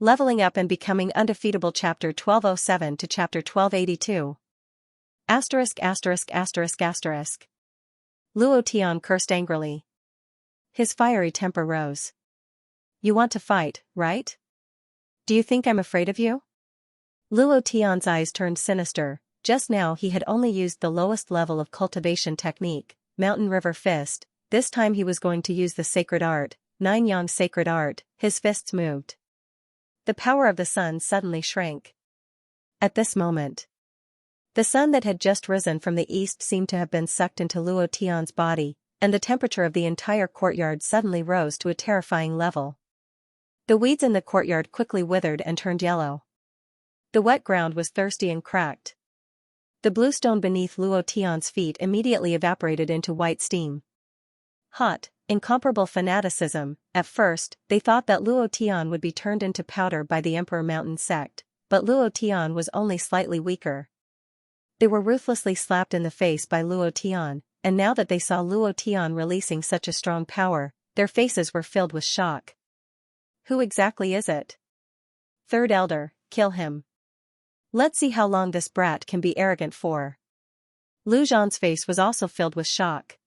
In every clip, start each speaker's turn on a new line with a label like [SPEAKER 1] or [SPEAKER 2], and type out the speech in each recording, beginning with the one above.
[SPEAKER 1] Leveling Up and Becoming Undefeatable Chapter 1207 to Chapter 1282. ********. Luo Tian cursed angrily. His fiery temper rose. You want to fight, right? Do you think I'm afraid of you? Luo Tian's eyes turned sinister. Just now he had only used the lowest level of cultivation technique, Mountain River Fist. This time he was going to use the sacred art, Nine Yang sacred art. His fists moved. The power of the sun suddenly shrank. At this moment, the sun that had just risen from the east seemed to have been sucked into Luo Tian's body, and the temperature of the entire courtyard suddenly rose to a terrifying level. The weeds in the courtyard quickly withered and turned yellow. The wet ground was thirsty and cracked. The blue stone beneath Luo Tian's feet immediately evaporated into white steam. Hot, incomparable fanaticism. At first, they thought that Luo Tian would be turned into powder by the Emperor Mountain sect, but Luo Tian was only slightly weaker. They were ruthlessly slapped in the face by Luo Tian, and now that they saw Luo Tian releasing such a strong power, their faces were filled with shock. Who exactly is it? Third Elder, kill him. Let's see how long this brat can be arrogant for. Lu Zhan's face was also filled with shock.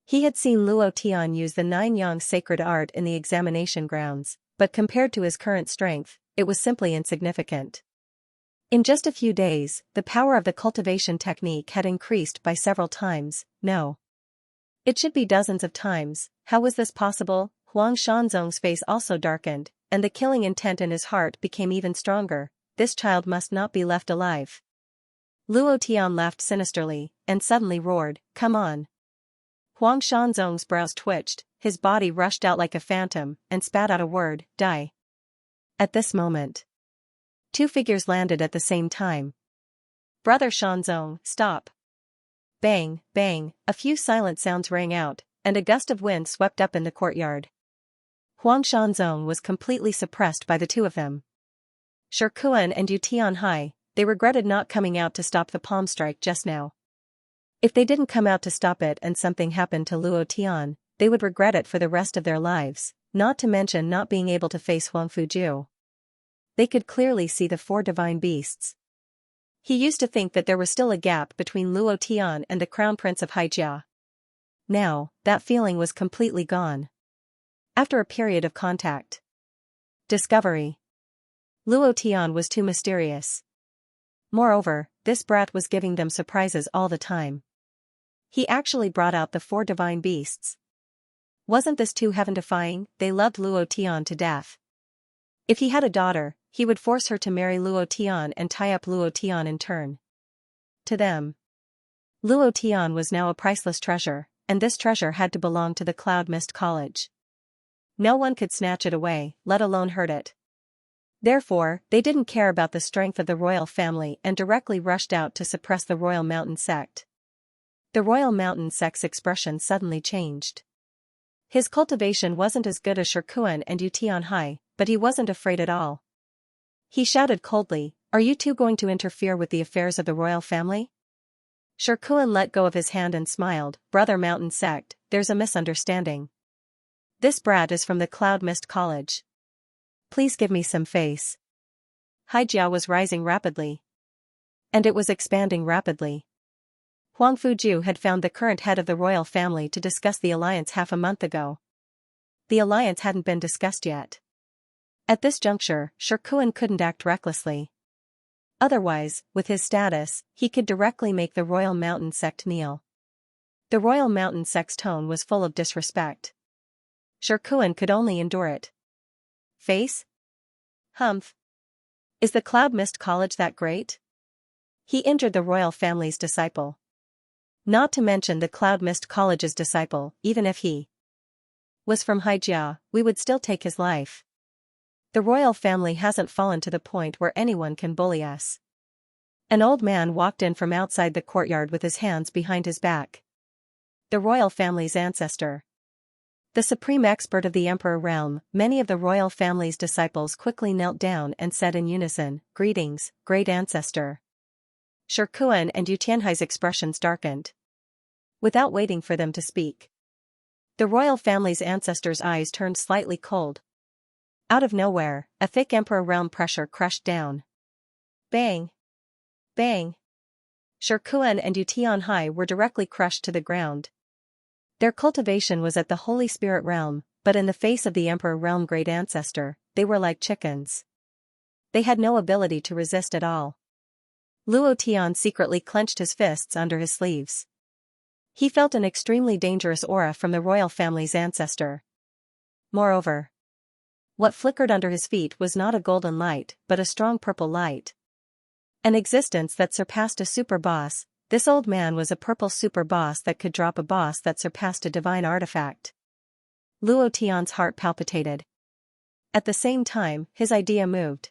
[SPEAKER 1] He had seen Luo Tian use the Nine Yang sacred art in the examination grounds, but compared to his current strength, it was simply insignificant. In just a few days, the power of the cultivation technique had increased by several times. No. It should be dozens of times. How was this possible? Huang Shanzong's face also darkened, and the killing intent in his heart became even stronger. This child must not be left alive. Luo Tian laughed sinisterly, and suddenly roared, "Come on!" Huang Shanzong's brows twitched, his body rushed out like a phantom, and spat out a word, "Die." At this moment, two figures landed at the same time. "Brother Shanzong, stop!" Bang, bang, a few silent sounds rang out, and a gust of wind swept up in the courtyard. Huang Shanzong was completely suppressed by the two of them. Shikuan and Yu Tianhai, they regretted not coming out to stop the palm strike just now. If they didn't come out to stop it and something happened to Luo Tian, they would regret it for the rest of their lives, not to mention not being able to face Huang Fuju. They could clearly see the four divine beasts. He used to think that there was still a gap between Luo Tian and the Crown Prince of Xianxia. Now, that feeling was completely gone. After a period of contact. Discovery. Luo Tian was too mysterious. Moreover, this brat was giving them surprises all the time. He actually brought out the four divine beasts. Wasn't this too heaven-defying? They loved Luo Tian to death. If he had a daughter, he would force her to marry Luo Tian and tie up Luo Tian in turn. To them, Luo Tian was now a priceless treasure, and this treasure had to belong to the Cloud Mist College. No one could snatch it away, let alone hurt it. Therefore, they didn't care about the strength of the royal family and directly rushed out to suppress the Royal Mountain sect. The Royal Mountain sect's expression suddenly changed. His cultivation wasn't as good as Shikuan and Yu Tianhai, but he wasn't afraid at all. He shouted coldly, "Are you two going to interfere with the affairs of the royal family?" Shikuan let go of his hand and smiled, "Brother Mountain sect, there's a misunderstanding. This brat is from the Cloud Mist College. Please give me some face." Haijia was rising rapidly. And it was expanding rapidly. Huang Fuju had found the current head of the royal family to discuss the alliance half a month ago. The alliance hadn't been discussed yet. At this juncture, Shikuan couldn't act recklessly. Otherwise, with his status, he could directly make the Royal Mountain sect kneel. The Royal Mountain sect's tone was full of disrespect. Shikuan could only endure it. Face? Humph. Is the Cloud Mist College that great? He injured the royal family's disciple. Not to mention the Cloud Mist College's disciple, even if he was from Xianxia, we would still take his life. The royal family hasn't fallen to the point where anyone can bully us. An old man walked in from outside the courtyard with his hands behind his back. The royal family's ancestor. The supreme expert of the Emperor realm. Many of the royal family's disciples quickly knelt down and said in unison, "Greetings, great ancestor." Shikuan and Yu Tianhai's expressions darkened. Without waiting for them to speak, the royal family's ancestors' eyes turned slightly cold. Out of nowhere, a thick Emperor realm pressure crushed down. Bang! Bang! Shirkuan and Yutianhai were directly crushed to the ground. Their cultivation was at the Holy Spirit realm, but in the face of the Emperor realm great ancestor, they were like chickens. They had no ability to resist at all. Luo Tian secretly clenched his fists under his sleeves. He felt an extremely dangerous aura from the royal family's ancestor. Moreover, what flickered under his feet was not a golden light, but a strong purple light. An existence that surpassed a super boss. This old man was a purple super boss that could drop a boss that surpassed a divine artifact. Luo Tian's heart palpitated. At the same time, his idea moved.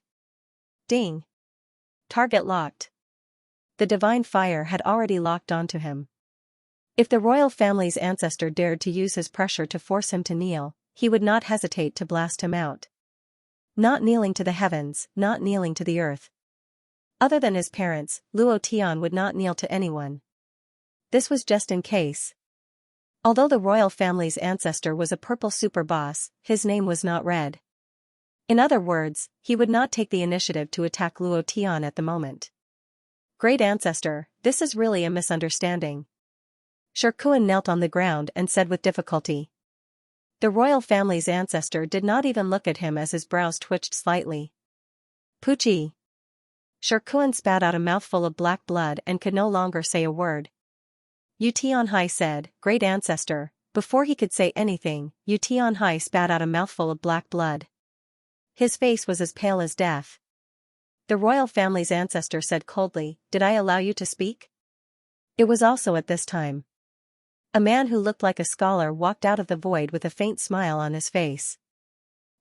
[SPEAKER 1] Ding! Target locked. The divine fire had already locked onto him. If the royal family's ancestor dared to use his pressure to force him to kneel, he would not hesitate to blast him out. Not kneeling to the heavens, not kneeling to the earth. Other than his parents, Luo Tian would not kneel to anyone. This was just in case. Although the royal family's ancestor was a purple super boss, his name was not red. In other words, he would not take the initiative to attack Luo Tian at the moment. Great ancestor, this is really a misunderstanding. Shirkuan knelt on the ground and said with difficulty. The royal family's ancestor did not even look at him as his brows twitched slightly. Pucci! Shirkuan spat out a mouthful of black blood and could no longer say a word. Yutianhai said, Great ancestor. Before he could say anything, Yutianhai spat out a mouthful of black blood. His face was as pale as death. The royal family's ancestor said coldly, Did I allow you to speak? It was also at this time. A man who looked like a scholar walked out of the void with a faint smile on his face.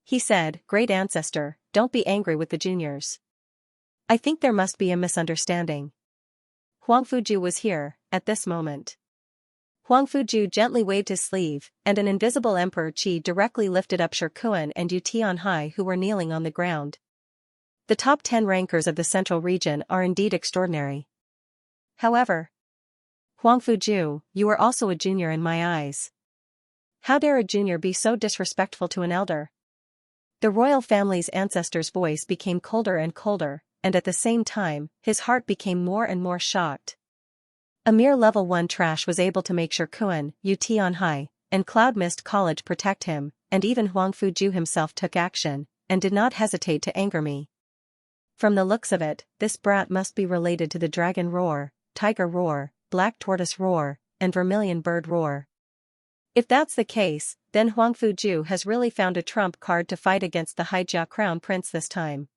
[SPEAKER 1] He said, Great ancestor, don't be angry with the juniors. I think there must be a misunderstanding. Huang Fuju was here, at this moment. Huang Fuju gently waved his sleeve, and an invisible Emperor Qi directly lifted up Shirkuan and Yutianhai who were kneeling on the ground. The top 10 rankers of the central region are indeed extraordinary. However, Huang Fuju, you are also a junior in my eyes. How dare a junior be so disrespectful to an elder? The royal family's ancestor's voice became colder and colder, and at the same time, his heart became more and more shocked. A mere level 1 trash was able to make Shirkuan, Yutianhai, and Cloud Mist College protect him, and even Huang Fuju himself took action, and did not hesitate to anger me. From the looks of it, this brat must be related to the Dragon Roar, Tiger Roar, Black Tortoise Roar, and Vermilion Bird Roar. If that's the case, then Huang Fuju has really found a trump card to fight against the Haijia Crown Prince this time.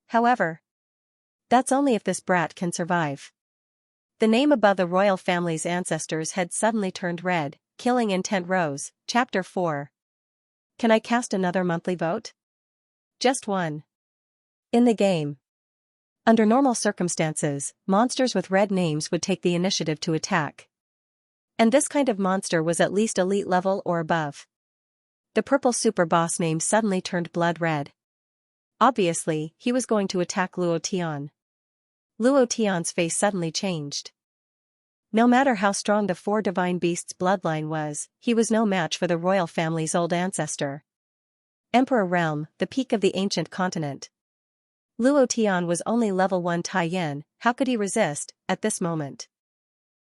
[SPEAKER 1] However, that's only if this brat can survive. The name above the royal family's ancestors had suddenly turned red. Killing Intent rose. Chapter 4. Can I cast another monthly vote? Just one. In the game. Under normal circumstances, monsters with red names would take the initiative to attack. And this kind of monster was at least elite level or above. The purple super boss name suddenly turned blood red. Obviously, he was going to attack Luo Tian. Luo Tian's face suddenly changed. No matter how strong the 4 divine beasts' bloodline was, he was no match for the royal family's old ancestor. Emperor Realm, the peak of the ancient continent. Luo Tian was only level 1 Taiyan, how could he resist, at this moment?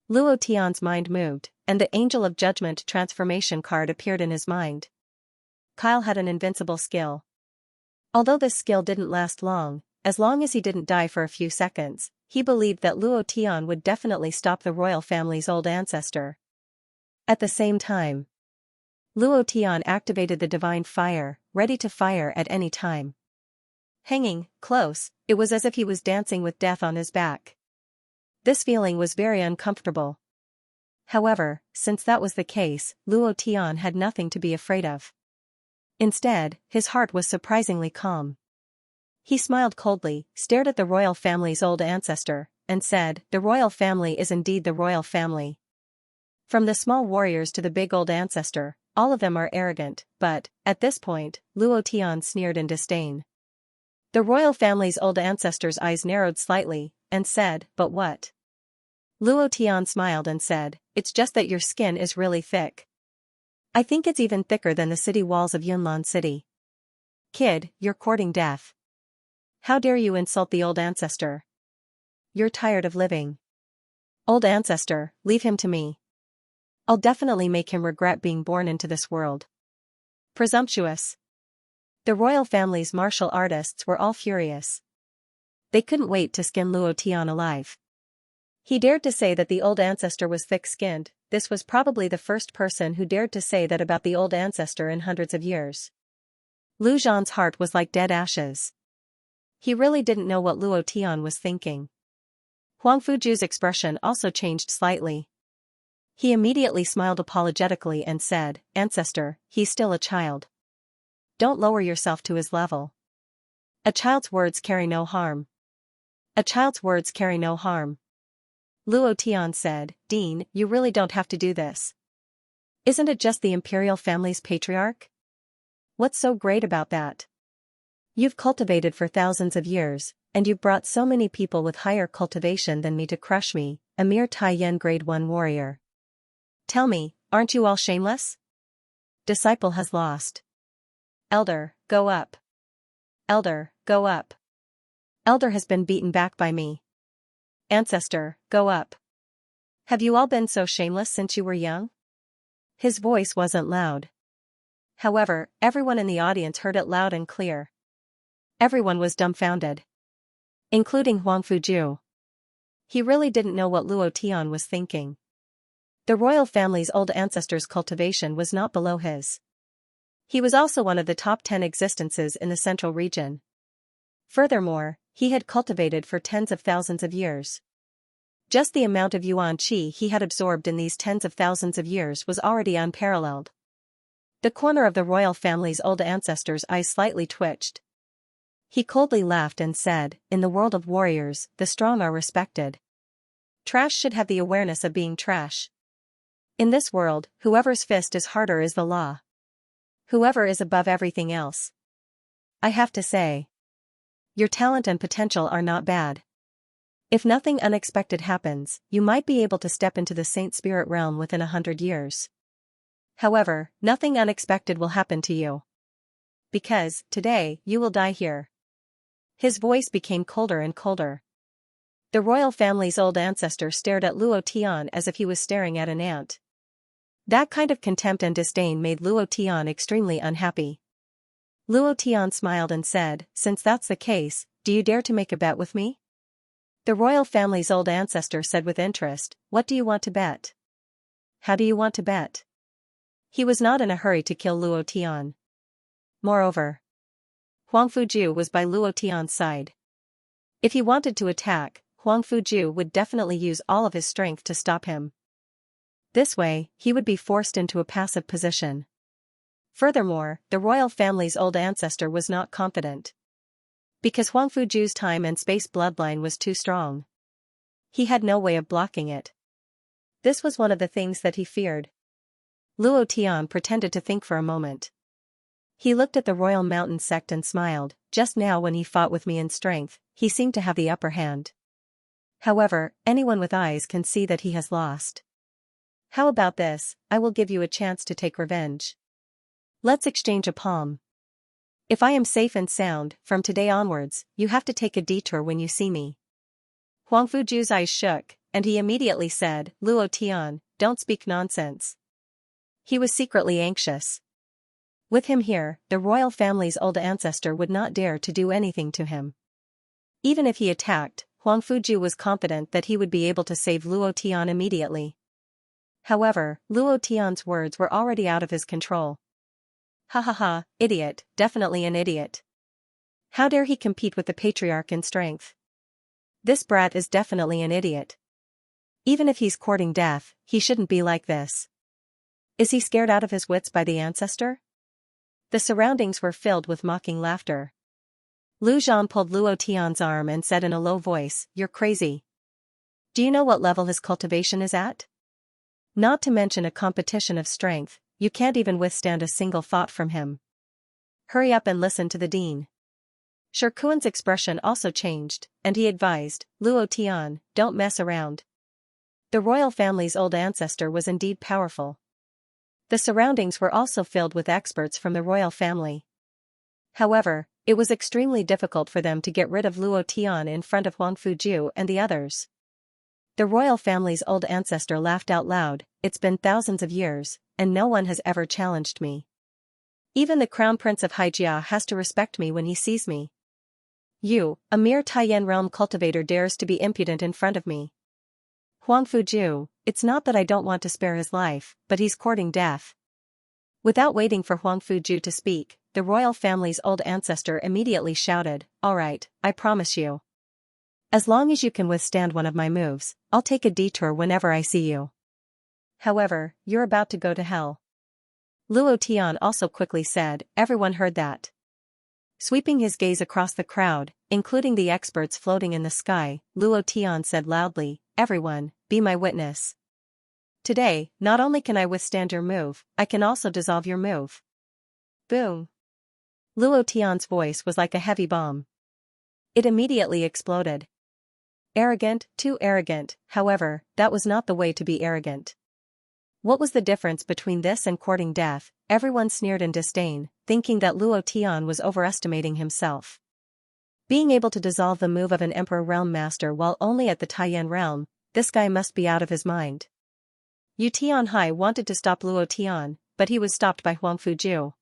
[SPEAKER 1] Luo Tian's mind moved, and the Angel of Judgment transformation card appeared in his mind. Kyle had an invincible skill. Although this skill didn't last long as he didn't die for a few seconds, he believed that Luo Tian would definitely stop the royal family's old ancestor. At the same time, Luo Tian activated the divine fire, ready to fire at any time. Hanging close, it was as if he was dancing with death on his back. This feeling was very uncomfortable. However, since that was the case, Luo Tian had nothing to be afraid of. Instead, his heart was surprisingly calm. He smiled coldly, stared at the royal family's old ancestor, and said, The royal family is indeed the royal family. From the small warriors to the big old ancestor, all of them are arrogant, but, at this point, Luo Tian sneered in disdain. The royal family's old ancestor's eyes narrowed slightly, and said, But what? Luo Tian smiled and said, It's just that your skin is really thick. I think it's even thicker than the city walls of Yunlan City. Kid, you're courting death. How dare you insult the old ancestor? You're tired of living. Old ancestor, leave him to me. I'll definitely make him regret being born into this world. Presumptuous. The royal family's martial artists were all furious. They couldn't wait to skin Luo Tian alive. He dared to say that the old ancestor was thick-skinned. This was probably the first person who dared to say that about the old ancestor in hundreds of years. Lu Zhan's heart was like dead ashes. He really didn't know what Luo Tian was thinking. Huang Fuju's expression also changed slightly. He immediately smiled apologetically and said, "Ancestor, he's still a child. Don't lower yourself to his level. A child's words carry no harm. A child's words carry no harm." Luo Tian said, "Dean, you really don't have to do this. Isn't it just the imperial family's patriarch? What's so great about that? You've cultivated for thousands of years, and you've brought so many people with higher cultivation than me to crush me, a mere Taiyan grade 1 warrior. Tell me, aren't you all shameless? Disciple has lost. Elder, go up. Elder, go up. Elder has been beaten back by me. Ancestor, go up. Have you all been so shameless since you were young?" His voice wasn't loud. However, everyone in the audience heard it loud and clear. Everyone was dumbfounded. Including Huang Fuju. He really didn't know what Luo Tian was thinking. The royal family's old ancestor's cultivation was not below his. He was also one of the top 10 existences in the central region. Furthermore, he had cultivated for tens of thousands of years. Just the amount of yuan qi he had absorbed in these tens of thousands of years was already unparalleled. The corner of the royal family's old ancestor's eyes slightly twitched. He coldly laughed and said, "In the world of warriors, the strong are respected. Trash should have the awareness of being trash. In this world, whoever's fist is harder is the law. Whoever is above everything else. I have to say, your talent and potential are not bad. If nothing unexpected happens, you might be able to step into the Saint Spirit realm within 100 years. However, nothing unexpected will happen to you. Because, today, you will die here." His voice became colder and colder. The royal family's old ancestor stared at Luo Tian as if he was staring at an ant. That kind of contempt and disdain made Luo Tian extremely unhappy. Luo Tian smiled and said, "Since that's the case, do you dare to make a bet with me?" The royal family's old ancestor said with interest, "What do you want to bet? How do you want to bet?" He was not in a hurry to kill Luo Tian. Moreover, Huang Fuju was by Luo Tian's side. If he wanted to attack, Huang Fuju would definitely use all of his strength to stop him. This way, he would be forced into a passive position. Furthermore, the royal family's old ancestor was not confident. Because Huang Fuju's time and space bloodline was too strong. He had no way of blocking it. This was one of the things that he feared. Luo Tian pretended to think for a moment. He looked at the royal mountain sect and smiled. Just now when he fought with me in strength, he seemed to have the upper hand. However, anyone with eyes can see that he has lost. How about this? I will give you a chance to take revenge. Let's exchange a palm. If I am safe and sound, from today onwards, you have to take a detour when you see me." Huang Fuju's eyes shook, and he immediately said, "Luo Tian, don't speak nonsense." He was secretly anxious. With him here, the royal family's old ancestor would not dare to do anything to him. Even if he attacked, Huang Fuju was confident that he would be able to save Luo Tian immediately. However, Luo Tian's words were already out of his control. "Ha ha ha, idiot, definitely an idiot. How dare he compete with the patriarch in strength? This brat is definitely an idiot. Even if he's courting death, he shouldn't be like this. Is he scared out of his wits by the ancestor?" The surroundings were filled with mocking laughter. Lu Zhan pulled Luo Tian's arm and said in a low voice, "You're crazy. Do you know what level his cultivation is at? Not to mention a competition of strength, you can't even withstand a single thought from him. Hurry up and listen to the dean." Shirkuan's expression also changed, and he advised, "Luo Tian, don't mess around." The royal family's old ancestor was indeed powerful. The surroundings were also filled with experts from the royal family. However, it was extremely difficult for them to get rid of Luo Tian in front of Huang Fuju and the others. The royal family's old ancestor laughed out loud. It's been thousands of years, and no one has ever challenged me. Even the crown prince of Haijia has to respect me when he sees me. You, a mere Taiyan realm cultivator, dares to be impudent in front of me. Huang Fuju, it's not that I don't want to spare his life, but he's courting death. Without waiting for Huang Fuju to speak, the royal family's old ancestor immediately shouted, "All right, I promise you. As long as you can withstand one of my moves, I'll take a detour whenever I see you. However, you're about to go to hell." Luo Tian also quickly said. Everyone heard that. Sweeping his gaze across the crowd, including the experts floating in the sky, Luo Tian said loudly, "Everyone, be my witness. Today, not only can I withstand your move, I can also dissolve your move." Boom. Luo Tian's voice was like a heavy bomb. It immediately exploded. Arrogant, too arrogant. However, that was not the way to be arrogant. What was the difference between this and courting death? Everyone sneered in disdain, thinking that Luo Tian was overestimating himself. Being able to dissolve the move of an Emperor Realm Master while only at the Taiyan realm, this guy must be out of his mind. Yu Tianhai wanted to stop Luo Tian, but he was stopped by Huang Fuju.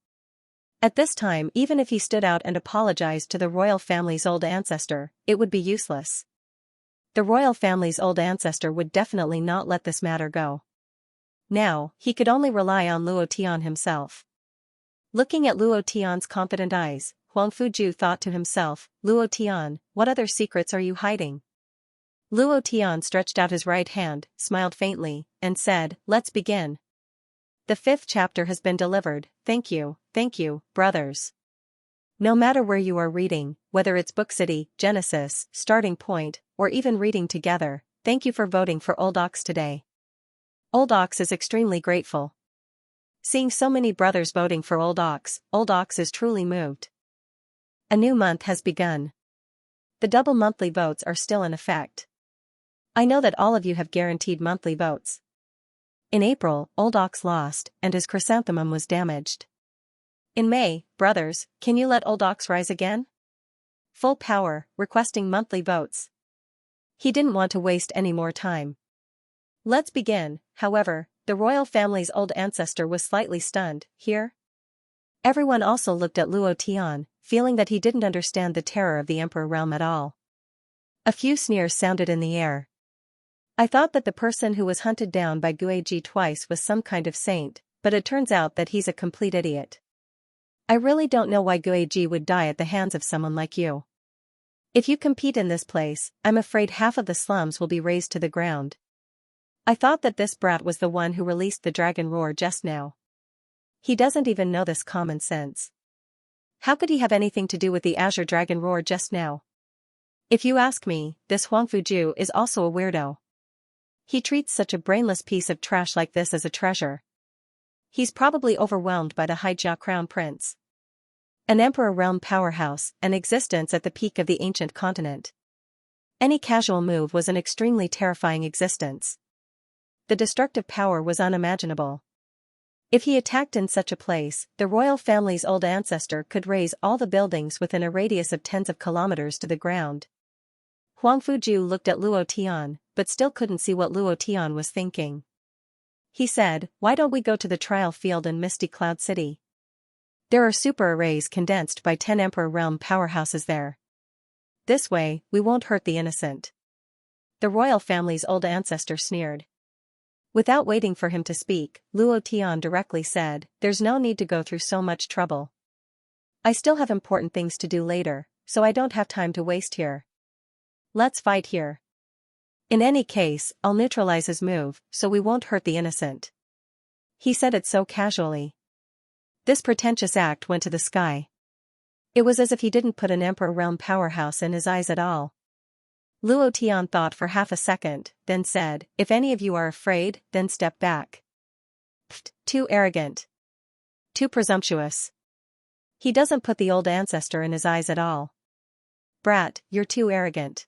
[SPEAKER 1] At this time, even if he stood out and apologized to the royal family's old ancestor, it would be useless. The royal family's old ancestor would definitely not let this matter go. Now, he could only rely on Luo Tian himself. Looking at Luo Tian's confident eyes, Huang Fuju thought to himself, "Luo Tian, what other secrets are you hiding?" Luo Tian stretched out his right hand, smiled faintly, and said, "Let's begin. The 5th chapter has been delivered. Thank you, brothers. No matter where you are reading, whether it's Book City, Genesis, Starting Point, or even reading together, thank you for voting for Old Ox today. Old Ox is extremely grateful. Seeing so many brothers voting for Old Ox is truly moved. A new month has begun. The double monthly votes are still in effect. I know that all of you have guaranteed monthly votes. In April, Old Ox lost, and his chrysanthemum was damaged. In May, brothers, can you let Old Ox rise again? Full power, requesting monthly votes. He didn't want to waste any more time. Let's begin. However, the royal family's old ancestor was slightly stunned. Here? Everyone also looked at Luo Tian, feeling that he didn't understand the terror of the Emperor realm at all. A few sneers sounded in the air. I thought that the person who was hunted down by Guiji twice was some kind of saint, but it turns out that he's a complete idiot. I really don't know why Guiji would die at the hands of someone like you. If you compete in this place, I'm afraid half of the slums will be razed to the ground. I thought that this brat was the one who released the dragon roar just now. He doesn't even know this common sense. How could he have anything to do with the Azure Dragon roar just now? If you ask me, this Huang Fuju is also a weirdo. He treats such a brainless piece of trash like this as a treasure. He's probably overwhelmed by the Haijia crown prince. An Emperor realm powerhouse, an existence at the peak of the ancient continent. Any casual move was an extremely terrifying existence. The destructive power was unimaginable. If he attacked in such a place, the royal family's old ancestor could raze all the buildings within a radius of tens of kilometers to the ground. Huang Fuju looked at Luo Tian, but still couldn't see what Luo Tian was thinking. He said, "Why don't we go to the trial field in Misty Cloud City? There are super arrays condensed by 10 Emperor realm powerhouses there. This way, we won't hurt the innocent." The royal family's old ancestor sneered. Without waiting for him to speak, Luo Tian directly said, "There's no need to go through so much trouble. I still have important things to do later, so I don't have time to waste here. Let's fight here. In any case, I'll neutralize his move, so we won't hurt the innocent." He said it so casually. This pretentious act went to the sky. It was as if he didn't put an Emperor realm powerhouse in his eyes at all. Luo Tian thought for half a second, then said, "If any of you are afraid, then step back." Pfft, too arrogant. Too presumptuous. He doesn't put the old ancestor in his eyes at all. Brat, you're too arrogant.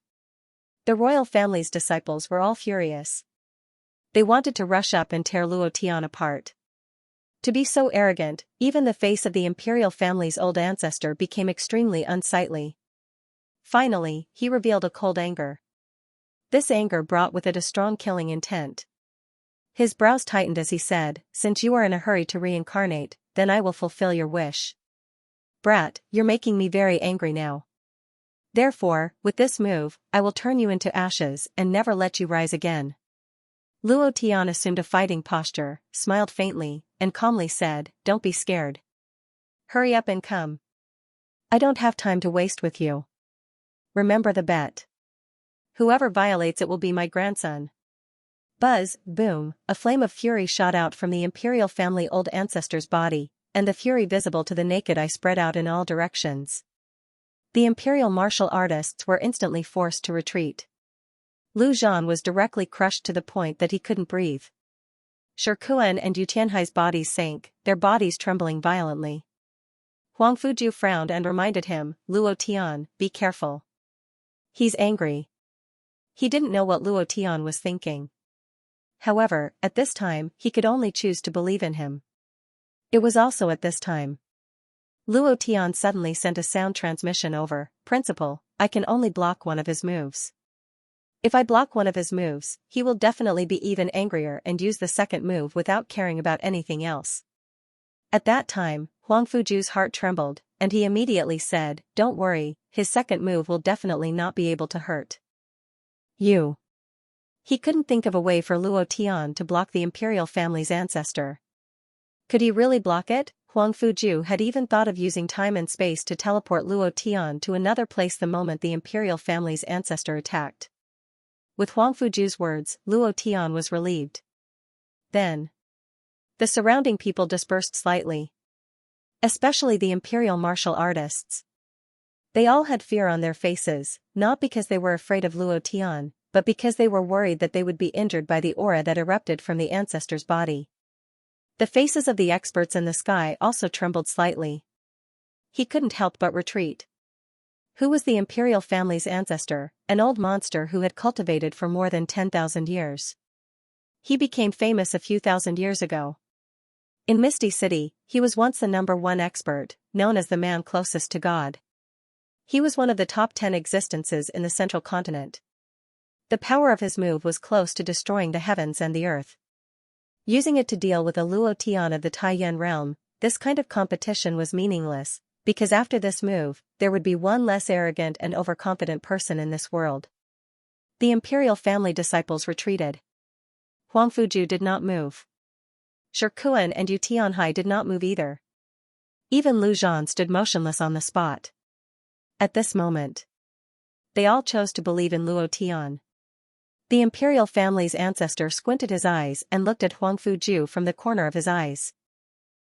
[SPEAKER 1] The royal family's disciples were all furious. They wanted to rush up and tear Luo Tian apart. To be so arrogant, even the face of the imperial family's old ancestor became extremely unsightly. Finally, he revealed a cold anger. This anger brought with it a strong killing intent. His brows tightened as he said, "Since you are in a hurry to reincarnate, then I will fulfill your wish. Brat, you're making me very angry now. Therefore, with this move, I will turn you into ashes and never let you rise again." Luo Tian assumed a fighting posture, smiled faintly, and calmly said, "Don't be scared. Hurry up and come. I don't have time to waste with you. Remember the bet. Whoever violates it will be my grandson." Buzz, boom, a flame of fury shot out from the imperial family old ancestor's body, and the fury visible to the naked eye spread out in all directions. The imperial martial artists were instantly forced to retreat. Lu Zhan was directly crushed to the point that he couldn't breathe. Shikuan and Yu Tianhai's bodies sank, their bodies trembling violently. Huang Fuju frowned and reminded him, "Luo Tian, be careful. He's angry." He didn't know what Luo Tian was thinking. However, at this time, he could only choose to believe in him. It was also at this time. Luo Tian suddenly sent a sound transmission over, "Principal, I can only block one of his moves. If I block one of his moves, he will definitely be even angrier and use the second move without caring about anything else." At that time, Huang Fuju's heart trembled, and he immediately said, "Don't worry, his second move will definitely not be able to hurt you." He couldn't think of a way for Luo Tian to block the imperial family's ancestor. Could he really block it? Huang Fuju had even thought of using time and space to teleport Luo Tian to another place the moment the imperial family's ancestor attacked. With Huang Fuju's words, Luo Tian was relieved. Then, the surrounding people dispersed slightly. Especially the imperial martial artists. They all had fear on their faces, not because they were afraid of Luo Tian, but because they were worried that they would be injured by the aura that erupted from the ancestor's body. The faces of the experts in the sky also trembled slightly. He couldn't help but retreat. Who was the imperial family's ancestor, an old monster who had cultivated for more than 10,000 years? He became famous a few thousand years ago. In Misty City, he was once the #1 expert, known as the man closest to God. He was one of the top 10 existences in the central continent. The power of his move was close to destroying the heavens and the earth. Using it to deal with a Luo Tian of the Taiyan realm, this kind of competition was meaningless, because after this move, there would be one less arrogant and overconfident person in this world. The imperial family disciples retreated. Huang Fuju did not move. Shikuan and Yu Tianhai did not move either. Even Lu Zhan stood motionless on the spot. At this moment, they all chose to believe in Luo Tian. The imperial family's ancestor squinted his eyes and looked at Huang Fuju from the corner of his eyes.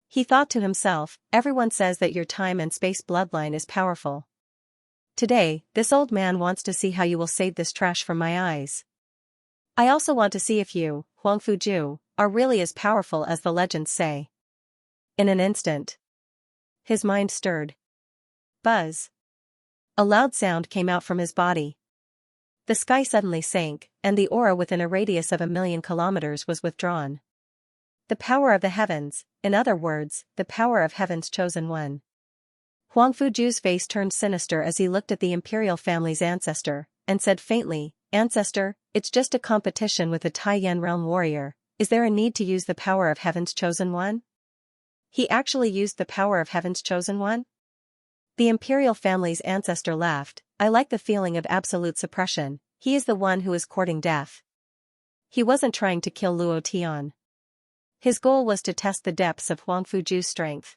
[SPEAKER 1] He thought to himself, "Everyone says that your time and space bloodline is powerful. Today, this old man wants to see how you will save this trash from my eyes. I also want to see if you, Huang Fuju, are really as powerful as the legends say." In an instant, his mind stirred. Buzz. A loud sound came out from his body. The sky suddenly sank, and the aura within a radius of 1,000,000 kilometers was withdrawn. The power of the heavens, in other words, the power of heaven's chosen one. Huang Fuju's face turned sinister as he looked at the imperial family's ancestor, and said faintly, "Ancestor, it's just a competition with a Taiyan realm warrior. Is there a need to use the power of heaven's chosen one?" He actually used the power of heaven's chosen one? The imperial family's ancestor laughed. "I like the feeling of absolute suppression. He is the one who is courting death." He wasn't trying to kill Luo Tian. His goal was to test the depths of Huang Fuju's strength.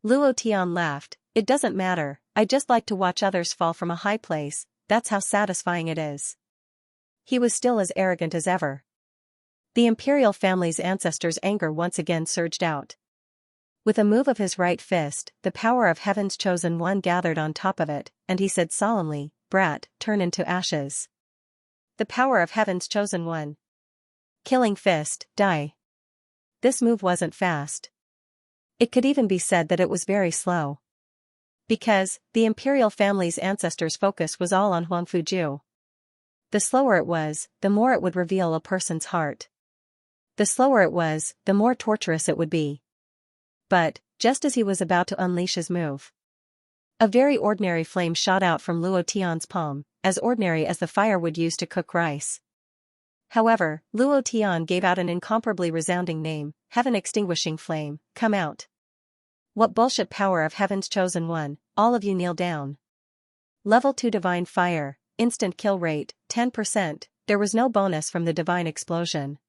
[SPEAKER 1] Luo Tian laughed. "It doesn't matter, I just like to watch others fall from a high place, that's how satisfying it is." He was still as arrogant as ever. The imperial family's ancestor's anger once again surged out. With a move of his right fist, the power of heaven's chosen one gathered on top of it, and he said solemnly, "Brat, turn into ashes." The power of heaven's chosen one. Killing fist, die. This move wasn't fast. It could even be said that it was very slow. Because, the imperial family's ancestors' focus was all on Huang Fuju. The slower it was, the more it would reveal a person's heart. The slower it was, the more torturous it would be. But, just as he was about to unleash his move, a very ordinary flame shot out from Luo Tian's palm, as ordinary as the firewood used to cook rice. However, Luo Tian gave out an incomparably resounding name, Heaven-Extinguishing Flame, come out. What bullshit power of Heaven's Chosen One, all of you kneel down. Level 2 Divine Fire, instant kill rate, 10%, there was no bonus from the divine explosion.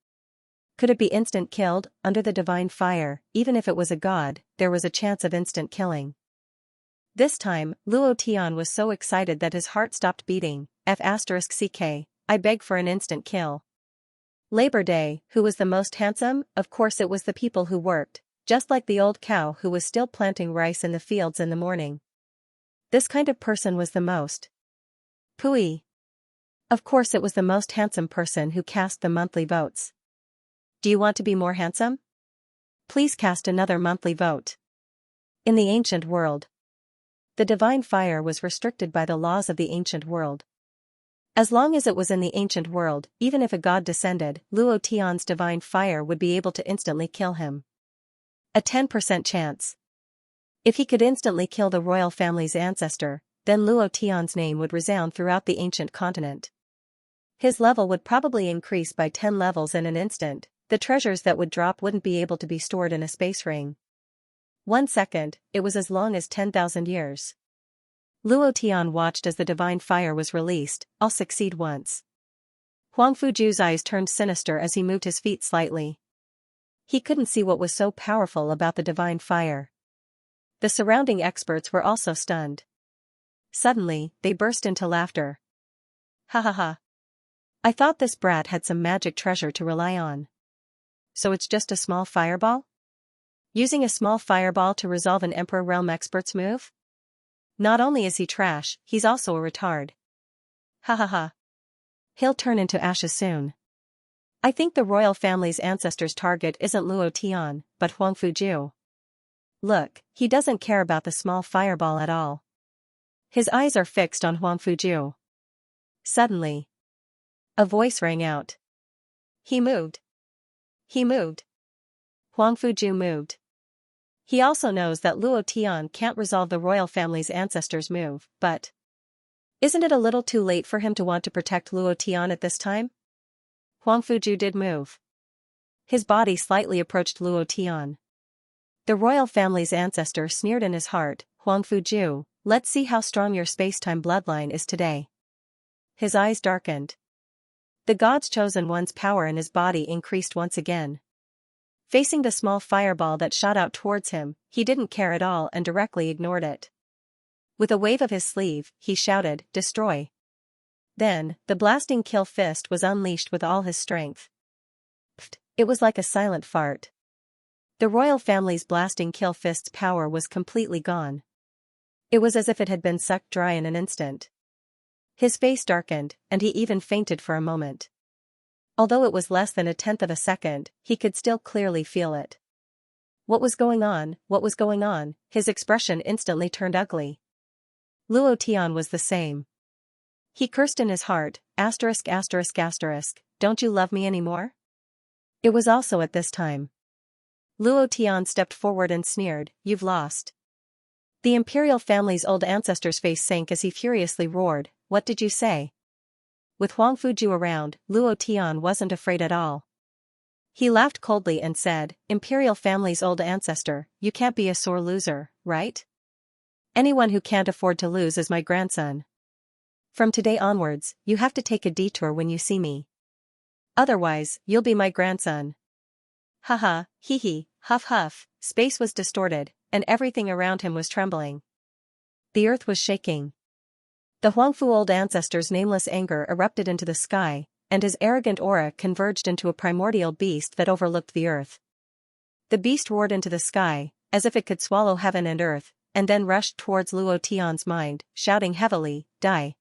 [SPEAKER 1] Could it be instant killed, under the divine fire, even if it was a god, there was a chance of instant killing. This time, Luo Tian was so excited that his heart stopped beating, F***CK, I beg for an instant kill. Labor Day, who was the most handsome? Of course it was the people who worked, just like the old cow who was still planting rice in the fields in the morning. This kind of person was the most. Pooey. Of course it was the most handsome person who cast the monthly votes. Do you want to be more handsome? Please cast another monthly vote. In the ancient world, the divine fire was restricted by the laws of the ancient world. As long as it was in the ancient world, even if a god descended, Luo Tian's divine fire would be able to instantly kill him. A 10% chance. If he could instantly kill the royal family's ancestor, then Luo Tian's name would resound throughout the ancient continent. His level would probably increase by 10 levels in an instant. The treasures that would drop wouldn't be able to be stored in a space ring. 1 second, it was as long as 10,000 years. Luo Tian watched as the divine fire was released. I'll succeed once. Huang Fuju's eyes turned sinister as he moved his feet slightly. He couldn't see what was so powerful about the divine fire. The surrounding experts were also stunned. Suddenly, they burst into laughter. Ha ha ha. I thought this brat had some magic treasure to rely on. So it's just a small fireball? Using a small fireball to resolve an Emperor Realm expert's move? Not only is he trash, he's also a retard. Ha ha ha. He'll turn into ashes soon. I think the royal family's ancestors' target isn't Luo Tian, but Huang Fuju. Look, he doesn't care about the small fireball at all. His eyes are fixed on Huang Fuju. Suddenly, a voice rang out. He moved. He moved. Huang Fuju moved. He also knows that Luo Tian can't resolve the royal family's ancestors' move, but isn't it a little too late for him to want to protect Luo Tian at this time? Huang Fuju did move. His body slightly approached Luo Tian. The royal family's ancestor sneered in his heart, Huang Fuju, let's see how strong your space-time bloodline is today. His eyes darkened. The god's chosen one's power in his body increased once again. Facing the small fireball that shot out towards him, he didn't care at all and directly ignored it. With a wave of his sleeve, he shouted, destroy. Then, the blasting kill fist was unleashed with all his strength. Pfft, it was like a silent fart. The royal family's blasting kill fist's power was completely gone. It was as if it had been sucked dry in an instant. His face darkened, and he even fainted for a moment. Although it was less than 1/10 of a second, he could still clearly feel it. What was going on? What was going on? His expression instantly turned ugly. Luo Tian was the same. He cursed in his heart, asterisk asterisk asterisk, don't you love me anymore? It was also at this time. Luo Tian stepped forward and sneered, you've lost. The imperial family's old ancestor's face sank as he furiously roared, what did you say? With Huang Fuju around, Luo Tian wasn't afraid at all. He laughed coldly and said, imperial family's old ancestor, you can't be a sore loser, right? Anyone who can't afford to lose is my grandson. From today onwards, you have to take a detour when you see me. Otherwise, you'll be my grandson. Haha, hee hee, huff huff, space was distorted, and everything around him was trembling. The earth was shaking. The Huangfu old ancestor's nameless anger erupted into the sky, and his arrogant aura converged into a primordial beast that overlooked the earth. The beast roared into the sky, as if it could swallow heaven and earth, and then rushed towards Luo Tian's mind, shouting heavily, die.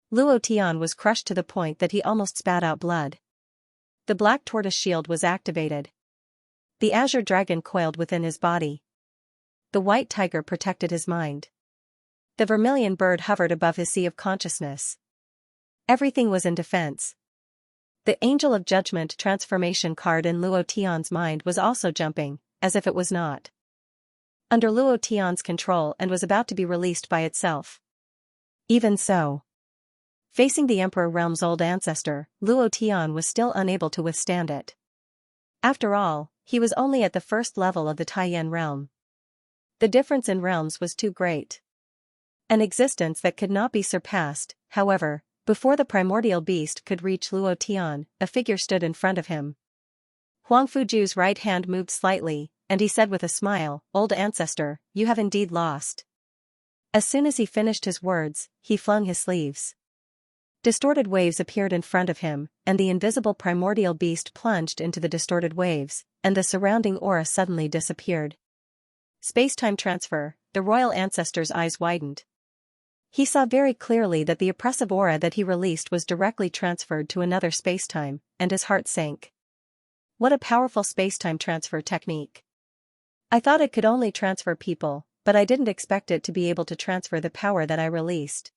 [SPEAKER 1] Luo Tian was crushed to the point that he almost spat out blood. The black tortoise shield was activated. The azure dragon coiled within his body. The white tiger protected his mind. The vermilion bird hovered above his sea of consciousness. Everything was in defense. The Angel of Judgment transformation card in Luo Tian's mind was also jumping, as if it was not. under Luo Tian's control and was about to be released by itself. Even so, facing the Emperor Realm's old ancestor, Luo Tian was still unable to withstand it. After all, he was only at the first level of the Taiyan realm. The difference in realms was too great. An existence that could not be surpassed. However, before the primordial beast could reach Luo Tian, a figure stood in front of him. Huang Fuju's right hand moved slightly, and he said with a smile, "Old ancestor, you have indeed lost." As soon as he finished his words, he flung his sleeves. Distorted waves appeared in front of him, and the invisible primordial beast plunged into the distorted waves, and the surrounding aura suddenly disappeared. Space-time transfer. The royal ancestor's eyes widened. He saw very clearly that the oppressive aura that he released was directly transferred to another space-time, and his heart sank. What a powerful space-time transfer technique. I thought it could only transfer people, but I didn't expect it to be able to transfer the power that I released.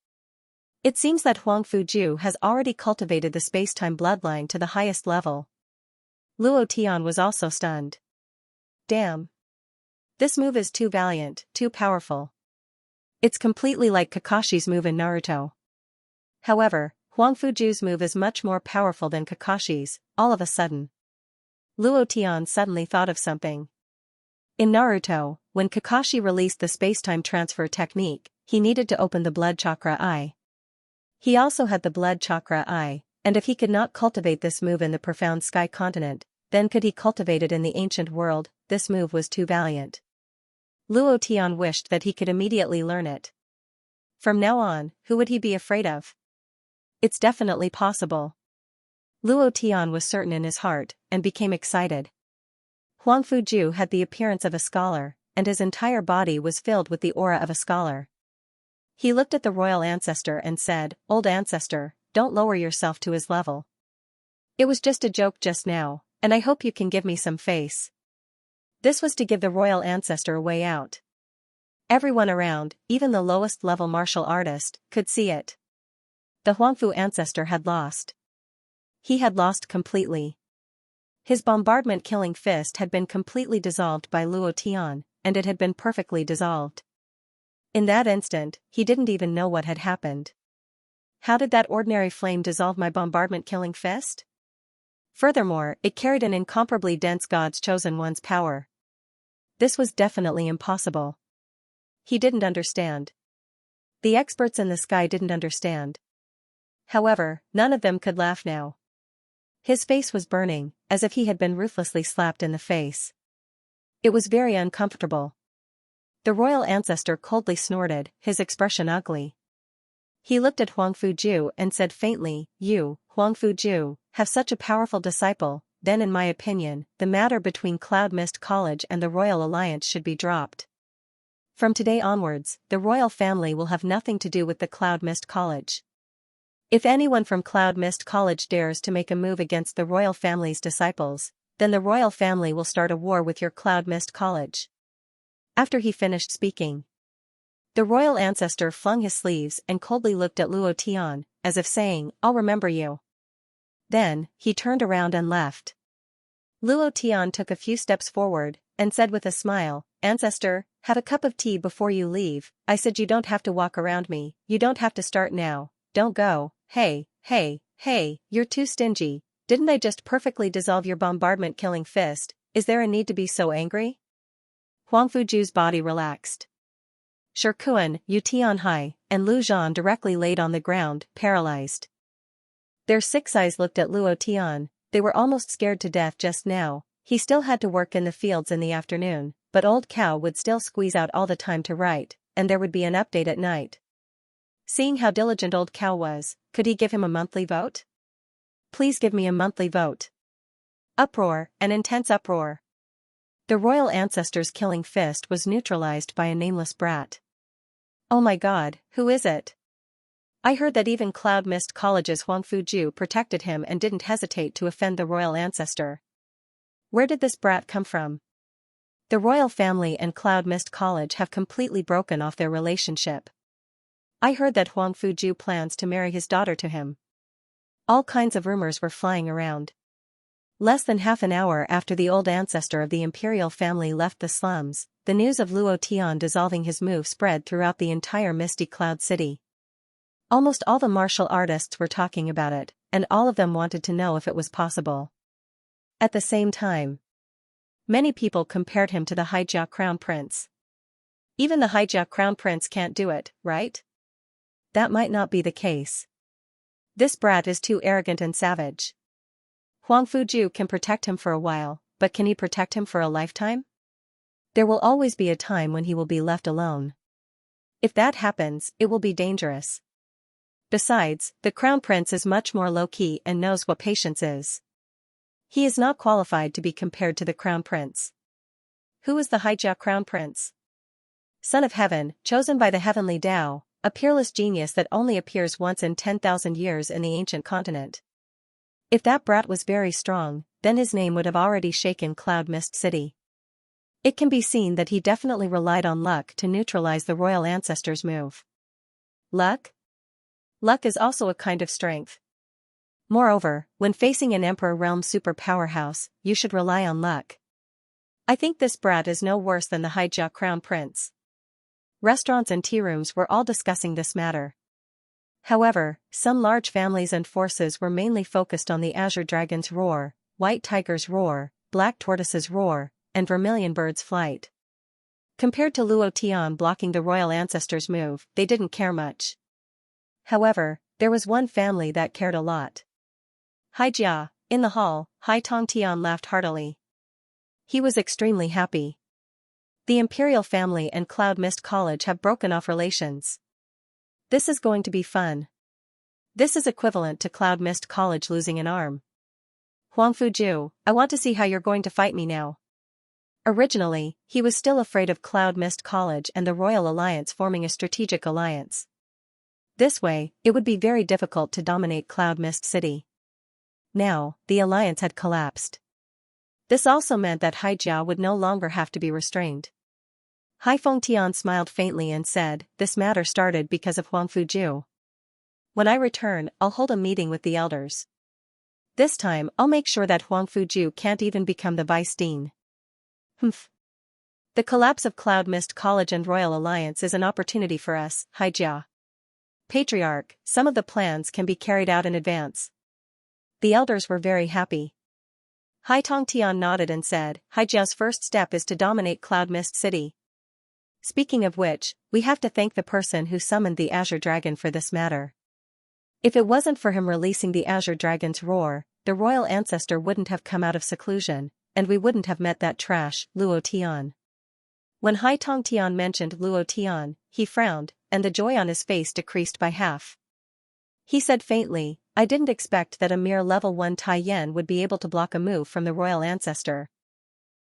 [SPEAKER 1] It seems that Huang Fuju has already cultivated the space-time bloodline to the highest level. Luo Tian was also stunned. Damn. This move is too valiant, too powerful. It's completely like Kakashi's move in Naruto. However, Huang Fuju's move is much more powerful than Kakashi's. All of a sudden, Luo Tian suddenly thought of something. In Naruto, when Kakashi released the space-time transfer technique, he needed to open the blood chakra eye. He also had the blood chakra eye, and if he could not cultivate this move in the profound sky continent, then could he cultivate it in the ancient world? This move was too valiant. Luo Tian wished that he could immediately learn it. From now on, who would he be afraid of? It's definitely possible. Luo Tian was certain in his heart, and became excited. Huang Fuju had the appearance of a scholar, and his entire body was filled with the aura of a scholar. He looked at the royal ancestor and said, "Old ancestor, don't lower yourself to his level. It was just a joke just now, and I hope you can give me some face." This was to give the royal ancestor a way out. Everyone around, even the lowest level martial artist, could see it. The Huangfu ancestor had lost. He had lost completely. His bombardment killing fist had been completely dissolved by Luo Tian, and it had been perfectly dissolved. In that instant, he didn't even know what had happened. How did that ordinary flame dissolve my bombardment killing fist? Furthermore, it carried an incomparably dense God's chosen one's power. This was definitely impossible. He didn't understand. The experts in the sky didn't understand. However, none of them could laugh now. His face was burning, as if he had been ruthlessly slapped in the face. It was very uncomfortable. The royal ancestor coldly snorted, his expression ugly. He looked at Huang Fuju and said faintly, "You, Huang Fuju, have such a powerful disciple, then in my opinion, the matter between Cloud Mist College and the Royal Alliance should be dropped. From today onwards, the royal family will have nothing to do with the Cloud Mist College. If anyone from Cloud Mist College dares to make a move against the royal family's disciples, then the royal family will start a war with your Cloud Mist College." After he finished speaking, the royal ancestor flung his sleeves and coldly looked at Luo Tian, as if saying, "I'll remember you." Then, he turned around and left. Luo Tian took a few steps forward, and said with a smile, "Ancestor, have a cup of tea before you leave. I said you don't have to walk around me, you don't have to start now, don't go." Hey, you're too stingy. Didn't I just perfectly dissolve your bombardment killing fist? Is there a need to be so angry? Huang Fuju's body relaxed. Shirkuan, Yu Tianhai, and Lu Zhan directly laid on the ground, paralyzed. Their 6 eyes looked at Luo Tian. They were almost scared to death just now. He still had to work in the fields in the afternoon, but Old Cow would still squeeze out all the time to write, and there would be an update at night. Seeing how diligent Old Cow was, could he give him a monthly vote? Please give me a monthly vote. Uproar, an intense uproar. The royal ancestor's killing fist was neutralized by a nameless brat. Oh my god, who is it? I heard that even Cloud Mist College's Huang Fuju protected him and didn't hesitate to offend the royal ancestor. Where did this brat come from? The royal family and Cloud Mist College have completely broken off their relationship. I heard that Huang Fuju plans to marry his daughter to him. All kinds of rumors were flying around. Less than half an hour after the old ancestor of the imperial family left the slums, the news of Luo Tian dissolving his move spread throughout the entire misty cloud city. Almost all the martial artists were talking about it, and all of them wanted to know if it was possible. At the same time, many people compared him to the Haijia crown prince. Even the Haijia crown prince can't do it, right? That might not be the case. This brat is too arrogant and savage. Huang Fuju can protect him for a while, but can he protect him for a lifetime? There will always be a time when he will be left alone. If that happens, it will be dangerous. Besides, the crown prince is much more low-key and knows what patience is. He is not qualified to be compared to the crown prince. Who is the Haijia crown prince? Son of heaven, chosen by the heavenly Tao, a peerless genius that only appears once in 10,000 years in the ancient continent. If that brat was very strong, then his name would have already shaken Cloud Mist City. It can be seen that he definitely relied on luck to neutralize the royal ancestor's move. Luck? Luck is also a kind of strength. Moreover, when facing an Emperor Realm super powerhouse, you should rely on luck. I think this brat is no worse than the Haijia crown prince. Restaurants and tea rooms were all discussing this matter. However, some large families and forces were mainly focused on the Azure Dragon's roar, White Tiger's roar, Black Tortoise's roar, and Vermilion Bird's flight. Compared to Luo Tian blocking the royal ancestor's move, they didn't care much. However, there was one family that cared a lot. Haijia. In the hall, Hai Tong Tian laughed heartily. He was extremely happy. The imperial family and Cloud Mist College have broken off relations. This is going to be fun. This is equivalent to Cloud Mist College losing an arm. Huang Fuju, I want to see how you're going to fight me now. Originally, he was still afraid of Cloud Mist College and the Royal Alliance forming a strategic alliance. This way, it would be very difficult to dominate Cloud Mist City. Now, the alliance had collapsed. This also meant that Haijia would no longer have to be restrained. Hai Fengtian smiled faintly and said, "This matter started because of Huang Fuju. When I return, I'll hold a meeting with the elders. This time, I'll make sure that Huang Fuju can't even become the vice dean." Humph. The collapse of Cloud Mist College and Royal Alliance is an opportunity for us, Haijia. Patriarch, some of the plans can be carried out in advance. The elders were very happy. Hai Tongtian nodded and said, Haijia's first step is to dominate Cloud Mist City. Speaking of which, we have to thank the person who summoned the Azure Dragon for this matter. If it wasn't for him releasing the Azure Dragon's roar, the royal ancestor wouldn't have come out of seclusion, and we wouldn't have met that trash, Luo Tian. When Hai Tongtian mentioned Luo Tian, he frowned, and the joy on his face decreased by half. He said faintly, I didn't expect that a mere level 1 Tai Yen would be able to block a move from the royal ancestor.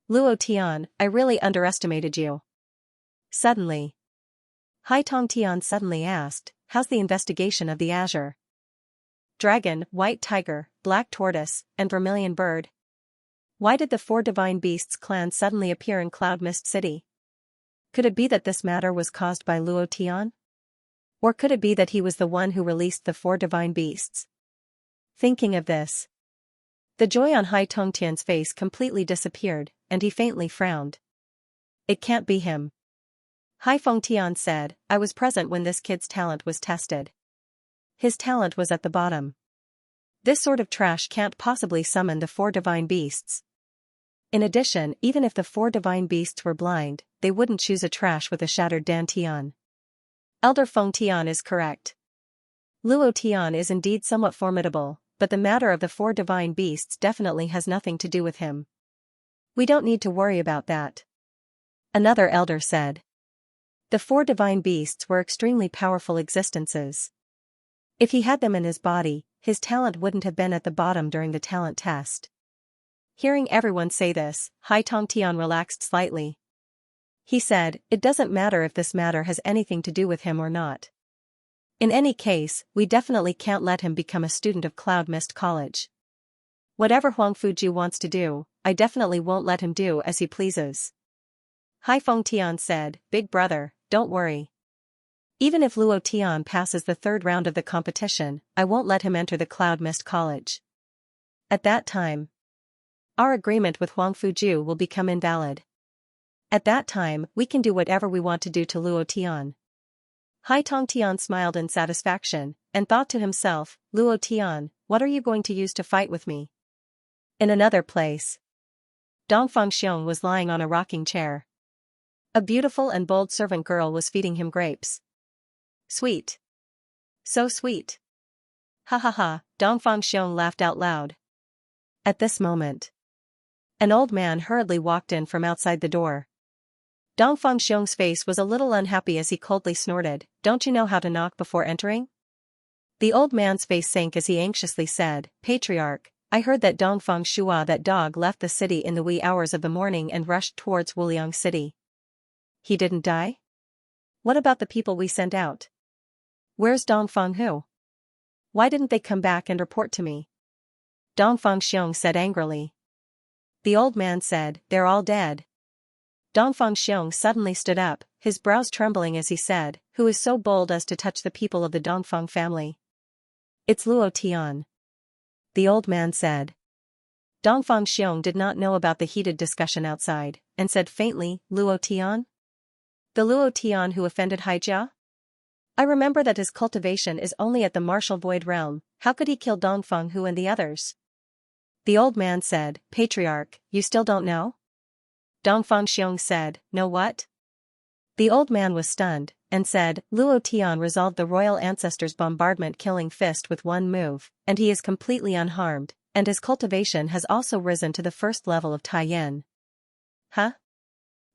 [SPEAKER 1] Luo Tian, I really underestimated you. Suddenly, Hai Tongtian suddenly asked, how's the investigation of the Azure Dragon, White Tiger, Black Tortoise, and Vermilion Bird? Why did the 4 Divine Beasts clan suddenly appear in Cloud Mist City? Could it be that this matter was caused by Luo Tian? Or could it be that he was the one who released the 4 Divine Beasts? Thinking of this, the joy on Hai Tongtian's face completely disappeared, and he faintly frowned. It can't be him. Hai Fengtian said, I was present when this kid's talent was tested. His talent was at the bottom. This sort of trash can't possibly summon the 4 Divine Beasts. In addition, even if the 4 Divine Beasts were blind, they wouldn't choose a trash with a shattered Dantian. Elder Fengtian is correct. Luo Tian is indeed somewhat formidable, but the matter of the 4 Divine Beasts definitely has nothing to do with him. We don't need to worry about that. Another elder said. The 4 Divine Beasts were extremely powerful existences. If he had them in his body, his talent wouldn't have been at the bottom during the talent test. Hearing everyone say this, Hai Tongtian relaxed slightly. He said, it doesn't matter if this matter has anything to do with him or not. In any case, we definitely can't let him become a student of Cloud Mist College. Whatever Huang Fuju wants to do, I definitely won't let him do as he pleases. Hai Fengtian said, Big brother, don't worry. Even if Luo Tian passes the 3rd round of the competition, I won't let him enter the Cloud Mist College. At that time, Our agreement with Huang Fuju will become invalid. At that time, we can do whatever we want to do to Luo Tian. Hai Tongtian smiled in satisfaction, and thought to himself, Luo Tian, what are you going to use to fight with me? In another place, Dongfang Xiong was lying on a rocking chair. A beautiful and bold servant girl was feeding him grapes. Sweet. So sweet. Ha ha ha, Dongfang Xiong laughed out loud. At this moment, an old man hurriedly walked in from outside the door. Dongfang Xiong's face was a little unhappy as he coldly snorted, "Don't you know how to knock before entering?" The old man's face sank as he anxiously said, "Patriarch, I heard that Dongfang Shua, that dog, left the city in the wee hours of the morning and rushed towards Wuliang City. He didn't die? What about the people we sent out? Where's Dongfang Hu? Why didn't they come back and report to me?" Dongfang Xiong said angrily. The old man said, "They're all dead." Dongfang Xiong suddenly stood up, his brows trembling as he said, "Who is so bold as to touch the people of the Dongfang family?" "It's Luo Tian," the old man said. Dongfang Xiong did not know about the heated discussion outside, and said faintly, "Luo Tian? The Luo Tian who offended Haijia? I remember that his cultivation is only at the martial void realm. How could he kill Dongfang Hu and the others?" The old man said, "Patriarch, you still don't know?" Dongfang Xiong said, "No what?" The old man was stunned, and said, "Luo Tian resolved the royal ancestor's bombardment killing fist with one move, and he is completely unharmed, and his cultivation has also risen to the first level of Taiyan." Huh?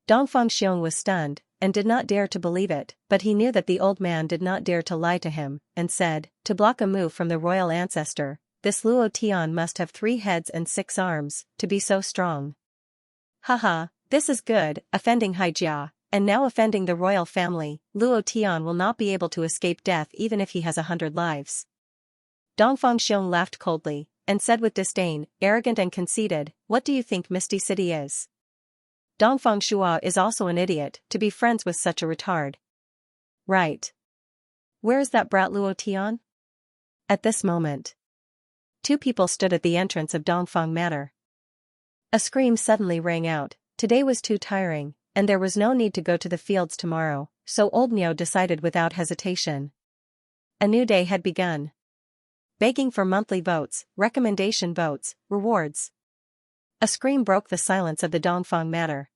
[SPEAKER 1] Dongfang Xiong was stunned, and did not dare to believe it, but he knew that the old man did not dare to lie to him, and said, "To block a move from the royal ancestor, this Luo Tian must have 3 heads and 6 arms, to be so strong. Haha, this is good, offending Haijia, and now offending the royal family. Luo Tian will not be able to escape death even if he has 100 lives." Dongfang Xiong laughed coldly, and said with disdain, arrogant and conceited, "What do you think Misty City is? Dongfang Shua is also an idiot, to be friends with such a retard." "Right. Where is that brat Luo Tian?" At this moment, 2 people stood at the entrance of Dongfang Manor. A scream suddenly rang out. Today was too tiring, and there was no need to go to the fields tomorrow, so old Niu decided without hesitation. A new day had begun. Begging for monthly votes, recommendation votes, rewards. A scream broke the silence of the Dongfang Manor.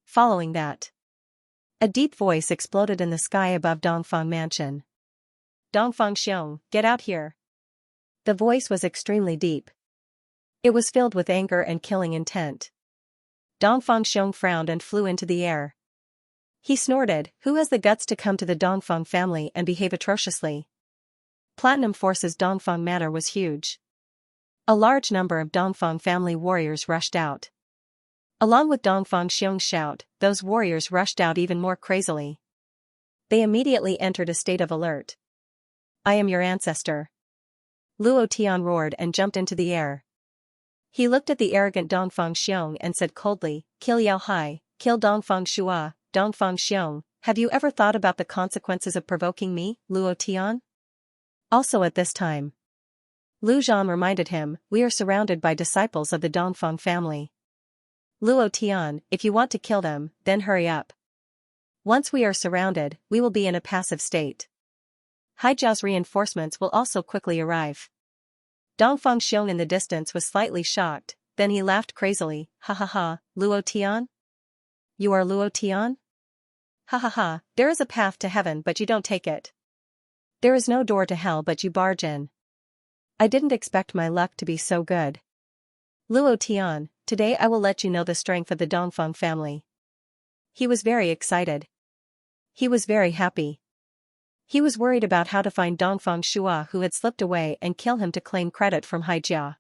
[SPEAKER 1] Following that, a deep voice exploded in the sky above Dongfang Mansion. "Dongfang Xiong, get out here." The voice was extremely deep. It was filled with anger and killing intent. Dongfang Xiong frowned and flew into the air. He snorted, "Who has the guts to come to the Dongfang family and behave atrociously?" Platinum Force's Dongfang Manor was huge. A large number of Dongfang family warriors rushed out. Along with Dongfang Xiong's shout, those warriors rushed out even more crazily. They immediately entered a state of alert. "I am your ancestor." Luo Tian roared and jumped into the air. He looked at the arrogant Dongfang Xiong and said coldly, "Kill Yao Hai, kill Dongfang Shua, Dongfang Xiong, have you ever thought about the consequences of provoking me, Luo Tian?" Also at this time, Lu Zhan reminded him, "We are surrounded by disciples of the Dongfang family. Luo Tian, if you want to kill them, then hurry up. Once we are surrounded, we will be in a passive state. Haijia's reinforcements will also quickly arrive." Dongfang Xiong in the distance was slightly shocked, then he laughed crazily, "Ha ha ha, Luo Tian? You are Luo Tian? Ha ha ha, there is a path to heaven but you don't take it. There is no door to hell but you barge in. I didn't expect my luck to be so good. Luo Tian, today I will let you know the strength of the Dongfang family." He was very excited. He was very happy. He was worried about how to find Dongfang Shua who had slipped away and kill him to claim credit from Haijia.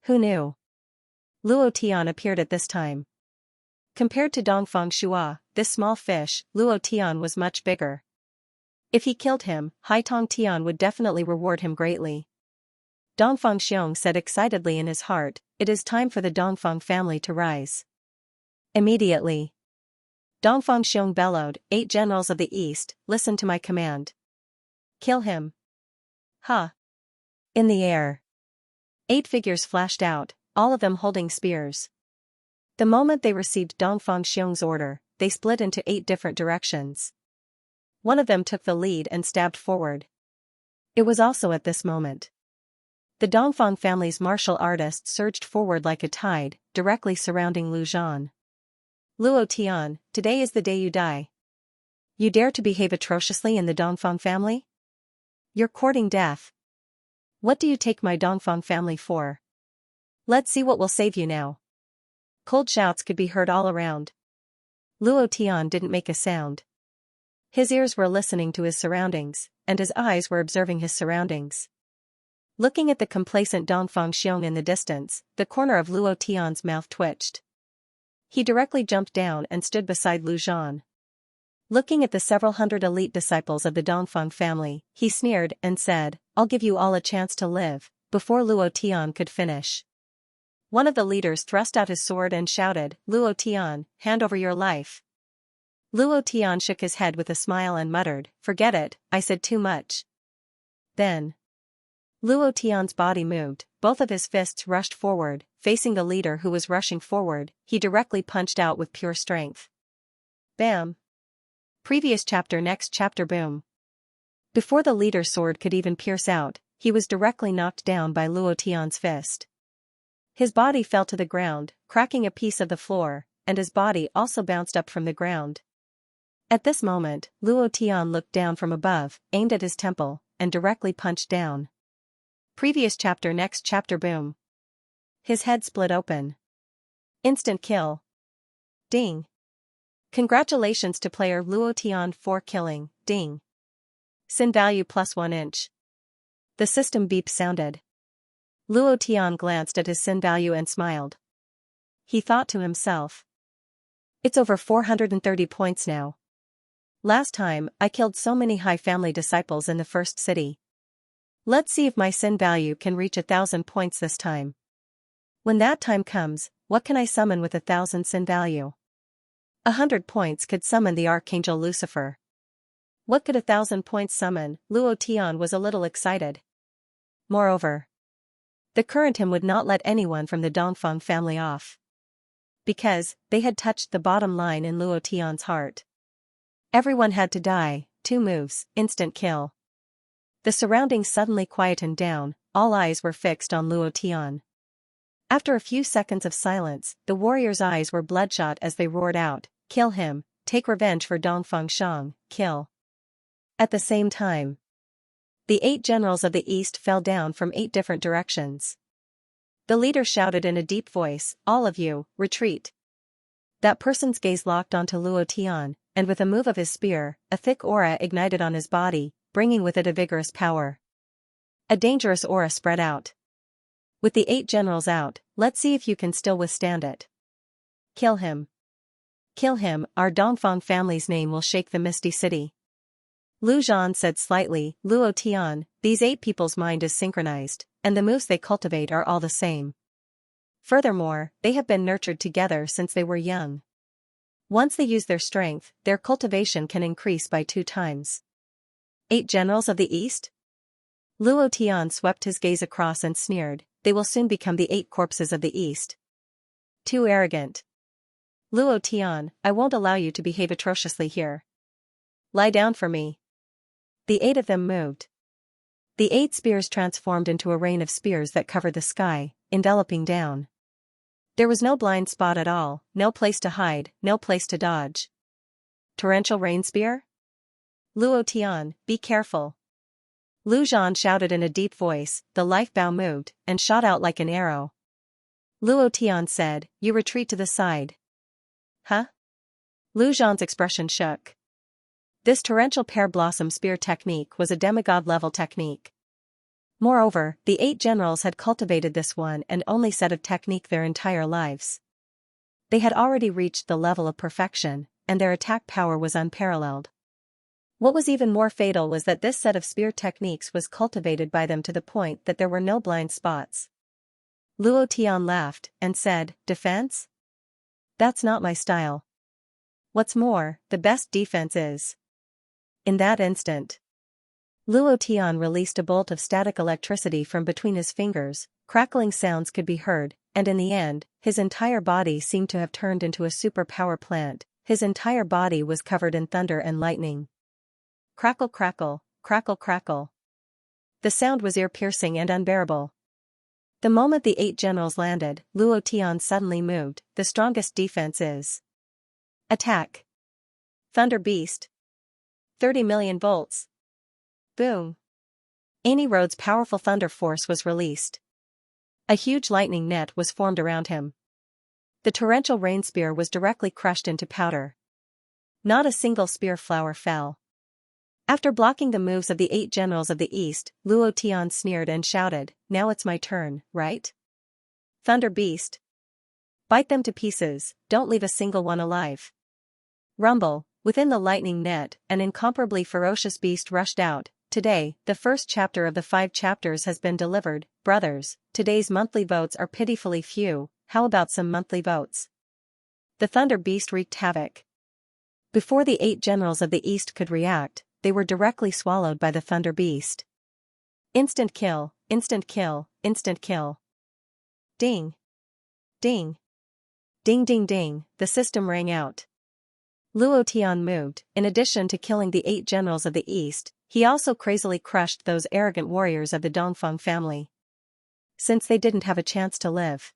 [SPEAKER 1] Who knew? Luo Tian appeared at this time. Compared to Dongfang Shua, this small fish, Luo Tian was much bigger. If he killed him, Hai Tong Tian would definitely reward him greatly. Dongfang Xiong said excitedly in his heart, "It is time for the Dongfang family to rise." Immediately, Dongfang Xiong bellowed, 8 generals of the east, listen to my command. Kill him." Ha! In the air, 8 figures flashed out, all of them holding spears. The moment they received Dongfang Xiong's order, they split into 8 different directions. One of them took the lead and stabbed forward. It was also at this moment the Dongfang family's martial artists surged forward like a tide, directly surrounding Lu Zhan. Luo Tian, today is the day you die. You dare to behave atrociously in the Dongfang family? You're courting death. What do you take my Dongfang family for? Let's see what will save you now. Cold shouts could be heard all around. Luo Tian didn't make a sound. His ears were listening to his surroundings, and his eyes were observing his surroundings. Looking at the complacent Dongfang Xiong in the distance, the corner of Luo Tian's mouth twitched. He directly jumped down and stood beside Lu Zhan. Looking at the several hundred elite disciples of the Dongfang family, he sneered and said, "I'll give you all a chance to live," before Luo Tian could finish. One of the leaders thrust out his sword and shouted, "Luo Tian, hand over your life." Luo Tian shook his head with a smile and muttered, "Forget it, I said too much." Then Luo Tian's body moved, both of his fists rushed forward, facing the leader who was rushing forward, he directly punched out with pure strength. Bam! Previous chapter next chapter boom. Before the leader's sword could even pierce out, he was directly knocked down by Luo Tian's fist. His body fell to the ground, cracking a piece of the floor, and his body also bounced up from the ground. At this moment, Luo Tian looked down from above, aimed at his temple, and directly punched down. Previous chapter next chapter boom. His head split open. Instant kill. Ding. Congratulations to player Luo Tian for killing, ding. Sin value +1 inch. The system beep sounded. Luo Tian glanced at his sin value and smiled. He thought to himself, "It's over 430 points now. Last time, I killed so many high family disciples in the first city. Let's see if my sin value can reach 1,000 points this time. When that time comes, what can I summon with 1,000 sin value? 100 points could summon the Archangel Lucifer. What could 1,000 points summon?" Luo Tian was a little excited. Moreover, the current him would not let anyone from the Dongfang family off. Because they had touched the bottom line in Luo Tian's heart. Everyone had to die, 2 moves, instant kill. The surroundings suddenly quietened down, all eyes were fixed on Luo Tian. After a few seconds of silence, the warriors' eyes were bloodshot as they roared out, "Kill him, take revenge for Dongfang Xiong, kill." At the same time, the 8 generals of the east fell down from 8 different directions. The leader shouted in a deep voice, "All of you, retreat." That person's gaze locked onto Luo Tian, and with a move of his spear, a thick aura ignited on his body, bringing with it a vigorous power. A dangerous aura spread out. With the 8 generals out, let's see if you can still withstand it. Kill him. Kill him, our Dongfang family's name will shake the misty city. Lu Zhan said slightly, "Luo Tian, these 8 people's mind is synchronized, and the moves they cultivate are all the same. Furthermore, they have been nurtured together since they were young. Once they use their strength, their cultivation can increase by 2 times. 8 generals of the East?" Luo Tian swept his gaze across and sneered, "They will soon become the 8 corpses of the East. Too arrogant. Luo Tian, I won't allow you to behave atrociously here. Lie down for me." The 8 of them moved. The 8 spears transformed into a rain of spears that covered the sky, enveloping down. There was no blind spot at all, no place to hide, no place to dodge. Torrential rain spear? Luo Tian, be careful. Lu Zhan shouted in a deep voice, the life bow moved, and shot out like an arrow. Luo Tian said, "You retreat to the side." Huh? Lu Zhan's expression shook. This torrential pear blossom spear technique was a demigod-level technique. Moreover, the 8 generals had cultivated this one and only set of technique their entire lives. They had already reached the level of perfection, and their attack power was unparalleled. What was even more fatal was that this set of spear techniques was cultivated by them to the point that there were no blind spots. Luo Tian laughed, and said, "Defense? That's not my style. What's more, the best defense is." In that instant, Luo Tian released a bolt of static electricity from between his fingers, crackling sounds could be heard, and in the end, his entire body seemed to have turned into a super power plant. His entire body was covered in thunder and lightning. Crackle crackle, crackle crackle. The sound was ear-piercing and unbearable. The moment the 8 generals landed, Luo Tian suddenly moved. The strongest defense is attack. Thunder Beast. 30 million volts. Boom. Amy Road's powerful thunder force was released. A huge lightning net was formed around him. The torrential rain spear was directly crushed into powder. Not a single spear flower fell. After blocking the moves of the 8 generals of the East, Luo Tian sneered and shouted, "Now it's my turn, right? Thunder Beast. Bite them to pieces, don't leave a single one alive." Rumble, within the lightning net, an incomparably ferocious beast rushed out. "Today, the first chapter of the 5 chapters has been delivered, brothers. Today's monthly votes are pitifully few, how about some monthly votes?" The Thunder Beast wreaked havoc. Before the 8 generals of the East could react, they were directly swallowed by the Thunder Beast. Instant kill, instant kill, instant kill. Ding. Ding. Ding ding ding, the system rang out. Luo Tian moved. In addition to killing the 8 generals of the East, he also crazily crushed those arrogant warriors of the Dongfeng family. Since they didn't have a chance to live,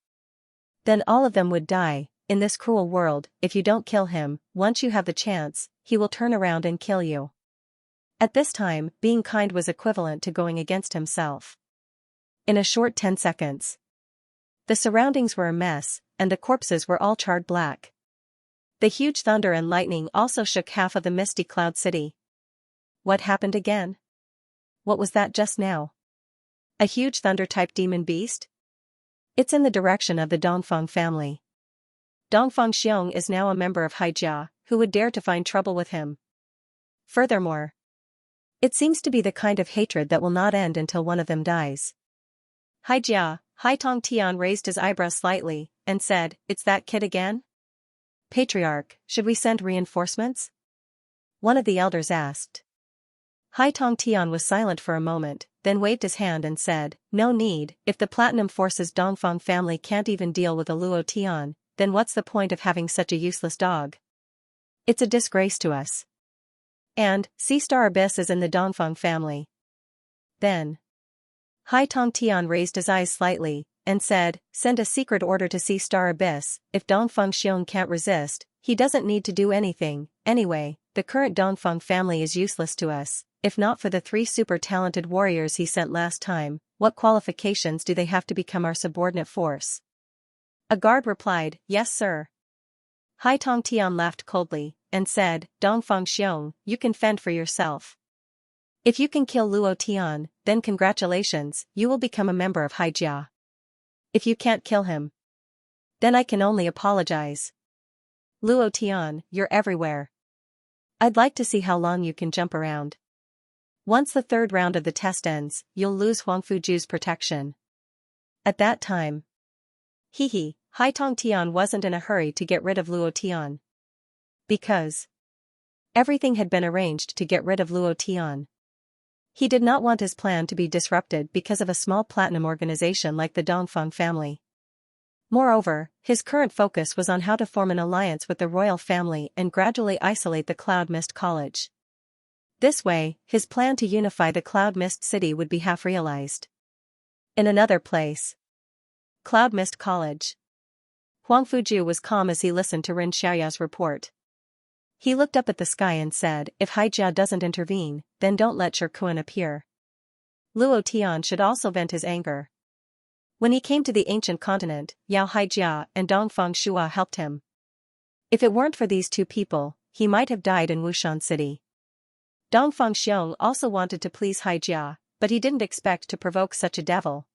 [SPEAKER 1] then all of them would die. In this cruel world, if you don't kill him, once you have the chance, he will turn around and kill you. At this time, being kind was equivalent to going against himself. In a short 10 seconds, the surroundings were a mess, and the corpses were all charred black. The huge thunder and lightning also shook half of the misty cloud city. What happened again? What was that just now? A huge thunder-type demon beast? It's in the direction of the Dongfeng family. Dongfeng Xiong is now a member of Xianxia, who would dare to find trouble with him? Furthermore, it seems to be the kind of hatred that will not end until one of them dies. Xianxia, Haitong Tian raised his eyebrows slightly, and said, "It's that kid again? Patriarch, should we send reinforcements?" One of the elders asked. Haitong Tian was silent for a moment, then waved his hand and said, "No need. If the Platinum Forces Dongfeng family can't even deal with a Luo Tian, then what's the point of having such a useless dog? It's a disgrace to us. And, Sea Star Abyss is in the Dongfeng family." Then Haitong Tian raised his eyes slightly, and said, "Send a secret order to Sea Star Abyss. If Dongfeng Xiong can't resist, he doesn't need to do anything. Anyway, the current Dongfeng family is useless to us. If not for the 3 super talented warriors he sent last time, what qualifications do they have to become our subordinate force?" A guard replied, "Yes sir." Haitong Tian laughed coldly, and said, "Dongfeng Xiong, you can fend for yourself. If you can kill Luo Tian, then congratulations, you will become a member of Xianxia. If you can't kill him, then I can only apologize. Luo Tian, you're everywhere. I'd like to see how long you can jump around. Once the 3rd round of the test ends, you'll lose Huangfuju's protection. At that time." Haitong Tian wasn't in a hurry to get rid of Luo Tian. Because everything had been arranged to get rid of Luo Tian. He did not want his plan to be disrupted because of a small platinum organization like the Dongfeng family. Moreover, his current focus was on how to form an alliance with the royal family and gradually isolate the Cloud Mist College. This way, his plan to unify the Cloud Mist City would be half realized. In another place, Cloud Mist College. Huangfuju was calm as he listened to Ren Xiaoya's report. He looked up at the sky and said, "If Haijia doesn't intervene, then don't let Shikuan appear." Luo Tian should also vent his anger. When he came to the ancient continent, Yao Haijia and Dongfeng Shua helped him. If it weren't for these 2 people, he might have died in Wushan City. Dongfeng Xiong also wanted to please Haijia, but he didn't expect to provoke such a devil.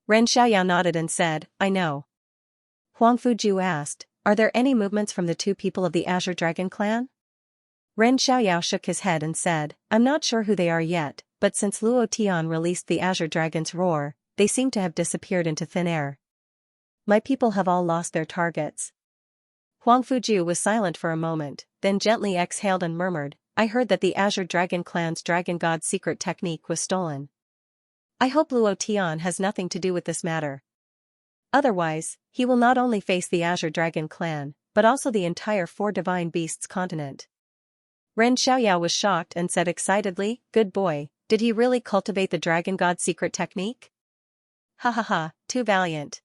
[SPEAKER 1] Ren Xiaoya nodded and said, "I know." Huangfuju asked, "Are there any movements from the 2 people of the Azure Dragon clan?" Ren Xiaoyao shook his head and said, "I'm not sure who they are yet, but since Luo Tian released the Azure Dragon's roar, they seem to have disappeared into thin air. My people have all lost their targets." Huangfuju was silent for a moment, then gently exhaled and murmured, "I heard that the Azure Dragon clan's Dragon God secret technique was stolen. I hope Luo Tian has nothing to do with this matter." Otherwise, he will not only face the Azure Dragon clan, but also the entire Four Divine Beasts continent. Ren Xiaoyao was shocked and said excitedly, "Good boy, did he really cultivate the Dragon God's secret technique? Ha ha ha, too valiant."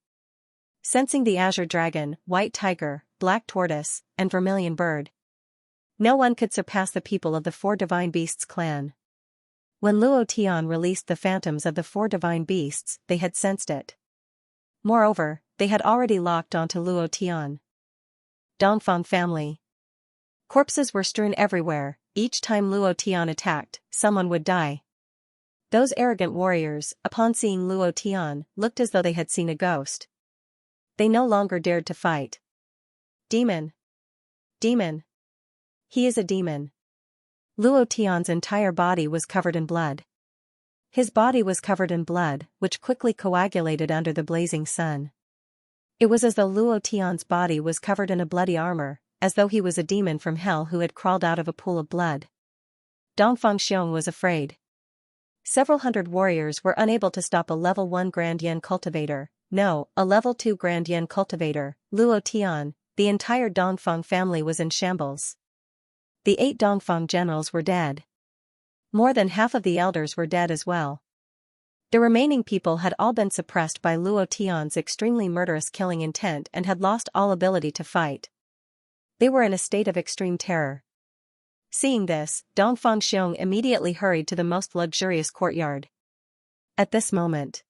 [SPEAKER 1] Sensing the Azure Dragon, White Tiger, Black Tortoise, and Vermilion Bird, no one could surpass the people of the Four Divine Beasts clan. When Luo Tian released the phantoms of the Four Divine Beasts, they had sensed it. Moreover, they had already locked onto Luo Tian. Dongfang family. Corpses were strewn everywhere. Each time Luo Tian attacked, someone would die. Those arrogant warriors, upon seeing Luo Tian, looked as though they had seen a ghost. They no longer dared to fight. Demon! Demon! He is a demon. Luo Tian's entire body was covered in blood. His body was covered in blood, which quickly coagulated under the blazing sun. It was as though Luo Tian's body was covered in a bloody armor, as though he was a demon from hell who had crawled out of a pool of blood. Dongfang Xiong was afraid. Several hundred warriors were unable to stop a level 1 Grand Yen cultivator, no, a level 2 Grand Yen cultivator, Luo Tian. The entire Dongfang family was in shambles. The 8 Dongfang generals were dead. More than half of the elders were dead as well. The remaining people had all been suppressed by Luo Tian's extremely murderous killing intent and had lost all ability to fight. They were in a state of extreme terror. Seeing this, Dongfang Xiong immediately hurried to the most luxurious courtyard. At this moment,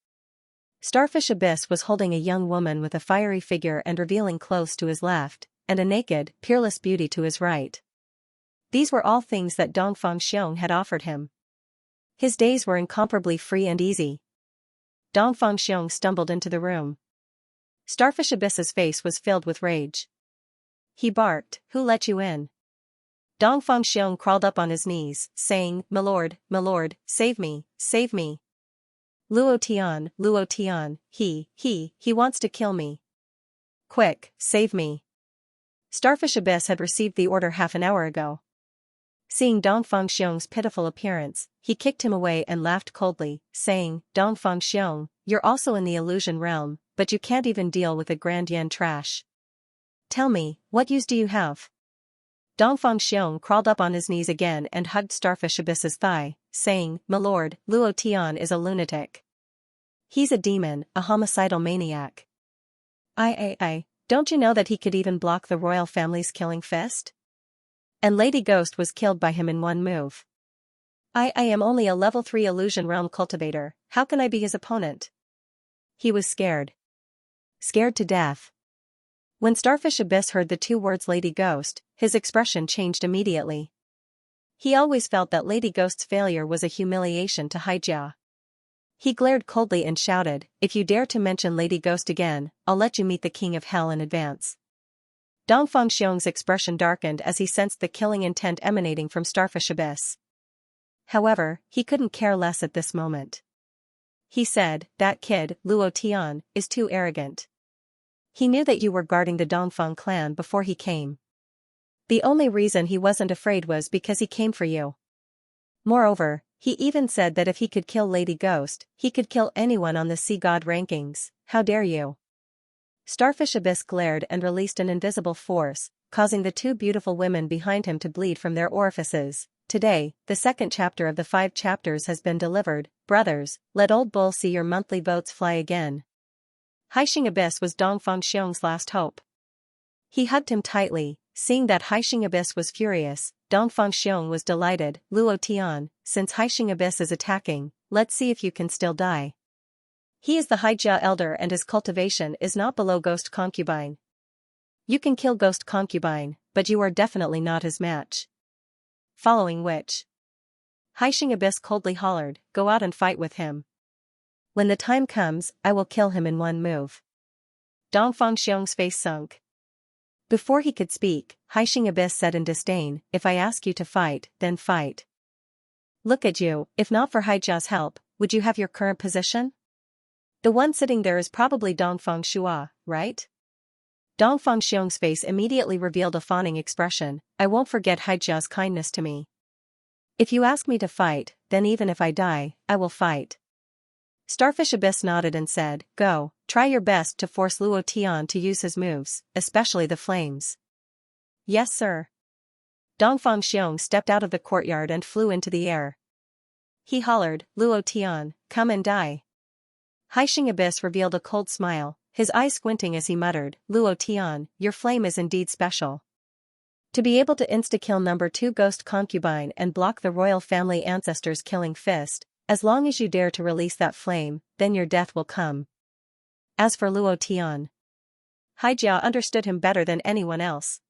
[SPEAKER 1] Starfish Abyss was holding a young woman with a fiery figure and revealing clothes to his left, and a naked, peerless beauty to his right. These were all things that Dongfang Xiong had offered him. His days were incomparably free and easy. Dongfang Xiong stumbled into the room. Starfish Abyss's face was filled with rage. He barked, "Who let you in?" Dongfang Xiong crawled up on his knees, saying, my lord, save me, save me. Luo Tian, he wants to kill me. Quick, save me. Starfish Abyss had received the order half an hour ago. Seeing Dongfang Xiong's pitiful appearance, he kicked him away and laughed coldly, saying, Dongfang Xiong, you're also in the illusion realm, but you can't even deal with the Grand Yen trash. Tell me, what use do you have? Dongfang Xiong crawled up on his knees again and hugged Starfish Abyss's thigh, saying, my lord, Luo Tian is a lunatic. He's a demon, a homicidal maniac. Don't you know that he could even block the royal family's killing fist? And Lady Ghost was killed by him in one move. I am only a level 3 illusion realm cultivator, how can I be his opponent? He was scared. Scared to death. When Starfish Abyss heard the 2 words Lady Ghost, his expression changed immediately. He always felt that Lady Ghost's failure was a humiliation to Xianxia. He glared coldly and shouted, if you dare to mention Lady Ghost again, I'll let you meet the King of Hell in advance. Dongfang Xiong's expression darkened as he sensed the killing intent emanating from Starfish Abyss. However, he couldn't care less at this moment. He said, that kid, Luo Tian, is too arrogant. He knew that you were guarding the Dongfang clan before he came. The only reason he wasn't afraid was because he came for you. Moreover, he even said that if he could kill Lady Ghost, he could kill anyone on the Sea God rankings. How dare you? Starfish Abyss glared and released an invisible force, causing the 2 beautiful women behind him to bleed from their orifices. Today, the 2nd chapter of the 5 chapters has been delivered. Brothers, let Old Bull see your monthly votes fly again. Haixing Abyss was Dongfang Xiong's last hope. He hugged him tightly, seeing that Haixing Abyss was furious. Dongfang Xiong was delighted. Luo Tian, since Haixing Abyss is attacking, let's see if you can still die. He is the Xianxia elder and his cultivation is not below Ghost Concubine. You can kill Ghost Concubine, but you are definitely not his match. Following which, Haixing Abyss coldly hollered, go out and fight with him. When the time comes, I will kill him in one move. Dongfang Xiong's face sunk. Before he could speak, Haixing Abyss said in disdain, if I ask you to fight, then fight. Look at you, if not for Haijia's help, would you have your current position? The one sitting there is probably Dongfang Shua, right? Dongfang Xiong's face immediately revealed a fawning expression, I won't forget Haijia's kindness to me. If you ask me to fight, then even if I die, I will fight. Starfish Abyss nodded and said, "Go, try your best to force Luo Tian to use his moves, especially the flames." "Yes sir." Dongfang Xiong stepped out of the courtyard and flew into the air. He hollered, "Luo Tian, come and die." Haixing Abyss revealed a cold smile, his eyes squinting as he muttered, "Luo Tian, your flame is indeed special. To be able to insta-kill number 2 ghost concubine and block the royal family ancestors' killing fist, as long as you dare to release that flame, then your death will come." As for Luo Tian, Haijia understood him better than anyone else.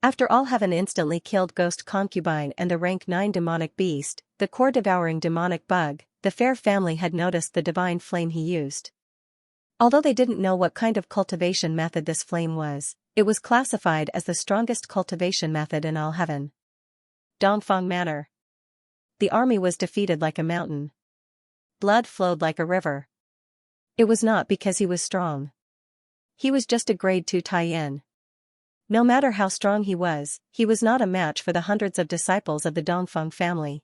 [SPEAKER 1] After all having instantly killed ghost concubine and the rank 9 demonic beast, the core devouring demonic bug, the fair family had noticed the divine flame he used. Although they didn't know what kind of cultivation method this flame was, it was classified as the strongest cultivation method in all heaven. Dongfang Manor. The army was defeated like a mountain. Blood flowed like a river. It was not because he was strong. He was just a grade 2 Taiyan. No matter how strong he was not a match for the hundreds of disciples of the Dongfang family.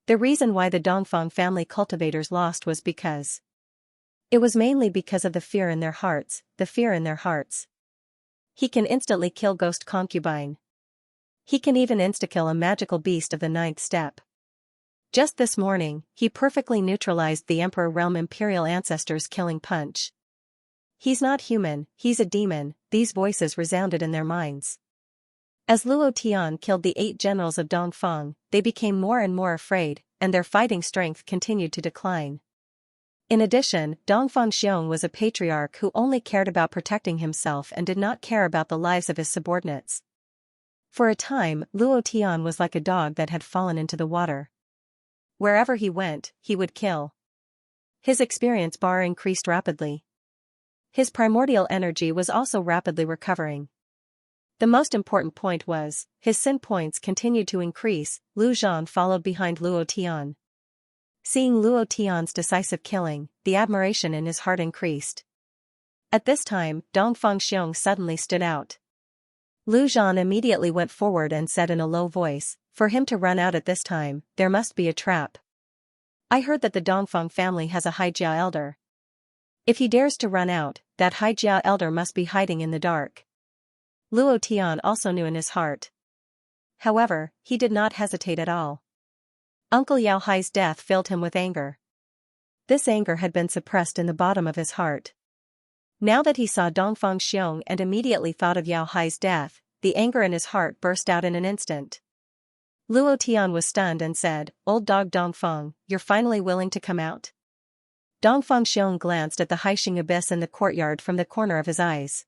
[SPEAKER 1] The reason why the Dongfang family cultivators lost was because. It was mainly because of the fear in their hearts, He can instantly kill ghost concubine. He can even insta-kill a magical beast of the 9th step. Just this morning, he perfectly neutralized the Emperor Realm Imperial Ancestors' killing punch. "He's not human, he's a demon," these voices resounded in their minds. As Luo Tian killed the 8 generals of Dongfang, they became more and more afraid, and their fighting strength continued to decline. In addition, Dongfang Xiong was a patriarch who only cared about protecting himself and did not care about the lives of his subordinates. For a time, Luo Tian was like a dog that had fallen into the water. Wherever he went, he would kill. His experience bar increased rapidly. His primordial energy was also rapidly recovering. The most important point was, his sin points continued to increase. Lu Zhan followed behind Luo Tian. Seeing Luo Tian's decisive killing, the admiration in his heart increased. At this time, Dongfang Xiong suddenly stood out. Lu Zhan immediately went forward and said in a low voice, "For him to run out at this time, there must be a trap. I heard that the Dongfang family has a Haijia elder. If he dares to run out, that Haijia elder must be hiding in the dark." Luo Tian also knew in his heart. However, he did not hesitate at all. Uncle Yao Hai's death filled him with anger. This anger had been suppressed in the bottom of his heart. Now that he saw Dongfang Xiong and immediately thought of Yao Hai's death, the anger in his heart burst out in an instant. Luo Tian was stunned and said, "Old dog Dongfang, you're finally willing to come out?" Dongfang Xiong glanced at the Haixing Abyss in the courtyard from the corner of his eyes.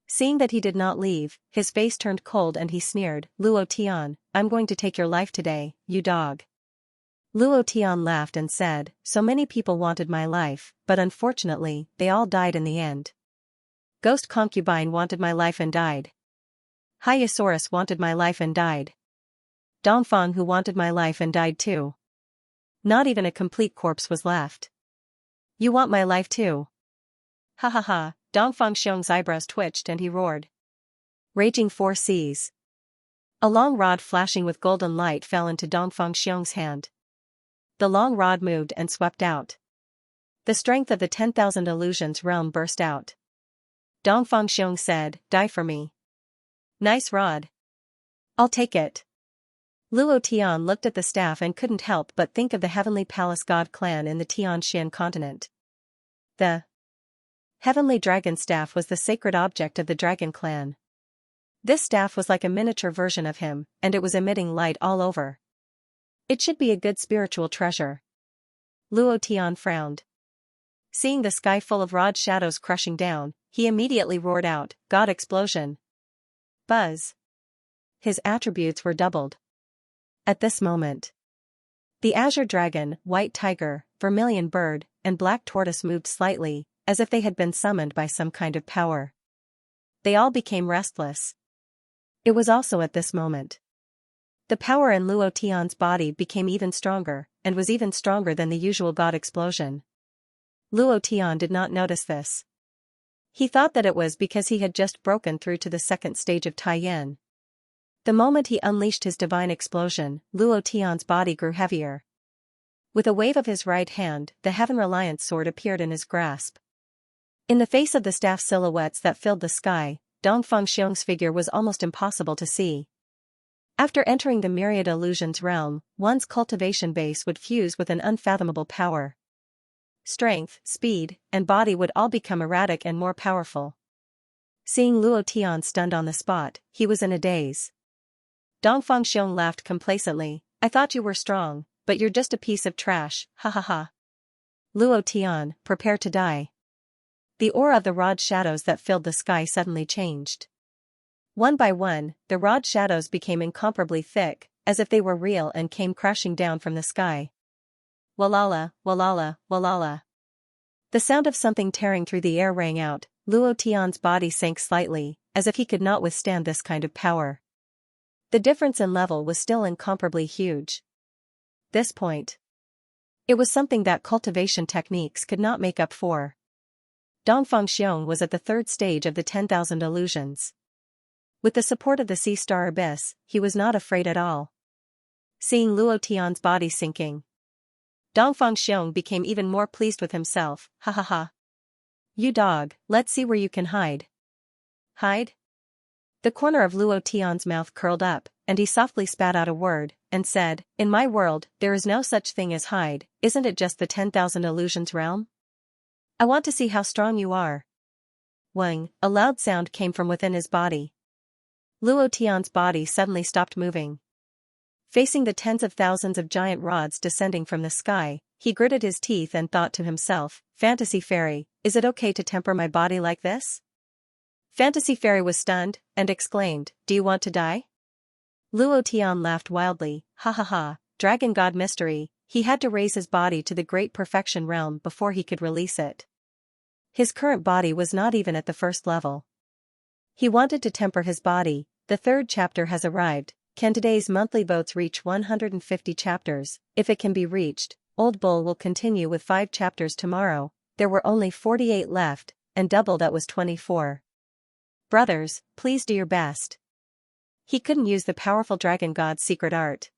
[SPEAKER 1] Seeing that he did not leave, his face turned cold and he sneered, "Luo Tian, I'm going to take your life today, you dog." Luo Tian laughed and said, "So many people wanted my life, but unfortunately, they all died in the end. Ghost Concubine wanted my life and died. Hyosaurus wanted my life and died. Dongfang who wanted my life and died too. Not even a complete corpse was left. You want my life too?" "Ha ha ha," Dongfang Xiong's eyebrows twitched and he roared. Raging 4 seas. A long rod flashing with golden light fell into Dongfang Xiong's hand. The long rod moved and swept out. The strength of the 10,000 illusions realm burst out. Dongfang Xiong said, "Die for me." "Nice rod. I'll take it." Luo Tian looked at the staff and couldn't help but think of the Heavenly Palace God clan in the Tianxian continent. The Heavenly Dragon Staff was the sacred object of the Dragon clan. This staff was like a miniature version of him, and it was emitting light all over. It should be a good spiritual treasure. Luo Tian frowned. Seeing the sky full of rod shadows crushing down, he immediately roared out, "God explosion!" Buzz. His attributes were doubled. At this moment, the azure dragon, white tiger, vermilion bird, and black tortoise moved slightly, as if they had been summoned by some kind of power. They all became restless. It was also at this moment. The power in Luo Tian's body became even stronger, and was even stronger than the usual god explosion. Luo Tian did not notice this. He thought that it was because he had just broken through to the 2nd stage of Taiyan. The moment he unleashed his divine explosion, Luo Tian's body grew heavier. With a wave of his right hand, the Heaven-Reliant sword appeared in his grasp. In the face of the staff silhouettes that filled the sky, Dongfang Xiong's figure was almost impossible to see. After entering the myriad illusions realm, one's cultivation base would fuse with an unfathomable power. Strength, speed, and body would all become erratic and more powerful. Seeing Luo Tian stunned on the spot, he was in a daze. Dongfang Xiong laughed complacently. I thought you were strong, but you're just a piece of trash, ha ha ha. Luo Tian, prepare to die. The aura of the rod shadows that filled the sky suddenly changed. One by one, the rod shadows became incomparably thick, as if they were real and came crashing down from the sky. Walala, walala, walala. The sound of something tearing through the air rang out. Luo Tian's body sank slightly, as if he could not withstand this kind of power. The difference in level was still incomparably huge. This point. It was something that cultivation techniques could not make up for. Dongfang Xiong was at the third stage of the 10,000 illusions. With the support of the sea star abyss, he was not afraid at all. Seeing Luo Tian's body sinking, Dongfang Xiong became even more pleased with himself, ha ha ha. You dog, let's see where you can hide. Hide? The corner of Luo Tian's mouth curled up, and he softly spat out a word, and said, In my world, there is no such thing as hide, isn't it just the 10,000 illusions realm? I want to see how strong you are. Wang, a loud sound came from within his body. Luo Tian's body suddenly stopped moving. Facing the tens of thousands of giant rods descending from the sky, he gritted his teeth and thought to himself, Fantasy Fairy, is it okay to temper my body like this? Fantasy Fairy was stunned, and exclaimed, Do you want to die? Luo Tian laughed wildly, ha ha ha, Dragon God Mystery, he had to raise his body to the great perfection realm before he could release it. His current body was not even at the first level. He wanted to temper his body. The third chapter has arrived. Can today's monthly votes reach 150 chapters? If it can be reached, Old Bull will continue with 5 chapters tomorrow. There were only 48 left, and double that was 24. Brothers, please do your best. He couldn't use the powerful Dragon God's secret art.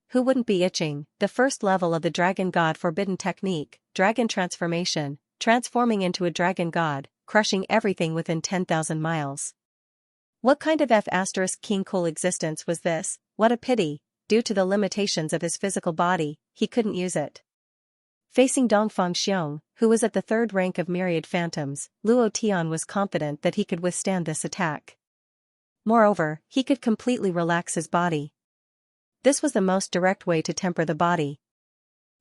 [SPEAKER 1] Who wouldn't be itching? The first level of the Dragon God forbidden technique, Dragon Transformation, transforming into a Dragon God, crushing everything within 10,000 miles. What kind of King cool existence was this? What a pity, due to the limitations of his physical body, he couldn't use it. Facing Dongfang Xiong, who was at the third rank of myriad phantoms, Luo Tian was confident that he could withstand this attack. Moreover, he could completely relax his body. This was the most direct way to temper the body.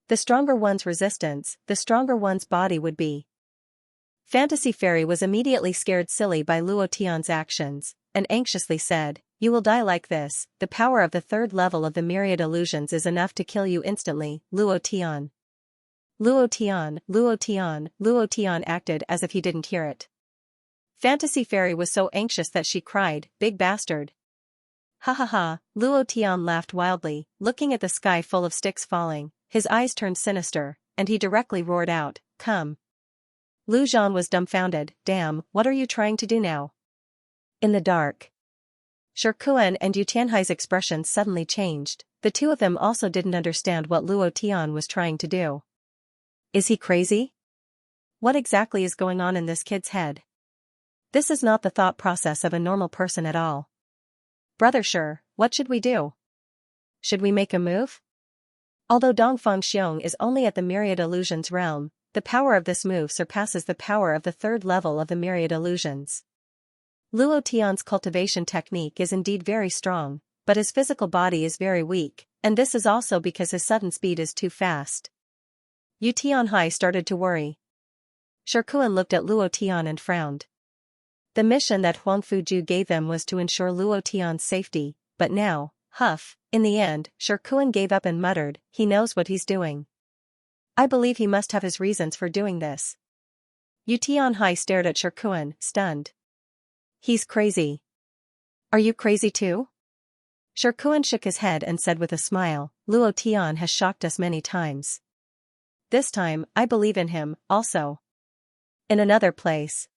[SPEAKER 1] The stronger one's resistance, the stronger one's body would be. Fantasy Fairy was immediately scared silly by Luo Tian's actions, and anxiously said, You will die like this, the power of the third level of the myriad illusions is enough to kill you instantly, Luo Tian. Luo Tian, Luo Tian, Luo Tian acted as if he didn't hear it. Fantasy Fairy was so anxious that she cried, Big bastard. Ha ha ha, Luo Tian laughed wildly, looking at the sky full of sticks falling, his eyes turned sinister, and he directly roared out, Come. Lu Zhan was dumbfounded, Damn, what are you trying to do now? In the dark. Shikuan and Yu Tianhai's expressions suddenly changed, the two of them also didn't understand what Luo Tian was trying to do. Is he crazy? What exactly is going on in this kid's head? This is not the thought process of a normal person at all. Brother Sure, what should we do? Should we make a move? Although Dongfang Xiong is only at the myriad illusions realm, the power of this move surpasses the power of the third level of the myriad illusions. Luo Tian's cultivation technique is indeed very strong, but his physical body is very weak, and this is also because his sudden speed is too fast. Yu Tianhai started to worry. Shikuan looked at Luo Tian and frowned. The mission that Huang Fuju gave them was to ensure Luo Tian's safety, but now, huff, in the end, Shikuan gave up and muttered, He knows what he's doing. I believe he must have his reasons for doing this. Yu Tianhai stared at Shikuan, stunned. He's crazy. Are you crazy too? Shikuan shook his head and said with a smile, Luo Tian has shocked us many times. This time, I believe in him, also. In another place.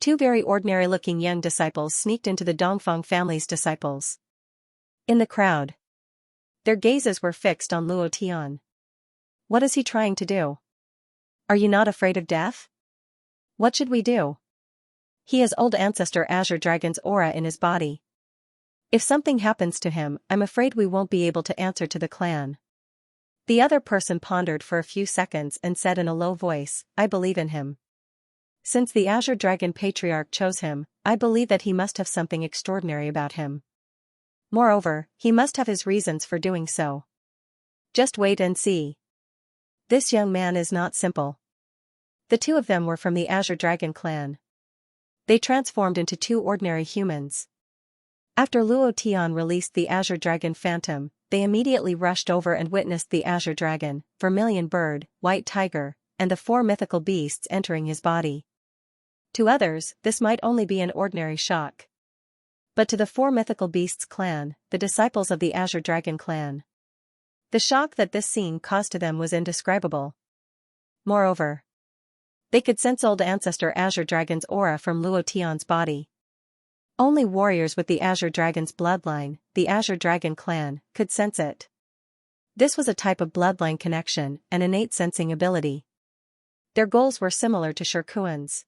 [SPEAKER 1] 2 very ordinary-looking young disciples sneaked into the Dongfang family's disciples. In the crowd. Their gazes were fixed on Luo Tian. What is he trying to do? Are you not afraid of death? What should we do? He has old ancestor Azure Dragon's aura in his body. If something happens to him, I'm afraid we won't be able to answer to the clan. The other person pondered for a few seconds and said in a low voice, I believe in him. Since the Azure Dragon Patriarch chose him, I believe that he must have something extraordinary about him. Moreover, he must have his reasons for doing so. Just wait and see. This young man is not simple. The two of them were from the Azure Dragon clan. They transformed into two ordinary humans. After Luo Tian released the Azure Dragon Phantom, they immediately rushed over and witnessed the Azure Dragon, Vermilion Bird, White Tiger, and the four mythical beasts entering his body. To others, this might only be an ordinary shock. But to the four mythical beasts clan, the disciples of the Azure Dragon clan, the shock that this scene caused to them was indescribable. Moreover, they could sense old ancestor Azure Dragon's aura from Luo Tian's body. Only warriors with the Azure Dragon's bloodline, the Azure Dragon clan, could sense it. This was a type of bloodline connection, an innate sensing ability. Their goals were similar to Shirkuan's.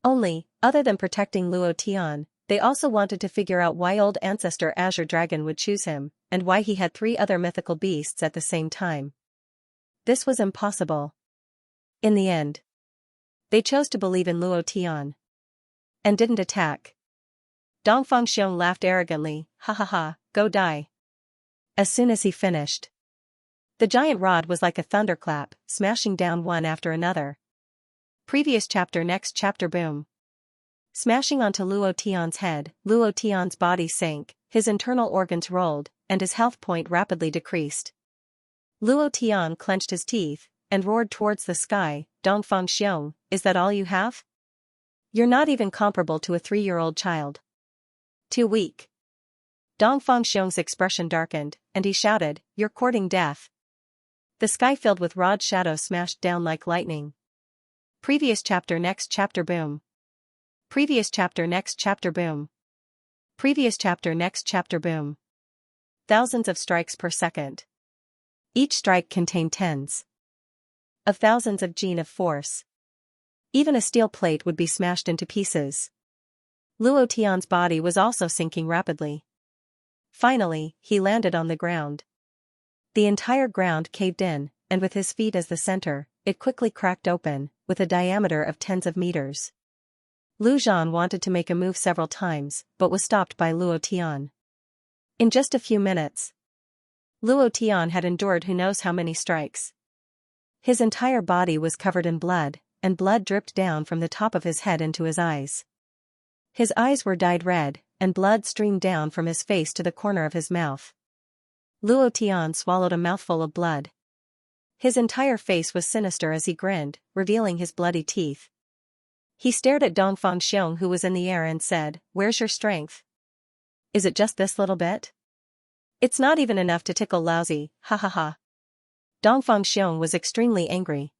[SPEAKER 1] Only, other than protecting Luo Tian, they also wanted to figure out why old ancestor Azure Dragon would choose him, and why he had three other mythical beasts at the same time. This was impossible. In the end, they chose to believe in Luo Tian. And didn't attack. Dongfang Xiong laughed arrogantly, ha ha ha, go die. As soon as he finished, the giant rod was like a thunderclap, smashing down one after another. Previous chapter. Next chapter. Boom. Smashing onto Luo Tian's head, Luo Tian's body sank, his internal organs rolled, and his health point rapidly decreased. Luo Tian clenched his teeth, and roared towards the sky, Dongfang Xiong, is that all you have? You're not even comparable to a 3-year-old child. Too weak. Dongfang Xiong's expression darkened, and he shouted, you're courting death. The sky filled with rod shadows smashed down like lightning. Previous chapter. Next chapter. Boom. Previous chapter. Next chapter. Boom. Previous chapter. Next chapter. Boom. Thousands of strikes per second. Each strike contained tens of thousands of gene of force. Even a steel plate would be smashed into pieces. Luo Tian's body was also sinking rapidly. Finally, he landed on the ground. The entire ground caved in, and with his feet as the center, it quickly cracked open, with a diameter of tens of meters. Lu Zhan wanted to make a move several times, but was stopped by Luo Tian. In just a few minutes, Luo Tian had endured who knows how many strikes. His entire body was covered in blood, and blood dripped down from the top of his head into his eyes. His eyes were dyed red, and blood streamed down from his face to the corner of his mouth. Luo Tian swallowed a mouthful of blood. His entire face was sinister as he grinned, revealing his bloody teeth. He stared at Dongfang Xiong, who was in the air, and said, where's your strength? Is it just this little bit? It's not even enough to tickle lousy, ha ha ha. Dongfang Xiong was extremely angry.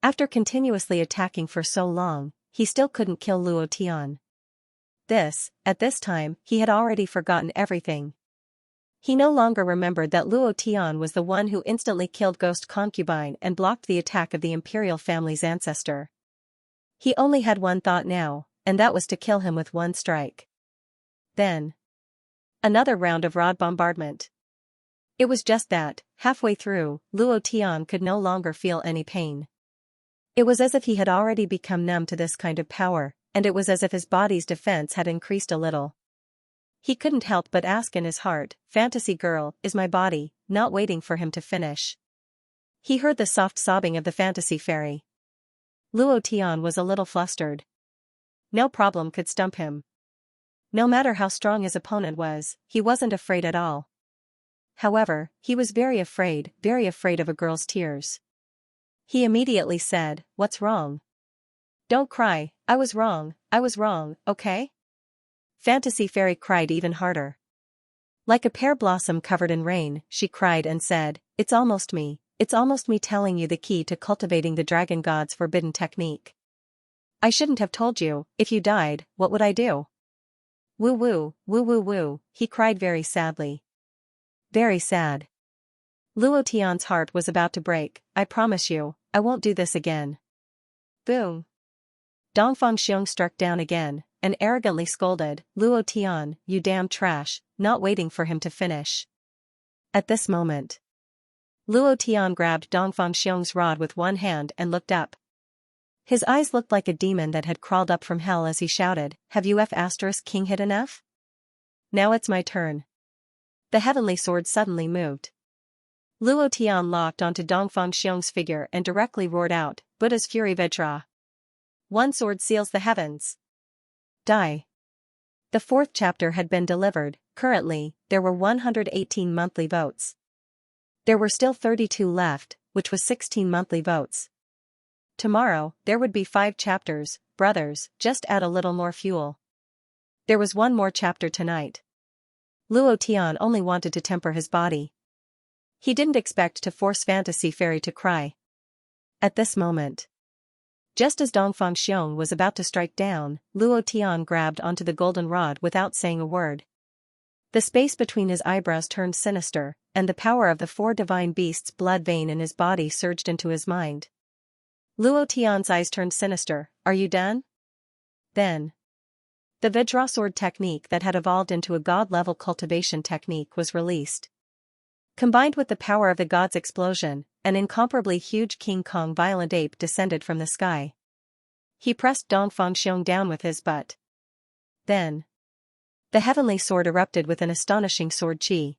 [SPEAKER 1] After continuously attacking for so long, he still couldn't kill Luo Tian. At this time, he had already forgotten everything. He no longer remembered that Luo Tian was the one who instantly killed Ghost Concubine and blocked the attack of the imperial family's ancestor. He only had one thought now, and that was to kill him with one strike. Then, another round of rod bombardment. It was just that, halfway through, Luo Tian could no longer feel any pain. It was as if he had already become numb to this kind of power, and it was as if his body's defense had increased a little. He couldn't help but ask in his heart, fantasy girl, is my body, not waiting for him to finish. He heard the soft sobbing of the fantasy fairy. Luo Tian was a little flustered. No problem could stump him. No matter how strong his opponent was, he wasn't afraid at all. However, he was very afraid of a girl's tears. He immediately said, what's wrong? Don't cry, I was wrong, okay? Fantasy Fairy cried even harder. Like a pear blossom covered in rain, she cried and said, it's almost me telling you the key to cultivating the dragon god's forbidden technique. I shouldn't have told you. If you died, what would I do? Woo woo, woo woo woo, he cried very sadly. Very sad. Luo Tian's heart was about to break. I promise you, I won't do this again. Boom. Dongfang Xiong struck down again, and arrogantly scolded, Luo Tian, you damn trash, not waiting for him to finish. At this moment, Luo Tian grabbed Dongfang Xiong's rod with one hand and looked up. His eyes looked like a demon that had crawled up from hell as he shouted, have you King hit enough? Now it's my turn. The heavenly sword suddenly moved. Luo Tian locked onto Dongfang Xiong's figure and directly roared out, Buddha's Fury Vajra. One sword seals the heavens. Die. The fourth chapter had been delivered. Currently, there were 118 monthly votes. There were still 32 left, which was 16 monthly votes. Tomorrow, there would be 5 chapters, brothers, just add a little more fuel. There was one more chapter tonight. Luo Tian only wanted to temper his body. He didn't expect to force Fantasy Fairy to cry. At this moment, just as Dongfang Xiong was about to strike down, Luo Tian grabbed onto the golden rod without saying a word. The space between his eyebrows turned sinister, and the power of the 4 divine beasts' blood vein in his body surged into his mind. Luo Tian's eyes turned sinister. Are you done? Then, the Vajra sword technique that had evolved into a god-level cultivation technique was released. Combined with the power of the god's explosion, an incomparably huge King Kong violent ape descended from the sky. He pressed Dongfang Xiong down with his butt. Then, the heavenly sword erupted with an astonishing sword chi.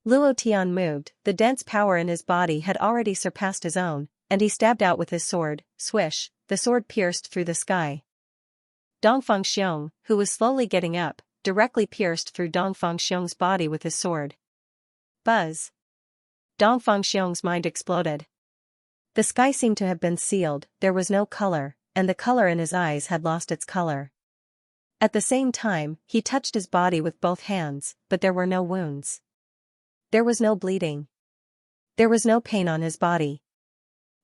[SPEAKER 1] Luo Tian moved, the dense power in his body had already surpassed his own, and he stabbed out with his sword. Swish, the sword pierced through the sky. Dongfang Xiong, who was slowly getting up, directly pierced through Dongfang Xiong's body with his sword. Buzz. Dongfang Xiong's mind exploded. The sky seemed to have been sealed, there was no color, and the color in his eyes had lost its color. At the same time, he touched his body with both hands, but there were no wounds. There was no bleeding. There was no pain on his body.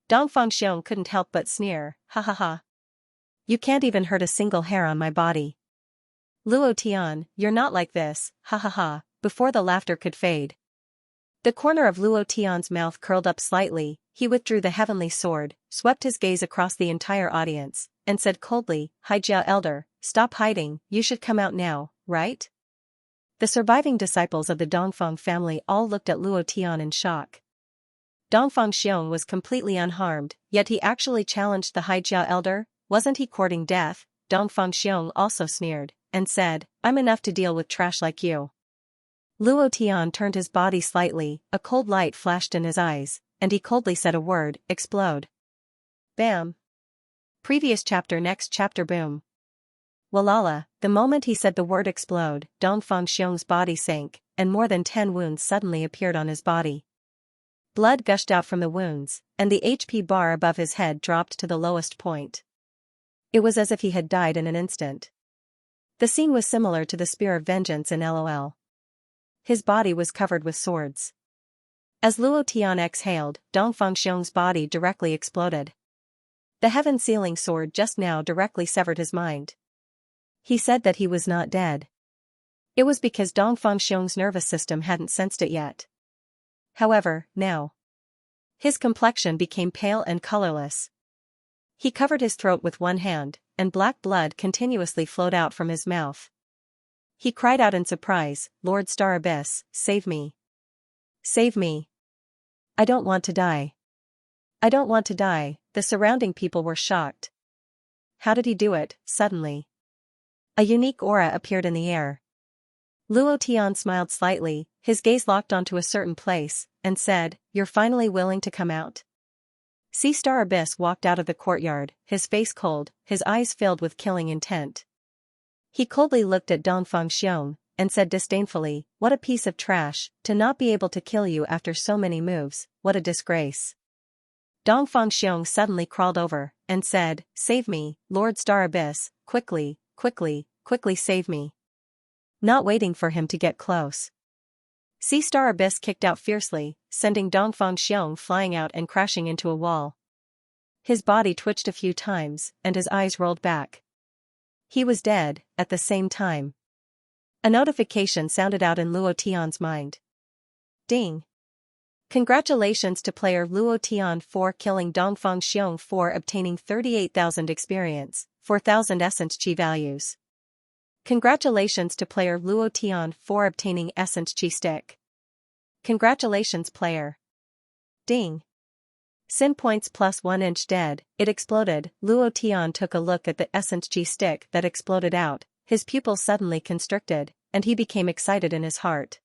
[SPEAKER 1] Dongfang Xiong couldn't help but sneer, ha ha ha. You can't even hurt a single hair on my body. Luo Tian, you're not like this, ha ha ha, before the laughter could fade. The corner of Luo Tian's mouth curled up slightly, he withdrew the heavenly sword, swept his gaze across the entire audience, and said coldly, Haijia Elder, stop hiding, you should come out now, right? The surviving disciples of the Dongfang family all looked at Luo Tian in shock. Dongfang Xiong was completely unharmed, yet he actually challenged the Haijia Elder, wasn't he courting death? Dongfang Xiong also sneered, and said, I'm enough to deal with trash like you. Luo Tian turned his body slightly, a cold light flashed in his eyes, and he coldly said a word, explode. Bam. Previous chapter next chapter boom. Walala, the moment he said the word explode, Dongfang Xiong's body sank, and more than 10 wounds suddenly appeared on his body. Blood gushed out from the wounds, and the HP bar above his head dropped to the lowest point. It was as if he had died in an instant. The scene was similar to the Spear of Vengeance in LOL. His body was covered with swords. As Luo Tian exhaled, Dongfang Xiong's body directly exploded. The heaven-sealing sword just now directly severed his mind. He said that he was not dead. It was because Dongfang Xiong's nervous system hadn't sensed it yet. However, now, his complexion became pale and colorless. He covered his throat with one hand, and black blood continuously flowed out from his mouth. He cried out in surprise, Lord Star Abyss, save me. Save me. I don't want to die. I don't want to die. The surrounding people were shocked. How did he do it? Suddenly, a unique aura appeared in the air. Luo Tian smiled slightly, his gaze locked onto a certain place, and said, You're finally willing to come out? Sea Star Abyss walked out of the courtyard, his face cold, his eyes filled with killing intent. He coldly looked at Dongfang Xiong, and said disdainfully, What a piece of trash, to not be able to kill you after so many moves, what a disgrace. Dongfang Xiong suddenly crawled over, and said, Save me, Lord Star Abyss, quickly, quickly, quickly save me. Not waiting for him to get close, Sea Star Abyss kicked out fiercely, sending Dongfang Xiong flying out and crashing into a wall. His body twitched a few times, and his eyes rolled back. He was dead. At the same time, a notification sounded out in Luo Tian's mind. Ding. Congratulations to player Luo Tian for killing Dongfang Xiong for obtaining 38,000 experience, 4,000 essence chi values. Congratulations to player Luo Tian for obtaining essence chi stick. Congratulations player. Ding. Sin points plus 1 inch dead, it exploded. Luo Tian took a look at the essence chi stick that exploded out, his pupils suddenly constricted, and he became excited in his heart.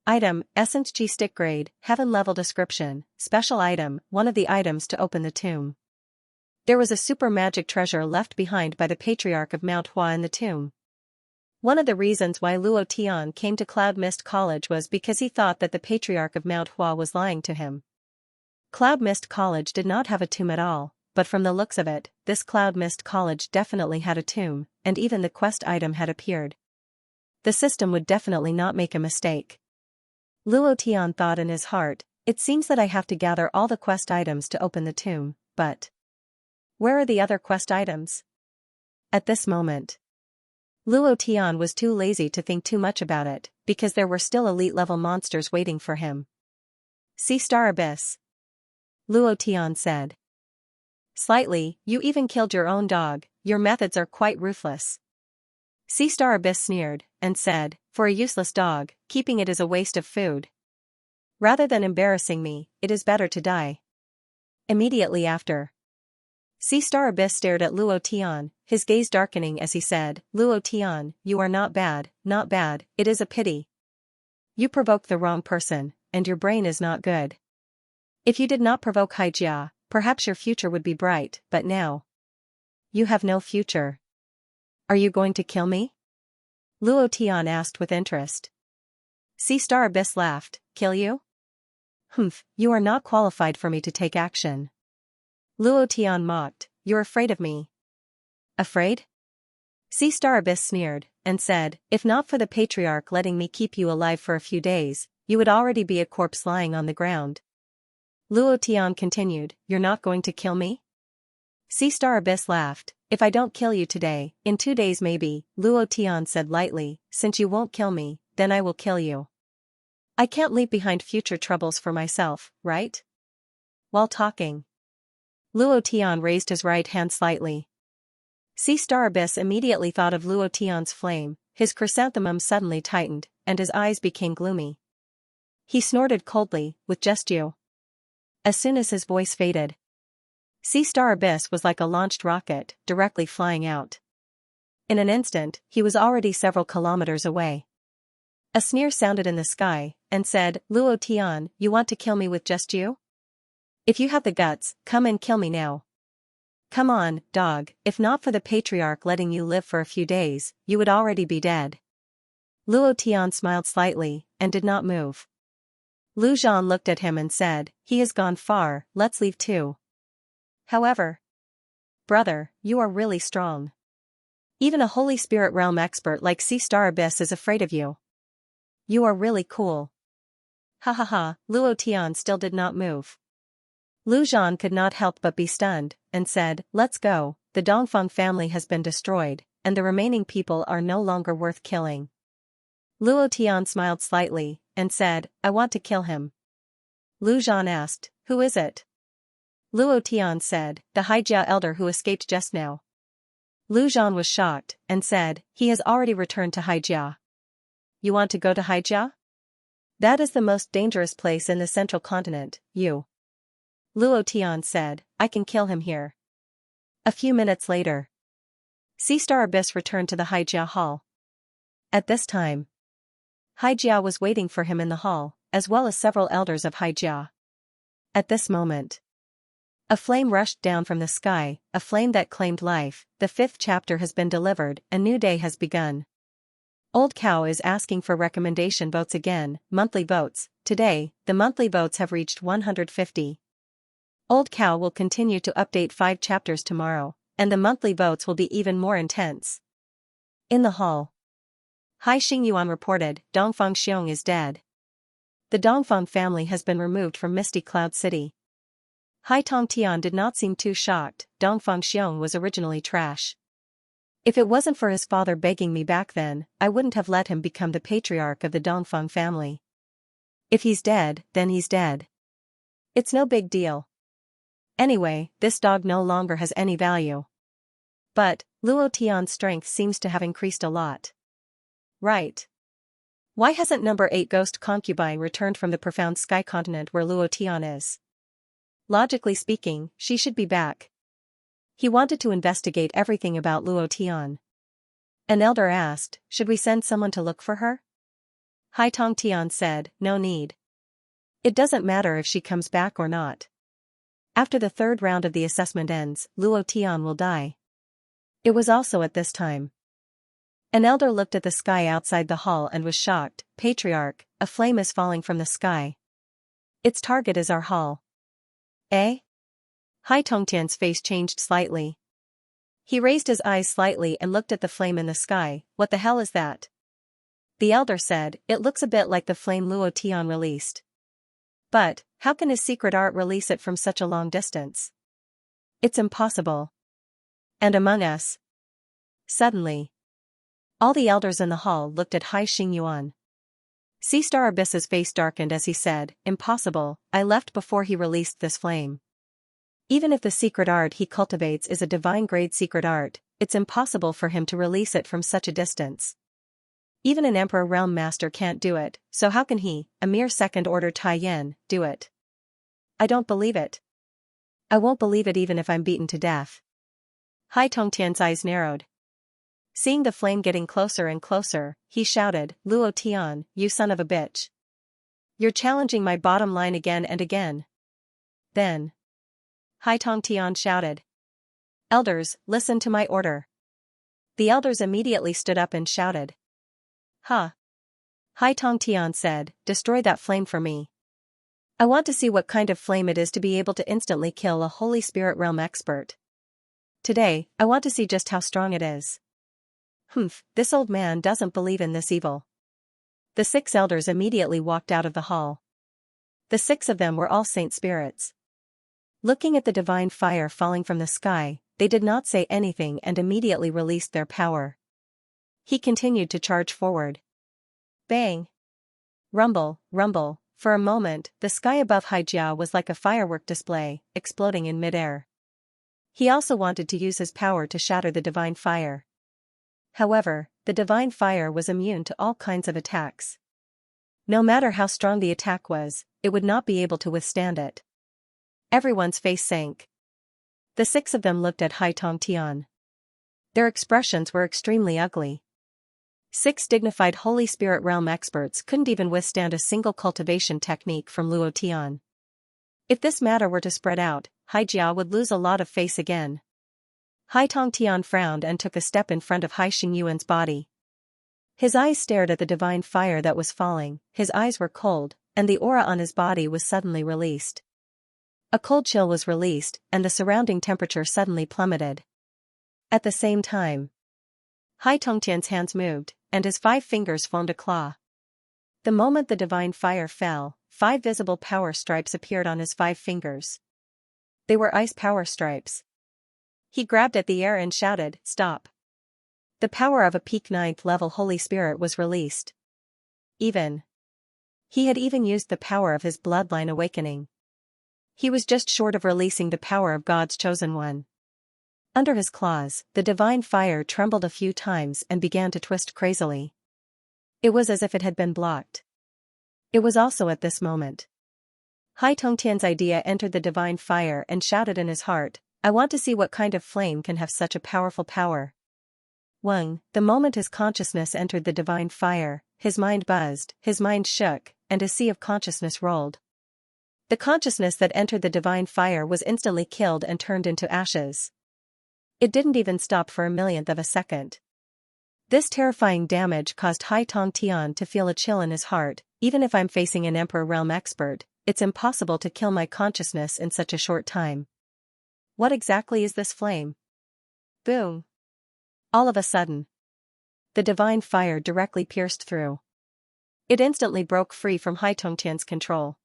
[SPEAKER 1] Item, Essence Chi Stick Grade, Heaven Level Description, Special Item, one of the items to open the tomb. There was a super magic treasure left behind by the Patriarch of Mount Hua in the tomb. One of the reasons why Luo Tian came to Cloud Mist College was because he thought that the Patriarch of Mount Hua was lying to him. Cloud Mist College did not have a tomb at all, but from the looks of it, this Cloud Mist College definitely had a tomb, and even the quest item had appeared. The system would definitely not make a mistake. Luo Tian thought in his heart, it seems that I have to gather all the quest items to open the tomb, but where are the other quest items? At this moment, Luo Tian was too lazy to think too much about it, because there were still elite-level monsters waiting for him. Sea Star Abyss. Luo Tian said. Slightly, you even killed your own dog, your methods are quite ruthless. Sea Star Abyss sneered, and said, for a useless dog, keeping it is a waste of food. Rather than embarrassing me, it is better to die. Immediately after, Sea Star Abyss stared at Luo Tian, his gaze darkening as he said, Luo Tian, you are not bad, it is a pity. You provoked the wrong person, and your brain is not good. If you did not provoke Xianxia, perhaps your future would be bright, but now you have no future. Are you going to kill me? Luo Tian asked with interest. Sea Star Abyss laughed, kill you? Humph, you are not qualified for me to take action. Luo Tian mocked, you're afraid of me. Afraid? Sea Star Abyss sneered, and said, if not for the Patriarch letting me keep you alive for a few days, you would already be a corpse lying on the ground. Luo Tian continued, you're not going to kill me? Sea Star Abyss laughed, if I don't kill you today, in 2 days maybe, Luo Tian said lightly, since you won't kill me, then I will kill you. I can't leave behind future troubles for myself, right? While talking, Luo Tian raised his right hand slightly. Sea Star Abyss immediately thought of Luo Tian's flame, his chrysanthemum suddenly tightened, and his eyes became gloomy. He snorted coldly, with just you. As soon as his voice faded, Sea Star Abyss was like a launched rocket, directly flying out. In an instant, he was already several kilometers away. A sneer sounded in the sky, and said, Luo Tian, you want to kill me with just you? If you have the guts, come and kill me now. Come on, dog, if not for the Patriarch letting you live for a few days, you would already be dead. Luo Tian smiled slightly, and did not move. Lu Zhan looked at him and said, he has gone far, let's leave too. However, brother, you are really strong. Even a Holy Spirit Realm expert like Sea Star Abyss is afraid of you. You are really cool. Ha ha ha, Luo Tian still did not move. Lu Zhan could not help but be stunned, and said, let's go, the Dongfang family has been destroyed, and the remaining people are no longer worth killing. Luo Tian smiled slightly, and said, I want to kill him. Lu Zhan asked, who is it? Luo Tian said, the Xianxia elder who escaped just now. Lu Zhan was shocked, and said, he has already returned to Xianxia. You want to go to Xianxia? That is the most dangerous place in the central continent, you. Luo Tian said, I can kill him here. A few minutes later, Sea Star Abyss returned to the Xianxia hall. At this time, Xianxia was waiting for him in the hall, as well as several elders of Xianxia. At this moment, a flame rushed down from the sky, a flame that claimed life. The 5th chapter has been delivered, a new day has begun. Old Cow is asking for recommendation votes again, monthly votes. Today, the monthly votes have reached 150. Old Cow will continue to update 5 chapters tomorrow, and the monthly votes will be even more intense. In the hall, Hai Xingyuan reported, Dongfang Xiong is dead. The Dongfang family has been removed from Misty Cloud City. Hai Tongtian did not seem too shocked, Dongfang Xiong was originally trash. If it wasn't for his father begging me back then, I wouldn't have let him become the patriarch of the Dongfang family. If he's dead, then he's dead. It's no big deal. Anyway, this dog no longer has any value. But, Luo Tian's strength seems to have increased a lot. Right. Why hasn't number 8 ghost concubine returned from the profound sky continent where Luo Tian is? Logically speaking, she should be back. He wanted to investigate everything about Luo Tian. An elder asked, should we send someone to look for her? Hai Tong Tian said, no need. It doesn't matter if she comes back or not. After the third round of the assessment ends, Luo Tian will die. It was also at this time. An elder looked at the sky outside the hall and was shocked. Patriarch, a flame is falling from the sky. Its target is our hall. Eh? Hai Tongtian's face changed slightly. He raised his eyes slightly and looked at the flame in the sky. What the hell is that? The elder said, it looks a bit like the flame Luo Tian released. But, how can his secret art release it from such a long distance? It's impossible. And among us? Suddenly, all the elders in the hall looked at Hai Xingyuan. Sea Star Abyss's face darkened as he said, impossible, I left before he released this flame. Even if the secret art he cultivates is a divine-grade secret art, it's impossible for him to release it from such a distance. Even an Emperor Realm Master can't do it, so how can he, a mere second-order Taiyan, do it? I don't believe it. I won't believe it even if I'm beaten to death. Hai Tongtian's eyes narrowed. Seeing the flame getting closer and closer, he shouted, Luo Tian, you son of a bitch. You're challenging my bottom line again and again. Then, Hai Tongtian shouted. Elders, listen to my order. The elders immediately stood up and shouted. Huh. Hai Tongtian said, destroy that flame for me. I want to see what kind of flame it is to be able to instantly kill a Holy Spirit Realm expert. Today, I want to see just how strong it is. Humph, this old man doesn't believe in this evil. The 6 elders immediately walked out of the hall. The 6 of them were all saint spirits. Looking at the divine fire falling from the sky, they did not say anything and immediately released their power. He continued to charge forward. Bang! Rumble, rumble, for a moment, the sky above Haijiao was like a firework display, exploding in midair. He also wanted to use his power to shatter the divine fire. However, the divine fire was immune to all kinds of attacks. No matter how strong the attack was, it would not be able to withstand it. Everyone's face sank. The 6 of them looked at Hai Tongtian. Their expressions were extremely ugly. 6 dignified Holy Spirit Realm experts couldn't even withstand a single cultivation technique from Luo Tian. If this matter were to spread out, Haijiao would lose a lot of face again. Hai Tongtian frowned and took a step in front of Hai Xingyuan's body. His eyes stared at the divine fire that was falling, his eyes were cold, and the aura on his body was suddenly released. A cold chill was released, and the surrounding temperature suddenly plummeted. At the same time, Hai Tongtian's hands moved, and his 5 fingers formed a claw. The moment the divine fire fell, 5 visible power stripes appeared on his 5 fingers. They were ice power stripes. He grabbed at the air and shouted, stop. The power of a peak 9th level Holy Spirit was released. He had even used the power of his bloodline awakening. He was just short of releasing the power of God's chosen one. Under his claws, the divine fire trembled a few times and began to twist crazily. It was as if it had been blocked. It was also at this moment. Hai Tongtian's idea entered the divine fire and shouted in his heart, I want to see what kind of flame can have such a powerful power. The moment his consciousness entered the divine fire, his mind buzzed, his mind shook, and a sea of consciousness rolled. The consciousness that entered the divine fire was instantly killed and turned into ashes. It didn't even stop for a millionth of a second. This terrifying damage caused Hai Tongtian to feel a chill in his heart. Even if I'm facing an Emperor Realm expert, it's impossible to kill my consciousness in such a short time. What exactly is this flame? Boom! All of a sudden, the divine fire directly pierced through. It instantly broke free from Hai Tongtian's control.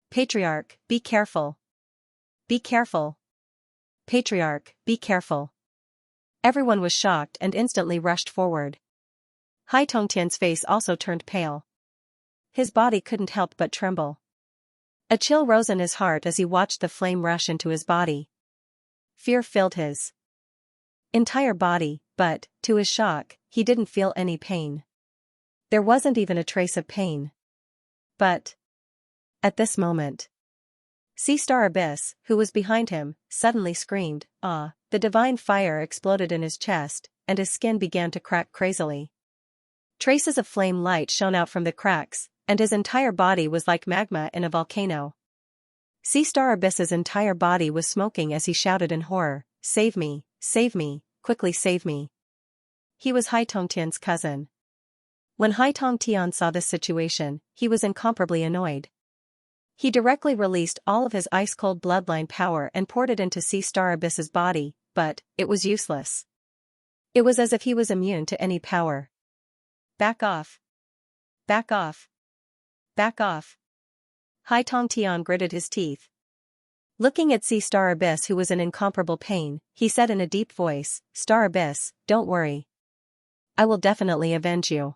[SPEAKER 1] Patriarch, be careful. Be careful. Patriarch, be careful. Everyone was shocked and instantly rushed forward. Hai Tongtian's face also turned pale. His body couldn't help but tremble. A chill rose in his heart as he watched the flame rush into his body. Fear filled his entire body, but, to his shock, he didn't feel any pain. There wasn't even a trace of pain. But at this moment, Sea Star Abyss, who was behind him, suddenly screamed, "Ah!" The divine fire exploded in his chest, and his skin began to crack crazily. Traces of flame light shone out from the cracks, and his entire body was like magma in a volcano. Sea Star Abyss's entire body was smoking as he shouted in horror, save me, quickly save me." He was Hai Tongtian's cousin. When Hai Tongtian saw this situation, he was incomparably annoyed. He directly released all of his ice-cold bloodline power and poured it into Sea Star Abyss's body, but it was useless. It was as if he was immune to any power. "Back off. Back off. Back off." Hai Tongtian gritted his teeth. Looking at Sea Star Abyss, who was in incomparable pain, he said in a deep voice, "Star Abyss, don't worry. I will definitely avenge you.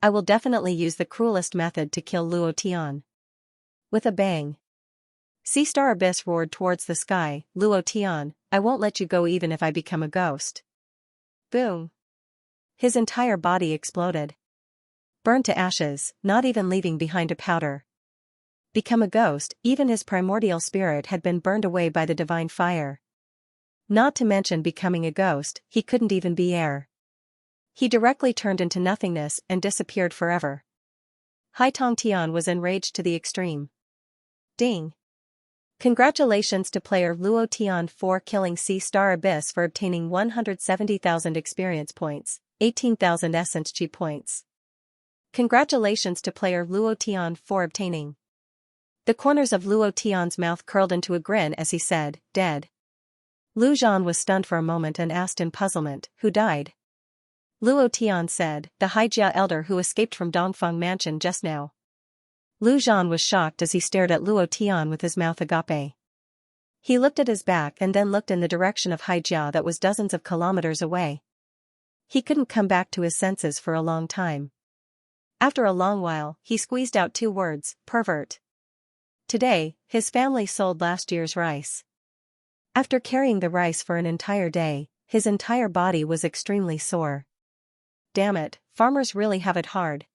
[SPEAKER 1] I will definitely use the cruelest method to kill Luo Tian." With a bang, Sea Star Abyss roared towards the sky, "Luo Tian, I won't let you go even if I become a ghost." Boom! His entire body exploded. Burned to ashes, not even leaving behind a powder. Become a ghost, even his primordial spirit had been burned away by the divine fire. Not to mention becoming a ghost, he couldn't even be air. He directly turned into nothingness and disappeared forever. Hai Tongtian was enraged to the extreme. Ding! Congratulations to player Luo Tian for killing Sea Star Abyss for obtaining 170,000 experience points, 18,000 essence G points. Congratulations to player Luo Tian for obtaining. The corners of Luo Tian's mouth curled into a grin as he said, "Dead." Lu Zhan was stunned for a moment and asked in puzzlement, "Who died?" Luo Tian said, "The Haijia elder who escaped from Dongfeng Mansion just now." Lu Zhan was shocked as he stared at Luo Tian with his mouth agape. He looked at his back and then looked in the direction of Haijia that was dozens of kilometers away. He couldn't come back to his senses for a long time. After a long while, he squeezed out 2 words, "Pervert." Today, his family sold last year's rice. After carrying the rice for an entire day, his entire body was extremely sore. Damn it, farmers really have it hard.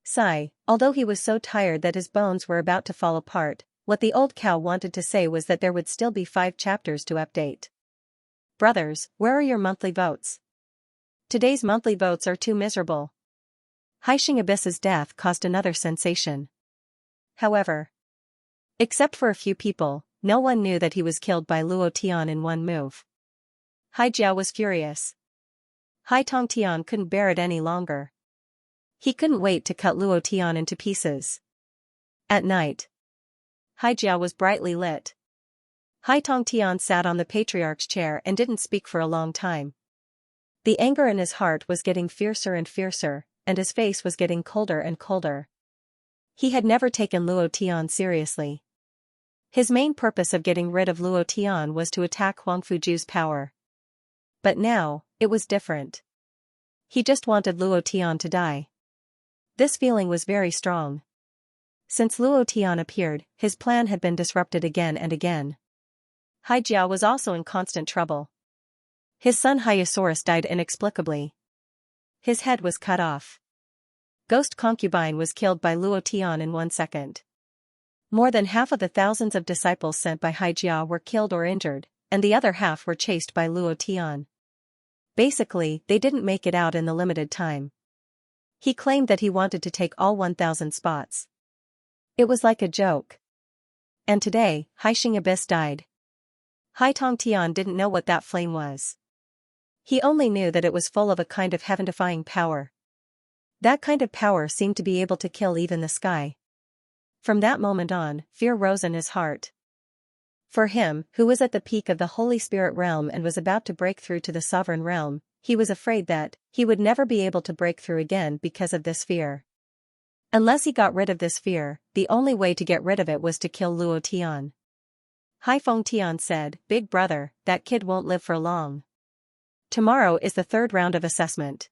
[SPEAKER 1] Sigh, although he was so tired that his bones were about to fall apart, what the old cow wanted to say was that there would still be 5 chapters to update. Brothers, where are your monthly votes? Today's monthly votes are too miserable. Haixing Abyss's death caused another sensation. However, except for a few people, no one knew that he was killed by Luo Tian in one move. Haijia was furious. Hai Tongtian couldn't bear it any longer. He couldn't wait to cut Luo Tian into pieces. At night, Haijia was brightly lit. Hai Tongtian sat on the patriarch's chair and didn't speak for a long time. The anger in his heart was getting fiercer and fiercer, and his face was getting colder and colder. He had never taken Luo Tian seriously. His main purpose of getting rid of Luo Tian was to attack Huangfuju's power. But now, it was different. He just wanted Luo Tian to die. This feeling was very strong. Since Luo Tian appeared, his plan had been disrupted again and again. Haijia was also in constant trouble. His son Hyosaurus died inexplicably. His head was cut off. Ghost Concubine was killed by Luo Tian in 1 second. More than half of the thousands of disciples sent by Haijia were killed or injured, and the other half were chased by Luo Tian. Basically, they didn't make it out in the limited time. He claimed that he wanted to take all 1,000 spots. It was like a joke. And today, Haixing Abyss died. Hai Tongtian didn't know what that flame was. He only knew that it was full of a kind of heaven-defying power. That kind of power seemed to be able to kill even the sky. From that moment on, fear rose in his heart. For him, who was at the peak of the Holy Spirit realm and was about to break through to the Sovereign realm, he was afraid that he would never be able to break through again because of this fear. Unless he got rid of this fear, the only way to get rid of it was to kill Luo Tian. Hai Feng Tian said, "Big brother, that kid won't live for long. Tomorrow is the 3rd round of assessment.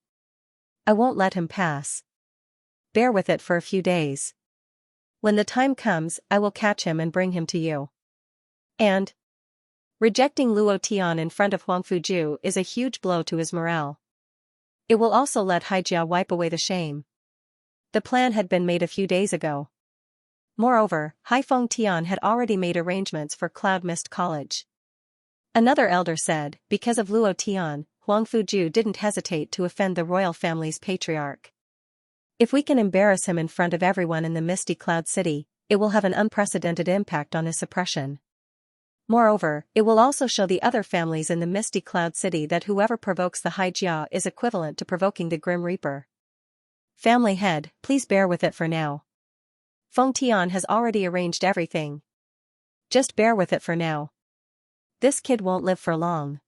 [SPEAKER 1] I won't let him pass." Bear with it for a few days. When the time comes, I will catch him and bring him to you. And rejecting Luo Tian in front of Huang Fuju is a huge blow to his morale. It will also let Haijia wipe away the shame. The plan had been made a few days ago. Moreover, Haifeng Tian had already made arrangements for Cloud Mist College. Another elder said, because of Luo Tian, Huang Fuju didn't hesitate to offend the royal family's patriarch. If we can embarrass him in front of everyone in the Misty Cloud City, it will have an unprecedented impact on his suppression. Moreover, it will also show the other families in the Misty Cloud City that whoever provokes the Haijia is equivalent to provoking the Grim Reaper. Family head, please bear with it for now. Feng Tian has already arranged everything. Just bear with it for now. This kid won't live for long.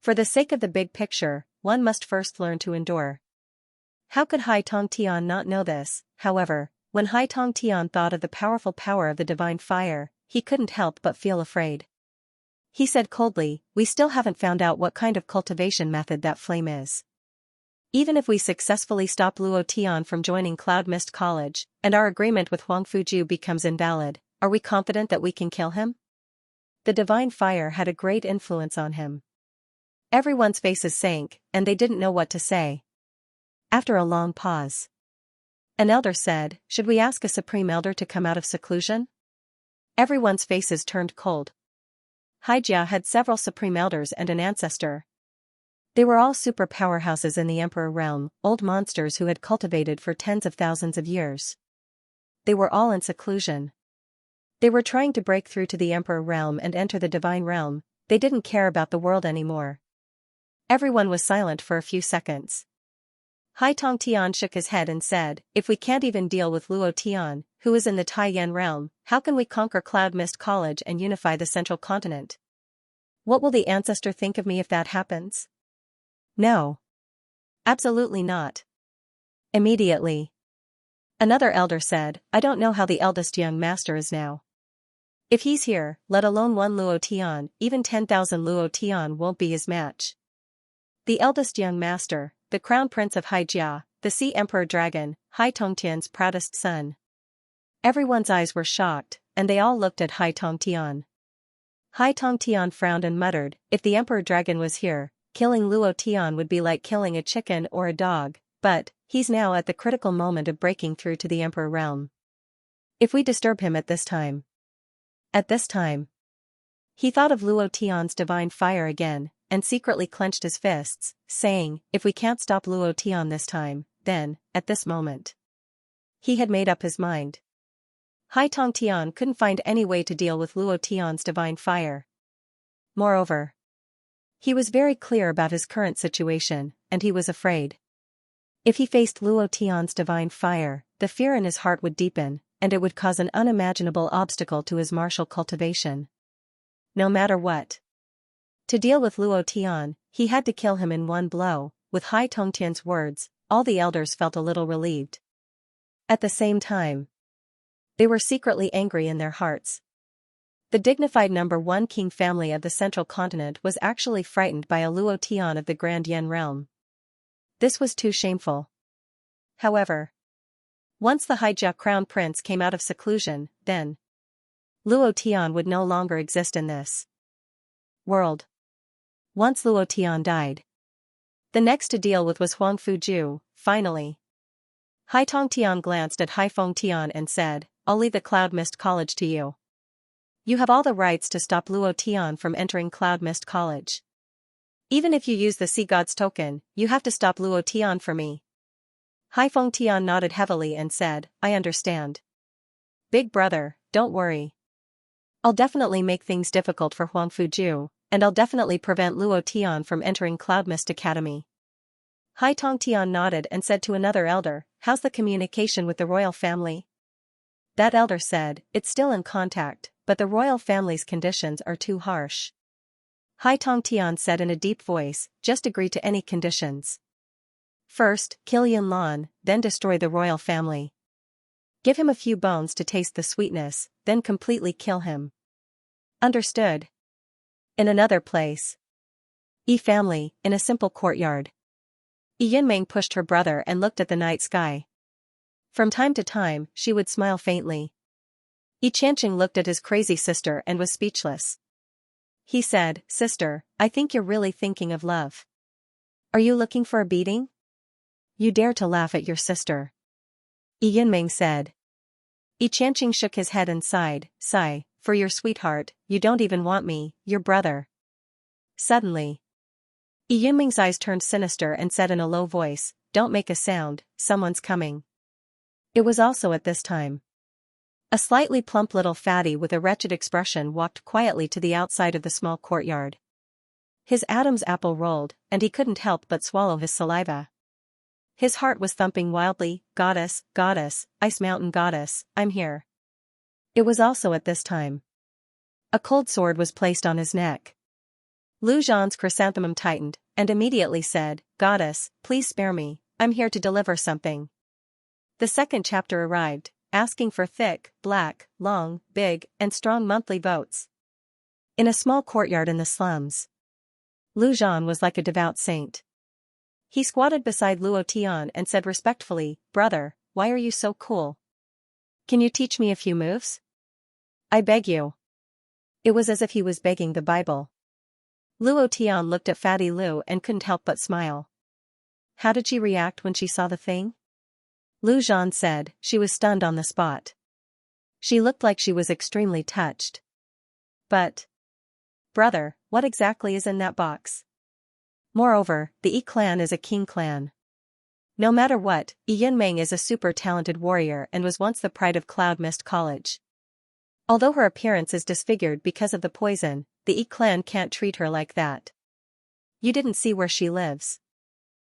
[SPEAKER 1] For the sake of the big picture, one must first learn to endure. How could Hai Tong Tian not know this? However, when Hai Tong Tian thought of the powerful power of the divine fire, he couldn't help but feel afraid. He said coldly, we still haven't found out what kind of cultivation method that flame is. Even if we successfully stop Luo Tian from joining Cloud Mist College, and our agreement with Huang Fuju becomes invalid, are we confident that we can kill him? The divine fire had a great influence on him. Everyone's faces sank, and they didn't know what to say. After a long pause, an elder said, should we ask a supreme elder to come out of seclusion? Everyone's faces turned cold. Haijia had several supreme elders and an ancestor. They were all super powerhouses in the Emperor realm, old monsters who had cultivated for tens of thousands of years. They were all in seclusion. They were trying to break through to the Emperor realm and enter the divine realm. They didn't care about the world anymore. Everyone was silent for a few seconds. Hai Tong Tian shook his head and said, if we can't even deal with Luo Tian, who is in the Taiyan realm, how can we conquer Cloud Mist College and unify the central continent? What will the ancestor think of me if that happens? No. Absolutely not. Immediately. Another elder said, I don't know how the eldest young master is now. If he's here, let alone one Luo Tian, even 10,000 Luo Tian won't be his match. The eldest young master, the crown prince of Haijia, the Sea Emperor Dragon, Hai Tongtian's proudest son. Everyone's eyes were shocked, and they all looked at Hai Tongtian. Hai Tongtian frowned and muttered, if the Emperor Dragon was here, killing Luo Tian would be like killing a chicken or a dog, but he's now at the critical moment of breaking through to the Emperor realm. If we disturb him at this time. He thought of Luo Tian's divine fire again, and secretly clenched his fists, saying, if we can't stop Luo Tian this time, then, at this moment. He had made up his mind. Hai Tongtian couldn't find any way to deal with Luo Tian's divine fire. Moreover, he was very clear about his current situation, and he was afraid. If he faced Luo Tian's divine fire, the fear in his heart would deepen, and it would cause an unimaginable obstacle to his martial cultivation. No matter what. To deal with Luo Tian, he had to kill him in one blow. With Hai Tongtian's words, all the elders felt a little relieved. At the same time, they were secretly angry in their hearts. The dignified number one king family of the central continent was actually frightened by a Luo Tian of the Grand Yen realm. This was too shameful. However, once the Haijia crown prince came out of seclusion, then Luo Tian would no longer exist in this world. Once Luo Tian died, the next to deal with was Huang Fuju, finally. Hai Tongtian glanced at Hai Feng Tian and said, I'll leave the Cloud Mist College to you. You have all the rights to stop Luo Tian from entering Cloud Mist College. Even if you use the Sea God's token, you have to stop Luo Tian for me. Hai Feng Tian nodded heavily and said, I understand. Big brother, don't worry. I'll definitely make things difficult for Huang Fuju, and I'll definitely prevent Luo Tian from entering Cloud Mist Academy. Hai Tongtian nodded and said to another elder, how's the communication with the royal family? That elder said, it's still in contact, but the royal family's conditions are too harsh. Hai Tongtian said in a deep voice, just agree to any conditions. First, kill Yun Lan, then destroy the royal family. Give him a few bones to taste the sweetness, then completely kill him. Understood. In another place. Yi family, in a simple courtyard. Yi Yunming pushed her brother and looked at the night sky. From time to time, she would smile faintly. Xianxia looked at his crazy sister and was speechless. He said, "Sister, I think you're really thinking of love. Are you looking for a beating? You dare to laugh at your sister." Yinming said. Xianxia shook his head and sighed, "Sigh, for your sweetheart, you don't even want me, your brother." Suddenly, Yinming's eyes turned sinister and said in a low voice, "Don't make a sound, someone's coming." It was also at this time. A slightly plump little fatty with a wretched expression walked quietly to the outside of the small courtyard. His Adam's apple rolled, and he couldn't help but swallow his saliva. His heart was thumping wildly, "Goddess, goddess, ice mountain goddess, I'm here." It was also at this time. A cold sword was placed on his neck. Lu Zhan's chrysanthemum tightened, and immediately said, "Goddess, please spare me, I'm here to deliver something." The second chapter arrived, asking for thick, black, long, big, and strong monthly votes. In a small courtyard in the slums, Lu Zhan was like a devout saint. He squatted beside Luo Tian and said respectfully, "Brother, why are you so cool? Can you teach me a few moves? I beg you." It was as if he was begging the Bible. Luo Tian looked at Fatty Lu and couldn't help but smile. How did she react when she saw the thing? Lu Zhan said, "She was stunned on the spot. She looked like she was extremely touched." "But, brother, what exactly is in that box? Moreover, the Yi clan is a king clan. No matter what, Yinming is a super talented warrior and was once the pride of Cloud Mist College. Although her appearance is disfigured because of the poison, the Yi clan can't treat her like that. You didn't see where she lives.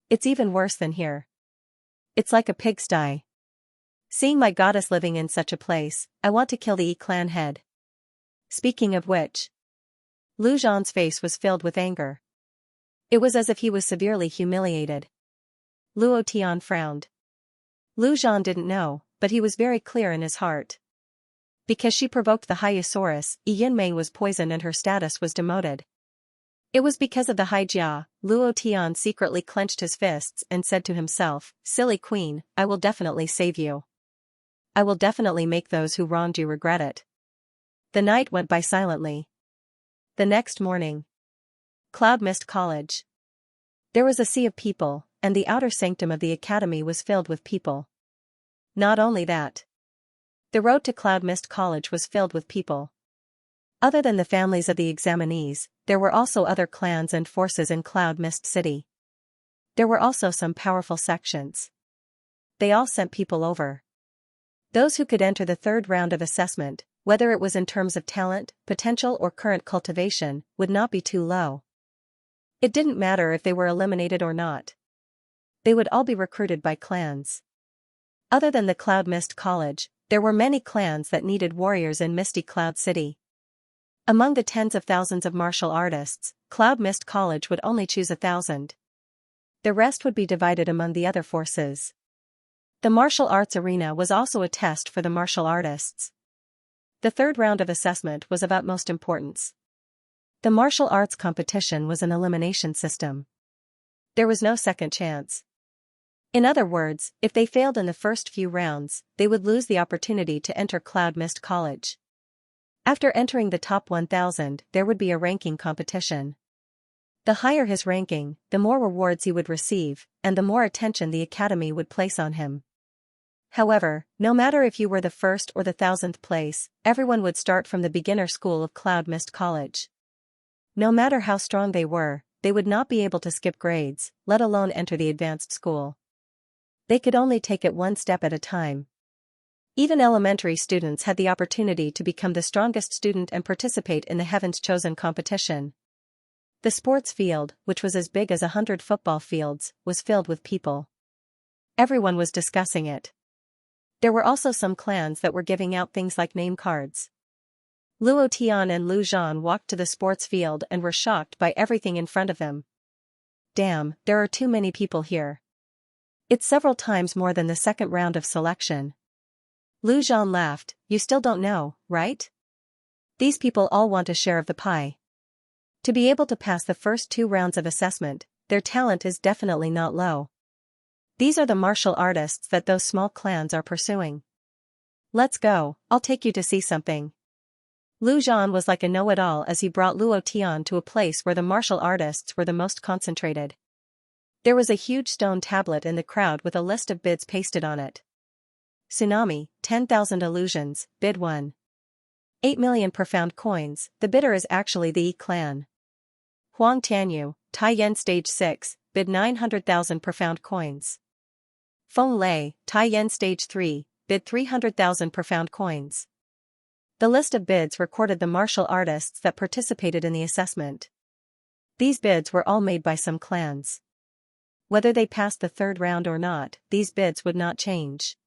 [SPEAKER 1] It's even worse than here. It's like a pigsty. Seeing my goddess living in such a place, I want to kill the Yi clan head." Speaking of which, Lu Zhan's face was filled with anger. It was as if he was severely humiliated. Luo Tian frowned. Lu Zhan didn't know, but he was very clear in his heart. Because she provoked the Hyosaurus, Yinmei was poisoned and her status was demoted. It was because of the Haijia. Luo Tian secretly clenched his fists and said to himself, "Silly queen, I will definitely save you. I will definitely make those who wronged you regret it." The night went by silently. The next morning, Cloud Mist College. There was a sea of people, and the outer sanctum of the academy was filled with people. Not only that, the road to Cloud Mist College was filled with people. Other than the families of the examinees, there were also other clans and forces in Cloud Mist City. There were also some powerful sections. They all sent people over. Those who could enter the third round of assessment, whether it was in terms of talent, potential or current cultivation, would not be too low. It didn't matter if they were eliminated or not. They would all be recruited by clans. Other than the Cloud Mist College, there were many clans that needed warriors in Misty Cloud City. Among the tens of thousands of martial artists, Cloud Mist College would only choose 1,000. The rest would be divided among the other forces. The martial arts arena was also a test for the martial artists. The third round of assessment was of utmost importance. The martial arts competition was an elimination system. There was no second chance. In other words, if they failed in the first few rounds, they would lose the opportunity to enter Cloud Mist College. After entering the top 1,000, there would be a ranking competition. The higher his ranking, the more rewards he would receive, and the more attention the academy would place on him. However, no matter if you were the first or the 1,000th place, everyone would start from the beginner school of Cloud Mist College. No matter how strong they were, they would not be able to skip grades, let alone enter the advanced school. They could only take it one step at a time. Even elementary students had the opportunity to become the strongest student and participate in the Heaven's Chosen competition. The sports field, which was as big as 100 football fields, was filled with people. Everyone was discussing it. There were also some clans that were giving out things like name cards. Luo Tian and Lu Zhan walked to the sports field and were shocked by everything in front of them. Damn, there are too many people here. It's several times more than the second round of selection. Lu Zhan laughed, you still don't know, right? These people all want a share of the pie. To be able to pass the first 2 rounds of assessment, their talent is definitely not low. These are the martial artists that those small clans are pursuing. Let's go, I'll take you to see something. Lu Zhan was like a know-it-all as he brought Luo Tian to a place where the martial artists were the most concentrated. There was a huge stone tablet in the crowd with a list of bids pasted on it. Tsunami, 10,000 illusions, bid 1. 8 million profound coins, the bidder is actually the Yi clan. Huang Tianyu, Tai Yen stage 6, bid 900,000 profound coins. Feng Lei, Tai Yen stage 3, bid 300,000 profound coins. The list of bids recorded the martial artists that participated in the assessment. These bids were all made by some clans. Whether they passed the third round or not, these bids would not change.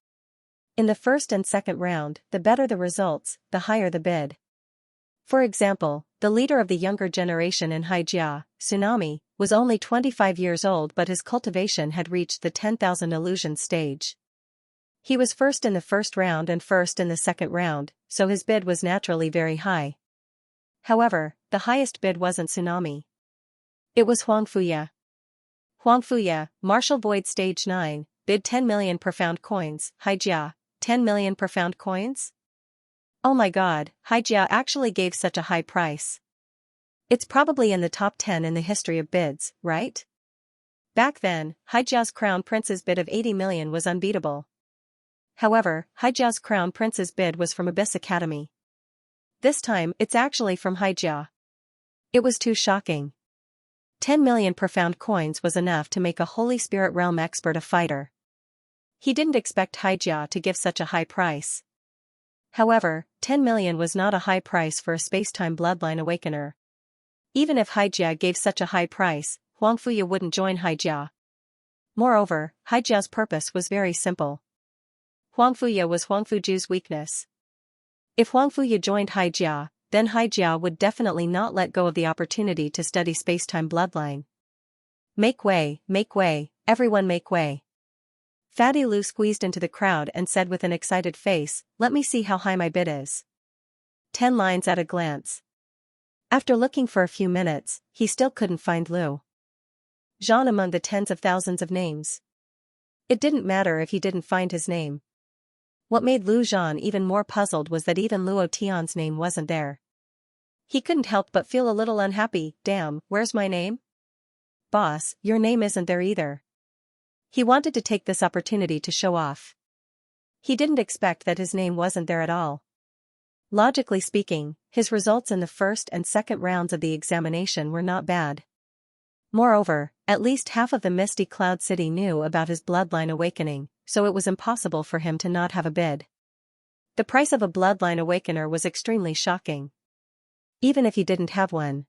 [SPEAKER 1] In the first and second round, the better the results, the higher the bid. For example, the leader of the younger generation in Xianxia, Tsunami, was only 25 years old but his cultivation had reached the 10,000 illusions stage. He was first in the first round and first in the second round, so his bid was naturally very high. However, the highest bid wasn't Tsunami. It was Huang Fuya. Huang Fuya, Martial Void Stage 9, bid 10 million profound coins, Haijia, 10 million profound coins? Oh my god, Haijia actually gave such a high price. It's probably in the top 10 in the history of bids, right? Back then, Haijia's Crown Prince's bid of 80 million was unbeatable. However, Haijia's Crown Prince's bid was from Abyss Academy. This time, it's actually from Haijia. It was too shocking. 10 million profound coins was enough to make a Holy Spirit Realm expert a fighter. He didn't expect Haijia to give such a high price. However, 10 million was not a high price for a space-time bloodline awakener. Even if Haijia gave such a high price, Huang Fuya wouldn't join Haijia. Moreover, Haijia's purpose was very simple. Huang Fuya was Huang Fuju's weakness. If Huang Fuya joined Haijia, then Haijia would definitely not let go of the opportunity to study space-time bloodline. Make way, everyone make way. Fatty Lu squeezed into the crowd and said with an excited face, let me see how high my bid is. 10 lines at a glance. After looking for a few minutes, he still couldn't find Lu Zhan among the tens of thousands of names. It didn't matter if he didn't find his name. What made Lu Zhan even more puzzled was that even Luo Tian's name wasn't there. He couldn't help but feel a little unhappy. Damn, where's my name? Boss, your name isn't there either. He wanted to take this opportunity to show off. He didn't expect that his name wasn't there at all. Logically speaking, his results in the first and second rounds of the examination were not bad. Moreover, at least half of the Misty Cloud City knew about his bloodline awakening, so it was impossible for him to not have a bid. The price of a bloodline awakener was extremely shocking. Even if he didn't have one.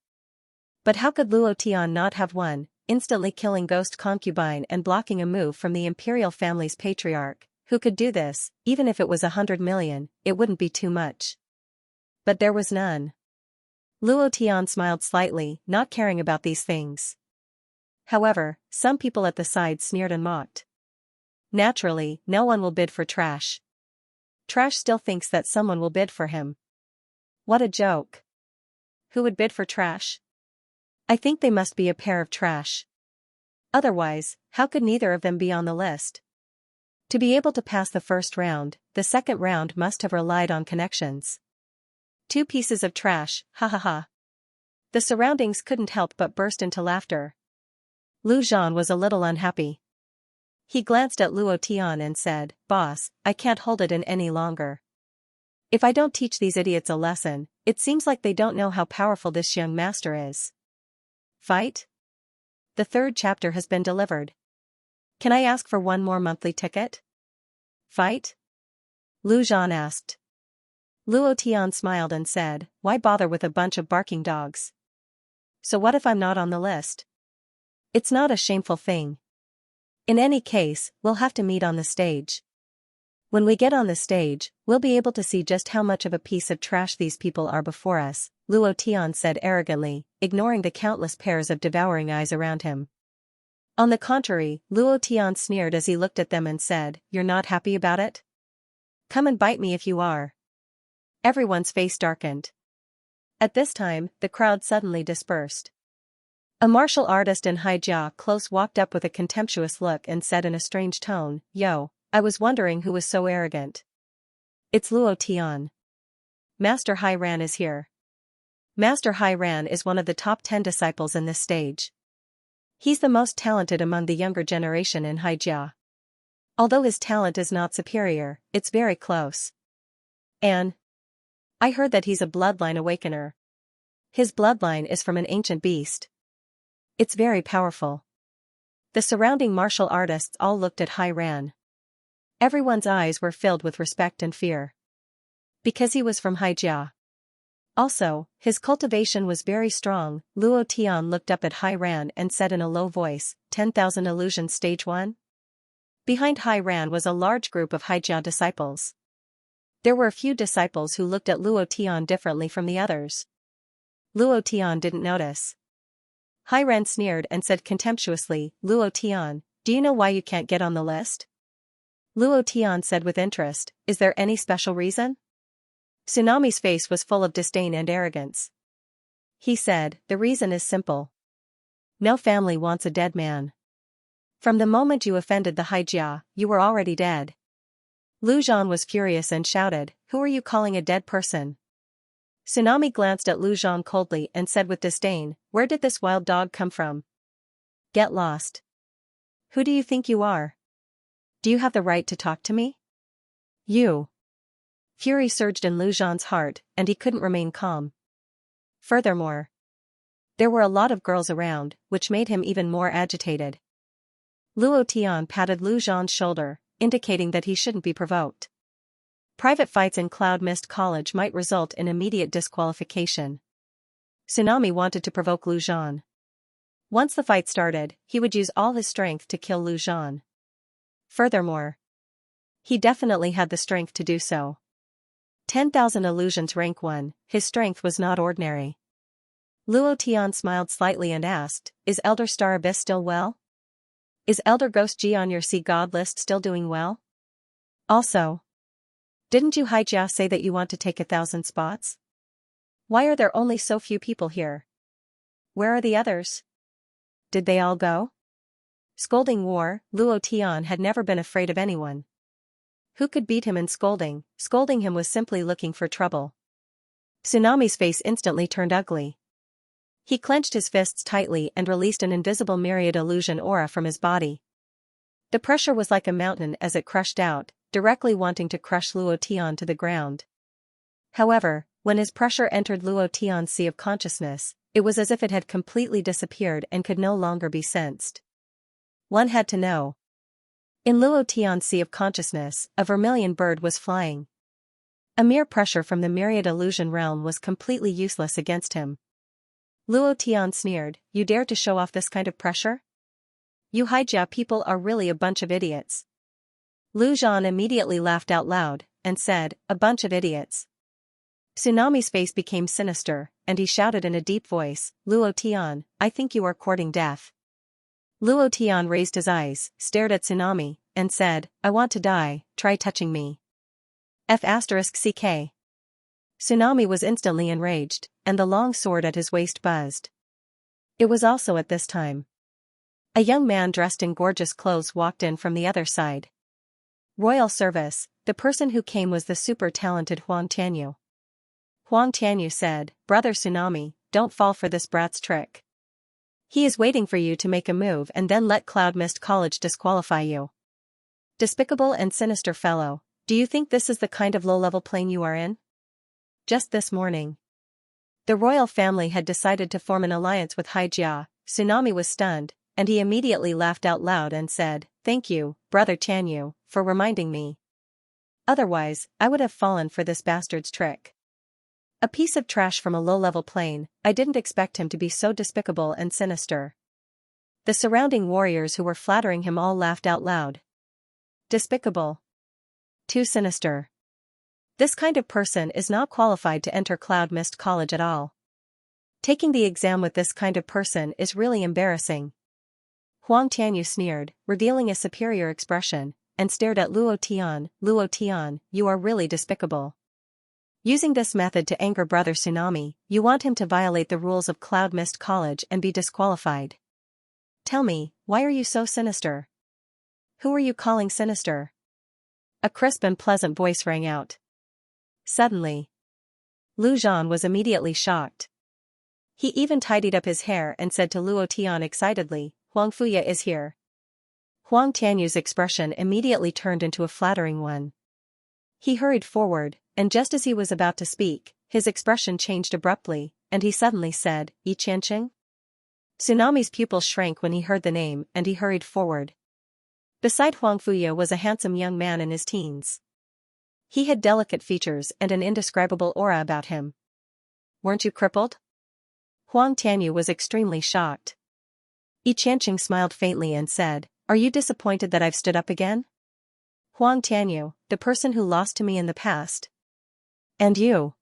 [SPEAKER 1] But how could Luo Tian not have one, instantly killing Ghost Concubine and blocking a move from the imperial family's patriarch, who could do this? Even if it was 100 million, it wouldn't be too much. But there was none. Luo Tian smiled slightly, not caring about these things. However, some people at the side sneered and mocked. Naturally, no one will bid for Trash. Trash still thinks that someone will bid for him. What a joke. Who would bid for Trash? I think they must be a pair of trash. Otherwise, how could neither of them be on the list? To be able to pass the first round, the second round must have relied on connections. 2 pieces of trash, ha ha ha. The surroundings couldn't help but burst into laughter. Lu Zhan was a little unhappy. He glanced at Luo Tian and said, Boss, I can't hold it in any longer. If I don't teach these idiots a lesson, it seems like they don't know how powerful this young master is. Fight? The 3rd chapter has been delivered. Can I ask for one more monthly ticket? Fight? Lu Zhan asked. Luo Tian smiled and said, why bother with a bunch of barking dogs? So what if I'm not on the list? It's not a shameful thing. In any case, we'll have to meet on the stage. When we get on the stage, we'll be able to see just how much of a piece of trash these people are before us, Luo Tian said arrogantly, ignoring the countless pairs of devouring eyes around him. On the contrary, Luo Tian sneered as he looked at them and said, you're not happy about it? Come and bite me if you are. Everyone's face darkened. At this time, the crowd suddenly dispersed. A martial artist in Haijia close walked up with a contemptuous look and said in a strange tone, "Yo, I was wondering who was so arrogant. It's Luo Tian. Master Hai Ran is here." Master Hai Ran is one of the top 10 disciples in this stage. He's the most talented among the younger generation in Haijia. Although his talent is not superior, it's very close. And I heard that he's a bloodline awakener. His bloodline is from an ancient beast. It's very powerful. The surrounding martial artists all looked at Hai Ran. Everyone's eyes were filled with respect and fear. Because he was from Haijia. Also, his cultivation was very strong. Luo Tian looked up at Hai Ran and said in a low voice, 10,000 illusions stage 1? Behind Hai Ran was a large group of Haijia disciples. There were a few disciples who looked at Luo Tian differently from the others. Luo Tian didn't notice. Hai Ran sneered and said contemptuously, "Luo Tian, do you know why you can't get on the list?" Luo Tian said with interest, "Is there any special reason?" Tsunami's face was full of disdain and arrogance. He said, "The reason is simple. No family wants a dead man. From the moment you offended the Haijia, you were already dead." Lu Zhan was furious and shouted, "Who are you calling a dead person?" Tsunami glanced at Lu Zhan coldly and said with disdain, "Where did this wild dog come from? Get lost. Who do you think you are? Do you have the right to talk to me? You." Fury surged in Lu Zhan's heart, and he couldn't remain calm. Furthermore, there were a lot of girls around, which made him even more agitated. Luo Tian patted Lu Zhan's shoulder, indicating that he shouldn't be provoked. Private fights in Cloud Mist College might result in immediate disqualification. Tsunami wanted to provoke Lu Zhan. Once the fight started, he would use all his strength to kill Lu Zhan. Furthermore, he definitely had the strength to do so. 10,000 illusions rank 1, his strength was not ordinary. Luo Tian smiled slightly and asked, "Is Elder Star Abyss still well? Is Elder Ghost Ji on your Sea God list still doing well? Also, didn't you Haijia say that you want to take 1,000 spots? Why are there only so few people here? Where are the others? Did they all go?" Scolding war, Luo Tian had never been afraid of anyone. Who could beat him in scolding? Scolding him was simply looking for trouble. Tsunami's face instantly turned ugly. He clenched his fists tightly and released an invisible myriad illusion aura from his body. The pressure was like a mountain as it crushed out, directly wanting to crush Luo Tian to the ground. However, when his pressure entered Luo Tian's sea of consciousness, it was as if it had completely disappeared and could no longer be sensed. One had to know. In Luo Tian's sea of consciousness, a vermilion bird was flying. A mere pressure from the myriad illusion realm was completely useless against him. Luo Tian sneered, "You dare to show off this kind of pressure? You Haijia people are really a bunch of idiots." Lu Zhan immediately laughed out loud, and said, "A bunch of idiots." Tsunami's face became sinister, and he shouted in a deep voice, "Luo Tian, I think you are courting death." Luo Tian raised his eyes, stared at Tsunami, and said, "I want to die, try touching me. F***ck. Tsunami was instantly enraged, and the long sword at his waist buzzed. It was also at this time. A young man dressed in gorgeous clothes walked in from the other side. Royal service, the person who came was the super talented Huang Tianyu. Huang Tianyu said, "Brother Tsunami, don't fall for this brat's trick. He is waiting for you to make a move and then let Cloud Mist College disqualify you. Despicable and sinister fellow, do you think this is the kind of low-level plane you are in?" Just this morning, the royal family had decided to form an alliance with Haijia. Tsunami was stunned, and he immediately laughed out loud and said, "Thank you, Brother Tianyu, for reminding me. Otherwise, I would have fallen for this bastard's trick. A piece of trash from a low-level plane, I didn't expect him to be so despicable and sinister." The surrounding warriors who were flattering him all laughed out loud. Despicable. Too sinister. This kind of person is not qualified to enter Cloud Mist College at all. Taking the exam with this kind of person is really embarrassing. Huang Tianyu sneered, revealing a superior expression, and stared at Luo Tian. "Luo Tian, you are really despicable. Using this method to anger Brother Tsunami, you want him to violate the rules of Cloud Mist College and be disqualified. Tell me, why are you so sinister? Who are you calling sinister? A crisp and pleasant voice rang out. Suddenly, Lu Zhan was immediately shocked. He even tidied up his hair and said to Luo Tian excitedly, Huang Fuya is here. Huang Tianyu's expression immediately turned into a flattering one. He hurried forward, and just as he was about to speak, his expression changed abruptly, and he suddenly said, Yi Qianqing? Tsunami's pupil shrank when he heard the name and he hurried forward. Beside Huang Fuya was a handsome young man in his teens. He had delicate features and an indescribable aura about him. Weren't you crippled? Huang Tianyu was extremely shocked. Yi Qianqing smiled faintly and said, Are you disappointed that I've stood up again? Huang Tianyu, the person who lost to me in the past. And you?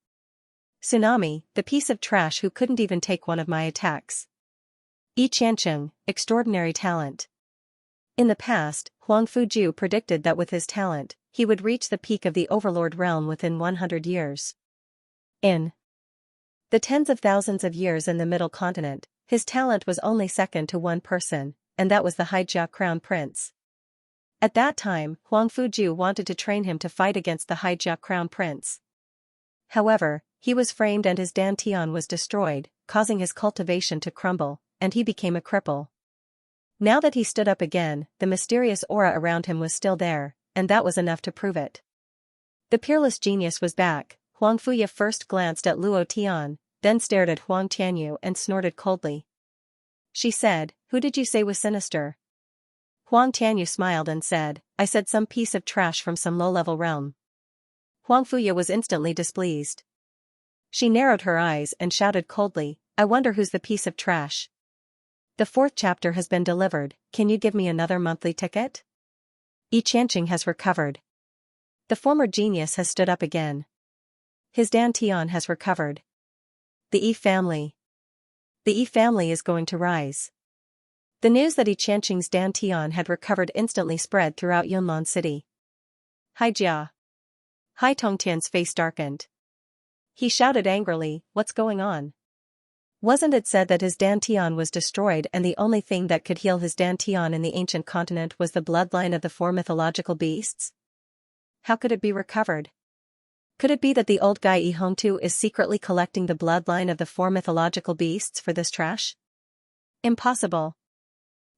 [SPEAKER 1] Tsunami, the piece of trash who couldn't even take one of my attacks. Yi Qianqing, extraordinary talent. In the past, Huang Fuju predicted that with his talent, he would reach the peak of the Overlord realm within 100 years. In the tens of thousands of years in the Middle Continent, his talent was only second to one person, and that was the Haijia Crown Prince. At that time, Huang Fuju wanted to train him to fight against the Haijia Crown Prince. However, he was framed and his dantian was destroyed, causing his cultivation to crumble, and he became a cripple. Now that he stood up again, the mysterious aura around him was still there, and that was enough to prove it. The peerless genius was back. Huang Fuya first glanced at Luo Tian, then stared at Huang Tianyu and snorted coldly. She said, Who did you say was sinister? Huang Tianyu smiled and said, I said some piece of trash from some low-level realm. Huang Fuya was instantly displeased. She narrowed her eyes and shouted coldly, I wonder who's the piece of trash. The 4th chapter has been delivered, can you give me another monthly ticket? Yi Qianqing has recovered. The former genius has stood up again. His dantian has recovered. The Yi family. The Yi family is going to rise. The news that Yi Qianqing's dantian had recovered instantly spread throughout Yunlan City. Haijia. Hai Tongtian's face darkened. He shouted angrily, What's going on? Wasn't it said that his dantian was destroyed and the only thing that could heal his dantian in the ancient continent was the bloodline of the 4 mythological beasts? How could it be recovered? Could it be that the old guy Yi Hongtu is secretly collecting the bloodline of the 4 mythological beasts for this trash? Impossible.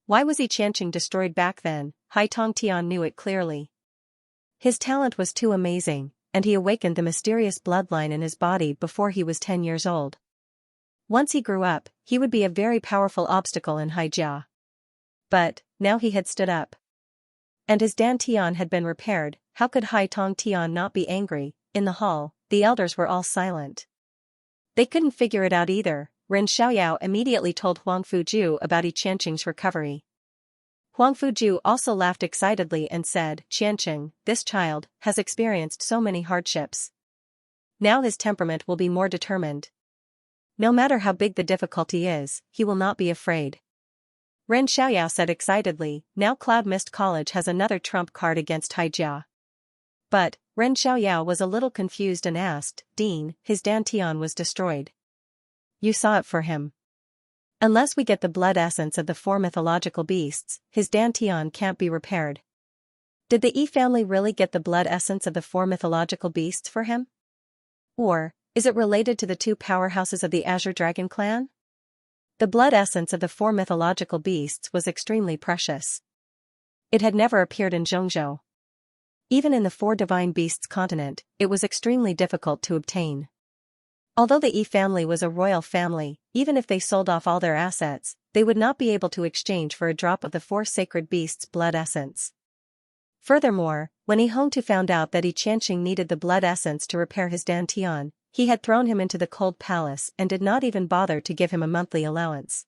[SPEAKER 1] Why was Yi Qianqing destroyed back then? Hai Tongtian knew it clearly. His talent was too amazing, and he awakened the mysterious bloodline in his body before he was 10 years old. Once he grew up, he would be a very powerful obstacle in Haijia. But, now he had stood up. And his dantian had been repaired, how could Hai Tongtian not be angry? In the hall, the elders were all silent. They couldn't figure it out either. Ren Xiaoyao immediately told Huang Fuju about Yi Qianqing's recovery. Huang Fuju also laughed excitedly and said, Qianqing, this child, has experienced so many hardships. Now his temperament will be more determined. No matter how big the difficulty is, he will not be afraid. Ren Xiaoyao said excitedly, now Cloud Mist College has another trump card against Haijia. But, Ren Xiaoyao was a little confused and asked, Dean, his dantian was destroyed. You saw it for him. Unless we get the blood essence of the 4 mythological beasts, his dantian can't be repaired. Did the Yi family really get the blood essence of the 4 mythological beasts for him? Or, is it related to the 2 powerhouses of the Azure Dragon clan? The blood essence of the 4 mythological beasts was extremely precious. It had never appeared in Zhongzhou. Even in the 4 divine beasts continent, it was extremely difficult to obtain. Although the Yi family was a royal family, even if they sold off all their assets, they would not be able to exchange for a drop of the 4 sacred beasts' blood essence. Furthermore, when Yi Hongtu found out that Yi Qianqing needed the blood essence to repair his dantian, he had thrown him into the cold palace and did not even bother to give him a monthly allowance.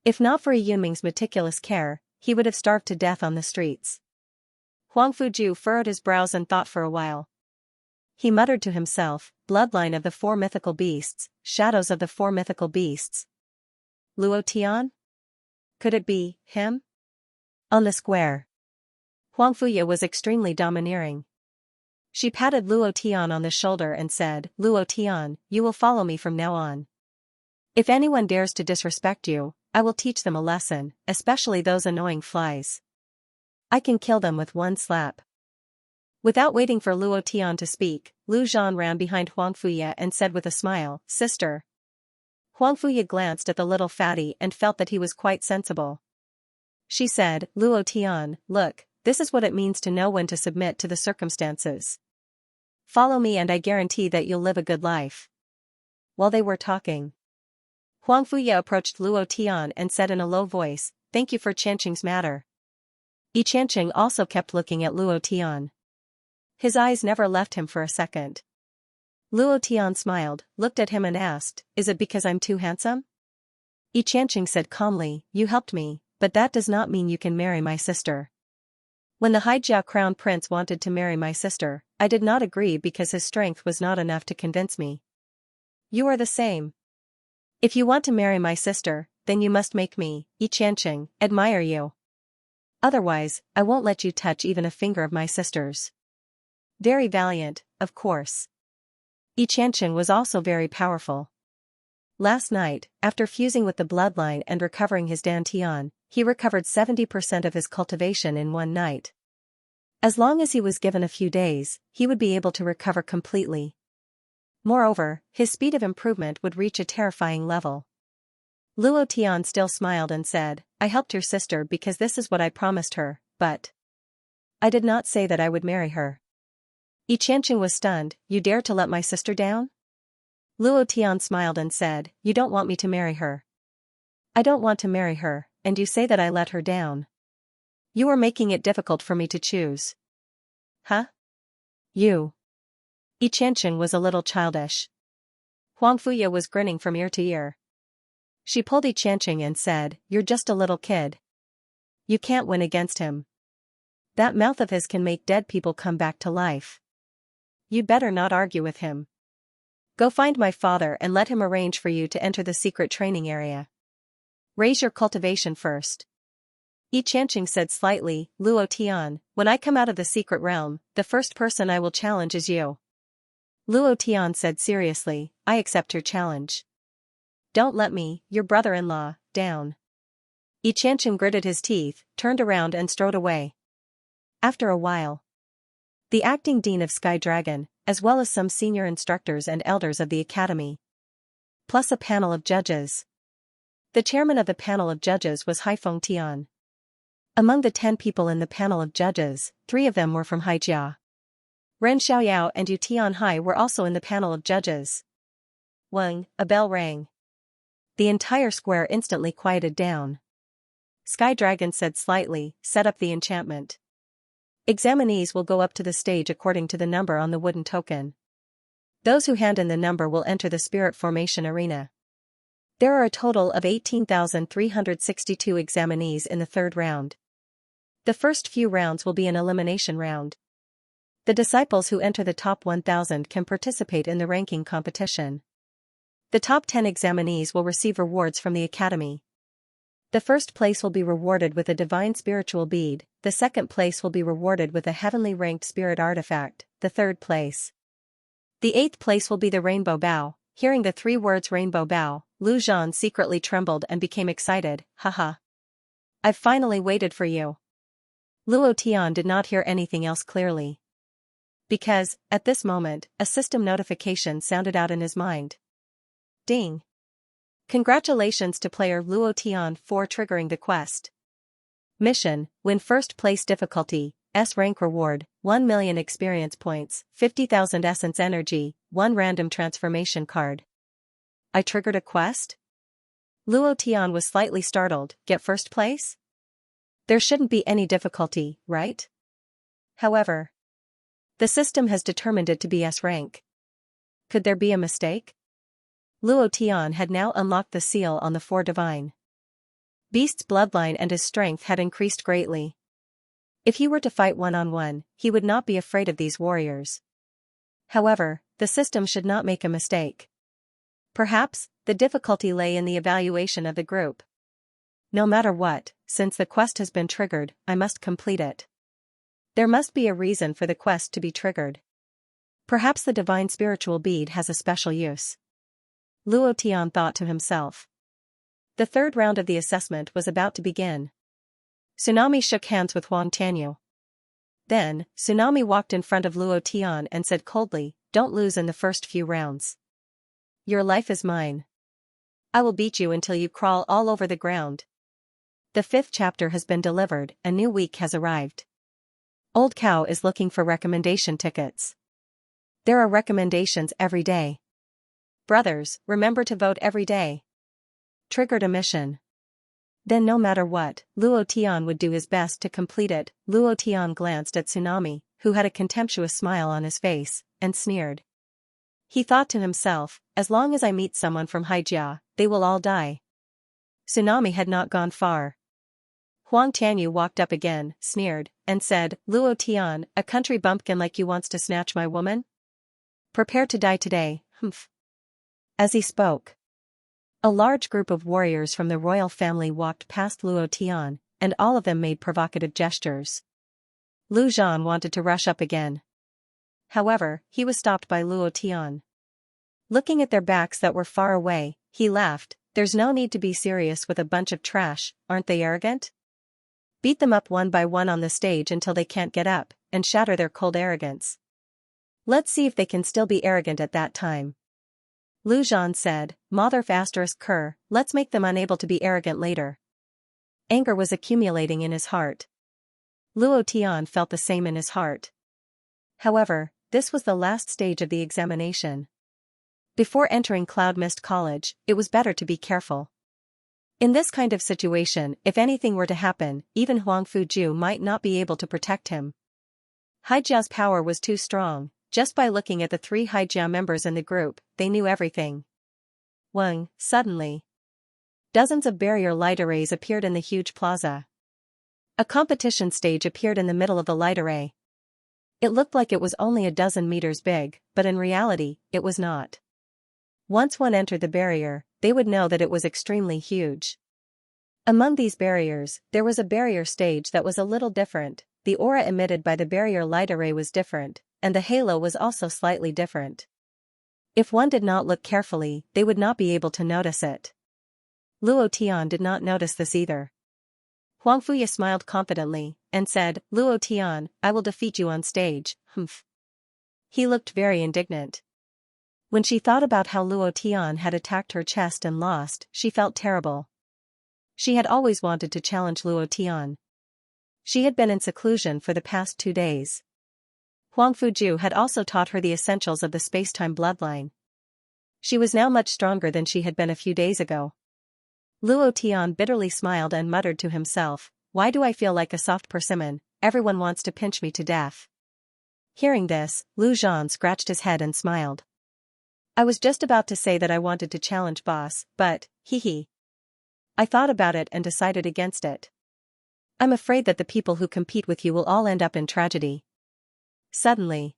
[SPEAKER 1] If not for Yi Yunming's meticulous care, he would have starved to death on the streets. Huang Fuju furrowed his brows and thought for a while. He muttered to himself, bloodline of the 4 mythical beasts, shadows of the 4 mythical beasts. Luo Tian? Could it be him? On the square. Huang Fuya was extremely domineering. She patted Luo Tian on the shoulder and said, Luo Tian, you will follow me from now on. If anyone dares to disrespect you, I will teach them a lesson, especially those annoying flies. I can kill them with one slap. Without waiting for Luo Tian to speak, Lu Zhan ran behind Huang Fuye and said with a smile, Sister. Huang Fuye glanced at the little fatty and felt that he was quite sensible. She said, Luo Tian, look, this is what it means to know when to submit to the circumstances. Follow me and I guarantee that you'll live a good life. While they were talking, Huang Fuye approached Luo Tian and said in a low voice, Thank you for Xianxing's matter. Yi Qianqing also kept looking at Luo Tian. His eyes never left him for a second. Luo Tian smiled, looked at him and asked, Is it because I'm too handsome? Yi Qianqing said calmly, You helped me, but that does not mean you can marry my sister. When the Haijia crown prince wanted to marry my sister, I did not agree because his strength was not enough to convince me. You are the same. If you want to marry my sister, then you must make me, Yi Qianqing, admire you. Otherwise, I won't let you touch even a finger of my sister's. Very valiant, of course. Yi Qianqing was also very powerful. Last night, after fusing with the bloodline and recovering his dantian, he recovered 70% of his cultivation in one night. As long as he was given a few days, he would be able to recover completely. Moreover, his speed of improvement would reach a terrifying level. Luo Tian still smiled and said, I helped your sister because this is what I promised her, but I did not say that I would marry her. Yi Qianqing was stunned, You dare to let my sister down? Luo Tian smiled and said, You don't want me to marry her. I don't want to marry her, and you say that I let her down. You are making it difficult for me to choose. Huh? You. Yi Qianqing was a little childish. Huang Fuye was grinning from ear to ear. She pulled Yi Qianqing and said, You're just a little kid. You can't win against him. That mouth of his can make dead people come back to life. You'd better not argue with him. Go find my father and let him arrange for you to enter the secret training area. Raise your cultivation first. Yi Qianqing said slightly, Luo Tian, when I come out of the secret realm, the first person I will challenge is you. Luo Tian said seriously, I accept your challenge. Don't let me, your brother-in-law, down. Yi Qianqing gritted his teeth, turned around and strode away. After a while, the acting dean of Sky Dragon, as well as some senior instructors and elders of the academy, plus a panel of judges. The chairman of the panel of judges was Haifeng Tian. Among the 10 people in the panel of judges, 3 of them were from Haijia. Ren Xiaoyao and Yu Tianhai were also in the panel of judges. Weng, a bell rang. The entire square instantly quieted down. Sky Dragon said slightly, Set up the enchantment. Examinees will go up to the stage according to the number on the wooden token. Those who hand in the number will enter the spirit formation arena. There are a total of 18,362 examinees in the 3rd round. The first few rounds will be an elimination round. The disciples who enter the top 1,000 can participate in the ranking competition. The top 10 examinees will receive rewards from the academy. The first place will be rewarded with a divine spiritual bead, the second place will be rewarded with a heavenly ranked spirit artifact, the third place. The 8th place will be the rainbow bow. Hearing the 3 words rainbow bow, Lu Zhan secretly trembled and became excited, haha. I've finally waited for you. Luo Tian did not hear anything else clearly. Because, at this moment, a system notification sounded out in his mind. Ding. Congratulations to player Luo Tian for triggering the quest. Mission, win first place difficulty, S rank reward, 1 million experience points, 50,000 essence energy, 1 random transformation card. I triggered a quest? Luo Tian was slightly startled, get first place? There shouldn't be any difficulty, right? However, the system has determined it to be S rank. Could there be a mistake? Luo Tian had now unlocked the seal on the 4 divine beast's bloodline and his strength had increased greatly. If he were to fight one-on-one, he would not be afraid of these warriors. However, the system should not make a mistake. Perhaps, the difficulty lay in the evaluation of the group. No matter what, since the quest has been triggered, I must complete it. There must be a reason for the quest to be triggered. Perhaps the divine spiritual bead has a special use. Luo Tian thought to himself. The third round of the assessment was about to begin. Tsunami shook hands with Huang Tianyu. Then, Tsunami walked in front of Luo Tian and said coldly, "Don't lose in the first few rounds. Your life is mine. I will beat you until you crawl all over the ground." The 5th chapter has been delivered, a new week has arrived. Old Cow is looking for recommendation tickets. There are recommendations every day. Brothers, remember to vote every day. Triggered a mission. Then no matter what, Luo Tian would do his best to complete it. Luo Tian glanced at Tsunami, who had a contemptuous smile on his face, and sneered. He thought to himself, as long as I meet someone from Haijia, they will all die. Tsunami had not gone far. Huang Tianyu walked up again, sneered, and said, "Luo Tian, a country bumpkin like you wants to snatch my woman? Prepare to die today, humph." As he spoke, a large group of warriors from the royal family walked past Luo Tian, and all of them made provocative gestures. Lu Zhan wanted to rush up again. However, he was stopped by Luo Tian. Looking at their backs that were far away, he laughed, "There's no need to be serious with a bunch of trash, aren't they arrogant? Beat them up one by one on the stage until they can't get up, and shatter their cold arrogance. Let's see if they can still be arrogant at that time." Lu Zhan said, "Motherf asterisk cur, let's make them unable to be arrogant later." Anger was accumulating in his heart. Luo Tian felt the same in his heart. However, this was the last stage of the examination. Before entering Cloud Mist College, it was better to be careful. In this kind of situation, if anything were to happen, even Huang Fuju might not be able to protect him. Haijia's power was too strong. Just by looking at the 3 Haijia members in the group, they knew everything. Suddenly, dozens of barrier light arrays appeared in the huge plaza. A competition stage appeared in the middle of the light array. It looked like it was only a dozen meters big, but in reality, it was not. Once one entered the barrier, they would know that it was extremely huge. Among these barriers, there was a barrier stage that was a little different. The aura emitted by the barrier light array was different, and the halo was also slightly different. If one did not look carefully, they would not be able to notice it. Luo Tian did not notice this either. Huang Fuya smiled confidently, and said, "Luo Tian, I will defeat you on stage, humph." He looked very indignant. When she thought about how Luo Tian had attacked her chest and lost, she felt terrible. She had always wanted to challenge Luo Tian. She had been in seclusion for the past 2 days. Huang Fuju had also taught her the essentials of the space-time bloodline. She was now much stronger than she had been a few days ago. Luo Tian bitterly smiled and muttered to himself, "Why do I feel like a soft persimmon? Everyone wants to pinch me to death." Hearing this, Lu Zhan scratched his head and smiled. "I was just about to say that I wanted to challenge boss, but, hee. I thought about it and decided against it. I'm afraid that the people who compete with you will all end up in tragedy." Suddenly,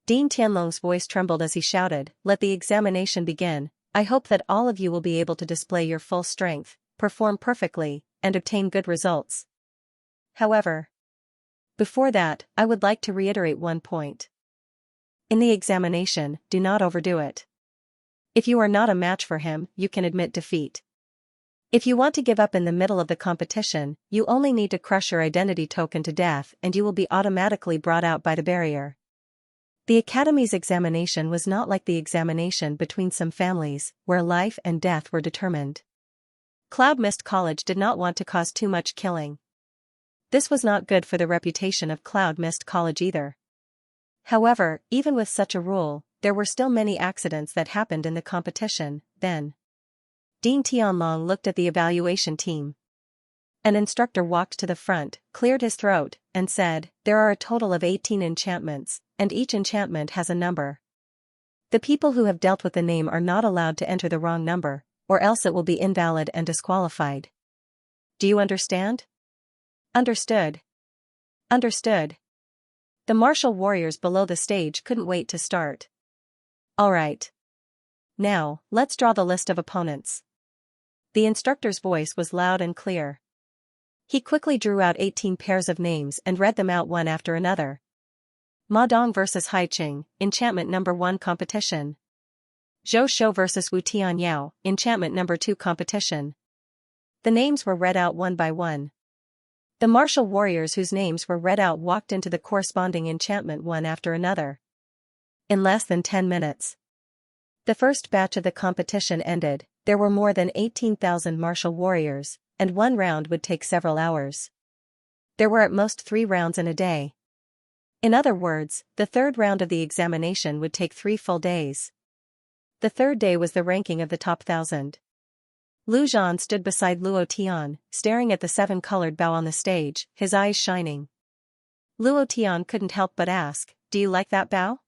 [SPEAKER 1] Dean Tianlong's voice trembled as he shouted, "Let the examination begin. I hope that all of you will be able to display your full strength, perform perfectly, and obtain good results. However, before that, I would like to reiterate one point. In the examination, do not overdo it. If you are not a match for him, you can admit defeat. If you want to give up in the middle of the competition, you only need to crush your identity token to death and you will be automatically brought out by the barrier." The Academy's examination was not like the examination between some families, where life and death were determined. Cloud Mist College did not want to cause too much killing. This was not good for the reputation of Cloud Mist College either. However, even with such a rule, there were still many accidents that happened in the competition. Then, Dean Tianlong looked at the evaluation team. An instructor walked to the front, cleared his throat, and said, "There are a total of 18 enchantments, and each enchantment has a number. The people who have dealt with the name are not allowed to enter the wrong number, or else it will be invalid and disqualified. Do you understand?" "Understood. Understood." The martial warriors below the stage couldn't wait to start. "All right. Now, let's draw the list of opponents." The instructor's voice was loud and clear. He quickly drew out 18 pairs of names and read them out one after another. Ma Dong vs Haiqing, Enchantment Number 1 Competition. Zhou Shou vs Wu Tianyao, Enchantment Number 2 Competition. The names were read out one by one. The martial warriors whose names were read out walked into the corresponding enchantment one after another. In less than 10 minutes. The first batch of the competition ended. There were more than 18,000 martial warriors, and one round would take several hours. There were at most 3 rounds in a day. In other words, the third round of the examination would take 3 full days. The third day was the ranking of the top 1,000. Lu Zhan stood beside Luo Tian, staring at the 7-colored bow on the stage, his eyes shining. Luo Tian couldn't help but ask, "Do you like that bow?"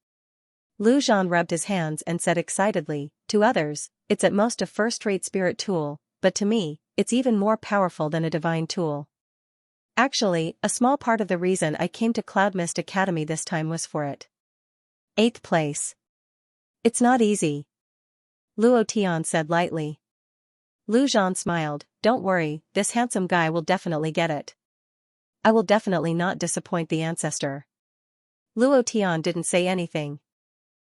[SPEAKER 1] Lu Zhan rubbed his hands and said excitedly, "To others, it's at most a first-rate spirit tool, but to me, it's even more powerful than a divine tool. Actually, a small part of the reason I came to Cloud Mist Academy this time was for it." 8th place. "It's not easy," Luo Tian said lightly. Lu Zhan smiled, "Don't worry, this handsome guy will definitely get it. I will definitely not disappoint the ancestor." Luo Tian didn't say anything.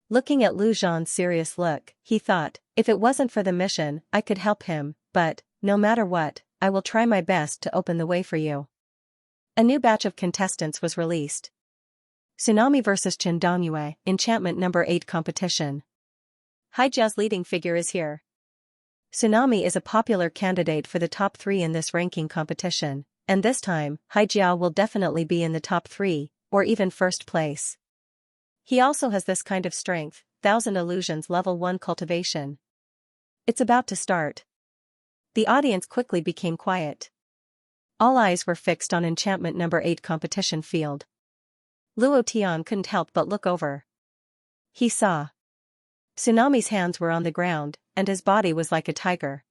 [SPEAKER 1] Looking at Lu Zhan's serious look, he thought, if it wasn't for the mission, I could help him, but, no matter what, I will try my best to open the way for you. A new batch of contestants was released. Tsunami vs Chen Dongyue, Enchantment Number 8 Competition. Haijia's leading figure is here. Tsunami is a popular candidate for the top 3 in this ranking competition, and this time, Haijia will definitely be in the top 3, or even first place. He also has this kind of strength, 1000 Illusions Level 1 Cultivation. It's about to start. The audience quickly became quiet. All eyes were fixed on Enchantment Number 8 competition field. Luo Tian couldn't help but look over. He saw. Tsunami's hands were on the ground, and his body was like a tiger.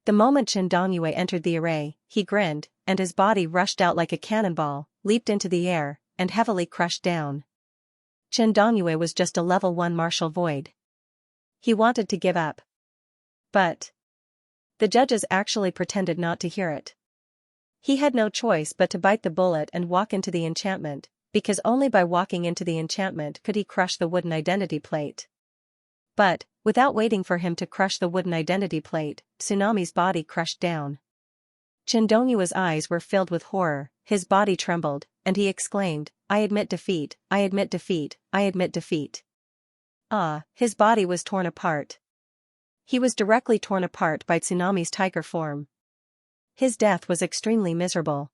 [SPEAKER 1] The moment Chen Dongyue entered the array, he grinned, and his body rushed out like a cannonball, leaped into the air, and heavily crushed down. Chen Dongyue was just a level 1 martial void. He wanted to give up. But the judges actually pretended not to hear it. He had no choice but to bite the bullet and walk into the enchantment, because only by walking into the enchantment could he crush the wooden identity plate. But, without waiting for him to crush the wooden identity plate, Tsunami's body crushed down. Chen Dongyue's eyes were filled with horror, his body trembled, and he exclaimed, "I admit defeat, I admit defeat, I admit defeat." His body was torn apart. He was directly torn apart by Tsunami's tiger form. His death was extremely miserable.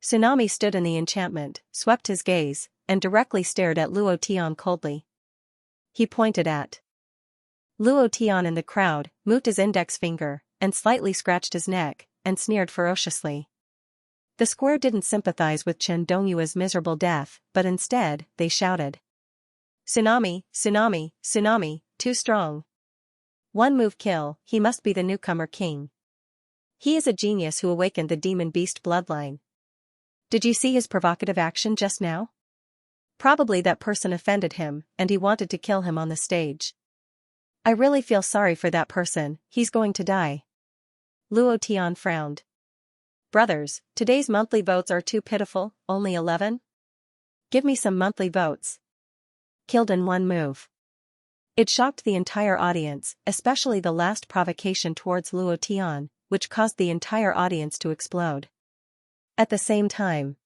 [SPEAKER 1] Tsunami stood in the enchantment, swept his gaze, and directly stared at Luo Tian coldly. He pointed at Luo Tian in the crowd, moved his index finger, and slightly scratched his neck, and sneered ferociously. The square didn't sympathize with Chen Dongyue's miserable death, but instead, they shouted, "Tsunami, Tsunami, Tsunami, too strong. One move kill, he must be the newcomer king. He is a genius who awakened the demon beast bloodline. Did you see his provocative action just now? Probably that person offended him, and he wanted to kill him on the stage. I really feel sorry for that person, he's going to die." Luo Tian frowned. "Brothers, today's monthly votes are too pitiful, only 11? Give me some monthly votes." Killed in one move. It shocked the entire audience, especially the last provocation towards Luo Tian, which caused the entire audience to explode. At the same time,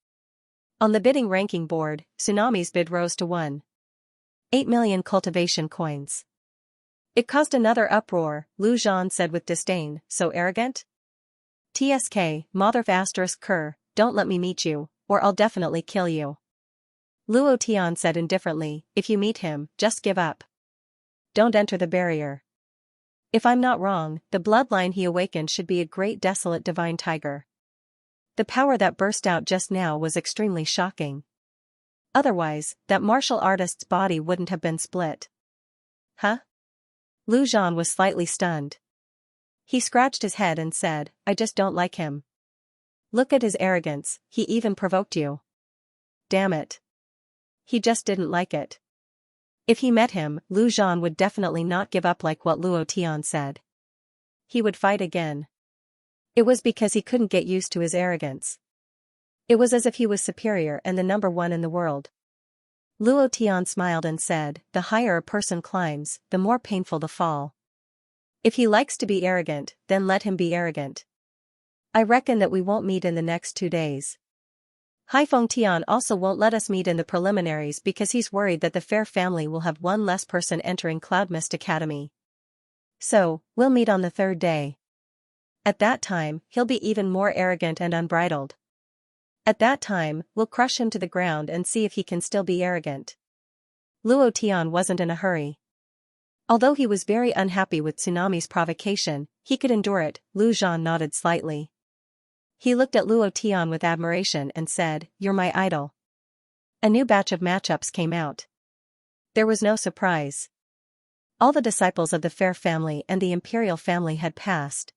[SPEAKER 1] on the bidding ranking board, Tsunami's bid rose to 1.8 million cultivation coins. It caused another uproar. Lu Zhan said with disdain, "So arrogant? TSK, Mother Ker, don't let me meet you, or I'll definitely kill you." Luo Tian said indifferently, "If you meet him, just give up. Don't enter the barrier. If I'm not wrong, the bloodline he awakened should be a great desolate divine tiger." The power that burst out just now was extremely shocking. Otherwise, that martial artist's body wouldn't have been split. Huh? Lu Zhan was slightly stunned. He scratched his head and said, "I just don't like him. Look at his arrogance, he even provoked you. Damn it. He just didn't like it." If he met him, Lu Zhan would definitely not give up like what Luo Tian said. He would fight again. It was because he couldn't get used to his arrogance. It was as if he was superior and the number 1 in the world. Luo Tian smiled and said, the higher a person climbs, the more painful the fall. If he likes to be arrogant, then let him be arrogant. I reckon that we won't meet in the next 2 days. Haifeng Tian also won't let us meet in the preliminaries because he's worried that the Fair family will have one less person entering Cloud Mist Academy. So, we'll meet on the 3rd day. At that time, he'll be even more arrogant and unbridled. At that time, we'll crush him to the ground and see if he can still be arrogant. Luo Tian wasn't in a hurry. Although he was very unhappy with Tsunami's provocation, he could endure it. Lu Zhan nodded slightly. He looked at Luo Tian with admiration and said, you're my idol. A new batch of matchups came out. There was no surprise. All the disciples of the Fair family and the Imperial family had passed.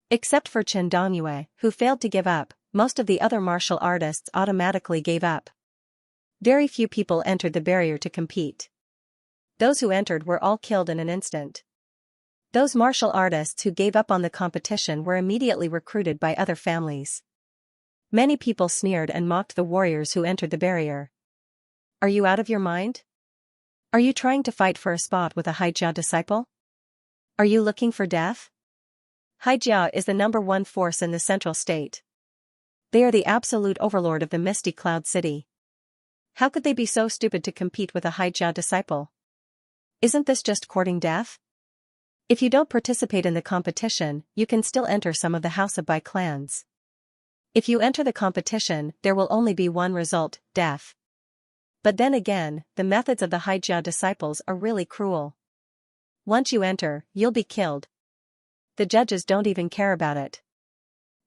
[SPEAKER 1] Except for Chen Dongyue, who failed to give up, most of the other martial artists automatically gave up. Very few people entered the barrier to compete. Those who entered were all killed in an instant. Those martial artists who gave up on the competition were immediately recruited by other families. Many people sneered and mocked the warriors who entered the barrier. Are you out of your mind? Are you trying to fight for a spot with a Haijia disciple? Are you looking for death? Haijia is the #1 force in the central state. They are the absolute overlord of the Misty Cloud City. How could they be so stupid to compete with a Haijia disciple? Isn't this just courting death? If you don't participate in the competition, you can still enter some of the House of Bai clans. If you enter the competition, there will only be one result, death. But then again, the methods of the Haijia disciples are really cruel. Once you enter, you'll be killed. The judges don't even care about it.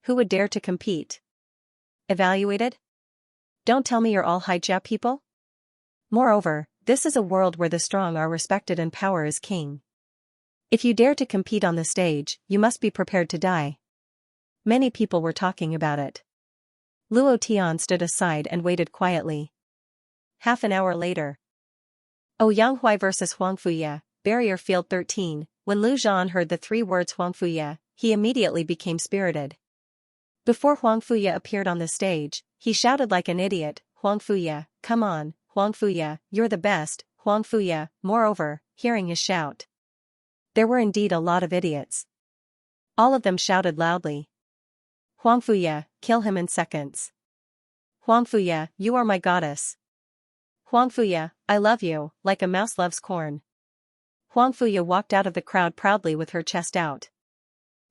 [SPEAKER 1] Who would dare to compete? Evaluated? Don't tell me you're all Haijia people? Moreover, this is a world where the strong are respected and power is king. If you dare to compete on the stage, you must be prepared to die. Many people were talking about it. Luo Tian stood aside and waited quietly. Half an hour later. Ouyang vs Huangfuye, Barrier Field 13. When Lu Zhan heard the 3 words Huangfuye, he immediately became spirited. Before Huangfuye appeared on the stage, he shouted like an idiot, Huangfuye, come on, Huangfuye, you're the best, Huangfuye. Moreover, hearing his shout, there were indeed a lot of idiots. All of them shouted loudly. Huangfuye, kill him in seconds. Huangfuye, you are my goddess. Huangfuye, I love you, like a mouse loves corn. Huangfuye walked out of the crowd proudly with her chest out.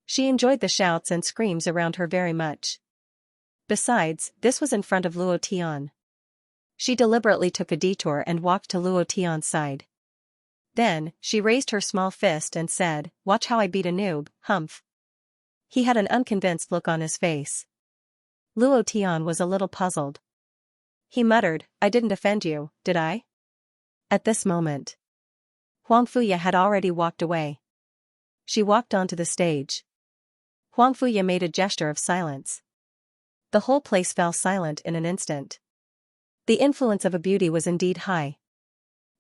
[SPEAKER 1] She enjoyed the shouts and screams around her very much. Besides, this was in front of Luo Tian. She deliberately took a detour and walked to Luo Tian's side. Then, she raised her small fist and said, watch how I beat a noob, humph. He had an unconvinced look on his face. Luo Tian was a little puzzled. He muttered, I didn't offend you, did I? At this moment, Huangfuye had already walked away. She walked onto the stage. Huangfuye made a gesture of silence. The whole place fell silent in an instant. The influence of a beauty was indeed high.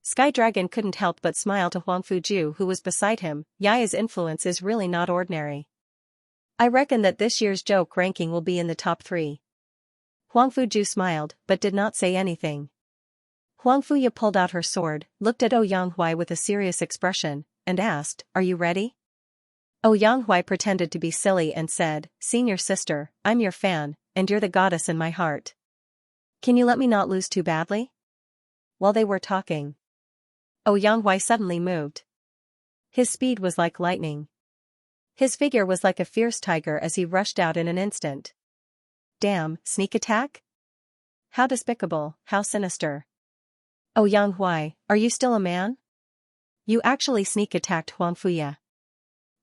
[SPEAKER 1] Sky Dragon couldn't help but smile to Huangfuju, who was beside him. Yaya's influence is really not ordinary. I reckon that this year's joke ranking will be in the top 3. Huangfuju smiled, but did not say anything. Huangfuye pulled out her sword, looked at Ouyang with a serious expression, and asked, are you ready? Ouyang pretended to be silly and said, senior sister, I'm your fan, and you're the goddess in my heart. Can you let me not lose too badly? While they were talking, Ouyang suddenly moved. His speed was like lightning. His figure was like a fierce tiger as he rushed out in an instant. Damn, sneak attack? How despicable, how sinister. Ouyang, are you still a man? You actually sneak attacked Huangfuye.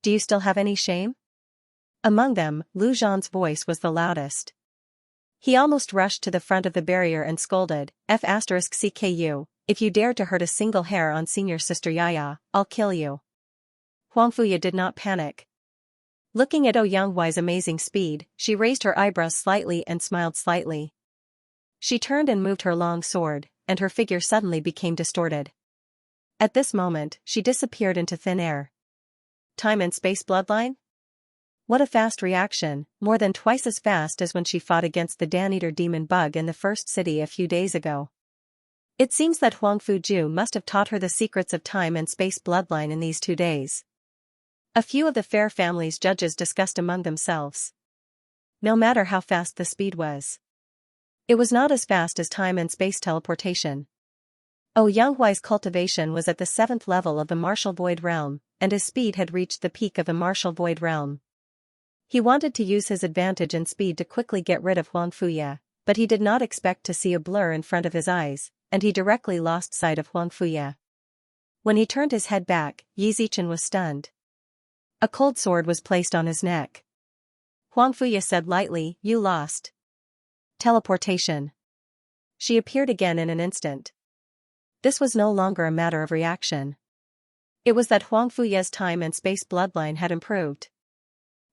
[SPEAKER 1] Do you still have any shame? Among them, Lu Zhan's voice was the loudest. He almost rushed to the front of the barrier and scolded, F***CKU, if you dare to hurt a single hair on senior sister Yaya, I'll kill you. Huangfuye did not panic. Looking at Ouyang's amazing speed, she raised her eyebrows slightly and smiled slightly. She turned and moved her long sword, and her figure suddenly became distorted. At this moment, she disappeared into thin air. Time and space bloodline? What a fast reaction, more than twice as fast as when she fought against the Dan-Eater demon bug in the first city a few days ago. It seems that Huang Fuju must have taught her the secrets of time and space bloodline in these 2 days. A few of the fair family's judges discussed among themselves. No matter how fast the speed was, it was not as fast as time and space teleportation. Xianxia's cultivation was at the 7th level of the martial void realm, and his speed had reached the peak of the martial void realm. He wanted to use his advantage in speed to quickly get rid of Huang Fuya, but he did not expect to see a blur in front of his eyes, and he directly lost sight of Huang Fuya. When he turned his head back, Yi Zichen was stunned. A cold sword was placed on his neck. Huang Fuya said lightly, "You lost." Teleportation. She appeared again in an instant. This was no longer a matter of reaction. It was that Huang Fuya's time and space bloodline had improved.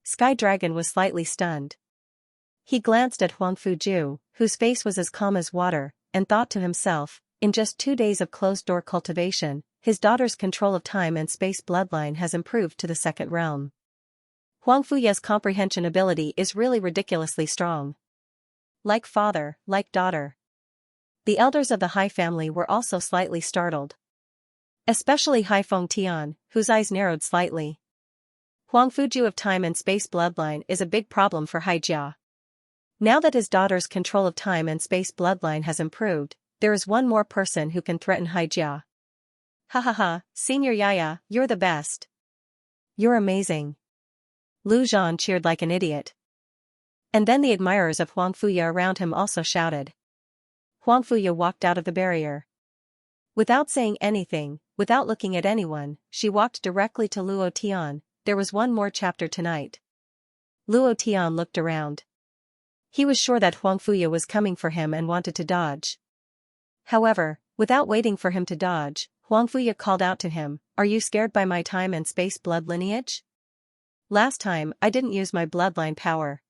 [SPEAKER 1] Sky Dragon was slightly stunned. He glanced at Huang Fuju, whose face was as calm as water, and thought to himself, in just 2 days of closed-door cultivation, his daughter's control of time and space bloodline has improved to the 2nd realm. Huang Fuya's comprehension ability is really ridiculously strong. Like father, like daughter. The elders of the Hai family were also slightly startled. Especially Hai Feng Tian, whose eyes narrowed slightly. Huang Fuju of time and space bloodline is a big problem for Hai Jia. Now that his daughter's control of time and space bloodline has improved, there is one more person who can threaten Hai Jia. Ha ha ha, Senior Yaya, you're the best. You're amazing. Lu Zhan cheered like an idiot. And then the admirers of Huang Fuya around him also shouted. Huang Fuya walked out of the barrier. Without saying anything, without looking at anyone, she walked directly to Luo Tian. There was one more chapter tonight. Luo Tian looked around. He was sure that Huang Fuya was coming for him and wanted to dodge. However, without waiting for him to dodge, Huang Fuya called out to him, "Are you scared by my time and space blood lineage? Last time, I didn't use my bloodline power.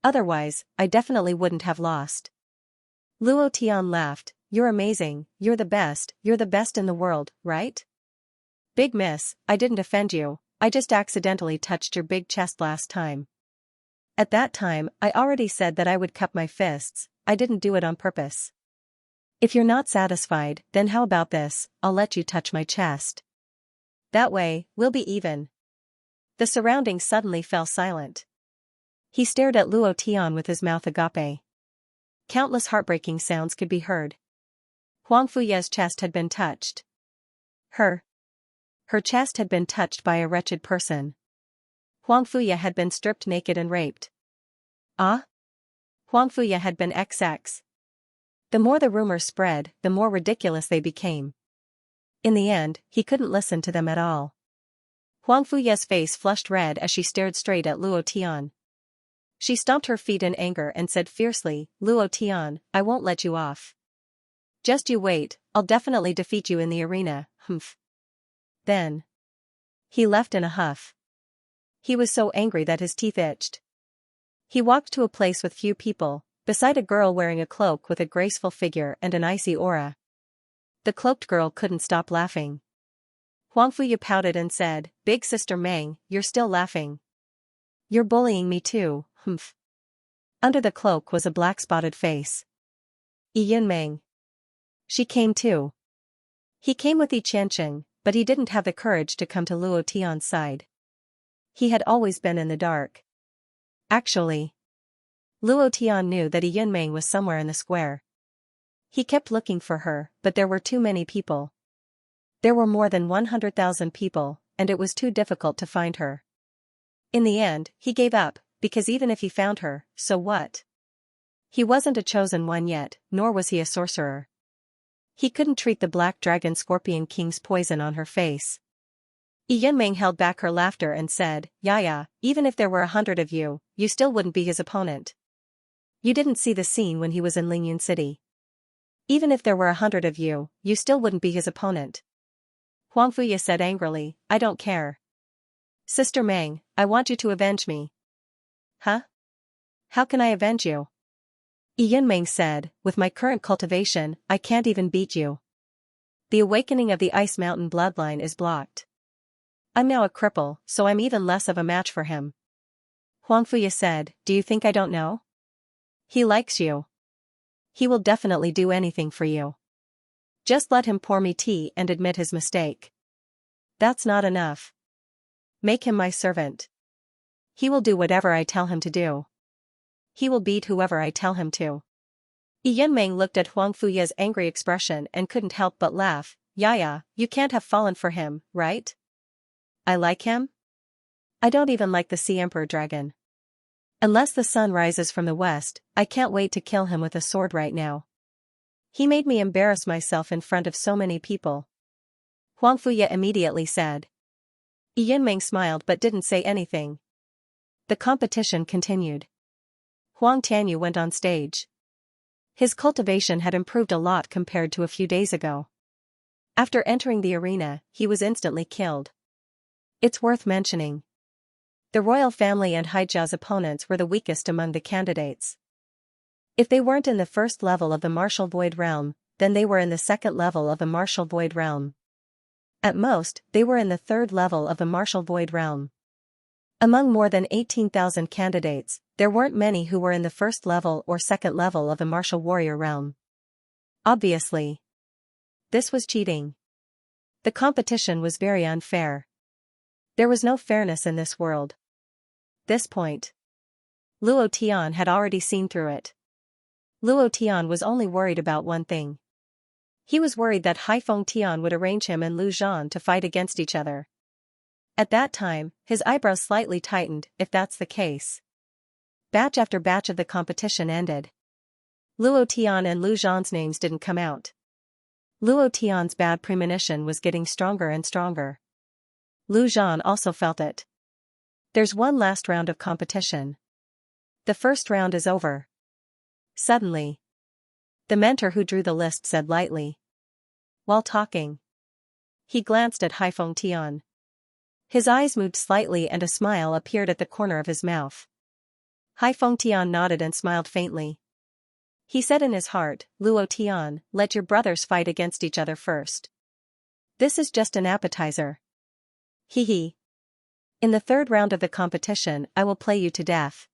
[SPEAKER 1] Otherwise, I definitely wouldn't have lost." Luo Tian laughed, "You're amazing, you're the best in the world, right? Big miss, I didn't offend you, I just accidentally touched your big chest last time. At that time, I already said that I would cup my fists, I didn't do it on purpose. If you're not satisfied, then how about this, I'll let you touch my chest. That way, we'll be even." The surroundings suddenly fell silent. He stared at Luo Tian with his mouth agape. Countless heartbreaking sounds could be heard. Huang Fuya's chest had been touched. Her chest had been touched by a wretched person. Huang Fuya had been stripped naked and raped. Ah? Huang Fuya had been XX. The more the rumors spread, the more ridiculous they became. In the end, he couldn't listen to them at all. Huang Fuya's face flushed red as she stared straight at Luo Tian. She stomped her feet in anger and said fiercely, "Luo Tian, I won't let you off. Just you wait, I'll definitely defeat you in the arena, humph." Then he left in a huff. He was so angry that his teeth itched. He walked to a place with few people, beside a girl wearing a cloak with a graceful figure and an icy aura. The cloaked girl couldn't stop laughing. Huang Fuya pouted and said, "Big Sister Meng, you're still laughing. You're bullying me too, humph." Under the cloak was a black-spotted face. Yunmeng. She came too. He came with Xianxia, but he didn't have the courage to come to Luo Tian's side. He had always been in the dark. Actually, Luo Tian knew that Yunmeng was somewhere in the square. He kept looking for her, but there were too many people. There were more than 100,000 people, and it was too difficult to find her. In the end, he gave up, because even if he found her, so what? He wasn't a chosen one yet, nor was he a sorcerer. He couldn't treat the Black Dragon Scorpion King's poison on her face. Yunmeng held back her laughter and said, "Yaya, even if there were 100 of you, you still wouldn't be his opponent. You didn't see the scene when he was in Lingyun City. Even if there were 100 of you, you still wouldn't be his opponent." Huang Fuya said angrily, "I don't care. Sister Meng, I want you to avenge me." "Huh? How can I avenge you?" Yunmeng said, "With my current cultivation, I can't even beat you. The awakening of the Ice Mountain bloodline is blocked. I'm now a cripple, so I'm even less of a match for him." Huang Fuya said, "Do you think I don't know? He likes you. He will definitely do anything for you." Just let him pour me tea and admit his mistake. That's not enough. Make him my servant. He will do whatever I tell him to do. He will beat whoever I tell him to. Yunmeng looked at Huang Fuya's angry expression and couldn't help but laugh. Yaya, you can't have fallen for him, right? I like him? I don't even like the Sea Emperor dragon. Unless the sun rises from the west, I can't wait to kill him with a sword right now. He made me embarrass myself in front of so many people. Huang Fuya immediately said. Yunmeng smiled but didn't say anything. The competition continued. Huang Tianyu went on stage. His cultivation had improved a lot compared to a few days ago. After entering the arena, he was instantly killed. It's worth mentioning. The royal family and Haijia's opponents were the weakest among the candidates. If they weren't in the first level of the martial void realm, then they were in the second level of the martial void realm. At most, they were in the third level of the martial void realm. Among more than 18,000 candidates, there weren't many who were in the first level or second level of the martial warrior realm. Obviously, this was cheating. The competition was very unfair. There was no fairness in this world. This point, Luo Tian had already seen through it. Luo Tian was only worried about one thing. He was worried that Haifeng Tian would arrange him and Lu Zhan to fight against each other. At that time, his eyebrows slightly tightened. If that's the case. Batch after batch of the competition ended. Luo Tian and Lu Zhan's names didn't come out. Luo Tian's bad premonition was getting stronger and stronger. Lu Zhan also felt it. There's one last round of competition. The first round is over. Suddenly, the mentor who drew the list said lightly. While talking, he glanced at Haifeng Tian. His eyes moved slightly and a smile appeared at the corner of his mouth. Haifeng Tian nodded and smiled faintly. He said in his heart, Luo Tian, let your brothers fight against each other first. This is just an appetizer. Hee. In the third round of the competition, I will play you to death.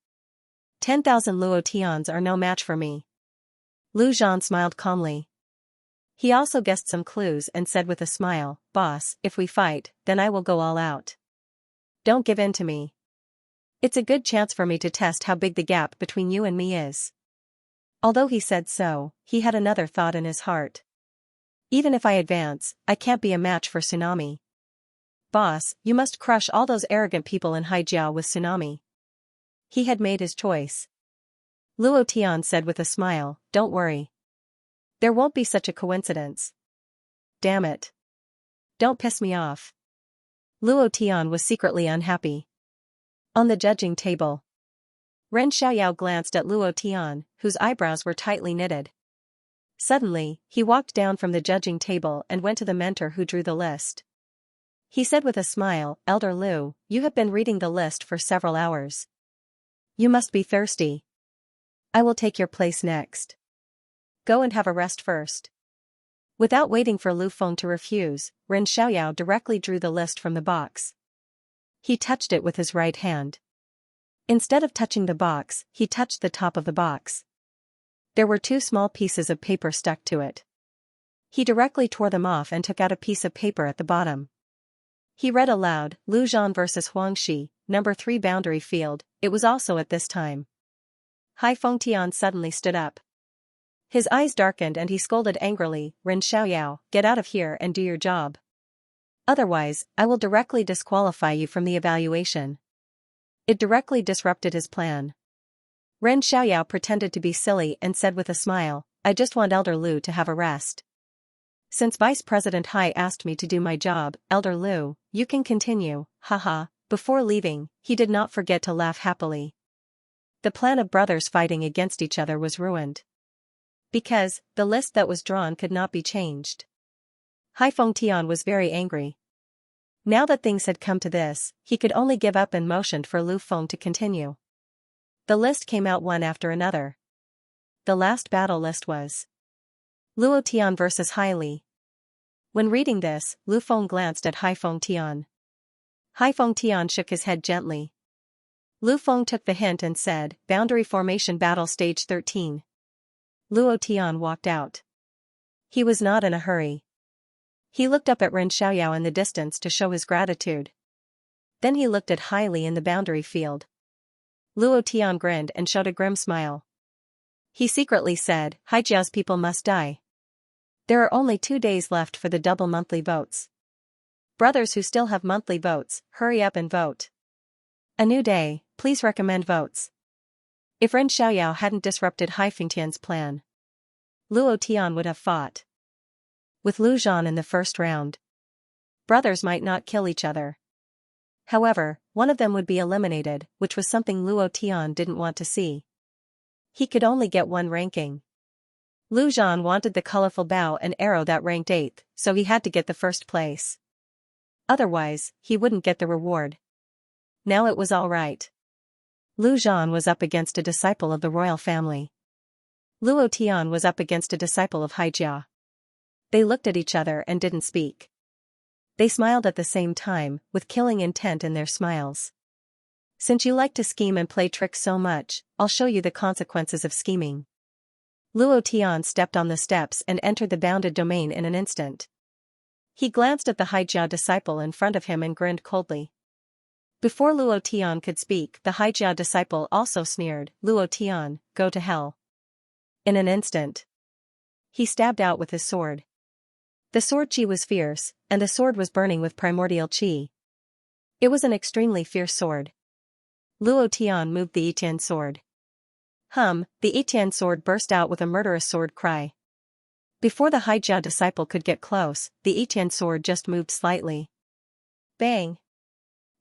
[SPEAKER 1] 10,000 Luo Tians are no match for me. Lu Zhan smiled calmly. He also guessed some clues and said with a smile, Boss, if we fight, then I will go all out. Don't give in to me. It's a good chance for me to test how big the gap between you and me is. Although he said so, he had another thought in his heart. Even if I advance, I can't be a match for Tsunami. Boss, you must crush all those arrogant people in Haijiao with Tsunami. He had made his choice. Luo Tian said with a smile, don't worry. There won't be such a coincidence. Damn it. Don't piss me off. Luo Tian was secretly unhappy. On the judging table, Ren Xiaoyao glanced at Luo Tian, whose eyebrows were tightly knitted. Suddenly, he walked down from the judging table and went to the mentor who drew the list. He said with a smile, Elder Lu, you have been reading the list for several hours. You must be thirsty. I will take your place next. Go and have a rest first. Without waiting for Lu Feng to refuse, Ren Xiaoyao directly drew the list from the box. He touched it with his right hand. Instead of touching the box, he touched the top of the box. There were 2 small pieces of paper stuck to it. He directly tore them off and took out a piece of paper at the bottom. He read aloud, Lu Zhan vs. Huangxi, number 3 boundary field. It was also at this time. Haifeng Tian suddenly stood up. His eyes darkened and he scolded angrily, Ren Xiaoyao, get out of here and do your job. Otherwise, I will directly disqualify you from the evaluation. It directly disrupted his plan. Ren Xiaoyao pretended to be silly and said with a smile, I just want Elder Lu to have a rest. Since Vice President Hai asked me to do my job, Elder Lu, you can continue, haha. Before leaving, he did not forget to laugh happily. The plan of brothers fighting against each other was ruined. Because, the list that was drawn could not be changed. Haifeng Tian was very angry. Now that things had come to this, he could only give up and motioned for Lu Feng to continue. The list came out one after another. The last battle list was Luo Tian vs. Hai Li. When reading this, Lu Feng glanced at Haifeng Tian. Haifeng Tian shook his head gently. Lu Feng took the hint and said, Boundary Formation Battle Stage 13. Luo Tian walked out. He was not in a hurry. He looked up at Ren Xiaoyao in the distance to show his gratitude. Then he looked at Hai Li in the boundary field. Luo Tian grinned and showed a grim smile. He secretly said, Haijia's people must die. There are only 2 days left for the double monthly votes. Brothers who still have monthly votes, hurry up and vote. A new day, please recommend votes. If Ren Xiaoyao hadn't disrupted Hai Fengtian's plan, Luo Tian would have fought with Lu Zhan in the first round. Brothers might not kill each other. However, one of them would be eliminated, which was something Luo Tian didn't want to see. He could only get one ranking. Lu Zhan wanted the colorful bow and arrow that ranked 8th, so he had to get the first place. Otherwise, he wouldn't get the reward. Now it was all right. Lu Zhan was up against a disciple of the royal family. Luo Tian was up against a disciple of Haijia. They looked at each other and didn't speak. They smiled at the same time, with killing intent in their smiles. Since you like to scheme and play tricks so much, I'll show you the consequences of scheming. Luo Tian stepped on the steps and entered the bounded domain in an instant. He glanced at the Haijia disciple in front of him and grinned coldly. Before Luo Tian could speak, the Haijia disciple also sneered, Luo Tian, go to hell. In an instant, he stabbed out with his sword. The sword chi was fierce, and the sword was burning with primordial chi. It was an extremely fierce sword. Luo Tian moved the Yitian sword. The Yitian sword burst out with a murderous sword cry. Before the Haijia disciple could get close, the Yitian sword just moved slightly. Bang!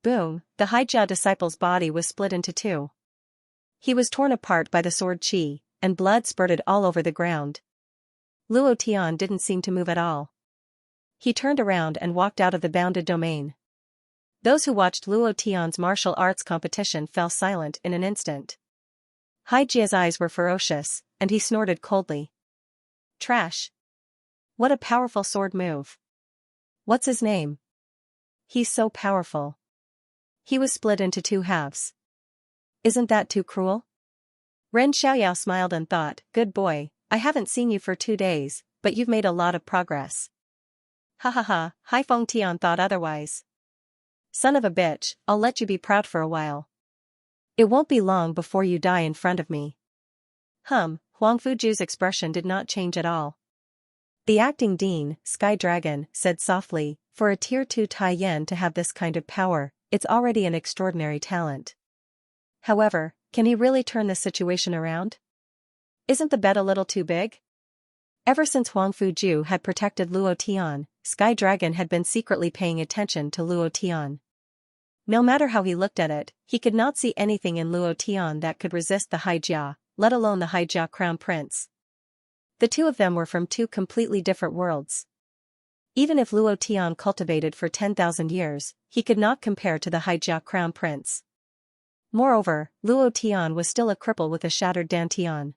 [SPEAKER 1] Boom! The Haijia disciple's body was split into 2. He was torn apart by the sword chi, and blood spurted all over the ground. Luo Tian didn't seem to move at all. He turned around and walked out of the bounded domain. Those who watched Luo Tian's martial arts competition fell silent in an instant. Haijia's eyes were ferocious, and he snorted coldly. Trash! What a powerful sword move. What's his name? He's so powerful. He was split into 2 halves. Isn't that too cruel? Ren Xiaoyao smiled and thought, good boy, I haven't seen you for 2 days, but you've made a lot of progress. Ha ha ha, Hai Fengtian thought otherwise. Son of a bitch, I'll let you be proud for a while. It won't be long before you die in front of me. Huang Fuju's expression did not change at all. The acting dean, Sky Dragon, said softly, for a tier 2 Tai Yen to have this kind of power, it's already an extraordinary talent. However, can he really turn this situation around? Isn't the bet a little too big? Ever since Huang Fuju had protected Luo Tian, Sky Dragon had been secretly paying attention to Luo Tian. No matter how he looked at it, he could not see anything in Luo Tian that could resist the Haijia, let alone the Haijia crown prince. The 2 of them were from 2 completely different worlds. Even if Luo Tian cultivated for 10,000 years, he could not compare to the Haijia crown prince. Moreover, Luo Tian was still a cripple with a shattered dantian.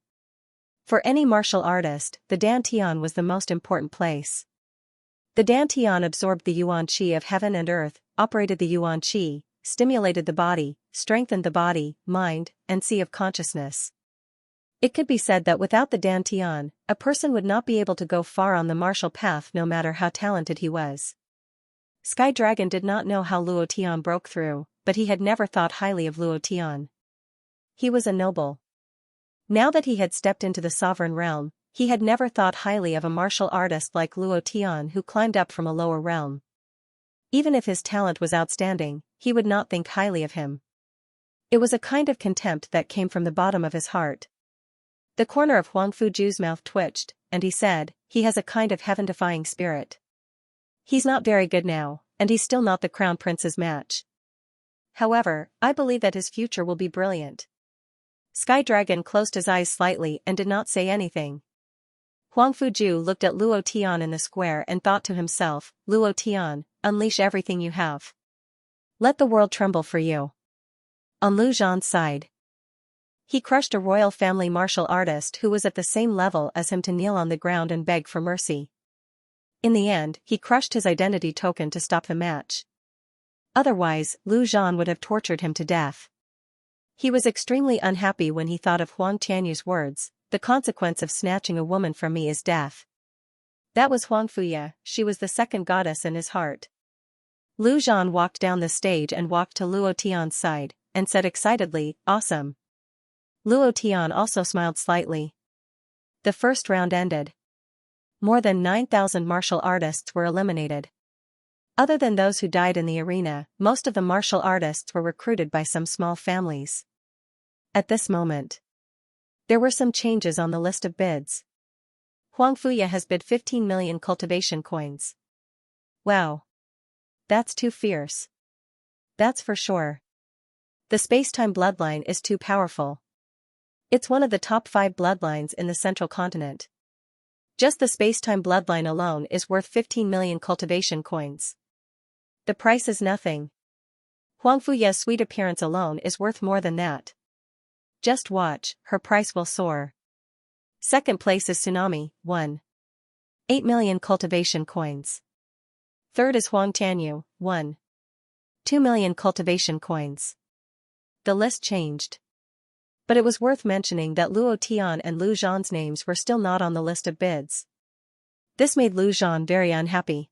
[SPEAKER 1] For any martial artist, the dantian was the most important place. The dantian absorbed the yuan qi of heaven and earth, operated the yuan qi, stimulated the body, strengthened the body, mind, and sea of consciousness. It could be said that without the dantian, a person would not be able to go far on the martial path no matter how talented he was. Sky Dragon did not know how Luo Tian broke through, but he had never thought highly of Luo Tian. He was a noble. Now that he had stepped into the sovereign realm, he had never thought highly of a martial artist like Luo Tian who climbed up from a lower realm. Even if his talent was outstanding, he would not think highly of him. It was a kind of contempt that came from the bottom of his heart. The corner of Huang Fuju's mouth twitched, and he said, he has a kind of heaven-defying spirit. He's not very good now, and he's still not the crown prince's match. However, I believe that his future will be brilliant. Sky Dragon closed his eyes slightly and did not say anything. Huang Fuju looked at Luo Tian in the square and thought to himself, Luo Tian, unleash everything you have. Let the world tremble for you. On Lu Zhan's side, he crushed a royal family martial artist who was at the same level as him to kneel on the ground and beg for mercy. In the end, he crushed his identity token to stop the match. Otherwise, Lu Zhan would have tortured him to death. He was extremely unhappy when he thought of Huang Tianyu's words, the consequence of snatching a woman from me is death. That was Huang Fuya, she was the second goddess in his heart. Lu Zhan walked down the stage and walked to Luo Tian's side, and said excitedly, "Awesome." Luo Tian also smiled slightly. The first round ended. More than 9,000 martial artists were eliminated. Other than those who died in the arena, most of the martial artists were recruited by some small families. At this moment, there were some changes on the list of bids. Huang Fuya has bid 15 million cultivation coins. Wow. That's too fierce. That's for sure. The space-time bloodline is too powerful. It's one of the top 5 bloodlines in the central continent. Just the space-time bloodline alone is worth 15 million cultivation coins. The price is nothing. Huang Fuya's sweet appearance alone is worth more than that. Just watch, her price will soar. Second place is Tsunami, 1.8 million cultivation coins. Third is Huang Tianyu, 1.2 million cultivation coins. The list changed. But it was worth mentioning that Luo Tian and Lu Zhan's names were still not on the list of bids. This made Lu Zhan very unhappy.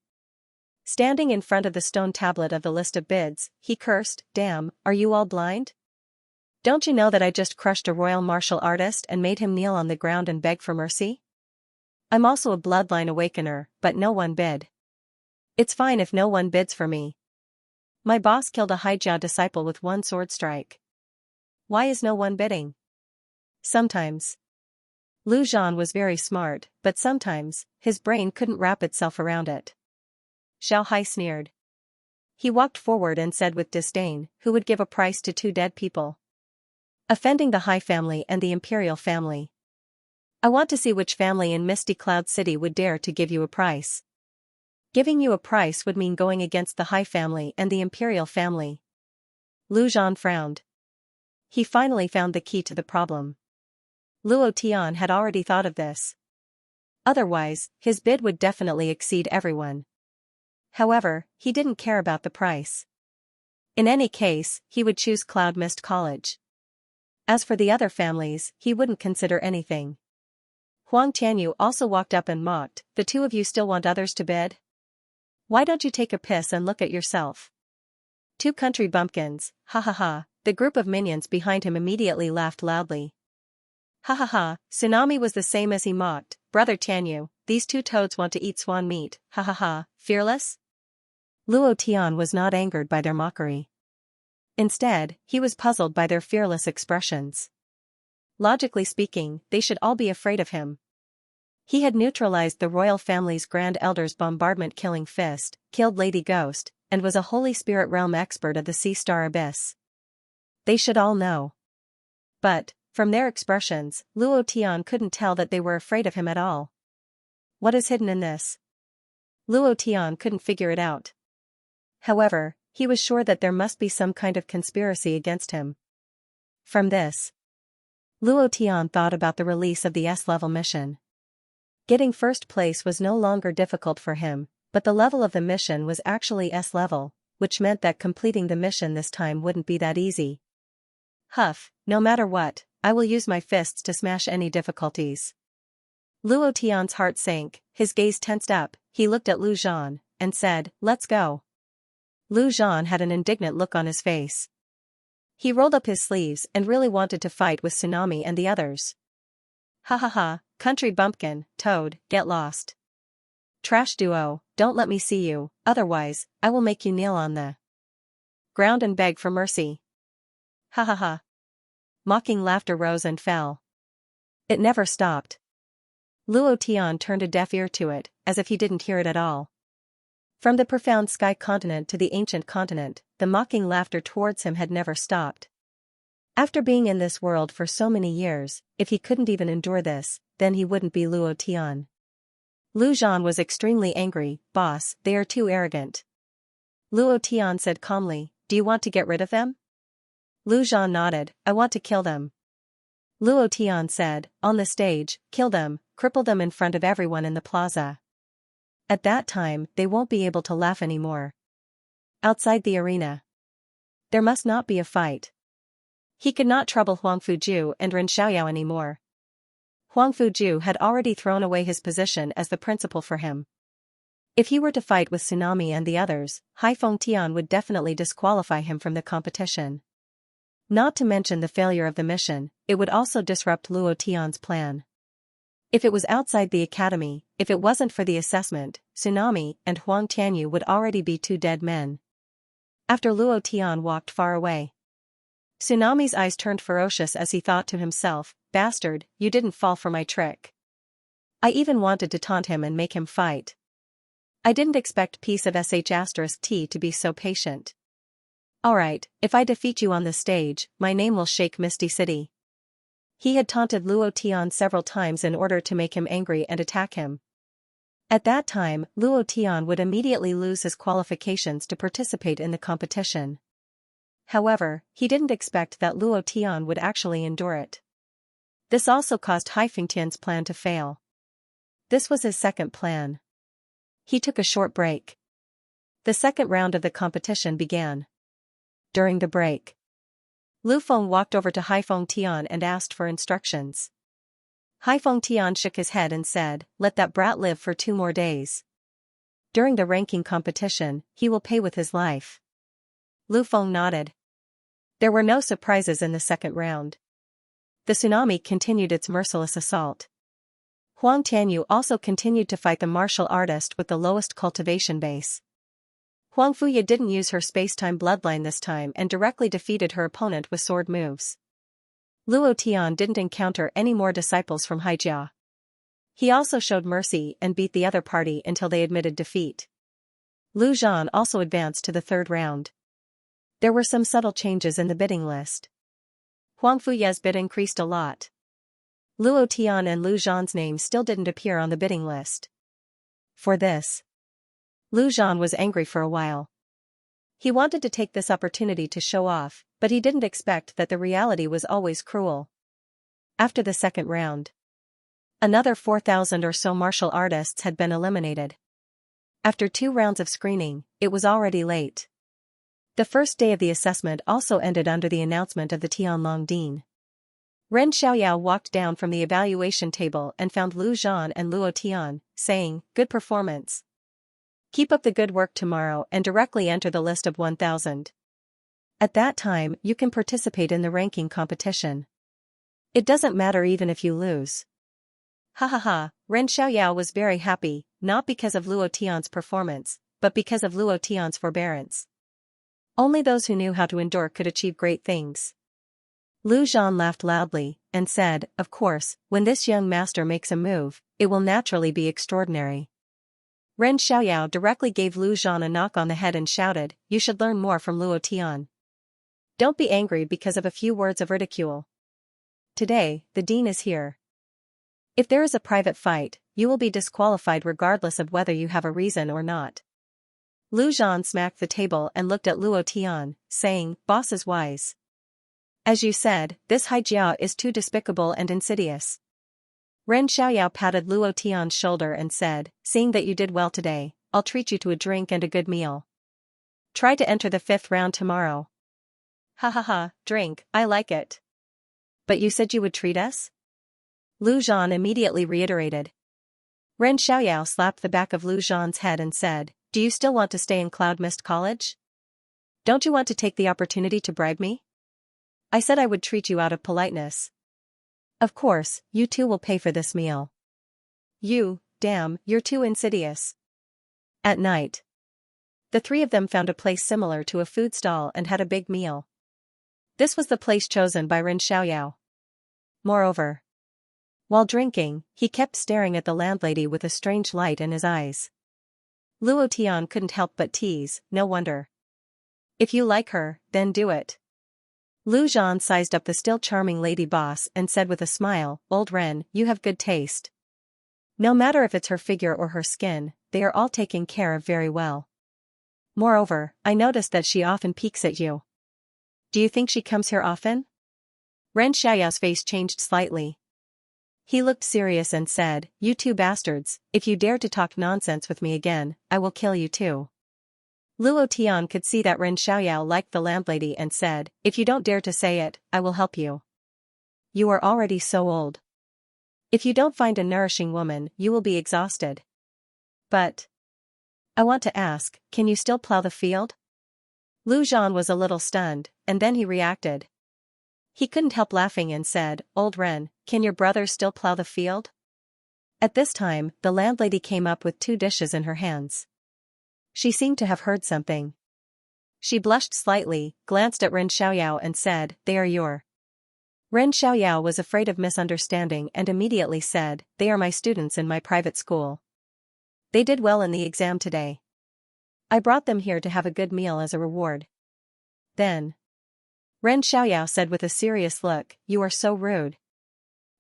[SPEAKER 1] Standing in front of the stone tablet of the list of bids, he cursed, "Damn, are you all blind? Don't you know that I just crushed a royal martial artist and made him kneel on the ground and beg for mercy? I'm also a bloodline awakener, but no one bid. It's fine if no one bids for me. My boss killed a Haijiao disciple with one sword strike. Why is no one bidding?" Sometimes. Lu Zhan was very smart, but sometimes, his brain couldn't wrap itself around it. Xiao Hai sneered. He walked forward and said with disdain, "Who would give a price to 2 dead people? Offending the Hai family and the imperial family. I want to see which family in Misty Cloud City would dare to give you a price. Giving you a price would mean going against the Hai family and the imperial family." Lu Zhan frowned. He finally found the key to the problem. Luo Tian had already thought of this. Otherwise, his bid would definitely exceed everyone. However, he didn't care about the price. In any case, he would choose Cloud Mist College. As for the other families, he wouldn't consider anything. Huang Tianyu also walked up and mocked, "The 2 of you still want others to bid? Why don't you take a piss and look at yourself? 2 country bumpkins, ha ha ha." The group of minions behind him immediately laughed loudly. Ha ha ha, Tsunami was the same as he mocked, "Brother Tianyu, these 2 toads want to eat swan meat, ha ha ha, fearless?" Luo Tian was not angered by their mockery. Instead, he was puzzled by their fearless expressions. Logically speaking, they should all be afraid of him. He had neutralized the royal family's Grand Elder's bombardment killing fist, killed Lady Ghost, and was a Holy Spirit realm expert of the Sea Star Abyss. They should all know. But, from their expressions, Luo Tian couldn't tell that they were afraid of him at all. What is hidden in this? Luo Tian couldn't figure it out. However, he was sure that there must be some kind of conspiracy against him. From this, Luo Tian thought about the release of the S-level mission. Getting first place was no longer difficult for him, but the level of the mission was actually S-level, which meant that completing the mission this time wouldn't be that easy. Huff, no matter what, I will use my fists to smash any difficulties. Luo Tian's heart sank, his gaze tensed up, he looked at Lu Zhan, and said, "Let's go." Lu Zhan had an indignant look on his face. He rolled up his sleeves and really wanted to fight with Tsunami and the others. Ha ha ha, country bumpkin, toad, get lost. Trash duo, don't let me see you, otherwise, I will make you kneel on the ground and beg for mercy. Ha ha ha. Mocking laughter rose and fell. It never stopped. Luo Tian turned a deaf ear to it, as if he didn't hear it at all. From the profound sky continent to the ancient continent, the mocking laughter towards him had never stopped. After being in this world for so many years, if he couldn't even endure this, then he wouldn't be Luo Tian. Lu Zhan was extremely angry, "Boss, they are too arrogant." Luo Tian said calmly, "Do you want to get rid of them?" Lu Zhan nodded, "I want to kill them." Luo Tian said, "On the stage, kill them, cripple them in front of everyone in the plaza. At that time, they won't be able to laugh anymore." Outside the arena, there must not be a fight. He could not trouble Huang Fuju and Ren Xiaoyao anymore. Huang Fuju had already thrown away his position as the principal for him. If he were to fight with Tsunami and the others, Haifeng Tian would definitely disqualify him from the competition. Not to mention the failure of the mission, it would also disrupt Luo Tian's plan. If it was outside the academy, if it wasn't for the assessment, Tsunami and Huang Tianyu would already be 2 dead men. After Luo Tian walked far away, Tsunami's eyes turned ferocious as he thought to himself, "Bastard, you didn't fall for my trick." I even wanted to taunt him and make him fight. I didn't expect piece of sh*t to be so patient. Alright, if I defeat you on the stage, my name will shake Misty City. He had taunted Luo Tian several times in order to make him angry and attack him. At that time, Luo Tian would immediately lose his qualifications to participate in the competition. However, he didn't expect that Luo Tian would actually endure it. This also caused Haifeng Tian's plan to fail. This was his second plan. He took a short break. The second round of the competition began. During the break, Lu Feng walked over to Haifeng Tian and asked for instructions. Haifeng Tian shook his head and said, "Let that brat live for 2 more days. During the ranking competition, he will pay with his life." Lu Feng nodded. There were no surprises in the second round. The tsunami continued its merciless assault. Huang Tianyu also continued to fight the martial artist with the lowest cultivation base. Huang Fuya didn't use her space-time bloodline this time and directly defeated her opponent with sword moves. Luo Tian didn't encounter any more disciples from Haijia. He also showed mercy and beat the other party until they admitted defeat. Lu Zhan also advanced to the third round. There were some subtle changes in the bidding list. Huang Fuya's bid increased a lot. Luo Tian and Lu Zhan's names still didn't appear on the bidding list. For this, Lu Zhan was angry for a while. He wanted to take this opportunity to show off, but he didn't expect that the reality was always cruel. After the second round, another 4,000 or so martial artists had been eliminated. After 2 rounds of screening, it was already late. The first day of the assessment also ended under the announcement of the Tianlong Dean. Ren Xiaoyao walked down from the evaluation table and found Lu Zhan and Luo Tian, saying, "Good performance. Keep up the good work tomorrow and directly enter the list of 1,000. At that time, you can participate in the ranking competition. It doesn't matter even if you lose." Ha ha ha, Ren Xiaoyao was very happy, not because of Luo Tian's performance, but because of Luo Tian's forbearance. Only those who knew how to endure could achieve great things. Lu Zhan laughed loudly, and said, "Of course, when this young master makes a move, it will naturally be extraordinary." Ren Xiaoyao directly gave Lu Zhan a knock on the head and shouted, "You should learn more from Luo Tian. Don't be angry because of a few words of ridicule. Today, the dean is here. If there is a private fight, you will be disqualified regardless of whether you have a reason or not." Lu Zhan smacked the table and looked at Luo Tian, saying, "Boss is wise. As you said, this Haijia is too despicable and insidious." Ren Xiaoyao patted Luo Tian's shoulder and said, "Seeing that you did well today, I'll treat you to a drink and a good meal. Try to enter the 5th round tomorrow." Ha ha ha, drink, I like it. But you said you would treat us? Lu Zhan immediately reiterated. Ren Xiaoyao slapped the back of Lu Zhan's head and said, "Do you still want to stay in Cloud Mist College? Don't you want to take the opportunity to bribe me? I said I would treat you out of politeness. Of course, you two will pay for this meal." "You, damn, you're too insidious." At night, the 3 of them found a place similar to a food stall and had a big meal. This was the place chosen by Ren Xiaoyao. Moreover, while drinking, he kept staring at the landlady with a strange light in his eyes. Luo Tian couldn't help but tease, "No wonder. If you like her, then do it." Lu Zhan sized up the still charming lady boss and said with a smile, "Old Ren, you have good taste. No matter if it's her figure or her skin, they are all taken care of very well. Moreover, I noticed that she often peeks at you. Do you think she comes here often?" Ren Xiaoyao's face changed slightly. He looked serious and said, "You 2 bastards, if you dare to talk nonsense with me again, I will kill you too." Luo Tian could see that Ren Xiaoyao liked the landlady and said, "If you don't dare to say it, I will help you. You are already so old. If you don't find a nourishing woman, you will be exhausted. But I want to ask, can you still plow the field? Lu Zhan was a little stunned, and then he reacted. He couldn't help laughing and said, Old Ren, can your brother still plow the field? At this time, the landlady came up with 2 dishes in her hands. She seemed to have heard something. She blushed slightly, glanced at Ren Xiaoyao and said, They are your. Ren Xiaoyao was afraid of misunderstanding and immediately said, They are my students in my private school. They did well in the exam today. I brought them here to have a good meal as a reward. Then Ren Xiaoyao said with a serious look, You are so rude.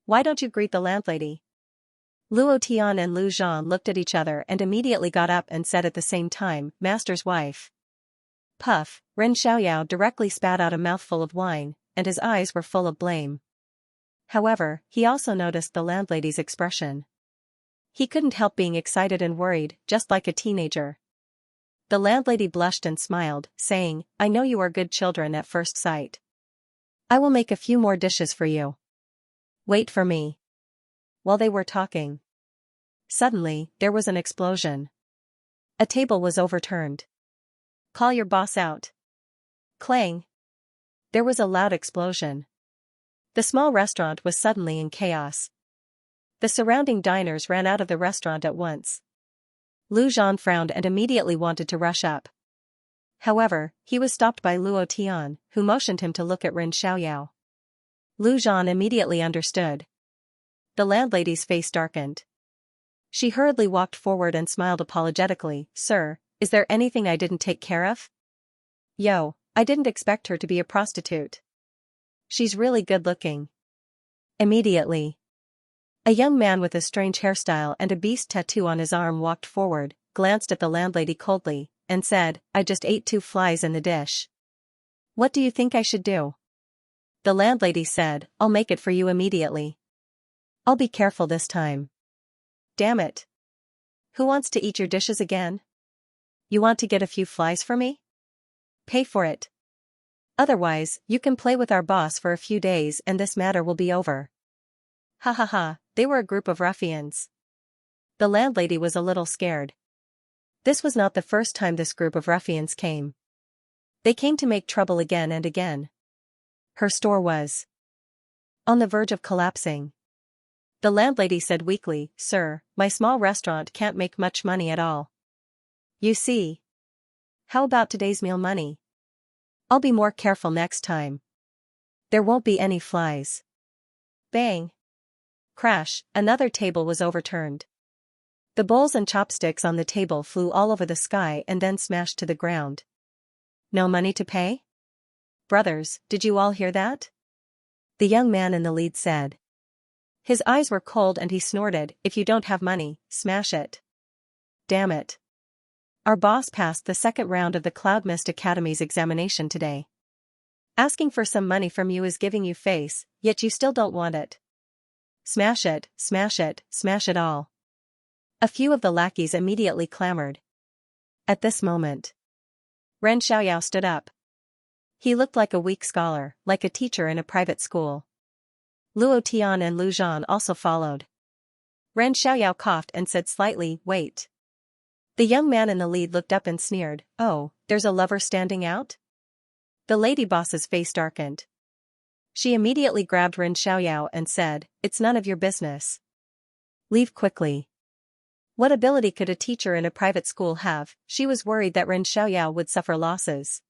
[SPEAKER 1] Why don't you greet the landlady? Luo Tian and Lu Zhan looked at each other and immediately got up and said at the same time, Master's wife. Puff, Ren Xiaoyao directly spat out a mouthful of wine, and his eyes were full of blame. However, he also noticed the landlady's expression. He couldn't help being excited and worried, just like a teenager. The landlady blushed and smiled, saying, I know you are good children at first sight. I will make a few more dishes for you. Wait for me. While they were talking, suddenly, there was an explosion. A table was overturned. Call your boss out. Clang. There was a loud explosion. The small restaurant was suddenly in chaos. The surrounding diners ran out of the restaurant at once. Lu Zhan frowned and immediately wanted to rush up. However, he was stopped by Luo Tian, who motioned him to look at Ren Xiaoyao. Lu Zhan immediately understood. The landlady's face darkened. She hurriedly walked forward and smiled apologetically, Sir, is there anything I didn't take care of? Yo, I didn't expect her to be a prostitute. She's really good looking. Immediately, a young man with a strange hairstyle and a beast tattoo on his arm walked forward, glanced at the landlady coldly, and said, I just ate 2 flies in the dish. What do you think I should do? The landlady said, I'll make it for you immediately. I'll be careful this time. Damn it. Who wants to eat your dishes again? You want to get a few flies for me? Pay for it. Otherwise, you can play with our boss for a few days and this matter will be over. Ha ha ha, they were a group of ruffians. The landlady was a little scared. This was not the first time this group of ruffians came. They came to make trouble again and again. Her store was on the verge of collapsing. The landlady said weakly, Sir, my small restaurant can't make much money at all. You see. How about today's meal money? I'll be more careful next time. There won't be any flies. Bang. Crash, another table was overturned. The bowls and chopsticks on the table flew all over the sky and then smashed to the ground. No money to pay? Brothers, did you all hear that? The young man in the lead said. His eyes were cold and he snorted, If you don't have money, smash it. Damn it. Our boss passed the second round of the Cloud Mist Academy's examination today. Asking for some money from you is giving you face, yet you still don't want it. Smash it, smash it, smash it all. A few of the lackeys immediately clamored. At this moment, Ren Xiaoyao stood up. He looked like a weak scholar, like a teacher in a private school. Luo Tian and Lu Zhan also followed. Ren Xiaoyao coughed and said slightly, Wait. The young man in the lead looked up and sneered, Oh, there's a lover standing out? The lady boss's face darkened. She immediately grabbed Ren Xiaoyao and said, It's none of your business. Leave quickly. What ability could a teacher in a private school have? She was worried that Ren Xiaoyao would suffer losses.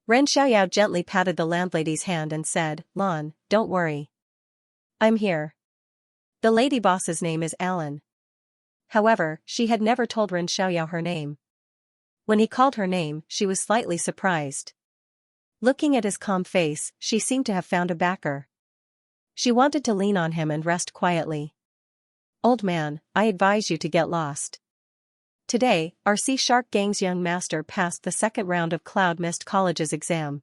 [SPEAKER 1] Ren Xiaoyao gently patted the landlady's hand and said, Lan, don't worry. I'm here. The lady boss's name is Alan. However, she had never told Ren Xiaoyao her name. When he called her name, she was slightly surprised. Looking at his calm face, she seemed to have found a backer. She wanted to lean on him and rest quietly. Old man, I advise you to get lost. Today, our Sea Shark Gang's young master passed the second round of Cloud Mist College's exam.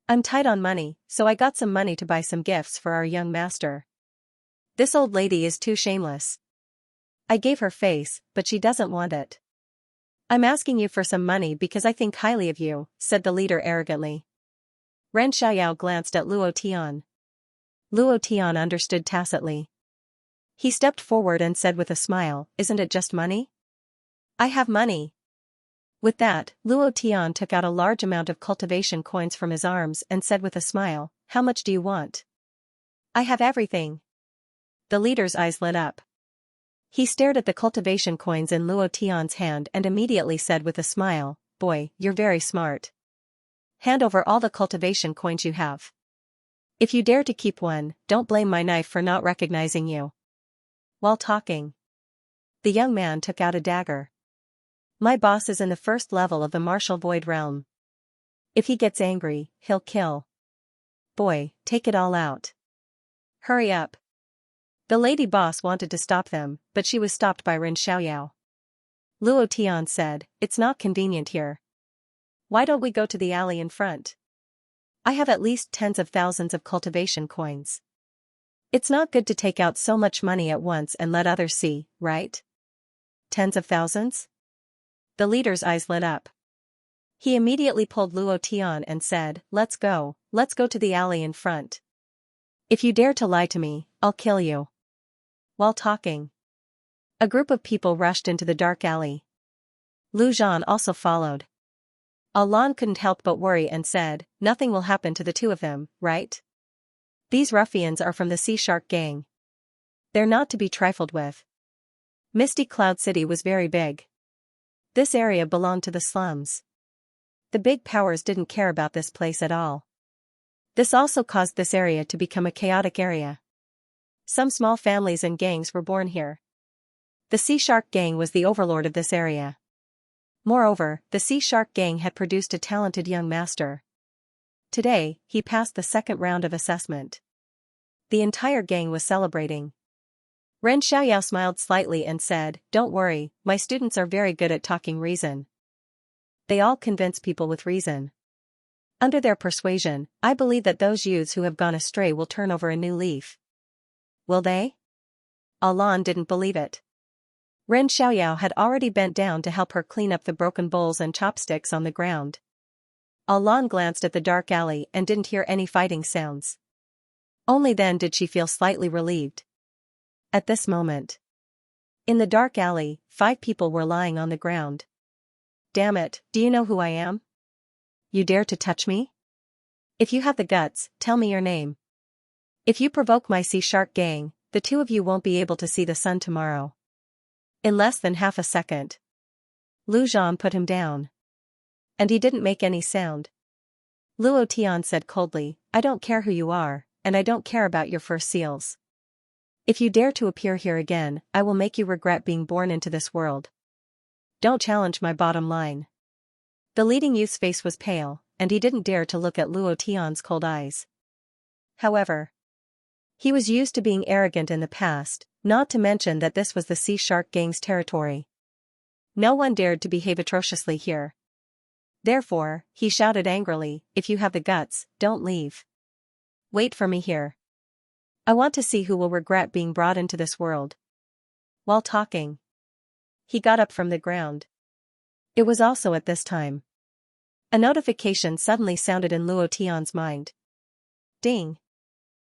[SPEAKER 1] I'm tight on money, so I got some money to buy some gifts for our young master. This old lady is too shameless. I gave her face, but she doesn't want it. I'm asking you for some money because I think highly of you, said the leader arrogantly. Ren Xiaoyao glanced at Luo Tian. Luo Tian understood tacitly. He stepped forward and said with a smile, "Isn't it just money? I have money." With that, Luo Tian took out a large amount of cultivation coins from his arms and said with a smile, "How much do you want?" "I have everything." The leader's eyes lit up. He stared at the cultivation coins in Luo Tian's hand and immediately said with a smile, "Boy, you're very smart. Hand over all the cultivation coins you have. If you dare to keep one, don't blame my knife for not recognizing you." While talking, the young man took out a dagger. "My boss is in the first level of the martial void realm. If he gets angry, he'll kill. Boy, take it all out. Hurry up." The lady boss wanted to stop them, but she was stopped by Ren Xiaoyao. Luo Tian said, "It's not convenient here. Why don't we go to the alley in front? I have at least tens of thousands of cultivation coins. It's not good to take out so much money at once and let others see, right?" "Tens of thousands?" The leader's eyes lit up. He immediately pulled Luo Tian and said, let's go to the alley in front. If you dare to lie to me, I'll kill you." While talking, a group of people rushed into the dark alley. Lu Zhan also followed. Alan couldn't help but worry and said, "Nothing will happen to the two of them, right? These ruffians are from the Sea Shark gang. They're not to be trifled with." Misty Cloud City was very big. This area belonged to the slums. The big powers didn't care about this place at all. This also caused this area to become a chaotic area. Some small families and gangs were born here. The Sea Shark gang was the overlord of this area. Moreover, the Sea Shark gang had produced a talented young master. Today, he passed the second round of assessment. The entire gang was celebrating. Ren Xiaoyao smiled slightly and said, "Don't worry, my students are very good at talking reason. They all convince people with reason. Under their persuasion, I believe that those youths who have gone astray will turn over a new leaf." "Will they?" Alan didn't believe it. Ren Xiaoyao had already bent down to help her clean up the broken bowls and chopsticks on the ground. Alan glanced at the dark alley and didn't hear any fighting sounds. Only then did she feel slightly relieved. At this moment, in the dark alley, 5 people were lying on the ground. "Damn it, do you know who I am? You dare to touch me? If you have the guts, tell me your name. If you provoke my Sea Shark gang, the two of you won't be able to see the sun tomorrow." In less than half a second, Lu Zhan put him down. And he didn't make any sound. Luo Tian said coldly, "I don't care who you are, and I don't care about your fur seals. If you dare to appear here again, I will make you regret being born into this world. Don't challenge my bottom line." The leading youth's face was pale, and he didn't dare to look at Luo Tian's cold eyes. However, he was used to being arrogant in the past, not to mention that this was the Sea Shark gang's territory. No one dared to behave atrociously here. Therefore, he shouted angrily, "If you have the guts, don't leave. Wait for me here. I want to see who will regret being brought into this world." While talking, he got up from the ground. It was also at this time. A notification suddenly sounded in Luo Tian's mind. Ding!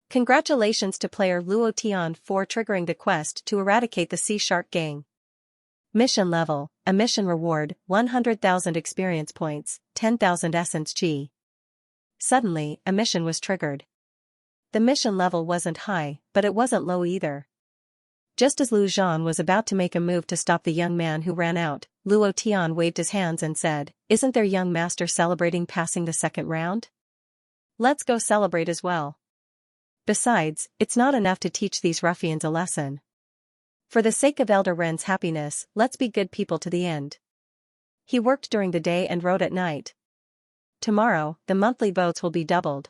[SPEAKER 1] Congratulations to player Luo Tian for triggering the quest to eradicate the Sea Shark gang. Mission level, a mission reward, 100,000 experience points, 10,000 essence G. Suddenly, a mission was triggered. The mission level wasn't high, but it wasn't low either. Just as Lu Zhan was about to make a move to stop the young man who ran out, Luo Tian waved his hands and said, "Isn't their young master celebrating passing the second round? Let's go celebrate as well. Besides, it's not enough to teach these ruffians a lesson. For the sake of Elder Ren's happiness, let's be good people to the end." He worked during the day and wrote at night. Tomorrow, the monthly votes will be doubled.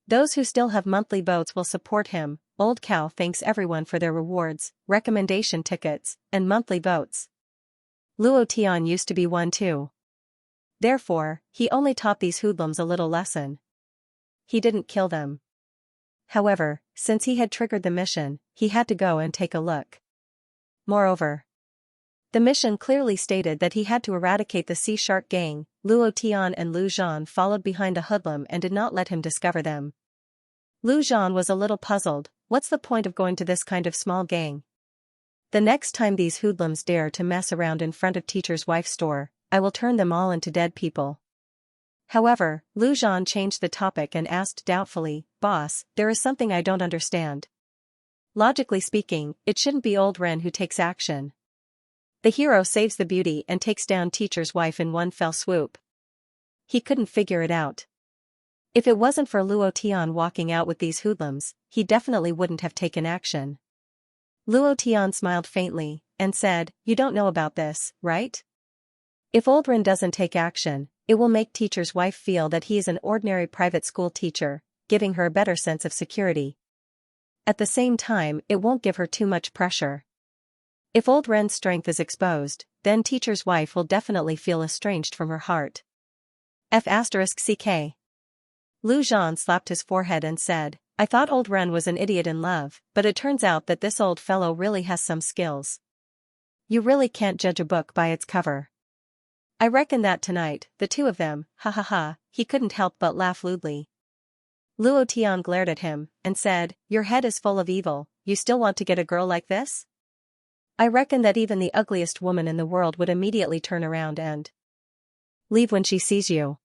[SPEAKER 1] Those who still have monthly votes will support him. Old Cow thanks everyone for their rewards, recommendation tickets, and monthly votes. Luo Tian used to be one too. Therefore, he only taught these hoodlums a little lesson. He didn't kill them. However, since he had triggered the mission, he had to go and take a look. Moreover, the mission clearly stated that he had to eradicate the Sea Shark gang. Luo Tian and Lu Zhan followed behind a hoodlum and did not let him discover them. Lu Zhan was a little puzzled. What's the point of going to this kind of small gang? The next time these hoodlums dare to mess around in front of teacher's wife's store, I will turn them all into dead people. However, Lu Zhan changed the topic and asked doubtfully, "Boss, there is something I don't understand. Logically speaking, it shouldn't be old Ren who takes action. The hero saves the beauty and takes down teacher's wife in one fell swoop." He couldn't figure it out. If it wasn't for Luo Tian walking out with these hoodlums, he definitely wouldn't have taken action. Luo Tian smiled faintly, and said, "You don't know about this, right? If old Ren doesn't take action, it will make teacher's wife feel that he is an ordinary private school teacher, giving her a better sense of security. At the same time, it won't give her too much pressure. If old Ren's strength is exposed, then teacher's wife will definitely feel estranged from her heart." F***CK. Lu Zhan slapped his forehead and said, "I thought old Ren was an idiot in love, but it turns out that this old fellow really has some skills. You really can't judge a book by its cover." "I reckon that tonight, the two of them, ha ha ha," he couldn't help but laugh lewdly. Luo Tian glared at him, and said, "Your head is full of evil, you still want to get a girl like this? I reckon that even the ugliest woman in the world would immediately turn around and leave when she sees you."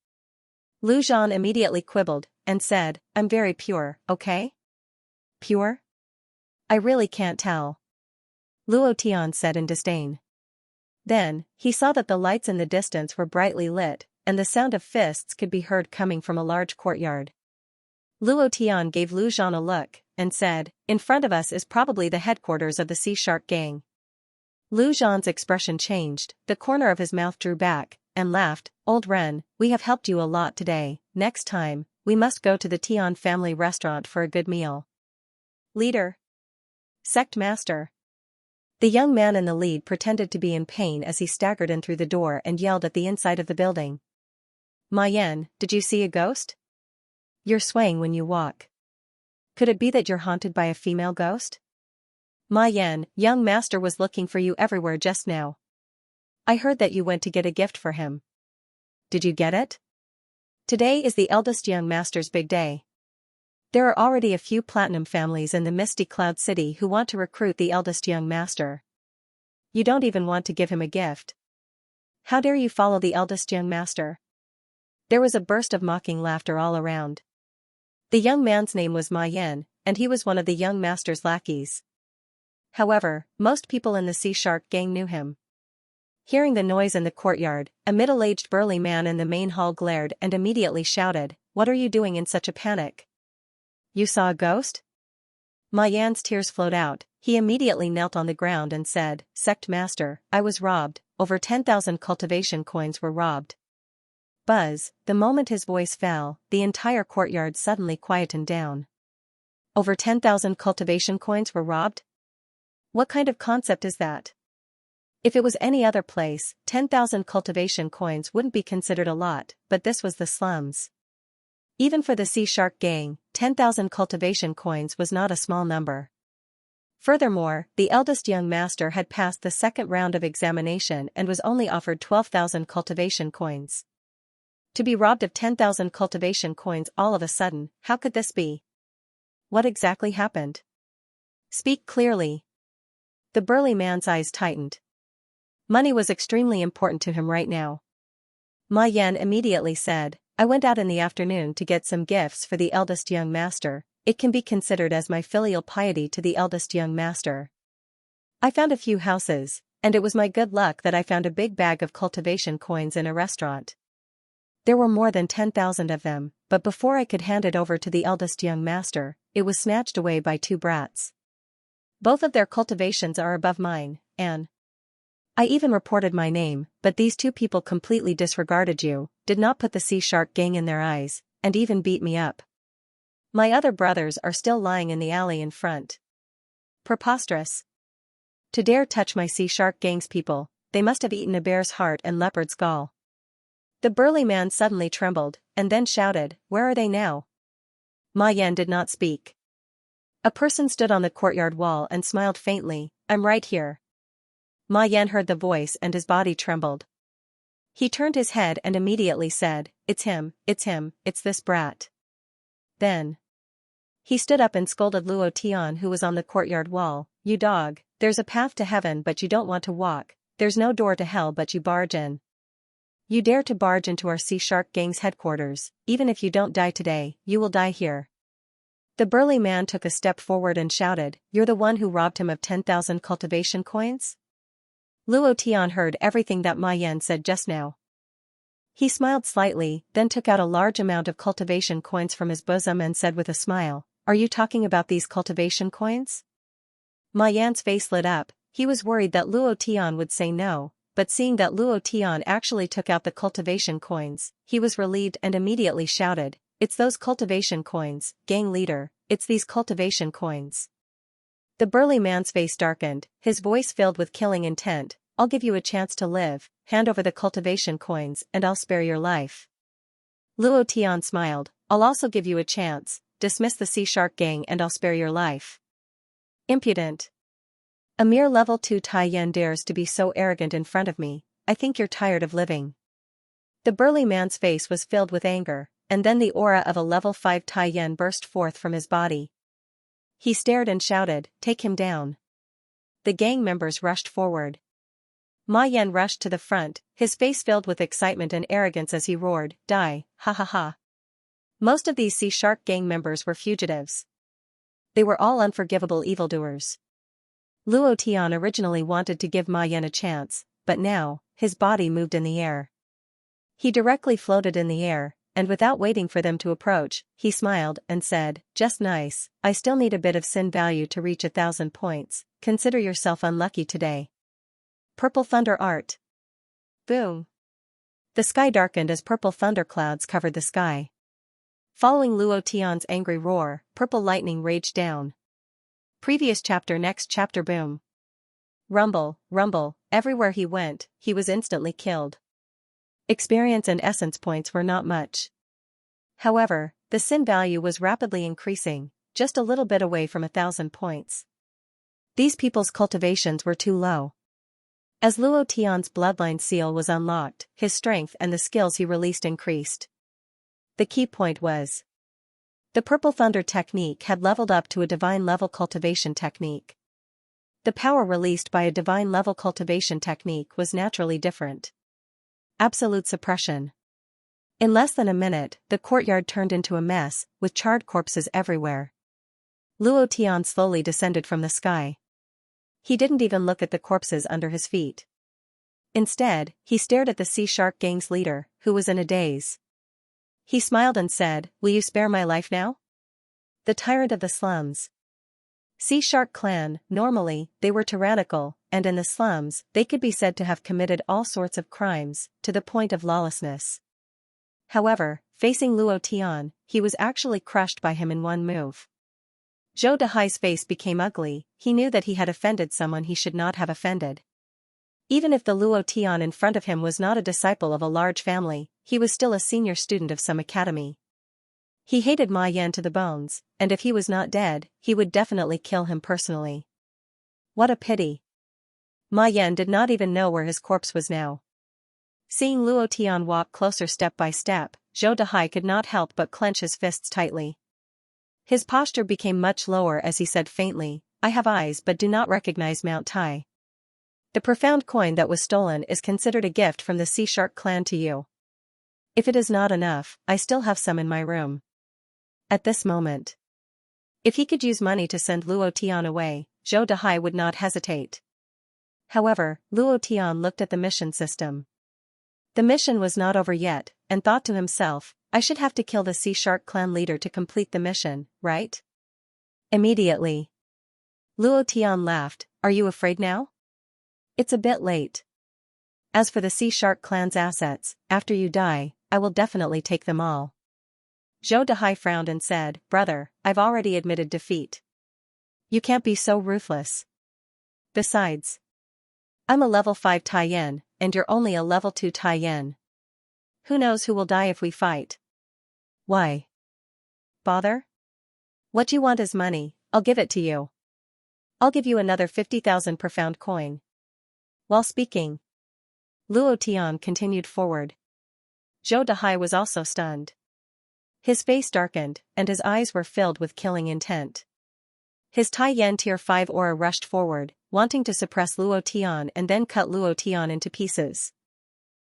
[SPEAKER 1] Lu Zhan immediately quibbled, and said, "I'm very pure, okay?" "Pure? I really can't tell," Luo Tian said in disdain. Then, he saw that the lights in the distance were brightly lit, and the sound of fists could be heard coming from a large courtyard. Luo Tian gave Lu Zhan a look, and said, "In front of us is probably the headquarters of the Sea Shark Gang." Lu Zhan's expression changed, the corner of his mouth drew back, and laughed, "Old Ren, we have helped you a lot today, next time, we must go to the Tian family restaurant for a good meal." "Leader. Sect Master." The young man in the lead pretended to be in pain as he staggered in through the door and yelled at the inside of the building. "Ma Yan, did you see a ghost? You're swaying when you walk. Could it be that you're haunted by a female ghost? Ma Yan, young master was looking for you everywhere just now. I heard that you went to get a gift for him. Did you get it? Today is the eldest young master's big day. There are already a few platinum families in the Misty Cloud City who want to recruit the eldest young master. You don't even want to give him a gift. How dare you follow the eldest young master?" There was a burst of mocking laughter all around. The young man's name was Ma Yan, and he was one of the young master's lackeys. However, most people in the Sea Shark Gang knew him. Hearing the noise in the courtyard, a middle-aged burly man in the main hall glared and immediately shouted, "What are you doing in such a panic? You saw a ghost?" Ma Yan's tears flowed out. He immediately knelt on the ground and said, "Sect Master, I was robbed, over 10,000 cultivation coins were robbed." Buzz, the moment his voice fell, the entire courtyard suddenly quietened down. Over 10,000 cultivation coins were robbed? What kind of concept is that? If it was any other place, 10,000 cultivation coins wouldn't be considered a lot, but this was the slums. Even for the Sea Shark Gang, 10,000 cultivation coins was not a small number. Furthermore, the eldest young master had passed the second round of examination and was only offered 12,000 cultivation coins. To be robbed of 10,000 cultivation coins all of a sudden, how could this be? What exactly happened? Speak clearly. The burly man's eyes tightened. Money was extremely important to him right now. Ma Yan immediately said, "I went out in the afternoon to get some gifts for the eldest young master. It can be considered as my filial piety to the eldest young master. I found a few houses, and it was my good luck that I found a big bag of cultivation coins in a restaurant. There were more than 10,000 of them, but before I could hand it over to the eldest young master, it was snatched away by two brats. Both of their cultivations are above mine, and I even reported my name, but these two people completely disregarded you, did not put the Sea Shark Gang in their eyes, and even beat me up. My other brothers are still lying in the alley in front. Preposterous. To dare touch my Sea Shark Gang's people, they must have eaten a bear's heart and leopard's gall." The burly man suddenly trembled, and then shouted, "Where are they now?" Ma Yan did not speak. A person stood on the courtyard wall and smiled faintly, "I'm right here." Ma Yan heard the voice and his body trembled. He turned his head and immediately said, it's him, it's this brat." Then He stood up and scolded Luo Tian, who was on the courtyard wall. You dog, there's a path to heaven but you don't want to walk, there's no door to hell but you barge in. You dare to barge into our sea shark gang's headquarters, even if you don't die today, you will die here. The burly man took a step forward and shouted, You're the one who robbed him of 10,000 cultivation coins? Luo Tian heard everything that Ma Yan said just now. He smiled slightly, then took out a large amount of cultivation coins from his bosom and said with a smile, Are you talking about these cultivation coins? Ma Yan's face lit up. He was worried that Luo Tian would say no, but seeing that Luo Tian actually took out the cultivation coins, he was relieved and immediately shouted, It's those cultivation coins, gang leader, it's these cultivation coins. The burly man's face darkened, his voice filled with killing intent. I'll give you a chance to live, hand over the cultivation coins and I'll spare your life. Luo Tian smiled, I'll also give you a chance, dismiss the sea shark gang and I'll spare your life. Impudent. A mere level 2 Tai Yen dares to be so arrogant in front of me, I think you're tired of living. The burly man's face was filled with anger, and then the aura of a level 5 Tai Yen burst forth from his body. He stared and shouted, Take him down. The gang members rushed forward. Ma Yan rushed to the front, his face filled with excitement and arrogance as he roared, Die, ha ha ha. Most of these sea shark gang members were fugitives. They were all unforgivable evildoers. Luo Tian originally wanted to give Ma Yan a chance, but now, his body moved in the air. He directly floated in the air, and without waiting for them to approach, he smiled and said, Just nice, I still need a bit of sin value to reach 1,000 points, consider yourself unlucky today. Purple thunder art. Boom. The sky darkened as purple thunderclouds covered the sky. Following Luo Tian's angry roar, purple lightning raged down. Previous chapter. Next chapter. Boom. Rumble, rumble, everywhere he went, he was instantly killed. Experience and essence points were not much. However, the sin value was rapidly increasing, just a little bit away from 1,000 points. These people's cultivations were too low. As Luo Tian's bloodline seal was unlocked, his strength and the skills he released increased. The key point was the Purple Thunder technique had leveled up to a divine level cultivation technique. The power released by a divine level cultivation technique was naturally different. Absolute suppression. In less than a minute, the courtyard turned into a mess, with charred corpses everywhere. Luo Tian slowly descended from the sky. He didn't even look at the corpses under his feet. Instead, he stared at the sea shark gang's leader, who was in a daze. He smiled and said, Will you spare my life now? The tyrant of the slums. Sea Shark clan, normally, they were tyrannical, and in the slums, they could be said to have committed all sorts of crimes, to the point of lawlessness. However, facing Luo Tian, he was actually crushed by him in one move. Zhou Dehai's face became ugly. He knew that he had offended someone he should not have offended. Even if the Luo Tian in front of him was not a disciple of a large family, he was still a senior student of some academy. He hated Ma Yan to the bones, and if he was not dead, he would definitely kill him personally. What a pity. Ma Yan did not even know where his corpse was now. Seeing Luo Tian walk closer step by step, Zhou Dehai could not help but clench his fists tightly. His posture became much lower as he said faintly, I have eyes but do not recognize Mount Tai. The profound coin that was stolen is considered a gift from the Sea Shark clan to you. If it is not enough, I still have some in my room. At this moment, if he could use money to send Luo Tian away, Zhou Dehai would not hesitate. However, Luo Tian looked at the mission system. The mission was not over yet, and thought to himself, I should have to kill the Sea Shark clan leader to complete the mission, right? Immediately. Luo Tian laughed, Are you afraid now? It's a bit late. As for the Sea Shark clan's assets, after you die, I will definitely take them all. Zhou Dehai frowned and said, Brother, I've already admitted defeat. You can't be so ruthless. Besides, I'm a level 5 Tai Yen, and you're only a level 2 Tai Yen. Who knows who will die if we fight? Why bother? What you want is money, I'll give it to you. I'll give you another 50,000 profound coin. While speaking, Luo Tian continued forward. Zhou Dehai was also stunned. His face darkened, and his eyes were filled with killing intent. His Tai Yan Tier 5 aura rushed forward, wanting to suppress Luo Tian and then cut Luo Tian into pieces.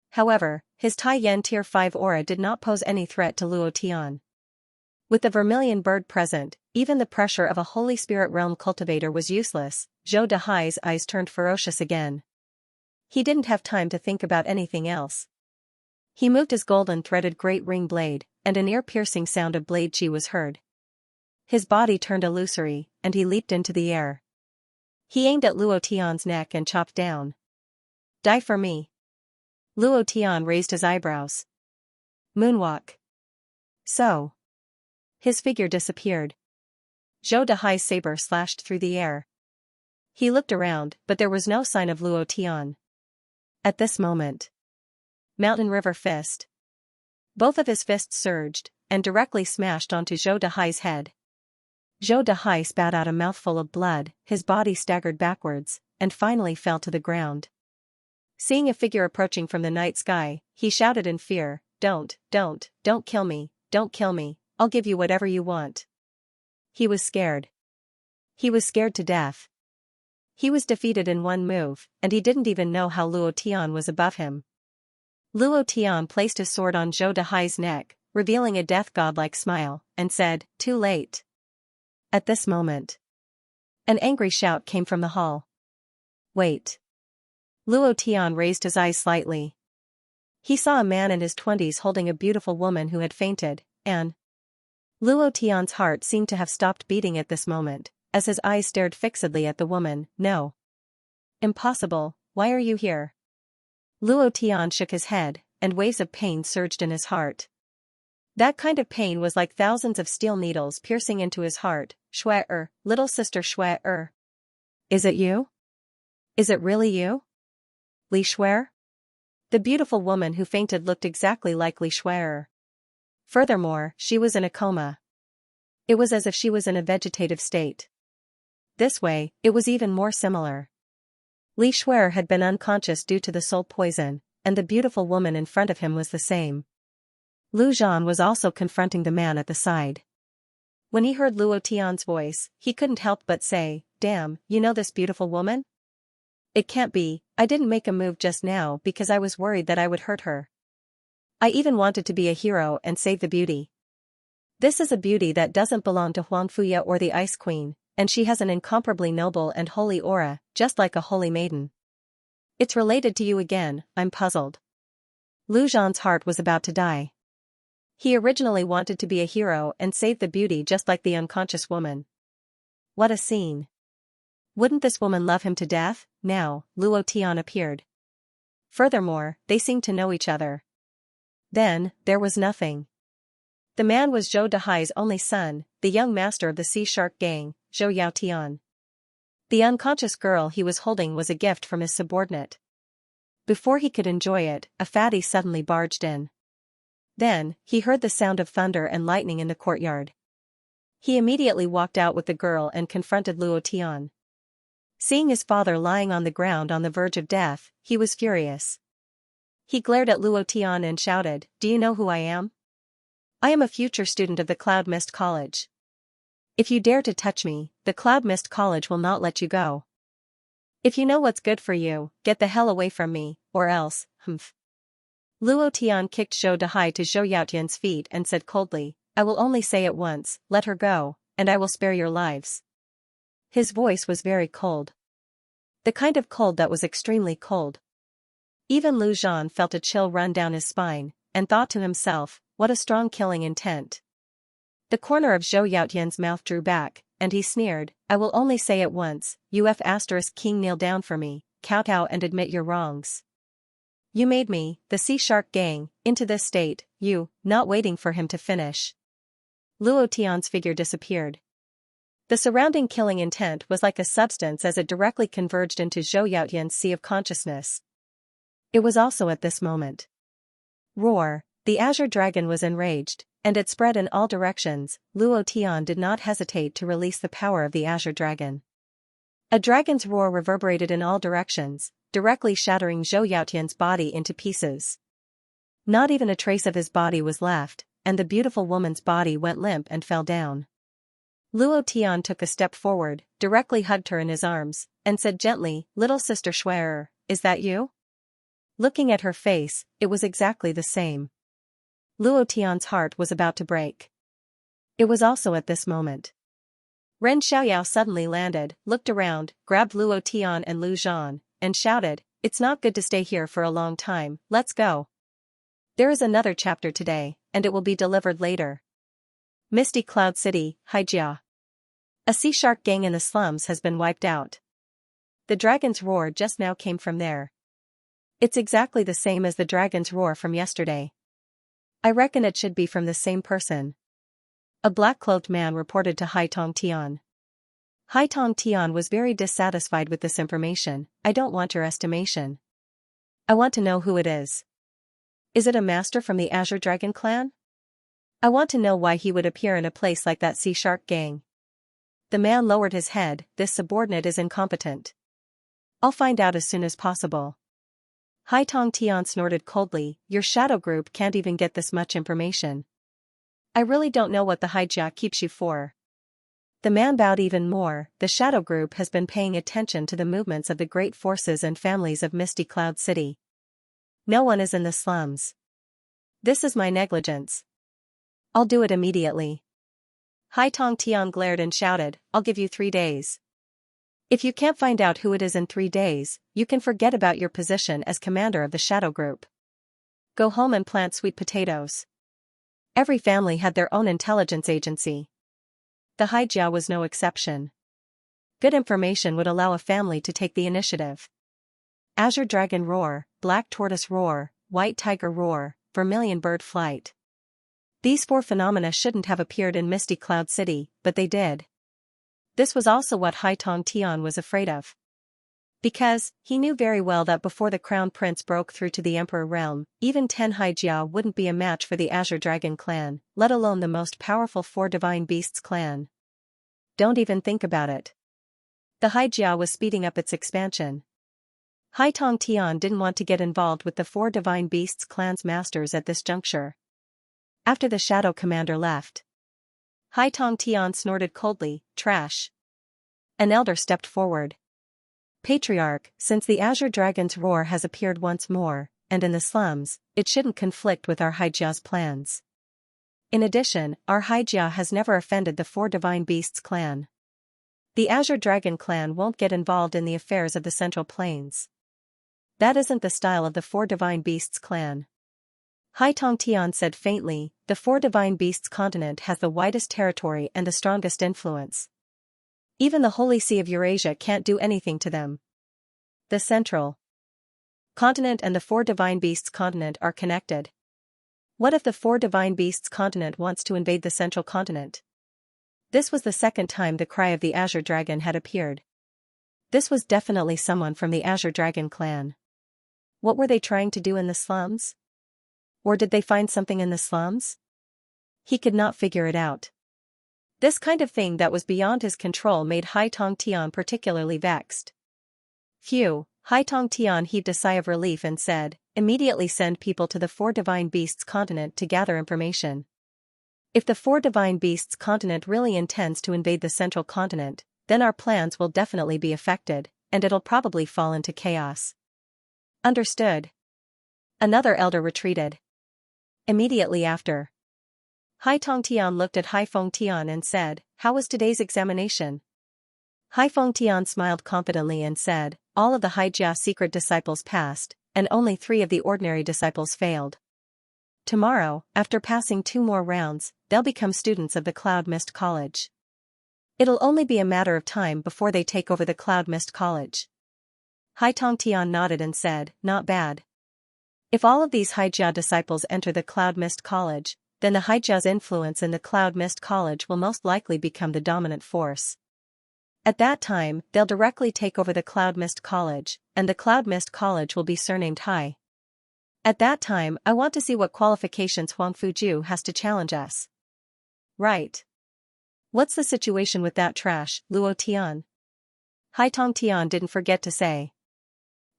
[SPEAKER 1] However, his Tai Yan Tier 5 aura did not pose any threat to Luo Tian. With the vermilion bird present, even the pressure of a Holy Spirit Realm cultivator was useless. Zhou Dahai's eyes turned ferocious again. He didn't have time to think about anything else. He moved his golden-threaded great ring blade, and an ear-piercing sound of blade chi was heard. His body turned illusory, and he leaped into the air. He aimed at Luo Tian's neck and chopped down. Die for me. Luo Tian raised his eyebrows. Moonwalk. So. His figure disappeared. Zhou Dahai's saber slashed through the air. He looked around, but there was no sign of Luo Tian. At this moment. Mountain River Fist. Both of his fists surged, and directly smashed onto Zhou Dahai's head. Zhou Dahai spat out a mouthful of blood, his body staggered backwards, and finally fell to the ground. Seeing a figure approaching from the night sky, he shouted in fear, don't kill me, don't kill me, I'll give you whatever you want. He was scared. He was scared to death. He was defeated in one move, and he didn't even know how Luo Tian was above him. Luo Tian placed his sword on Zhou Dahai's neck, revealing a death godlike smile, and said, too late. At this moment. An angry shout came from the hall. Wait. Luo Tian raised his eyes slightly. He saw a man in his 20s holding a beautiful woman who had fainted, and Luo Tian's heart seemed to have stopped beating at this moment, as his eyes stared fixedly at the woman. No. Impossible, why are you here? Luo Tian shook his head, and waves of pain surged in his heart. That kind of pain was like thousands of steel needles piercing into his heart. Shui-er, little sister Shui-er. Is it you? Is it really you? Li Shui? The beautiful woman who fainted looked exactly like Li Shui. Furthermore, she was in a coma. It was as if she was in a vegetative state. This way, it was even more similar. Li Shui had been unconscious due to the soul poison, and the beautiful woman in front of him was the same. Lu Zhan was also confronting the man at the side. When he heard Luo Tian's voice, he couldn't help but say, damn, you know this beautiful woman? It can't be, I didn't make a move just now because I was worried that I would hurt her. I even wanted to be a hero and save the beauty. This is a beauty that doesn't belong to Huangfuya or the Ice Queen, and she has an incomparably noble and holy aura, just like a holy maiden. It's related to you again, I'm puzzled. Lu Zhan's heart was about to die. He originally wanted to be a hero and save the beauty just like the unconscious woman. What a scene. Wouldn't this woman love him to death? Now, Luo Tian appeared. Furthermore, they seemed to know each other. Then, there was nothing. The man was Zhou Dahai's only son, the young master of the Sea Shark Gang, Zhou Yaotian. The unconscious girl he was holding was a gift from his subordinate. Before he could enjoy it, a fatty suddenly barged in. Then, he heard the sound of thunder and lightning in the courtyard. He immediately walked out with the girl and confronted Luo Tian. Seeing his father lying on the ground on the verge of death, he was furious. He glared at Luo Tian and shouted, do you know who I am? I am a future student of the Cloud Mist College. If you dare to touch me, the Cloud Mist College will not let you go. If you know what's good for you, get the hell away from me, or else, humph. Luo Tian kicked Zhou Dahai to Zhou Yaotian's feet and said coldly, I will only say it once, let her go, and I will spare your lives. His voice was very cold. The kind of cold that was extremely cold. Even Lu Zhan felt a chill run down his spine, and thought to himself, what a strong killing intent. The corner of Zhou Yaotian's mouth drew back, and he sneered, I will only say it once, King kneel down for me, kowtow and admit your wrongs. You made me, the Sea Shark Gang, into this state, not waiting for him to finish. Luo Tian's figure disappeared. The surrounding killing intent was like a substance as it directly converged into Zhou Yaotian's sea of consciousness. It was also at this moment. Roar, the azure dragon was enraged, and it spread in all directions. Luo Tian did not hesitate to release the power of the azure dragon. A dragon's roar reverberated in all directions, directly shattering Zhou Yaotian's body into pieces. Not even a trace of his body was left, and the beautiful woman's body went limp and fell down. Luo Tian took a step forward, directly hugged her in his arms, and said gently, "Little sister Schwerer, is that you?" Looking at her face, it was exactly the same. Luo Tian's heart was about to break. It was also at this moment. Ren Xiaoyao suddenly landed, looked around, grabbed Luo Tian and Lu Zhan, and shouted, "It's not good to stay here for a long time, let's go. There is another chapter today, and it will be delivered later." Misty Cloud City, Haijia. A sea shark gang in the slums has been wiped out. The dragon's roar just now came from there. It's exactly the same as the dragon's roar from yesterday. I reckon it should be from the same person. A black-cloaked man reported to Hai Tong Tian. Hai Tong Tian was very dissatisfied with this information. "I don't want your estimation. I want to know who it is. Is it a master from the Azure Dragon clan? I want to know why he would appear in a place like that sea shark gang." The man lowered his head. "This subordinate is incompetent. I'll find out as soon as possible." Hai Tong Tian snorted coldly, "Your shadow group can't even get this much information. I really don't know what the Haijia keeps you for." The man bowed even more. "The shadow group has been paying attention to the movements of the great forces and families of Misty Cloud City. No one is in the slums. This is my negligence. I'll do it immediately." Hai Tong Tian glared and shouted, "I'll give you 3 days. If you can't find out who it is in 3 days, you can forget about your position as commander of the shadow group. Go home and plant sweet potatoes." Every family had their own intelligence agency. The Haijia was no exception. Good information would allow a family to take the initiative. Azure Dragon roar, Black Tortoise roar, White Tiger roar, Vermilion Bird flight. These 4 phenomena shouldn't have appeared in Misty Cloud City, but they did. This was also what Hai Tong Tian was afraid of. Because, he knew very well that before the Crown Prince broke through to the Emperor realm, even 10 Haijia wouldn't be a match for the Azure Dragon clan, let alone the most powerful 4 Divine Beasts clan. Don't even think about it. The Haijia was speeding up its expansion. Hai Tong Tian didn't want to get involved with the 4 Divine Beasts clan's masters at this juncture. After the Shadow Commander left, Hai Tong Tian snorted coldly, "Trash." An elder stepped forward. "Patriarch, since the Azure Dragon's roar has appeared once more, and in the slums, it shouldn't conflict with our Haijia's plans. In addition, our Haijia has never offended the 4 Divine Beasts clan. The Azure Dragon clan won't get involved in the affairs of the Central Plains. That isn't the style of the 4 Divine Beasts clan." Hai Tong Tian said faintly, "The 4 Divine Beasts continent has the widest territory and the strongest influence. Even the Holy See of Eurasia can't do anything to them. The Central Continent and the 4 Divine Beasts continent are connected. What if the 4 Divine Beasts continent wants to invade the Central Continent?" This was the second time the cry of the Azure Dragon had appeared. This was definitely someone from the Azure Dragon clan. What were they trying to do in the slums? Or did they find something in the slums? He could not figure it out. This kind of thing that was beyond his control made Hai Tong Tian particularly vexed. "Phew," Hai Tong Tian heaved a sigh of relief and said, "Immediately send people to the 4 Divine Beasts continent to gather information. If the 4 Divine Beasts continent really intends to invade the Central Continent, then our plans will definitely be affected, and it'll probably fall into chaos." "Understood." Another elder retreated. Immediately after, Hai Tong Tian looked at Hai Feng Tian and said, "How was today's examination?" Hai Feng Tian smiled confidently and said, "All of the Haijia secret disciples passed, and only 3 of the ordinary disciples failed. Tomorrow, after passing 2 more rounds, they'll become students of the Cloud Mist College. It'll only be a matter of time before they take over the Cloud Mist College." Hai Tong Tian nodded and said, "Not bad. If all of these Haijia disciples enter the Cloud Mist College, then the Haijia's influence in the Cloud Mist College will most likely become the dominant force. At that time, they'll directly take over the Cloud Mist College, and the Cloud Mist College will be surnamed Hai. At that time, I want to see what qualifications Huang Fuju has to challenge us." "Right. What's the situation with that trash, Luo Tian?" Hai Tong Tian didn't forget to say.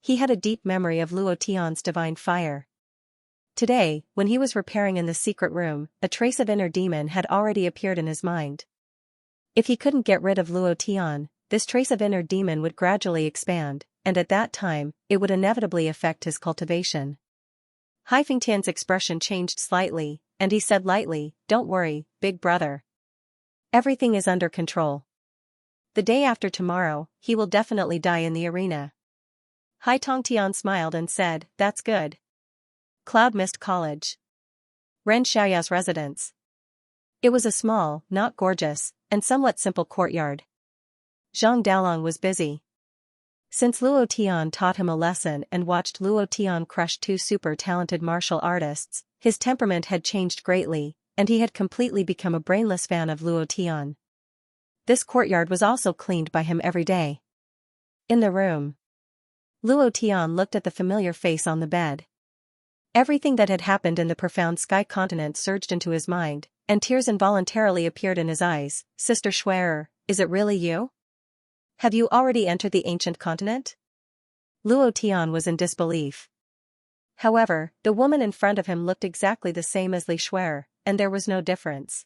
[SPEAKER 1] He had a deep memory of Luo Tian's divine fire. Today, when he was repairing in the secret room, a trace of inner demon had already appeared in his mind. If he couldn't get rid of Luo Tian, this trace of inner demon would gradually expand, and at that time, it would inevitably affect his cultivation. Hai Fengtian's expression changed slightly, and he said lightly, "Don't worry, big brother. Everything is under control. The day after tomorrow, he will definitely die in the arena." Hai Tongtian smiled and said, "That's good." Cloud Mist College. Ren Xiaoyao's residence. It was a small, not gorgeous, and somewhat simple courtyard. Zhang Daolong was busy. Since Luo Tian taught him a lesson and watched Luo Tian crush two super-talented martial artists, his temperament had changed greatly, and he had completely become a brainless fan of Luo Tian. This courtyard was also cleaned by him every day. In the room, Luo Tian looked at the familiar face on the bed. Everything that had happened in the profound sky continent surged into his mind, and tears involuntarily appeared in his eyes. "Sister Schwerer, is it really you? Have you already entered the ancient continent?" Luo Tian was in disbelief. However, the woman in front of him looked exactly the same as Li Schwerer, and there was no difference.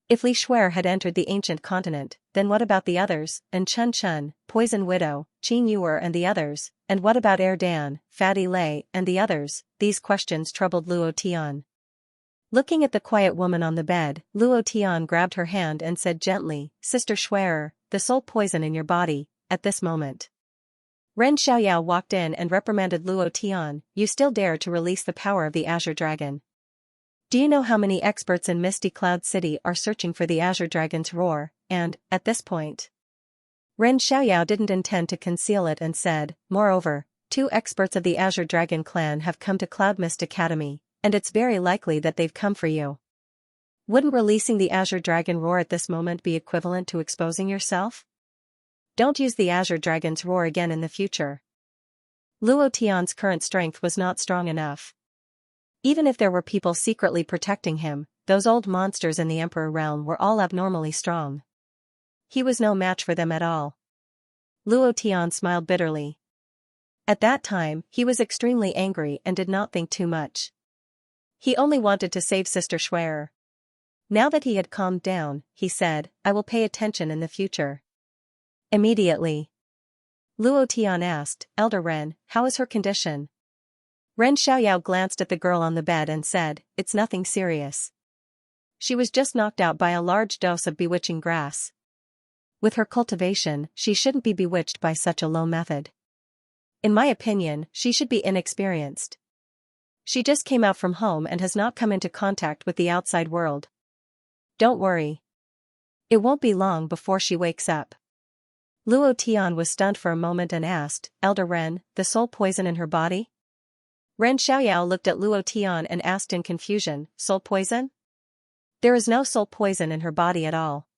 [SPEAKER 1] If Li Schwerer had entered the ancient continent, then what about the others, and Chun Chun, Poison Widow, Qin Yuer and the others, and what about Dan, Fatty Lei and the others? These questions troubled Luo Tian. Looking at the quiet woman on the bed, Luo Tian grabbed her hand and said gently, "Sister Schwerer, the soul poison in your body, at this moment." Ren Xiaoyao walked in and reprimanded Luo Tian, "You still dare to release the power of the Azure Dragon. Do you know how many experts in Misty Cloud City are searching for the Azure Dragon's roar, and, at this point?" Ren Xiaoyao didn't intend to conceal it and said, "Moreover, 2 experts of the Azure Dragon clan have come to Cloud Mist Academy, and it's very likely that they've come for you. Wouldn't releasing the Azure Dragon roar at this moment be equivalent to exposing yourself? Don't use the Azure Dragon's roar again in the future." Luo Tian's current strength was not strong enough. Even if there were people secretly protecting him, those old monsters in the Emperor realm were all abnormally strong. He was no match for them at all. Luo Tian smiled bitterly. At that time, he was extremely angry and did not think too much. He only wanted to save Sister Schwerer. Now that he had calmed down, he said, "I will pay attention in the future." Immediately, Luo Tian asked, "Elder Ren, how is her condition?" Ren Xiaoyao glanced at the girl on the bed and said, "It's nothing serious. She was just knocked out by a large dose of bewitching grass. With her cultivation, she shouldn't be bewitched by such a low method. In my opinion, she should be inexperienced. She just came out from home and has not come into contact with the outside world. Don't worry. It won't be long before she wakes up." Luo Tian was stunned for a moment and asked, "Elder Ren, the soul poison in her body?" Ren Xiaoyao looked at Luo Tian and asked in confusion, "Soul poison? There is no soul poison in her body at all.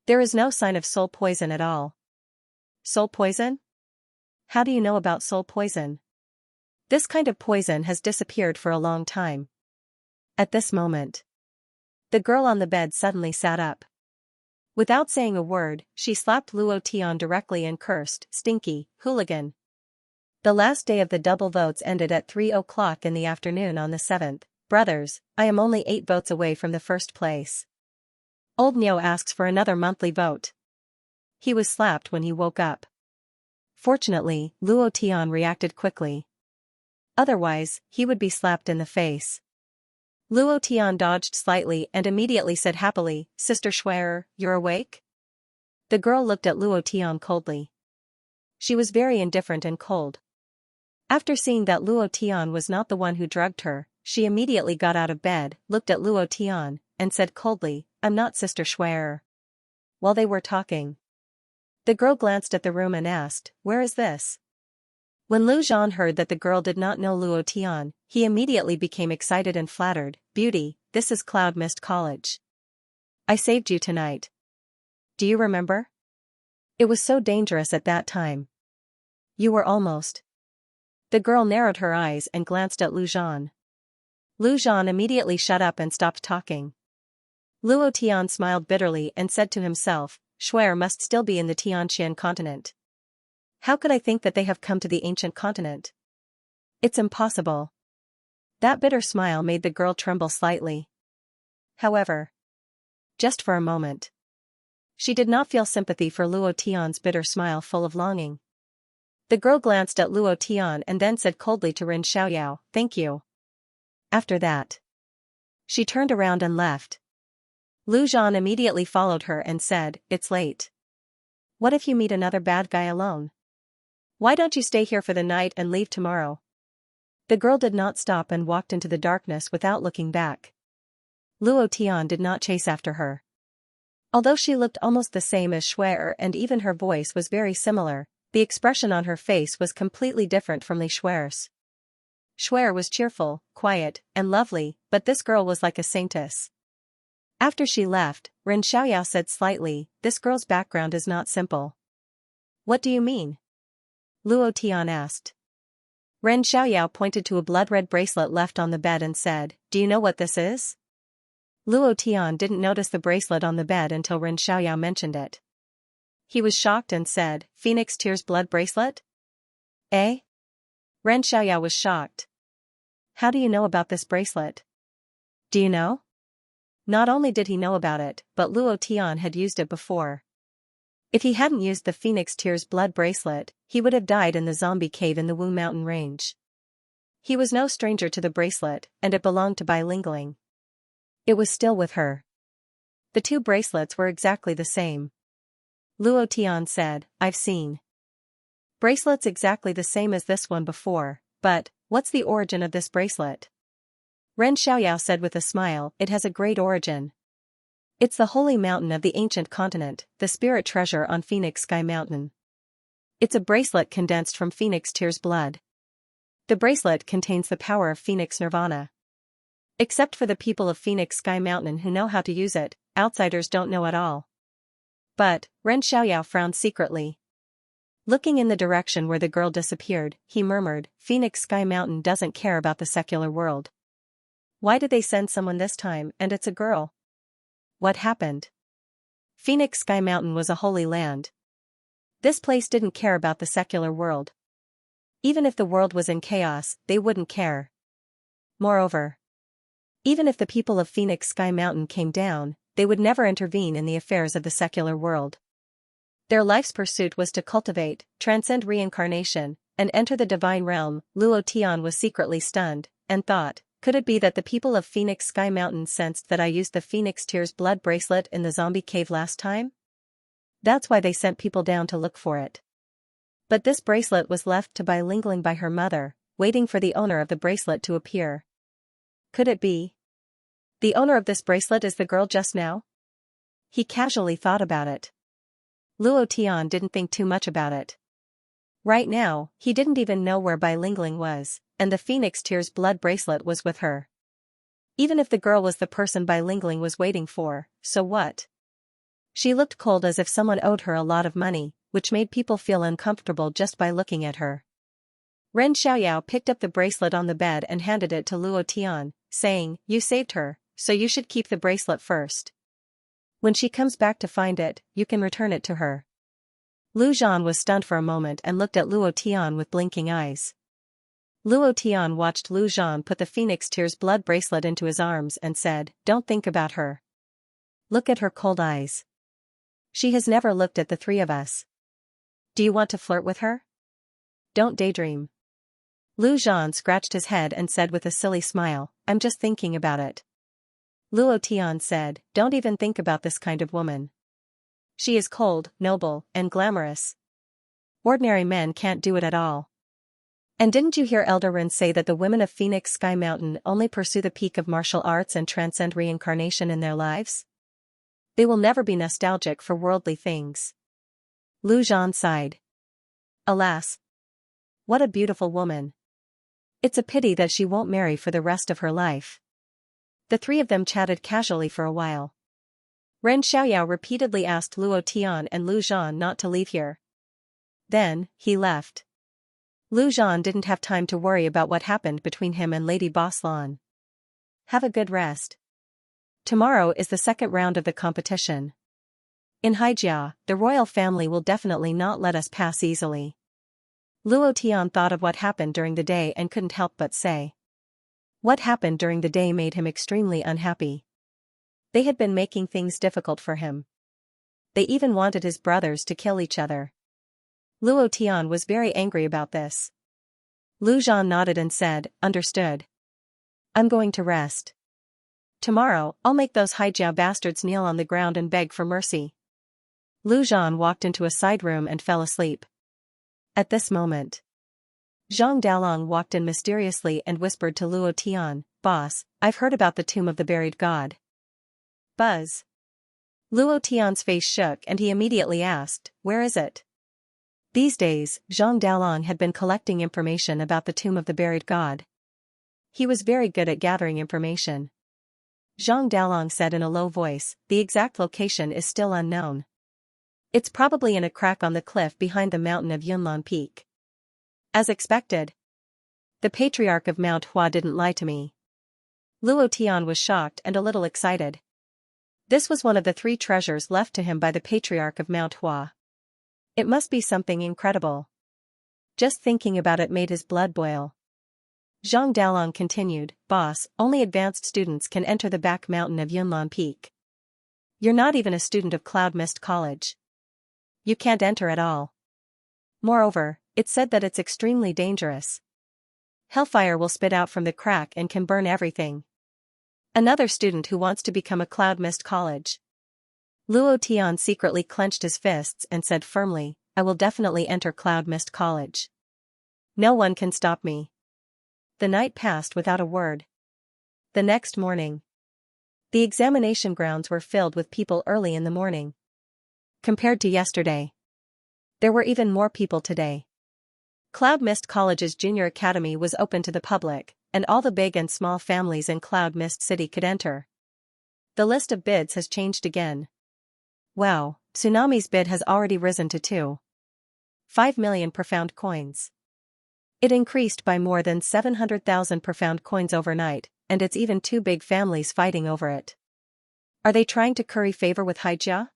[SPEAKER 1] There is no sign of soul poison at all." "Soul poison? How do you know about soul poison? This kind of poison has disappeared for a long time." At this moment, the girl on the bed suddenly sat up. Without saying a word, she slapped Luo Tian directly and cursed, "Stinky, hooligan." The last day of the double votes ended at 3 o'clock in the afternoon on the 7th. "Brothers, I am only 8 votes away from the first place. Old Nyo asks for another monthly vote." He was slapped when he woke up. Fortunately, Luo Tian reacted quickly. Otherwise, he would be slapped in the face. Luo Tian dodged slightly and immediately said happily, "Sister Schwerer, you're awake?" The girl looked at Luo Tian coldly. She was very indifferent and cold. After seeing that Luo Tian was not the one who drugged her, she immediately got out of bed, looked at Luo Tian, and said coldly, "I'm not Sister Schwerer." While they were talking, the girl glanced at the room and asked, "Where is this?" When Lu Zhan heard that the girl did not know Luo Tian, he immediately became excited and flattered, "Beauty, this is Cloud Mist College. I saved you tonight. Do you remember? It was so dangerous at that time. You were almost—" The girl narrowed her eyes and glanced at Lu Zhan. Lu Zhan immediately shut up and stopped talking. Luo Tian smiled bitterly and said to himself, "Schwer must still be in the Tianqian continent. How could I think that they have come to the ancient continent? It's impossible." That bitter smile made the girl tremble slightly. However, just for a moment, she did not feel sympathy for Luo Tian's bitter smile full of longing. The girl glanced at Luo Tian and then said coldly to Ren Xiaoyao, "Thank you." After that, she turned around and left. Lu Zhan immediately followed her and said, "It's late. What if you meet another bad guy alone? Why don't you stay here for the night and leave tomorrow?" The girl did not stop and walked into the darkness without looking back. Luo Tian did not chase after her. Although she looked almost the same as Shuer and even her voice was very similar, the expression on her face was completely different from Li Shuer's. Shuer was cheerful, quiet, and lovely, but this girl was like a saintess. After she left, Ren Xiaoyao said slightly, "This girl's background is not simple." "What do you mean?" Luo Tian asked. Ren Xiaoyao pointed to a blood-red bracelet left on the bed and said, "Do you know what this is?" Luo Tian didn't notice the bracelet on the bed until Ren Xiaoyao mentioned it. He was shocked and said, "Phoenix Tear's blood bracelet?" "Eh?" Ren Xiaoyao was shocked. "How do you know about this bracelet?" "Do you know?" Not only did he know about it, but Luo Tian had used it before. If he hadn't used the Phoenix Tear's blood bracelet, he would have died in the zombie cave in the Wu Mountain range. He was no stranger to the bracelet, and it belonged to Bai Lingling. It was still with her. The two bracelets were exactly the same. Luo Tian said, "I've seen bracelets exactly the same as this one before, but what's the origin of this bracelet?" Ren Xiaoyao said with a smile, "It has a great origin. It's the holy mountain of the ancient continent, the spirit treasure on Phoenix Sky Mountain. It's a bracelet condensed from Phoenix Tear's blood. The bracelet contains the power of Phoenix Nirvana. Except for the people of Phoenix Sky Mountain who know how to use it, outsiders don't know at all." But, Ren Xiaoyao frowned secretly. Looking in the direction where the girl disappeared, he murmured, "Phoenix Sky Mountain doesn't care about the secular world. Why did they send someone this time, and it's a girl? What happened? Phoenix Sky Mountain was a holy land. This place didn't care about the secular world. Even if the world was in chaos, they wouldn't care. Moreover, even if the people of Phoenix Sky Mountain came down, they would never intervene in the affairs of the secular world. Their life's pursuit was to cultivate, transcend reincarnation, and enter the divine realm." Luo Tian was secretly stunned, and thought, could it be that the people of Phoenix Sky Mountain sensed that I used the Phoenix Tear's blood bracelet in the zombie cave last time? That's why they sent people down to look for it. But this bracelet was left to Bai Lingling by her mother, waiting for the owner of the bracelet to appear. Could it be the owner of this bracelet is the girl just now? He casually thought about it. Luo Tian didn't think too much about it. Right now, he didn't even know where Bai Lingling was, and the Phoenix Tear's blood bracelet was with her. Even if the girl was the person Bai Lingling was waiting for, so what? She looked cold as if someone owed her a lot of money, which made people feel uncomfortable just by looking at her. Ren Xiaoyao picked up the bracelet on the bed and handed it to Luo Tian, saying, "You saved her, so you should keep the bracelet first. When she comes back to find it, you can return it to her." Lu Zhan was stunned for a moment and looked at Luo Tian with blinking eyes. Luo Tian watched Lu Zhan put the Phoenix Tear's blood bracelet into his arms and said, "Don't think about her. Look at her cold eyes. She has never looked at the three of us. Do you want to flirt with her? Don't daydream." Lu Zhan scratched his head and said with a silly smile, "I'm just thinking about it." Luo Tian said, "Don't even think about this kind of woman. She is cold, noble, and glamorous. Ordinary men can't do it at all. And didn't you hear Elder Ren say that the women of Phoenix Sky Mountain only pursue the peak of martial arts and transcend reincarnation in their lives? They will never be nostalgic for worldly things." Lu Zhan sighed. Alas. What a beautiful woman. It's a pity that she won't marry for the rest of her life. The three of them chatted casually for a while. Ren Xiaoyao repeatedly asked Luo Tian and Lu Zhan not to leave here. Then, he left. Lu Zhan didn't have time to worry about what happened between him and Lady Boslan. Have a good rest. Tomorrow is the second round of the competition. In Haijia, the royal family will definitely not let us pass easily. Luo Tian thought of what happened during the day and couldn't help but say. What happened during the day made him extremely unhappy. They had been making things difficult for him. They even wanted his brothers to kill each other. Luo Tian was very angry about this. Lu Zhan nodded and said, "Understood. I'm going to rest. Tomorrow, I'll make those Haijiao bastards kneel on the ground and beg for mercy." Lu Zhan walked into a side room and fell asleep. At this moment, Zhang Dalong walked in mysteriously and whispered to Luo Tian, "Boss, I've heard about the tomb of the buried god." Buzz. Luo Tian's face shook and he immediately asked, "Where is it?" These days, Zhang Dalong had been collecting information about the tomb of the buried god. He was very good at gathering information. Zhang Dalong said in a low voice, "The exact location is still unknown. It's probably in a crack on the cliff behind the mountain of Yunlan Peak." As expected. The patriarch of Mount Hua didn't lie to me. Luo Tian was shocked and a little excited. This was one of the 3 treasures left to him by the patriarch of Mount Hua. It must be something incredible. Just thinking about it made his blood boil. Zhang Dalong continued, "Boss, only advanced students can enter the back mountain of Yunlan Peak. You're not even a student of Cloud Mist College. You can't enter at all. Moreover, it's said that it's extremely dangerous. Hellfire will spit out from the crack and can burn everything. Another student who wants to become a Cloud Mist College." Luo Tian secretly clenched his fists and said firmly, "I will definitely enter Cloud Mist College. No one can stop me." The night passed without a word. The next morning, the examination grounds were filled with people early in the morning. Compared to yesterday, there were even more people today. Cloud Mist College's junior academy was open to the public, and all the big and small families in Cloud Mist City could enter. The list of bids has changed again. Wow, Tsunami's bid has already risen to 2.5 million profound coins. It increased by more than 700,000 profound coins overnight, and it's even 2 big families fighting over it. Are they trying to curry favor with Haijia?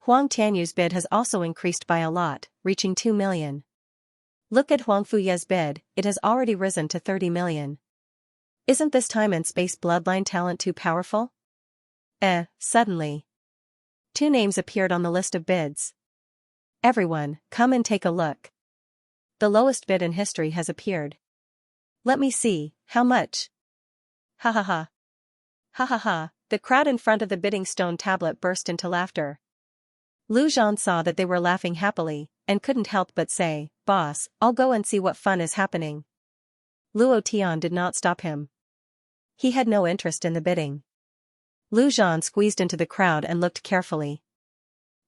[SPEAKER 1] Huang Tianyu's bid has also increased by a lot, reaching 2 million. Look at Huang Fuye's bid, it has already risen to 30 million. Isn't this time and space bloodline talent too powerful? Suddenly, 2 names appeared on the list of bids. "Everyone, come and take a look. The lowest bid in history has appeared. Let me see, how much?" Ha ha ha. Ha ha ha, the crowd in front of the bidding stone tablet burst into laughter. Lu Zhan saw that they were laughing happily, and couldn't help but say, "Boss, I'll go and see what fun is happening." Luo Tian did not stop him. He had no interest in the bidding. Lu Zhan squeezed into the crowd and looked carefully.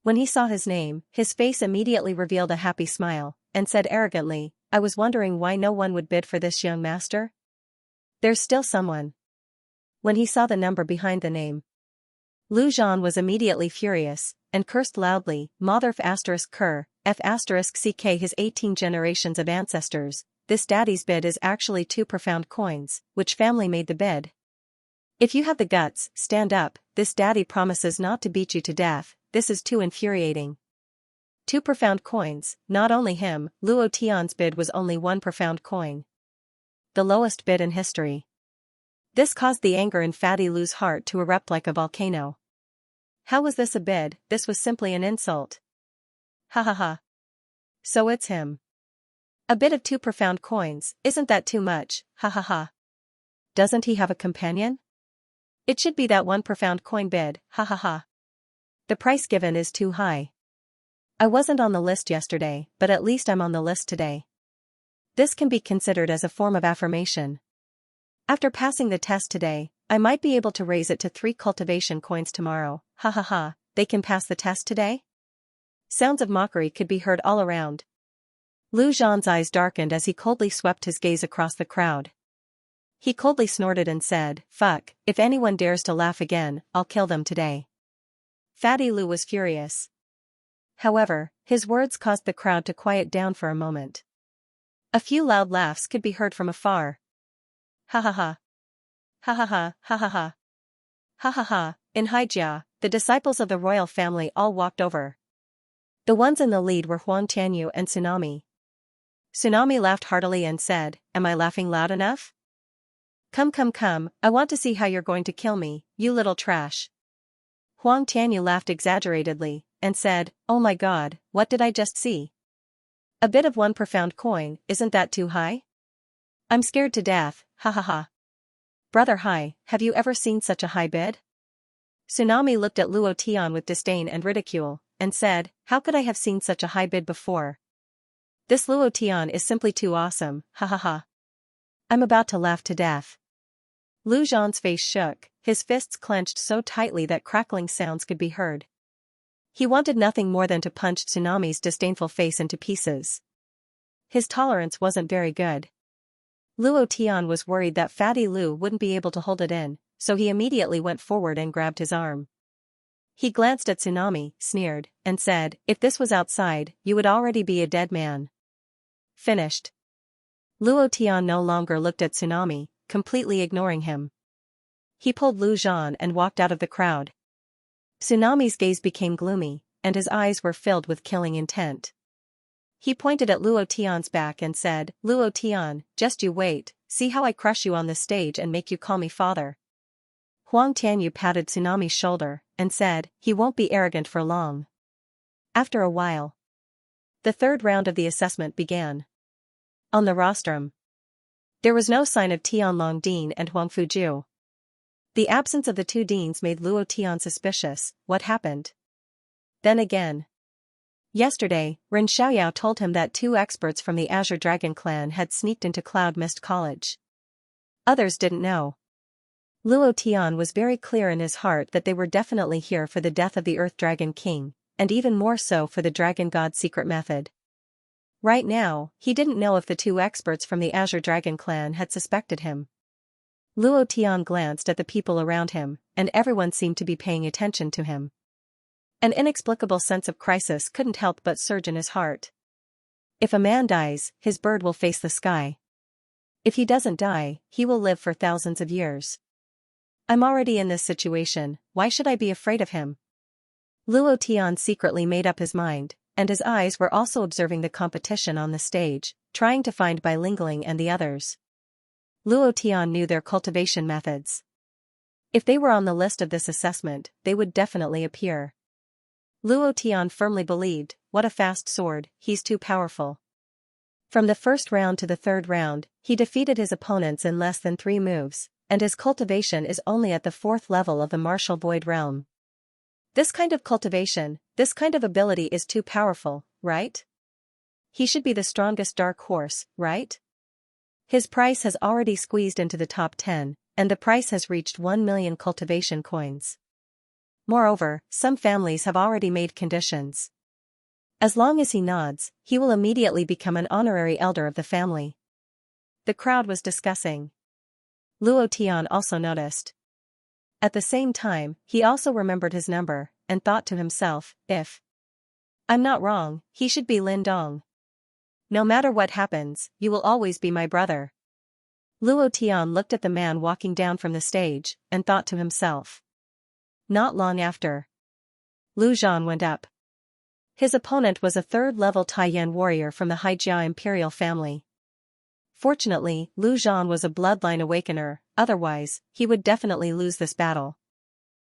[SPEAKER 1] When he saw his name, his face immediately revealed a happy smile, and said arrogantly, "I was wondering why no one would bid for this young master? There's still someone." When he saw the number behind the name, Lu Zhan was immediately furious, and cursed loudly, "Mother F***ck his 18 generations of ancestors, this daddy's bid is actually 2 profound coins, which family made the bid? If you have the guts, stand up, this daddy promises not to beat you to death, this is too infuriating." 2 profound coins, not only him, Luo Tian's bid was only 1 profound coin. The lowest bid in history. This caused the anger in Fatty Lu's heart to erupt like a volcano. How was this a bid? This was simply an insult. Ha ha ha. So it's him. A bid of 2 profound coins, isn't that too much? Ha ha ha. Doesn't he have a companion? It should be that 1 profound coin bid, ha ha ha. The price given is too high. I wasn't on the list yesterday, but at least I'm on the list today. This can be considered as a form of affirmation. After passing the test today, I might be able to raise it to 3 cultivation coins tomorrow, ha ha ha, they can pass the test today? Sounds of mockery could be heard all around. Lu Zhan's eyes darkened as he coldly swept his gaze across the crowd. He coldly snorted and said, "Fuck, if anyone dares to laugh again, I'll kill them today." Fatty Lu was furious. However, his words caused the crowd to quiet down for a moment. A few loud laughs could be heard from afar. Ha ha ha. Ha ha ha, ha ha ha. Ha ha ha, in Haijia, the disciples of the royal family all walked over. The ones in the lead were Huang Tianyu and Tsunami. Tsunami laughed heartily and said, "Am I laughing loud enough?" Come come come, I want to see how you're going to kill me, you little trash. Huang Tianyu laughed exaggeratedly, and said, oh my god, what did I just see? A bit of 1 profound coin, isn't that too high? I'm scared to death, ha ha ha. Brother Hai, have you ever seen such a high bid? Tsunami looked at Luo Tian with disdain and ridicule, and said, how could I have seen such a high bid before? This Luo Tian is simply too awesome, ha ha ha. I'm about to laugh to death. Lu Zhan's face shook, his fists clenched so tightly that crackling sounds could be heard. He wanted nothing more than to punch Tsunami's disdainful face into pieces. His tolerance wasn't very good. Luo Tian was worried that Fatty Lu wouldn't be able to hold it in, so he immediately went forward and grabbed his arm. He glanced at Tsunami, sneered, and said, if this was outside, you would already be a dead man. Finished. Luo Tian no longer looked at Tsunami, completely ignoring him. He pulled Lu Zhan and walked out of the crowd. Tsunami's gaze became gloomy, and his eyes were filled with killing intent. He pointed at Luo Tian's back and said, Luo Tian, just you wait, see how I crush you on the stage and make you call me father. Huang Tianyu patted Tsunami's shoulder, and said, he won't be arrogant for long. After a while, the third round of the assessment began. On the rostrum, there was no sign of Tianlong Dean and Huang Fuju. The absence of the two deans made Luo Tian suspicious. What happened? Then again. Yesterday, Ren Xiaoyao told him that 2 experts from the Azure Dragon clan had sneaked into Cloud Mist College. Others didn't know. Luo Tian was very clear in his heart that they were definitely here for the death of the Earth Dragon King, and even more so for the Dragon God's secret method. Right now, he didn't know if the 2 experts from the Azure Dragon clan had suspected him. Luo Tian glanced at the people around him, and everyone seemed to be paying attention to him. An inexplicable sense of crisis couldn't help but surge in his heart. If a man dies, his bird will face the sky. If he doesn't die, he will live for thousands of years. I'm already in this situation, why should I be afraid of him? Luo Tian secretly made up his mind, and his eyes were also observing the competition on the stage, trying to find Bai Lingling and the others. Luo Tian knew their cultivation methods. If they were on the list of this assessment, they would definitely appear. Luo Tian firmly believed, what a fast sword, he's too powerful. From the first round to the third round, he defeated his opponents in less than 3 moves, and his cultivation is only at the 4th level of the martial void realm. This kind of cultivation, this kind of ability is too powerful, right? He should be the strongest dark horse, right? His price has already squeezed into the top 10, and the price has reached 1 million cultivation coins. Moreover, some families have already made conditions. As long as he nods, he will immediately become an honorary elder of the family. The crowd was discussing. Luo Tian also noticed. At the same time, he also remembered his number, and thought to himself, if I'm not wrong, he should be Lin Dong. No matter what happens, you will always be my brother. Luo Tian looked at the man walking down from the stage, and thought to himself. Not long after, Lu Zhan went up. His opponent was a 3rd-level Taiyan warrior from the Haijia imperial family. Fortunately, Lu Zhan was a bloodline awakener, otherwise, he would definitely lose this battle.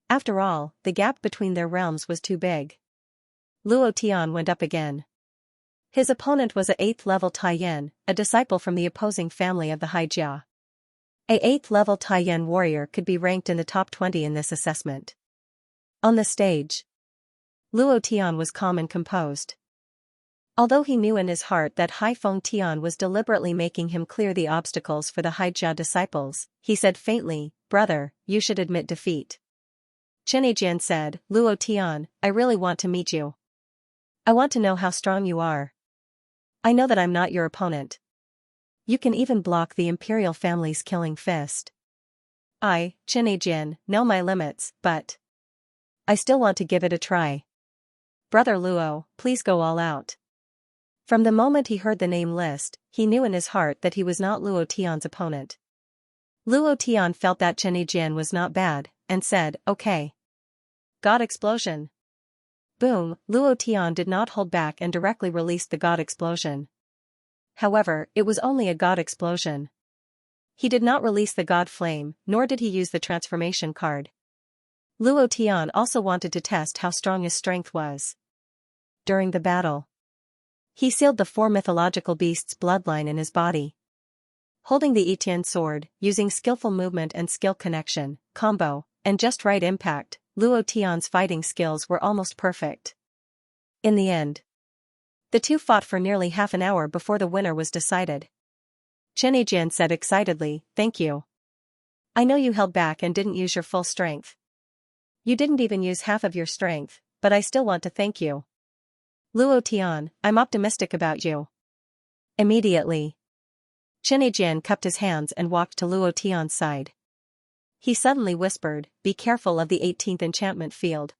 [SPEAKER 1] After all, the gap between their realms was too big. Luo Tian went up again. His opponent was a 8th-level Taiyan, a disciple from the opposing family of the Haijia. A 8th-level Taiyan warrior could be ranked in the top 20 in this assessment. On the stage, Luo Tian was calm and composed. Although he knew in his heart that Hai Feng Tian was deliberately making him clear the obstacles for the Haijia disciples, he said faintly, brother, you should admit defeat. Xianxia said, Luo Tian, I really want to meet you. I want to know how strong you are. I know that I'm not your opponent. You can even block the imperial family's killing fist. I, Xianxia, know my limits, but I still want to give it a try. Brother Luo, please go all out. From the moment he heard the name list, he knew in his heart that he was not Luo Tian's opponent. Luo Tian felt that Xianxia was not bad, and said, okay. God Explosion. Boom, Luo Tian did not hold back and directly released the God Explosion. However, it was only a God Explosion. He did not release the god flame, nor did he use the transformation card. Luo Tian also wanted to test how strong his strength was. During the battle, he sealed the 4 mythological beasts' bloodline in his body. Holding the Etienne sword, using skillful movement and skill connection, combo, and just right impact, Luo Tian's fighting skills were almost perfect. In the end, the two fought for nearly half an hour before the winner was decided. Xianxia said excitedly, "Thank you. I know you held back and didn't use your full strength. You didn't even use half of your strength, but I still want to thank you. Luo Tian, I'm optimistic about you." Immediately, Xianxia cupped his hands and walked to Luo Tian's side. He suddenly whispered, "Be careful of the 18th enchantment field."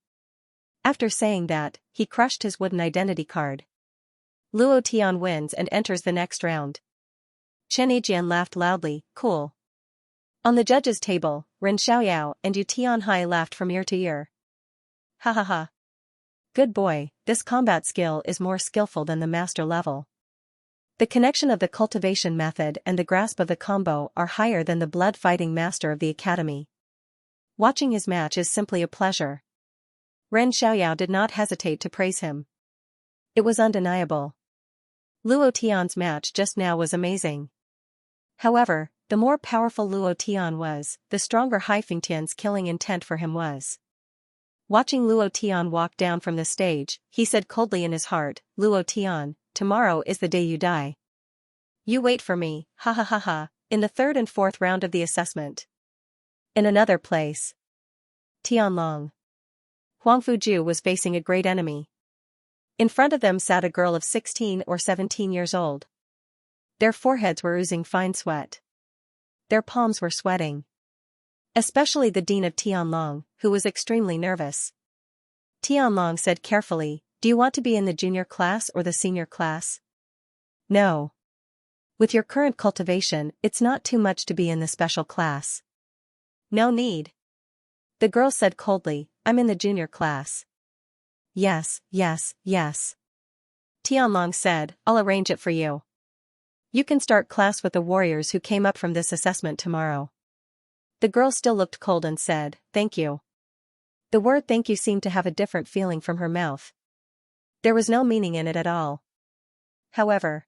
[SPEAKER 1] After saying that, he crushed his wooden identity card. Luo Tian wins and enters the next round. Xianxia laughed loudly, "Cool." On the judges' table, Ren Xiaoyao and Yu Tianhai laughed from ear to ear. "Ha ha ha. Good boy, this combat skill is more skillful than the master level. The connection of the cultivation method and the grasp of the combo are higher than the blood fighting master of the academy. Watching his match is simply a pleasure." Ren Xiaoyao did not hesitate to praise him. It was undeniable. Luo Tian's match just now was amazing. However, the more powerful Luo Tian was, the stronger Haifengtian's killing intent for him was. Watching Luo Tian walk down from the stage, he said coldly in his heart, "Luo Tian, tomorrow is the day you die. You wait for me, ha ha ha ha," in the 3rd and 4th round of the assessment. In another place, Tianlong, Huang Fuju was facing a great enemy. In front of them sat a girl of 16 or 17 years old. Their foreheads were oozing fine sweat. Their palms were sweating. Especially the dean of Tianlong, who was extremely nervous. Tianlong said carefully, "Do you want to be in the junior class or the senior class?" "No. With your current cultivation, it's not too much to be in the special class." "No need." The girl said coldly, "I'm in the junior class." "Yes, yes, yes." Tianlong said, "I'll arrange it for you. You can start class with the warriors who came up from this assessment tomorrow." The girl still looked cold and said, "Thank you." The word "thank you" seemed to have a different feeling from her mouth. There was no meaning in it at all. However,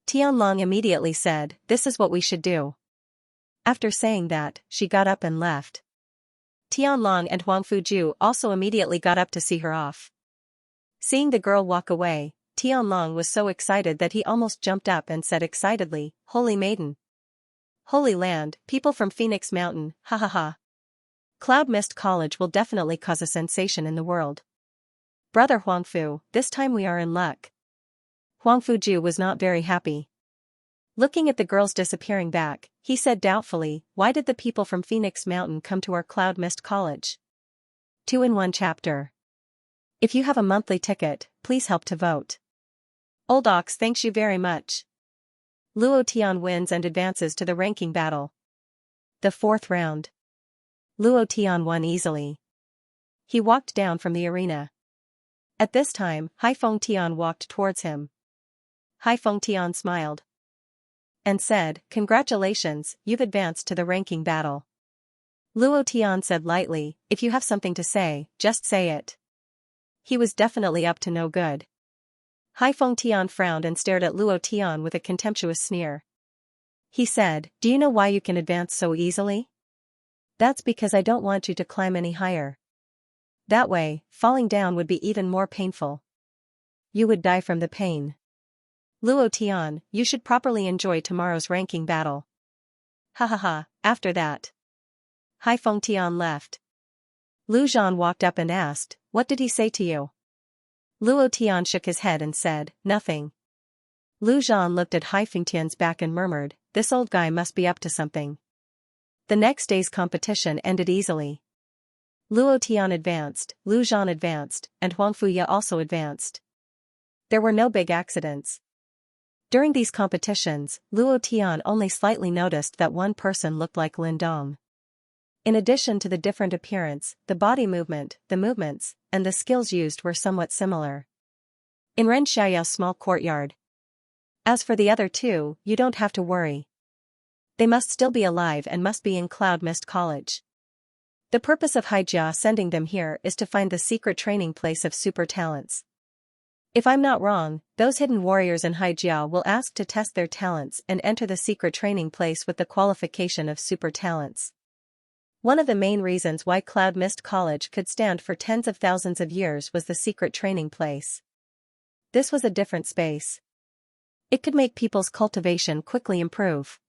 [SPEAKER 1] Tianlong immediately said, "This is what we should do." After saying that, she got up and left. Tianlong and Huang Fuju also immediately got up to see her off. Seeing the girl walk away, Tianlong was so excited that he almost jumped up and said excitedly, "Holy Maiden! Holy Land, people from Phoenix Mountain, ha ha ha. Cloud Mist College will definitely cause a sensation in the world. Brother Huangfu, this time we are in luck." Huang Fuju was not very happy. Looking at the girls disappearing back, he said doubtfully, "Why did the people from Phoenix Mountain come to our Cloud Mist College?" 2-in-1 chapter. If you have a monthly ticket, please help to vote. Old Ox thanks you very much. Luo Tian wins and advances to the ranking battle. The 4th round. Luo Tian won easily. He walked down from the arena. At this time, Haifeng Tian walked towards him. Haifeng Tian smiled and said, "Congratulations, you've advanced to the ranking battle." Luo Tian said lightly, "If you have something to say, just say it." He was definitely up to no good. Haifeng Tian frowned and stared at Luo Tian with a contemptuous sneer. He said, "Do you know why you can advance so easily? That's because I don't want you to climb any higher. That way, falling down would be even more painful. You would die from the pain. Luo Tian, you should properly enjoy tomorrow's ranking battle." Ha ha ha. After that, Haifeng Tian left. Lu Zhan walked up and asked, "What did he say to you?" Luo Tian shook his head and said, "Nothing." Lu Zhan looked at Haifeng Tian's back and murmured, "This old guy must be up to something." The next day's competition ended easily. Luo Tian advanced, Lu Zhan advanced, and Huang Fuya also advanced. There were no big accidents. During these competitions, Luo Tian only slightly noticed that one person looked like Lin Dong. In addition to the different appearance, the body movement, the movements, and the skills used were somewhat similar. In Ren Xiaoyao's small courtyard. As for the other two, you don't have to worry. They must still be alive and must be in Cloud Mist College. The purpose of Xianxia sending them here is to find the secret training place of super talents. If I'm not wrong, those hidden warriors in Xianxia will ask to test their talents and enter the secret training place with the qualification of super talents. One of the main reasons why Cloud Mist College could stand for tens of thousands of years was the secret training place. This was a different space. It could make people's cultivation quickly improve.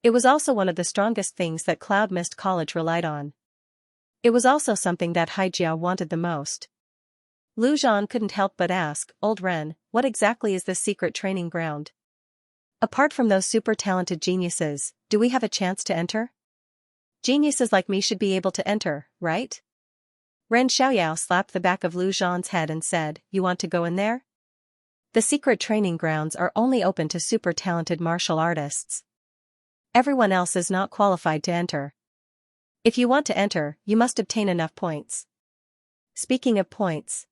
[SPEAKER 1] It was also one of the strongest things that Cloud Mist College relied on. It was also something that Xianxia wanted the most. Lu Zhan couldn't help but ask, "Old Ren, what exactly is this secret training ground? Apart from those super talented geniuses, do we have a chance to enter? Geniuses like me should be able to enter, right?" Ren Xiaoyao slapped the back of Lu Zhan's head and said, "You want to go in there? The secret training grounds are only open to super talented martial artists. Everyone else is not qualified to enter. If you want to enter, you must obtain enough points." Speaking of points,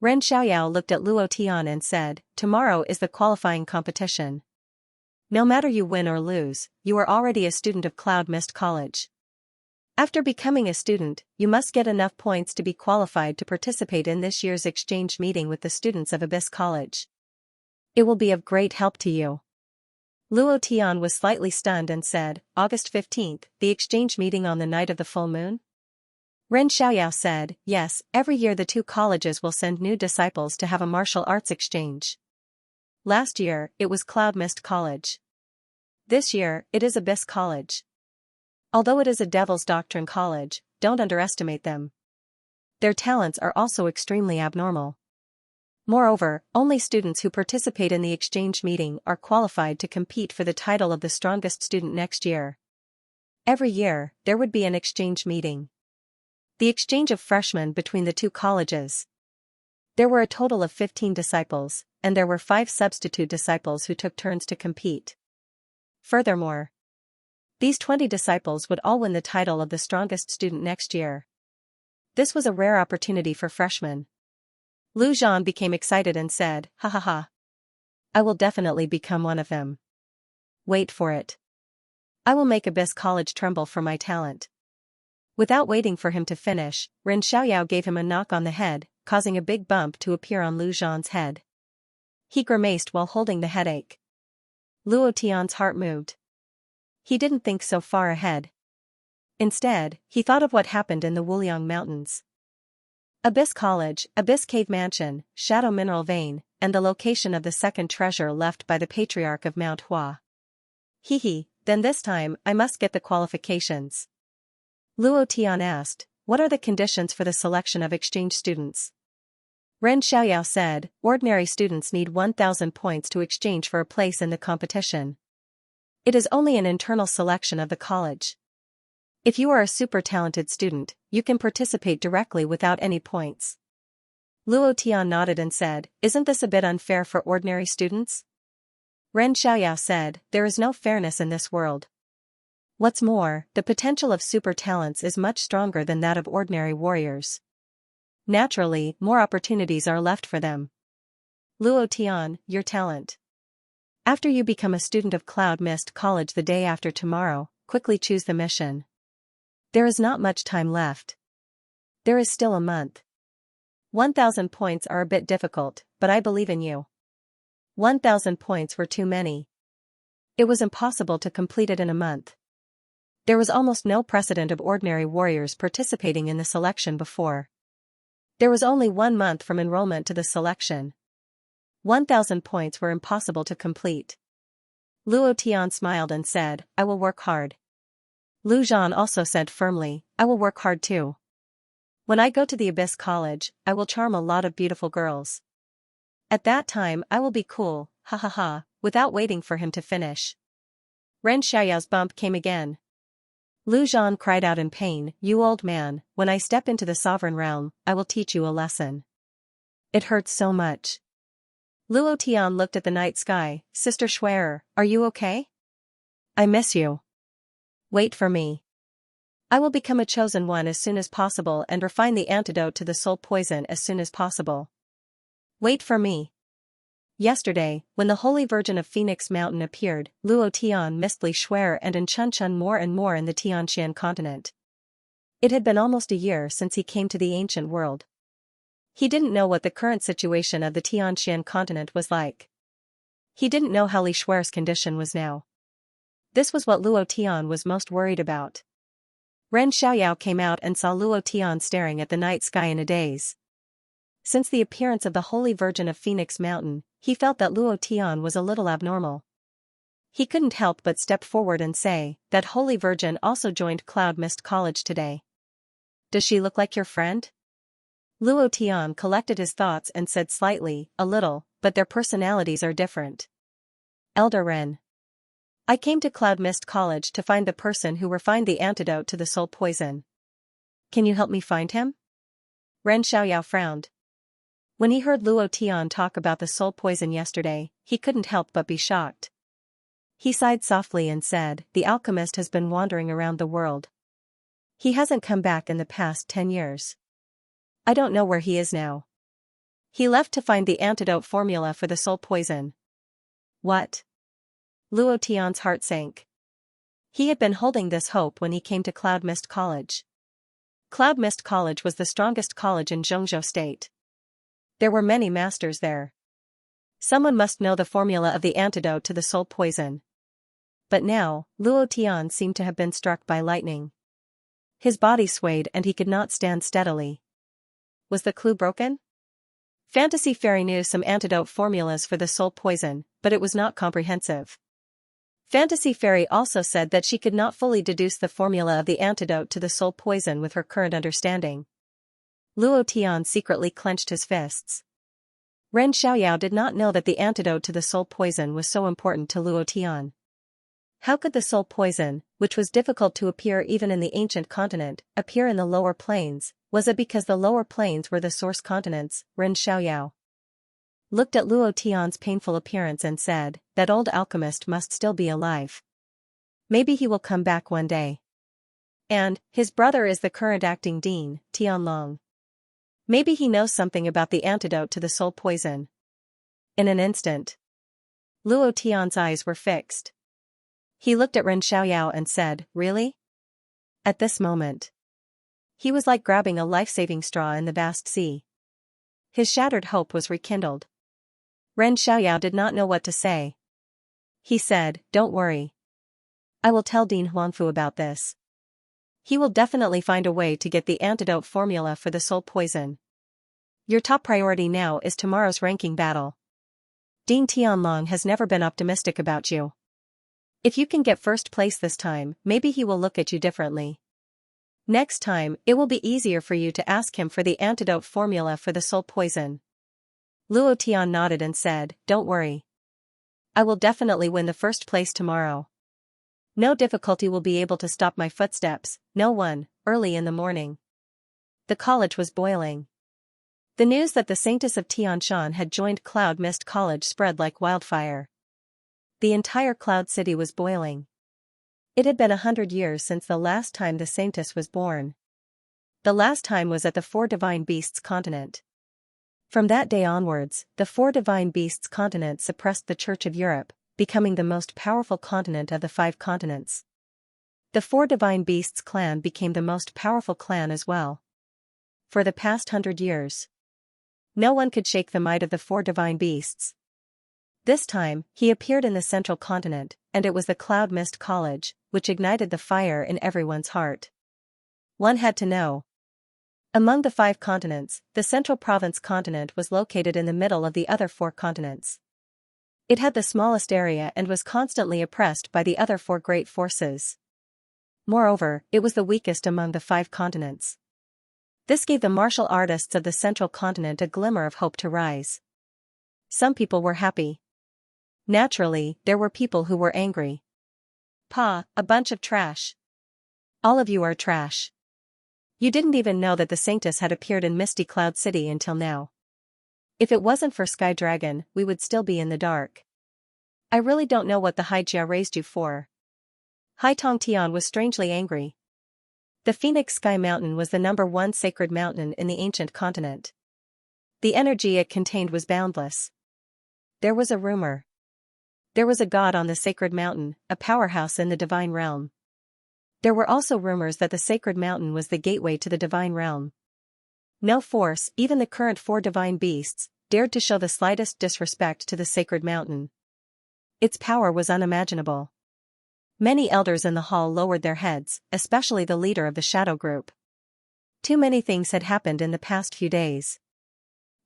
[SPEAKER 1] Ren Xiaoyao looked at Luo Tian and said, "Tomorrow is the qualifying competition. No matter you win or lose, you are already a student of Cloud Mist College. After becoming a student, you must get enough points to be qualified to participate in this year's exchange meeting with the students of Abyss College. It will be of great help to you." Luo Tian was slightly stunned and said, "August 15th, the exchange meeting on the night of the full moon?" Ren Xiaoyao said, "Yes, every year the two colleges will send new disciples to have a martial arts exchange. Last year, it was Cloud Mist College. This year, it is Abyss College. Although it is a Devil's Doctrine college, don't underestimate them. Their talents are also extremely abnormal. Moreover, only students who participate in the exchange meeting are qualified to compete for the title of the strongest student next year. Every year, there would be an exchange meeting. The exchange of freshmen between the two colleges. There were a total of 15 disciples, and there were 5 substitute disciples who took turns to compete. Furthermore, these 20 disciples would all win the title of the strongest student next year. This was a rare opportunity for freshmen. Lu Zhan became excited and said, "Ha ha ha. I will definitely become one of them. Wait for it. I will make Abyss College tremble for my talent." Without waiting for him to finish, Ren Xiaoyao gave him a knock on the head, causing a big bump to appear on Lu Zhan's head. He grimaced while holding the headache. Luo Tian's heart moved. He didn't think so far ahead. Instead, he thought of what happened in the Wuliang Mountains. Abyss College, Abyss Cave Mansion, Shadow Mineral Vein, and the location of the second treasure left by the Patriarch of Mount Hua. Hehe, then this time I must get the qualifications. Luo Tian asked, "What are the conditions for the selection of exchange students?" Ren Xiaoyao said, "Ordinary students need 1,000 points to exchange for a place in the competition. It is only an internal selection of the college. If you are a super talented student, you can participate directly without any points." Luo Tian nodded and said, "Isn't this a bit unfair for ordinary students?" Ren Xiaoyao said, "There is no fairness in this world. What's more, the potential of super talents is much stronger than that of ordinary warriors. Naturally, more opportunities are left for them. Luo Tian, your talent. After you become a student of Cloud Mist College the day after tomorrow, quickly choose the mission. There is not much time left. There is still a month. 1,000 points are a bit difficult, but I believe in you." 1,000 points were too many. It was impossible to complete it in a month. There was almost no precedent of ordinary warriors participating in the selection before. There was only 1 month from enrollment to the selection. 1,000 points were impossible to complete. Luo Tian smiled and said, "I will work hard." Lu Zhan also said firmly, "I will work hard too. When I go to the Abyss College, I will charm a lot of beautiful girls. At that time I will be cool, ha ha ha," without waiting for him to finish. Ren Xiaoyao's bump came again. Lu Zhan cried out in pain, "You old man, when I step into the sovereign realm, I will teach you a lesson. It hurts so much." Luo Tian looked at the night sky, "Sister Schwerer, are you okay? I miss you. Wait for me. I will become a chosen one as soon as possible and refine the antidote to the soul poison as soon as possible. Wait for me." Yesterday, when the Holy Virgin of Phoenix Mountain appeared, Luo Tian missed Li Shuer and Chun Chun more and more in the Tianxian continent. It had been almost a year since he came to the ancient world. He didn't know what the current situation of the Tianxian continent was like. He didn't know how Li Shuer's condition was now. This was what Luo Tian was most worried about. Ren Xiaoyao came out and saw Luo Tian staring at the night sky in a daze. Since the appearance of the Holy Virgin of Phoenix Mountain, he felt that Luo Tian was a little abnormal. He couldn't help but step forward and say, "That Holy Virgin also joined Cloud Mist College today. Does she look like your friend?" Luo Tian collected his thoughts and said slightly, "A little, but their personalities are different." Elder Ren. I came to Cloud Mist College to find the person who refined the antidote to the soul poison. Can you help me find him? Ren Xiaoyao frowned. When he heard Luo Tian talk about the soul poison yesterday, he couldn't help but be shocked. He sighed softly and said, "The alchemist has been wandering around the world. He hasn't come back in the past 10 years. I don't know where he is now. He left to find the antidote formula for the soul poison." What? Luo Tian's heart sank. He had been holding this hope when he came to Cloud Mist College. Cloud Mist College was the strongest college in Zhengzhou State. There were many masters there. Someone must know the formula of the antidote to the soul poison. But now, Luo Tian seemed to have been struck by lightning. His body swayed and he could not stand steadily. Was the clue broken? Fantasy Fairy knew some antidote formulas for the soul poison, but it was not comprehensive. Fantasy Fairy also said that she could not fully deduce the formula of the antidote to the soul poison with her current understanding. Luo Tian secretly clenched his fists. Ren Xiaoyao did not know that the antidote to the soul poison was so important to Luo Tian. How could the soul poison, which was difficult to appear even in the ancient continent, appear in the lower planes? Was it because the lower planes were the source continents? Ren Xiaoyao looked at Luo Tian's painful appearance and said, "That old alchemist must still be alive. Maybe he will come back one day. And his brother is the current acting dean, Tianlong. Maybe he knows something about the antidote to the soul poison." In an instant, Luo Tian's eyes were fixed. He looked at Ren Xiaoyao and said, "Really?" At this moment, he was like grabbing a life-saving straw in the vast sea. His shattered hope was rekindled. Ren Xiaoyao did not know what to say. He said, "Don't worry. I will tell Dean Huangfu about this. He will definitely find a way to get the antidote formula for the soul poison. Your top priority now is tomorrow's ranking battle. Dean Tianlong has never been optimistic about you. If you can get first place this time, maybe he will look at you differently. Next time, it will be easier for you to ask him for the antidote formula for the soul poison." Luo Tian nodded and said, "Don't worry. I will definitely win the first place tomorrow. No difficulty will be able to stop my footsteps, no one." Early in the morning, the college was boiling. The news that the Saintess of Tianshan had joined Cloud Mist College spread like wildfire. The entire Cloud City was boiling. It had been 100 years since the last time the Saintess was born. The last time was at the Four Divine Beasts continent. From that day onwards, the Four Divine Beasts continent suppressed the Church of Europe, becoming the most powerful continent of the 5 continents. The Four Divine Beasts clan became the most powerful clan as well. For the past 100 years, no one could shake the might of the Four Divine Beasts. This time, he appeared in the central continent, and it was the Cloud Mist College, which ignited the fire in everyone's heart. One had to know. Among the 5 continents, the Central Province continent was located in the middle of the other 4 continents. It had the smallest area and was constantly oppressed by the other 4 great forces. Moreover, it was the weakest among the 5 continents. This gave the martial artists of the central continent a glimmer of hope to rise. Some people were happy. Naturally, there were people who were angry. "Pa, a bunch of trash. All of you are trash. You didn't even know that the Saintess had appeared in Misty Cloud City until now. If it wasn't for Sky Dragon, we would still be in the dark. I really don't know what the Haijia raised you for." Hai Tong Tian was strangely angry. The Phoenix Sky Mountain was the #1 sacred mountain in the ancient continent. The energy it contained was boundless. There was a rumor. There was a god on the sacred mountain, a powerhouse in the divine realm. There were also rumors that the sacred mountain was the gateway to the divine realm. No force, even the current 4 divine beasts, dared to show the slightest disrespect to the sacred mountain. Its power was unimaginable. Many elders in the hall lowered their heads, especially the leader of the shadow group. Too many things had happened in the past few days.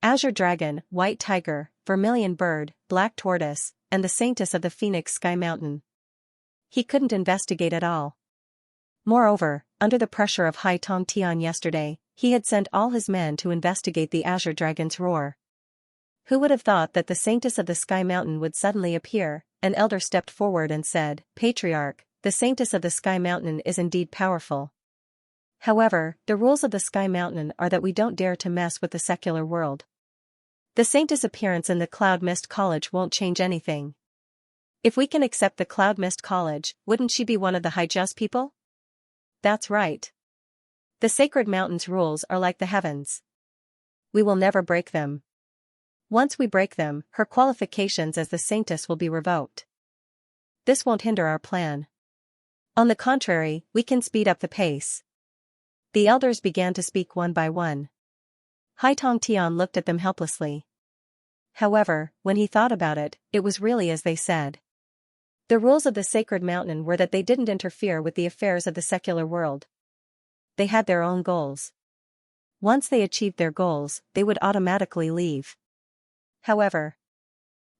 [SPEAKER 1] Azure Dragon, White Tiger, Vermilion Bird, Black Tortoise, and the Saintess of the Phoenix Sky Mountain. He couldn't investigate at all. Moreover, under the pressure of Hai Tong Tian yesterday, he had sent all his men to investigate the Azure Dragon's roar. Who would have thought that the Saintess of the Sky Mountain would suddenly appear? An elder stepped forward and said, "Patriarch, the Saintess of the Sky Mountain is indeed powerful. However, the rules of the Sky Mountain are that we don't dare to mess with the secular world. The Saintess' appearance in the Cloud Mist College won't change anything. If we can accept the Cloud Mist College, wouldn't she be one of the Hijaz people?" "That's right. The Sacred Mountain's rules are like the heavens. We will never break them. Once we break them, her qualifications as the Saintess will be revoked. This won't hinder our plan. On the contrary, we can speed up the pace." The elders began to speak one by one. Hai Tong Tian looked at them helplessly. However, when he thought about it, it was really as they said. The rules of the Sacred Mountain were that they didn't interfere with the affairs of the secular world. They had their own goals. Once they achieved their goals, they would automatically leave. However,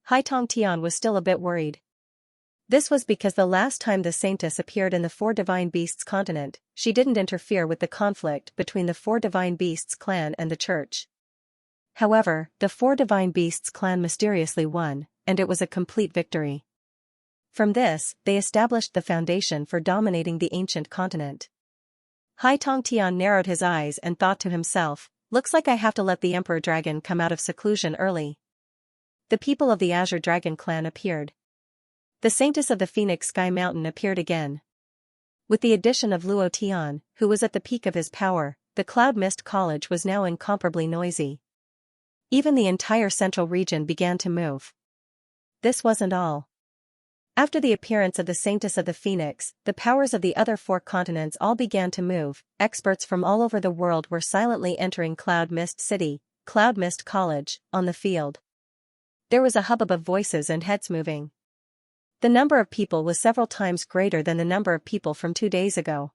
[SPEAKER 1] Hai Tong Tian was still a bit worried. This was because the last time the Saintess appeared in the 4 Divine Beasts continent, she didn't interfere with the conflict between the 4 Divine Beasts clan and the church. However, the 4 Divine Beasts clan mysteriously won, and it was a complete victory. From this, they established the foundation for dominating the ancient continent. Hai Tong Tian narrowed his eyes and thought to himself, "Looks like I have to let the Emperor Dragon come out of seclusion early." The people of the Azure Dragon clan appeared. The Saintess of the Phoenix Sky Mountain appeared again. With the addition of Luo Tian, who was at the peak of his power, the Cloud Mist College was now incomparably noisy. Even the entire central region began to move. This wasn't all. After the appearance of the Saintess of the Phoenix, the powers of the other 4 continents all began to move. Experts from all over the world were silently entering Cloud Mist City, Cloud Mist College, on the field. There was a hubbub of voices and heads moving. The number of people was several times greater than the number of people from 2 days ago.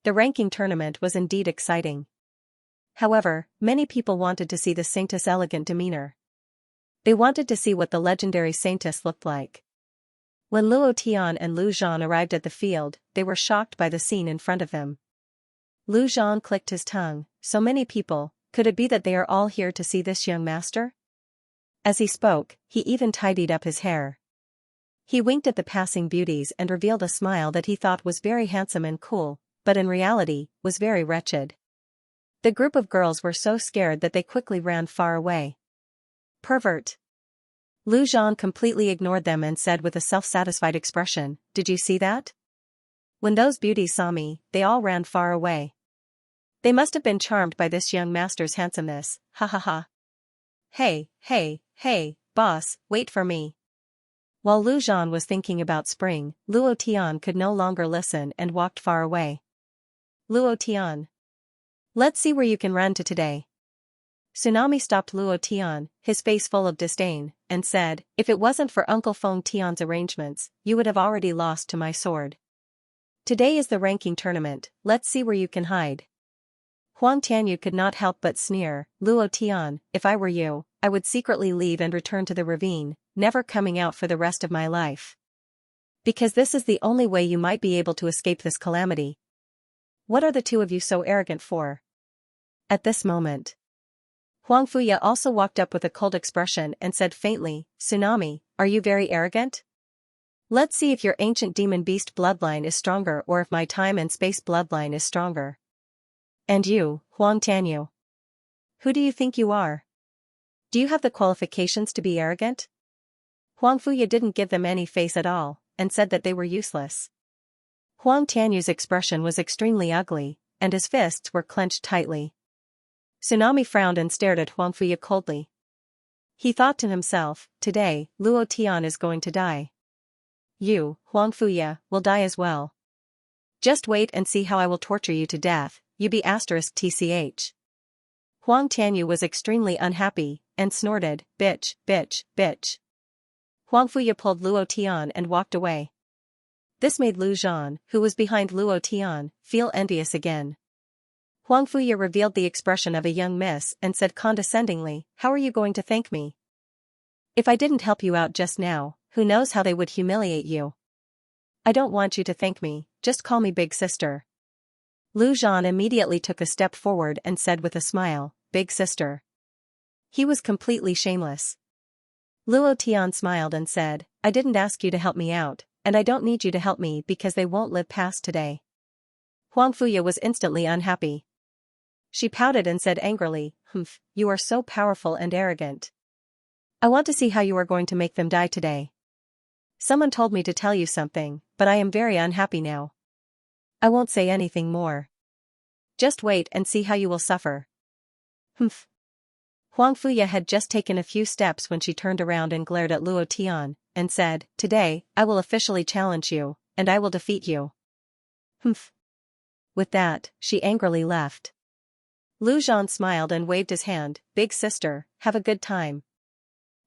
[SPEAKER 1] The ranking tournament was indeed exciting. However, many people wanted to see the Saintess' elegant demeanor. They wanted to see what the legendary Saintess looked like. When Luo Tian and Lu Zhan arrived at the field, they were shocked by the scene in front of them. Lu Zhan clicked his tongue. "So many people, could it be that they are all here to see this young master?" As he spoke, he even tidied up his hair. He winked at the passing beauties and revealed a smile that he thought was very handsome and cool, but in reality, was very wretched. The group of girls were so scared that they quickly ran far away. "Pervert." Lu Zhan completely ignored them and said with a self-satisfied expression, "Did you see that? When those beauties saw me, they all ran far away. They must have been charmed by this young master's handsomeness, ha ha ha. Hey, boss, wait for me." While Lu Zhan was thinking about spring, Luo Tian could no longer listen and walked far away. "Luo Tian. Let's see where you can run to today." Tsunami stopped Luo Tian, his face full of disdain, and said, "If it wasn't for Uncle Feng Tian's arrangements, you would have already lost to my sword. Today is the ranking tournament, let's see where you can hide." Huang Tianyu could not help but sneer, "Luo Tian, if I were you, I would secretly leave and return to the ravine, never coming out for the rest of my life. Because this is the only way you might be able to escape this calamity. What are the 2 of you so arrogant for?" At this moment, Huang Fuya also walked up with a cold expression and said faintly, "Tsunami, are you very arrogant? Let's see if your ancient demon beast bloodline is stronger or if my time and space bloodline is stronger. And you, Huang Tianyu. Who do you think you are? Do you have the qualifications to be arrogant?" Huang Fuya didn't give them any face at all, and said that they were useless. Huang Tianyu's expression was extremely ugly, and his fists were clenched tightly. Tsunami frowned and stared at Huang Fuya coldly. He thought to himself, today, Luo Tian is going to die. You, Huang Fuya, will die as well. Just wait and see how I will torture you to death, you be *tch. Huang Tianyu was extremely unhappy, and snorted, bitch, bitch, bitch. Huang Fuya pulled Luo Tian and walked away. This made Lu Zhan, who was behind Luo Tian, feel envious again. Huang Fuya revealed the expression of a young miss and said condescendingly, how are you going to thank me? If I didn't help you out just now, who knows how they would humiliate you? I don't want you to thank me, just call me big sister. Lu Zhan immediately took a step forward and said with a smile, big sister. He was completely shameless. Luo Tian smiled and said, I didn't ask you to help me out, and I don't need you to help me because they won't live past today. Huang Fuya was instantly unhappy. She pouted and said angrily, humph, you are so powerful and arrogant. I want to see how you are going to make them die today. Someone told me to tell you something, but I am very unhappy now. I won't say anything more. Just wait and see how you will suffer. Humph. Huang Fuya had just taken a few steps when she turned around and glared at Luo Tian, and said, today, I will officially challenge you, and I will defeat you. Humph. With that, she angrily left. Lu Zhan smiled and waved his hand, big sister, have a good time.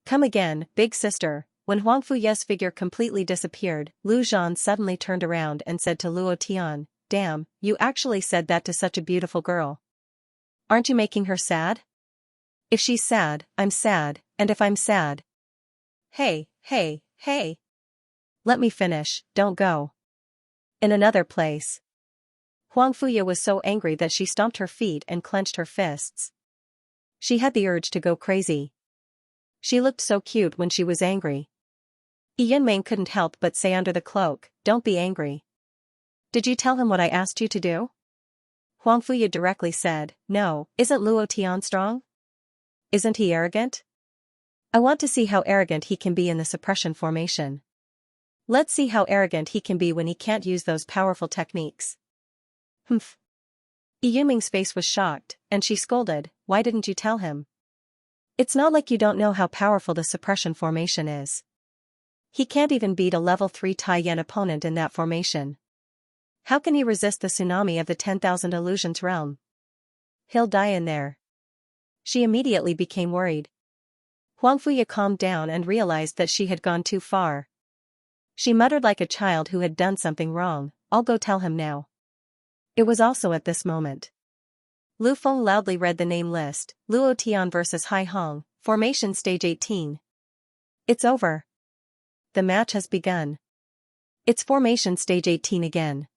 [SPEAKER 1] Come again, big sister. When Huang Fuya's figure completely disappeared, Lu Zhan suddenly turned around and said to Luo Tian, damn, you actually said that to such a beautiful girl. Aren't you making her sad? If she's sad, I'm sad, and if I'm sad. Hey, hey, hey. Let me finish, don't go. In another place. Huang Fuya was so angry that she stomped her feet and clenched her fists. She had the urge to go crazy. She looked so cute when she was angry. Yinming couldn't help but say under the cloak, don't be angry. Did you tell him what I asked you to do? Huang Fuya directly said, no, isn't Luo Tian strong? Isn't he arrogant? I want to see how arrogant he can be in the suppression formation. Let's see how arrogant he can be when he can't use those powerful techniques. Humph. Yuming's face was shocked, and she scolded, why didn't you tell him? It's not like you don't know how powerful the suppression formation is. He can't even beat a level 3 Tai Yan opponent in that formation. How can he resist the tsunami of the 10,000 illusions realm? He'll die in there. She immediately became worried. Huang Fuya calmed down and realized that she had gone too far. She muttered like a child who had done something wrong, I'll go tell him now. It was also at this moment. Lu Feng loudly read the name list, Luo Tian vs Hai Hong, Formation Stage 18. It's over. The match has begun. It's Formation Stage 18 again.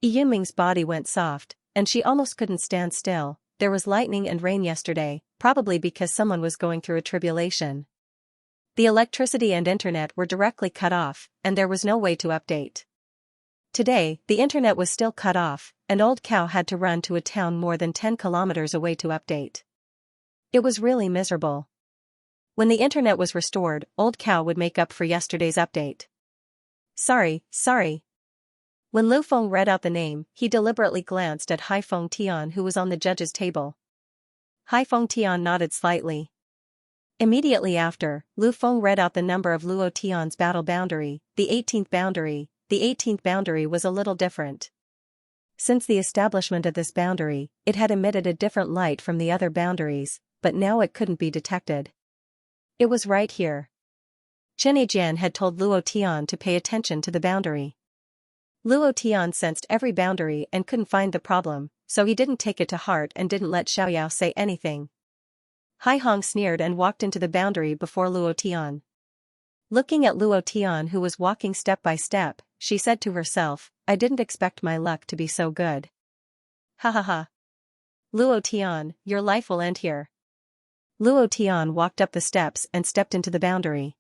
[SPEAKER 1] Yuming's body went soft, and she almost couldn't stand still. There was lightning and rain yesterday, probably because someone was going through a tribulation. The electricity and internet were directly cut off, and there was no way to update. Today, the internet was still cut off, and Old Cow had to run to a town more than 10 kilometers away to update. It was really miserable. When the internet was restored, Old Cow would make up for yesterday's update. Sorry. When Lu Feng read out the name, he deliberately glanced at Hai Feng Tian who was on the judge's table. Hai Feng Tian nodded slightly. Immediately after, Lu Feng read out the number of Luo Tian's battle boundary, the 18th boundary. The 18th boundary was a little different. Since the establishment of this boundary, it had emitted a different light from the other boundaries, but now it couldn't be detected. It was right here. Chen Yijian had told Luo Tian to pay attention to the boundary. Luo Tian sensed every boundary and couldn't find the problem, so he didn't take it to heart and didn't let Xiaoyao say anything. Hai Hong sneered and walked into the boundary before Luo Tian. Looking at Luo Tian who was walking step by step, she said to herself, I didn't expect my luck to be so good. Ha ha ha. Luo Tian, your life will end here. Luo Tian walked up the steps and stepped into the boundary.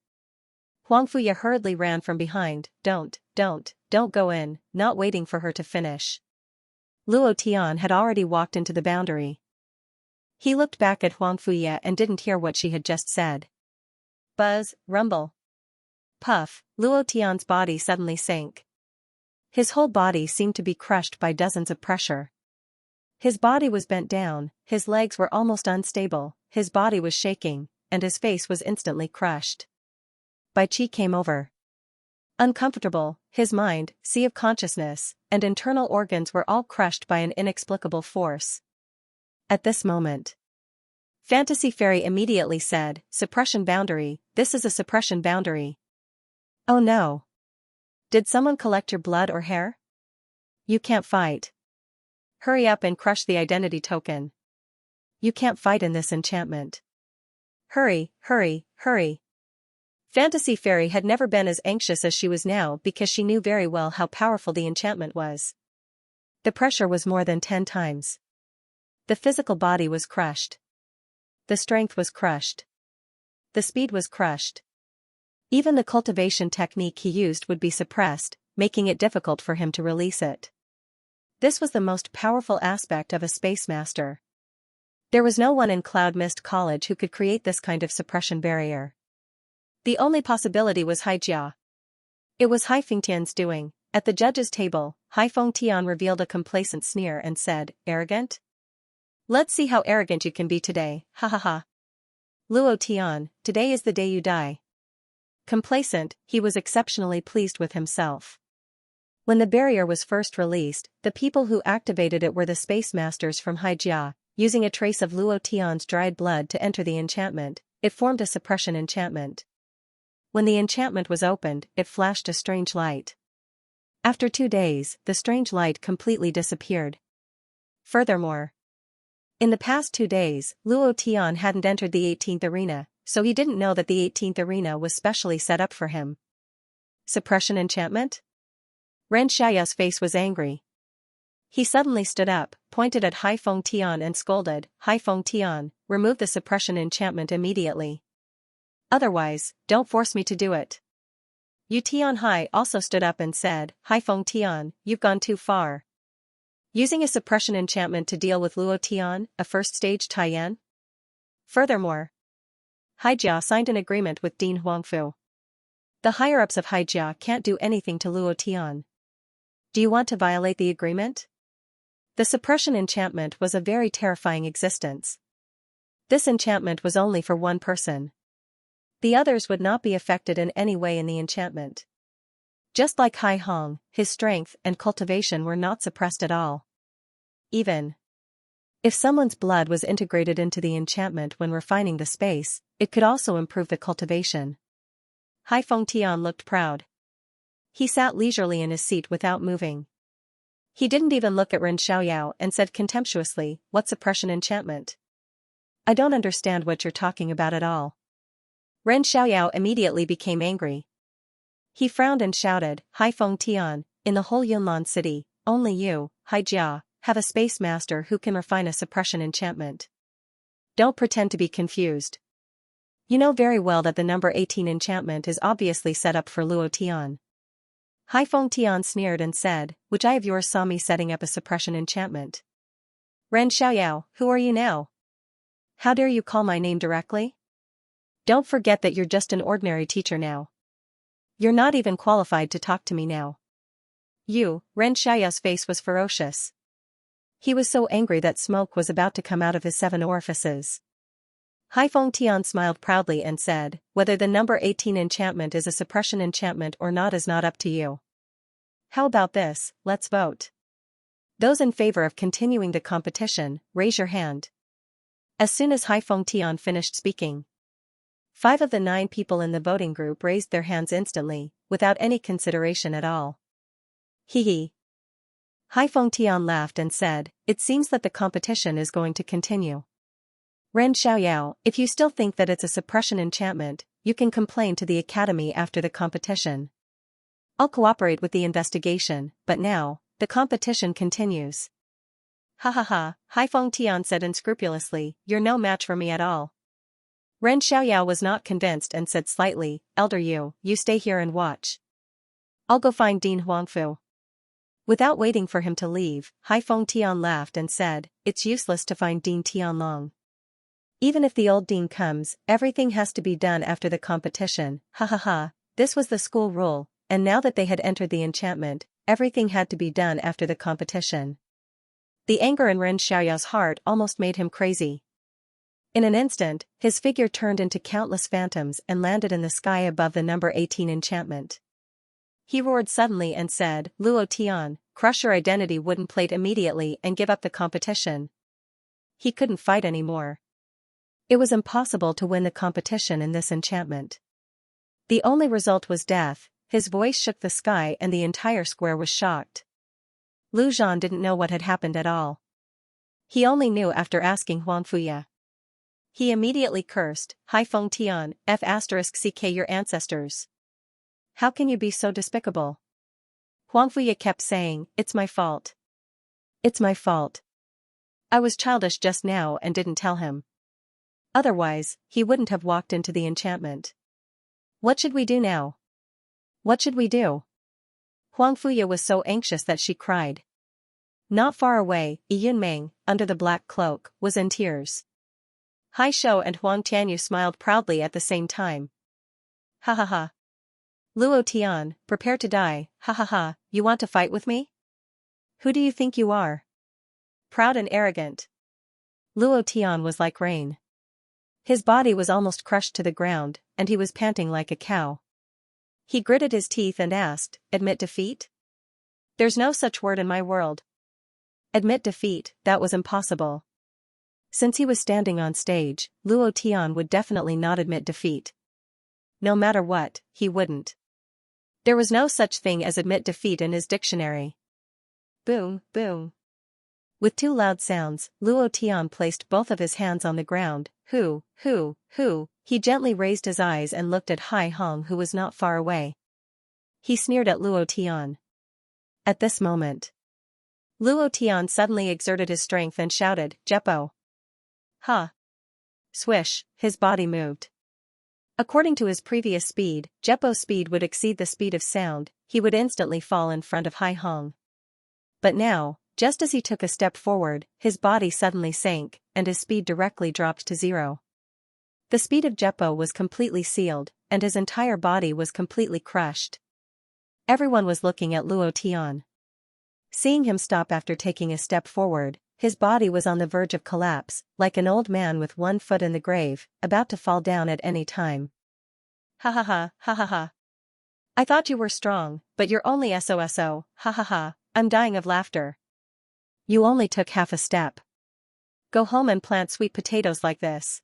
[SPEAKER 1] Huang Fuya hurriedly ran from behind, don't go in, not waiting for her to finish. Luo Tian had already walked into the boundary. He looked back at Huang Fuya and didn't hear what she had just said. Buzz, rumble. Puff, Luo Tian's body suddenly sank. His whole body seemed to be crushed by dozens of pressure. His body was bent down, his legs were almost unstable, his body was shaking, and his face was instantly crushed. Bai Qi came over. Uncomfortable, his mind, sea of consciousness, and internal organs were all crushed by an inexplicable force. At this moment, Fantasy Fairy immediately said, "Suppression boundary, this is a suppression boundary." Oh no. Did someone collect your blood or hair? You can't fight. Hurry up and crush the identity token. You can't fight in this enchantment. Hurry, hurry, hurry. Fantasy Fairy had never been as anxious as she was now because she knew very well how powerful the enchantment was. The pressure was more than 10 times. The physical body was crushed. The strength was crushed. The speed was crushed. Even the cultivation technique he used would be suppressed, making it difficult for him to release it. This was the most powerful aspect of a space master. There was no one in Cloud Mist College who could create this kind of suppression barrier. The only possibility was Haijia. It was Hai Fengtian's doing. At the judge's table, Hai Fengtian revealed a complacent sneer and said, "Arrogant? Let's see how arrogant you can be today, ha ha ha. Luo Tian, today is the day you die." Complacent, he was exceptionally pleased with himself. When the barrier was first released, the people who activated it were the space masters from Haijia. Using a trace of Luo Tian's dried blood to enter the enchantment, it formed a suppression enchantment. When the enchantment was opened, it flashed a strange light. After 2 days, the strange light completely disappeared. Furthermore, in the past 2 days, Luo Tian hadn't entered the 18th arena, so he didn't know that the 18th arena was specially set up for him. Suppression enchantment? Ren Xiaoyao's face was angry. He suddenly stood up, pointed at Hai Fengtian and scolded, "Hai Fengtian, remove the suppression enchantment immediately. Otherwise, don't force me to do it." Yu Tianhai also stood up and said, "Hai Fengtian, you've gone too far. Using a suppression enchantment to deal with Luo Tian, a first-stage Taiyan?" Furthermore, Haijia signed an agreement with Dean Huangfu. The higher-ups of Haijia can't do anything to Luo Tian. Do you want to violate the agreement? The suppression enchantment was a very terrifying existence. This enchantment was only for one person. The others would not be affected in any way in the enchantment. Just like Hai Hong, his strength and cultivation were not suppressed at all. Even if someone's blood was integrated into the enchantment when refining the space, it could also improve the cultivation. Hai Fengtian looked proud. He sat leisurely in his seat without moving. He didn't even look at Ren Xiaoyao and said contemptuously, "What suppression enchantment? I don't understand what you're talking about at all." Ren Xiaoyao immediately became angry. He frowned and shouted, "Hai Fengtian, in the whole Yunlan city, only you, Haijia, have a space master who can refine a suppression enchantment. Don't pretend to be confused. You know very well that the number 18 enchantment is obviously set up for Luo Tian." Hai Fengtian sneered and said, "Which eye of yours saw me setting up a suppression enchantment? Ren Xiaoyao, who are you now? How dare you call my name directly? Don't forget that you're just an ordinary teacher now. You're not even qualified to talk to me now." Ren Xiaoyao's face was ferocious. He was so angry that smoke was about to come out of his 7 orifices. Hai Fengtian smiled proudly and said, "Whether the number 18 enchantment is a suppression enchantment or not is not up to you. How about this, let's vote. Those in favor of continuing the competition, raise your hand." As soon as Hai Fengtian finished speaking, 5 of the 9 people in the voting group raised their hands instantly, without any consideration at all. Hee hee. Hai Fengtian laughed and said, "It seems that the competition is going to continue. Ren Xiaoyao, if you still think that it's a suppression enchantment, you can complain to the academy after the competition. I'll cooperate with the investigation, but now, the competition continues." "Ha ha ha," Hai Fengtian said unscrupulously, "you're no match for me at all." Ren Xiaoyao was not convinced and said slightly, "Elder you stay here and watch. I'll go find Dean Huangfu." Without waiting for him to leave, Hai Fengtian laughed and said, "It's useless to find Dean Tianlong. Even if the old dean comes, everything has to be done after the competition, ha ha ha." This was the school rule, and now that they had entered the enchantment, everything had to be done after the competition. The anger in Ren Xiaoyao's heart almost made him crazy. In an instant, his figure turned into countless phantoms and landed in the sky above the number 18 enchantment. He roared suddenly and said, "Luo Tian, crush your identity wooden plate immediately and give up the competition." He couldn't fight anymore. It was impossible to win the competition in this enchantment. The only result was death. His voice shook the sky and the entire square was shocked. Lu Zhan didn't know what had happened at all. He only knew after asking Huangfuya. He immediately cursed, "Hai Feng Tian, F*ck your ancestors. How can you be so despicable?" Huangfuya kept saying, "It's my fault. It's my fault. I was childish just now and didn't tell him. Otherwise, he wouldn't have walked into the enchantment. What should we do now? What should we do?" Huangfuya was so anxious that she cried. Not far away, Yunmeng, under the black cloak, was in tears. Hai Shou and Huang Tianyu smiled proudly at the same time. "Ha ha ha. Luo Tian, prepare to die, ha ha ha, you want to fight with me? Who do you think you are? Proud and arrogant." Luo Tian was like rain. His body was almost crushed to the ground, and he was panting like a cow. He gritted his teeth and asked, "Admit defeat? There's no such word in my world." Admit defeat, that was impossible. Since he was standing on stage, Luo Tian would definitely not admit defeat. No matter what, he wouldn't. There was no such thing as admit defeat in his dictionary. Boom, boom. With two loud sounds, Luo Tian placed both of his hands on the ground. Who? He gently raised his eyes and looked at Hai Hong, who was not far away. He sneered at Luo Tian. At this moment, Luo Tian suddenly exerted his strength and shouted, "Jeppo!" Ha! Swish, his body moved. According to his previous speed, Jeppo's speed would exceed the speed of sound. He would instantly fall in front of Hai Hong. But now, just as he took a step forward, his body suddenly sank, and his speed directly dropped to 0. The speed of Jeppo was completely sealed, and his entire body was completely crushed. Everyone was looking at Luo Tian. Seeing him stop after taking a step forward, his body was on the verge of collapse, like an old man with one foot in the grave, about to fall down at any time. Ha ha ha, ha ha ha. I thought you were strong, but you're only SOSO, ha ha ha, I'm dying of laughter. You only took half a step. Go home and plant sweet potatoes like this.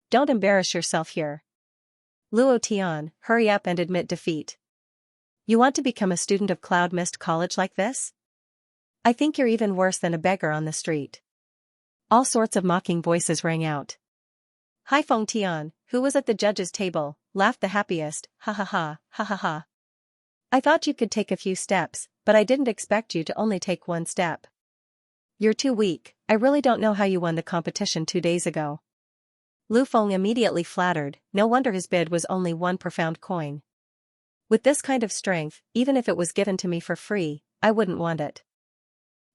[SPEAKER 1] Don't embarrass yourself here. Luo Tian, hurry up and admit defeat. You want to become a student of Cloud Mist College like this? I think you're even worse than a beggar on the street. All sorts of mocking voices rang out. Hai Feng Tian, who was at the judge's table, laughed the happiest, ha ha ha, ha ha ha. I thought you could take a few steps, but I didn't expect you to only take one step. You're too weak, I really don't know how you won the competition 2 days ago. Lu Feng immediately flattered, no wonder his bid was only 1 profound coin. With this kind of strength, even if it was given to me for free, I wouldn't want it.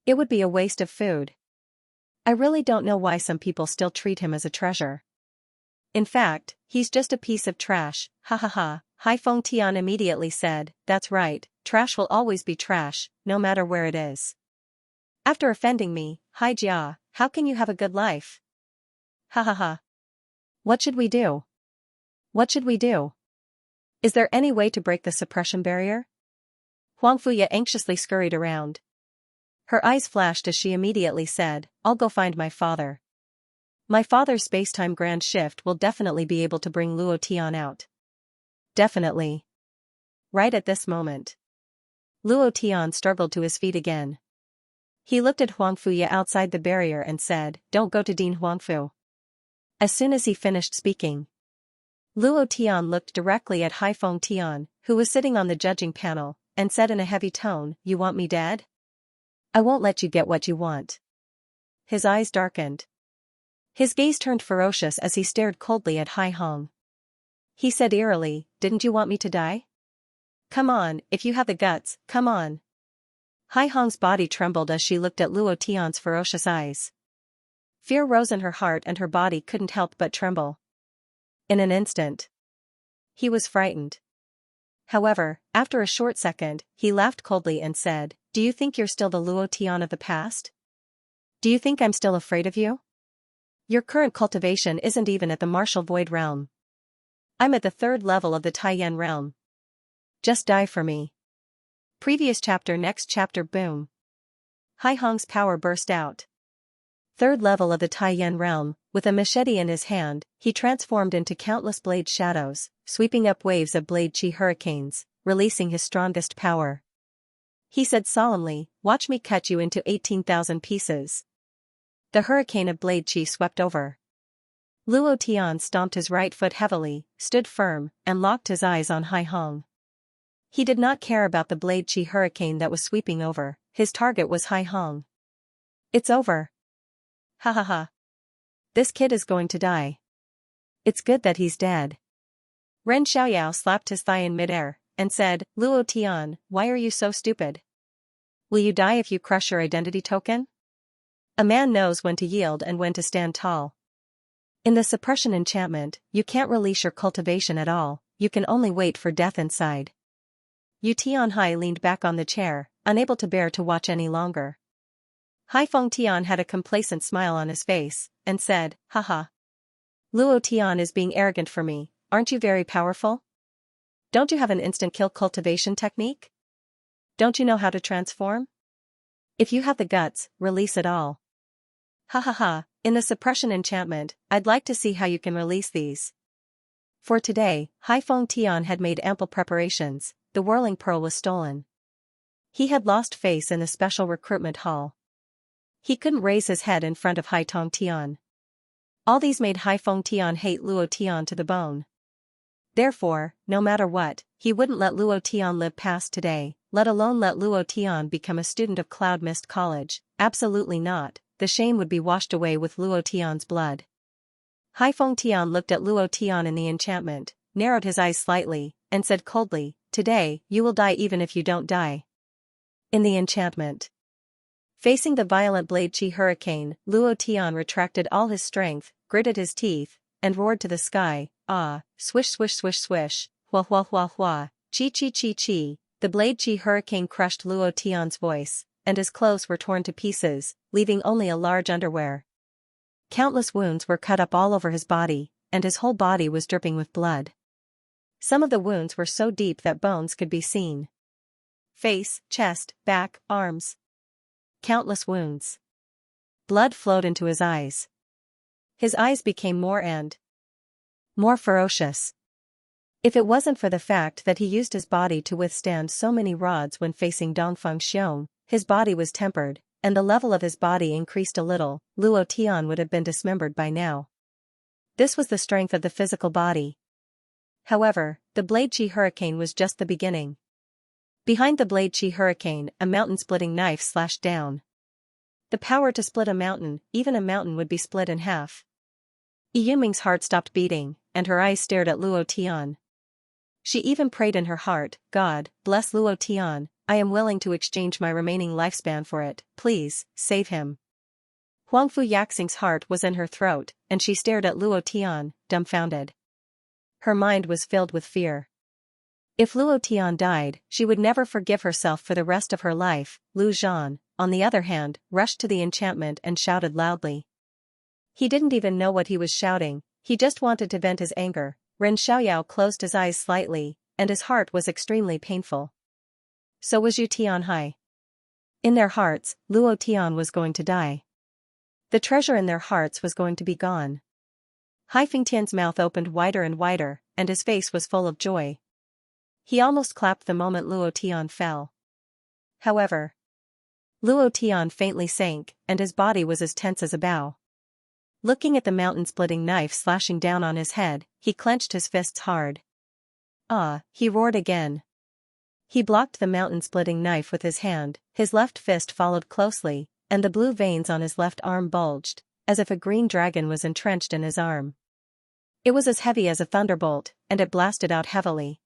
[SPEAKER 1] It would be a waste of food. I really don't know why some people still treat him as a treasure. In fact, he's just a piece of trash, ha ha ha. Hai Feng Tian immediately said, "That's right, trash will always be trash, no matter where it is. After offending me, Hai Jia, how can you have a good life? Ha ha ha. What should we do? What should we do? Is there any way to break the suppression barrier?" Huangfuya anxiously scurried around. Her eyes flashed as she immediately said, "I'll go find my father. My father's spacetime grand shift will definitely be able to bring Luo Tian out. Definitely." Right at this moment, Luo Tian struggled to his feet again. He looked at Huangfuya outside the barrier and said, "Don't go to Dean Huangfu." As soon as he finished speaking, Luo Tian looked directly at Hai Feng Tian, who was sitting on the judging panel, and said in a heavy tone, "You want me dead? I won't let you get what you want." His eyes darkened. His gaze turned ferocious as he stared coldly at Hai Hong. He said eerily, "Didn't you want me to die? Come on, if you have the guts, come on." Hai Hong's body trembled as she looked at Luo Tian's ferocious eyes. Fear rose in her heart and her body couldn't help but tremble. In an instant, he was frightened. However, after a short second, he laughed coldly and said, "Do you think you're still the Luo Tian of the past? Do you think I'm still afraid of you? Your current cultivation isn't even at the martial void realm. I'm at the 3rd level of the Taiyan realm. Just die for me. Previous chapter. Next chapter. Boom. Hai Hong's power burst out. 3rd level of the Taiyan realm, with a machete in his hand, he transformed into countless blade shadows, sweeping up waves of blade chi hurricanes, releasing his strongest power. He said solemnly, "Watch me cut you into 18,000 pieces." The hurricane of blade chi swept over. Luo Tian stomped his right foot heavily, stood firm, and locked his eyes on Hai Hong. He did not care about the blade chi hurricane that was sweeping over, his target was Hai Hong. It's over. Ha ha ha. This kid is going to die. It's good that he's dead. Ren Xiaoyao slapped his thigh in midair, and said, "Luo Tian, why are you so stupid? Will you die if you crush your identity token? A man knows when to yield and when to stand tall. In the suppression enchantment, you can't release your cultivation at all, you can only wait for death inside." Yu Tianhai leaned back on the chair, unable to bear to watch any longer. Hai Feng Tian had a complacent smile on his face, and said, "Haha. Luo Tian is being arrogant for me, aren't you very powerful? Don't you have an instant kill cultivation technique? Don't you know how to transform? If you have the guts, release it all." Ha ha ha, in the suppression enchantment, I'd like to see how you can release these. For today, Hai Feng Tian had made ample preparations. The whirling pearl was stolen. He had lost face in the special recruitment hall. He couldn't raise his head in front of Hai Tong Tian. All these made Hai Feng Tian hate Luo Tian to the bone. Therefore, no matter what, he wouldn't let Luo Tian live past today, let alone let Luo Tian become a student of Cloud Mist College. Absolutely not, the shame would be washed away with Luo Tian's blood. Hai Feng Tian looked at Luo Tian in the enchantment, narrowed his eyes slightly, and said coldly, "Today, you will die even if you don't die." In the enchantment. Facing the violent blade chi hurricane, Luo Tian retracted all his strength, gritted his teeth, and roared to the sky, "Ah, swish swish swish swish, hua hua hua hua, chi chi chi chi." The blade chi hurricane crushed Luo Tian's voice, and his clothes were torn to pieces, leaving only a large underwear. Countless wounds were cut up all over his body, and his whole body was dripping with blood. Some of the wounds were so deep that bones could be seen. Face, chest, back, arms. Countless wounds. Blood flowed into his eyes. His eyes became more and more ferocious. If it wasn't for the fact that he used his body to withstand so many rods when facing Dongfeng Xiong, his body was tempered, and the level of his body increased a little, Luo Tian would have been dismembered by now. This was the strength of the physical body. However, the blade chi hurricane was just the beginning. Behind the blade chi hurricane, a mountain-splitting knife slashed down. The power to split a mountain, even a mountain would be split in half. Yuming's heart stopped beating, and her eyes stared at Luo Tian. She even prayed in her heart, "God, bless Luo Tian, I am willing to exchange my remaining lifespan for it, please, save him." Huangfu Yaxing's heart was in her throat, and she stared at Luo Tian, dumbfounded. Her mind was filled with fear. If Luo Tian died, she would never forgive herself for the rest of her life. Lu Zhan, on the other hand, rushed to the enchantment and shouted loudly. He didn't even know what he was shouting, he just wanted to vent his anger. Ren Xiaoyao closed his eyes slightly, and his heart was extremely painful. So was Yu Tianhai. In their hearts, Luo Tian was going to die. The treasure in their hearts was going to be gone. Hai Fengtian's mouth opened wider and wider, and his face was full of joy. He almost clapped the moment Luo Tian fell. However, Luo Tian faintly sank, and his body was as tense as a bow. Looking at the mountain-splitting knife slashing down on his head, he clenched his fists hard. "Ah," he roared again. He blocked the mountain-splitting knife with his hand, his left fist followed closely, and the blue veins on his left arm bulged, as if a green dragon was entrenched in his arm. It was as heavy as a thunderbolt, and it blasted out heavily.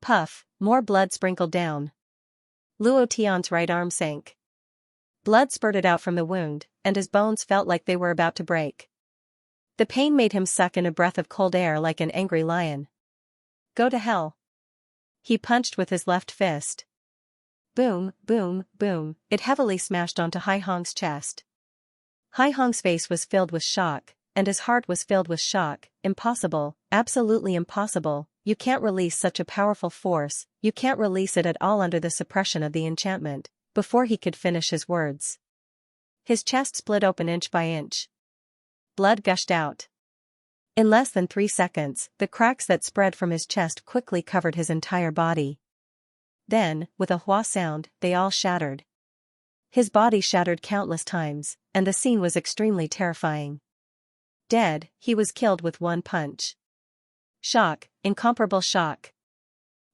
[SPEAKER 1] Puff, more blood sprinkled down. Luo Tian's right arm sank. Blood spurted out from the wound, and his bones felt like they were about to break. The pain made him suck in a breath of cold air like an angry lion. "Go to hell." He punched with his left fist. Boom, boom, boom, it heavily smashed onto Hai Hong's chest. Hai Hong's face was filled with shock, and his heart was filled with shock. Impossible, absolutely impossible, you can't release such a powerful force, you can't release it at all under the suppression of the enchantment. Before he could finish his words, his chest split open inch by inch. Blood gushed out. In less than 3 seconds, the cracks that spread from his chest quickly covered his entire body. Then, with a hua sound, they all shattered. His body shattered countless times, and the scene was extremely terrifying. Dead, he was killed with one punch. Shock, incomparable shock.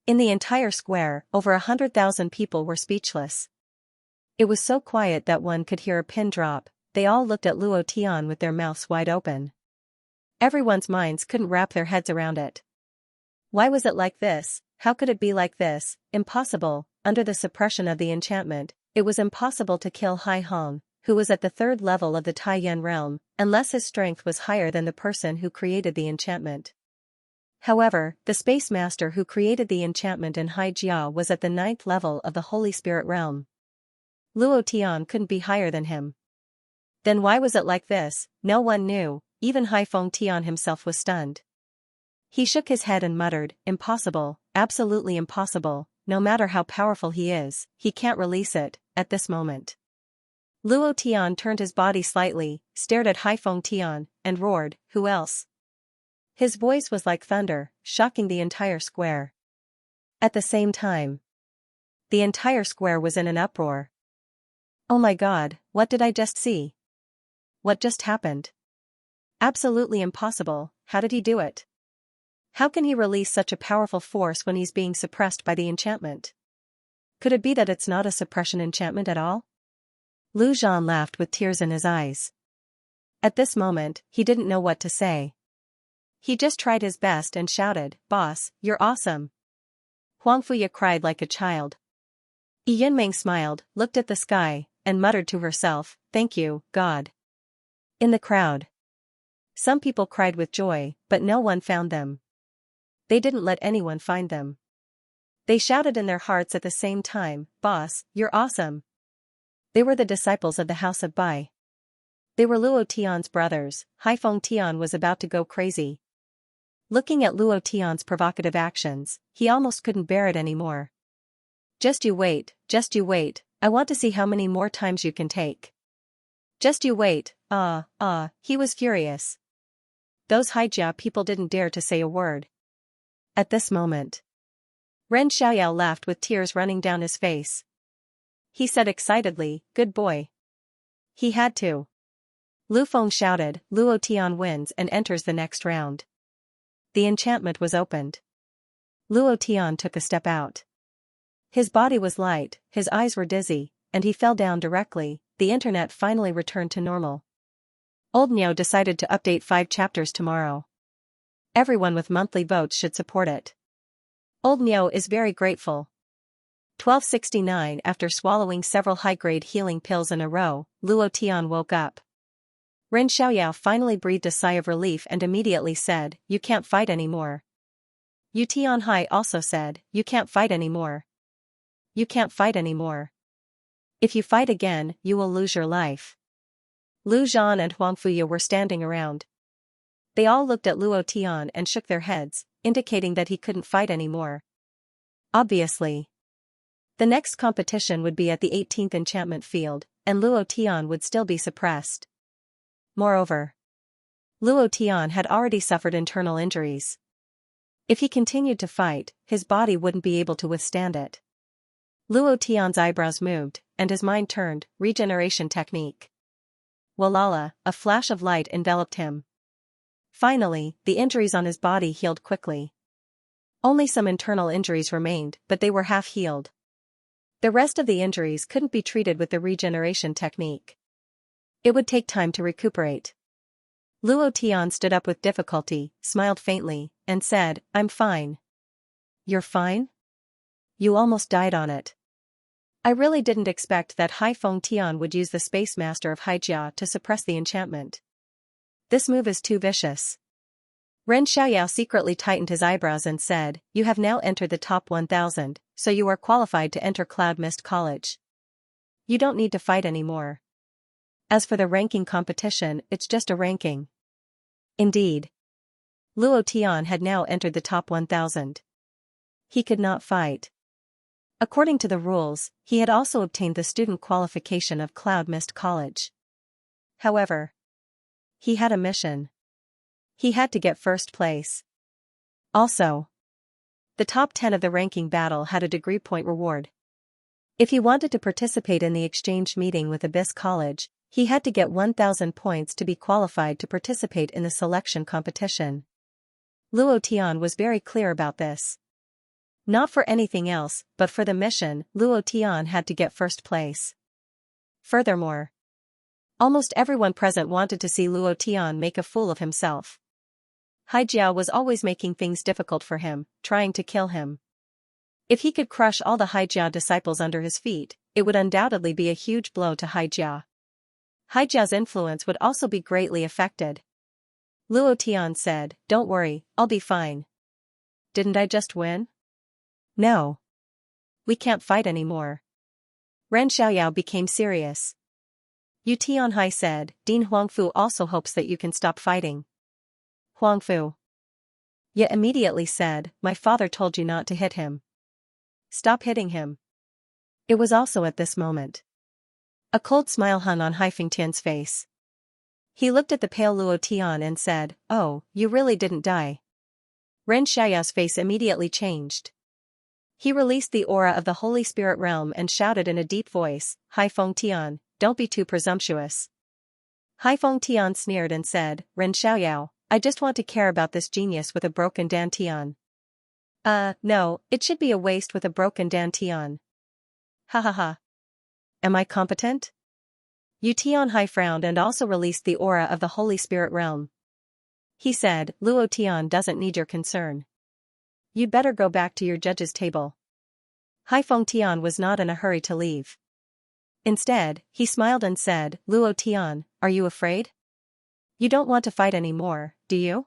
[SPEAKER 1] In the entire square, over 100,000 people were speechless. It was so quiet that one could hear a pin drop. They all looked at Luo Tian with their mouths wide open. Everyone's minds couldn't wrap their heads around it. Why was it like this? How could it be like this? Impossible. Under the suppression of the enchantment, it was impossible to kill Hai Hong, who was at the 3rd level of the Taiyan realm, unless his strength was higher than the person who created the enchantment. However, the Space Master who created the enchantment in Haijia was at the 9th level of the Holy Spirit realm. Luo Tian couldn't be higher than him. Then why was it like this? No one knew, even Hai Feng Tian himself was stunned. He shook his head and muttered, impossible, absolutely impossible, no matter how powerful he is, he can't release it, at this moment. Luo Tian turned his body slightly, stared at Hai Feng Tian, and roared, who else? His voice was like thunder, shocking the entire square. At the same time, the entire square was in an uproar. Oh my God, what did I just see? What just happened? Absolutely impossible, how did he do it? How can he release such a powerful force when he's being suppressed by the enchantment? Could it be that it's not a suppression enchantment at all? Lu Zhan laughed with tears in his eyes. At this moment, he didn't know what to say. He just tried his best and shouted, Boss, you're awesome. Huang Fuya cried like a child. Yi Yinming smiled, looked at the sky, and muttered to herself, thank you, God. In the crowd, some people cried with joy, but no one found them. They didn't let anyone find them. They shouted in their hearts at the same time, Boss, you're awesome. They were the disciples of the House of Bai. They were Luo Tian's brothers. Hai Feng Tian was about to go crazy. Looking at Luo Tian's provocative actions, he almost couldn't bear it anymore. Just you wait, I want to see how many more times you can take. Just you wait, he was furious. Those Haijia people didn't dare to say a word. At this moment, Ren Xiaoyao laughed with tears running down his face. He said excitedly, good boy. He had to. Lu Feng shouted, Luo Tian wins and enters the next round. The enchantment was opened. Luo Tian took a step out. His body was light, his eyes were dizzy, and he fell down directly. The internet finally returned to normal. Old Neo decided to update 5 chapters tomorrow. Everyone with monthly votes should support it. Old Neo is very grateful. 1269 After swallowing several high-grade healing pills in a row, Luo Tian woke up. Ren Xiaoyao finally breathed a sigh of relief and immediately said, you can't fight anymore. Yu Tianhai also said, you can't fight anymore. You can't fight anymore. If you fight again, you will lose your life. Lu Zhan and Huang Fuya were standing around. They all looked at Luo Tian and shook their heads, indicating that he couldn't fight anymore. Obviously, the next competition would be at the 18th enchantment field, and Luo Tian would still be suppressed. Moreover, Luo Tian had already suffered internal injuries. If he continued to fight, his body wouldn't be able to withstand it. Luo Tian's eyebrows moved, and his mind turned, regeneration technique. Walala, a flash of light enveloped him. Finally, the injuries on his body healed quickly. Only some internal injuries remained, but they were half healed. The rest of the injuries couldn't be treated with the regeneration technique. It would take time to recuperate. Luo Tian stood up with difficulty, smiled faintly, and said, I'm fine. You're fine? You almost died on it. I really didn't expect that Hai Feng Tian would use the Space Master of Haijia to suppress the enchantment. This move is too vicious. Ren Xiaoyao secretly tightened his eyebrows and said, you have now entered the top 1000, so you are qualified to enter Cloud Mist College. You don't need to fight anymore. As for the ranking competition, it's just a ranking. Indeed. Luo Tian had now entered the top 1,000. He could not fight. According to the rules, he had also obtained the student qualification of Cloud Mist College. However, he had a mission. He had to get first place. Also, the top 10 of the ranking battle had a degree point reward. If he wanted to participate in the exchange meeting with Abyss College, he had to get 1,000 points to be qualified to participate in the selection competition. Luo Tian was very clear about this. Not for anything else, but for the mission, Luo Tian had to get first place. Furthermore, almost everyone present wanted to see Luo Tian make a fool of himself. Haijiao was always making things difficult for him, trying to kill him. If he could crush all the Haijiao disciples under his feet, it would undoubtedly be a huge blow to Haijiao. Haijiao's influence would also be greatly affected. Luo Tian said, "Don't worry, I'll be fine. Didn't I just win?" "No. We can't fight anymore." Ren Xiaoyao became serious. Yu Tianhai said, "Dean Huangfu also hopes that you can stop fighting." Huangfu. Ye immediately said, "My father told you not to hit him. Stop hitting him." It was also at this moment. A cold smile hung on Haifengtian's face. He looked at the pale Luo Tian and said, "Oh, you really didn't die." Ren Xiaoyao's face immediately changed. He released the aura of the Holy Spirit realm and shouted in a deep voice, "Haifengtian, don't be too presumptuous." Haifengtian sneered and said, "Ren Xiaoyao, I just want to care about this genius with a broken dantian." No, it should be a waste with a broken dantian." Ha ha ha. Am I competent? Yu Tianhai frowned and also released the aura of the Holy Spirit realm. He said, "Luo Tian doesn't need your concern. You'd better go back to your judge's table." Haifengtian was not in a hurry to leave. Instead, he smiled and said, "Luo Tian, are you afraid? You don't want to fight anymore, do you?"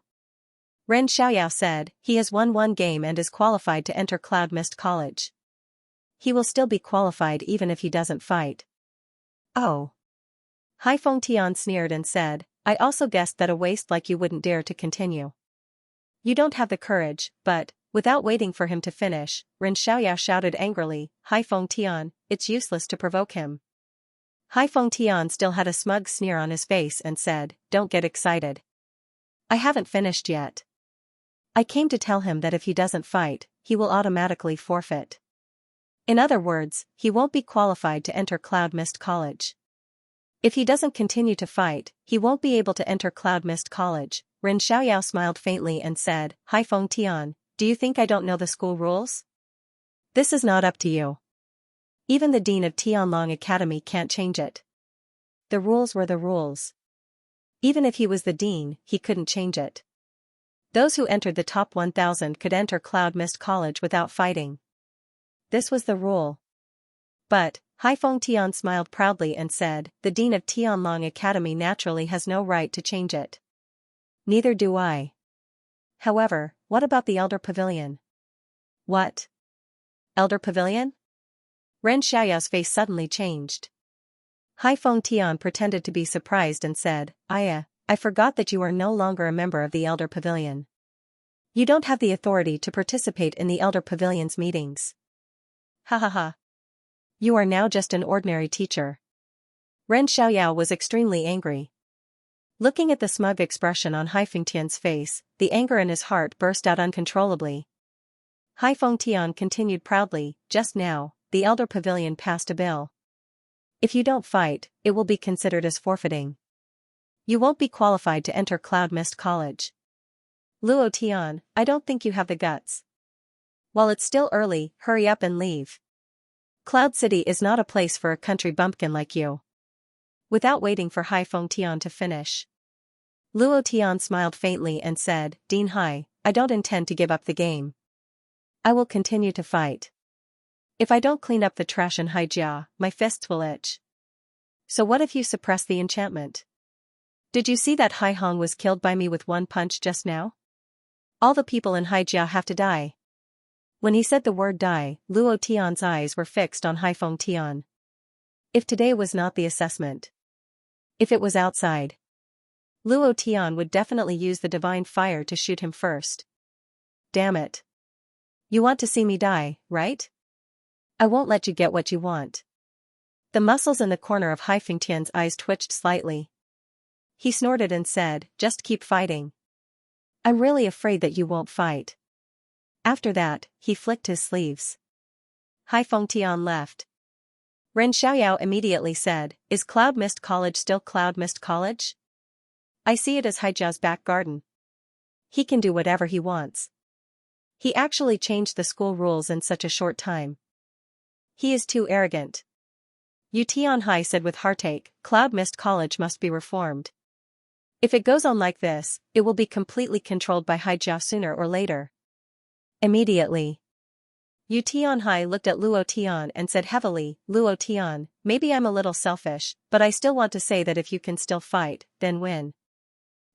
[SPEAKER 1] Ren Xiaoyao said, "He has won one game and is qualified to enter Cloud Mist College. He will still be qualified even if he doesn't fight." "Oh." Haifengtian sneered and said, "I also guessed that a waste like you wouldn't dare to continue. You don't have the courage, but..." Without waiting for him to finish, Ren Xiaoyao shouted angrily, "Haifengtian, it's useless to provoke him." Haifengtian still had a smug sneer on his face and said, "Don't get excited. I haven't finished yet. I came to tell him that if he doesn't fight, he will automatically forfeit. In other words, he won't be qualified to enter Cloud Mist College. If he doesn't continue to fight, he won't be able to enter Cloud Mist College." Ren Xiaoyao smiled faintly and said, "Haifengtian, do you think I don't know the school rules? This is not up to you. Even the dean of Tianlong Academy can't change it. The rules were the rules. Even if he was the dean, he couldn't change it. Those who entered the top 1,000 could enter Cloud Mist College without fighting. This was the rule." But, Haifengtian smiled proudly and said, "The dean of Tianlong Academy naturally has no right to change it. Neither do I. However, what about the Elder Pavilion?" "What? Elder Pavilion?" Ren Xiaoyao's face suddenly changed. Haifengtian pretended to be surprised and said, I forgot that you are no longer a member of the Elder Pavilion. You don't have the authority to participate in the Elder Pavilion's meetings. Ha ha ha. You are now just an ordinary teacher." Ren Xiaoyao was extremely angry. Looking at the smug expression on Haifengtian's face, the anger in his heart burst out uncontrollably. Haifengtian continued proudly, "Just now, the Elder Pavilion passed a bill. If you don't fight, it will be considered as forfeiting. You won't be qualified to enter Cloud Mist College. Luo Tian, I don't think you have the guts. While it's still early, hurry up and leave. Cloud City is not a place for a country bumpkin like you." Without waiting for Haifengtian to finish, Luo Tian smiled faintly and said, "Dean Hai, I don't intend to give up the game. I will continue to fight. If I don't clean up the trash in Haijia, my fists will itch. So what if you suppress the enchantment? Did you see that Hai Hong was killed by me with one punch just now? All the people in Haijia have to die." When he said the word die, Luo Tian's eyes were fixed on Haifengtian. If today was not the assessment, If it was outside, Luo Tian would definitely use the divine fire to shoot him first. Damn it. You want to see me die, right? I won't let you get what you want. The muscles in the corner of Xianxia's eyes twitched slightly. He snorted and said, just keep fighting. I'm really afraid that you won't fight. After that, he flicked his sleeves. Xianxia left. Ren Xiaoyao immediately said, is Cloud Mist College still Cloud Mist College? I see it as Haijia's back garden. He can do whatever he wants. He actually changed the school rules in such a short time. He is too arrogant. Yu Tianhai said with heartache, Cloud Mist College must be reformed. If it goes on like this, it will be completely controlled by Haijia sooner or later. Immediately, Yu Tianhai looked at Luo Tian and said heavily, Luo Tian, maybe I'm a little selfish, but I still want to say that if you can still fight, then win.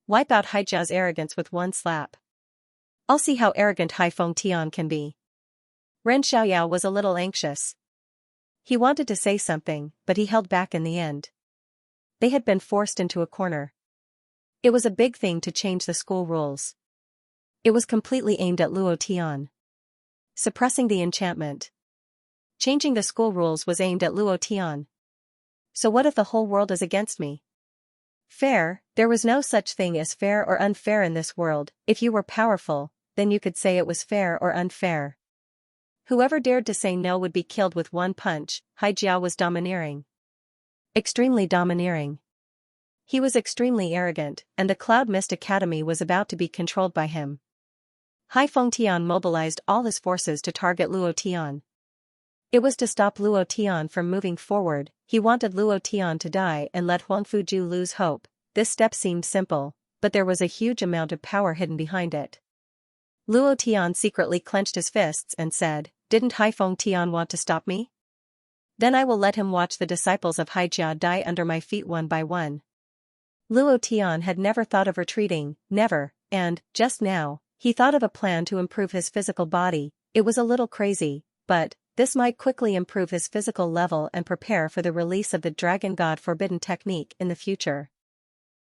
[SPEAKER 1] Wipe out Haijia's arrogance with one slap. I'll see how arrogant Xianxia can be. Ren Xiaoyao was a little anxious. He wanted to say something, but he held back in the end. They had been forced into a corner. It was a big thing to change the school rules. It was completely aimed at Luo Tian. Suppressing the enchantment. Changing the school rules was aimed at Luo Tian. So what if the whole world is against me? Fair, there was no such thing as fair or unfair in this world. If you were powerful, then you could say it was fair or unfair. Whoever dared to say no would be killed with one punch. Haijia was domineering. Extremely domineering. He was extremely arrogant, and the Cloud Mist Academy was about to be controlled by him. Xianxia mobilized all his forces to target Luo Tian. It was to stop Luo Tian from moving forward. He wanted Luo Tian to die and let Huangfuju lose hope. This step seemed simple, but there was a huge amount of power hidden behind it. Luo Tian secretly clenched his fists and said, didn't Xianxia want to stop me? Then I will let him watch the disciples of Haijia die under my feet one by one. Luo Tian had never thought of retreating, never, and, just now, he thought of a plan to improve his physical body. It was a little crazy, but this might quickly improve his physical level and prepare for the release of the Dragon God Forbidden technique in the future.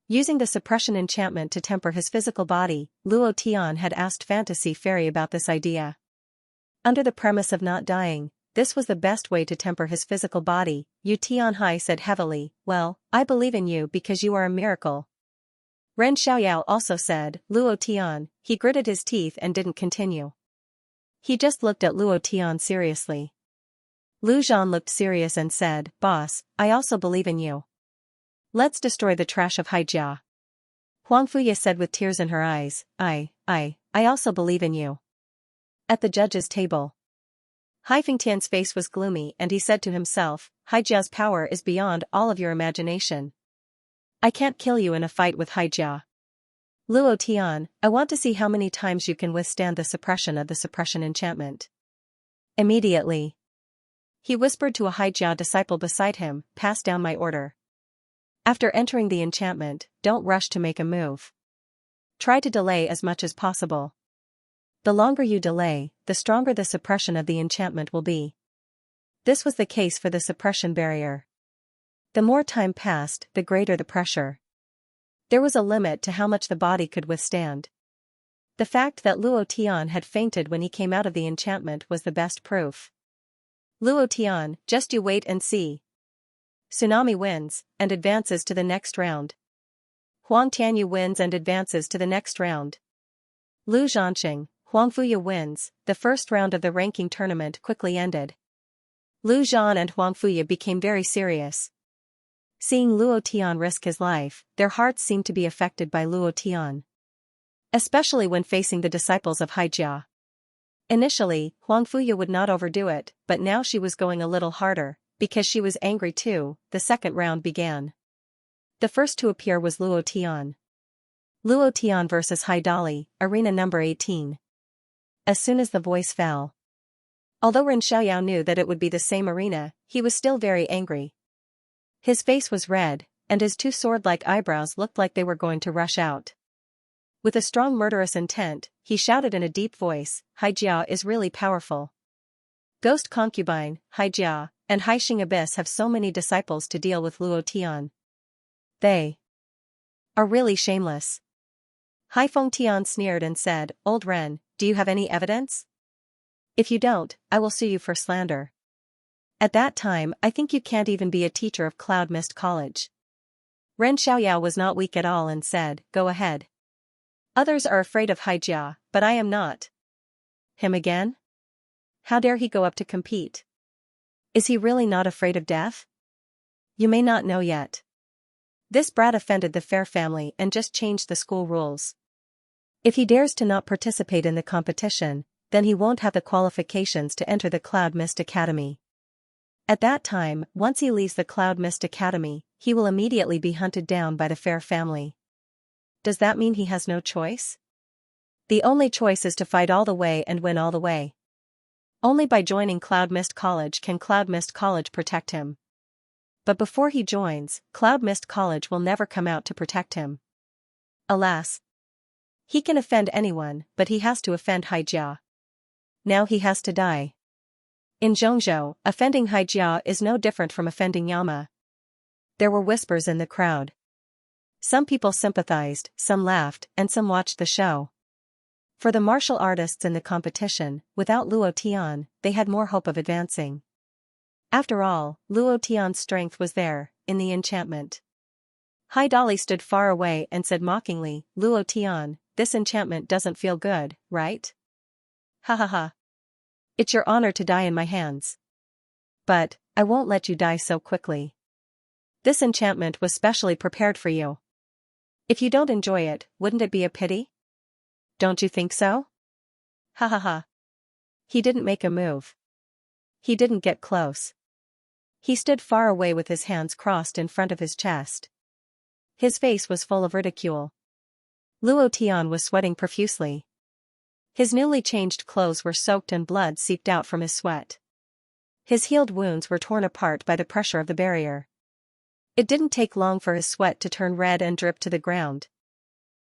[SPEAKER 1] Using the suppression enchantment to temper his physical body, Luo Tian had asked Fantasy Fairy about this idea. Under the premise of not dying, this was the best way to temper his physical body. Yu Tianhai said heavily, well, I believe in you because you are a miracle. Ren Xiaoyao also said, Luo Tian. He gritted his teeth and didn't continue. He just looked at Luo Tian seriously. Lu Zhan looked serious and said, Boss, I also believe in you. Let's destroy the trash of Haijia. Huangfuya said with tears in her eyes, I also believe in you. At the judge's table, Xianxingtian's face was gloomy and he said to himself, Haijia's power is beyond all of your imagination. I can't kill you in a fight with Haijia. Luo Tian, I want to see how many times you can withstand the suppression of the suppression enchantment. Immediately, he whispered to a Haijia disciple beside him, pass down my order. After entering the enchantment, don't rush to make a move. Try to delay as much as possible. The longer you delay, the stronger the suppression of the enchantment will be. This was the case for the suppression barrier. The more time passed, the greater the pressure. There was a limit to how much the body could withstand. The fact that Luo Tian had fainted when he came out of the enchantment was the best proof. Luo Tian, just you wait and see. Tsunami wins, and advances to the next round. Huang Tianyu wins and advances to the next round. Lu Zhanxing, Huangfuya wins. The first round of the ranking tournament quickly ended. Lu Zhan and Huangfuya became very serious. Seeing Luo Tian risk his life, their hearts seemed to be affected by Luo Tian. Especially when facing the disciples of Haijia. Initially, Huangfuya would not overdo it, but now she was going a little harder, because she was angry too. The second round began. The first to appear was Luo Tian. Luo Tian vs Haidali, arena number 18. As soon as the voice fell. Although Ren Xiaoyao knew that it would be the same arena, he was still very angry. His face was red, and his two sword-like eyebrows looked like they were going to rush out. With a strong murderous intent, he shouted in a deep voice, Haijia is really powerful. Ghost Concubine, Haijia, and Haixing Abyss have so many disciples to deal with Luo Tian. They are really shameless. Hai Fengtian sneered and said, Old Ren, do you have any evidence? If you don't, I will sue you for slander. At that time, I think you can't even be a teacher of Cloud Mist College. Ren Xiaoyao was not weak at all and said, Go ahead. Others are afraid of Haijia, but I am not. Him again? How dare he go up to compete? Is he really not afraid of death? You may not know yet. This brat offended the Fair family and just changed the school rules. If he dares to not participate in the competition, then he won't have the qualifications to enter the Cloud Mist Academy. At that time, once he leaves the Cloud Mist Academy, he will immediately be hunted down by the Fair family. Does that mean he has no choice? The only choice is to fight all the way and win all the way. Only by joining Cloud Mist College can Cloud Mist College protect him. But before he joins, Cloud Mist College will never come out to protect him. Alas. He can offend anyone, but he has to offend Haijia. Now he has to die. In Zhongzhou, offending Haijia is no different from offending Yama. There were whispers in the crowd. Some people sympathized, some laughed, and some watched the show. For the martial artists in the competition, without Luo Tian, they had more hope of advancing. After all, Luo Tian's strength was there, in the enchantment. Hai Dali stood far away and said mockingly, Luo Tian, this enchantment doesn't feel good, right? Ha ha ha. It's your honor to die in my hands. But, I won't let you die so quickly. This enchantment was specially prepared for you. If you don't enjoy it, wouldn't it be a pity? Don't you think so? Ha ha ha. He didn't make a move. He didn't get close. He stood far away with his hands crossed in front of his chest. His face was full of ridicule. Luo Tian was sweating profusely. His newly changed clothes were soaked and blood seeped out from his sweat. His healed wounds were torn apart by the pressure of the barrier. It didn't take long for his sweat to turn red and drip to the ground.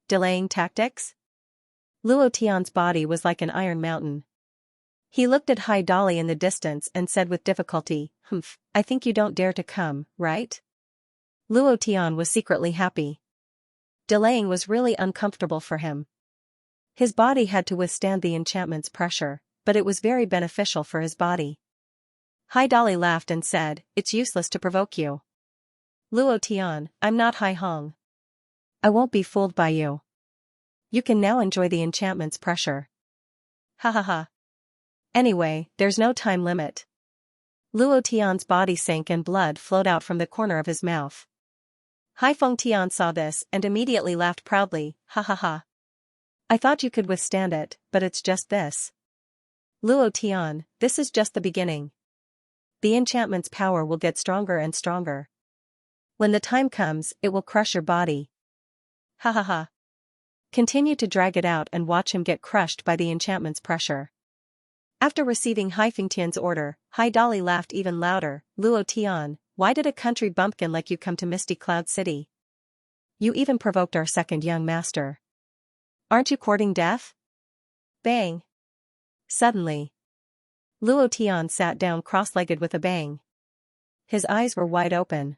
[SPEAKER 1] Delaying tactics? Luo Tian's body was like an iron mountain. He looked at Hai Dali in the distance and said with difficulty, Humph, I think you don't dare to come, right? Luo Tian was secretly happy. Delaying was really uncomfortable for him. His body had to withstand the enchantment's pressure, but it was very beneficial for his body. Hai Dali laughed and said, It's useless to provoke you. Luo Tian, I'm not Hai Hong. I won't be fooled by you. You can now enjoy the enchantment's pressure. Ha ha ha. Anyway, there's no time limit. Luo Tian's body sank and blood flowed out from the corner of his mouth. Hai Fengtian saw this and immediately laughed proudly, ha ha ha. I thought you could withstand it, but it's just this. Luo Tian, this is just the beginning. The enchantment's power will get stronger and stronger. When the time comes, it will crush your body. Ha ha ha. Continue to drag it out and watch him get crushed by the enchantment's pressure. After receiving Hai Fengtian's order, Hai Dali laughed even louder, Luo Tian, why did a country bumpkin like you come to Misty Cloud City? You even provoked our second young master. Aren't you courting death? Bang. Suddenly, Luo Tian sat down cross-legged with a bang. His eyes were wide open.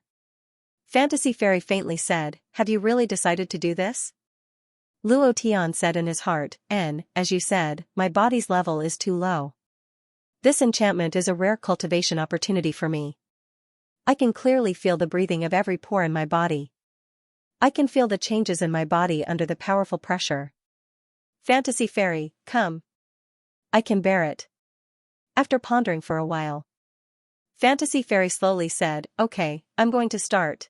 [SPEAKER 1] Fantasy Fairy faintly said, Have you really decided to do this? Luo Tian said in his heart, as you said, my body's level is too low. This enchantment is a rare cultivation opportunity for me. I can clearly feel the breathing of every pore in my body. I can feel the changes in my body under the powerful pressure. Fantasy Fairy, come. I can bear it. After pondering for a while, Fantasy Fairy slowly said, Okay, I'm going to start.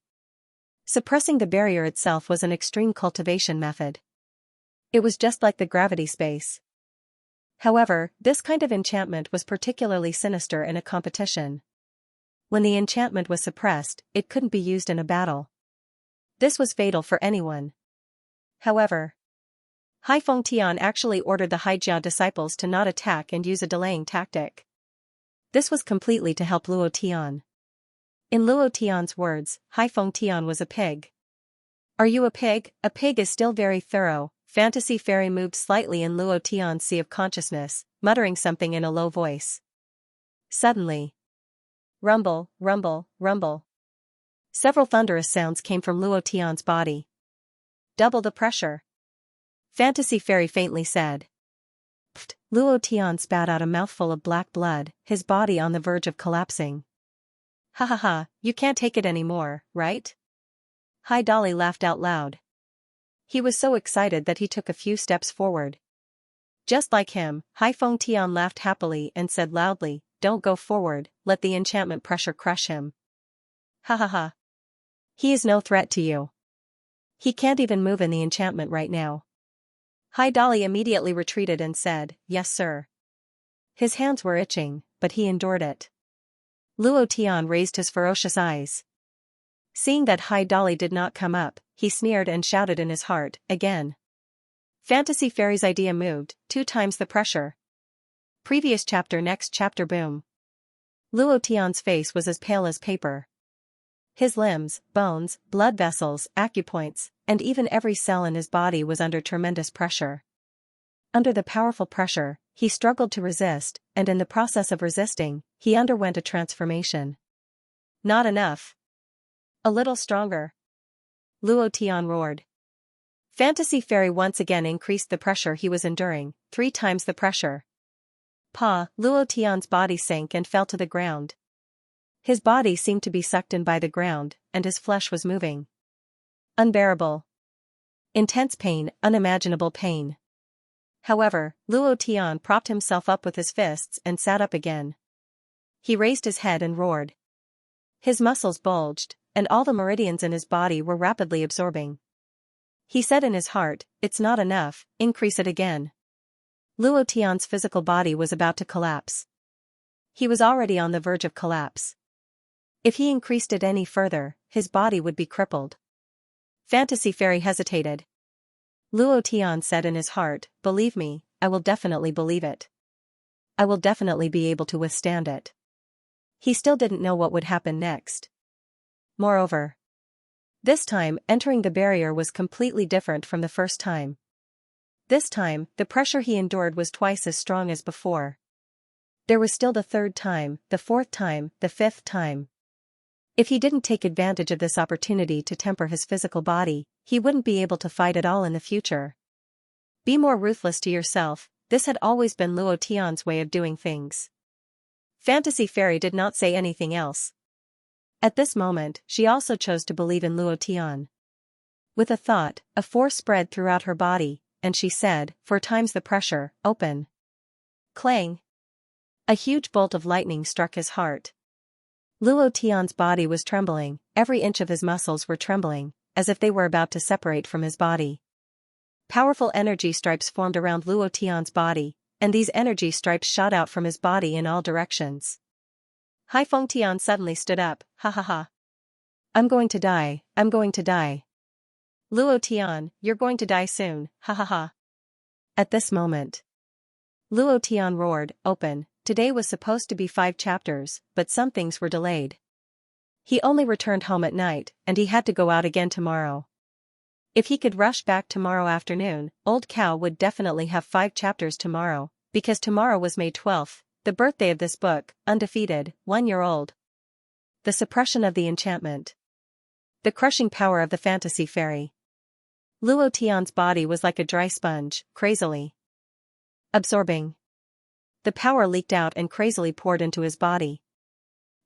[SPEAKER 1] Suppressing the barrier itself was an extreme cultivation method. It was just like the gravity space. However, this kind of enchantment was particularly sinister in a competition. When the enchantment was suppressed, it couldn't be used in a battle. This was fatal for anyone. However, Hai Fengtian actually ordered the Haijia disciples to not attack and use a delaying tactic. This was completely to help Luo Tian. In Luo Tian's words, Hai Fengtian was a pig. Are you a pig? A pig is still very thorough. Fantasy Fairy moved slightly in Luo Tian's sea of consciousness, muttering something in a low voice. Suddenly, rumble, rumble, rumble. Several thunderous sounds came from Luo Tian's body. Double the pressure. Fantasy Fairy faintly said. Pfft. Luo Tian spat out a mouthful of black blood, his body on the verge of collapsing. Ha ha ha, you can't take it anymore, right? Hai Dolly laughed out loud. He was so excited that he took a few steps forward. Just like him, Hai Feng Tian laughed happily and said loudly, "Don't go forward, let the enchantment pressure crush him." Ha ha ha. He is no threat to you. He can't even move in the enchantment right now. Hai Dolly immediately retreated and said, "Yes sir." His hands were itching, but he endured it. Luo Tian raised his ferocious eyes. Seeing that Hai Dolly did not come up, he sneered and shouted in his heart, "Again." Fantasy Fairy's idea moved, 2 times the pressure. Previous chapter. Next chapter. Boom. Luo Tian's face was as pale as paper. His limbs, bones, blood vessels, acupoints, and even every cell in his body was under tremendous pressure. Under the powerful pressure, he struggled to resist, and in the process of resisting, he underwent a transformation. Not enough. A little stronger. Luo Tian roared. Fantasy Fairy once again increased the pressure he was enduring, 3 times the pressure. Pa! Luo Tian's body sank and fell to the ground. His body seemed to be sucked in by the ground, and his flesh was moving. Unbearable. Intense pain, unimaginable pain. However, Luo Tian propped himself up with his fists and sat up again. He raised his head and roared. His muscles bulged, and all the meridians in his body were rapidly absorbing. He said in his heart, "It's not enough, increase it again." Luo Tian's physical body was about to collapse. He was already on the verge of collapse. If he increased it any further, his body would be crippled. Fantasy Fairy hesitated. Luo Tian said in his heart, "Believe me, I will definitely believe it. I will definitely be able to withstand it." He still didn't know what would happen next. Moreover, this time entering the barrier was completely different from the first time. This time, the pressure he endured was twice as strong as before. There was still the 3rd time, the 4th time, the 5th time. If he didn't take advantage of this opportunity to temper his physical body, he wouldn't be able to fight at all in the future. Be more ruthless to yourself, this had always been Luo Tian's way of doing things. Fantasy Fairy did not say anything else. At this moment, she also chose to believe in Luo Tian. With a thought, a force spread throughout her body, and she said, "4 times the pressure, open." Clang! A huge bolt of lightning struck his heart. Luo Tian's body was trembling, every inch of his muscles were trembling, as if they were about to separate from his body. Powerful energy stripes formed around Luo Tian's body, and these energy stripes shot out from his body in all directions. Hai Feng Tian suddenly stood up, "Ha ha ha. I'm going to die, I'm going to die. Luo Tian, you're going to die soon, ha ha ha." At this moment, Luo Tian roared, "Open." Today was supposed to be 5 chapters, but some things were delayed. He only returned home at night, and he had to go out again tomorrow. If he could rush back tomorrow afternoon, Old Cow would definitely have 5 chapters tomorrow, because tomorrow was May 12th, the birthday of this book, Undefeated, 1 year old. The suppression of the enchantment. The crushing power of the Fantasy Fairy. Luo Tian's body was like a dry sponge, crazily absorbing. The power leaked out and crazily poured into his body.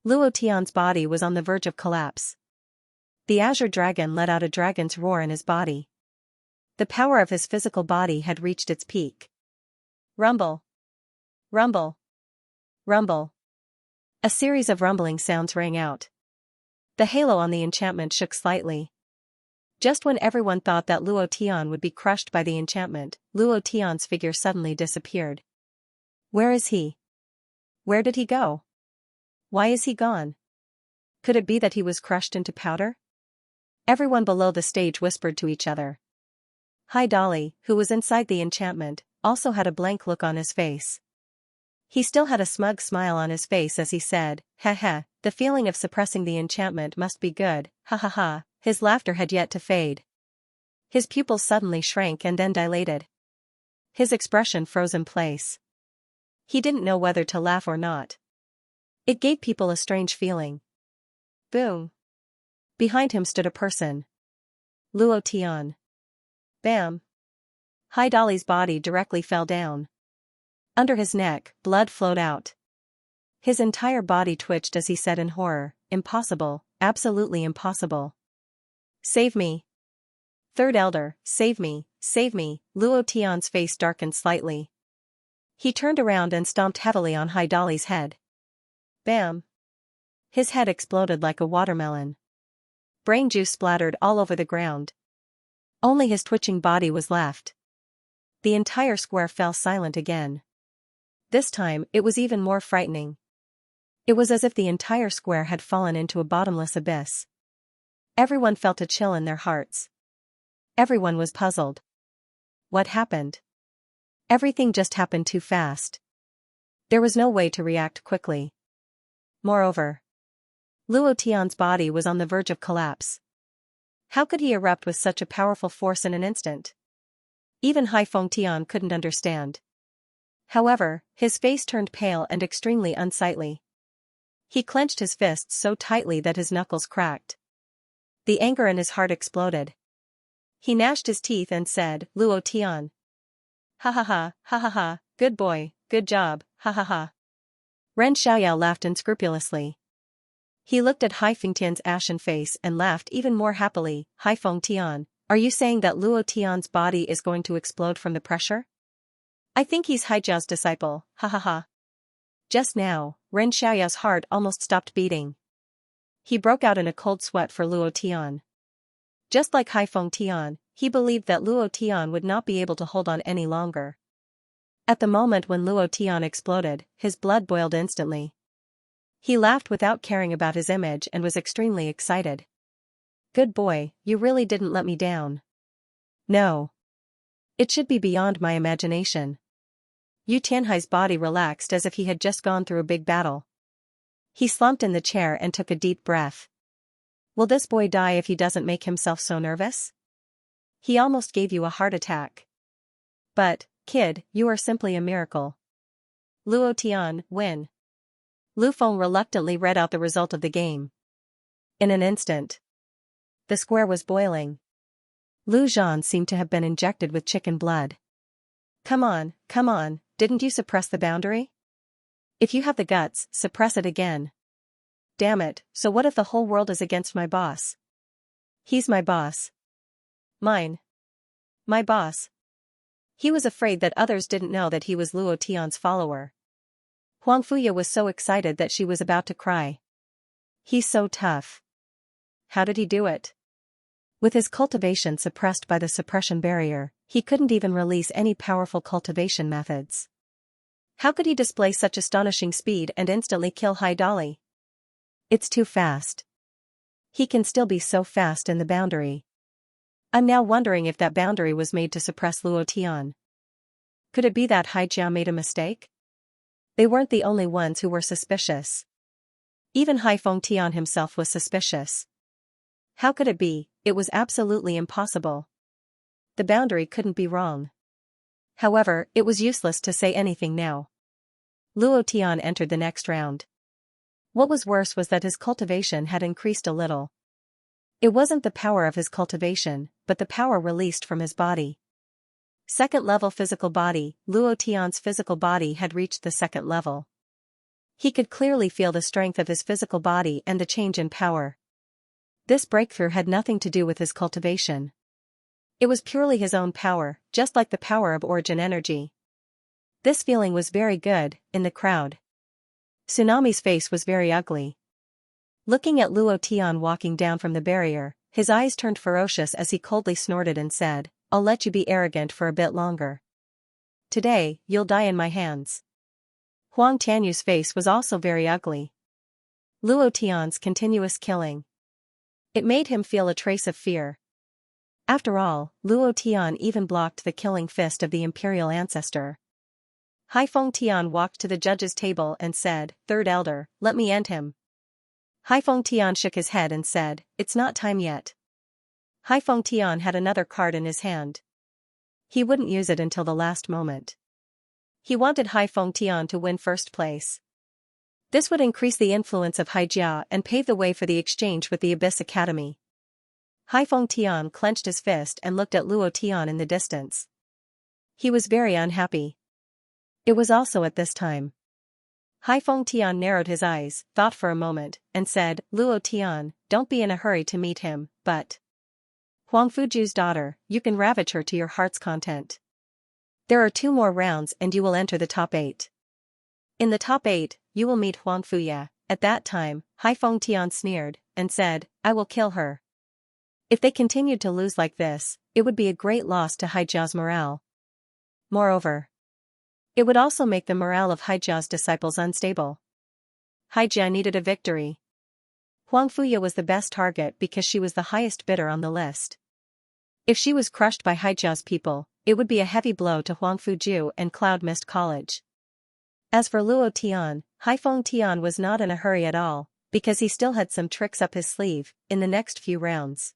[SPEAKER 1] Luo Tian's body was on the verge of collapse. The Azure Dragon let out a dragon's roar in his body. The power of his physical body had reached its peak. Rumble. Rumble. Rumble. A series of rumbling sounds rang out. The halo on the enchantment shook slightly. Just when everyone thought that Luo Tian would be crushed by the enchantment, Luo Tian's figure suddenly disappeared. Where is he? Where did he go? Why is he gone? Could it be that he was crushed into powder? Everyone below the stage whispered to each other. Hai Dolly, who was inside the enchantment, also had a blank look on his face. He still had a smug smile on his face as he said, "Ha ha, the feeling of suppressing the enchantment must be good, ha ha ha." His laughter had yet to fade. His pupils suddenly shrank and then dilated. His expression froze in place. He didn't know whether to laugh or not. It gave people a strange feeling. Boom. Behind him stood a person. Luo Tian. Bam! Hai Dali's body directly fell down. Under his neck, blood flowed out. His entire body twitched as he said in horror, "Impossible, absolutely impossible. Save me. Third Elder, save me, save me." Luo Tian's face darkened slightly. He turned around and stomped heavily on Hai Dali's head. Bam! His head exploded like a watermelon. Brain juice splattered all over the ground. Only his twitching body was left. The entire square fell silent again. This time, it was even more frightening. It was as if the entire square had fallen into a bottomless abyss. Everyone felt a chill in their hearts. Everyone was puzzled. What happened? Everything just happened too fast. There was no way to react quickly. Moreover, Luo Tian's body was on the verge of collapse. How could he erupt with such a powerful force in an instant? Even Hai Fengtian couldn't understand. However, his face turned pale and extremely unsightly. He clenched his fists so tightly that his knuckles cracked. The anger in his heart exploded. He gnashed his teeth and said, "Luo Tian. Ha ha ha, ha ha ha, good boy, good job, ha ha ha." Ren Xiaoyao laughed unscrupulously. He looked at Hai Fengtian's ashen face and laughed even more happily. "Hai Fengtian, are you saying that Luo Tian's body is going to explode from the pressure? I think he's Haijiao's disciple, ha ha ha." Just now, Ren Xiaoyao's heart almost stopped beating. He broke out in a cold sweat for Luo Tian. Just like Hai Fengtian, he believed that Luo Tian would not be able to hold on any longer. At the moment when Luo Tian exploded, his blood boiled instantly. He laughed without caring about his image and was extremely excited. "Good boy, you really didn't let me down." "No. It should be beyond my imagination." Yu Tianhai's body relaxed as if he had just gone through a big battle. He slumped in the chair and took a deep breath. Will this boy die if he doesn't make himself so nervous? He almost gave you a heart attack. But, kid, you are simply a miracle. Luo Tian, win. Lu Feng reluctantly read out the result of the game. In an instant, the square was boiling. Lu Zhan seemed to have been injected with chicken blood. Come on, didn't you suppress the boundary? If you have the guts, suppress it again. Damn it, so what if the whole world is against my boss? He's my boss. Mine. My boss. He was afraid that others didn't know that he was Luo Tian's follower. Huang Fuya was so excited that she was about to cry. He's so tough. How did he do it? With his cultivation suppressed by the suppression barrier, he couldn't even release any powerful cultivation methods. How could he display such astonishing speed and instantly kill Hai Dali? It's too fast. He can still be so fast in the boundary. I'm now wondering if that boundary was made to suppress Luo Tian. Could it be that Haijia made a mistake? They weren't the only ones who were suspicious. Even Hai Fengtian himself was suspicious. How could it be? It was absolutely impossible. The boundary couldn't be wrong. However, it was useless to say anything now. Luo Tian entered the next round. What was worse was that his cultivation had increased a little. It wasn't the power of his cultivation, but the power released from his body. Second level physical body. Luo Tian's physical body had reached the second level. He could clearly feel the strength of his physical body and the change in power. This breakthrough had nothing to do with his cultivation. It was purely his own power, just like the power of origin energy. This feeling was very good. In the crowd, Tsunami's face was very ugly. Looking at Luo Tian walking down from the barrier, his eyes turned ferocious as he coldly snorted and said, "I'll let you be arrogant for a bit longer. Today, you'll die in my hands." Huang Tianyu's face was also very ugly. Luo Tian's continuous killing. It made him feel a trace of fear. After all, Luo Tian even blocked the killing fist of the imperial ancestor. Hai Fengtian walked to the judge's table and said, "Third Elder, let me end him." Hai Fengtian shook his head and said, "It's not time yet." Hai Fengtian had another card in his hand. He wouldn't use it until the last moment. He wanted Hai Fengtian to win first place. This would increase the influence of Haijia and pave the way for the exchange with the Abyss Academy. Haifeng Tian clenched his fist and looked at Luo Tian in the distance. He was very unhappy. It was also at this time. Haifeng Tian narrowed his eyes, thought for a moment, and said, Luo Tian, don't be in a hurry to meet him, but Huang Fuju's daughter, you can ravage her to your heart's content. There are 2 more rounds and you will enter the top 8. In the top 8, you will meet Huang Fuya. At that time, Haifeng Tian sneered, and said, I will kill her. If they continued to lose like this, it would be a great loss to Haijia's morale. Moreover, it would also make the morale of Haijia's disciples unstable. Haijia needed a victory. Huang Fuya was the best target because she was the highest bidder on the list. If she was crushed by Haijia's people, it would be a heavy blow to Huang Fuju and Cloud Mist College. As for Luo Tian, Haifeng Tian was not in a hurry at all, because he still had some tricks up his sleeve in the next few rounds.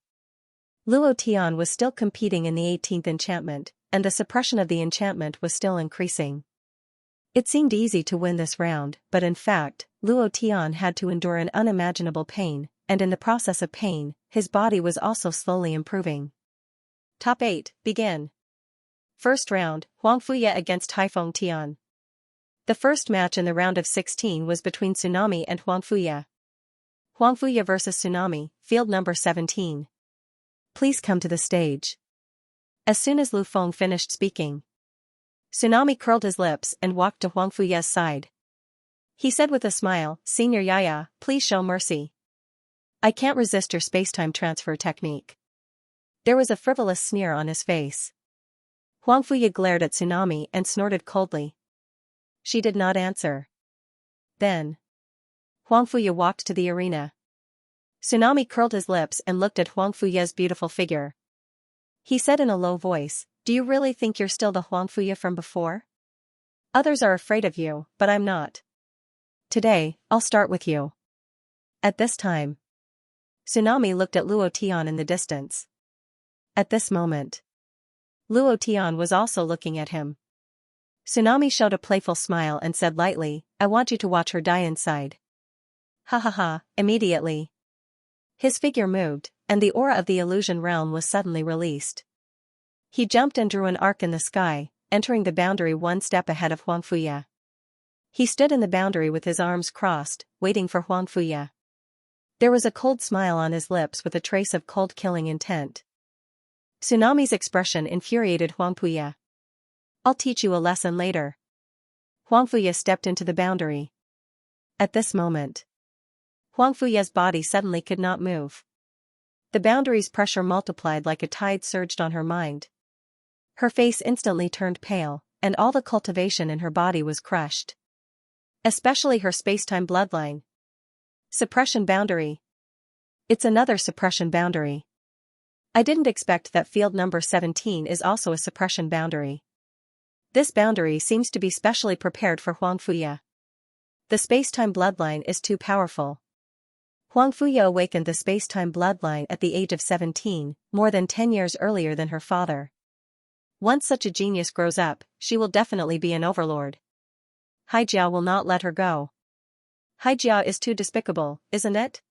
[SPEAKER 1] Luo Tian was still competing in the 18th enchantment, and the suppression of the enchantment was still increasing. It seemed easy to win this round, but in fact, Luo Tian had to endure an unimaginable pain, and in the process of pain, his body was also slowly improving. Top 8, begin. First round, Huang Fuya against Haifeng Tian. The first match in the round of 16 was between Tsunami and Huang Fuya. Huang Fuya vs Tsunami, field number 17. Please come to the stage. As soon as Lu Feng finished speaking, Tsunami curled his lips and walked to Huang Fuya's side. He said with a smile, Senior Yaya, please show mercy. I can't resist your space-time transfer technique. There was a frivolous sneer on his face. Huang Fuya glared at Tsunami and snorted coldly. She did not answer. Then Huang Fuya walked to the arena. Tsunami curled his lips and looked at Huang Fuya's beautiful figure. He said in a low voice, do you really think you're still the Huang Fuya from before? Others are afraid of you, but I'm not. Today, I'll start with you. At this time, Tsunami looked at Luo Tian in the distance. At this moment, Luo Tian was also looking at him. Tsunami showed a playful smile and said lightly, I want you to watch her die inside. Ha ha ha, immediately. His figure moved, and the aura of the illusion realm was suddenly released. He jumped and drew an arc in the sky, entering the boundary 1 step ahead of Huang Fuya. He stood in the boundary with his arms crossed, waiting for Huang Fuya. There was a cold smile on his lips with a trace of cold killing intent. Tsunami's expression infuriated Huang Fuya. I'll teach you a lesson later. Huang Fuya stepped into the boundary. At this moment, Huang Fuya's body suddenly could not move. The boundary's pressure multiplied like a tide surged on her mind. Her face instantly turned pale, and all the cultivation in her body was crushed. Especially her space-time bloodline. Suppression boundary. It's another suppression boundary. I didn't expect that field number 17 is also a suppression boundary. This boundary seems to be specially prepared for Huang Fuya. The space-time bloodline is too powerful. Huang Fuya awakened the space-time bloodline at the age of 17, more than 10 years earlier than her father. Once such a genius grows up, she will definitely be an overlord. Haijia will not let her go. Haijia is too despicable, isn't it?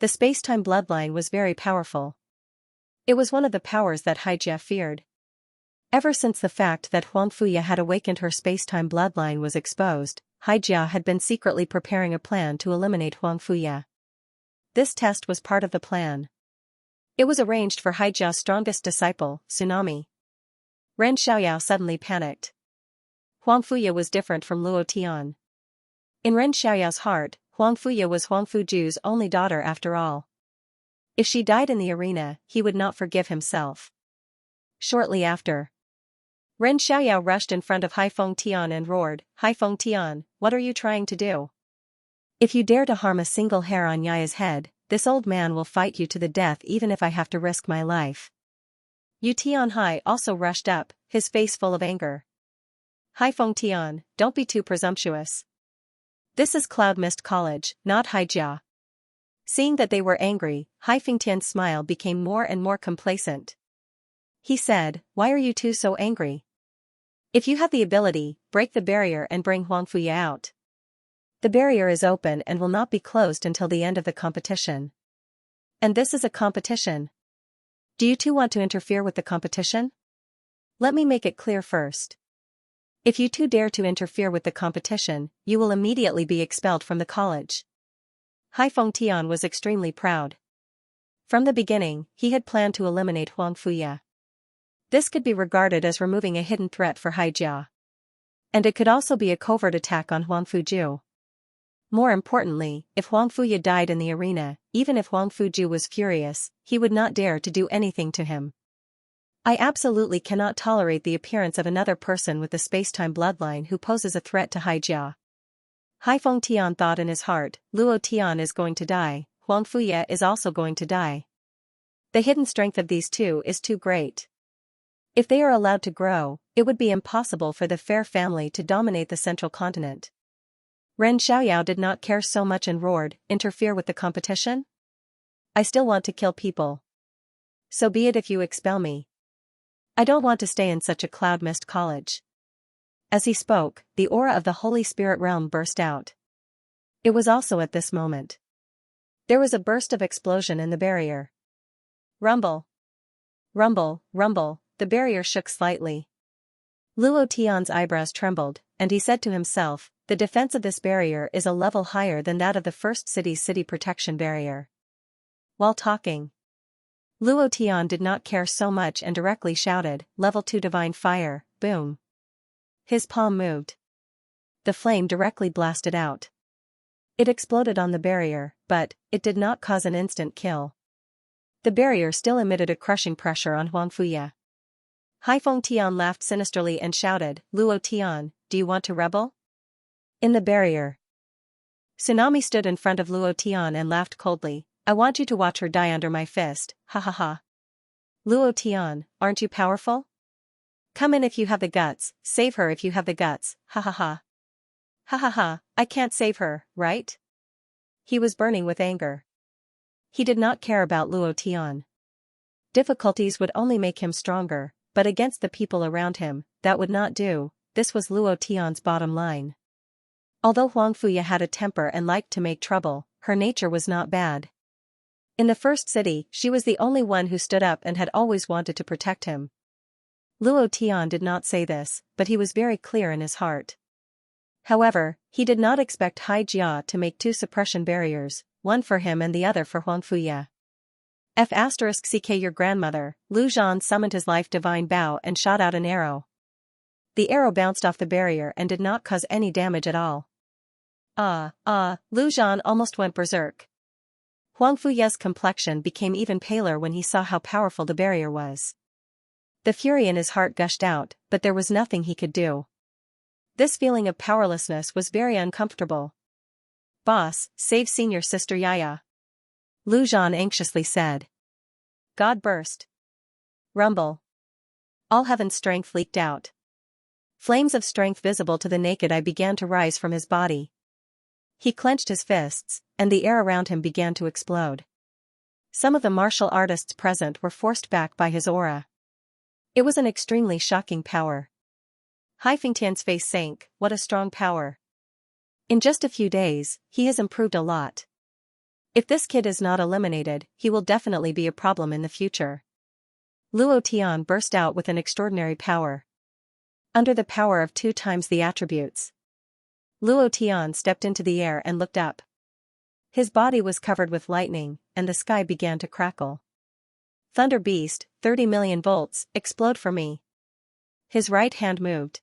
[SPEAKER 1] The space-time bloodline was very powerful. It was one of the powers that Haijia feared. Ever since the fact that Huang Fuya had awakened her space-time bloodline was exposed, Haijia had been secretly preparing a plan to eliminate Huang Fuya. This test was part of the plan. It was arranged for Haijia's strongest disciple, Tsunami. Ren Xiaoyao suddenly panicked. Huang Fuya was different from Luo Tian. In Ren Xiaoyao's heart, Huang Fuya was Huang Fuju's only daughter after all. If she died in the arena, he would not forgive himself. Shortly after, Ren Xiaoyao rushed in front of Haifeng Tian and roared, Haifeng Tian, what are you trying to do? If you dare to harm a single hair on Yaya's head, this old man will fight you to the death even if I have to risk my life. Yu Tianhai also rushed up, his face full of anger. Haifeng Tian, don't be too presumptuous. This is Cloud Mist College, not Haijia. Seeing that they were angry, Haifeng Tian's smile became more and more complacent. He said, why are you two so angry? If you have the ability, break the barrier and bring Huang Fuya out. The barrier is open and will not be closed until the end of the competition. And this is a competition. Do you two want to interfere with the competition? Let me make it clear first. If you two dare to interfere with the competition, you will immediately be expelled from the college. Hai Fengtian was extremely proud. From the beginning, he had planned to eliminate Huang Fuya. This could be regarded as removing a hidden threat for Hai Jia. And it could also be a covert attack on Huang Fuju. More importantly, if Huang Fuya died in the arena, even if Huang Fuju was furious, he would not dare to do anything to him. I absolutely cannot tolerate the appearance of another person with the space-time bloodline who poses a threat to Hai Jia. Hai Fengtian thought in his heart, Luo Tian is going to die, Huang Fuya is also going to die. The hidden strength of these two is too great. If they are allowed to grow, it would be impossible for the Fair family to dominate the central continent. Ren Xiaoyao did not care so much and roared, interfere with the competition? I still want to kill people. So be it if you expel me. I don't want to stay in such a cloud mist college. As he spoke, the aura of the Holy Spirit realm burst out. It was also at this moment. There was a burst of explosion in the barrier. Rumble. Rumble, rumble, the barrier shook slightly. Luo Tian's eyebrows trembled, and he said to himself, the defense of this barrier is a level higher than that of the first city's city protection barrier. While talking, Luo Tian did not care so much and directly shouted, Level 2 Divine Fire, boom. His palm moved. The flame directly blasted out. It exploded on the barrier, but it did not cause an instant kill. The barrier still emitted a crushing pressure on Huang Fuya. Hai Fengtian laughed sinisterly and shouted, Luo Tian, do you want to rebel? In the barrier. Tsunami stood in front of Luo Tian and laughed coldly. I want you to watch her die under my fist, ha ha ha. Luo Tian, aren't you powerful? Come in if you have the guts, save her if you have the guts, ha ha ha. Ha ha ha, I can't save her, right? He was burning with anger. He did not care about Luo Tian. Difficulties would only make him stronger, but against the people around him, that would not do. This was Luo Tian's bottom line. Although Huang Fuya had a temper and liked to make trouble, her nature was not bad. In the first city, she was the only one who stood up and had always wanted to protect him. Luo Tian did not say this, but he was very clear in his heart. However, he did not expect Hai Jia to make two suppression barriers, one for him and the other for Huang Fuya. F***ck your grandmother, Lu Zhan summoned his life divine bow and shot out an arrow. The arrow bounced off the barrier and did not cause any damage at all. Lu Zhan almost went berserk. Huang Fuya's complexion became even paler when he saw how powerful the barrier was. The fury in his heart gushed out, but there was nothing he could do. This feeling of powerlessness was very uncomfortable. Boss, save senior sister Yaya. Lu Zhan anxiously said. God burst. Rumble. All heaven's strength leaked out. Flames of strength visible to the naked eye began to rise from his body. He clenched his fists, and the air around him began to explode. Some of the martial artists present were forced back by his aura. It was an extremely shocking power. Hai Fengtian's face sank. What a strong power. In just a few days, he has improved a lot. If this kid is not eliminated, he will definitely be a problem in the future. Luo Tian burst out with an extraordinary power. Under the power of 2 times the attributes. Luo Tian stepped into the air and looked up. His body was covered with lightning, and the sky began to crackle. Thunder Beast, 30 million volts, explode for me. His right hand moved.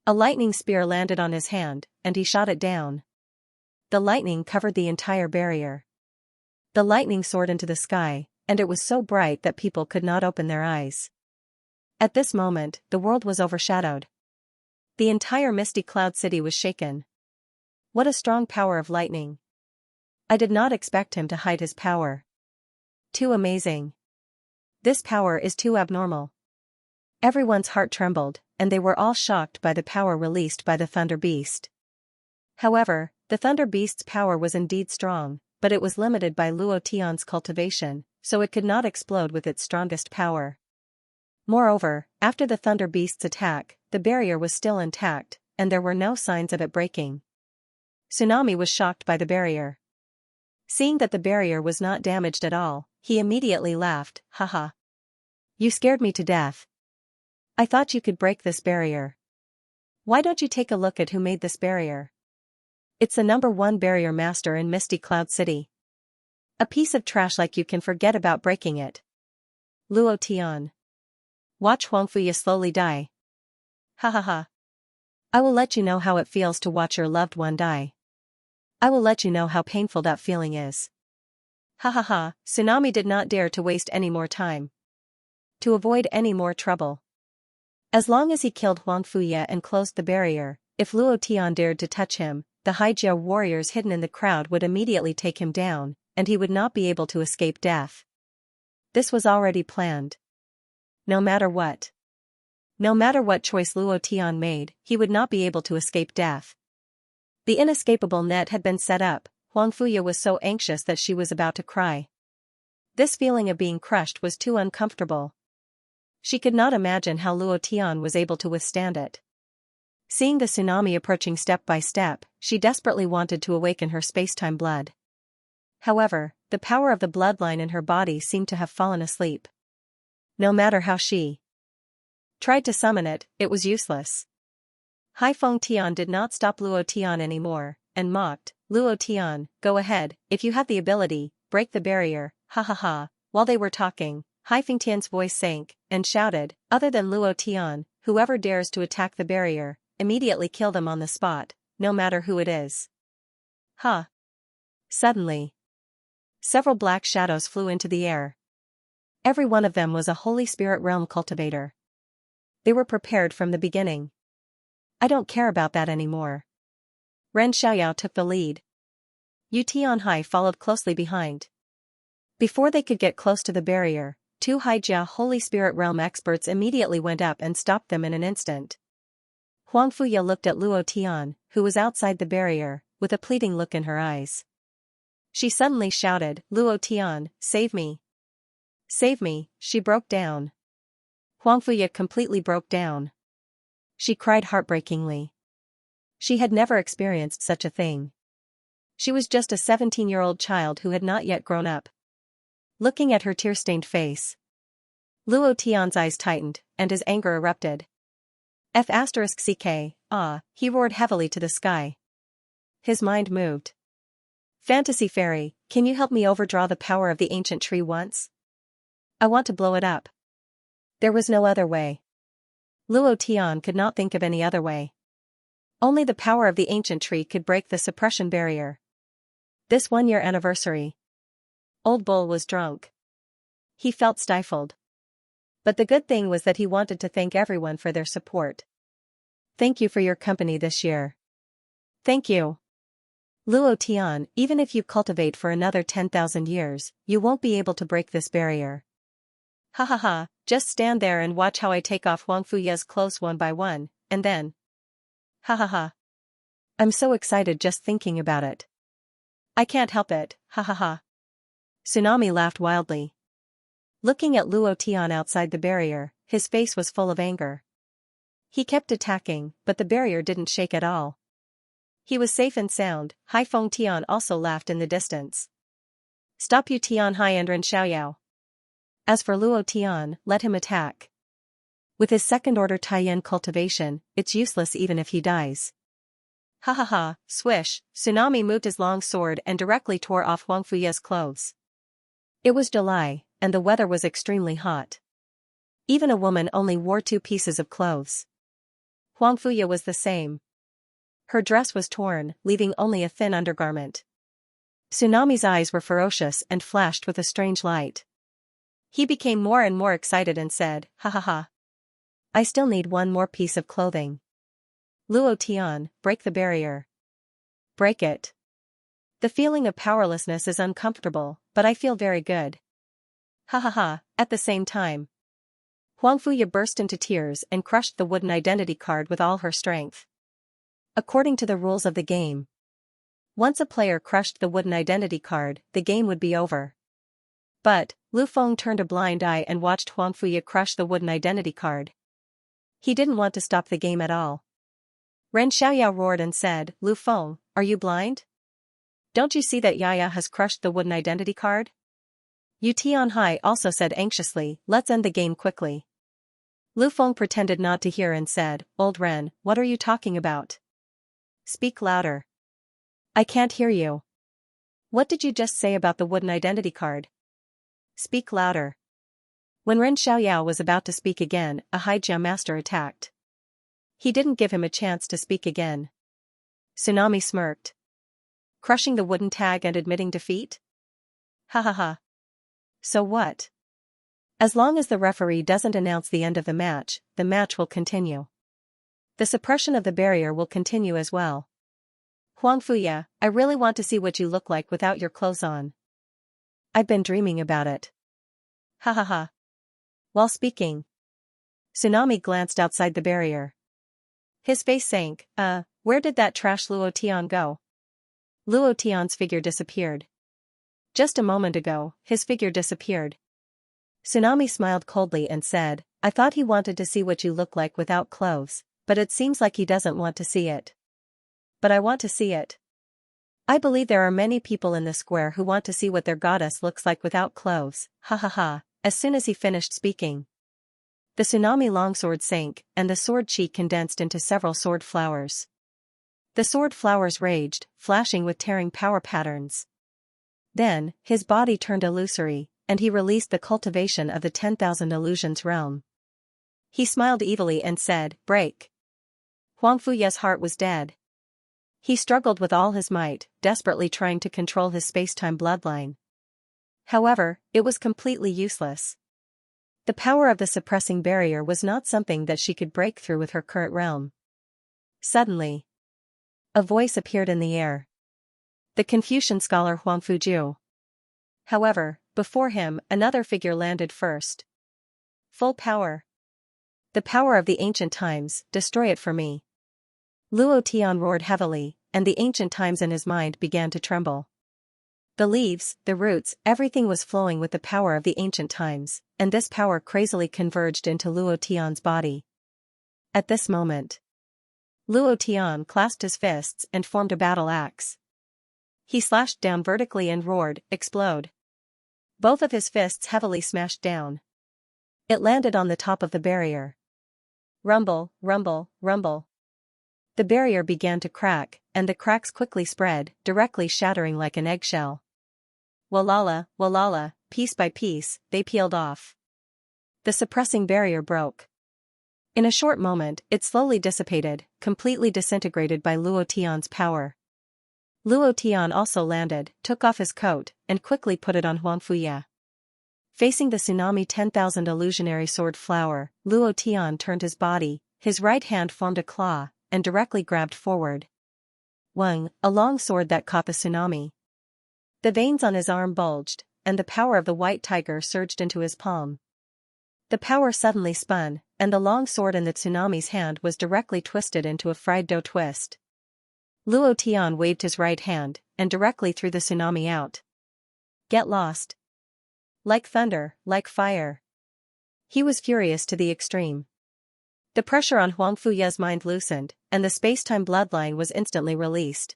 [SPEAKER 1] A lightning spear landed on his hand, and he shot it down. The lightning covered the entire barrier. The lightning soared into the sky, and it was so bright that people could not open their eyes. At this moment, the world was overshadowed. The entire misty cloud city was shaken. What a strong power of lightning. I did not expect him to hide his power. Too amazing. This power is too abnormal. Everyone's heart trembled, and they were all shocked by the power released by the Thunder Beast. However, the Thunder Beast's power was indeed strong, but it was limited by Luo Tian's cultivation, so it could not explode with its strongest power. Moreover, after the Thunder Beast's attack, the barrier was still intact, and there were no signs of it breaking. Tsunami was shocked by the barrier. Seeing that the barrier was not damaged at all, he immediately laughed, haha. You scared me to death. I thought you could break this barrier. Why don't you take a look at who made this barrier? It's the #1 barrier master in Misty Cloud City. A piece of trash like you can forget about breaking it. Luo Tian. Watch Huangfuya slowly die. Ha ha ha. I will let you know how it feels to watch your loved one die. I will let you know how painful that feeling is. Ha ha ha. Tsunami did not dare to waste any more time. To avoid any more trouble. As long as he killed Huangfuya and closed the barrier, if Luo Tian dared to touch him, the Haijia warriors hidden in the crowd would immediately take him down, and he would not be able to escape death. This was already planned. No matter what choice Luo Tian made, he would not be able to escape death. The inescapable net had been set up. Huangfuya was so anxious that she was about to cry. This feeling of being crushed was too uncomfortable. She could not imagine how Luo Tian was able to withstand it. Seeing the tsunami approaching step by step, she desperately wanted to awaken her space-time blood. However, the power of the bloodline in her body seemed to have fallen asleep. No matter how she tried to summon it, it was useless. Haifeng Tian did not stop Luo Tian anymore, and mocked, Luo Tian, go ahead, if you have the ability, break the barrier, ha ha ha. While they were talking, Haifeng Tian's voice sank, and shouted, other than Luo Tian, whoever dares to attack the barrier, immediately kill them on the spot, no matter who it is. Ha! Suddenly, several black shadows flew into the air. Every one of them was a Holy Spirit Realm cultivator. They were prepared from the beginning. I don't care about that anymore. Ren Xiaoyao took the lead. Yu Tianhai followed closely behind. Before they could get close to the barrier, 2 Haijia Holy Spirit Realm experts immediately went up and stopped them in an instant. Huangfuya looked at Luo Tian, who was outside the barrier, with a pleading look in her eyes. She suddenly shouted, Luo Tian, save me. Save me, she broke down. Huangfuya completely broke down. She cried heartbreakingly. She had never experienced such a thing. She was just a 17-year-old child who had not yet grown up. Looking at her tear-stained face, Luo Tian's eyes tightened, and his anger erupted. F***ck, he roared heavily to the sky. His mind moved. Fantasy Fairy, can you help me overdraw the power of the ancient tree once? I want to blow it up. There was no other way. Luo Tian could not think of any other way. Only the power of the ancient tree could break the suppression barrier. This 1-year anniversary. Old Bull was drunk. He felt stifled. But the good thing was that he wanted to thank everyone for their support. Thank you for your company this year. Thank you. Luo Tian, even if you cultivate for another 10,000 years, you won't be able to break this barrier. Ha ha ha, just stand there and watch how I take off Huangfuya's clothes one by one, and then. Ha ha ha. I'm so excited just thinking about it. I can't help it, ha ha ha. Tsunami laughed wildly. Looking at Luo Tian outside the barrier, his face was full of anger. He kept attacking, but the barrier didn't shake at all. He was safe and sound. Haifeng Tian also laughed in the distance. Stop Yu Tianhai and Ren Xiaoyao. As for Luo Tian, let him attack. With his second-order Taiyan cultivation, it's useless even if he dies. Ha ha ha, swish, Tsunami moved his long sword and directly tore off Huangfuya's clothes. It was July, and the weather was extremely hot. Even a woman only wore 2 pieces of clothes. Huangfuya was the same. Her dress was torn, leaving only a thin undergarment. Tsunami's eyes were ferocious and flashed with a strange light. He became more and more excited and said, ha ha ha. I still need 1 more piece of clothing. Luo Tian, break the barrier. Break it. The feeling of powerlessness is uncomfortable, but I feel very good. Ha ha ha, at the same time. Huangfuya burst into tears and crushed the wooden identity card with all her strength. According to the rules of the game, once a player crushed the wooden identity card, the game would be over. But, Lu Feng turned a blind eye and watched Huangfuya crush the wooden identity card. He didn't want to stop the game at all. Ren Xiaoyao roared and said, Lu Feng, are you blind? Don't you see that Yaya has crushed the wooden identity card? Yu Tianhai also said anxiously, let's end the game quickly. Lu Feng pretended not to hear and said, Old Ren, what are you talking about? Speak louder. I can't hear you. What did you just say about the wooden identity card? Speak louder. When Ren Xiaoyao was about to speak again, a Haijia master attacked. He didn't give him a chance to speak again. Tsunami smirked. Crushing the wooden tag and admitting defeat? Ha ha ha. So what? As long as the referee doesn't announce the end of the match will continue. The suppression of the barrier will continue as well. Huang Fuya, I really want to see what you look like without your clothes on. I've been dreaming about it. Ha ha ha. While speaking, Tsunami glanced outside the barrier. His face sank. Where did that trash Luo Tian go? Luo Tian's figure disappeared. Just a moment ago, his figure disappeared. Tsunami smiled coldly and said, I thought he wanted to see what you look like without clothes, but it seems like he doesn't want to see it. But I want to see it. I believe there are many people in the square who want to see what their goddess looks like without clothes, ha ha ha. As soon as he finished speaking, the tsunami longsword sank, and the sword chi condensed into several sword flowers. The sword flowers raged, flashing with tearing power patterns. Then, his body turned illusory, and he released the cultivation of the 10,000 illusions realm. He smiled evilly and said, break. Huang Fuya's heart was dead. He struggled with all his might, desperately trying to control his space-time bloodline. However, it was completely useless. The power of the suppressing barrier was not something that she could break through with her current realm. Suddenly, a voice appeared in the air. The Confucian scholar Huang Fuju. However, before him, another figure landed first. Full power. The power of the ancient times, destroy it for me. Luo Tian roared heavily, and the ancient times in his mind began to tremble. The leaves, the roots, everything was flowing with the power of the ancient times, and this power crazily converged into Luo Tian's body. At this moment, Luo Tian clasped his fists and formed a battle axe. He slashed down vertically and roared, explode. Both of his fists heavily smashed down. It landed on the top of the barrier. Rumble, rumble, rumble. The barrier began to crack, and the cracks quickly spread, directly shattering like an eggshell. Walala, walala, piece by piece, they peeled off. The suppressing barrier broke. In a short moment, it slowly dissipated, completely disintegrated by Luo Tian's power. Luo Tian also landed, took off his coat, and quickly put it on Huang Fuya. Facing the tsunami 10,000 illusionary sword flower, Luo Tian turned his body, his right hand formed a claw, and directly grabbed forward. Wang, a long sword that caught the tsunami. The veins on his arm bulged, and the power of the white tiger surged into his palm. The power suddenly spun, and the long sword in the tsunami's hand was directly twisted into a fried dough twist. Luo Tian waved his right hand, and directly threw the tsunami out. Get lost. Like thunder, like fire. He was furious to the extreme. The pressure on Huang Fuya's mind loosened, and the space-time bloodline was instantly released.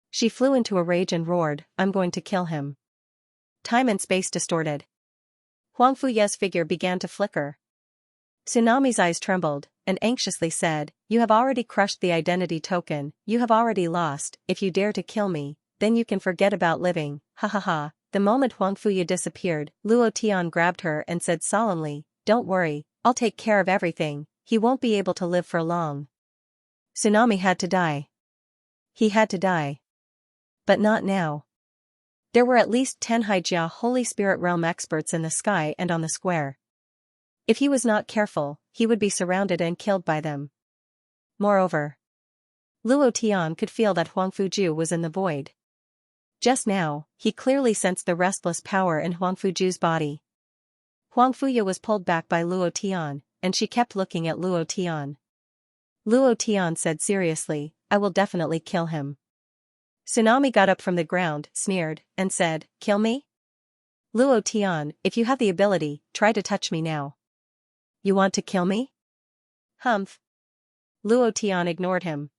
[SPEAKER 1] She flew into a rage and roared, I'm going to kill him. Time and space distorted. Huang Fuya's figure began to flicker. Tsunami's eyes trembled, and anxiously said, you have already crushed the identity token, you have already lost, if you dare to kill me, then you can forget about living, ha ha ha. The moment Huang Fuya disappeared, Luo Tian grabbed her and said solemnly, don't worry, I'll take care of everything, he won't be able to live for long. Tsunami had to die. He had to die. But not now. There were at least 10 Haijia Holy Spirit Realm experts in the sky and on the square. If he was not careful, he would be surrounded and killed by them. Moreover, Luo Tian could feel that Huang Fuju was in the void. Just now, he clearly sensed the restless power in Huang Fuju's body. Huang Fuya was pulled back by Luo Tian, and she kept looking at Luo Tian. Luo Tian said seriously, I will definitely kill him. Tsunami got up from the ground, sneered, and said, kill me? Luo Tian, if you have the ability, try to touch me now. You want to kill me? Humph. Luo Tian ignored him.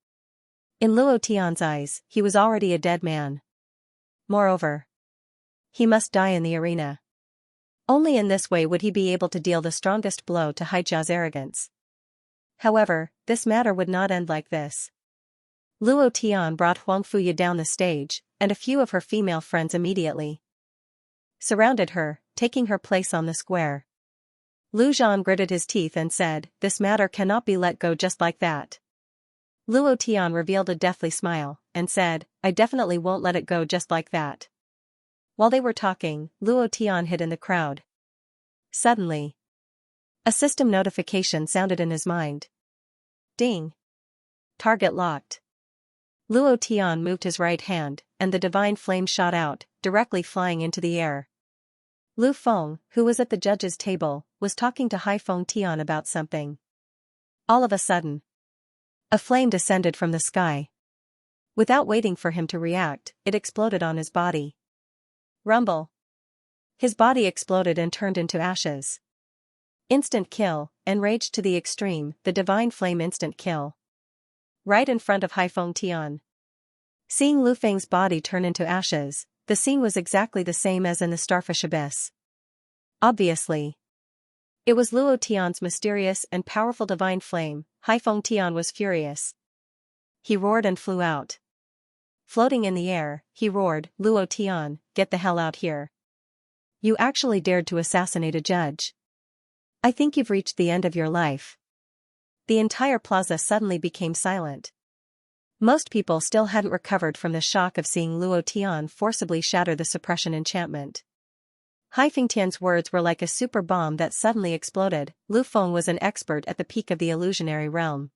[SPEAKER 1] In Luo Tian's eyes, he was already a dead man. Moreover, he must die in the arena. Only in this way would he be able to deal the strongest blow to Haijia's arrogance. However, this matter would not end like this. Luo Tian brought Huang Fuya down the stage, and a few of her female friends immediately surrounded her, taking her place on the square. Lu Zhan gritted his teeth and said, "This matter cannot be let go just like that." Luo Tian revealed a deathly smile, and said, "I definitely won't let it go just like that." While they were talking, Luo Tian hid in the crowd. Suddenly, a system notification sounded in his mind. Ding! Target locked. Luo Tian moved his right hand, and the divine flame shot out, directly flying into the air. Lu Feng, who was at the judge's table, was talking to Hai Feng Tian about something. All of a sudden, a flame descended from the sky. Without waiting for him to react, it exploded on his body. Rumble. His body exploded and turned into ashes. Instant kill, enraged to the extreme, the divine flame instant kill. Right in front of Hai Feng Tian. Seeing Lu Feng's body turn into ashes, the scene was exactly the same as in the Starfish Abyss. Obviously, it was Luo Tian's mysterious and powerful divine flame. Hai Feng Tian was furious. He roared and flew out. Floating in the air, he roared, "Luo Tian, get the hell out here. You actually dared to assassinate a judge. I think you've reached the end of your life." The entire plaza suddenly became silent. Most people still hadn't recovered from the shock of seeing Luo Tian forcibly shatter the suppression enchantment. Hai Fengtian's words were like a super bomb that suddenly exploded. Lu Feng was an expert at the peak of the illusionary realm.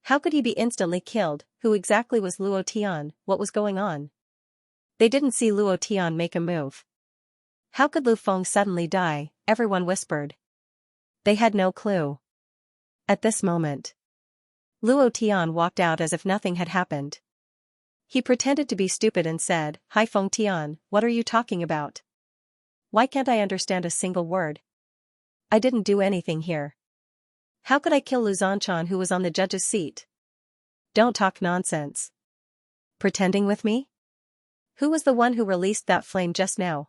[SPEAKER 1] How could he be instantly killed? Who exactly was Luo Tian? What was going on? They didn't see Luo Tian make a move. How could Lu Feng suddenly die? Everyone whispered. They had no clue. At this moment, Luo Tian walked out as if nothing had happened. He pretended to be stupid and said, "Hai Feng Tian, what are you talking about? Why can't I understand a single word? I didn't do anything here. How could I kill Lu Zanchan who was on the judge's seat? Don't talk nonsense. Pretending with me? Who was the one who released that flame just now?"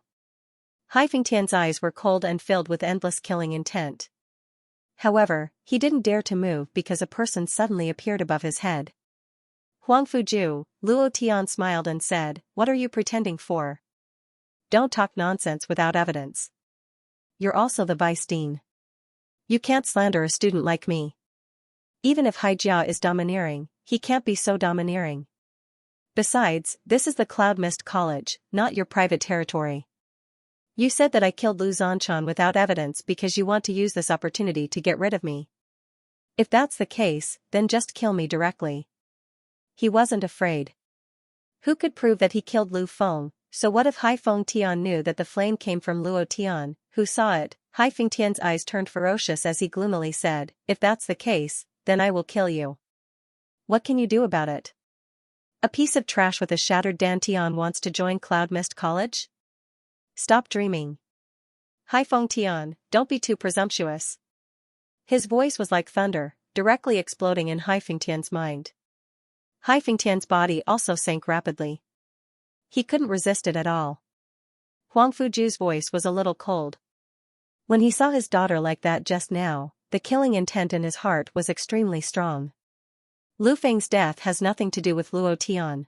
[SPEAKER 1] Hai Fengtian's eyes were cold and filled with endless killing intent. However, he didn't dare to move because a person suddenly appeared above his head. "Huang Fuju," Luo Tian smiled and said, "What are you pretending for? Don't talk nonsense without evidence. You're also the vice dean. You can't slander a student like me. Even if Haijia is domineering, he can't be so domineering. Besides, this is the Cloud Mist College, not your private territory. You said that I killed Lu Zanchan without evidence because you want to use this opportunity to get rid of me. If that's the case, then just kill me directly." He wasn't afraid. Who could prove that he killed Lu Feng? So what if Hai Feng Tian knew that the flame came from Luo Tian, who saw it? Hai Fengtian's eyes turned ferocious as he gloomily said, "If that's the case, then I will kill you. What can you do about it? A piece of trash with a shattered dantian wants to join Cloud Mist College? Stop dreaming. Hai Feng Tian, don't be too presumptuous." His voice was like thunder, directly exploding in Hai Fengtian's mind. Hai Fengtian's body also sank rapidly. He couldn't resist it at all. Huang Fuju's voice was a little cold. When he saw his daughter like that just now, the killing intent in his heart was extremely strong. Lu Feng's death has nothing to do with Luo Tian.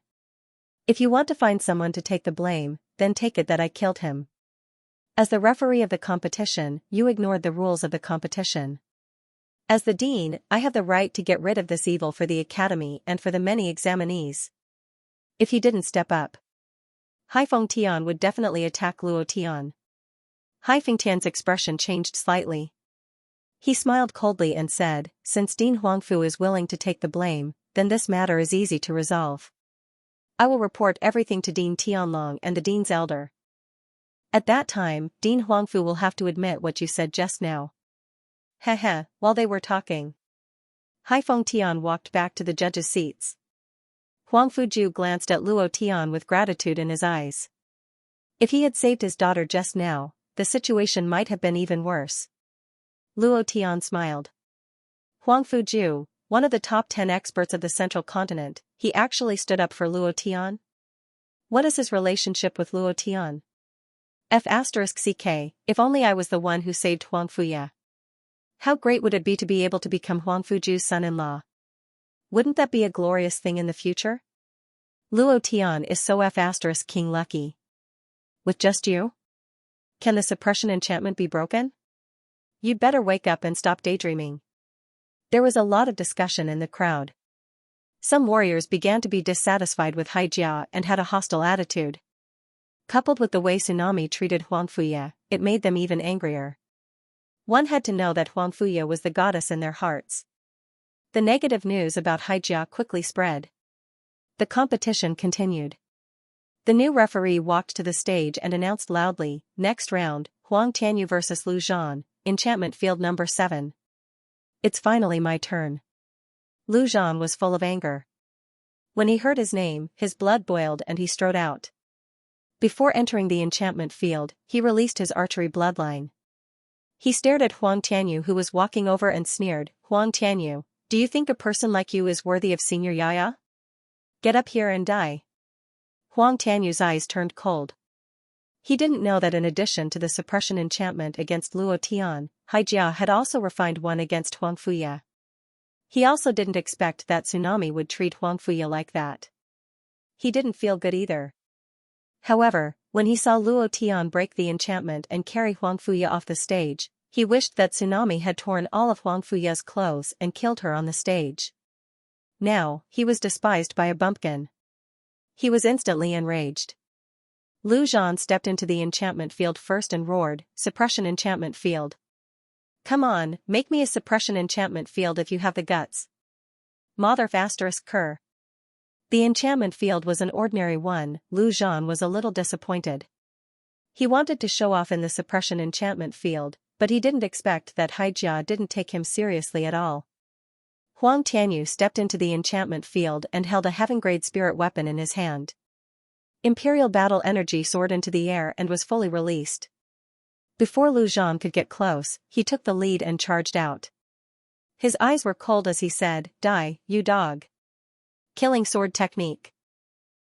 [SPEAKER 1] If you want to find someone to take the blame, then take it that I killed him. As the referee of the competition, you ignored the rules of the competition. As the dean, I have the right to get rid of this evil for the academy and for the many examinees. If he didn't step up, Hai Feng Tian would definitely attack Luo Tian. Hai Fengtian's expression changed slightly. He smiled coldly and said, "Since Dean Huangfu is willing to take the blame, then this matter is easy to resolve. I will report everything to Dean Tianlong and the Dean's elder. At that time, Dean Huangfu will have to admit what you said just now." Heh. While they were talking, Hai Feng Tian walked back to the judges' seats. Huang Fuju glanced at Luo Tian with gratitude in his eyes. If he had saved his daughter just now, the situation might have been even worse. Luo Tian smiled. "Huang Fuju, one of the top 10 experts of the central continent, he actually stood up for Luo Tian? What is his relationship with Luo Tian? F*ck, if only I was the one who saved Huang Fuye. How great would it be to be able to become Huang Fuju's son-in-law? Wouldn't that be a glorious thing in the future? Luo Tian is so F*king lucky. With just you? Can the suppression enchantment be broken? You'd better wake up and stop daydreaming. There was a lot of discussion in the crowd. Some warriors began to be dissatisfied with Xianxia and had a hostile attitude. Coupled with the way Tsunami treated Huang Fuye, it made them even angrier. One had to know that Huang Fuye was the goddess in their hearts. The negative news about Xianxia quickly spread. The competition continued. The new referee walked to the stage and announced loudly, "Next round, Huang Tianyu vs Lu Zhan, enchantment field number 7. It's finally my turn." Lu Zhan was full of anger. When he heard his name, his blood boiled and he strode out. Before entering the enchantment field, he released his archery bloodline. He stared at Huang Tianyu, who was walking over, and sneered, "Huang Tianyu, do you think a person like you is worthy of Senior Yaya? Get up here and die." Huang Tianyu's eyes turned cold. He didn't know that in addition to the suppression enchantment against Luo Tian, Xianxia had also refined one against Huang Fuye. He also didn't expect that Tsunami would treat Huang Fuye like that. He didn't feel good either. However, when he saw Luo Tian break the enchantment and carry Huang Fuye off the stage, he wished that Tsunami had torn all of Huang Fuye's clothes and killed her on the stage. Now, he was despised by a bumpkin. He was instantly enraged. Lu Zhan stepped into the enchantment field first and roared, "Suppression enchantment field. Come on, make me a suppression enchantment field if you have the guts. Mother ****. The enchantment field was an ordinary one. Lu Zhan was a little disappointed. He wanted to show off in the suppression enchantment field, but he didn't expect that Xianxia didn't take him seriously at all. Huang Tianyu stepped into the enchantment field and held a heaven-grade spirit weapon in his hand. Imperial battle energy soared into the air and was fully released. Before Lu Zhan could get close, he took the lead and charged out. His eyes were cold as he said, "Die, you dog." Killing sword technique.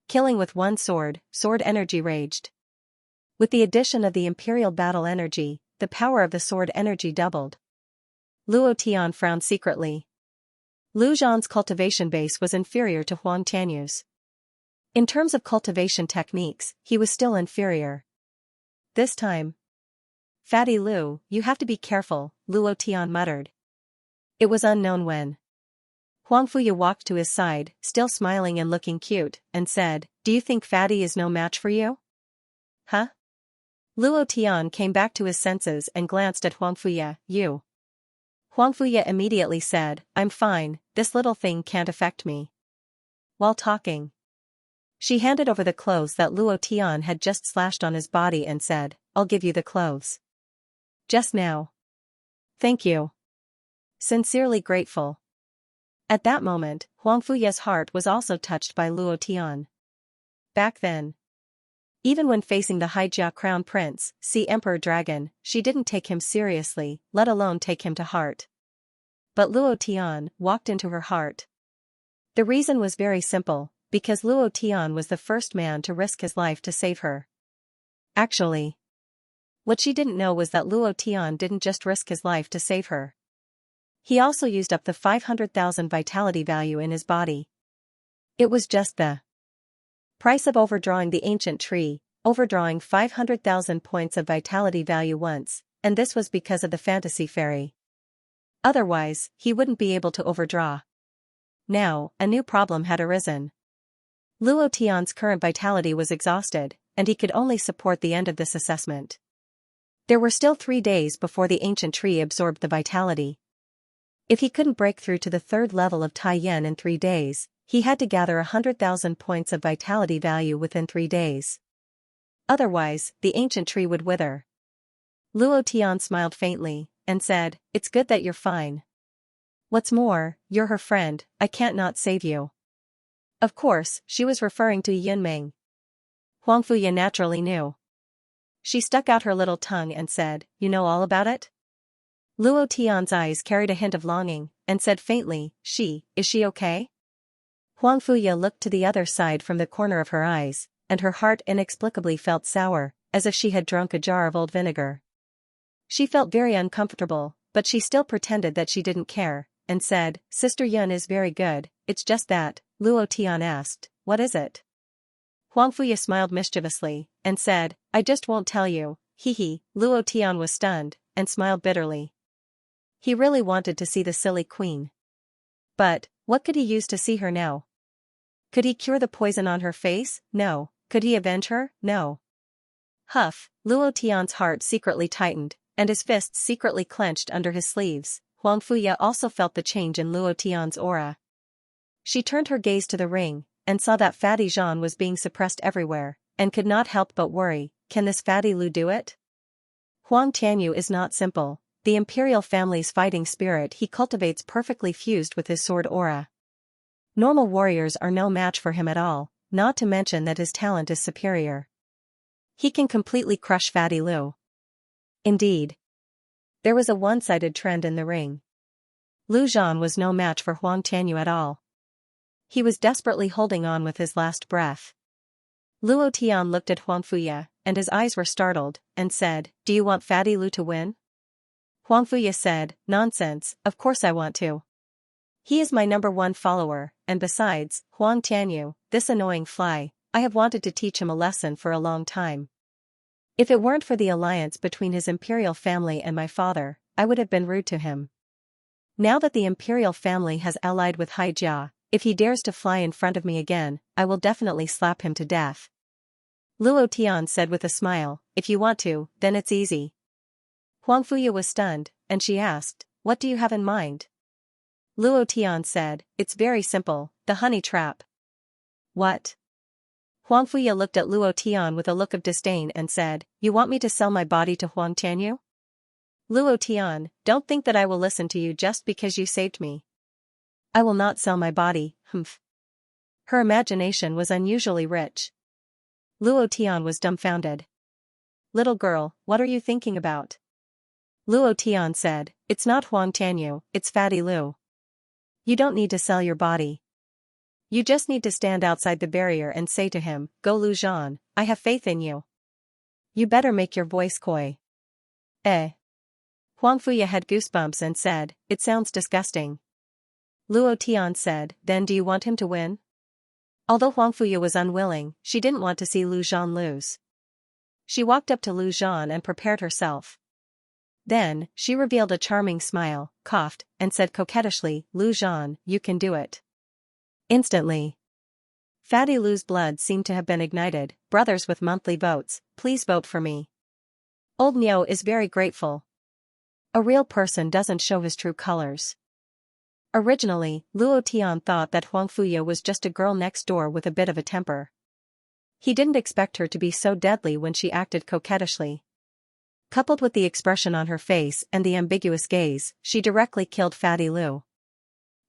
[SPEAKER 1] Killing with one sword, sword energy raged. With the addition of the Imperial battle energy, the power of the sword energy doubled. Luo Tian frowned secretly. Lu Zhan's cultivation base was inferior to Huang Tianyu's. In terms of cultivation techniques, he was still inferior. This time. "Fatty Lu, you have to be careful," Luo Tian muttered. It was unknown when. Huang Fuye walked to his side, still smiling and looking cute, and said, "Do you think Fatty is no match for you?" "Huh?" Luo Tian came back to his senses and glanced at Huang Fuye. "You." Huang Fuye immediately said, "I'm fine, this little thing can't affect me." While talking, she handed over the clothes that Luo Tian had just slashed on his body and said, "I'll give you the clothes. Just now." "Thank you." Sincerely grateful. At that moment, Huang Fuye's heart was also touched by Luo Tian. Back then, even when facing the Xianxia crown prince, Sea Emperor Dragon, she didn't take him seriously, let alone take him to heart. But Luo Tian walked into her heart. The reason was very simple, because Luo Tian was the first man to risk his life to save her. Actually, what she didn't know was that Luo Tian didn't just risk his life to save her. He also used up the 500,000 vitality value in his body. It was just the price of overdrawing the ancient tree, overdrawing 500,000 points of vitality value once, and this was because of the fantasy fairy. Otherwise, he wouldn't be able to overdraw. Now, a new problem had arisen. Luo Tian's current vitality was exhausted, and he could only support the end of this assessment. There were still 3 days before the ancient tree absorbed the vitality. If he couldn't break through to the 3rd level of Tai Yen in 3 days, he had to gather 100,000 points of vitality value within 3 days. Otherwise, the ancient tree would wither. Luo Tian smiled faintly, and said, "It's good that you're fine. What's more, you're her friend, I can't not save you." Of course, she was referring to Yunmeng. Huang Fuye naturally knew. She stuck out her little tongue and said, "You know all about it?" Luo Tian's eyes carried a hint of longing, and said faintly, is she okay? Huang Fuya looked to the other side from the corner of her eyes, and her heart inexplicably felt sour, as if she had drunk a jar of old vinegar. She felt very uncomfortable, but she still pretended that she didn't care, and said, Sister Yun is very good, it's just that. Luo Tian asked, what is it? Huang Fuya smiled mischievously, and said, I just won't tell you, Luo Tian was stunned, and smiled bitterly. He really wanted to see the silly queen. But, what could he use to see her now? Could he cure the poison on her face? No. Could he avenge her? No. Huff, Luo Tian's heart secretly tightened, and his fists secretly clenched under his sleeves. Huang Fuya also felt the change in Luo Tian's aura. She turned her gaze to the ring, and saw that Fatty Zhan was being suppressed everywhere, and could not help but worry, can this Fatty Lu do it? Huang Tianyu is not simple, the imperial family's fighting spirit he cultivates perfectly fused with his sword aura. Normal warriors are no match for him at all, not to mention that his talent is superior. He can completely crush Fatty Lu. Indeed. There was a one-sided trend in the ring. Lu Zhan was no match for Huang Tianyu at all. He was desperately holding on with his last breath. Luo Tian looked at Huang Fuya, and his eyes were startled, and said, Do you want Fatty Lu to win? Huang Fuya said, Nonsense, of course I want to. He is my #1 follower, and besides, Huang Tianyu, this annoying fly, I have wanted to teach him a lesson for a long time. If it weren't for the alliance between his imperial family and my father, I would have been rude to him. Now that the imperial family has allied with Haijia, if he dares to fly in front of me again, I will definitely slap him to death. Luo Tian said with a smile, If you want to, then it's easy. Huang Fuya was stunned, and she asked, What do you have in mind? Luo Tian said, It's very simple, the honey trap. What? Huang Fuya looked at Luo Tian with a look of disdain and said, You want me to sell my body to Huang Tianyu? Luo Tian, don't think that I will listen to you just because you saved me. I will not sell my body, humph. Her imagination was unusually rich. Luo Tian was dumbfounded. Little girl, what are you thinking about? Luo Tian said, It's not Huang Tianyu, it's Fatty Lu. You don't need to sell your body. You just need to stand outside the barrier and say to him, Go Lu Zhan, I have faith in you. You better make your voice coy. Huang Fuya had goosebumps and said, It sounds disgusting. Luo Tian said, Then do you want him to win? Although Huang Fuya was unwilling, she didn't want to see Lu Zhan lose. She walked up to Lu Zhan and prepared herself. Then, she revealed a charming smile, coughed, and said coquettishly, Lu Zhan, you can do it. Instantly. Fatty Lu's blood seemed to have been ignited. Brothers with monthly votes, please vote for me. Old Niu is very grateful. A real person doesn't show his true colors. Originally, Luo Tian thought that Huang Fuya was just a girl next door with a bit of a temper. He didn't expect her to be so deadly when she acted coquettishly. Coupled with the expression on her face and the ambiguous gaze, she directly killed Fatty Lu.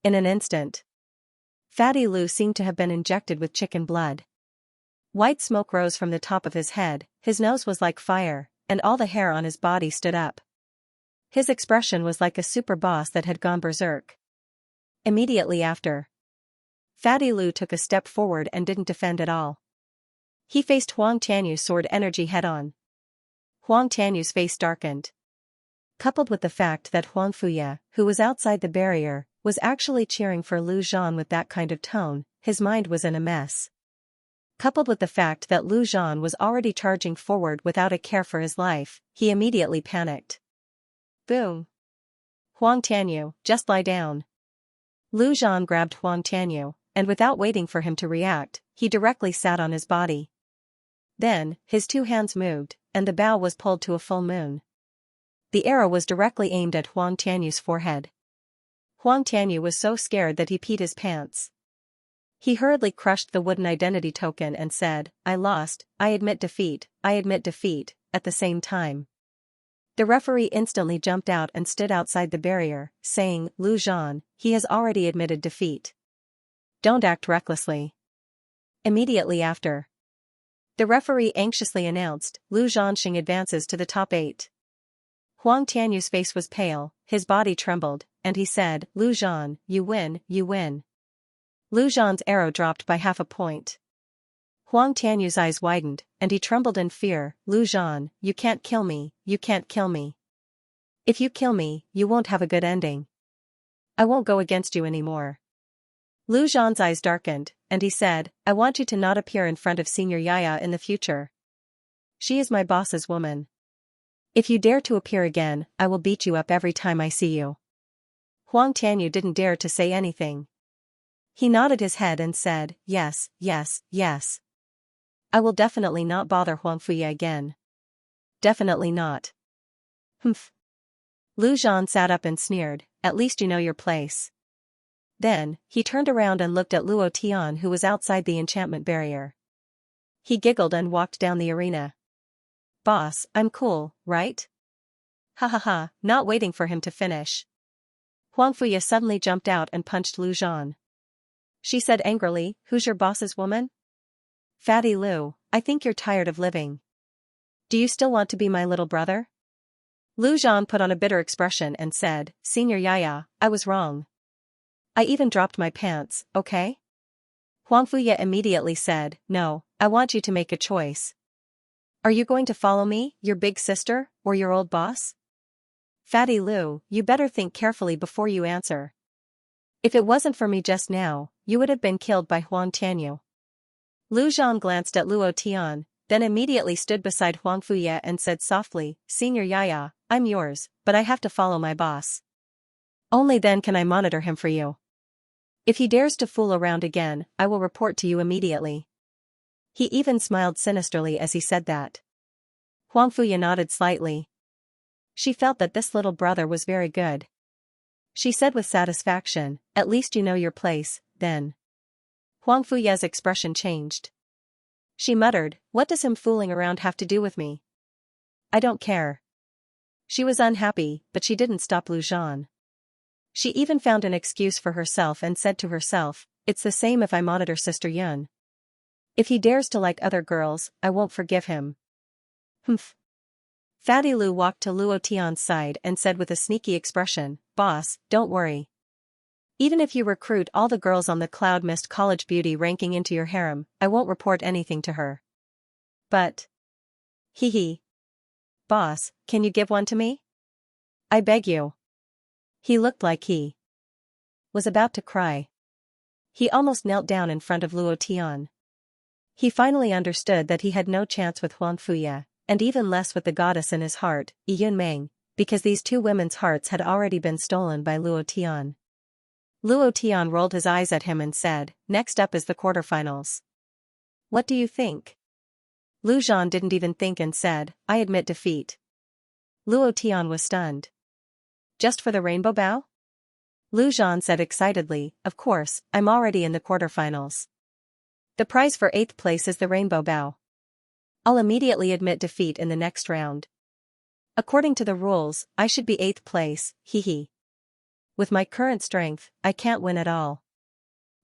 [SPEAKER 1] In an instant. Fatty Lu seemed to have been injected with chicken blood. White smoke rose from the top of his head, his nose was like fire, and all the hair on his body stood up. His expression was like a super boss that had gone berserk. Immediately after, Fatty Lu took a step forward and didn't defend at all. He faced Huang Tianyu's sword energy head-on. Huang Tianyu's face darkened. Coupled with the fact that Huang Fuya, who was outside the barrier, was actually cheering for Lu Zhan with that kind of tone, his mind was in a mess. Coupled with the fact that Lu Zhan was already charging forward without a care for his life, he immediately panicked. Boom! Huang Tianyu, just lie down. Lu Zhan grabbed Huang Tianyu, and without waiting for him to react, he directly sat on his body. Then, his two hands moved, and the bow was pulled to a full moon. The arrow was directly aimed at Huang Tianyu's forehead. Huang Tianyu was so scared that he peed his pants. He hurriedly crushed the wooden identity token and said, I lost, I admit defeat, at the same time. The referee instantly jumped out and stood outside the barrier, saying, Lu Zhan, he has already admitted defeat. Don't act recklessly. Immediately after, the referee anxiously announced, Lu Zhanxing advances to the top 8. Huang Tianyu's face was pale, his body trembled, and he said, Lu Zhan, you win, you win. Lu Zhan's arrow dropped by half a point. Huang Tianyu's eyes widened, and he trembled in fear. Lu Zhan, you can't kill me, you can't kill me. If you kill me, you won't have a good ending. I won't go against you anymore. Lu Zhan's eyes darkened, and he said, I want you to not appear in front of Senior Yaya in the future. She is my boss's woman. If you dare to appear again, I will beat you up every time I see you. Huang Tianyu didn't dare to say anything. He nodded his head and said, yes, yes, yes. I will definitely not bother Huang Fuya again. Definitely not. Humph. Lu Zhan sat up and sneered, at least you know your place. Then, he turned around and looked at Luo Tian who was outside the enchantment barrier. He giggled and walked down the arena. Boss, I'm cool, right? Ha ha ha, not waiting for him to finish. Huang Fuya suddenly jumped out and punched Lu Zhan. She said angrily, who's your boss's woman? Fatty Lu, I think you're tired of living. Do you still want to be my little brother? Lu Zhan put on a bitter expression and said, Senior Yaya, I was wrong. I even dropped my pants, okay? Huang Fuya immediately said, no, I want you to make a choice. Are you going to follow me, your big sister, or your old boss? Fatty Lu, you better think carefully before you answer. If it wasn't for me just now, you would have been killed by Huang Tianyu. Lu Zhan glanced at Luo Tian, then immediately stood beside Huang Fuya and said softly, Senior Yaya, I'm yours, but I have to follow my boss. Only then can I monitor him for you. If he dares to fool around again, I will report to you immediately. He even smiled sinisterly as he said that. Huang Fuya nodded slightly. She felt that this little brother was very good. She said with satisfaction, at least you know your place, then. Huang Fuya's expression changed. She muttered, what does him fooling around have to do with me? I don't care. She was unhappy, but she didn't stop Lu Zhan. She even found an excuse for herself and said to herself, it's the same if I monitor Sister Yun. If he dares to like other girls, I won't forgive him. Humph. Fatty Lu walked to Luo Tian's side and said with a sneaky expression, Boss, don't worry. Even if you recruit all the girls on the Cloud Mist College Beauty ranking into your harem, I won't report anything to her. But. Hee hee. Boss, can you give one to me? I beg you. He looked like he was about to cry. He almost knelt down in front of Luo Tian. He finally understood that he had no chance with Huang Fuya, and even less with the goddess in his heart, Yun Meng, because these two women's hearts had already been stolen by Luo Tian. Luo Tian rolled his eyes at him and said, next up is the quarterfinals. What do you think? Lu Zhan didn't even think and said, I admit defeat. Luo Tian was stunned. Just for the rainbow bow? Lu Zhan said excitedly, of course, I'm already in the quarterfinals. The prize for 8th place is the rainbow bow. I'll immediately admit defeat in the next round. According to the rules, I should be 8th place, hee hee. With my current strength, I can't win at all.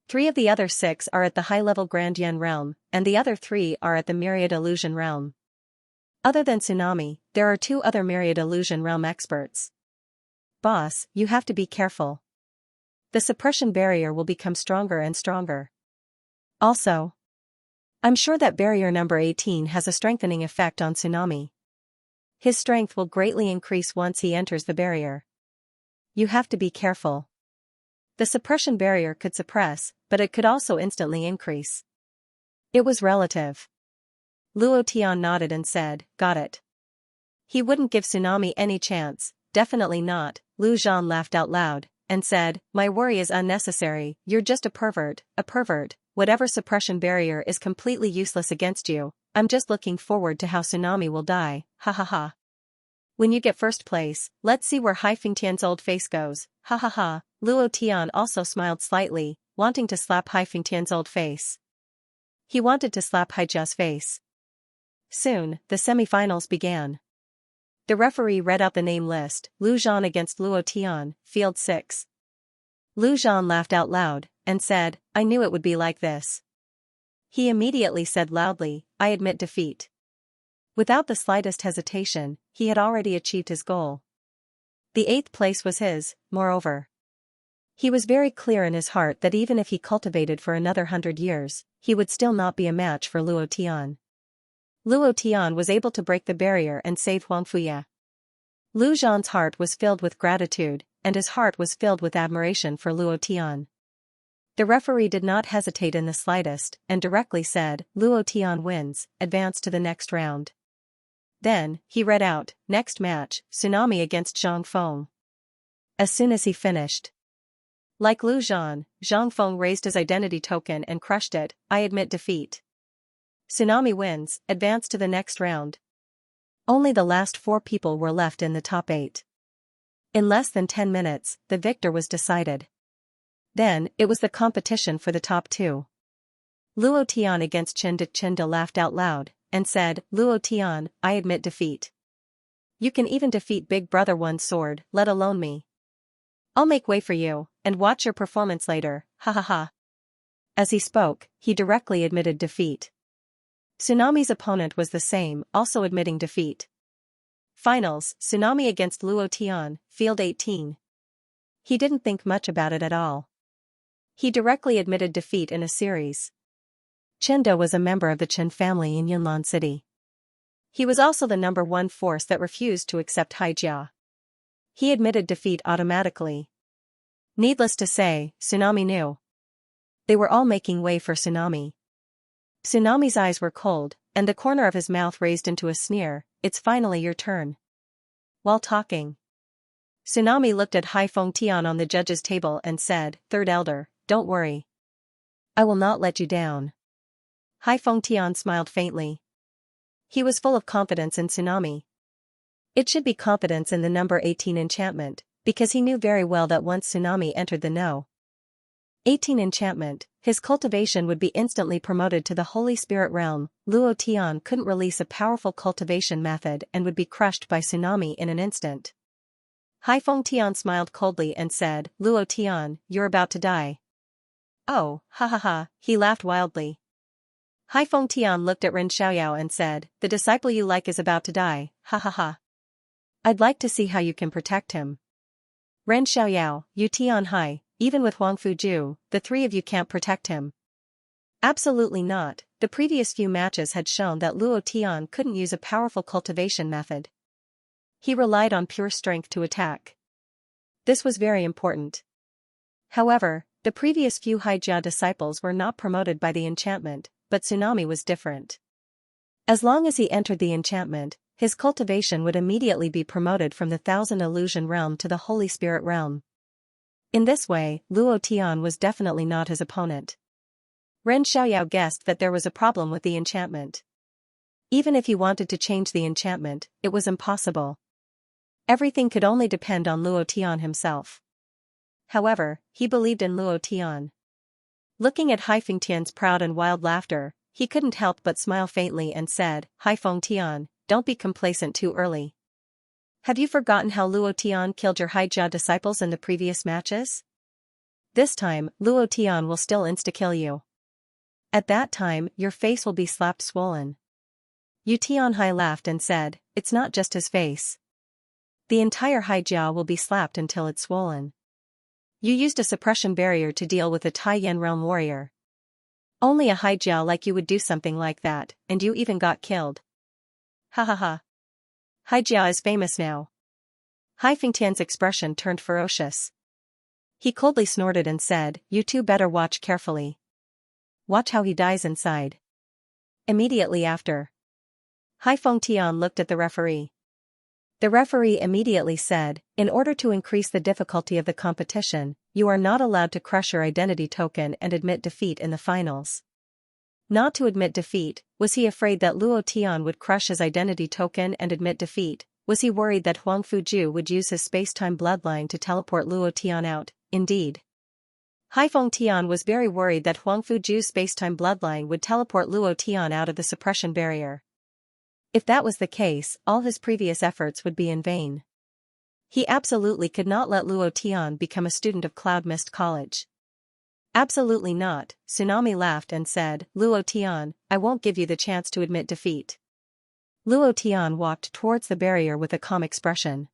[SPEAKER 1] 3 of the other 6 are at the high-level Grand Yen realm, and the other 3 are at the Myriad Illusion realm. Other than Tsunami, there are 2 other Myriad Illusion realm experts. Boss, you have to be careful. The suppression barrier will become stronger and stronger. Also, I'm sure that barrier number 18 has a strengthening effect on Tsunami. His strength will greatly increase once he enters the barrier. You have to be careful. The suppression barrier could suppress, but it could also instantly increase. It was relative. Luo Tian nodded and said, got it. He wouldn't give Tsunami any chance, definitely not. Lu Zhan laughed out loud, and said, my worry is unnecessary, you're just a pervert, whatever suppression barrier is completely useless against you, I'm just looking forward to how Tsunami will die, ha ha ha. When you get first place, let's see where Hai Fengtian's old face goes, ha ha ha. Luo Tian also smiled slightly, wanting to slap Hai Fengtian's old face. He wanted to slap Hai Jia's face. Soon, the semifinals began. The referee read out the name list, Lu Zhan against Luo Tian, Field 6. Lu Zhan laughed out loud, and said, I knew it would be like this. He immediately said loudly, I admit defeat. Without the slightest hesitation, he had already achieved his goal. The 8th place was his, moreover. He was very clear in his heart that even if he cultivated for another 100 years, he would still not be a match for Luo Tian. Luo Tian was able to break the barrier and save Huang Fuya. Lu Zhan's heart was filled with gratitude, and his heart was filled with admiration for Luo Tian. The referee did not hesitate in the slightest and directly said, Luo Tian wins, advance to the next round. Then, he read out, next match, Tsunami against Zhang Feng. As soon as he finished. Like Lu Zhan, Zhang Feng raised his identity token and crushed it, I admit defeat. Tsunami wins, advance to the next round. Only the last 4 people were left in the top 8. In less than 10 minutes, the victor was decided. Then, it was the competition for the top 2. Luo Tian against Chinda. Chinda laughed out loud, and said, Luo Tian, I admit defeat. You can even defeat Big Brother one sword, let alone me. I'll make way for you, and watch your performance later, ha ha ha. As he spoke, he directly admitted defeat. Tsunami's opponent was the same, also admitting defeat. Finals, Tsunami against Luo Tian, Field 18. He didn't think much about it at all. He directly admitted defeat in a series. Chinda was a member of the Chen family in Yunlan City. He was also the number 1 force that refused to accept Haijia. He admitted defeat automatically. Needless to say, Tsunami knew. They were all making way for Tsunami. Tsunami's eyes were cold, and the corner of his mouth raised into a sneer, it's finally your turn. While talking, Tsunami looked at Hai Feng Tian on the judge's table and said, Third Elder, don't worry. I will not let you down. Hai Feng Tian smiled faintly. He was full of confidence in Tsunami. It should be confidence in the number 18 enchantment, because he knew very well that once Tsunami entered the No. 18 enchantment, his cultivation would be instantly promoted to the Holy Spirit realm. Luo Tian couldn't release a powerful cultivation method and would be crushed by Tsunami in an instant. Hai Feng Tian smiled coldly and said, Luo Tian, you're about to die. Oh, ha ha ha, he laughed wildly. Hai Feng Tian looked at Ren Xiaoyao and said, the disciple you like is about to die, ha ha ha. I'd like to see how you can protect him. Ren Xiaoyao, you Tian Hai, even with Huang Fuju, the 3 of you can't protect him. Absolutely not, the previous few matches had shown that Luo Tian couldn't use a powerful cultivation method. He relied on pure strength to attack. This was very important. However, the previous few Haijia disciples were not promoted by the enchantment, but Tsunami was different. As long as he entered the enchantment, his cultivation would immediately be promoted from the Thousand Illusion realm to the Holy Spirit realm. In this way, Luo Tian was definitely not his opponent. Ren Xiaoyao guessed that there was a problem with the enchantment. Even if he wanted to change the enchantment, it was impossible. Everything could only depend on Luo Tian himself. However, he believed in Luo Tian. Looking at Hai Feng Tian's proud and wild laughter, he couldn't help but smile faintly and said, Hai Feng Tian, don't be complacent too early. Have you forgotten how Luo Tian killed your Haijia disciples in the previous matches? This time, Luo Tian will still insta-kill you. At that time, your face will be slapped swollen. Yu Tianhai laughed and said, it's not just his face. The entire Haijia will be slapped until it's swollen. You used a suppression barrier to deal with a Taiyan realm warrior. Only a Haijia like you would do something like that, and you even got killed. Ha ha ha. Haijia is famous now. Hai Fengtian's expression turned ferocious. He coldly snorted and said, you two better watch carefully. Watch how he dies inside. Immediately after, Hai Fengtian looked at the referee. The referee immediately said, in order to increase the difficulty of the competition, you are not allowed to crush your identity token and admit defeat in the finals. Not to admit defeat, was he afraid that Luo Tian would crush his identity token and admit defeat? Was he worried that Huang Fuju would use his space-time bloodline to teleport Luo Tian out? Indeed. Hai Fengtian was very worried that Huang Fuju's space-time bloodline would teleport Luo Tian out of the suppression barrier. If that was the case, all his previous efforts would be in vain. He absolutely could not let Luo Tian become a student of Cloud Mist College. Absolutely not, Tsunami laughed and said, Luo Tian, I won't give you the chance to admit defeat. Luo Tian walked towards the barrier with a calm expression.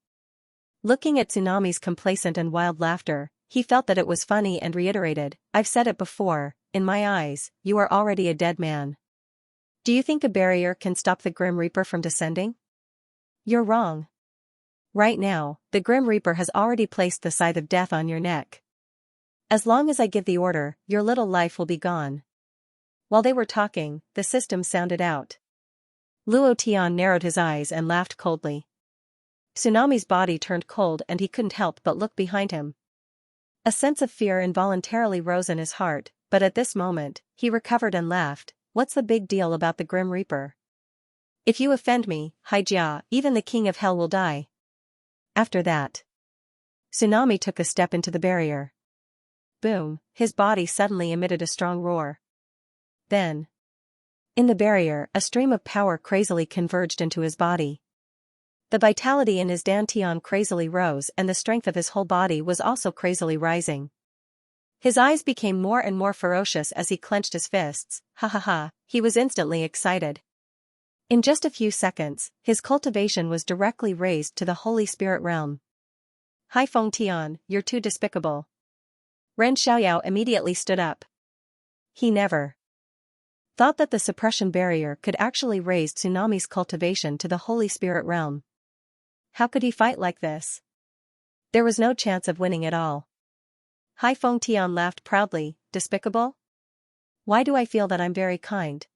[SPEAKER 1] Looking at Tsunami's complacent and wild laughter, he felt that it was funny and reiterated, I've said it before, in my eyes, you are already a dead man. Do you think a barrier can stop the Grim Reaper from descending? You're wrong. Right now, the Grim Reaper has already placed the scythe of death on your neck. As long as I give the order, your little life will be gone. While they were talking, the system sounded out. Luo Tian narrowed his eyes and laughed coldly. Tsunami's body turned cold and he couldn't help but look behind him. A sense of fear involuntarily rose in his heart, but at this moment, he recovered and laughed. What's the big deal about the Grim Reaper? If you offend me, Haijia, even the king of hell will die. After that, Tsunami took a step into the barrier. Boom, his body suddenly emitted a strong roar. Then, in the barrier, a stream of power crazily converged into his body. The vitality in his dantian crazily rose and the strength of his whole body was also crazily rising. His eyes became more and more ferocious as he clenched his fists. Ha ha ha, he was instantly excited. In just a few seconds, his cultivation was directly raised to the Holy Spirit realm. Hai Feng Tian, you're too despicable. Ren Xiaoyao immediately stood up. He never thought that the suppression barrier could actually raise Tsunami's cultivation to the Holy Spirit realm. How could he fight like this? There was no chance of winning at all. Hai Feng Tian laughed proudly. Despicable? Why do I feel that I'm very kind?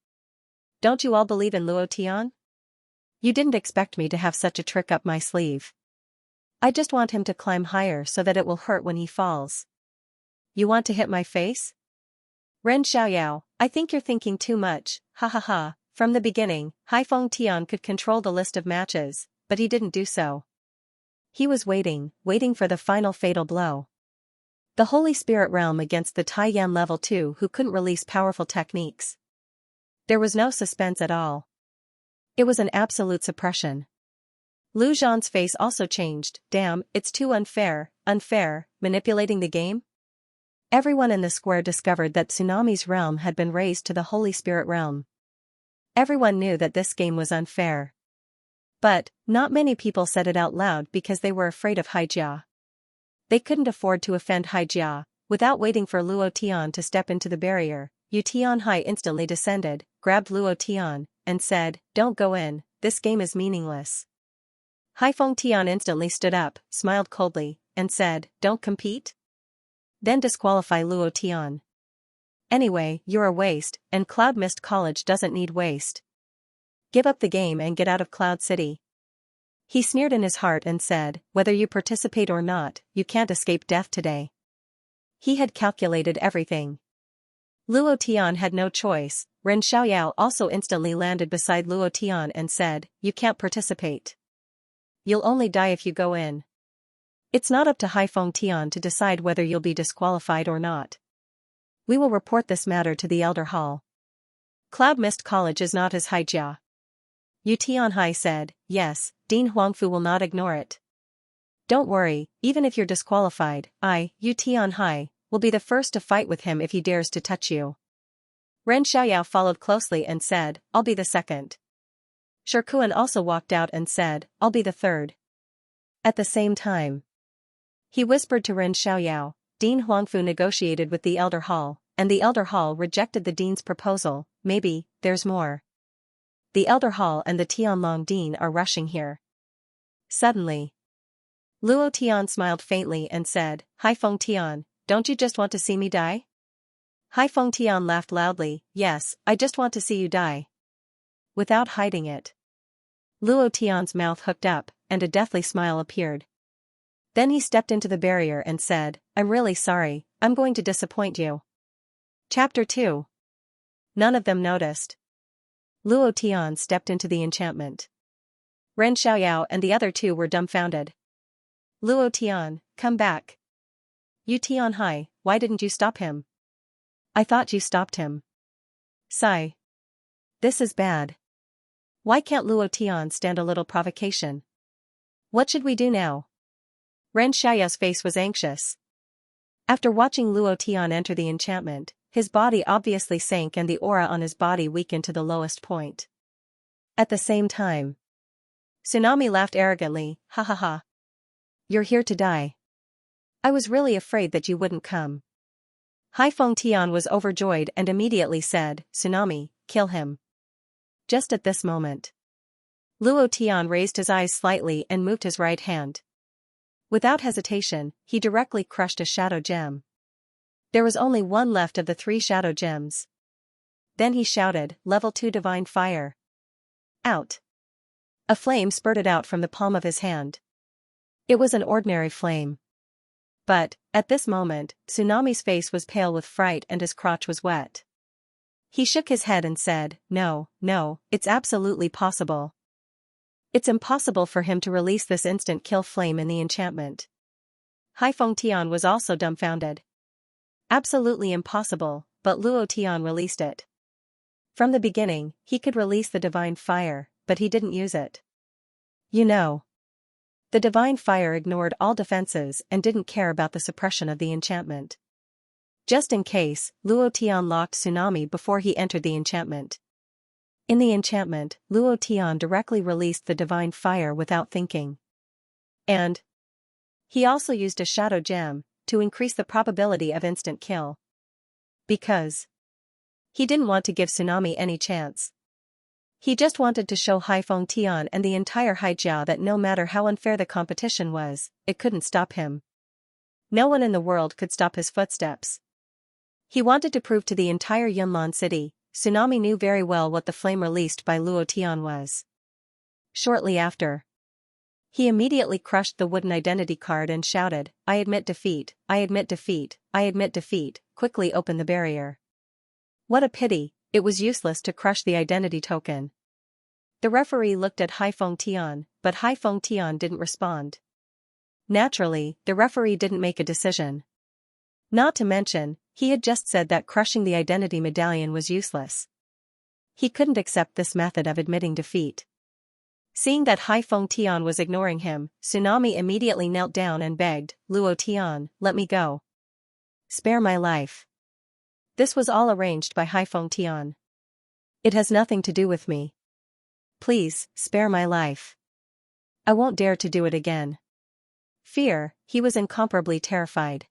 [SPEAKER 1] Don't you all believe in Luo Tian? You didn't expect me to have such a trick up my sleeve. I just want him to climb higher so that it will hurt when he falls. You want to hit my face? Ren Xiaoyao, I think you're thinking too much, ha ha ha. From the beginning, Hai Feng Tian could control the list of matches, but he didn't do so. He was waiting for the final fatal blow. The Holy Spirit realm against the Taiyan level 2 who couldn't release powerful techniques. There was no suspense at all. It was an absolute suppression. Lu Zhan's face also changed. Damn, it's too unfair, manipulating the game? Everyone in the square discovered that Tsunami's realm had been raised to the Holy Spirit realm. Everyone knew that this game was unfair. But, not many people said it out loud because they were afraid of Haijia. They couldn't afford to offend Haijia. Without waiting for Luo Tian to step into the barrier, Yu Tianhai instantly descended, grabbed Luo Tian, and said, Don't go in, this game is meaningless. Hai Feng Tian instantly stood up, smiled coldly, and said, Don't compete? Then disqualify Luo Tian. Anyway, you're a waste, and Cloud Mist College doesn't need waste. Give up the game and get out of Cloud City. He sneered in his heart and said, Whether you participate or not, you can't escape death today. He had calculated everything. Luo Tian had no choice. Ren Xiaoyao also instantly landed beside Luo Tian and said, You can't participate. You'll only die if you go in. It's not up to Hai Feng Tian to decide whether you'll be disqualified or not. We will report this matter to the Elder Hall. Cloud Mist College is not as Haijia. Yu Tianhai said, Yes, Dean Huangfu will not ignore it. Don't worry, even if you're disqualified, Yu Tianhai, will be the first to fight with him if he dares to touch you. Ren Xiaoyao followed closely and said, I'll be the second. Shirkuan also walked out and said, I'll be the third. At the same time, he whispered to Ren Xiaoyao, Dean Huangfu negotiated with the Elder Hall, and the Elder Hall rejected the Dean's proposal. Maybe, there's more. The Elder Hall and the Tianlong Dean are rushing here. Suddenly, Luo Tian smiled faintly and said, Hai Feng Tian, don't you just want to see me die? Hai Feng Tian laughed loudly, Yes, I just want to see you die. Without hiding it, Luo Tian's mouth hooked up, and a deathly smile appeared. Then he stepped into the barrier and said, I'm really sorry, I'm going to disappoint you. Chapter 2. None of them noticed. Luo Tian stepped into the enchantment. Ren Xiaoyao and the other two were dumbfounded. Luo Tian, come back. Yu Tianhai, why didn't you stop him? I thought you stopped him. Sigh. This is bad. Why can't Luo Tian stand a little provocation? What should we do now? Ren Xiaoyao's face was anxious. After watching Luo Tian enter the enchantment, his body obviously sank and the aura on his body weakened to the lowest point. At the same time, Tsunami laughed arrogantly, Ha ha ha. You're here to die. I was really afraid that you wouldn't come. Haifeng Tian was overjoyed and immediately said, Tsunami, kill him. Just at this moment, Luo Tian raised his eyes slightly and moved his right hand. Without hesitation, he directly crushed a shadow gem. There was only one left of the 3 shadow gems. Then he shouted, Level 2 Divine Fire. Out. A flame spurted out from the palm of his hand. It was an ordinary flame. But, at this moment, Tsunami's face was pale with fright and his crotch was wet. He shook his head and said, No, it's absolutely possible. It's impossible for him to release this instant kill flame in the enchantment. Haifeng Tian was also dumbfounded. Absolutely impossible, but Luo Tian released it. From the beginning, he could release the divine fire, but he didn't use it. The divine fire ignored all defenses and didn't care about the suppression of the enchantment. Just in case, Luo Tian locked Tsunami before he entered the enchantment. In the enchantment, Luo Tian directly released the divine fire without thinking. And he also used a shadow gem to increase the probability of instant kill. Because he didn't want to give Tsunami any chance. He just wanted to show Haifeng Tian and the entire Haijia that no matter how unfair the competition was, it couldn't stop him. No one in the world could stop his footsteps. He wanted to prove to the entire Yunlan city, Tsunami knew very well what the flame released by Luo Tian was. Shortly after, he immediately crushed the wooden identity card and shouted, I admit defeat, I admit defeat, I admit defeat, quickly open the barrier. What a pity, it was useless to crush the identity token. The referee looked at Haifeng Tian, but Haifeng Tian didn't respond. Naturally, the referee didn't make a decision. Not to mention, he had just said that crushing the identity medallion was useless. He couldn't accept this method of admitting defeat. Seeing that Haifeng Tian was ignoring him, Tsunami immediately knelt down and begged, Luo Tian, let me go. Spare my life. This was all arranged by Haifeng Tian. It has nothing to do with me. Please, spare my life. I won't dare to do it again. Fear, he was incomparably terrified.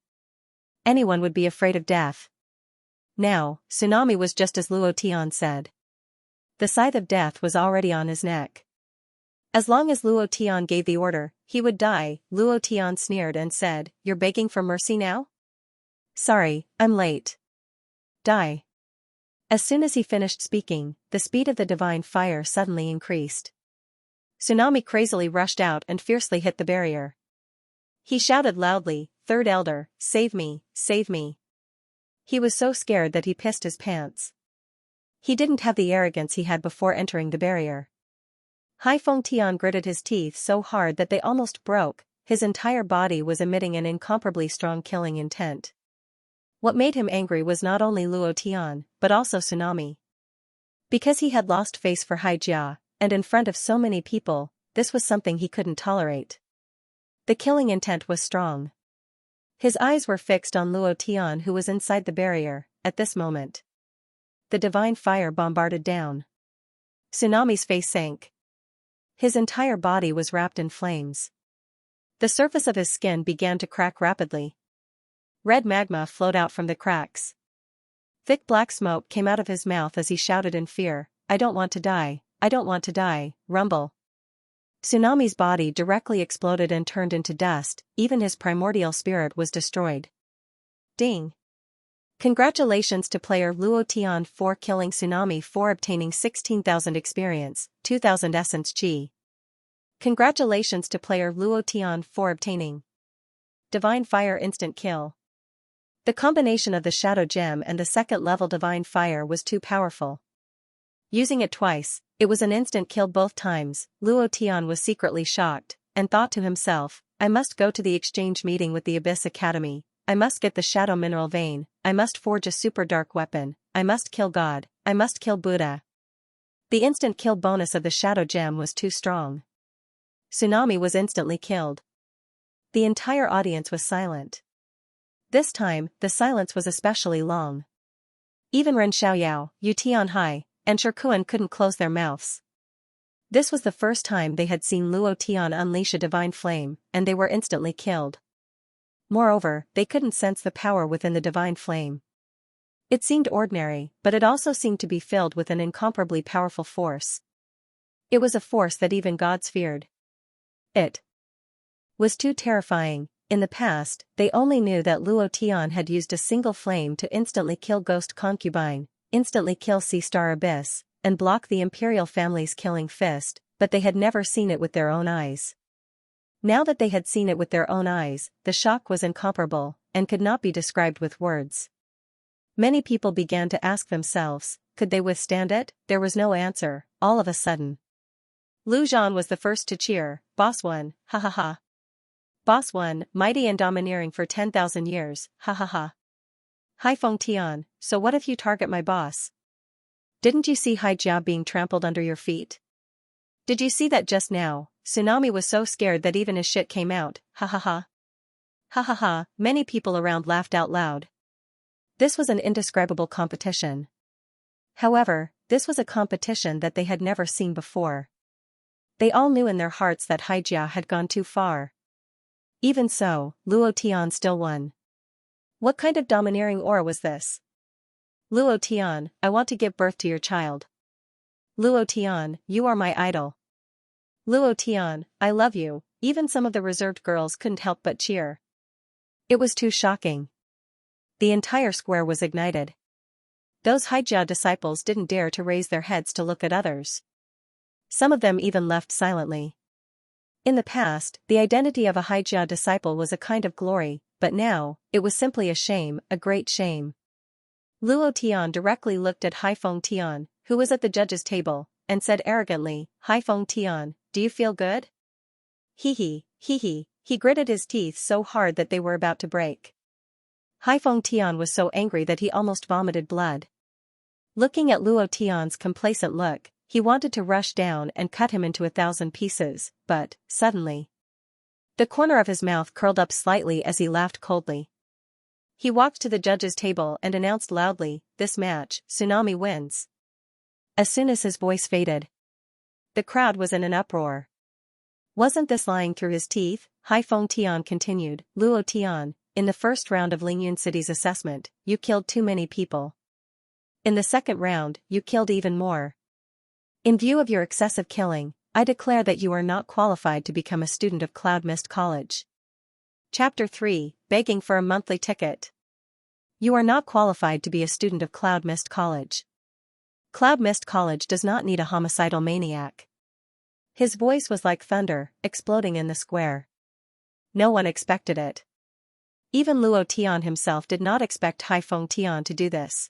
[SPEAKER 1] Anyone would be afraid of death. Now, Tsunami was just as Luo Tian said. The scythe of death was already on his neck. As long as Luo Tian gave the order, he would die. Luo Tian sneered and said, You're begging for mercy now? Sorry, I'm late. Die. As soon as he finished speaking, the speed of the divine fire suddenly increased. Tsunami crazily rushed out and fiercely hit the barrier. He shouted loudly, Third Elder, save me, save me. He was so scared that he pissed his pants. He didn't have the arrogance he had before entering the barrier. Haifeng Tian gritted his teeth so hard that they almost broke, his entire body was emitting an incomparably strong killing intent. What made him angry was not only Luo Tian, but also Tsunami. Because he had lost face for Haijia, and in front of so many people, this was something he couldn't tolerate. The killing intent was strong. His eyes were fixed on Luo Tian who was inside the barrier, at this moment. The divine fire bombarded down. Tsunami's face sank. His entire body was wrapped in flames. The surface of his skin began to crack rapidly. Red magma flowed out from the cracks. Thick black smoke came out of his mouth as he shouted in fear, I don't want to die, I don't want to die, rumble. Tsunami's body directly exploded and turned into dust, even his primordial spirit was destroyed. Ding! Congratulations to player Luo Tian for killing Tsunami for obtaining 16,000 experience, 2,000 essence Qi. Congratulations to player Luo Tian for obtaining Divine Fire instant kill. The combination of the Shadow Gem and the second level Divine Fire was too powerful. Using it twice, it was an instant kill both times. Luo Tian was secretly shocked, and thought to himself, I must go to the exchange meeting with the Abyss Academy, I must get the Shadow Mineral Vein, I must forge a super dark weapon, I must kill God, I must kill Buddha. The instant kill bonus of the Shadow Gem was too strong. Tsunami was instantly killed. The entire audience was silent. This time, the silence was especially long. Even Ren Xiaoyao, Yu Tianhai, and Shirkuan couldn't close their mouths. This was the first time they had seen Luo Tian unleash a divine flame, and they were instantly killed. Moreover, they couldn't sense the power within the divine flame. It seemed ordinary, but it also seemed to be filled with an incomparably powerful force. It was a force that even gods feared. It was too terrifying. In the past, they only knew that Luo Tian had used a single flame to instantly kill Ghost Concubine, instantly kill Sea Star Abyss, and block the imperial family's killing fist, but they had never seen it with their own eyes. Now that they had seen it with their own eyes, the shock was incomparable, and could not be described with words. Many people began to ask themselves, could they withstand it? There was no answer, all of a sudden. Lu Zhan was the first to cheer, Boss 1, ha ha ha. Boss 1, mighty and domineering for 10,000 years, ha ha ha. Hai Feng Tian, so what if you target my boss? Didn't you see Hai Jia being trampled under your feet? Did you see that just now? Tsunami was so scared that even his shit came out, ha ha ha. Ha ha ha, many people around laughed out loud. This was an indescribable competition. However, this was a competition that they had never seen before. They all knew in their hearts that Hai Jia had gone too far. Even so, Luo Tian still won. What kind of domineering aura was this? Luo Tian, I want to give birth to your child. Luo Tian, you are my idol. Luo Tian, I love you. Even some of the reserved girls couldn't help but cheer. It was too shocking. The entire square was ignited. Those Hai Jia disciples didn't dare to raise their heads to look at others. Some of them even left silently. In the past, the identity of a Hai Jia disciple was a kind of glory, but now, it was simply a shame, a great shame. Luo Tian directly looked at Hai Feng Tian, who was at the judge's table, and said arrogantly, Hai Feng Tian, do you feel good? Hee hee, he gritted his teeth so hard that they were about to break. Hai Feng Tian was so angry that he almost vomited blood. Looking at Luo Tian's complacent look, he wanted to rush down and cut him into 1,000 pieces, but, suddenly, the corner of his mouth curled up slightly as he laughed coldly. He walked to the judge's table and announced loudly, this match, Tsunami wins. As soon as his voice faded, the crowd was in an uproar. Wasn't this lying through his teeth? Hai Feng Tian continued, Luo Tian, in the first round of Lingyun City's assessment, you killed too many people. In the second round, you killed even more. In view of your excessive killing, I declare that you are not qualified to become a student of Cloud Mist College. Chapter 3, Begging for a Monthly Ticket. You are not qualified to be a student of Cloud Mist College. Cloud Mist College does not need a homicidal maniac. His voice was like thunder, exploding in the square. No one expected it. Even Luo Tian himself did not expect Hai Feng Tian to do this.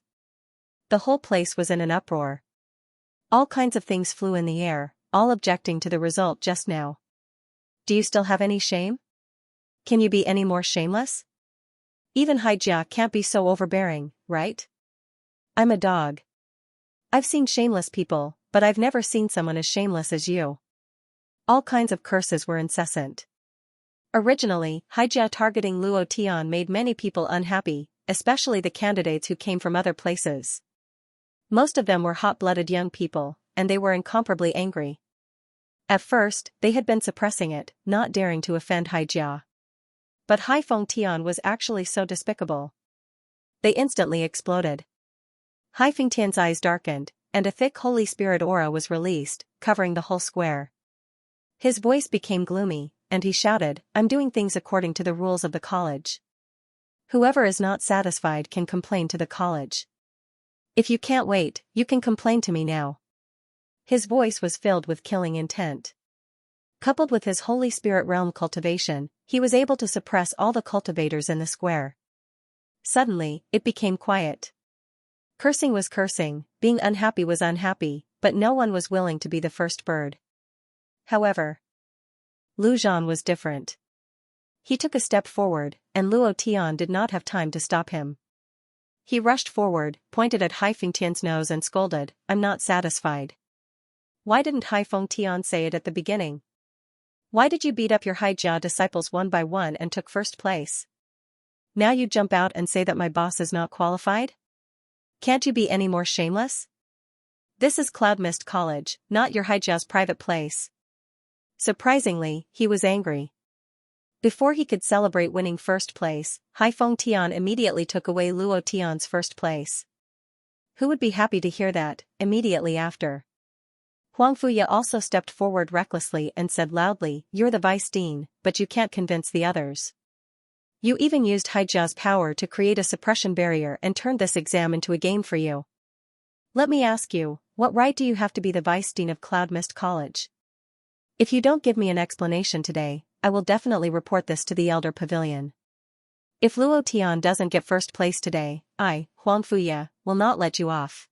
[SPEAKER 1] The whole place was in an uproar. All kinds of things flew in the air, all objecting to the result just now. Do you still have any shame? Can you be any more shameless? Even Hai Jia can't be so overbearing, right? I'm a dog. I've seen shameless people, but I've never seen someone as shameless as you. All kinds of curses were incessant. Originally, Hai Jia targeting Luo Tian made many people unhappy, especially the candidates who came from other places. Most of them were hot-blooded young people, and they were incomparably angry. At first, they had been suppressing it, not daring to offend Hai Jia. But Hai Feng Tian was actually so despicable. They instantly exploded. Hai Feng Tian's eyes darkened, and a thick Holy Spirit aura was released, covering the whole square. His voice became gloomy, and he shouted, I'm doing things according to the rules of the college. Whoever is not satisfied can complain to the college. If you can't wait, you can complain to me now. His voice was filled with killing intent. Coupled with his Holy Spirit realm cultivation, he was able to suppress all the cultivators in the square. Suddenly, it became quiet. Cursing was cursing, being unhappy was unhappy, but no one was willing to be the first bird. However, Lu Zhan was different. He took a step forward, and Luo Tian did not have time to stop him. He rushed forward, pointed at Hai Feng Tian's nose and scolded, I'm not satisfied. Why didn't Hai Feng Tian say it at the beginning? Why did you beat up your Hai Jia disciples one by one and took first place? Now you jump out and say that my boss is not qualified? Can't you be any more shameless? This is Cloud Mist College, not your Hai Jia's private place. Surprisingly, he was angry. Before he could celebrate winning first place, Haifeng Tian immediately took away Luo Tian's first place. Who would be happy to hear that? Immediately after, Huang Fuya also stepped forward recklessly and said loudly, "You're the vice dean, but you can't convince the others. You even used Haijia's power to create a suppression barrier and turned this exam into a game for you. Let me ask you, what right do you have to be the vice dean of Cloud Mist College? If you don't give me an explanation today, I will definitely report this to the Elder Pavilion. If Luo Tian doesn't get first place today, I, Huang Fuya, will not let you off."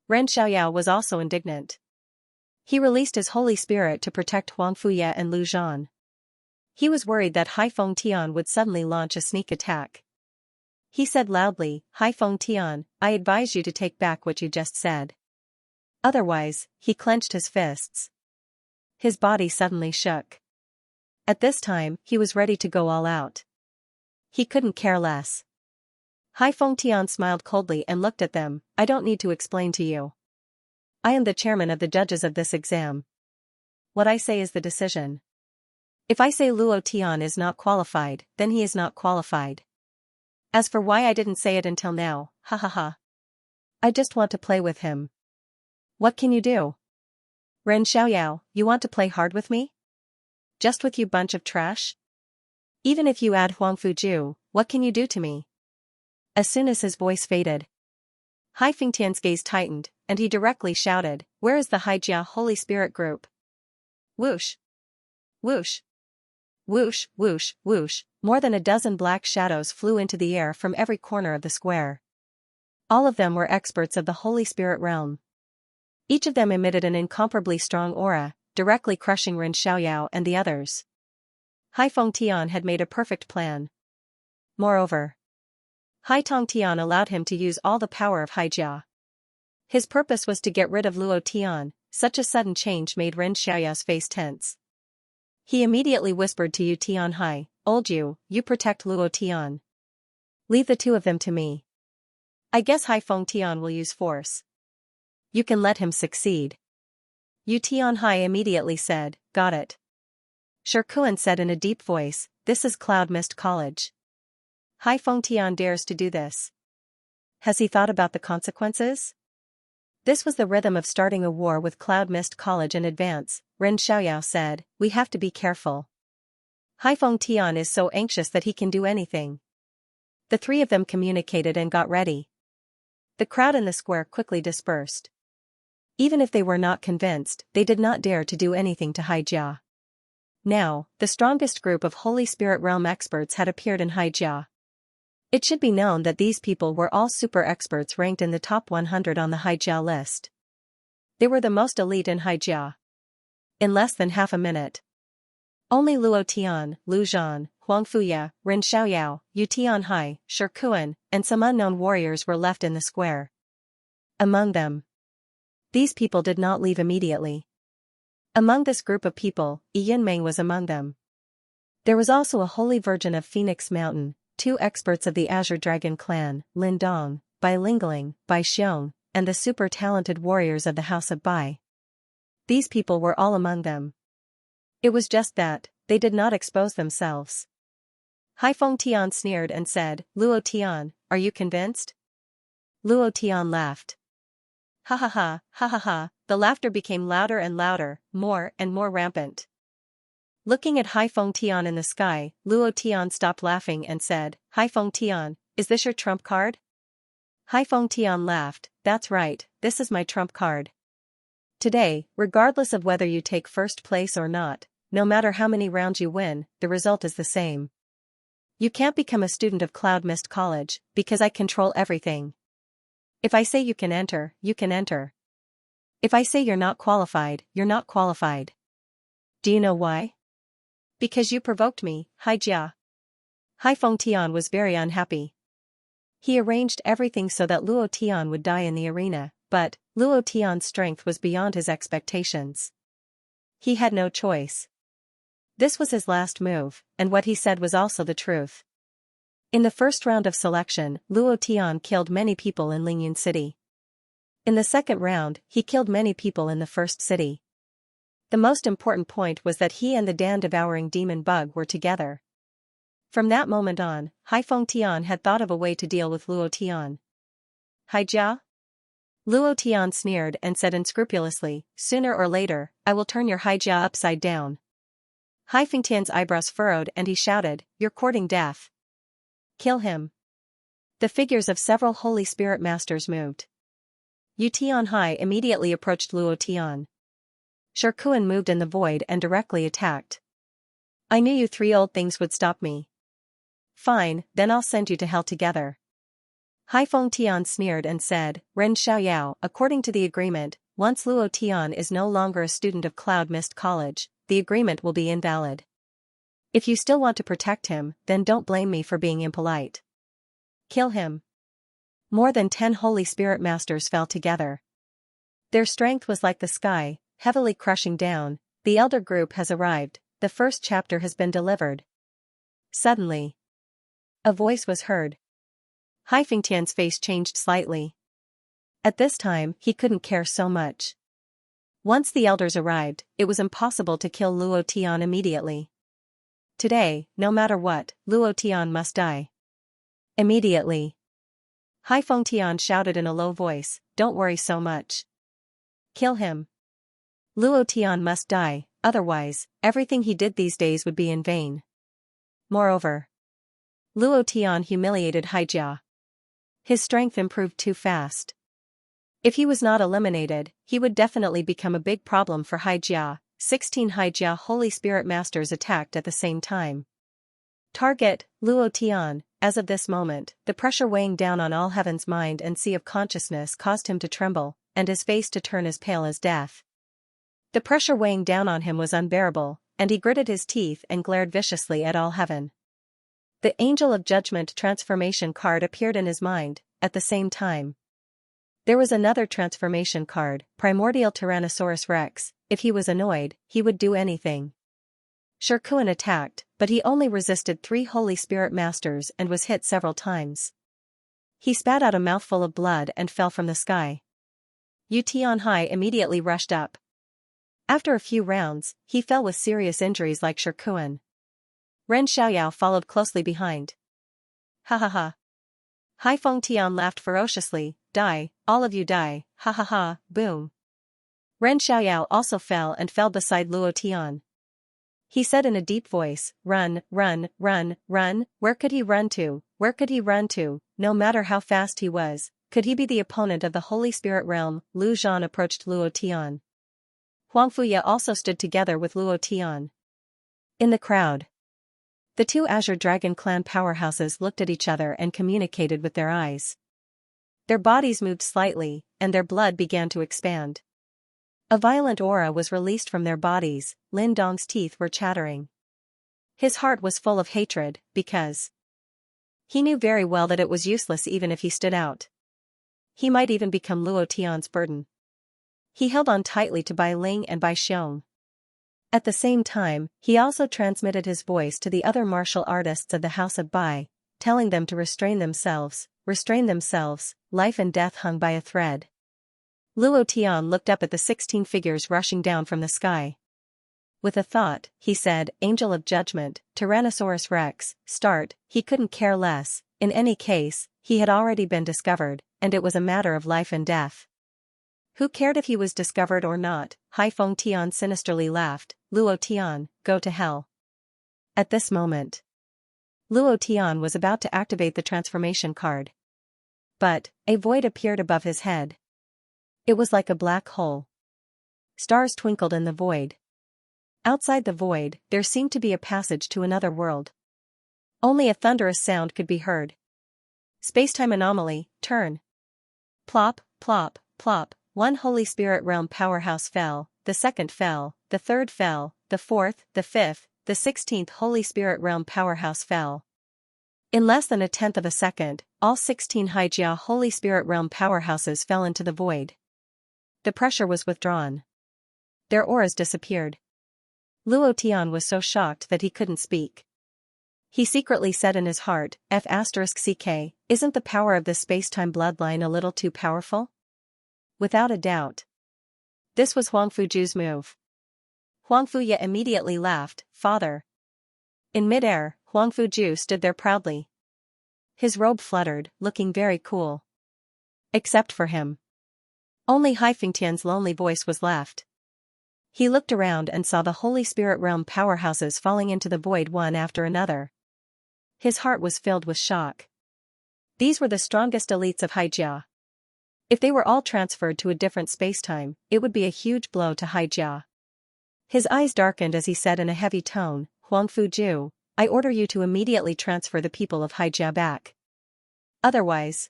[SPEAKER 1] Ren Xiaoyao was also indignant. He released his holy spirit to protect Huang Fuya and Lu Zhan. He was worried that Haifeng Tian would suddenly launch a sneak attack. He said loudly, "Haifeng Tian, I advise you to take back what you just said. Otherwise," he clenched his fists. His body suddenly shook. At this time, he was ready to go all out. He couldn't care less. Haifeng Tian smiled coldly and looked at them. "I don't need to explain to you. I am the chairman of the judges of this exam. What I say is the decision. If I say Luo Tian is not qualified, then he is not qualified. As for why I didn't say it until now, ha ha ha. I just want to play with him. What can you do? Ren Xiaoyao, you want to play hard with me? Just with you bunch of trash? Even if you add Huang Fuju, what can you do to me?" As soon as his voice faded, Haifeng Tian's gaze tightened, and he directly shouted, "Where is the Haijia Holy Spirit group?" Whoosh! Whoosh! Whoosh, whoosh, whoosh, more than a dozen black shadows flew into the air from every corner of the square. All of them were experts of the Holy Spirit realm. Each of them emitted an incomparably strong aura, directly crushing Ren Xiaoyao and the others. Haifeng Tian had made a perfect plan. Moreover, Haitong Tian allowed him to use all the power of Haijia. His purpose was to get rid of Luo Tian. Such a sudden change made Ren Xiaoyao's face tense. He immediately whispered to Yu Tianhai, "Old Yu, you protect Luo Tian. Leave the two of them to me. I guess Haifeng Tian will use force. You can let him succeed." Yu Tianhai immediately said, "Got it." Shikuan said in a deep voice, "This is Cloud Mist College. Haifeng Tian dares to do this. Has he thought about the consequences?" This was the rhythm of starting a war with Cloud Mist College in advance. Ren Xiaoyao said, "We have to be careful. Haifeng Tian is so anxious that he can do anything." The three of them communicated and got ready. The crowd in the square quickly dispersed. Even if they were not convinced, they did not dare to do anything to Haijia. Now, the strongest group of Holy Spirit Realm experts had appeared in Haijia. It should be known that these people were all super experts ranked in the top 100 on the Haijia list. They were the most elite in Haijia. In less than half a minute, only Luo Tian, Lu Zhan, Huang Fuya, Ren Xiaoyao, Yu Tianhai, Shikuan, and some unknown warriors were left in the square. Among them, these people did not leave immediately. Among this group of people, Yinmeng was among them. There was also a holy virgin of Phoenix Mountain, 2 experts of the Azure Dragon clan, Lin Dong, Bai Lingling, Bai Xiong, and the super talented warriors of the House of Bai. These people were all among them. It was just that, they did not expose themselves. Haifeng Tian sneered and said, "Luo Tian, are you convinced?" Luo Tian laughed. Ha ha ha, ha ha ha, the laughter became louder and louder, more and more rampant. Looking at Haifeng Tian in the sky, Luo Tian stopped laughing and said, "Haifeng Tian, is this your trump card?" Haifeng Tian laughed, "That's right, this is my trump card. Today, regardless of whether you take first place or not, no matter how many rounds you win, the result is the same. You can't become a student of Cloud Mist College, because I control everything. If I say you can enter, you can enter. If I say you're not qualified, you're not qualified. Do you know why? Because you provoked me, Haijia." Haifeng Tian was very unhappy. He arranged everything so that Luo Tian would die in the arena, but Luo Tian's strength was beyond his expectations. He had no choice. This was his last move, and what he said was also the truth. In the first round of selection, Luo Tian killed many people in Lingyun City. In the second round, he killed many people in the first city. The most important point was that he and the Dan-devouring demon bug were together. From that moment on, Haifeng Tian had thought of a way to deal with Luo Tian. Haijia? Luo Tian sneered and said unscrupulously, sooner or later, I will turn your Haijia upside down. Haifeng Tian's eyebrows furrowed and he shouted, you're courting death. Kill him. The figures of several Holy Spirit masters moved. Yu Tianhai immediately approached Luo Tian. Shirkuan moved in the void and directly attacked. I knew you three old things would stop me. Fine, then I'll send you to hell together. Haifeng Tian sneered and said, Ren Xiaoyao, according to the agreement, once Luo Tian is no longer a student of Cloud Mist College, the agreement will be invalid. If you still want to protect him, then don't blame me for being impolite. Kill him. More than 10 Holy Spirit Masters fell together. Their strength was like the sky, heavily crushing down. The elder group has arrived, the first chapter has been delivered. Suddenly, a voice was heard. Haifeng Tian's face changed slightly. At this time, he couldn't care so much. Once the elders arrived, it was impossible to kill Luo Tian immediately. Today, no matter what, Luo Tian must die. Immediately. Haifeng Tian shouted in a low voice, don't worry so much. Kill him. Luo Tian must die, otherwise, everything he did these days would be in vain. Moreover, Luo Tian humiliated Haijia. His strength improved too fast. If he was not eliminated, he would definitely become a big problem for Haijia. 16 Haijia Holy Spirit Masters attacked at the same time. Target, Luo Tian. As of this moment, the pressure weighing down on all heaven's mind and sea of consciousness caused him to tremble, and his face to turn as pale as death. The pressure weighing down on him was unbearable, and he gritted his teeth and glared viciously at all heaven. The Angel of Judgment transformation card appeared in his mind, at the same time. There was another transformation card, Primordial Tyrannosaurus Rex. If he was annoyed, he would do anything. Shirkuan attacked, but he only resisted 3 Holy Spirit Masters and was hit several times. He spat out a mouthful of blood and fell from the sky. Yu Tianhai immediately rushed up. After a few rounds, he fell with serious injuries like Shirkuan. Ren Xiaoyao followed closely behind. Ha ha ha. Haifeng Tian laughed ferociously, die, all of you die, ha ha ha, boom. Ren Xiaoyao also fell and fell beside Luo Tian. He said in a deep voice, run, run, run, run, where could he run to, where could he run to, no matter how fast he was, could he be the opponent of the Holy Spirit realm? Lu Zhan approached Luo Tian. Huangfuye also stood together with Luo Tian. In the crowd, the 2 Azure Dragon clan powerhouses looked at each other and communicated with their eyes. Their bodies moved slightly, and their blood began to expand. A violent aura was released from their bodies. Lin Dong's teeth were chattering. His heart was full of hatred, because he knew very well that it was useless even if he stood out. He might even become Luo Tian's burden. He held on tightly to Bai Ling and Bai Xiong. At the same time, he also transmitted his voice to the other martial artists of the House of Bai, telling them to restrain themselves, life and death hung by a thread. Luo Tian looked up at the 16 figures rushing down from the sky. With a thought, he said, Angel of Judgment, Tyrannosaurus Rex, start. He couldn't care less. In any case, he had already been discovered, and it was a matter of life and death. Who cared if he was discovered or not? Haifeng Tian sinisterly laughed. Luo Tian, go to hell. At this moment, Luo Tian was about to activate the transformation card. But a void appeared above his head. It was like a black hole. Stars twinkled in the void. Outside the void, there seemed to be a passage to another world. Only a thunderous sound could be heard. Spacetime anomaly, turn. Plop, plop, plop. 1 Holy Spirit realm powerhouse fell, the 2nd fell, the 3rd fell, the 4th, the 5th, the 16th Holy Spirit realm powerhouse fell. In less than a tenth of a second, all 16 Haijia Holy Spirit realm powerhouses fell into the void. The pressure was withdrawn. Their auras disappeared. Luo Tian was so shocked that he couldn't speak. He secretly said in his heart, F***ck, isn't the power of this space-time bloodline a little too powerful? Without a doubt. This was Huangfuju's move. Huang Fuye immediately laughed, "Father." In midair, Huang Fuju stood there proudly. His robe fluttered, looking very cool. Except for him. Only Hai Fengtian's lonely voice was left. He looked around and saw the Holy Spirit Realm powerhouses falling into the void one after another. His heart was filled with shock. These were the strongest elites of Haijia. If they were all transferred to a different spacetime, it would be a huge blow to Haijia. His eyes darkened as he said in a heavy tone, "Huang Fuju, I order you to immediately transfer the people of Haijia back. Otherwise,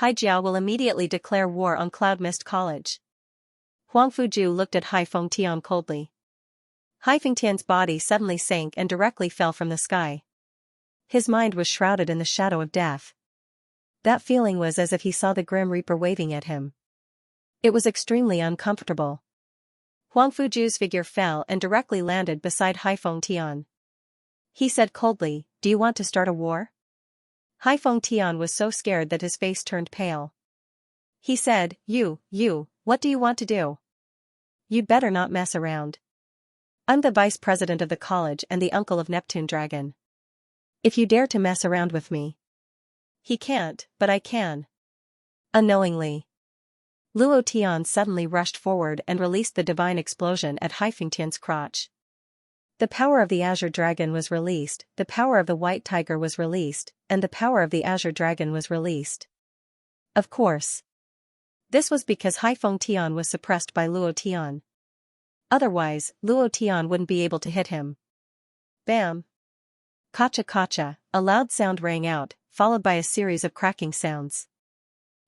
[SPEAKER 1] Haijia will immediately declare war on Cloud Mist College." Huang Fuju looked at Hai Fengtian coldly. Hai Fengtian's body suddenly sank and directly fell from the sky. His mind was shrouded in the shadow of death. That feeling was as if he saw the Grim Reaper waving at him. It was extremely uncomfortable. Huang Fuju's figure fell and directly landed beside Hai Fengtian. He said coldly, "Do you want to start a war?" Hai Fengtian was so scared that his face turned pale. He said, You, what do you want to do? You'd better not mess around. I'm the vice president of the college and the uncle of Neptune Dragon. If you dare to mess around with me. He can't, but I can. Unknowingly. Luo Tian suddenly rushed forward and released the divine explosion at Hai Fengtian's crotch. The power of the Azure Dragon was released, the power of the White Tiger was released, and the power of the Azure Dragon was released. Of course. This was because Hai Fengtian was suppressed by Luo Tian. Otherwise, Luo Tian wouldn't be able to hit him. Bam! Kacha kacha, a loud sound rang out, followed by a series of cracking sounds.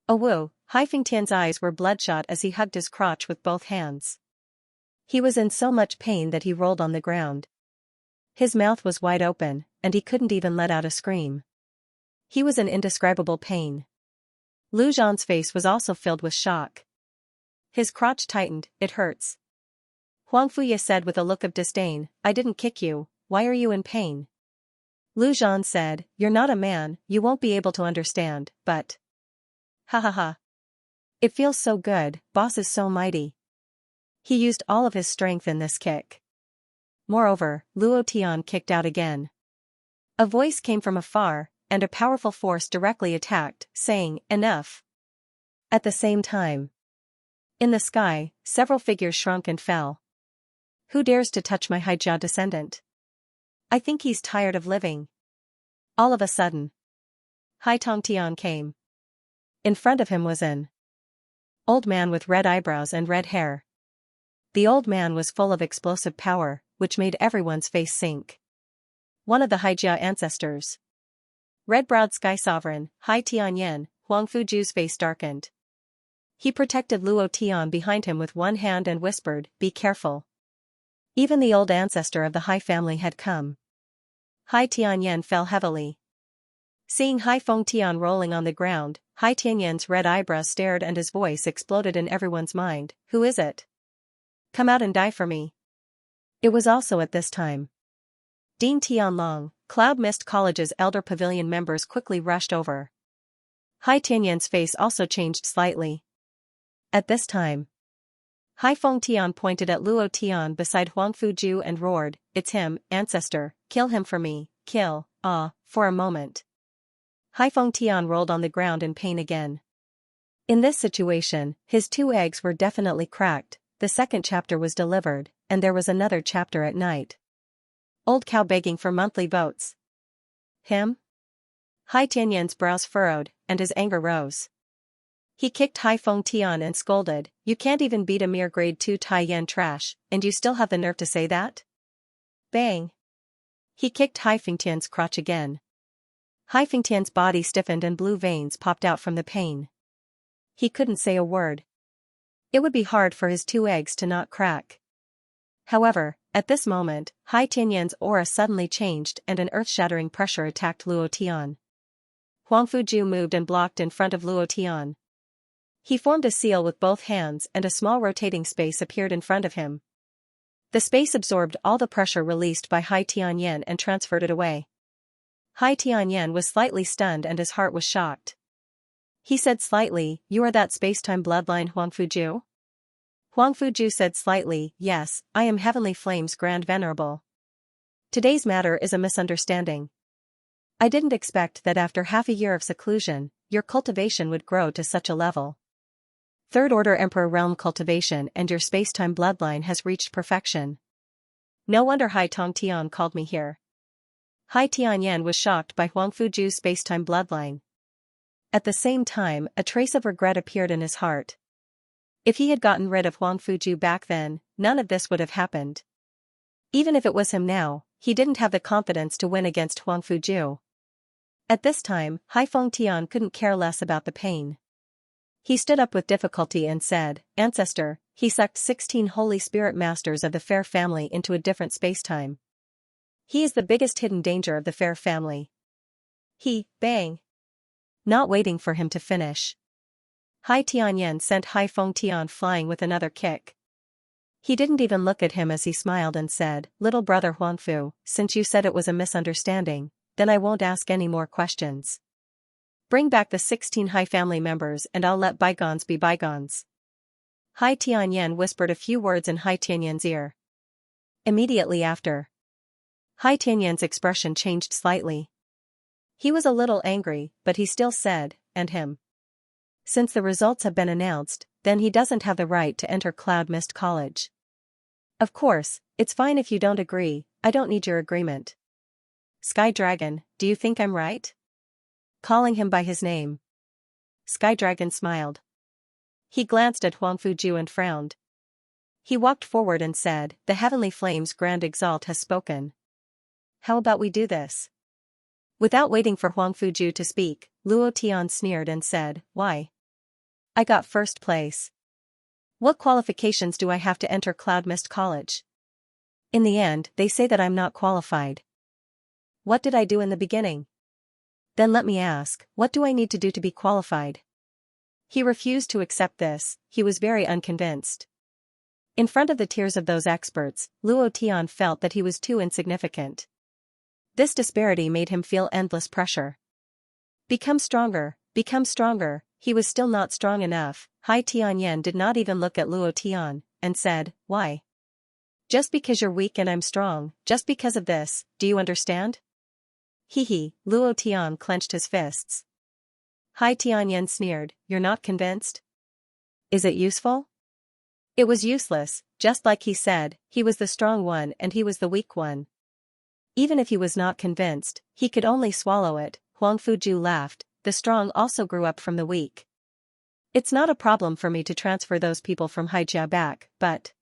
[SPEAKER 1] Oh woo, Hai Fengtian's eyes were bloodshot as he hugged his crotch with both hands. He was in so much pain that he rolled on the ground. His mouth was wide open, and he couldn't even let out a scream. He was in indescribable pain. Lu Zhan's face was also filled with shock. His crotch tightened, "It hurts." Huang Fuye said with a look of disdain, "I didn't kick you, why are you in pain?" Lu Zhan said, "You're not a man, you won't be able to understand, but..." Ha ha ha. It feels so good, boss is so mighty. He used all of his strength in this kick. Moreover, Luo Tian kicked out again. A voice came from afar, and a powerful force directly attacked, saying, "Enough." At the same time. In the sky, several figures shrunk and fell. Who dares to touch my Haijia descendant? I think he's tired of living. All of a sudden. Hai Tongtian came. In front of him was an old man with red eyebrows and red hair. The old man was full of explosive power, which made everyone's face sink. One of the Haijia ancestors. Red-browed Sky Sovereign, Hai Tianyan, Huang Fuju's face darkened. He protected Luo Tian behind him with one hand and whispered, "Be careful." Even the old ancestor of the Hai family had come. Hai Tianyan fell heavily. Seeing Hai Fengtian rolling on the ground, Hai Tianyan's red eyebrows stared and his voice exploded in everyone's mind, "Who is it? Come out and die for me." It was also at this time. Dean Tianlong, Cloud Mist College's elder pavilion members quickly rushed over. Hai Tianyan's face also changed slightly. At this time, Hai Fengtian pointed at Luo Tian beside Huang Fuju and roared, "It's him, ancestor, kill him for me, kill." For a moment. Hai Fengtian rolled on the ground in pain again. In this situation, his 2 eggs were definitely cracked, the second chapter was delivered, and there was another chapter at night. Old cow begging for monthly votes. Him? Hai Tianyan's brows furrowed, and his anger rose. He kicked Hai Fengtian and scolded, "You can't even beat a mere grade 2 Taiyan trash, and you still have the nerve to say that?" Bang! He kicked Hai Fengtian's crotch again. Hai Fengtian's body stiffened and blue veins popped out from the pain. He couldn't say a word. It would be hard for his 2 eggs to not crack. However, at this moment, Hai Tianyan's aura suddenly changed and an earth-shattering pressure attacked Luo Tian. Huang Fuju moved and blocked in front of Luo Tian. He formed a seal with both hands and a small rotating space appeared in front of him. The space absorbed all the pressure released by Hai Tianyan and transferred it away. Hai Tianyan was slightly stunned and his heart was shocked. He said slightly, "You are that space-time bloodline Huang Fuju?" Huang Fuju said slightly, yes, I am Heavenly Flame's Grand Venerable. Today's matter is a misunderstanding. I didn't expect that after half a year of seclusion, your cultivation would grow to such a level. Third Order Emperor Realm cultivation and your space-time bloodline has reached perfection. No wonder Hai Tong Tian called me here. Hai Tianyan was shocked by Huang Fuju's space-time bloodline. At the same time, a trace of regret appeared in his heart. If he had gotten rid of Huang Fuju back then, none of this would have happened. Even if it was him now, he didn't have the confidence to win against Huang Fuju. At this time, Hai Feng Tian couldn't care less about the pain. He stood up with difficulty and said, Ancestor, he sucked 16 Holy Spirit Masters of the Fair family into a different space-time. He is the biggest hidden danger of the Fair family. Bang. Not waiting for him to finish, Hai Tianyan sent Hai Feng Tian flying with another kick. He didn't even look at him as he smiled and said, Little brother Huangfu, since you said it was a misunderstanding, then I won't ask any more questions. Bring back the 16 Hai family members and I'll let bygones be bygones. Hai Tianyan whispered a few words in Hai Tianyan's ear. Immediately after, Hai Tianyan's expression changed slightly. He was a little angry, but he still said, and him. Since the results have been announced, then he doesn't have the right to enter Cloud Mist College. Of course, it's fine if you don't agree, I don't need your agreement. Sky Dragon, do you think I'm right? Calling him by his name. Sky Dragon smiled. He glanced at Huang Fuju and frowned. He walked forward and said, The Heavenly Flame's Grand Exalt has spoken. How about we do this? Without waiting for Huang Fuju to speak, Luo Tian sneered and said, Why? I got first place. What qualifications do I have to enter Cloud Mist College? In the end, they say that I'm not qualified. What did I do in the beginning? Then let me ask, what do I need to do to be qualified? He refused to accept this, he was very unconvinced. In front of the tears of those experts, Luo Tian felt that he was too insignificant. This disparity made him feel endless pressure. Become stronger, he was still not strong enough. Hai Tianyan did not even look at Luo Tian, and said, Why? Just because you're weak and I'm strong, just because of this, do you understand? Luo Tian clenched his fists. Hai Tianyan sneered, You're not convinced? Is it useful? It was useless, just like he said, he was the strong one and he was the weak one. Even if he was not convinced, he could only swallow it. Huang Fuju laughed, the strong also grew up from the weak. It's not a problem for me to transfer those people from Haijia back, but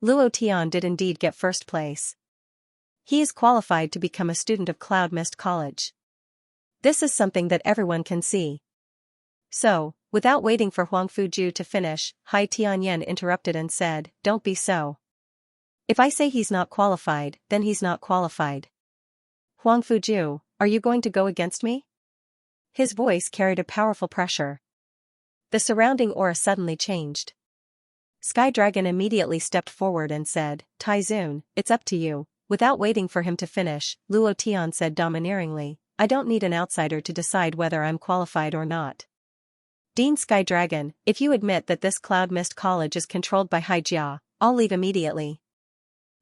[SPEAKER 1] Luo Tian did indeed get first place. He is qualified to become a student of Cloud Mist College. This is something that everyone can see. So, without waiting for Huang Fuju to finish, Hai Tianyan interrupted and said, Don't be so. If I say he's not qualified, then he's not qualified. Huang Fuju, are you going to go against me? His voice carried a powerful pressure. The surrounding aura suddenly changed. Sky Dragon immediately stepped forward and said, Taizun, it's up to you. Without waiting for him to finish, Luo Tian said domineeringly, I don't need an outsider to decide whether I'm qualified or not. Dean Sky Dragon, if you admit that this Cloud Mist College is controlled by Haijia, I'll leave immediately.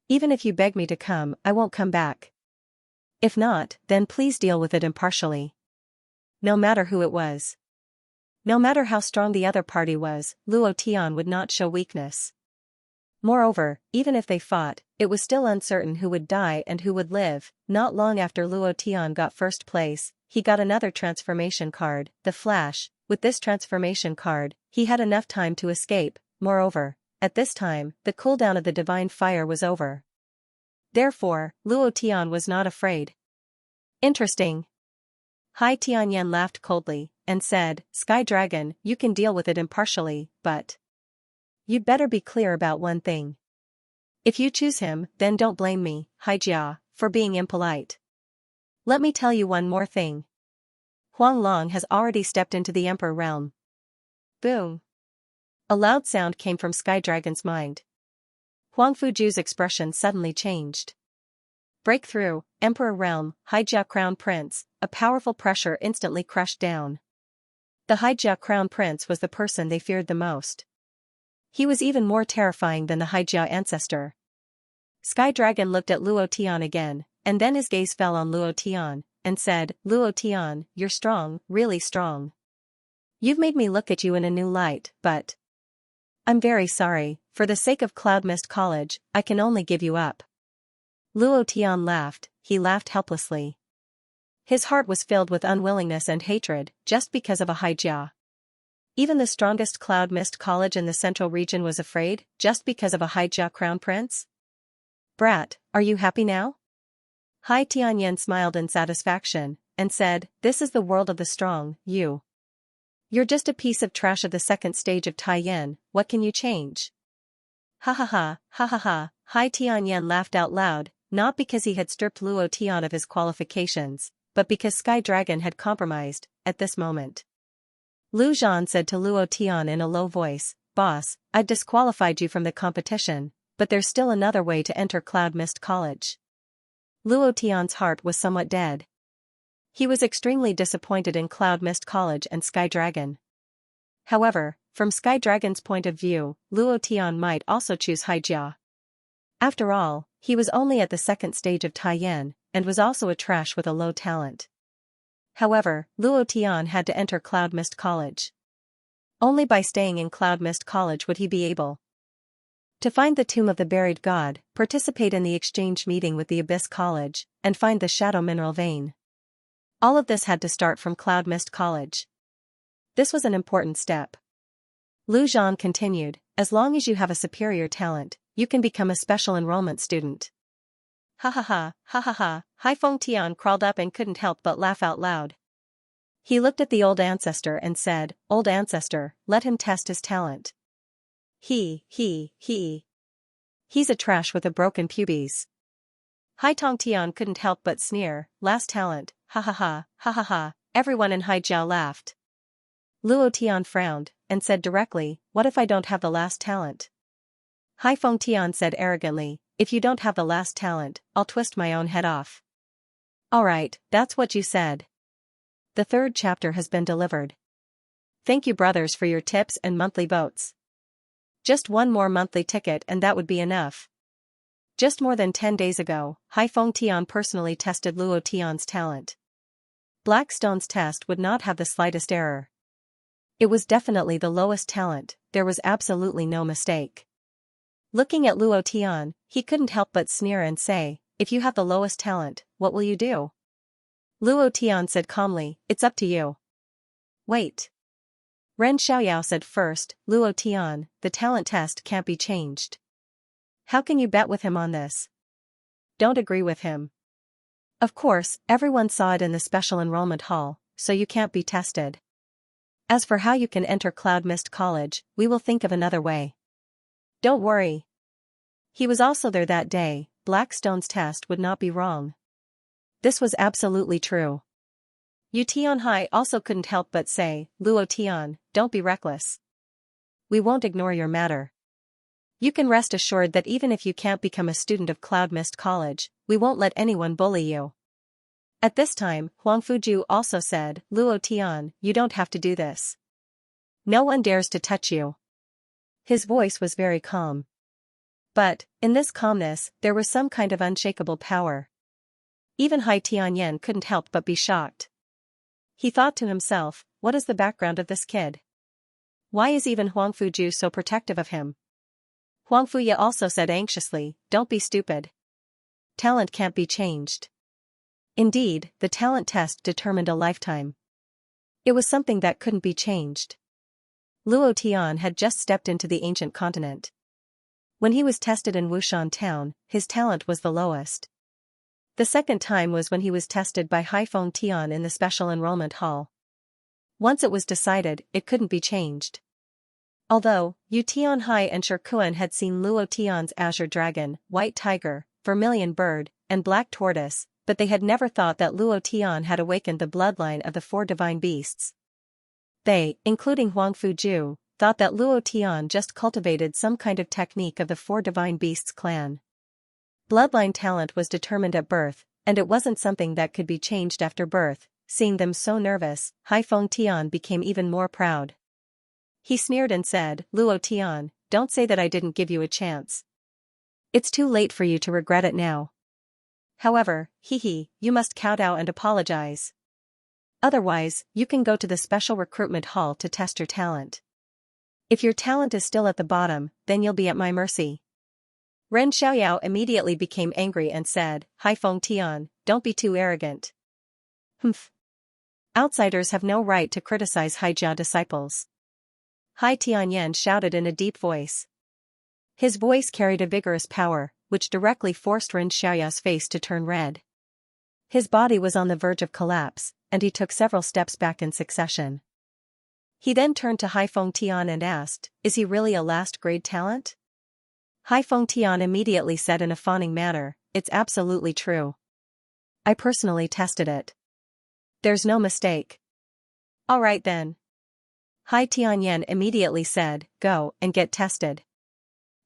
[SPEAKER 1] Even if you beg me to come, I won't come back. If not, then please deal with it impartially. No matter who it was. No matter how strong the other party was, Luo Tian would not show weakness. Moreover, even if they fought, it was still uncertain who would die and who would live. Not long after Luo Tian got first place, he got another transformation card, the Flash. With this transformation card, he had enough time to escape. Moreover, at this time, the cooldown of the divine fire was over. Therefore, Luo Tian was not afraid. Interesting. Hai Tianyan laughed coldly, and said, Sky Dragon, you can deal with it impartially, but you'd better be clear about one thing. If you choose him, then don't blame me, Haijia, for being impolite. Let me tell you one more thing. Huang Long has already stepped into the Emperor realm. Boom. A loud sound came from Sky Dragon's mind. Huang Fuju's expression suddenly changed. Breakthrough, Emperor Realm, Haijia Crown Prince, a powerful pressure instantly crushed down. The Haijia Crown Prince was the person they feared the most. He was even more terrifying than the Haijia ancestor. Sky Dragon looked at Luo Tian again, and then his gaze fell on Luo Tian, and said, Luo Tian, you're strong, really strong. You've made me look at you in a new light, but I'm very sorry, for the sake of Cloud Mist College, I can only give you up. Luo Tian laughed, he laughed helplessly. His heart was filled with unwillingness and hatred, just because of a Haijia. Even the strongest Cloud Mist College in the central region was afraid, just because of a Haijia crown prince? Brat, are you happy now? Hai Tianyan smiled in satisfaction, and said, this is the world of the strong, you. You're just a piece of trash of the second stage of Taiyan, what can you change? Ha ha ha, ha ha ha, Hai Tianyan laughed out loud, not because he had stripped Luo Tian of his qualifications, but because Sky Dragon had compromised, at this moment. Lu Zhan said to Luo Tian in a low voice, Boss, I've disqualified you from the competition, but there's still another way to enter Cloud Mist College. Luo Tian's heart was somewhat dead. He was extremely disappointed in Cloud Mist College and Sky Dragon. However, from Sky Dragon's point of view, Luo Tian might also choose Haijia. After all, he was only at the second stage of Taiyan, and was also a trash with a low talent. However, Luo Tian had to enter Cloud Mist College. Only by staying in Cloud Mist College would he be able to find the tomb of the buried god, participate in the exchange meeting with the Abyss College, and find the shadow mineral vein. All of this had to start from Cloud Mist College. This was an important step. Lu Zhan continued, as long as you have a superior talent, you can become a special enrollment student. Ha ha ha, ha ha ha, Hai Feng Tian crawled up and couldn't help but laugh out loud. He looked at the old ancestor and said, Old ancestor, let him test his talent. He's a trash with a broken pubes. Hai Tong Tian couldn't help but sneer, last talent, ha ha ha, ha ha ha, everyone in Haijiao laughed. Luo Tian frowned, and said directly, what if I don't have the last talent? Hai Feng Tian said arrogantly, if you don't have the last talent, I'll twist my own head off. Alright, that's what you said. The third chapter has been delivered. Thank you brothers for your tips and monthly votes. Just one more monthly ticket and that would be enough. Just more than 10 days ago, Hai Feng Tian personally tested Luo Tian's talent. Blackstone's test would not have the slightest error. It was definitely the lowest talent, there was absolutely no mistake. Looking at Luo Tian, he couldn't help but sneer and say, if you have the lowest talent, what will you do? Luo Tian said calmly, it's up to you. Wait. Ren Xiaoyao said first, Luo Tian, the talent test can't be changed. How can you bet with him on this? Don't agree with him. Of course, everyone saw it in the special enrollment hall, so you can't be tested. As for how you can enter Cloud Mist College, we will think of another way. Don't worry. He was also there that day, Blackstone's test would not be wrong. This was absolutely true. Yu Tianhai also couldn't help but say, Luo Tian, don't be reckless. We won't ignore your matter. You can rest assured that even if you can't become a student of Cloud Mist College, we won't let anyone bully you. At this time, Huang Fuju also said, Luo Tian, you don't have to do this. No one dares to touch you. His voice was very calm. But, in this calmness, there was some kind of unshakable power. Even Hai Tianyan couldn't help but be shocked. He thought to himself, what is the background of this kid? Why is even Huang Fuju so protective of him? Huang Fuya also said anxiously, don't be stupid. Talent can't be changed. Indeed, the talent test determined a lifetime. It was something that couldn't be changed. Luo Tian had just stepped into the ancient continent. When he was tested in Wushan town, his talent was the lowest. The second time was when he was tested by Hai Feng Tian in the special enrollment hall. Once it was decided, it couldn't be changed. Although, Yu Tianhai and Shikuan had seen Luo Tian's azure dragon, white tiger, vermilion bird, and black tortoise, but they had never thought that Luo Tian had awakened the bloodline of the four divine beasts. They, including Huang Fuju, thought that Luo Tian just cultivated some kind of technique of the four divine beasts clan. Bloodline talent was determined at birth, and it wasn't something that could be changed after birth. Seeing them so nervous, Hai Feng Tian became even more proud. He sneered and said, Luo Tian, don't say that I didn't give you a chance. It's too late for you to regret it now. However, you must kowtow and apologize. Otherwise, you can go to the special recruitment hall to test your talent. If your talent is still at the bottom, then you'll be at my mercy. Ren Xiaoyao immediately became angry and said, Hai Feng Tian, don't be too arrogant. Humph. Outsiders have no right to criticize Haijia disciples. Hai Tianyan shouted in a deep voice. His voice carried a vigorous power, which directly forced Ren Xiaoyao's face to turn red. His body was on the verge of collapse, and he took several steps back in succession. He then turned to Hai Feng Tian and asked, is he really a last-grade talent? Hai Feng Tian immediately said in a fawning manner, it's absolutely true. I personally tested it. There's no mistake. All right then. Hai Tianyan immediately said, go and get tested.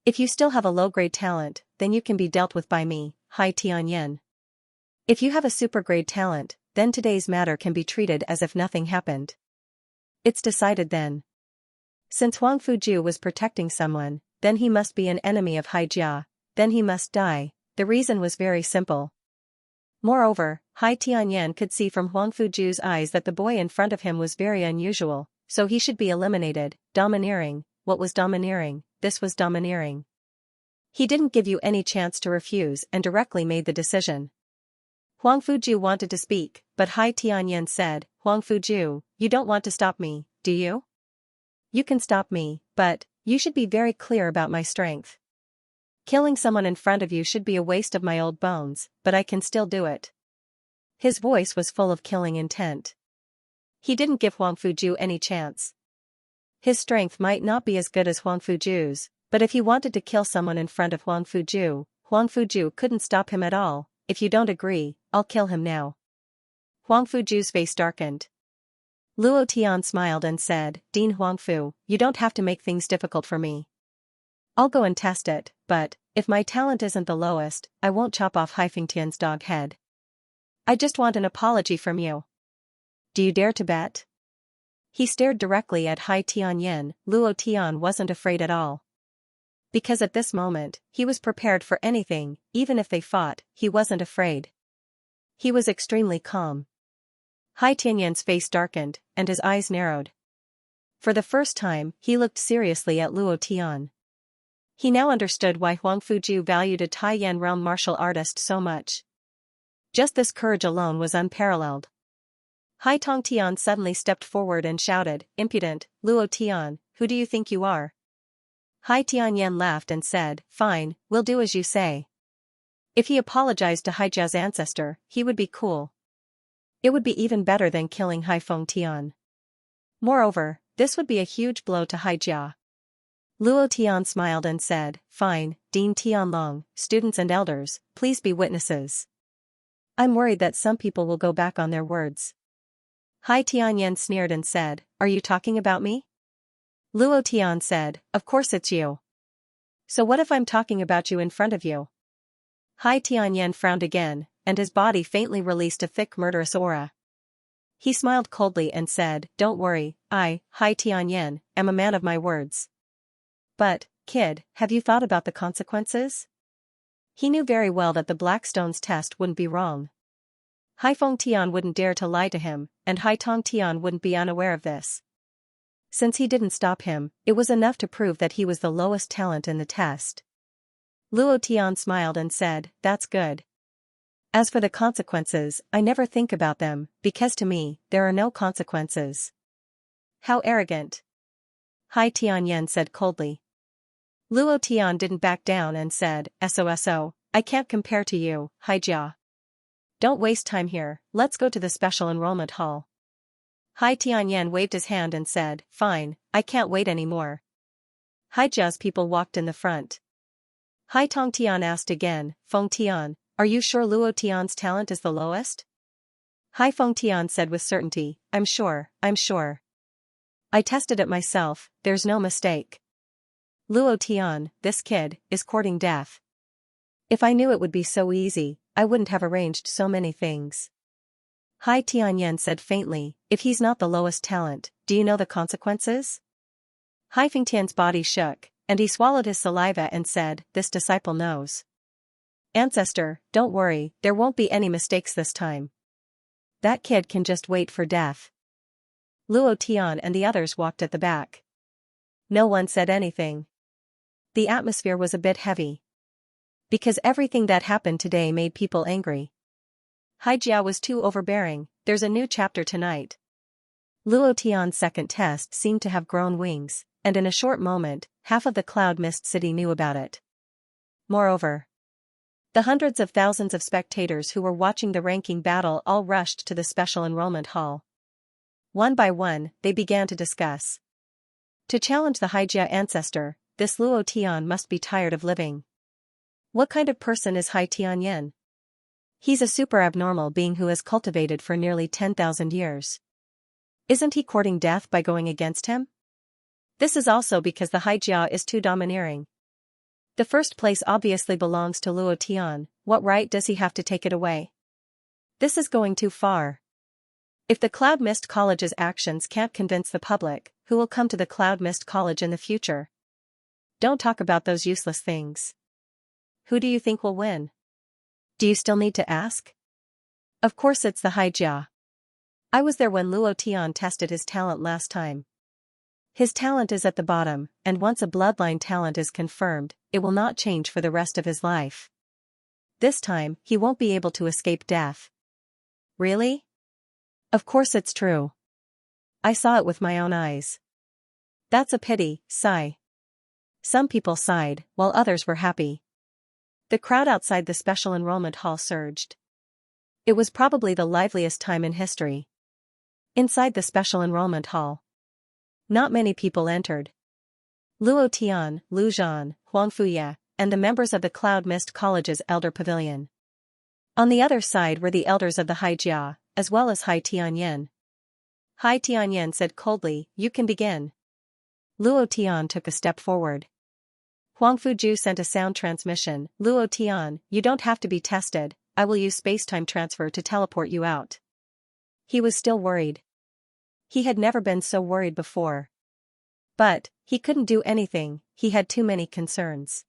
[SPEAKER 1] If you still have a low-grade talent, then you can be dealt with by me, Hai Tianyan. If you have a super-grade talent, then today's matter can be treated as if nothing happened. It's decided then. Since Huang Fuju was protecting someone, then he must be an enemy of Haijia, then he must die. The reason was very simple. Moreover, Hai Tianyan could see from Huang Fuju's eyes that the boy in front of him was very unusual, so he should be eliminated. Domineering. What was domineering? This was domineering. He didn't give you any chance to refuse and directly made the decision. Huang Fuju wanted to speak, but Hai Tianyan said, Huang Fuju, you don't want to stop me, do you? You can stop me, but you should be very clear about my strength. Killing someone in front of you should be a waste of my old bones, but I can still do it. His voice was full of killing intent. He didn't give Huang Fuju any chance. His strength might not be as good as Huang Fuju's, but if he wanted to kill someone in front of Huang Fuju couldn't stop him at all. If you don't agree, I'll kill him now. Huang Fuju's face darkened. Luo Tian smiled and said, Dean Huangfu, you don't have to make things difficult for me. I'll go and test it, but, if my talent isn't the lowest, I won't chop off Hai Fengtian's dog head. I just want an apology from you. Do you dare to bet? He stared directly at Hai Tianyan. Luo Tian wasn't afraid at all. Because at this moment, he was prepared for anything, even if they fought, he wasn't afraid. He was extremely calm. Hai Tianyan's face darkened, and his eyes narrowed. For the first time, he looked seriously at Luo Tian. He now understood why Huang Fuju valued a Taiyan realm martial artist so much. Just this courage alone was unparalleled. Hai Tongtian suddenly stepped forward and shouted, Impudent, Luo Tian, who do you think you are? Hai Tianyan laughed and said, Fine, we'll do as you say. If he apologized to Haijia's ancestor, he would be cool. It would be even better than killing Hai Fengtian. Moreover, this would be a huge blow to Haijia. Luo Tian smiled and said, Fine, Dean Tianlong, students and elders, please be witnesses. I'm worried that some people will go back on their words. Hai Tianyan sneered and said, Are you talking about me? Luo Tian said, Of course it's you. So what if I'm talking about you in front of you? Hai Tianyan frowned again, and his body faintly released a thick murderous aura. He smiled coldly and said, Don't worry, I, Hai Tianyan, am a man of my words. But, kid, have you thought about the consequences? He knew very well that the Blackstone's test wouldn't be wrong. Hai Fengtian wouldn't dare to lie to him, and Hai Tongtian wouldn't be unaware of this. Since he didn't stop him, it was enough to prove that he was the lowest talent in the test. Luo Tian smiled and said, That's good. As for the consequences, I never think about them, because to me, there are no consequences. How arrogant. Hai Tianyan said coldly. Luo Tian didn't back down and said, SOSO, I can't compare to you, Haijia. Don't waste time here, let's go to the special enrollment hall. Hai Tianyan waved his hand and said, Fine, I can't wait anymore. Haijia's people walked in the front. Hai Tongtian asked again, Fengtian, are you sure Luo Tian's talent is the lowest? Hai Fengtian said with certainty, I'm sure. I tested it myself, there's no mistake. Luo Tian, this kid, is courting death. If I knew it would be so easy, I wouldn't have arranged so many things. Hai Tianyan said faintly, if he's not the lowest talent, do you know the consequences? Hai Fengtian's body shook, and he swallowed his saliva and said, "This disciple knows. Ancestor, don't worry, there won't be any mistakes this time. That kid can just wait for death." Luo Tian and the others walked at the back. No one said anything. The atmosphere was a bit heavy. Because everything that happened today made people angry. Haijia was too overbearing. "There's a new chapter tonight." Luo Tian's second test seemed to have grown wings, and in a short moment, half of the Cloud Mist City knew about it. Moreover, the hundreds of thousands of spectators who were watching the ranking battle all rushed to the special enrollment hall. One by one, they began to discuss. To challenge the Haijia ancestor, this Luo Tian must be tired of living. What kind of person is Hai Tianyan? He's a super abnormal being who has cultivated for nearly 10,000 years. Isn't he courting death by going against him? This is also because the Haijia is too domineering. The first place obviously belongs to Luo Tian. What right does he have to take it away? This is going too far. If the Cloud Mist College's actions can't convince the public, who will come to the Cloud Mist College in the future? Don't talk about those useless things. Who do you think will win? Do you still need to ask? Of course it's the Haijia. I was there when Luo Tian tested his talent last time. His talent is at the bottom, and once a bloodline talent is confirmed, it will not change for the rest of his life. This time, he won't be able to escape death. Really? Of course it's true. I saw it with my own eyes. That's a pity, sigh. Some people sighed, while others were happy. The crowd outside the special enrollment hall surged. It was probably the liveliest time in history. Inside the special enrollment hall, not many people entered. Luo Tian, Lu Zhan, Huang Fuye, and the members of the Cloud Mist College's Elder Pavilion. On the other side were the elders of the Haijia, as well as Hai Tianyan. Hai Tianyan said coldly, "You can begin." Luo Tian took a step forward. Huang Fuju sent a sound transmission. "Luo Tian, you don't have to be tested, I will use space-time transfer to teleport you out." He was still worried. He had never been so worried before. But, he couldn't do anything, he had too many concerns.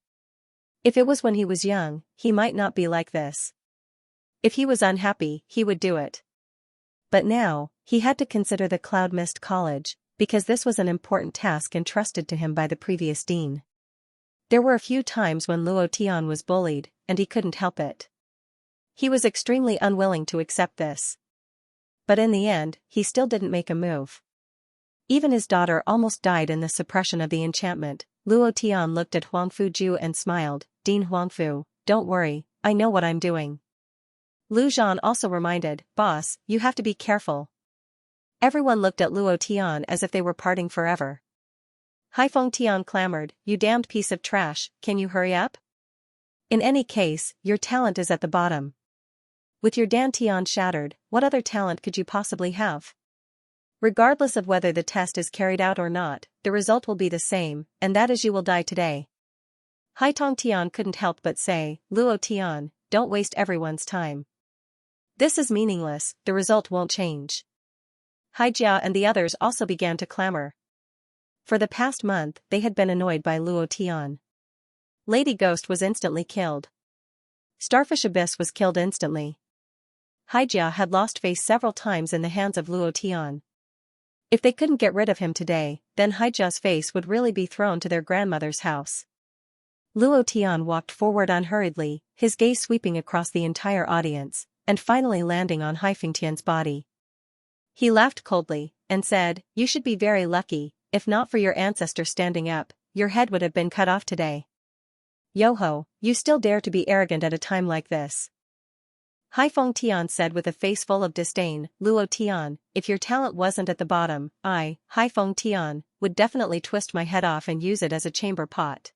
[SPEAKER 1] If it was when he was young, he might not be like this. If he was unhappy, he would do it. But now, he had to consider the Cloud Mist College, because this was an important task entrusted to him by the previous dean. There were a few times when Luo Tian was bullied, and he couldn't help it. He was extremely unwilling to accept this. But in the end, he still didn't make a move. Even his daughter almost died in the suppression of the enchantment. Luo Tian looked at Huang Fuju and smiled. "Dean Huangfu, don't worry, I know what I'm doing." Lu Zhan also reminded, "Boss, you have to be careful." Everyone looked at Luo Tian as if they were parting forever. Haifeng Tian clamored, "You damned piece of trash, can you hurry up? In any case, your talent is at the bottom. With your Dantian shattered, what other talent could you possibly have? Regardless of whether the test is carried out or not, the result will be the same, and that is you will die today." Haitong Tian couldn't help but say, "Luo Tian, don't waste everyone's time. This is meaningless, the result won't change." Haijia and the others also began to clamor. For the past month, they had been annoyed by Luo Tian. Lady Ghost was instantly killed. Starfish Abyss was killed instantly. Haijia had lost face several times in the hands of Luo Tian. If they couldn't get rid of him today, then Haijia's face would really be thrown to their grandmother's house. Luo Tian walked forward unhurriedly, his gaze sweeping across the entire audience, and finally landing on Haifeng Tian's body. He laughed coldly, and said, "You should be very lucky. If not for your ancestor standing up, your head would have been cut off today. Yoho, you still dare to be arrogant at a time like this." Haifeng Tian said with a face full of disdain, "Luo Tian, if your talent wasn't at the bottom, I, Haifeng Tian, would definitely twist my head off and use it as a chamber pot.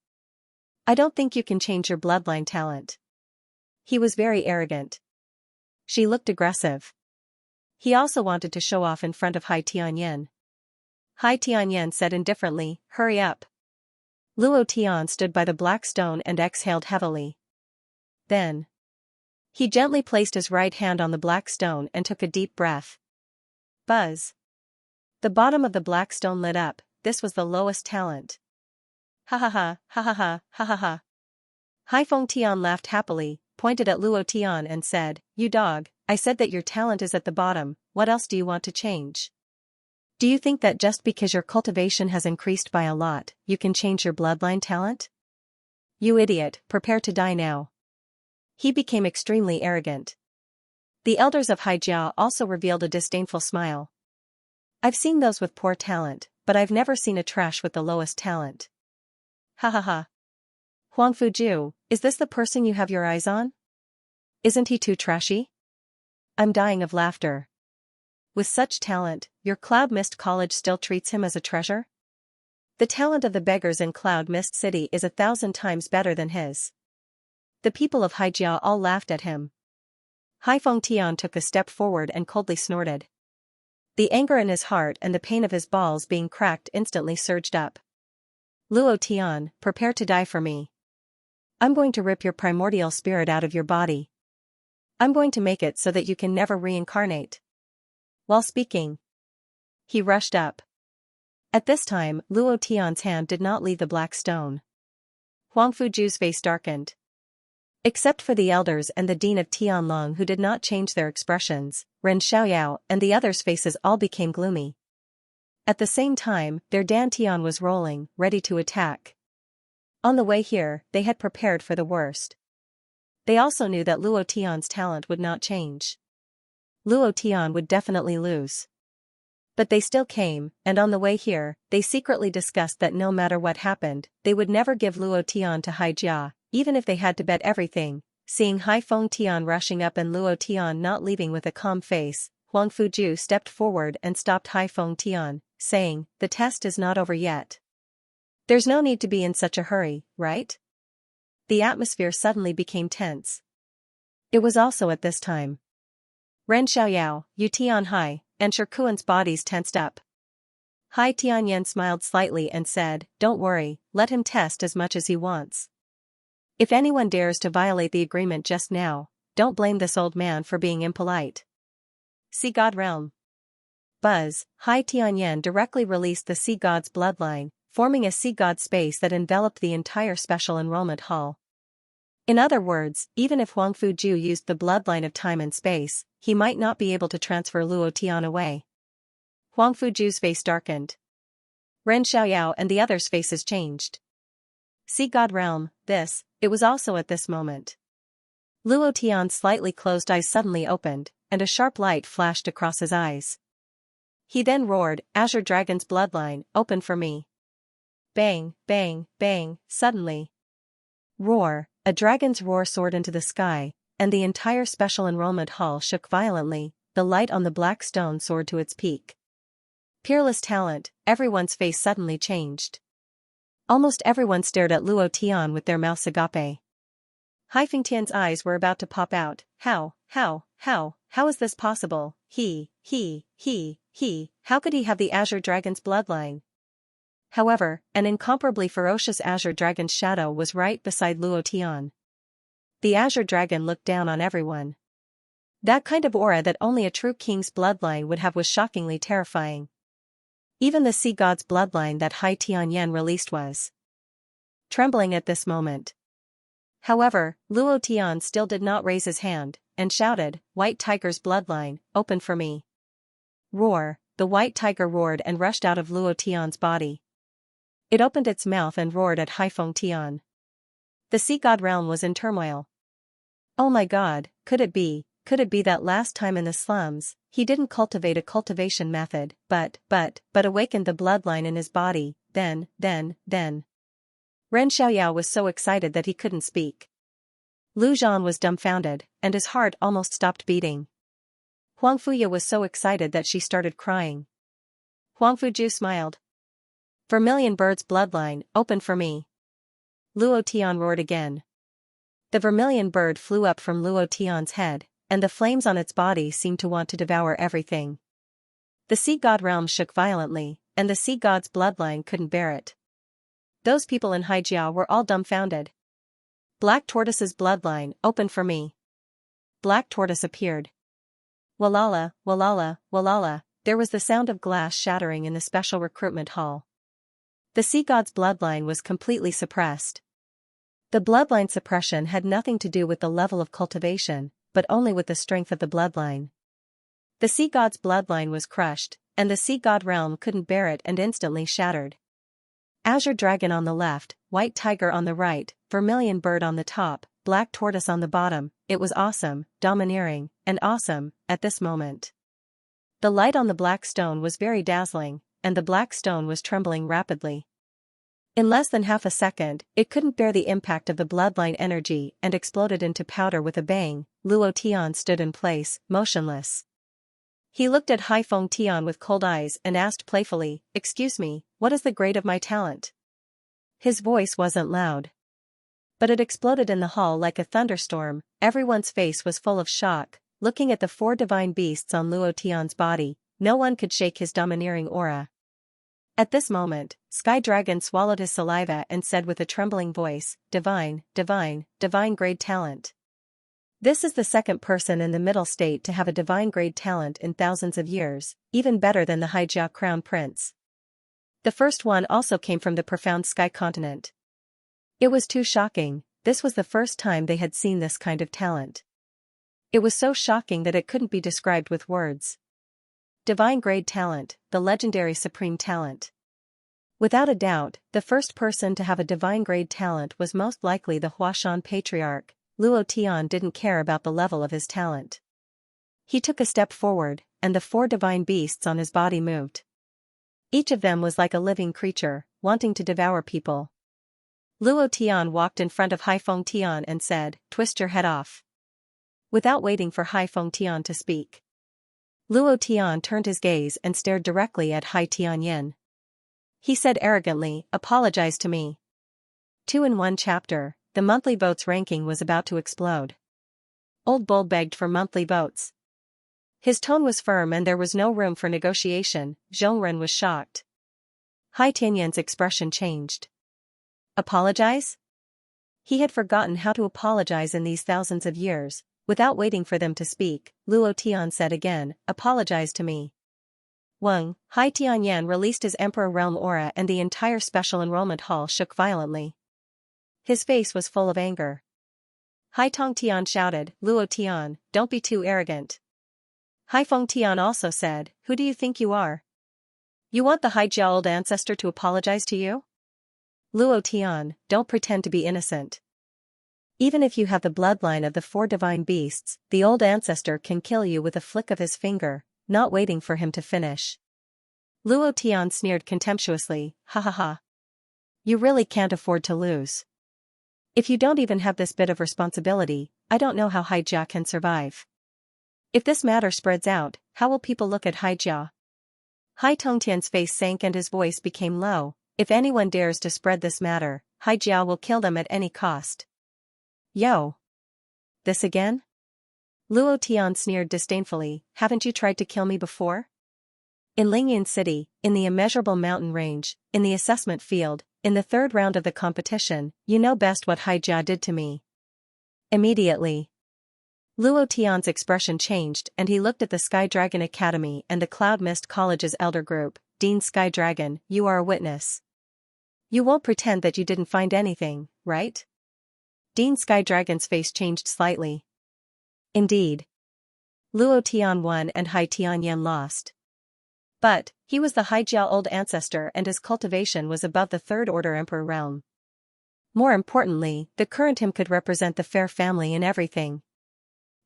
[SPEAKER 1] I don't think you can change your bloodline talent." He was very arrogant. She looked aggressive. He also wanted to show off in front of Hai Tianyan. Hai Tianyan said indifferently, "Hurry up." Luo Tian stood by the black stone and exhaled heavily. Then, he gently placed his right hand on the black stone and took a deep breath. Buzz. The bottom of the black stone lit up. This was the lowest talent. Ha ha ha, ha ha ha, ha ha ha. Haifeng Tian laughed happily, pointed at Luo Tian and said, "You dog, I said that your talent is at the bottom, what else do you want to change? Do you think that just because your cultivation has increased by a lot, you can change your bloodline talent? You idiot, prepare to die now." He became extremely arrogant. The elders of Haijia also revealed a disdainful smile. "I've seen those with poor talent, but I've never seen a trash with the lowest talent. Ha ha ha. Huang Fuju, is this the person you have your eyes on? Isn't he too trashy? I'm dying of laughter. With such talent, your Cloud Mist College still treats him as a treasure? The talent of the beggars in Cloud Mist City is 1,000 times better than his." The people of Haijia all laughed at him. Haifeng Tian took a step forward and coldly snorted. The anger in his heart and the pain of his balls being cracked instantly surged up. "Luo Tian, prepare to die for me. I'm going to rip your primordial spirit out of your body. I'm going to make it so that you can never reincarnate." While speaking, he rushed up. At this time, Luo Tian's hand did not leave the black stone. Huang Fuju's face darkened. Except for the elders and the dean of Tianlong who did not change their expressions, Ren Xiaoyao and the others' faces all became gloomy. At the same time, their Dantian was rolling, ready to attack. On the way here, they had prepared for the worst. They also knew that Luo Tian's talent would not change. Luo Tian would definitely lose. But they still came, and on the way here, they secretly discussed that no matter what happened, they would never give Luo Tian to Haijia, even if they had to bet everything. Seeing Haifeng Tian rushing up and Luo Tian not leaving with a calm face, Huang Fuju stepped forward and stopped Haifeng Tian, saying, "The test is not over yet. There's no need to be in such a hurry, right?" The atmosphere suddenly became tense. It was also at this time Ren Xiaoyao, Yu Tianhai, and Shikuan's bodies tensed up. Hai Tianyan smiled slightly and said, "Don't worry, let him test as much as he wants. If anyone dares to violate the agreement just now, don't blame this old man for being impolite." Sea God Realm. Buzz, Hai Tianyan directly released the Sea God's bloodline, forming a Sea God space that enveloped the entire special enrollment hall. In other words, even if Huang Fuju used the bloodline of time and space, he might not be able to transfer Luo Tian away. Huang Fuju's face darkened. Ren Xiaoyao and the others' faces changed. Sea God Realm, it was also at this moment. Luo Tian's slightly closed eyes suddenly opened, and a sharp light flashed across his eyes. He then roared, "Azure Dragon's bloodline, open for me." Bang, bang, bang, suddenly. Roar, a dragon's roar soared into the sky, and the entire special enrollment hall shook violently. The light on the black stone soared to its peak. Peerless talent, everyone's face suddenly changed. Almost everyone stared at Luo Tian with their mouths agape. Haifeng Tian's eyes were about to pop out. How is this possible? How could he have the Azure Dragon's bloodline? However, an incomparably ferocious Azure Dragon's shadow was right beside Luo Tian. The Azure Dragon looked down on everyone. That kind of aura that only a true king's bloodline would have was shockingly terrifying. Even the Sea God's bloodline that Hai Tianyan released was trembling at this moment. However, Luo Tian still did not raise his hand, and shouted, "White Tiger's bloodline, open for me." Roar, the white tiger roared and rushed out of Luo Tian's body. It opened its mouth and roared at Haifeng Tian. The Sea God realm was in turmoil. Oh my god, could it be that last time in the slums, he didn't cultivate a cultivation method, but awakened the bloodline in his body, then. Ren Xiaoyao was so excited that he couldn't speak. Lu Zhan was dumbfounded, and his heart almost stopped beating. Huang Fuya was so excited that she started crying. Huang Fuju smiled. "Vermilion bird's bloodline, open for me." Luo Tian roared again. The vermilion bird flew up from Luo Tian's head, and the flames on its body seemed to want to devour everything. The Sea God realm shook violently, and the Sea God's bloodline couldn't bear it. Those people in Haijia were all dumbfounded. "Black Tortoise's bloodline, open for me." Black Tortoise appeared. Walala, walala, walala, there was the sound of glass shattering in the special recruitment hall. The sea god's bloodline was completely suppressed. The bloodline suppression had nothing to do with the level of cultivation, but only with the strength of the bloodline. The sea god's bloodline was crushed, and the sea god realm couldn't bear it and instantly shattered. Azure dragon on the left, white tiger on the right, vermilion bird on the top, black tortoise on the bottom. It was awesome, domineering, and awesome, at this moment. The light on the black stone was very dazzling, and the black stone was trembling rapidly. In less than half a second, it couldn't bear the impact of the bloodline energy and exploded into powder with a bang. Luo Tian stood in place, motionless. He looked at Hai Feng Tian with cold eyes and asked playfully, "Excuse me, what is the grade of my talent?" His voice wasn't loud, but it exploded in the hall like a thunderstorm. Everyone's face was full of shock. Looking at the 4 divine beasts on Luo Tian's body, no one could shake his domineering aura. At this moment, Sky Dragon swallowed his saliva and said with a trembling voice, divine grade talent. This is the second person in the middle state to have a divine grade talent in thousands of years, even better than the Haijia Crown Prince. The first one also came from the profound sky continent. It was too shocking. This was the first time they had seen this kind of talent. It was so shocking that it couldn't be described with words. Divine grade talent, the legendary supreme talent. Without a doubt, the first person to have a divine grade talent was most likely the Huashan Patriarch. Luo Tian didn't care about the level of his talent. He took a step forward, and the 4 divine beasts on his body moved. Each of them was like a living creature, wanting to devour people. Luo Tian walked in front of Hai Feng Tian and said, "Twist your head off." Without waiting for Hai Feng Tian to speak, Luo Tian turned his gaze and stared directly at Hai Tianyin. He said arrogantly, "Apologize to me." 2 in 1 chapter, the monthly votes ranking was about to explode. Old Bull begged for monthly votes. His tone was firm and there was no room for negotiation. Zhongren was shocked. Hai Tianyin's expression changed. Apologize? He had forgotten how to apologize in these thousands of years. Without waiting for them to speak, Luo Tian said again, "Apologize to me." Wang, Hai Tianyan released his Emperor Realm aura and the entire special enrollment hall shook violently. His face was full of anger. Hai Tong Tian shouted, "Luo Tian, don't be too arrogant." Hai Feng Tian also said, "Who do you think you are? You want the Haijia old ancestor to apologize to you? Luo Tian, don't pretend to be innocent. Even if you have the bloodline of the 4 divine beasts, the old ancestor can kill you with a flick of his finger." Not waiting for him to finish, Luo Tian sneered contemptuously, "Ha ha ha. You really can't afford to lose. If you don't even have this bit of responsibility, I don't know how Haijia can survive. If this matter spreads out, how will people look at Haijia?" Hai Tongtian's face sank and his voice became low. "If anyone dares to spread this matter, Haijia will kill them at any cost." Yo! This again? Luo Tian sneered disdainfully, "Haven't you tried to kill me before? In Lingyan City, in the immeasurable mountain range, in the assessment field, in the 3rd round of the competition, you know best what Haijia did to me." Immediately, Luo Tian's expression changed and he looked at the Sky Dragon Academy and the Cloud Mist College's elder group. "Dean Sky Dragon, you are a witness. You won't pretend that you didn't find anything, right?" Dean Sky Dragon's face changed slightly. Indeed. Luo Tian won and Hai Tianyan lost. But, he was the Haijia old ancestor and his cultivation was above the 3rd order emperor realm. More importantly, the current him could represent the fair family in everything.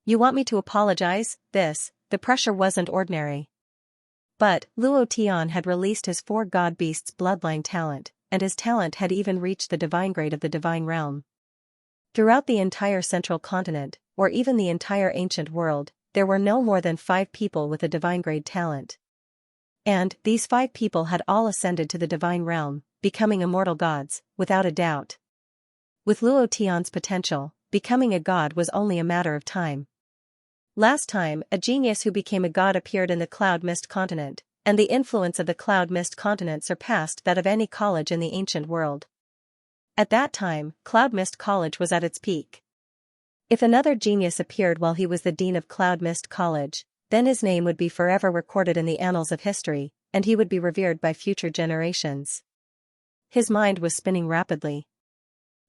[SPEAKER 1] "You want me to apologize?" The pressure wasn't ordinary. But, Luo Tian had released his 4 god beasts' bloodline talent, and his talent had even reached the divine grade of the divine realm. Throughout the entire central continent, or even the entire ancient world, there were no more than 5 people with a divine grade talent. And, these 5 people had all ascended to the divine realm, becoming immortal gods, without a doubt. With Luo Tian's potential, becoming a god was only a matter of time. Last time, a genius who became a god appeared in the Cloud Mist continent, and the influence of the Cloud Mist continent surpassed that of any college in the ancient world. At that time, Cloud Mist College was at its peak. If another genius appeared while he was the dean of Cloud Mist College, then his name would be forever recorded in the annals of history, and he would be revered by future generations. His mind was spinning rapidly.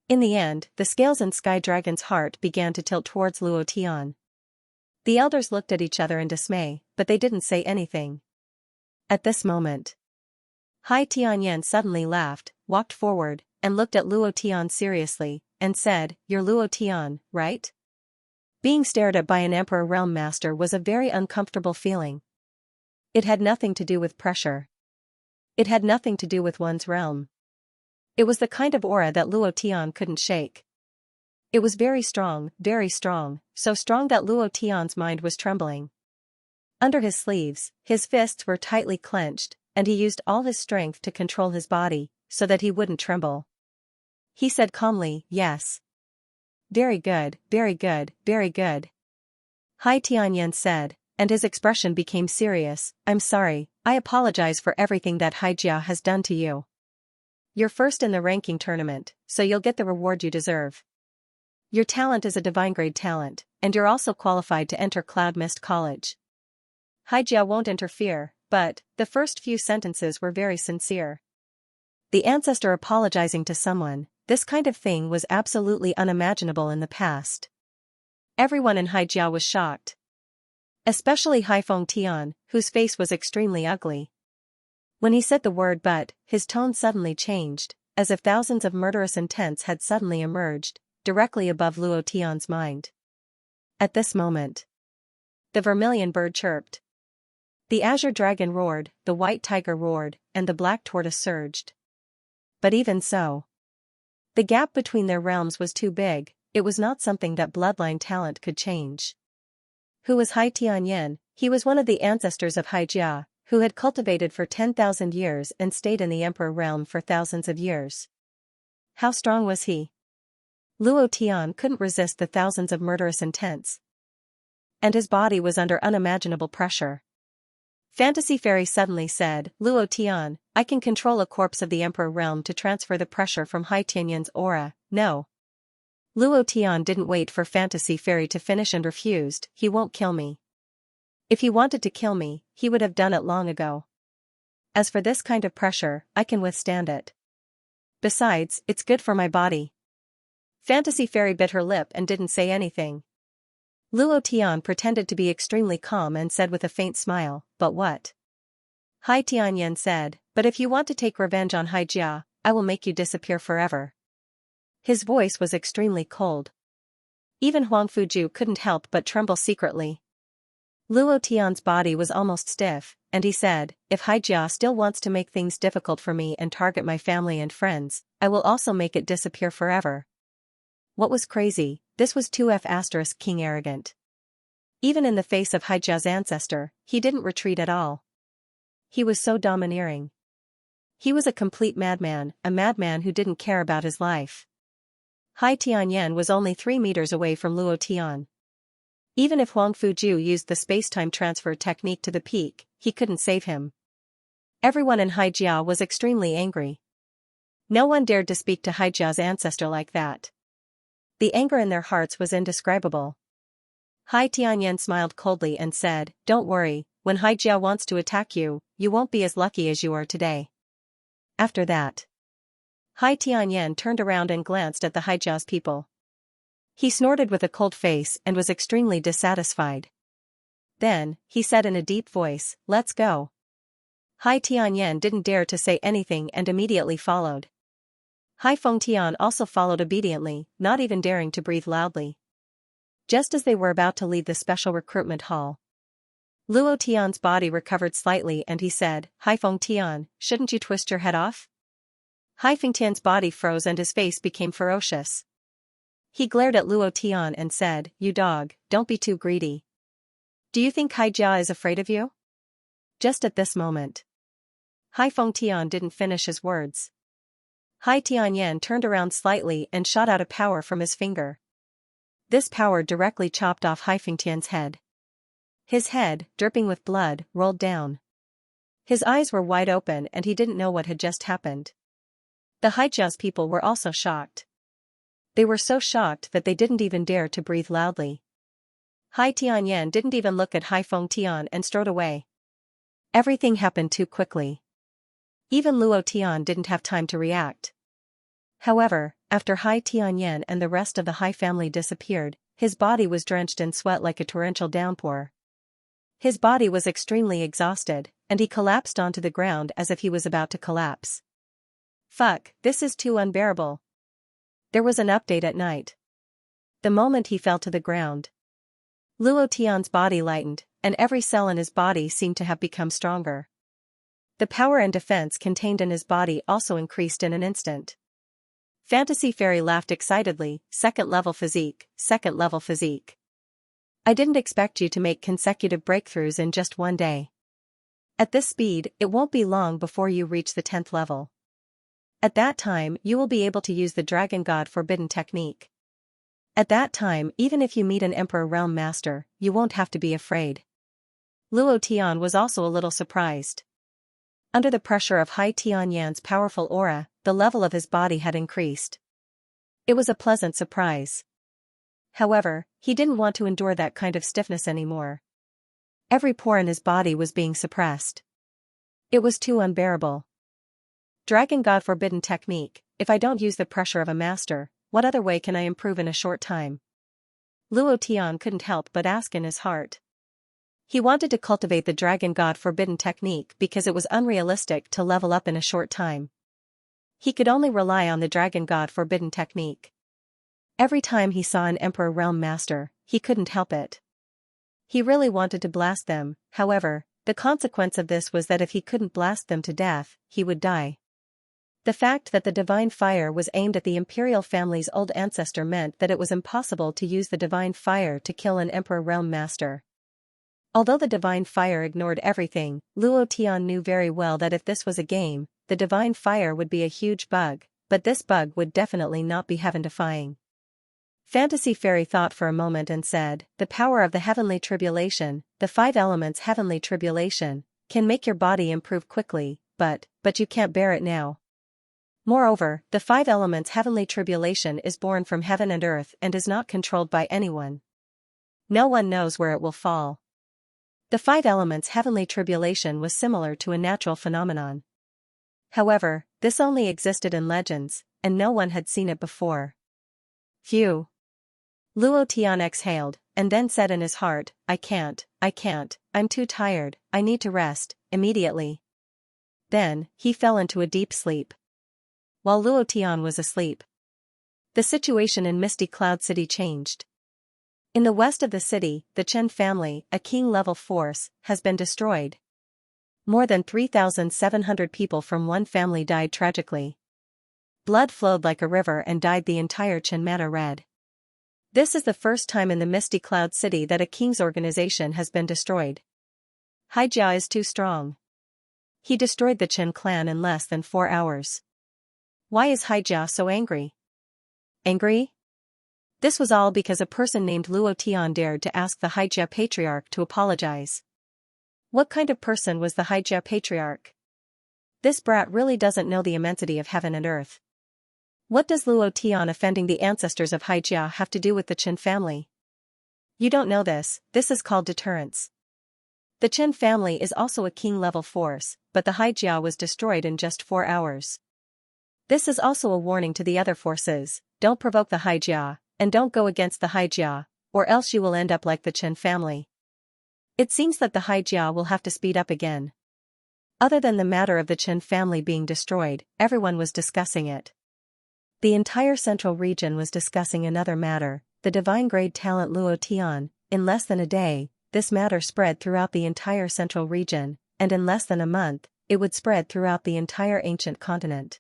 [SPEAKER 1] In the end, the scales in Sky Dragon's heart began to tilt towards Luo Tian. The elders looked at each other in dismay, but they didn't say anything. At this moment, Hai Tianyan suddenly laughed, walked forward, and looked at Luo Tian seriously, and said, "You're Luo Tian, right?" Being stared at by an Emperor Realm Master was a very uncomfortable feeling. It had nothing to do with pressure. It had nothing to do with one's realm. It was the kind of aura that Luo Tian couldn't shake. It was very strong, so strong that Luo Tian's mind was trembling. Under his sleeves, his fists were tightly clenched, and he used all his strength to control his body, so that he wouldn't tremble. He said calmly, "Yes. Very good, very good, very good." Hai Tianyan said, and his expression became serious, "I'm sorry, I apologize for everything that Haijia has done to you. You're first in the ranking tournament, so you'll get the reward you deserve. Your talent is a divine grade talent, and you're also qualified to enter Cloud Mist College. Haijia won't interfere, but," the first few sentences were very sincere. The ancestor apologizing to someone, this kind of thing was absolutely unimaginable in the past. Everyone in Haijia was shocked. Especially Haifeng Tian, whose face was extremely ugly. When he said the word "but," his tone suddenly changed, as if thousands of murderous intents had suddenly emerged, directly above Luo Tian's mind. At this moment, the vermilion bird chirped. The azure dragon roared, the white tiger roared, and the black tortoise surged. But even so, the gap between their realms was too big. It was not something that bloodline talent could change. Who was Hai Tianyan? He was one of the ancestors of Haijia, who had cultivated for 10,000 years and stayed in the Emperor realm for thousands of years. How strong was he? Luo Tian couldn't resist the thousands of murderous intents. And his body was under unimaginable pressure. Fantasy Fairy suddenly said, "Luo Tian, I can control a corpse of the Emperor realm to transfer the pressure from Hai Tianyan's aura." "No." Luo Tian didn't wait for Fantasy Fairy to finish and refused, "He won't kill me. If he wanted to kill me, he would have done it long ago. As for this kind of pressure, I can withstand it. Besides, it's good for my body." Fantasy Fairy bit her lip and didn't say anything. Luo Tian pretended to be extremely calm and said with a faint smile, "But what?" Hai Tianyan said, "But if you want to take revenge on Haijia, I will make you disappear forever." His voice was extremely cold. Even Huang Fuju couldn't help but tremble secretly. Luo Tian's body was almost stiff, and he said, "If Haijia still wants to make things difficult for me and target my family and friends, I will also make it disappear forever." What was crazy, this was 2F** King arrogant. Even in the face of Haijia's ancestor, he didn't retreat at all. He was so domineering. He was a complete madman, a madman who didn't care about his life. Hai Tianyan was only 3 meters away from Luo Tian. Even if Huang Fuju used the space-time transfer technique to the peak, he couldn't save him. Everyone in Haijia was extremely angry. No one dared to speak to Haijia's ancestor like that. The anger in their hearts was indescribable. Hai Tianyan smiled coldly and said, "Don't worry, when Haijia wants to attack you, you won't be as lucky as you are today." After that, Hai Tianyan turned around and glanced at the Haijia's people. He snorted with a cold face and was extremely dissatisfied. Then, he said in a deep voice, "Let's go." Hai Tianyan didn't dare to say anything and immediately followed. Hai Fengtian also followed obediently, not even daring to breathe loudly. Just as they were about to leave the special recruitment hall, Luo Tian's body recovered slightly and he said, "Hai Fengtian, shouldn't you twist your head off?" Hai Fengtian's body froze and his face became ferocious. He glared at Luo Tian and said, "You dog, don't be too greedy. Do you think Haijia is afraid of you?" Just at this moment, Hai Fengtian didn't finish his words. Hai Tianyan turned around slightly and shot out a power from his finger. This power directly chopped off Hai Fengtian's head. His head, dripping with blood, rolled down. His eyes were wide open and he didn't know what had just happened. The Haijia's people were also shocked. They were so shocked that they didn't even dare to breathe loudly. Hai Tianyan didn't even look at Hai Fengtian and strode away. Everything happened too quickly. Even Luo Tian didn't have time to react. However, after Hai Tianyan and the rest of the Hai family disappeared, his body was drenched in sweat like a torrential downpour. His body was extremely exhausted, and he collapsed onto the ground as if he was about to collapse. Fuck, this is too unbearable. There was an update at night. The moment he fell to the ground, Luo Tian's body lightened, and every cell in his body seemed to have become stronger. The power and defense contained in his body also increased in an instant. Fantasy Fairy laughed excitedly, second level physique, second level physique. I didn't expect you to make consecutive breakthroughs in just one day. At this speed, it won't be long before you reach the 10th level. At that time, you will be able to use the Dragon God Forbidden technique. At that time, even if you meet an Emperor Realm Master, you won't have to be afraid. Luo Tian was also a little surprised. Under the pressure of Hai Tianyan's powerful aura, the level of his body had increased. It was a pleasant surprise. However, he didn't want to endure that kind of stiffness anymore. Every pore in his body was being suppressed. It was too unbearable. Dragon God Forbidden technique, if I don't use the pressure of a master, what other way can I improve in a short time? Luo Tian couldn't help but ask in his heart. He wanted to cultivate the Dragon God Forbidden technique because it was unrealistic to level up in a short time. He could only rely on the Dragon God Forbidden technique. Every time he saw an Emperor Realm Master, he couldn't help it. He really wanted to blast them, however, the consequence of this was that if he couldn't blast them to death, he would die. The fact that the divine fire was aimed at the imperial family's old ancestor meant that it was impossible to use the divine fire to kill an Emperor Realm Master. Although the divine fire ignored everything, Luo Tian knew very well that if this was a game, the divine fire would be a huge bug, but this bug would definitely not be heaven-defying. Fantasy Fairy thought for a moment and said, the power of the heavenly tribulation, the 5 elements heavenly tribulation, can make your body improve quickly, but you can't bear it now. Moreover, the 5 elements heavenly tribulation is born from heaven and earth and is not controlled by anyone. No one knows where it will fall. The 5 elements heavenly tribulation was similar to a natural phenomenon. However, this only existed in legends, and no one had seen it before. Phew. Luo Tian exhaled, and then said in his heart, I can't, I'm too tired, I need to rest, immediately. Then, he fell into a deep sleep. While Luo Tian was asleep, the situation in Misty Cloud City changed. In the west of the city, the Chen family, a king-level force, has been destroyed. More than 3,700 people from one family died tragically. Blood flowed like a river and dyed the entire Chen Manor red. This is the first time in the Misty Cloud City that a king's organization has been destroyed. Haijia is too strong. He destroyed the Chen clan in less than 4 hours. Why is Haijia so angry? Angry? This was all because a person named Luo Tian dared to ask the Haijia Patriarch to apologize. What kind of person was the Haijia Patriarch? This brat really doesn't know the immensity of heaven and earth. What does Luo Tian offending the ancestors of Haijia have to do with the Chen family? You don't know this is called deterrence. The Chen family is also a king-level force, but the Haijia was destroyed in just 4 hours. This is also a warning to the other forces, don't provoke the Haijia, and don't go against the Haijia, or else you will end up like the Chen family. It seems that the Haijia will have to speed up again. Other than the matter of the Chen family being destroyed, everyone was discussing it. The entire central region was discussing another matter, the divine-grade talent Luo Tian. In less than a day, this matter spread throughout the entire central region, and in less than a month, it would spread throughout the entire ancient continent.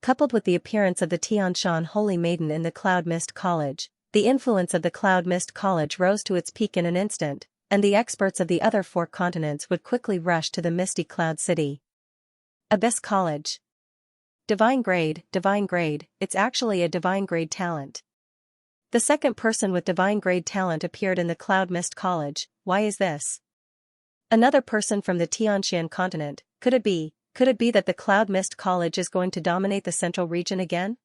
[SPEAKER 1] Coupled with the appearance of the Tianshan Holy Maiden in the Cloud Mist College, the influence of the Cloud Mist College rose to its peak in an instant, and the experts of the other 4 continents would quickly rush to the Misty Cloud City. Abyss College. Divine grade, it's actually a divine grade talent. The second person with divine grade talent appeared in the Cloud Mist College. Why is this? Another person from the Tianshan continent. Could it be that the Cloud Mist College is going to dominate the central region again?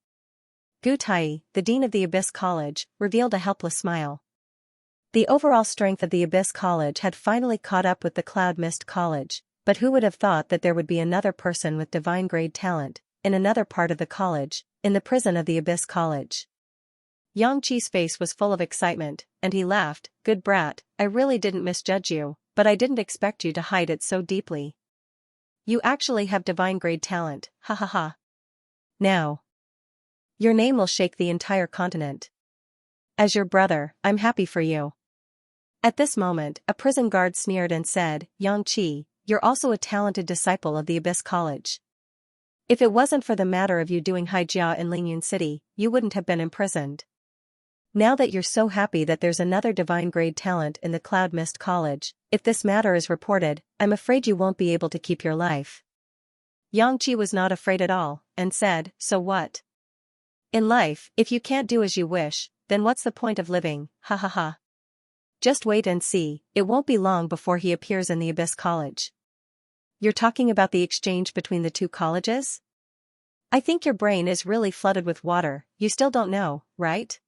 [SPEAKER 1] Gu Tai, the dean of the Abyss College, revealed a helpless smile. The overall strength of the Abyss College had finally caught up with the Cloud Mist College, But who would have thought that there would be another person with divine grade talent, in another part of the college, in the prison of the Abyss College? Xianxia's face was full of excitement, and he laughed. Good brat, I really didn't misjudge you, but I didn't expect you to hide it so deeply. You actually have divine grade talent, ha ha ha. Now, your name will shake the entire continent. As your brother, I'm happy for you. At this moment, a prison guard sneered and said, Xianxia, you're also a talented disciple of the Abyss College. If it wasn't for the matter of you doing Haijia in Lingyun City, you wouldn't have been imprisoned. Now that you're so happy that there's another divine grade talent in the Cloud Mist College, if this matter is reported, I'm afraid you won't be able to keep your life. Xianxia was not afraid at all, and said, so what? In life, if you can't do as you wish, then what's the point of living, ha ha ha. Just wait and see, it won't be long before he appears in the Abyss College. You're talking about the exchange between the two colleges? I think your brain is really flooded with water, you still don't know, right?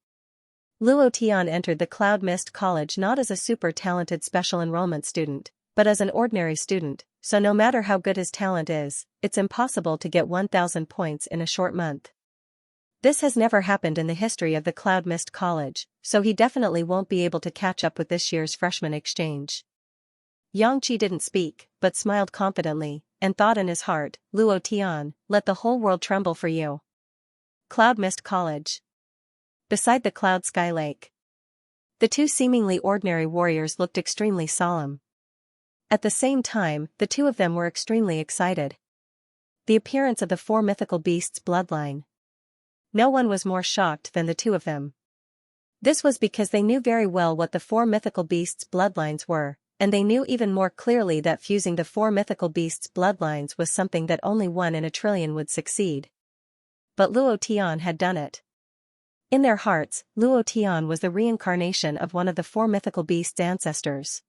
[SPEAKER 1] Luo Tian entered the Cloud Mist College not as a super talented special enrollment student, but as an ordinary student, so no matter how good his talent is, it's impossible to get 1,000 points in a short month. This has never happened in the history of the Cloud Mist College, so he definitely won't be able to catch up with this year's freshman exchange. Xianxia didn't speak, but smiled confidently, and thought in his heart, Luo Tian, let the whole world tremble for you. Cloud Mist College. Beside the Cloud Sky Lake. The two seemingly ordinary warriors looked extremely solemn. At the same time, the two of them were extremely excited. The appearance of the four mythical beasts' bloodline. No one was more shocked than the two of them. This was because they knew very well what the four mythical beasts' bloodlines were, and they knew even more clearly that fusing the four mythical beasts' bloodlines was something that only 1 in a trillion would succeed. But Luo Tian had done it. In their hearts, Luo Tian was the reincarnation of one of the four mythical beasts' ancestors.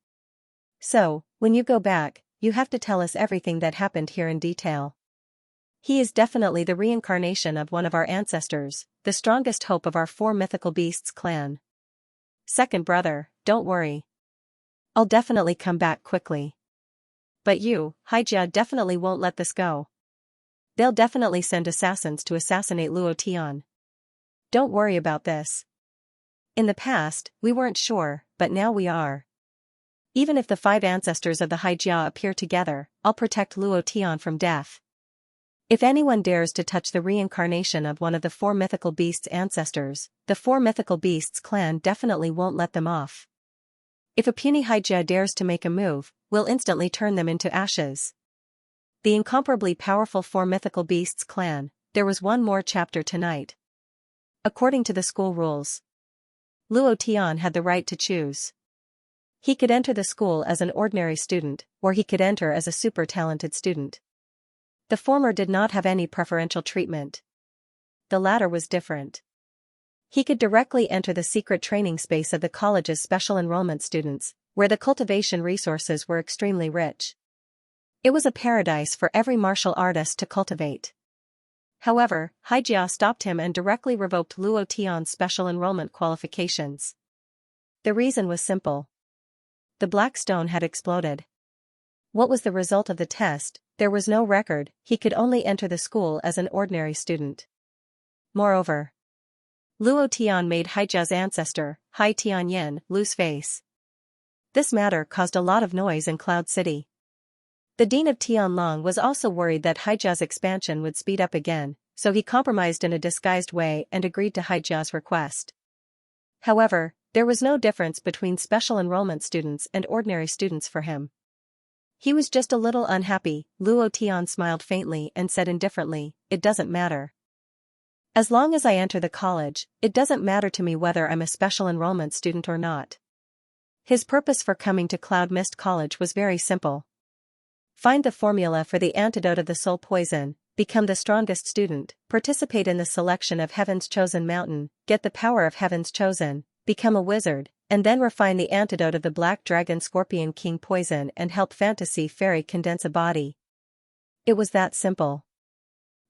[SPEAKER 1] So, when you go back, you have to tell us everything that happened here in detail. He is definitely the reincarnation of one of our ancestors, the strongest hope of our four mythical beasts clan. Second brother, don't worry. I'll definitely come back quickly. But you, Haijia, definitely won't let this go. They'll definitely send assassins to assassinate Luo Tian. Don't worry about this. In the past, we weren't sure, but now we are. Even if the 5 ancestors of the Haijia appear together, I'll protect Luo Tian from death. If anyone dares to touch the reincarnation of one of the four mythical beasts' ancestors, the four mythical beasts clan definitely won't let them off. If a puny Haijia dares to make a move, we'll instantly turn them into ashes. The incomparably powerful four mythical beasts clan. There was one more chapter tonight. According to the school rules, Luo Tian had the right to choose. He could enter the school as an ordinary student, or he could enter as a super talented student. The former did not have any preferential treatment. The latter was different. He could directly enter the secret training space of the college's special enrollment students, where the cultivation resources were extremely rich. It was a paradise for every martial artist to cultivate. However, Haijia stopped him and directly revoked Luo Tian's special enrollment qualifications. The reason was simple. The black stone had exploded. What was the result of the test? There was no record, he could only enter the school as an ordinary student. Moreover, Luo Tian made Haijia's ancestor, Hai Tianyin, lose face. This matter caused a lot of noise in Cloud City. The dean of Tianlong was also worried that Haijia's expansion would speed up again, so he compromised in a disguised way and agreed to Haijia's request. However, there was no difference between special enrollment students and ordinary students for him. He was just a little unhappy. Luo Tian smiled faintly and said indifferently, it doesn't matter. As long as I enter the college, it doesn't matter to me whether I'm a special enrollment student or not. His purpose for coming to Cloud Mist College was very simple. Find the formula for the antidote of the soul poison, become the strongest student, participate in the selection of Heaven's Chosen Mountain, get the power of Heaven's Chosen, become a wizard, and then refine the antidote of the Black Dragon Scorpion King poison and help Fantasy Fairy condense a body. It was that simple.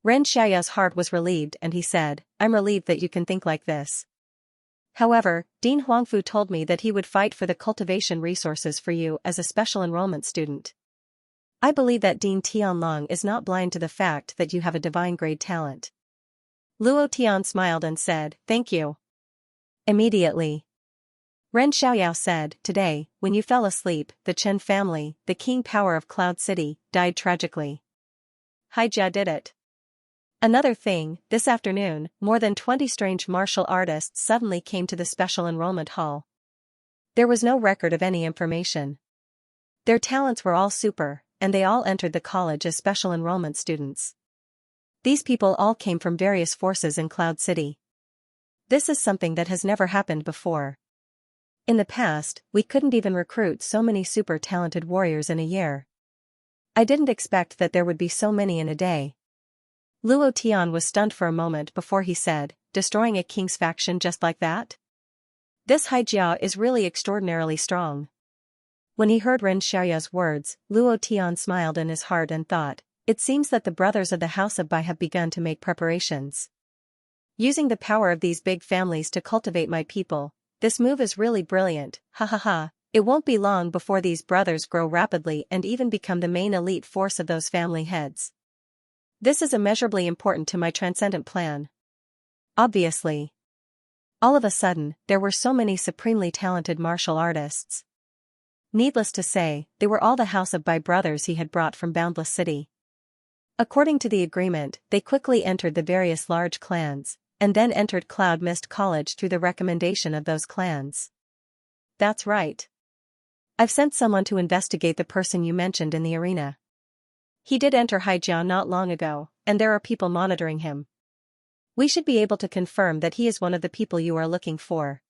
[SPEAKER 1] Ren Xiaoya's heart was relieved and he said, I'm relieved that you can think like this. However, Dean Huangfu told me that he would fight for the cultivation resources for you as a special enrollment student. I believe that Dean Tianlong is not blind to the fact that you have a divine grade talent. Luo Tian smiled and said, thank you. Immediately, Ren Xiaoyao said, today, when you fell asleep, the Chen family, the king power of Cloud City, died tragically. Haijia did it. Another thing, this afternoon, more than 20 strange martial artists suddenly came to the special enrollment hall. There was no record of any information. Their talents were all super, and they all entered the college as special enrollment students. These people all came from various forces in Cloud City. This is something that has never happened before. In the past, we couldn't even recruit so many super talented warriors in a year. I didn't expect that there would be so many in a day. Luo Tian was stunned for a moment before he said, destroying a king's faction just like that? This Haijia is really extraordinarily strong. When he heard Ren Xiaoya's words, Luo Tian smiled in his heart and thought, it seems that the brothers of the House of Bai have begun to make preparations. Using the power of these big families to cultivate my people, this move is really brilliant, ha ha ha. It won't be long before these brothers grow rapidly and even become the main elite force of those family heads. This is immeasurably important to my transcendent plan. Obviously. All of a sudden, there were so many supremely talented martial artists. Needless to say, they were all the House of Bai brothers he had brought from Boundless City. According to the agreement, they quickly entered the various large clans, and then entered Cloud Mist College through the recommendation of those clans. That's right. I've sent someone to investigate the person you mentioned in the arena. He did enter Haijia not long ago, and there are people monitoring him. We should be able to confirm that he is one of the people you are looking for.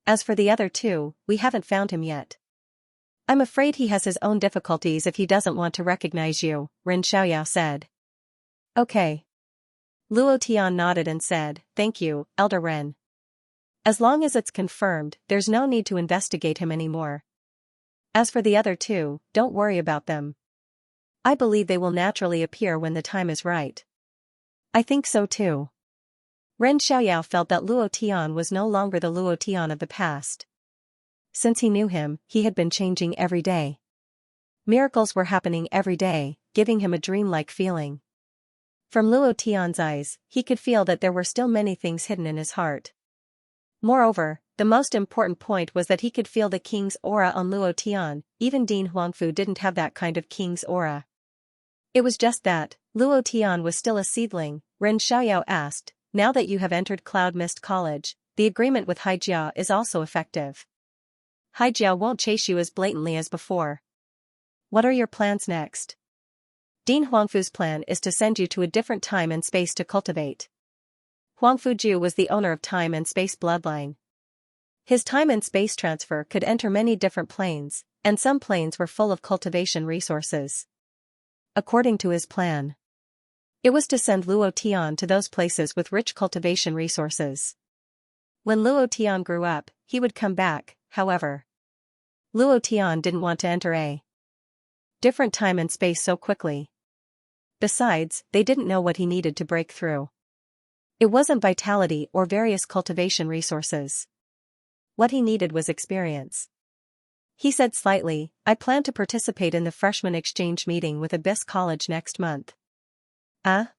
[SPEAKER 1] As for the other two, we haven't found him yet. I'm afraid he has his own difficulties if he doesn't want to recognize you, Ren Xiaoyao said. Okay. Luo Tian nodded and said, thank you, Elder Ren. As long as it's confirmed, there's no need to investigate him anymore. As for the other two, don't worry about them. I believe they will naturally appear when the time is right. I think so too. Ren Xiaoyao felt that Luo Tian was no longer the Luo Tian of the past. Since he knew him, he had been changing every day. Miracles were happening every day, giving him a dreamlike feeling. From Luo Tian's eyes, he could feel that there were still many things hidden in his heart. Moreover, the most important point was that he could feel the king's aura on Luo Tian. Even Dean Huangfu didn't have that kind of king's aura. It was just that, Luo Tian was still a seedling. Ren Xiaoyao asked, now that you have entered Cloud Mist College, the agreement with Haijia is also effective. Haijia won't chase you as blatantly as before. What are your plans next? Dean Huangfu's plan is to send you to a different time and space to cultivate. Huangfu Ju was the owner of Time and Space Bloodline. His time and space transfer could enter many different planes, and some planes were full of cultivation resources. According to his plan, it was to send Luo Tian to those places with rich cultivation resources. When Luo Tian grew up, he would come back, however. Luo Tian didn't want to enter a different time and space so quickly. Besides, they didn't know what he needed to break through. It wasn't vitality or various cultivation resources. What he needed was experience. He said slightly, I plan to participate in the freshman exchange meeting with Abyss College next month. As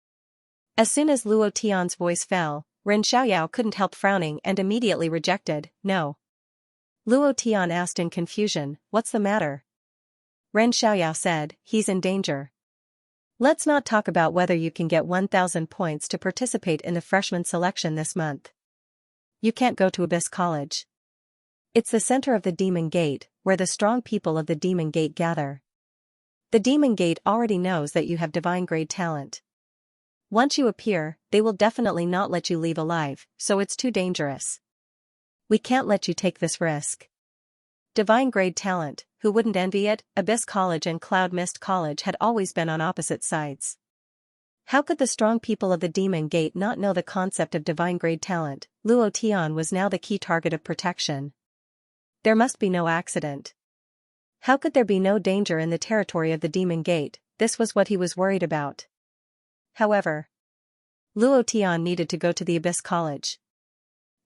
[SPEAKER 1] soon as Luo Tian's voice fell, Ren Xiaoyao couldn't help frowning and immediately rejected, no. Luo Tian asked in confusion, what's the matter? Ren Xiaoyao said, he's in danger. Let's not talk about whether you can get 1,000 points to participate in the freshman selection this month. You can't go to Abyss College. It's the center of the Demon Gate, where the strong people of the Demon Gate gather. The Demon Gate already knows that you have divine grade talent. Once you appear, they will definitely not let you leave alive, so it's too dangerous. We can't let you take this risk. Divine grade talent, who wouldn't envy it? Abyss College and Cloud Mist College had always been on opposite sides. How could the strong people of the Demon Gate not know the concept of divine grade talent? Luo Tian was now the key target of protection. There must be no accident. How could there be no danger in the territory of the Demon Gate? This was what he was worried about. However, Luo Tian needed to go to the Abyss College.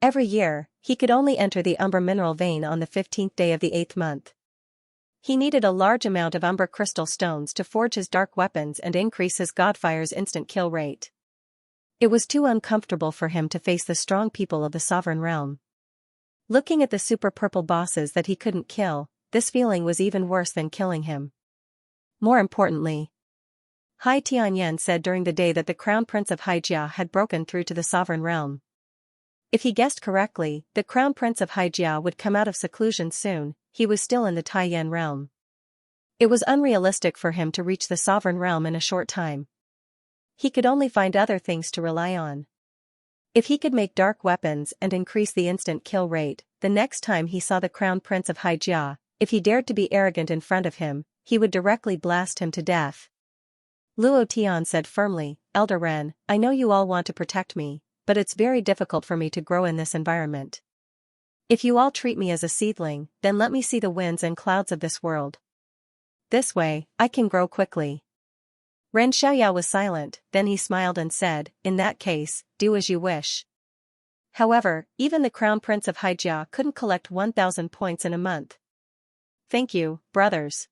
[SPEAKER 1] Every year, he could only enter the Umber Mineral Vein on the 15th day of the 8th month. He needed a large amount of umber crystal stones to forge his dark weapons and increase his godfire's instant kill rate. It was too uncomfortable for him to face the strong people of the sovereign realm. Looking at the super purple bosses that he couldn't kill, this feeling was even worse than killing him. More importantly, Hai Tianyan said during the day that the Crown Prince of Haijia had broken through to the sovereign realm. If he guessed correctly, the Crown Prince of Haijia would come out of seclusion soon. He was still in the Taiyan realm. It was unrealistic for him to reach the sovereign realm in a short time. He could only find other things to rely on. If he could make dark weapons and increase the instant kill rate, the next time he saw the Crown Prince of Haijia, if he dared to be arrogant in front of him, he would directly blast him to death. Luo Tian said firmly, Elder Ren, I know you all want to protect me, but it's very difficult for me to grow in this environment. If you all treat me as a seedling, then let me see the winds and clouds of this world. This way, I can grow quickly. Ren Xiaoyao was silent, then he smiled and said, in that case, do as you wish. However, even the Crown Prince of Haijia couldn't collect 1,000 points in a month. Thank you, brothers.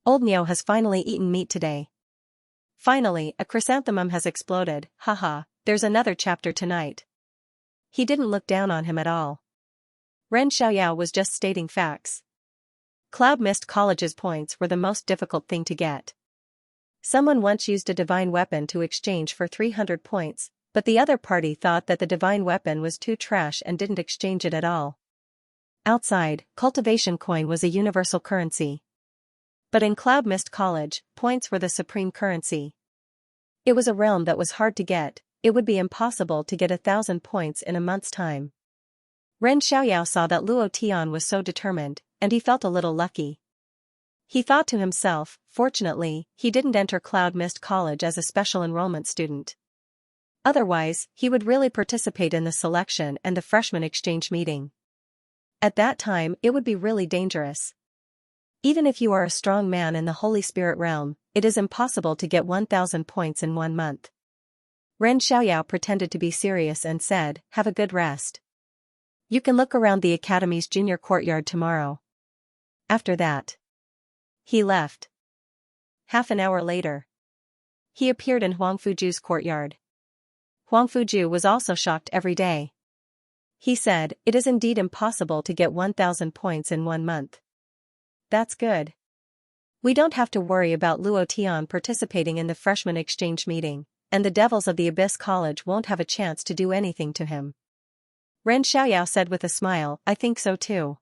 [SPEAKER 1] Old Niu has finally eaten meat today. Finally, a chrysanthemum has exploded, haha, there's another chapter tonight. He didn't look down on him at all. Ren Xiaoyao was just stating facts. Cloud Mist College's points were the most difficult thing to get. Someone once used a divine weapon to exchange for 300 points, but the other party thought that the divine weapon was too trash and didn't exchange it at all. Outside, Cultivation coin was a universal currency. But in Cloud Mist College, points were the supreme currency. It was a realm that was hard to get. It would be impossible to get 1,000 points in a month's time. Ren Xiaoyao saw that Luo Tian was so determined, and he felt a little lucky. He thought to himself, fortunately, he didn't enter Cloud Mist College as a special enrollment student. Otherwise, he would really participate in the selection and the freshman exchange meeting. At that time, it would be really dangerous. Even if you are a strong man in the Holy Spirit realm, it is impossible to get 1,000 points in 1 month. Ren Xiaoyao pretended to be serious and said, have a good rest. You can look around the academy's junior courtyard tomorrow. After that, he left. Half an hour later, he appeared in Huang Fuju's courtyard. Huang Fuju was also shocked every day. He said, it is indeed impossible to get 1,000 points in 1 month. That's good. We don't have to worry about Luo Tian participating in the freshman exchange meeting, and the devils of the Abyss College won't have a chance to do anything to him. Ren Xiaoyao said with a smile, I think so too.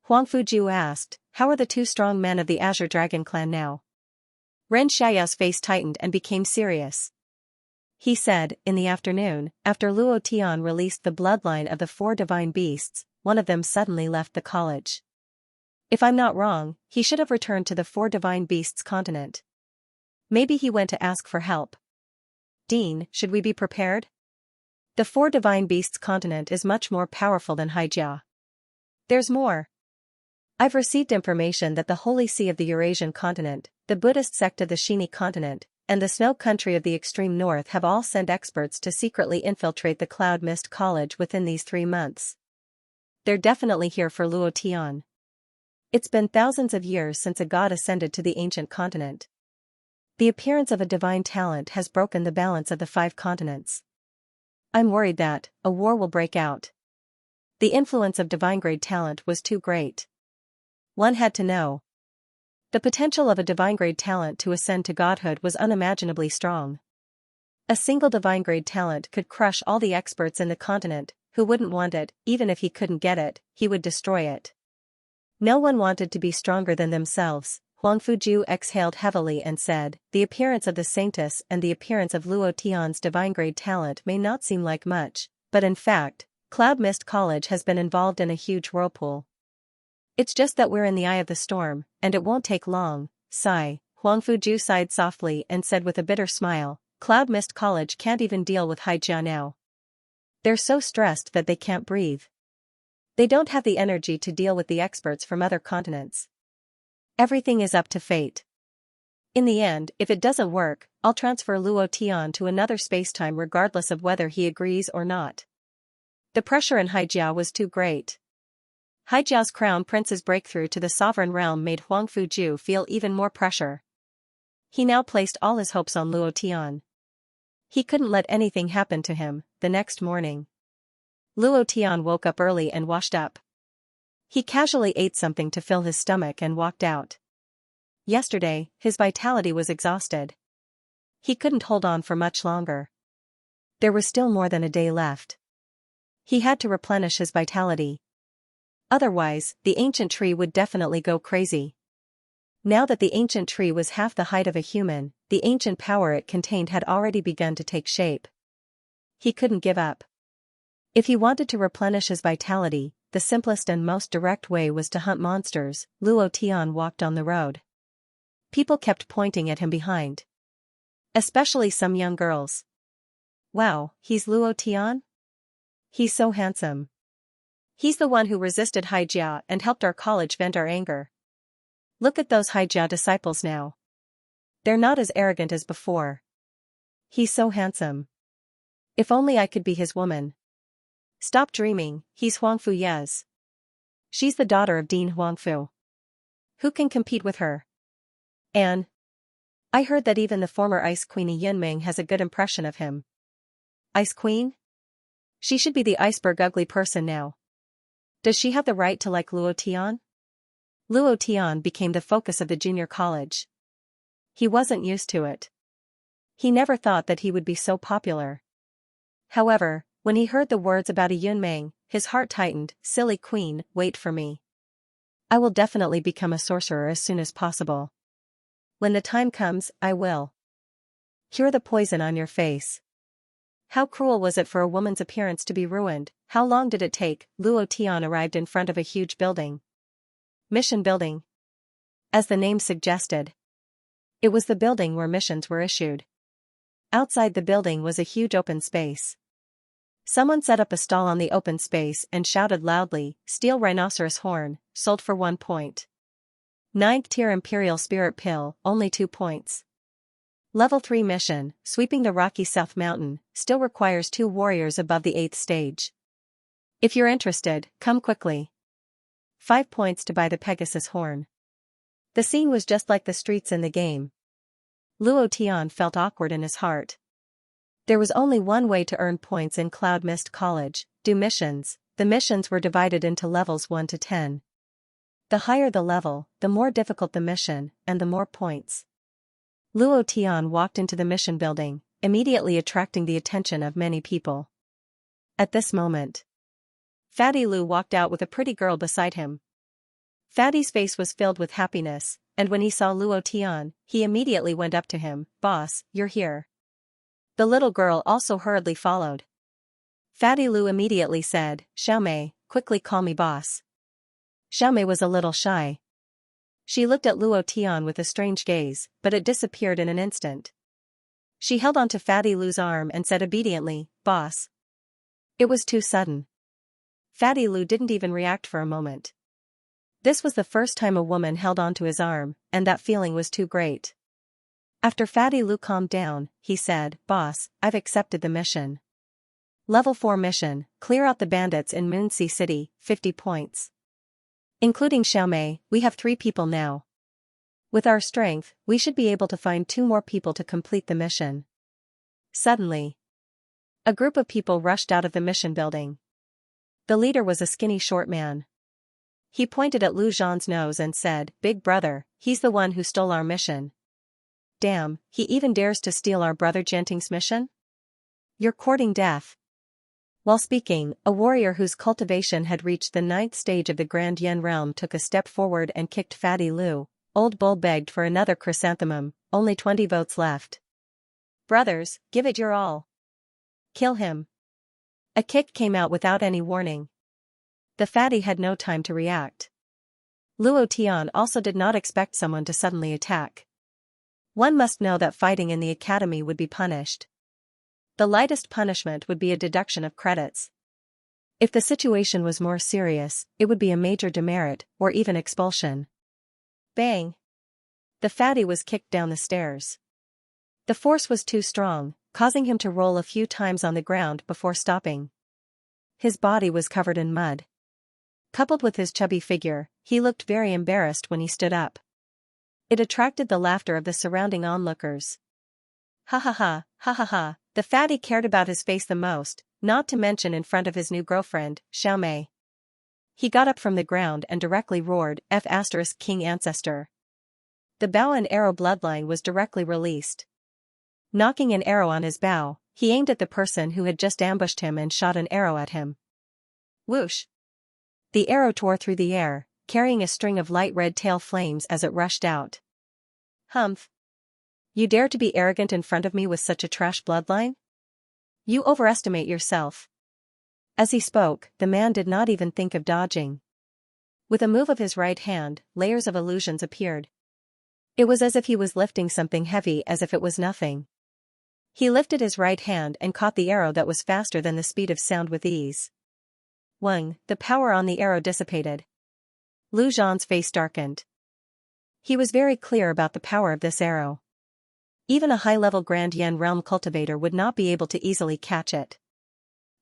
[SPEAKER 1] Huang Fuju asked, how are the 2 strong men of the Azure Dragon clan now? Ren Xiaoyao's face tightened and became serious. He said, in the afternoon, after Luo Tian released the bloodline of the 4 divine beasts, one of them suddenly left the college. If I'm not wrong, he should have returned to the 4 divine beasts continent. Maybe he went to ask for help. Dean, should we be prepared? The 4 divine beasts continent is much more powerful than Haijia. There's more. I've received information that the Holy See of the Eurasian continent, the Buddhist sect of the Shini continent, and the Snow country of the extreme north have all sent experts to secretly infiltrate the Cloud Mist College within these 3 months. They're definitely here for Luo Tian. It's been thousands of years since a god ascended to the ancient continent. The appearance of a divine talent has broken the balance of the 5 continents. I'm worried that a war will break out. The influence of divine-grade talent was too great. One had to know. The potential of a divine-grade talent to ascend to godhood was unimaginably strong. A single divine-grade talent could crush all the experts in the continent, who wouldn't want it. Even if he couldn't get it, he would destroy it. No one wanted to be stronger than themselves. Huang Fuju exhaled heavily and said, the appearance of the Sanctus and the appearance of Luo Tian's divine-grade talent may not seem like much, but in fact, Cloud Mist College has been involved in a huge whirlpool. It's just that we're in the eye of the storm, and it won't take long. Sigh. Huang Fuju sighed softly and said with a bitter smile, Cloud Mist College can't even deal with Haijia now. They're so stressed that they can't breathe. They don't have the energy to deal with the experts from other continents. Everything is up to fate. In the end, if it doesn't work, I'll transfer Luo Tian to another spacetime regardless of whether he agrees or not. The pressure in Haijia was too great. Haijiao's crown prince's breakthrough to the sovereign realm made Huang Fuju feel even more pressure. He now placed all his hopes on Luo Tian. He couldn't let anything happen to him. The next morning, Luo Tian woke up early and washed up. He casually ate something to fill his stomach and walked out. Yesterday, his vitality was exhausted. He couldn't hold on for much longer. There was still more than a day left. He had to replenish his vitality. Otherwise, the ancient tree would definitely go crazy. Now that the ancient tree was half the height of a human, the ancient power it contained had already begun to take shape. He couldn't give up. If he wanted to replenish his vitality, the simplest and most direct way was to hunt monsters. Luo Tian walked on the road. People kept pointing at him behind. Especially some young girls. Wow, he's Luo Tian? He's so handsome. He's the one who resisted Haijia and helped our college vent our anger. Look at those Haijia disciples now. They're not as arrogant as before. He's so handsome. If only I could be his woman. Stop dreaming, he's Huangfu Ye's. She's the daughter of Dean Huangfu. Who can compete with her? And I heard that even the former Ice Queen Yunming has a good impression of him. Ice Queen? She should be the iceberg ugly person now. Does she have the right to like Luo Tian? Luo Tian became the focus of the junior college. He wasn't used to it. He never thought that he would be so popular. However, when he heard the words about a Yunming, his heart tightened. Silly queen, wait for me. I will definitely become a sorcerer as soon as possible. When the time comes, I will cure the poison on your face. How cruel was it for a woman's appearance to be ruined? How long did it take? Luo Tian arrived in front of a huge building. Mission building. As the name suggested, it was the building where missions were issued. Outside the building was a huge open space. Someone set up a stall on the open space and shouted loudly, "Steel rhinoceros horn, sold for 1 point. 9th tier Imperial Spirit Pill, only 2 points. Level 3 mission, sweeping the rocky South Mountain, still requires 2 warriors above the 8th stage. If you're interested, come quickly. 5 points to buy the Pegasus horn." The scene was just like the streets in the game. Luo Tian felt awkward in his heart. There was only one way to earn points in Cloud Mist College: do missions. The missions were divided into levels 1 to 10. The higher the level, the more difficult the mission, and the more points. Luo Tian walked into the mission building, immediately attracting the attention of many people. At this moment, Fatty Lu walked out with a pretty girl beside him. Fatty's face was filled with happiness, and when he saw Luo Tian, he immediately went up to him. "Boss, you're here." The little girl also hurriedly followed. Fatty Lu immediately said, "Xiaomei, quickly call me boss." Xiaomei was a little shy. She looked at Luo Tian with a strange gaze, but it disappeared in an instant. She held onto Fatty Lu's arm and said obediently, "Boss." It was too sudden. Fatty Lu didn't even react for a moment. This was the first time a woman held onto his arm, and that feeling was too great. After Fatty Lu calmed down, he said, "Boss, I've accepted the mission. Level 4 mission, clear out the bandits in Moonsea City, 50 points. Including Xiaomei, we have 3 people now. With our strength, we should be able to find 2 more people to complete the mission." Suddenly, a group of people rushed out of the mission building. The leader was a skinny short man. He pointed at Lu Zhan's nose and said, "Big brother, he's the one who stole our mission. Damn, he even dares to steal our brother Genting's mission? You're courting death." While speaking, a warrior whose cultivation had reached the 9th stage of the Grand Yen realm took a step forward and kicked Fatty Lu. Old Bull begged for another chrysanthemum, only 20 votes left. "Brothers, give it your all. Kill him." A kick came out without any warning. The fatty had no time to react. Luo Tian also did not expect someone to suddenly attack. One must know that fighting in the academy would be punished. The lightest punishment would be a deduction of credits. If the situation was more serious, it would be a major demerit, or even expulsion. Bang! The fatty was kicked down the stairs. The force was too strong, causing him to roll a few times on the ground before stopping. His body was covered in mud. Coupled with his chubby figure, he looked very embarrassed when he stood up. It attracted the laughter of the surrounding onlookers. Ha ha ha, ha ha ha, the fatty cared about his face the most, not to mention in front of his new girlfriend, Xiaomei. He got up from the ground and directly roared, King Ancestor. The bow and arrow bloodline was directly released. Knocking an arrow on his bow, he aimed at the person who had just ambushed him and shot an arrow at him. Whoosh! The arrow tore through the air, carrying a string of light red tail flames as it rushed out. Humph! You dare to be arrogant in front of me with such a trash bloodline? You overestimate yourself. As he spoke, the man did not even think of dodging. With a move of his right hand, layers of illusions appeared. It was as if he was lifting something heavy as if it was nothing. He lifted his right hand and caught the arrow that was faster than the speed of sound with ease. Wang, the power on the arrow dissipated. Lu Zhan's face darkened. He was very clear about the power of this arrow. Even a high-level Grand Yen realm cultivator would not be able to easily catch it.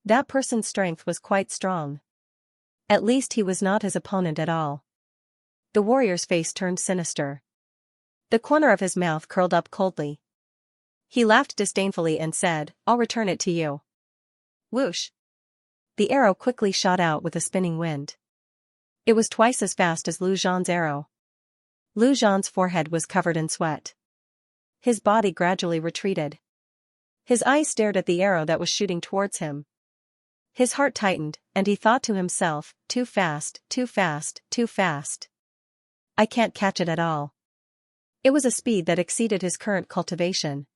[SPEAKER 1] That person's strength was quite strong. At least he was not his opponent at all. The warrior's face turned sinister. The corner of his mouth curled up coldly. He laughed disdainfully and said, I'll return it to you. Whoosh! The arrow quickly shot out with a spinning wind. It was twice as fast as Lu Zhan's arrow. Lu Zhan's forehead was covered in sweat. His body gradually retreated. His eyes stared at the arrow that was shooting towards him. His heart tightened, and he thought to himself, too fast, too fast, too fast. I can't catch it at all. It was a speed that exceeded his current cultivation.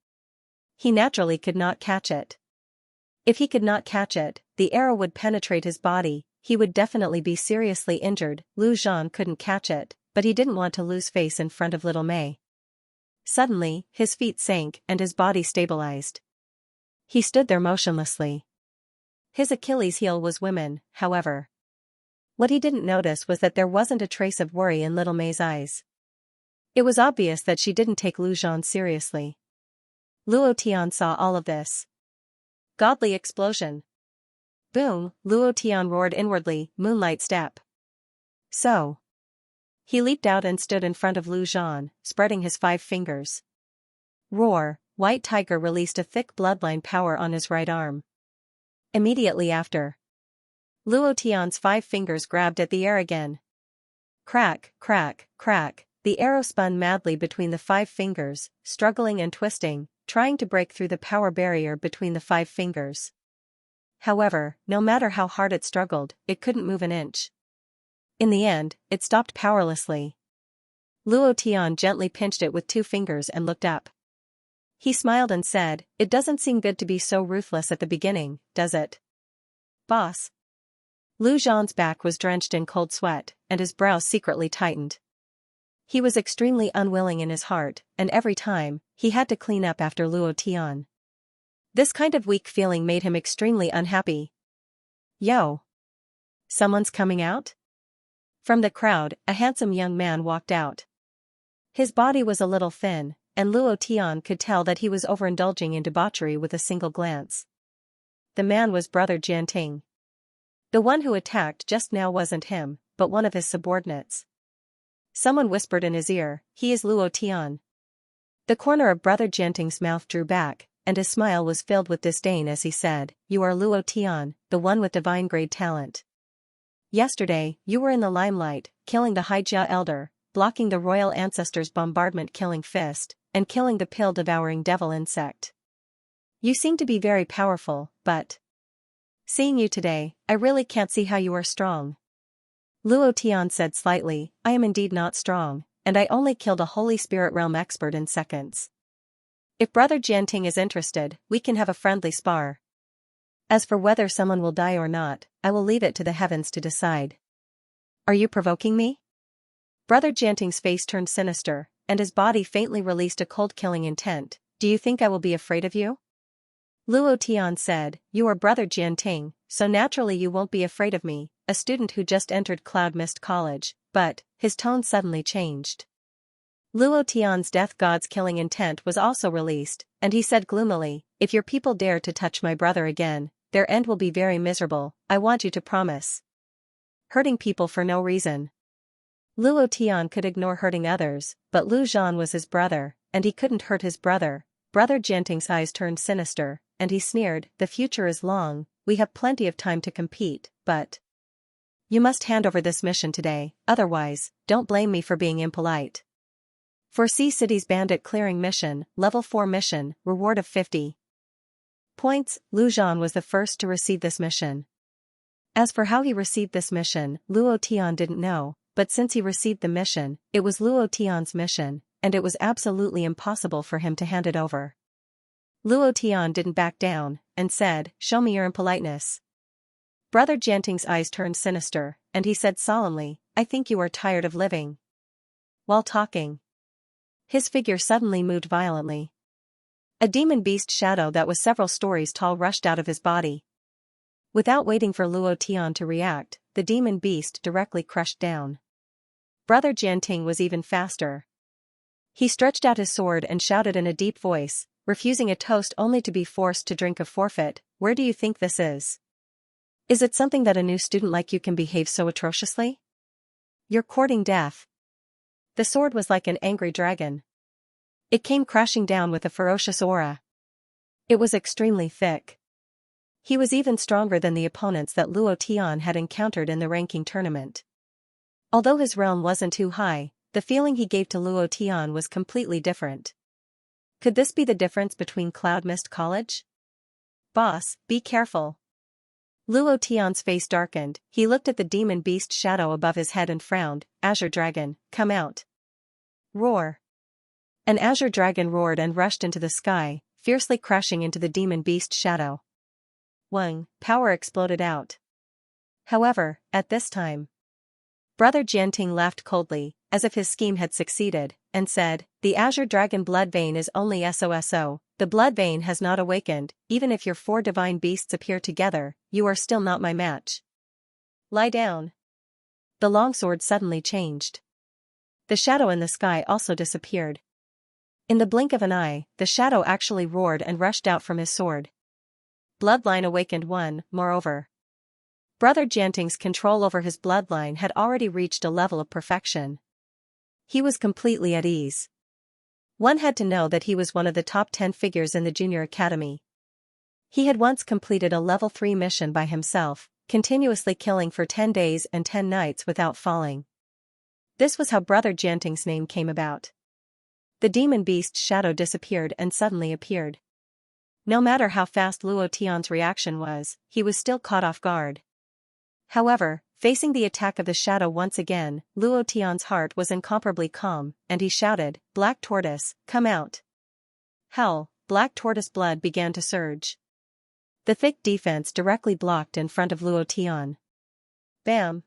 [SPEAKER 1] He naturally could not catch it. If he could not catch it, the arrow would penetrate his body, he would definitely be seriously injured. Lu Zhan couldn't catch it, but he didn't want to lose face in front of little Mei. Suddenly, his feet sank and his body stabilized. He stood there motionlessly. His Achilles heel was women, however. What he didn't notice was that there wasn't a trace of worry in little Mei's eyes. It was obvious that she didn't take Lu Zhan seriously. Luo Tian saw all of this. Godly explosion. Boom, Luo Tian roared inwardly, moonlight step. So. He leaped out and stood in front of Lu Zhan, spreading his 5 fingers. Roar, White Tiger released a thick bloodline power on his right arm. Immediately after, Luo Tian's 5 fingers grabbed at the air again. Crack, crack, crack, the arrow spun madly between the 5 fingers, struggling and twisting, trying to break through the power barrier between the 5 fingers. However, no matter how hard it struggled, it couldn't move an inch. In the end, it stopped powerlessly. Luo Tian gently pinched it with 2 fingers and looked up. He smiled and said, It doesn't seem good to be so ruthless at the beginning, does it? Boss. Lu Zhan's back was drenched in cold sweat, and his brows secretly tightened. He was extremely unwilling in his heart, and every time, he had to clean up after Luo Tian. This kind of weak feeling made him extremely unhappy. Yo! Someone's coming out? From the crowd, a handsome young man walked out. His body was a little thin, and Luo Tian could tell that he was overindulging in debauchery with a single glance. The man was Brother Jianting. The one who attacked just now wasn't him, but one of his subordinates. Someone whispered in his ear, He is Luo Tian. The corner of Brother Jianting's mouth drew back, and his smile was filled with disdain as he said, You are Luo Tian, the one with divine grade talent. Yesterday, you were in the limelight, killing the Haijia elder, blocking the royal ancestor's bombardment-killing fist, and killing the pill-devouring devil insect. You seem to be very powerful, but seeing you today, I really can't see how you are strong. Luo Tian said slightly, I am indeed not strong, and I only killed a Holy Spirit Realm expert in seconds. If Brother Jianting is interested, we can have a friendly spar. As for whether someone will die or not, I will leave it to the heavens to decide. Are you provoking me? Brother Jianting's face turned sinister, and his body faintly released a cold-killing intent. Do you think I will be afraid of you? Luo Tian said, You are Brother Jianting, so naturally you won't be afraid of me, a student who just entered Cloud Mist College, but, his tone suddenly changed. Luo Tian's death god's killing intent was also released, and he said gloomily, If your people dare to touch my brother again, their end will be very miserable, I want you to promise. Hurting people for no reason. Luo Tian could ignore hurting others, but Lu Zhan was his brother, and he couldn't hurt his brother. Brother Jianting's eyes turned sinister, and he sneered, "The future is long, we have plenty of time to compete, but you must hand over this mission today, otherwise, don't blame me for being impolite." For Sea City's Bandit Clearing Mission, Level 4 Mission, reward of 50 points, Lu Zhan was the first to receive this mission. As for how he received this mission, Luo Tian didn't know, but since he received the mission, it was Luo Tian's mission, and it was absolutely impossible for him to hand it over. Luo Tian didn't back down, and said, "Show me your impoliteness." Brother Jianting's eyes turned sinister, and he said solemnly, "I think you are tired of living." While talking, his figure suddenly moved violently. A demon beast shadow that was several stories tall rushed out of his body. Without waiting for Luo Tian to react, the demon beast directly crushed down. Brother Jianting was even faster. He stretched out his sword and shouted in a deep voice, refusing a toast only to be forced to drink a forfeit, "Where do you think this is? Is it something that a new student like you can behave so atrociously? You're courting death." The sword was like an angry dragon. It came crashing down with a ferocious aura. It was extremely thick. He was even stronger than the opponents that Luo Tian had encountered in the ranking tournament. Although his realm wasn't too high, the feeling he gave to Luo Tian was completely different. Could this be the difference between Cloud Mist College? "Boss, be careful." Luo Tian's face darkened, he looked at the demon beast shadow above his head and frowned, "Azure Dragon, come out." Roar. An azure dragon roared and rushed into the sky, fiercely crashing into the demon beast shadow. Wang, power exploded out. However, at this time, Brother Jianting laughed coldly, as if his scheme had succeeded, and said, "The azure dragon blood vein is only SOSO, the blood vein has not awakened, even if your 4 divine beasts appear together, you are still not my match. Lie down." The longsword suddenly changed. The shadow in the sky also disappeared. In the blink of an eye, the shadow actually roared and rushed out from his sword. Bloodline awakened 1, moreover. Brother Jianting's control over his bloodline had already reached a level of perfection. He was completely at ease. One had to know that he was one of the top 10 figures in the junior academy. He had once completed a level 3 mission by himself, continuously killing for 10 days and 10 nights without falling. This was how Brother Jianting's name came about. The demon beast's shadow disappeared and suddenly appeared. No matter how fast Luo Tian's reaction was, he was still caught off guard. However, facing the attack of the shadow once again, Luo Tian's heart was incomparably calm, and he shouted, "Black Tortoise, come out." Hell, Black Tortoise blood began to surge. The thick defense directly blocked in front of Luo Tian. Bam!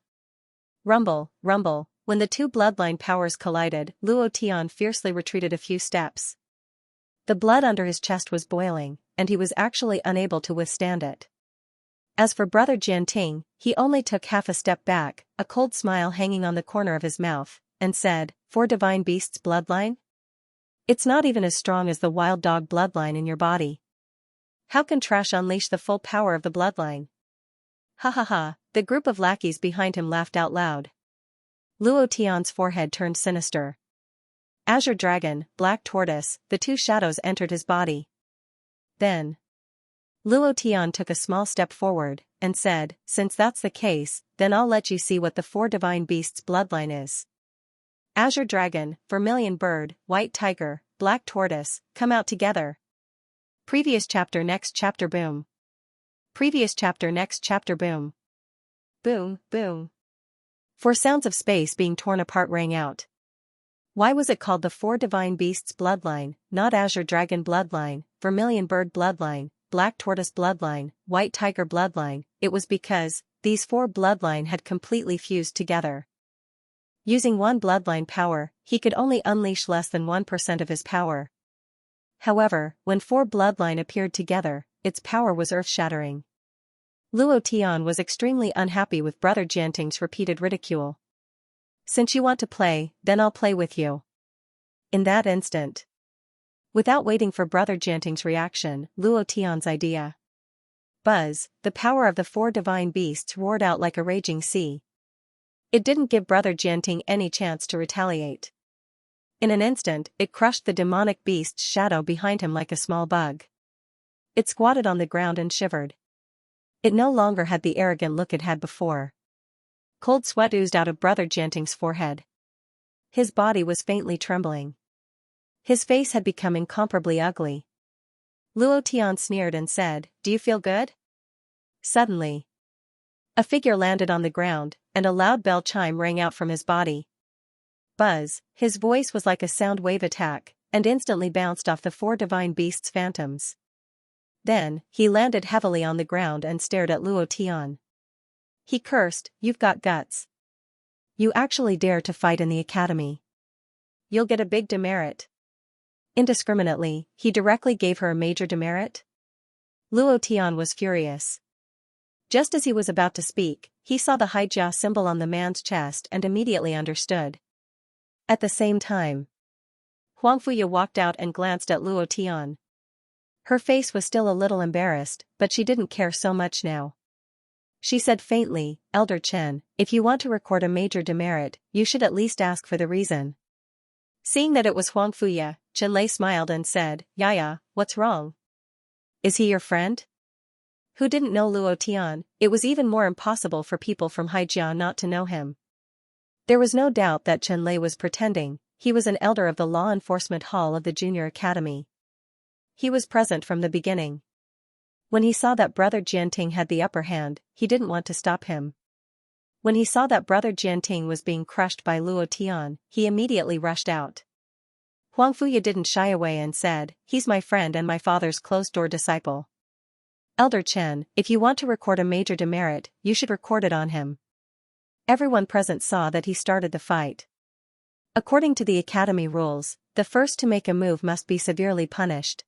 [SPEAKER 1] Rumble, rumble. When the two bloodline powers collided, Luo Tian fiercely retreated a few steps. The blood under his chest was boiling, and he was actually unable to withstand it. As for Brother Jianting, he only took half a step back, a cold smile hanging on the corner of his mouth, and said, "For divine beast's bloodline? It's not even as strong as the wild dog bloodline in your body. How can trash unleash the full power of the bloodline?" Ha ha ha, the group of lackeys behind him laughed out loud. Luo Tian's forehead turned sinister. Azure Dragon, Black Tortoise, the 2 shadows entered his body. Then, Luo Tian took a small step forward, and said, "Since that's the case, then I'll let you see what the 4 divine beasts' bloodline is. Azure Dragon, Vermilion Bird, White Tiger, Black Tortoise, come out together." Previous chapter next chapter boom. Previous chapter next chapter boom. Boom, boom. 4 sounds of space being torn apart rang out. Why was it called the 4 divine beasts bloodline, not Azure Dragon bloodline, Vermilion Bird bloodline, Black Tortoise bloodline, White Tiger bloodline? It was because these 4 bloodline had completely fused together. Using one bloodline power, he could only unleash less than 1% of his power. However, when 4 bloodline appeared together, its power was earth-shattering. Luo Tian was extremely unhappy with Brother Jianting's repeated ridicule. "Since you want to play, then I'll play with you." In that instant, without waiting for Brother Jianting's reaction, Luo Tian's idea. Buzz, the power of the 4 divine beasts roared out like a raging sea. It didn't give Brother Jianting any chance to retaliate. In an instant, it crushed the demonic beast's shadow behind him like a small bug. It squatted on the ground and shivered. It no longer had the arrogant look it had before. Cold sweat oozed out of Brother Jianting's forehead. His body was faintly trembling. His face had become incomparably ugly. Luo Tian sneered and said, "Do you feel good?" Suddenly, a figure landed on the ground, and a loud bell chime rang out from his body. Buzz, his voice was like a sound wave attack, and instantly bounced off the four divine beasts' phantoms. Then, he landed heavily on the ground and stared at Luo Tian. He cursed, "You've got guts. You actually dare to fight in the academy. You'll get a big demerit." Indiscriminately, he directly gave her a major demerit? Luo Tian was furious. Just as he was about to speak, he saw the Haijia symbol on the man's chest and immediately understood. At the same time, Huang Fuya walked out and glanced at Luo Tian. Her face was still a little embarrassed, but she didn't care so much now. She said faintly, "Elder Chen, if you want to record a major demerit, you should at least ask for the reason." Seeing that it was Huang Fuya, Chen Lei smiled and said, "Yaya, what's wrong? Is he your friend?" Who didn't know Luo Tian? It was even more impossible for people from Haijia not to know him. There was no doubt that Chen Lei was pretending. He was an elder of the Law Enforcement Hall of the Junior Academy. He was present from the beginning. When he saw that Brother Jianting had the upper hand, he didn't want to stop him. When he saw that Brother Jianting was being crushed by Luo Tian, he immediately rushed out. Huang Fuya didn't shy away and said, "He's my friend and my father's closed-door disciple. Elder Chen, if you want to record a major demerit, you should record it on him." Everyone present saw that he started the fight. According to the academy rules, the first to make a move must be severely punished.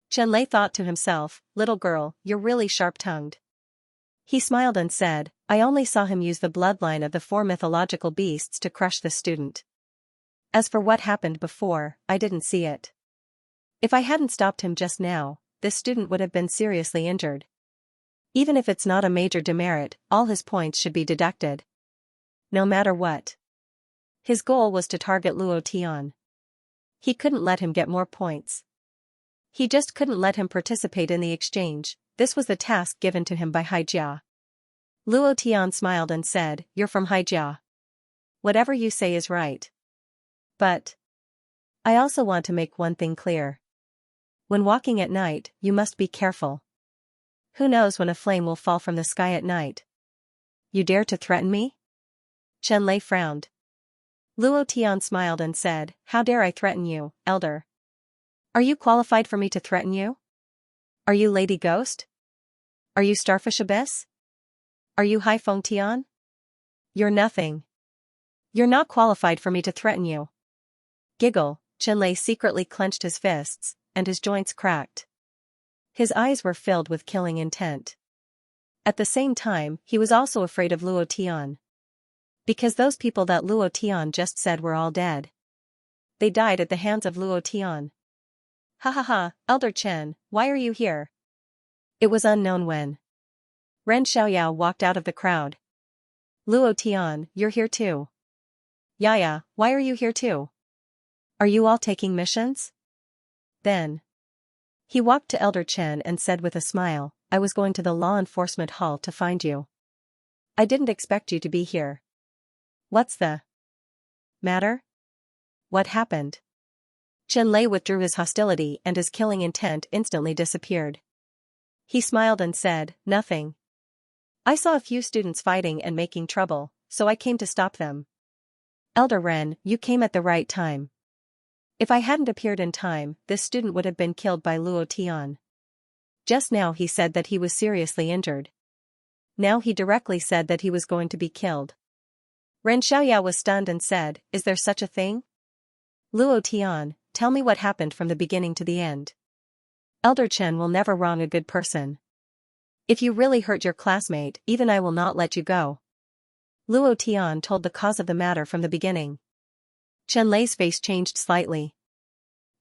[SPEAKER 1] Chen Lei thought to himself, "Little girl, you're really sharp-tongued." He smiled and said, "I only saw him use the bloodline of the four mythological beasts to crush the student. As for what happened before, I didn't see it. If I hadn't stopped him just now, this student would have been seriously injured. Even if it's not a major demerit, all his points should be deducted. No matter what." His goal was to target Luo Tian. He couldn't let him get more points. He just couldn't let him participate in the exchange. This was the task given to him by Haijia. Luo Tian smiled and said, "You're from Haijia. Whatever you say is right. But I also want to make one thing clear. When walking at night, you must be careful. Who knows when a flame will fall from the sky at night? You dare to threaten me?" Chen Lei frowned. Luo Tian smiled and said, "How dare I threaten you, elder? Are you qualified for me to threaten you? Are you Lady Ghost? Are you Starfish Abyss? Are you Hai Feng Tian? You're nothing. You're not qualified for me to threaten you." Giggle, Chen Lei secretly clenched his fists, and his joints cracked. His eyes were filled with killing intent. At the same time, he was also afraid of Luo Tian. Because those people that Luo Tian just said were all dead. They died at the hands of Luo Tian. "Ha ha ha, Elder Chen, why are you here?" It was unknown when Ren Xiaoyao walked out of the crowd. "Luo Tian, you're here too. Yaya, why are you here too? Are you all taking missions?" Then he walked to Elder Chen and said with a smile, "I was going to the law enforcement hall to find you. I didn't expect you to be here. What's the matter? What happened?" Chen Lei withdrew his hostility and his killing intent instantly disappeared. He smiled and said, "Nothing. I saw a few students fighting and making trouble, so I came to stop them." "Elder Ren, you came at the right time. If I hadn't appeared in time, this student would have been killed by Luo Tian. Just now he said that he was seriously injured. Now he directly said that he was going to be killed." Ren Xiaoyao was stunned and said, "Is there such a thing? Luo Tian, tell me what happened from the beginning to the end. Elder Chen will never wrong a good person. If you really hurt your classmate, even I will not let you go." Luo Tian told the cause of the matter from the beginning. Chen Lei's face changed slightly.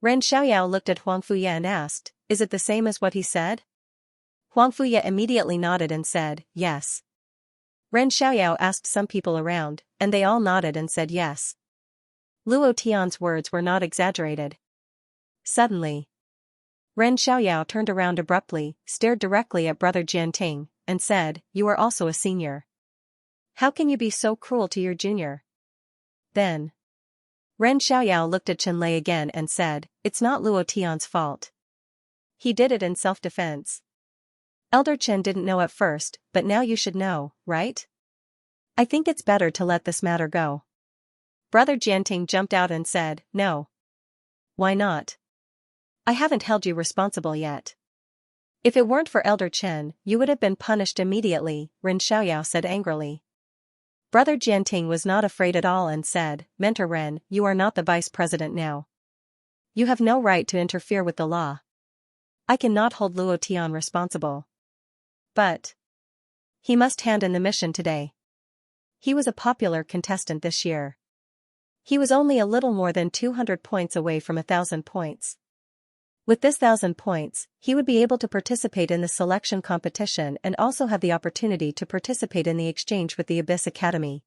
[SPEAKER 1] Ren Xiaoyao looked at Huang Fuya and asked, "Is it the same as what he said?" Huang Fuya immediately nodded and said, "Yes. Ren Xiaoyao asked some people around, and they all nodded and said yes. Luo Tian's words were not exaggerated. Suddenly, Ren Xiaoyao turned around abruptly, stared directly at Brother Jianting, and said, "You are also a senior. How can you be so cruel to your junior?" Then, Ren Xiaoyao looked at Chen Lei again and said, "It's not Luo Tian's fault. He did it in self-defense. Elder Chen didn't know at first, but now you should know, right? I think it's better to let this matter go." Brother Jianting jumped out and said, "No. Why not? I haven't held you responsible yet." "If it weren't for Elder Chen, you would have been punished immediately," Ren Xiaoyao said angrily. Brother Jianting was not afraid at all and said, "Mentor Ren, you are not the vice president now. You have no right to interfere with the law. I cannot hold Luo Tian responsible. But he must hand in the mission today." He was a popular contestant this year. He was only a little more than 200 points away from 1,000 points. With this 1,000 points, he would be able to participate in the selection competition and also have the opportunity to participate in the exchange with the Abyss Academy.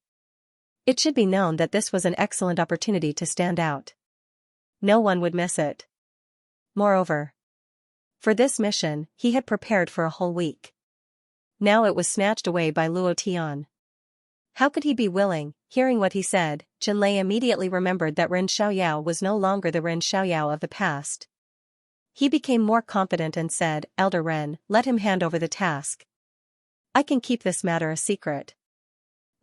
[SPEAKER 1] It should be known that this was an excellent opportunity to stand out. No one would miss it. Moreover, for this mission, he had prepared for a whole week. Now it was snatched away by Luo Tian. How could he be willing? Hearing what he said, Chen Lei immediately remembered that Ren Xiaoyao was no longer the Ren Xiaoyao of the past. He became more confident and said, "Elder Ren, let him hand over the task. I can keep this matter a secret."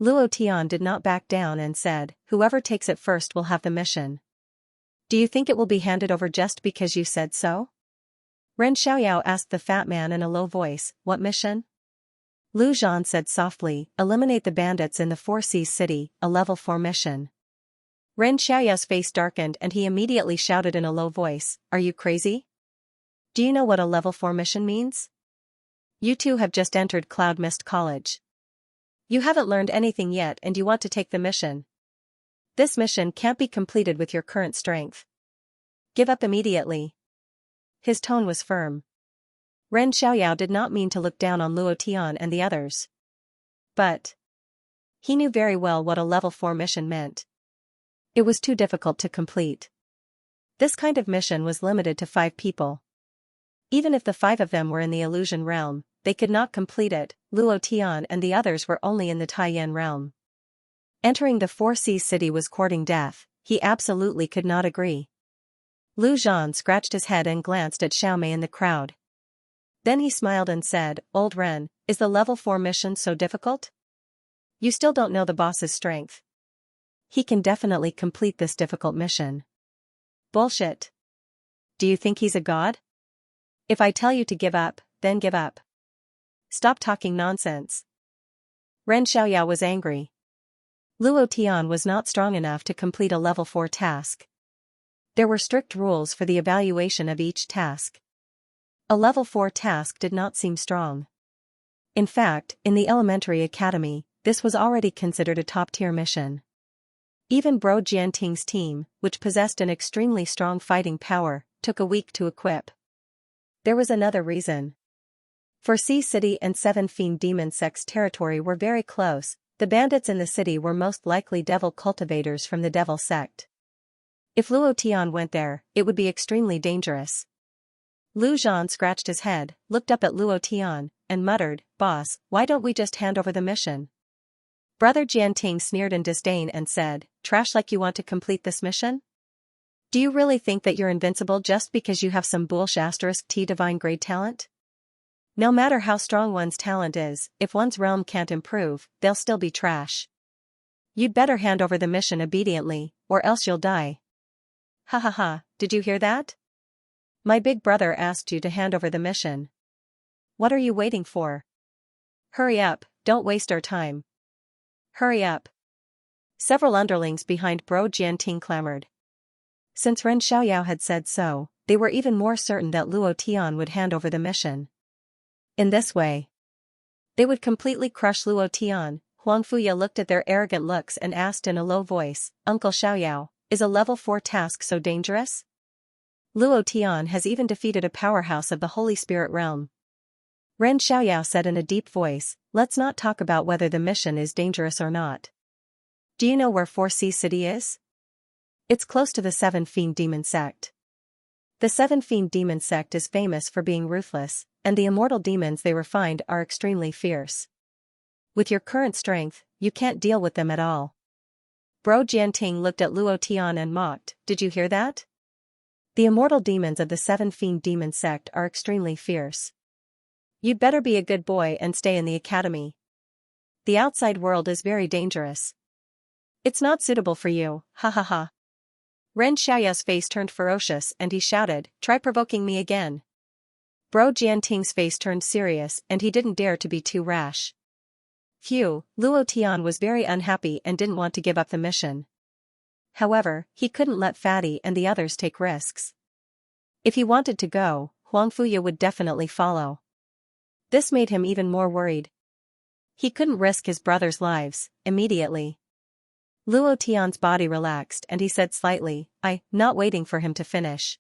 [SPEAKER 1] Luo Tian did not back down and said, "Whoever takes it first will have the mission. Do you think it will be handed over just because you said so?" Ren Xiaoyao asked the fat man in a low voice, "What mission?" Lu Zhan said softly, "Eliminate the bandits in the Four Seas City, a level 4 mission." Ren Xiaoyao's face darkened and he immediately shouted in a low voice, "Are you crazy? Do you know what a level 4 mission means? You two have just entered Cloud Mist College. You haven't learned anything yet and you want to take the mission. This mission can't be completed with your current strength. Give up immediately." His tone was firm. Ren Xiaoyao did not mean to look down on Luo Tian and the others. But he knew very well what a level 4 mission meant. It was too difficult to complete. This kind of mission was limited to 5 people. Even if the 5 of them were in the illusion realm, they could not complete it. Luo Tian and the others were only in the Taiyan realm. Entering the Four Seas City was courting death. He absolutely could not agree. Lu Zhan scratched his head and glanced at Xiaomei in the crowd. Then he smiled and said, "Old Ren, is the level 4 mission so difficult? You still don't know the boss's strength. He can definitely complete this difficult mission." "Bullshit. Do you think he's a god? If I tell you to give up, then give up. Stop talking nonsense." Ren Xiaoyao was angry. Luo Tian was not strong enough to complete a level 4 task. There were strict rules for the evaluation of each task. A level 4 task did not seem strong. In fact, in the elementary academy, this was already considered a top-tier mission. Even Bro Jianting's team, which possessed an extremely strong fighting power, took a week to equip. There was another reason. For Sea City and 7 Fiend Demon Sect's territory were very close. The bandits in the city were most likely devil cultivators from the devil sect. If Luo Tian went there, it would be extremely dangerous. Lu Zhan scratched his head, looked up at Luo Tian, and muttered, "Boss, why don't we just hand over the mission?" Brother Jianting sneered in disdain and said, "Trash like you want to complete this mission? Do you really think that you're invincible just because you have some bullsh** T divine grade talent? No matter how strong one's talent is, if one's realm can't improve, they'll still be trash. You'd better hand over the mission obediently, or else you'll die." "Ha ha ha, did you hear that? My big brother asked you to hand over the mission. What are you waiting for? Hurry up, don't waste our time. Hurry up." Several underlings behind Bro Jianting clamored. Since Ren Xiaoyao had said so, they were even more certain that Luo Tian would hand over the mission. In this way, they would completely crush Luo Tian. Huang Fuya looked at their arrogant looks and asked in a low voice, "Uncle Xiaoyao, is a level 4 task so dangerous? Luo Tian has even defeated a powerhouse of the Holy Spirit realm." Ren Xiaoyao said in a deep voice, let's not talk about whether the mission is dangerous or not. Do you know where 4C City is? It's close to the Seven Fiend Demon Sect. The Seven Fiend Demon Sect is famous for being ruthless, and the immortal demons they refined are extremely fierce. With your current strength, you can't deal with them at all. Bro Jianting looked at Luo Tian and mocked, did you hear that? The immortal demons of the Seven Fiend Demon Sect are extremely fierce. You'd better be a good boy and stay in the academy. The outside world is very dangerous. It's not suitable for you, ha ha ha. Ren Xiaoyao's face turned ferocious and he shouted, try provoking me again. Bro Jianting's face turned serious and he didn't dare to be too rash. Phew, Luo Tian was very unhappy and didn't want to give up the mission. However, he couldn't let Fatty and the others take risks. If he wanted to go, Huang Fuya would definitely follow. This made him even more worried. He couldn't risk his brothers' lives, immediately. Luo Tian's body relaxed and he said slightly, not waiting for him to finish.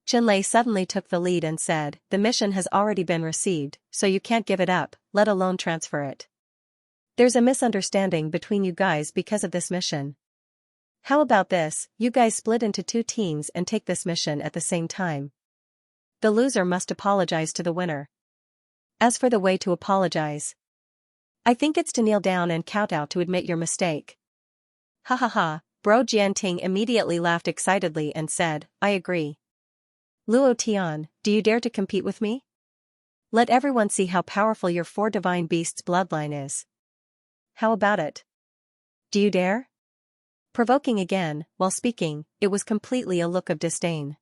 [SPEAKER 1] Chenlei suddenly took the lead and said, the mission has already been received, so you can't give it up, let alone transfer it. There's a misunderstanding between you guys because of this mission. How about this, you guys split into 2 teams and take this mission at the same time. The loser must apologize to the winner. As for the way to apologize, I think it's to kneel down and kowtow to admit your mistake. Ha ha ha, Bro Jianting immediately laughed excitedly and said, I agree. Luo Tian, do you dare to compete with me? Let everyone see how powerful your 4 divine beasts' bloodline is. How about it? Do you dare? Provoking again, while speaking, it was completely a look of disdain.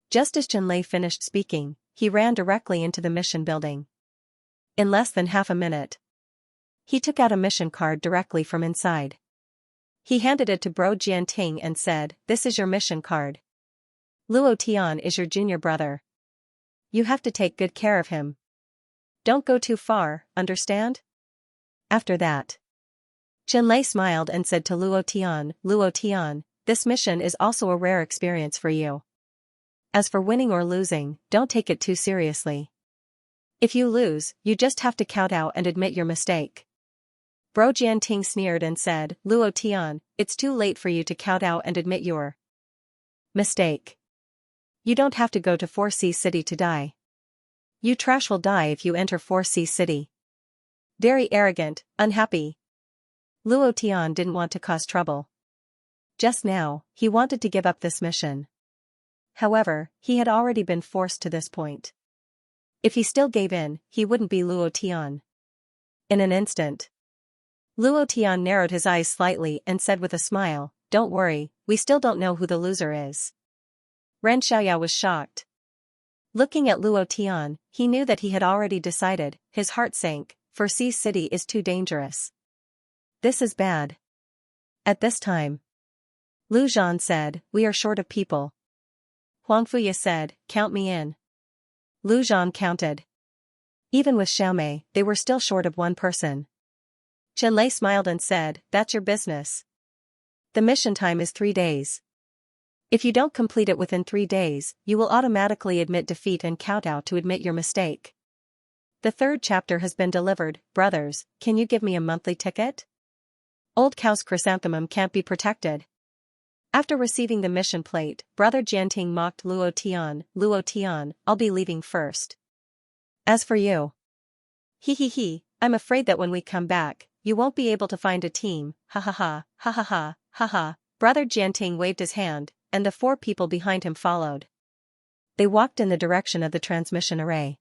[SPEAKER 1] Just as Chenlei finished speaking, he ran directly into the mission building. In less than half a minute, he took out a mission card directly from inside. He handed it to Bro Jianting and said, this is your mission card. Luo Tian is your junior brother. You have to take good care of him. Don't go too far, understand? After that, Chenlei smiled and said to Luo Tian, this mission is also a rare experience for you. As for winning or losing, don't take it too seriously. If you lose, you just have to kowtow and admit your mistake. Bro Jianting sneered and said, Luo Tian, it's too late for you to kowtow and admit your mistake. You don't have to go to 4C City to die. You trash will die if you enter 4C City. Very arrogant, unhappy. Luo Tian didn't want to cause trouble. Just now, he wanted to give up this mission. However, he had already been forced to this point. If he still gave in, he wouldn't be Luo Tian. In an instant, Luo Tian narrowed his eyes slightly and said with a smile, don't worry, we still don't know who the loser is. Ren Xiaoyao was shocked. Looking at Luo Tian, he knew that he had already decided, his heart sank, for C City is too dangerous. This is bad. At this time, Lu Zhan said, we are short of people. Huang Fuya said, count me in. Lu Zhan counted. Even with Xiaomei, they were still short of 1 person. Chenlei smiled and said, that's your business. The mission time is 3 days. If you don't complete it within 3 days, you will automatically admit defeat and kowtow to admit your mistake. The 3rd chapter has been delivered, brothers, can you give me a monthly ticket? Old cow's chrysanthemum can't be protected. After receiving the mission plate, Brother Jianting mocked Luo Tian, I'll be leaving first. As for you, I'm afraid that when we come back, you won't be able to find a team, ha ha ha, ha ha ha, ha ha. Brother Jianting waved his hand, and the 4 people behind him followed. They walked in the direction of the transmission array.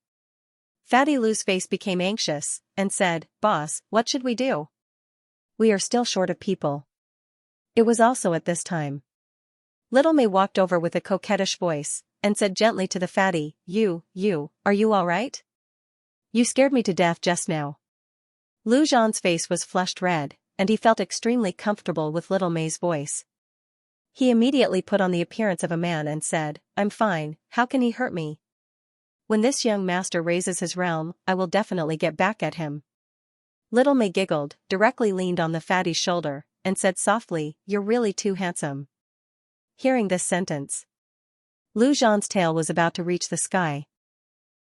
[SPEAKER 1] Fatty Lu's face became anxious, and said, Boss, what should we do? We are still short of people. It was also at this time. Little May walked over with a coquettish voice, and said gently to the fatty, are you all right? You scared me to death just now. Lu Zhan's face was flushed red, and he felt extremely comfortable with Little May's voice. He immediately put on the appearance of a man and said, I'm fine, how can he hurt me? When this young master raises his realm, I will definitely get back at him. Little May giggled, directly leaned on the fatty's shoulder, and said softly, you're really too handsome. Hearing this sentence, Lu Zhan's tail was about to reach the sky.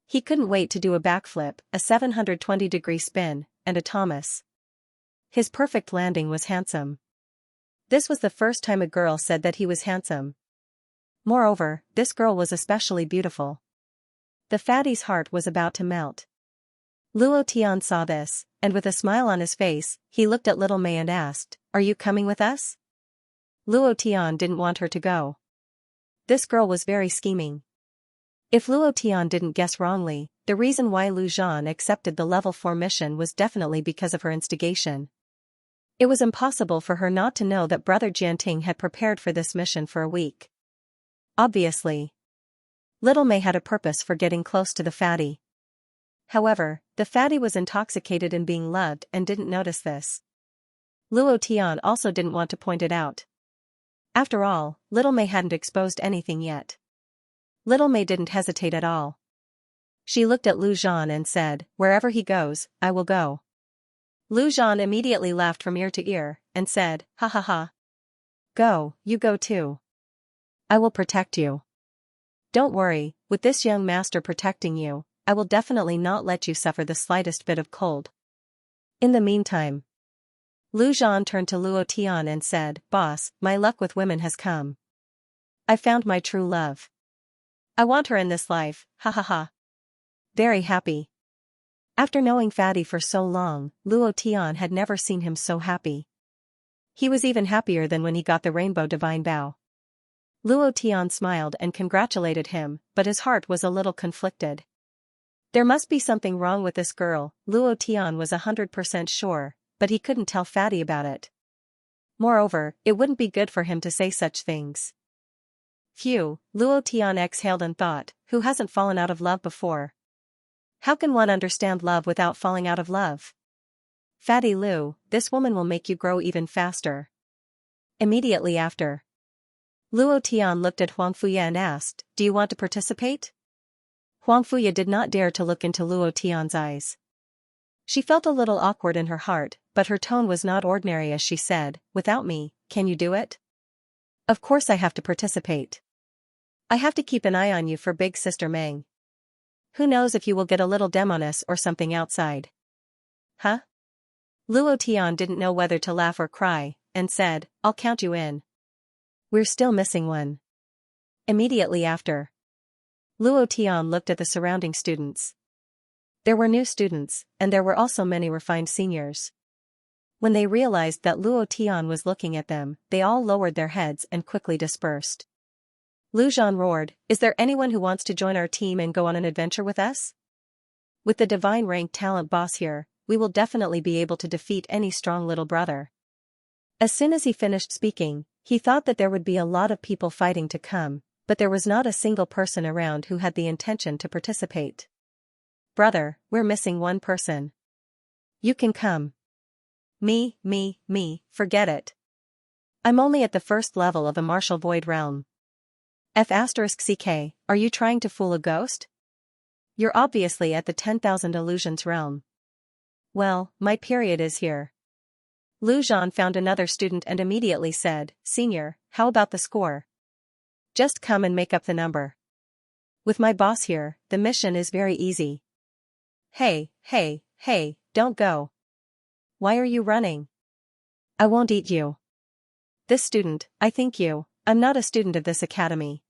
[SPEAKER 1] He couldn't wait to do a backflip, a 720-degree spin, and a Thomas. His perfect landing was handsome. This was the first time a girl said that he was handsome. Moreover, this girl was especially beautiful. The fatty's heart was about to melt. Luo Tian saw this, and with a smile on his face, he looked at little Mei and asked, "Are you coming with us?" Luo Tian didn't want her to go. This girl was very scheming. If Luo Tian didn't guess wrongly, the reason why Lu Zhan accepted the level 4 mission was definitely because of her instigation. It was impossible for her not to know that Brother Jianting had prepared for this mission for a week. Obviously, little Mei had a purpose for getting close to the fatty. However, the fatty was intoxicated in being loved and didn't notice this. Luo Tian also didn't want to point it out. After all, little Mei hadn't exposed anything yet. Little Mei didn't hesitate at all. She looked at Lu Zhan and said, "Wherever he goes, I will go." Lu Zhan immediately laughed from ear to ear, and said, "Ha ha ha. Go, you go too. I will protect you. Don't worry, with this young master protecting you, I will definitely not let you suffer the slightest bit of cold." In the meantime, Lu Zhan turned to Luo Tian and said, "Boss, my luck with women has come. I found my true love. I want her in this life, ha ha ha." Very happy. After knowing Fatty for so long, Luo Tian had never seen him so happy. He was even happier than when he got the Rainbow Divine Bow. Luo Tian smiled and congratulated him, but his heart was a little conflicted. There must be something wrong with this girl, Luo Tian was 100% sure, but he couldn't tell Fatty about it. Moreover, it wouldn't be good for him to say such things. Phew, Luo Tian exhaled and thought, who hasn't fallen out of love before? How can one understand love without falling out of love? Fatty Lu, this woman will make you grow even faster. Immediately after, Luo Tian looked at Huang Fuya and asked, "Do you want to participate?" Huang Fuya did not dare to look into Luo Tian's eyes. She felt a little awkward in her heart, but her tone was not ordinary as she said, "Without me, can you do it?" "Of course I have to participate. I have to keep an eye on you for big sister Meng. Who knows if you will get a little demoness or something outside." "Huh?" Luo Tian didn't know whether to laugh or cry, and said, "I'll count you in. We're still missing one." Immediately after, Luo Tian looked at the surrounding students. There were new students, and there were also many refined seniors. When they realized that Luo Tian was looking at them, they all lowered their heads and quickly dispersed. Lu Zhan roared, "Is there anyone who wants to join our team and go on an adventure with us? With the divine rank talent boss here, we will definitely be able to defeat any strong little brother." As soon as he finished speaking, he thought that there would be a lot of people fighting to come, but there was not a single person around who had the intention to participate. "Brother, we're missing one person. You can come." Me, forget it. I'm only at the first level of a martial void realm. F***ck, are you trying to fool a ghost? You're obviously at the 10,000 illusions realm. Well, my period is here. Lu Zhan found another student and immediately said, "Senior, how about the score? Just come and make up the number. With my boss here, the mission is very easy." Hey, don't go. Why are you running? I won't eat you. This student, I think you, I'm not a student of this academy.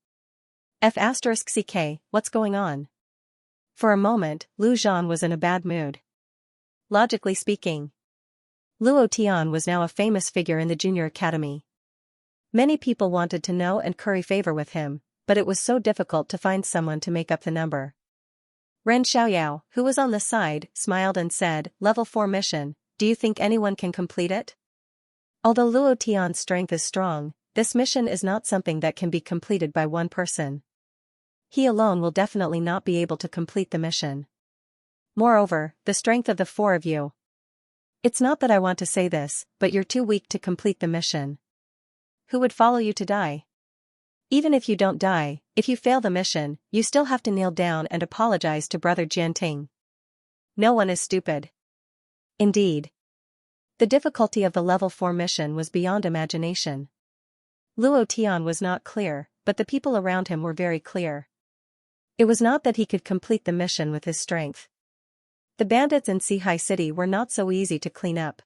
[SPEAKER 1] F***ck, what's going on? For a moment, Lu Zhan was in a bad mood. Logically speaking, Luo Tian was now a famous figure in the junior academy. Many people wanted to know and curry favor with him, but it was so difficult to find someone to make up the number. Ren Xiaoyao, who was on the side, smiled and said, "Level 4 mission, do you think anyone can complete it?" Although Luo Tian's strength is strong, this mission is not something that can be completed by one person. He alone will definitely not be able to complete the mission. Moreover, the strength of the four of you. It's not that I want to say this, but you're too weak to complete the mission. Who would follow you to die? Even if you don't die, if you fail the mission, you still have to kneel down and apologize to Brother Jianting. No one is stupid. Indeed. The difficulty of the level 4 mission was beyond imagination. Luo Tian was not clear, but the people around him were very clear. It was not that he could complete the mission with his strength. The bandits in Sihai City were not so easy to clean up.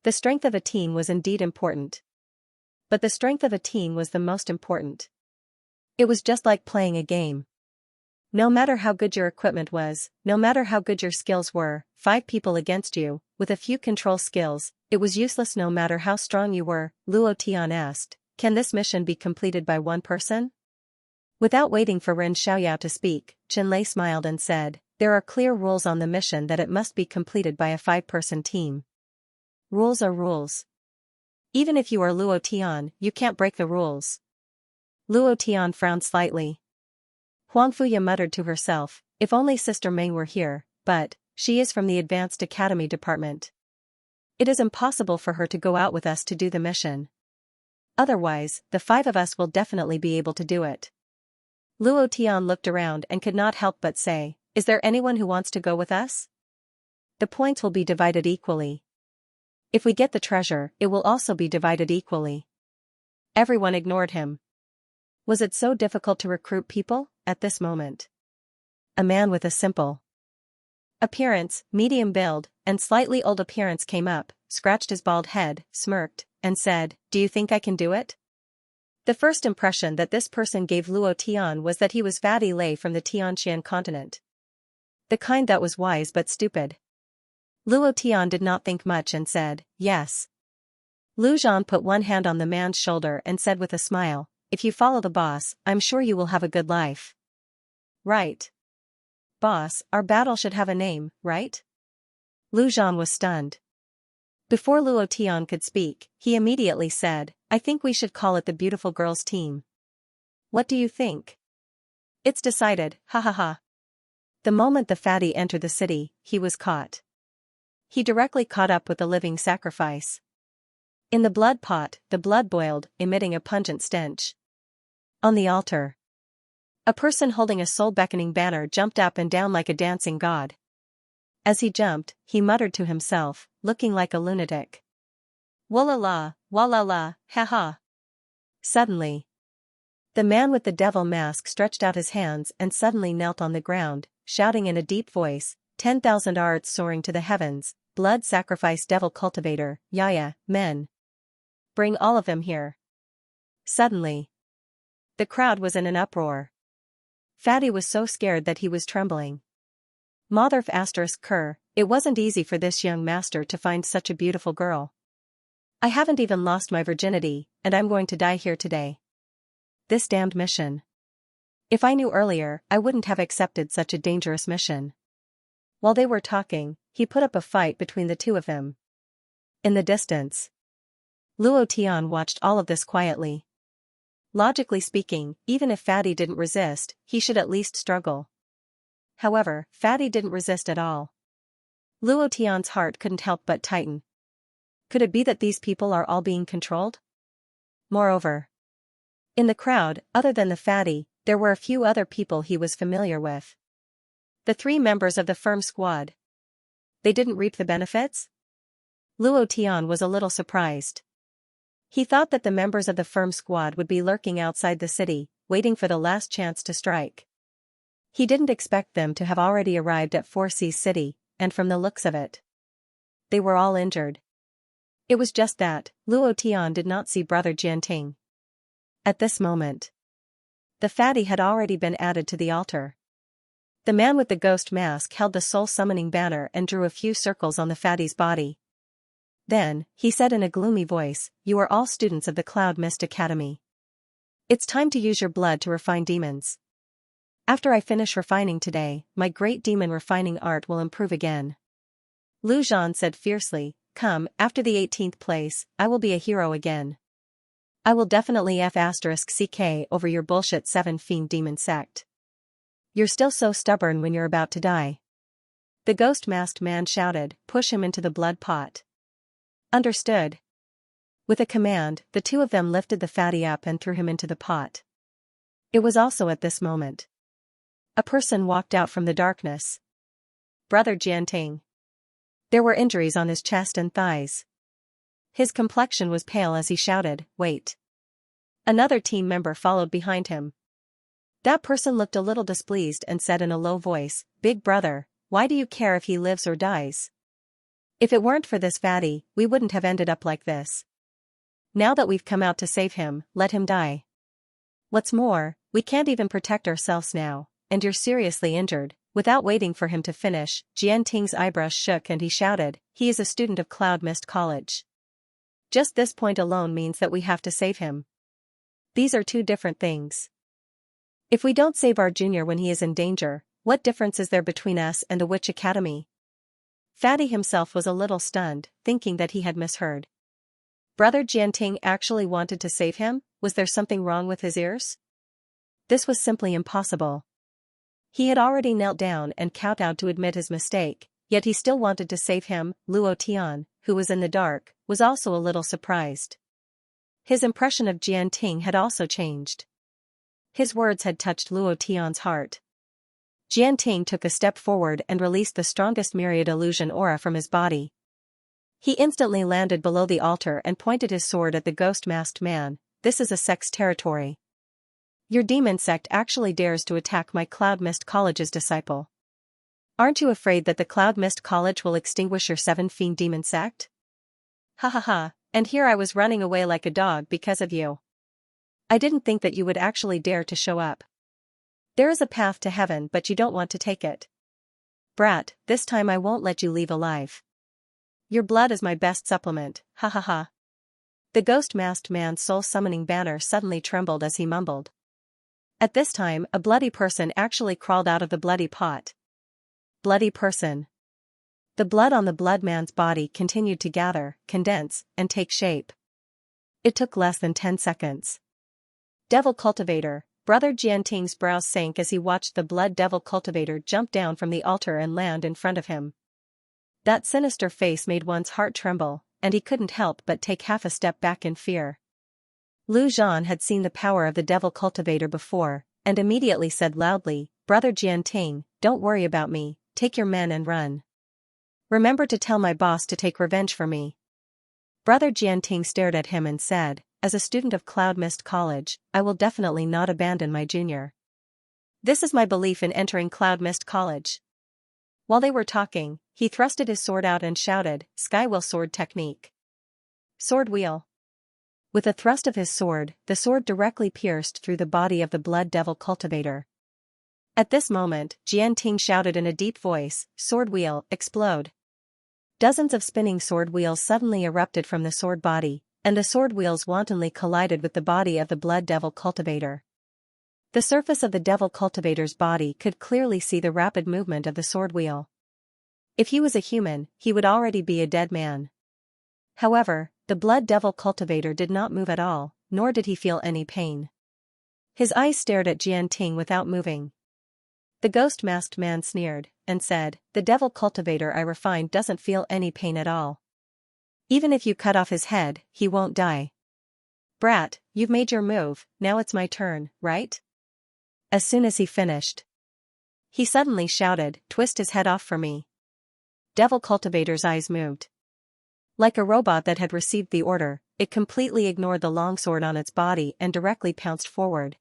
[SPEAKER 1] The strength of a team was indeed important. But the strength of a team was the most important. It was just like playing a game. No matter how good your equipment was, no matter how good your skills were, 5 people against you, with a few control skills, it was useless no matter how strong you were. Luo Tian asked, "Can this mission be completed by one person?" Without waiting for Ren Xiaoyao to speak, Qinlei smiled and said, "There are clear rules on the mission that it must be completed by a 5-person team. Rules are rules. Even if you are Luo Tian, you can't break the rules." Luo Tian frowned slightly. Huang Fuya muttered to herself, "If only Sister Meng were here, but she is from the Advanced Academy Department. It is impossible for her to go out with us to do the mission. Otherwise, the 5 of us will definitely be able to do it." Luo Tian looked around and could not help but say, "Is there anyone who wants to go with us? The points will be divided equally. If we get the treasure, it will also be divided equally." Everyone ignored him. Was it so difficult to recruit people, at this moment? A man with a simple appearance, medium build, and slightly old appearance came up, scratched his bald head, smirked, and said, "Do you think I can do it?" The first impression that this person gave Luo Tian was that he was Fatty Lei from the Tianxian continent. The kind that was wise but stupid. Luo Tian did not think much and said, "Yes." Lu Zhan put one hand on the man's shoulder and said with a smile, "If you follow the boss, I'm sure you will have a good life." "Right. Boss, our battle should have a name, right?" Lu Zhan was stunned. Before Luo Tian could speak, he immediately said, "I think we should call it the Beautiful Girls Team." "What do you think?" "It's decided, ha ha ha." The moment the fatty entered the city, he was caught. He directly caught up with the living sacrifice. In the blood pot, the blood boiled, emitting a pungent stench. On the altar, a person holding a soul-beckoning banner jumped up and down like a dancing god. As he jumped, he muttered to himself, looking like a lunatic. "Walla la, ha ha." Suddenly, the man with the devil mask stretched out his hands and suddenly knelt on the ground, shouting in a deep voice, 10,000 arts soaring to the heavens, blood sacrifice devil cultivator, Yaya, men. Bring all of them here. Suddenly, the crowd was in an uproar. Fatty was so scared that he was trembling. Motherf *Ker, it wasn't easy for this young master to find such a beautiful girl. "I haven't even lost my virginity, and I'm going to die here today. This damned mission. If I knew earlier, I wouldn't have accepted such a dangerous mission." While they were talking, he put up a fight between the 2 of them. In the distance, Luo Tian watched all of this quietly. Logically speaking, even if Fatty didn't resist, he should at least struggle. However, Fatty didn't resist at all. Luo Tian's heart couldn't help but tighten. Could it be that these people are all being controlled? Moreover, in the crowd, other than the Fatty, there were a few other people he was familiar with. The 3 members of the firm squad. They didn't reap the benefits? Luo Tian was a little surprised. He thought that the members of the firm squad would be lurking outside the city, waiting for the last chance to strike. He didn't expect them to have already arrived at 4C City, and from the looks of it, they were all injured. It was just that, Luo Tian did not see Brother Jianting. At this moment, the fatty had already been added to the altar. The man with the ghost mask held the soul-summoning banner and drew a few circles on the fatty's body. Then, he said in a gloomy voice, "You are all students of the Cloud Mist Academy. It's time to use your blood to refine demons. After I finish refining today, my great demon refining art will improve again." Lu Zhan said fiercely, "Come, after the 18th place, I will be a hero again. I will definitely *CK over your bullshit 7 fiend demon sect. You're still so stubborn when you're about to die." The ghost-masked man shouted, "Push him into the blood pot." Understood. With a command, the 2 of them lifted the fatty up and threw him into the pot. It was also at this moment a person walked out from the darkness. Brother Jianting. There were injuries on his chest and thighs. His complexion was pale as he shouted, "Wait." Another team member followed behind him. That person looked a little displeased and said in a low voice, "Big brother, why do you care if he lives or dies? If it weren't for this fatty, we wouldn't have ended up like this. Now that we've come out to save him, let him die. What's more, we can't even protect ourselves now, and you're seriously injured." Without waiting for him to finish, Jianting's eyebrows shook and he shouted, "He is a student of Cloud Mist College. Just this point alone means that we have to save him. These are two different things. If we don't save our junior when he is in danger, what difference is there between us and the Witch Academy?" Fatty himself was a little stunned, thinking that he had misheard. Brother Jianting actually wanted to save him? Was there something wrong with his ears? This was simply impossible. He had already knelt down and kowtowed to admit his mistake, yet he still wanted to save him. Luo Tian, who was in the dark, was also a little surprised. His impression of Jianting had also changed. His words had touched Luo Tian's heart. Jianting took a step forward and released the strongest myriad illusion aura from his body. He instantly landed below the altar and pointed his sword at the ghost-masked man. "This is a sect's territory. Your demon sect actually dares to attack my Cloud Mist College's disciple. Aren't you afraid that the Cloud Mist College will extinguish your 7 fiend demon sect? Ha ha ha, and here I was running away like a dog because of you. I didn't think that you would actually dare to show up. There is a path to heaven but you don't want to take it. Brat, this time I won't let you leave alive. Your blood is my best supplement, ha ha ha." The ghost-masked man's soul-summoning banner suddenly trembled as he mumbled. At this time, a bloody person actually crawled out of the bloody pot. Bloody person. The blood on the blood man's body continued to gather, condense, and take shape. It took less than 10 seconds. Devil Cultivator. Brother Jianting's brows sank as he watched the blood devil cultivator jump down from the altar and land in front of him. That sinister face made one's heart tremble, and he couldn't help but take half a step back in fear. Lu Zhan had seen the power of the devil cultivator before, and immediately said loudly, "Brother Jianting, don't worry about me, take your men and run. Remember to tell my boss to take revenge for me." Brother Jianting stared at him and said, "As a student of Cloud Mist College, I will definitely not abandon my junior. This is my belief in entering Cloud Mist College." While they were talking, he thrusted his sword out and shouted, "Skywheel sword technique. Sword wheel." With a thrust of his sword, the sword directly pierced through the body of the blood devil cultivator. At this moment, Jianting shouted in a deep voice, "Sword wheel, explode." Dozens of spinning sword wheels suddenly erupted from the sword body, and the sword wheels wantonly collided with the body of the blood devil cultivator. The surface of the devil cultivator's body could clearly see the rapid movement of the sword wheel. If he was a human, he would already be a dead man. However, the blood devil cultivator did not move at all, nor did he feel any pain. His eyes stared at Jianting without moving. The ghost-masked man sneered, and said, "The devil cultivator I refined doesn't feel any pain at all. Even if you cut off his head, he won't die. Brat, you've made your move, now it's my turn, right?" As soon as he finished, he suddenly shouted, "Twist his head off for me." Devil cultivator's eyes moved. Like a robot that had received the order, it completely ignored the longsword on its body and directly pounced forward.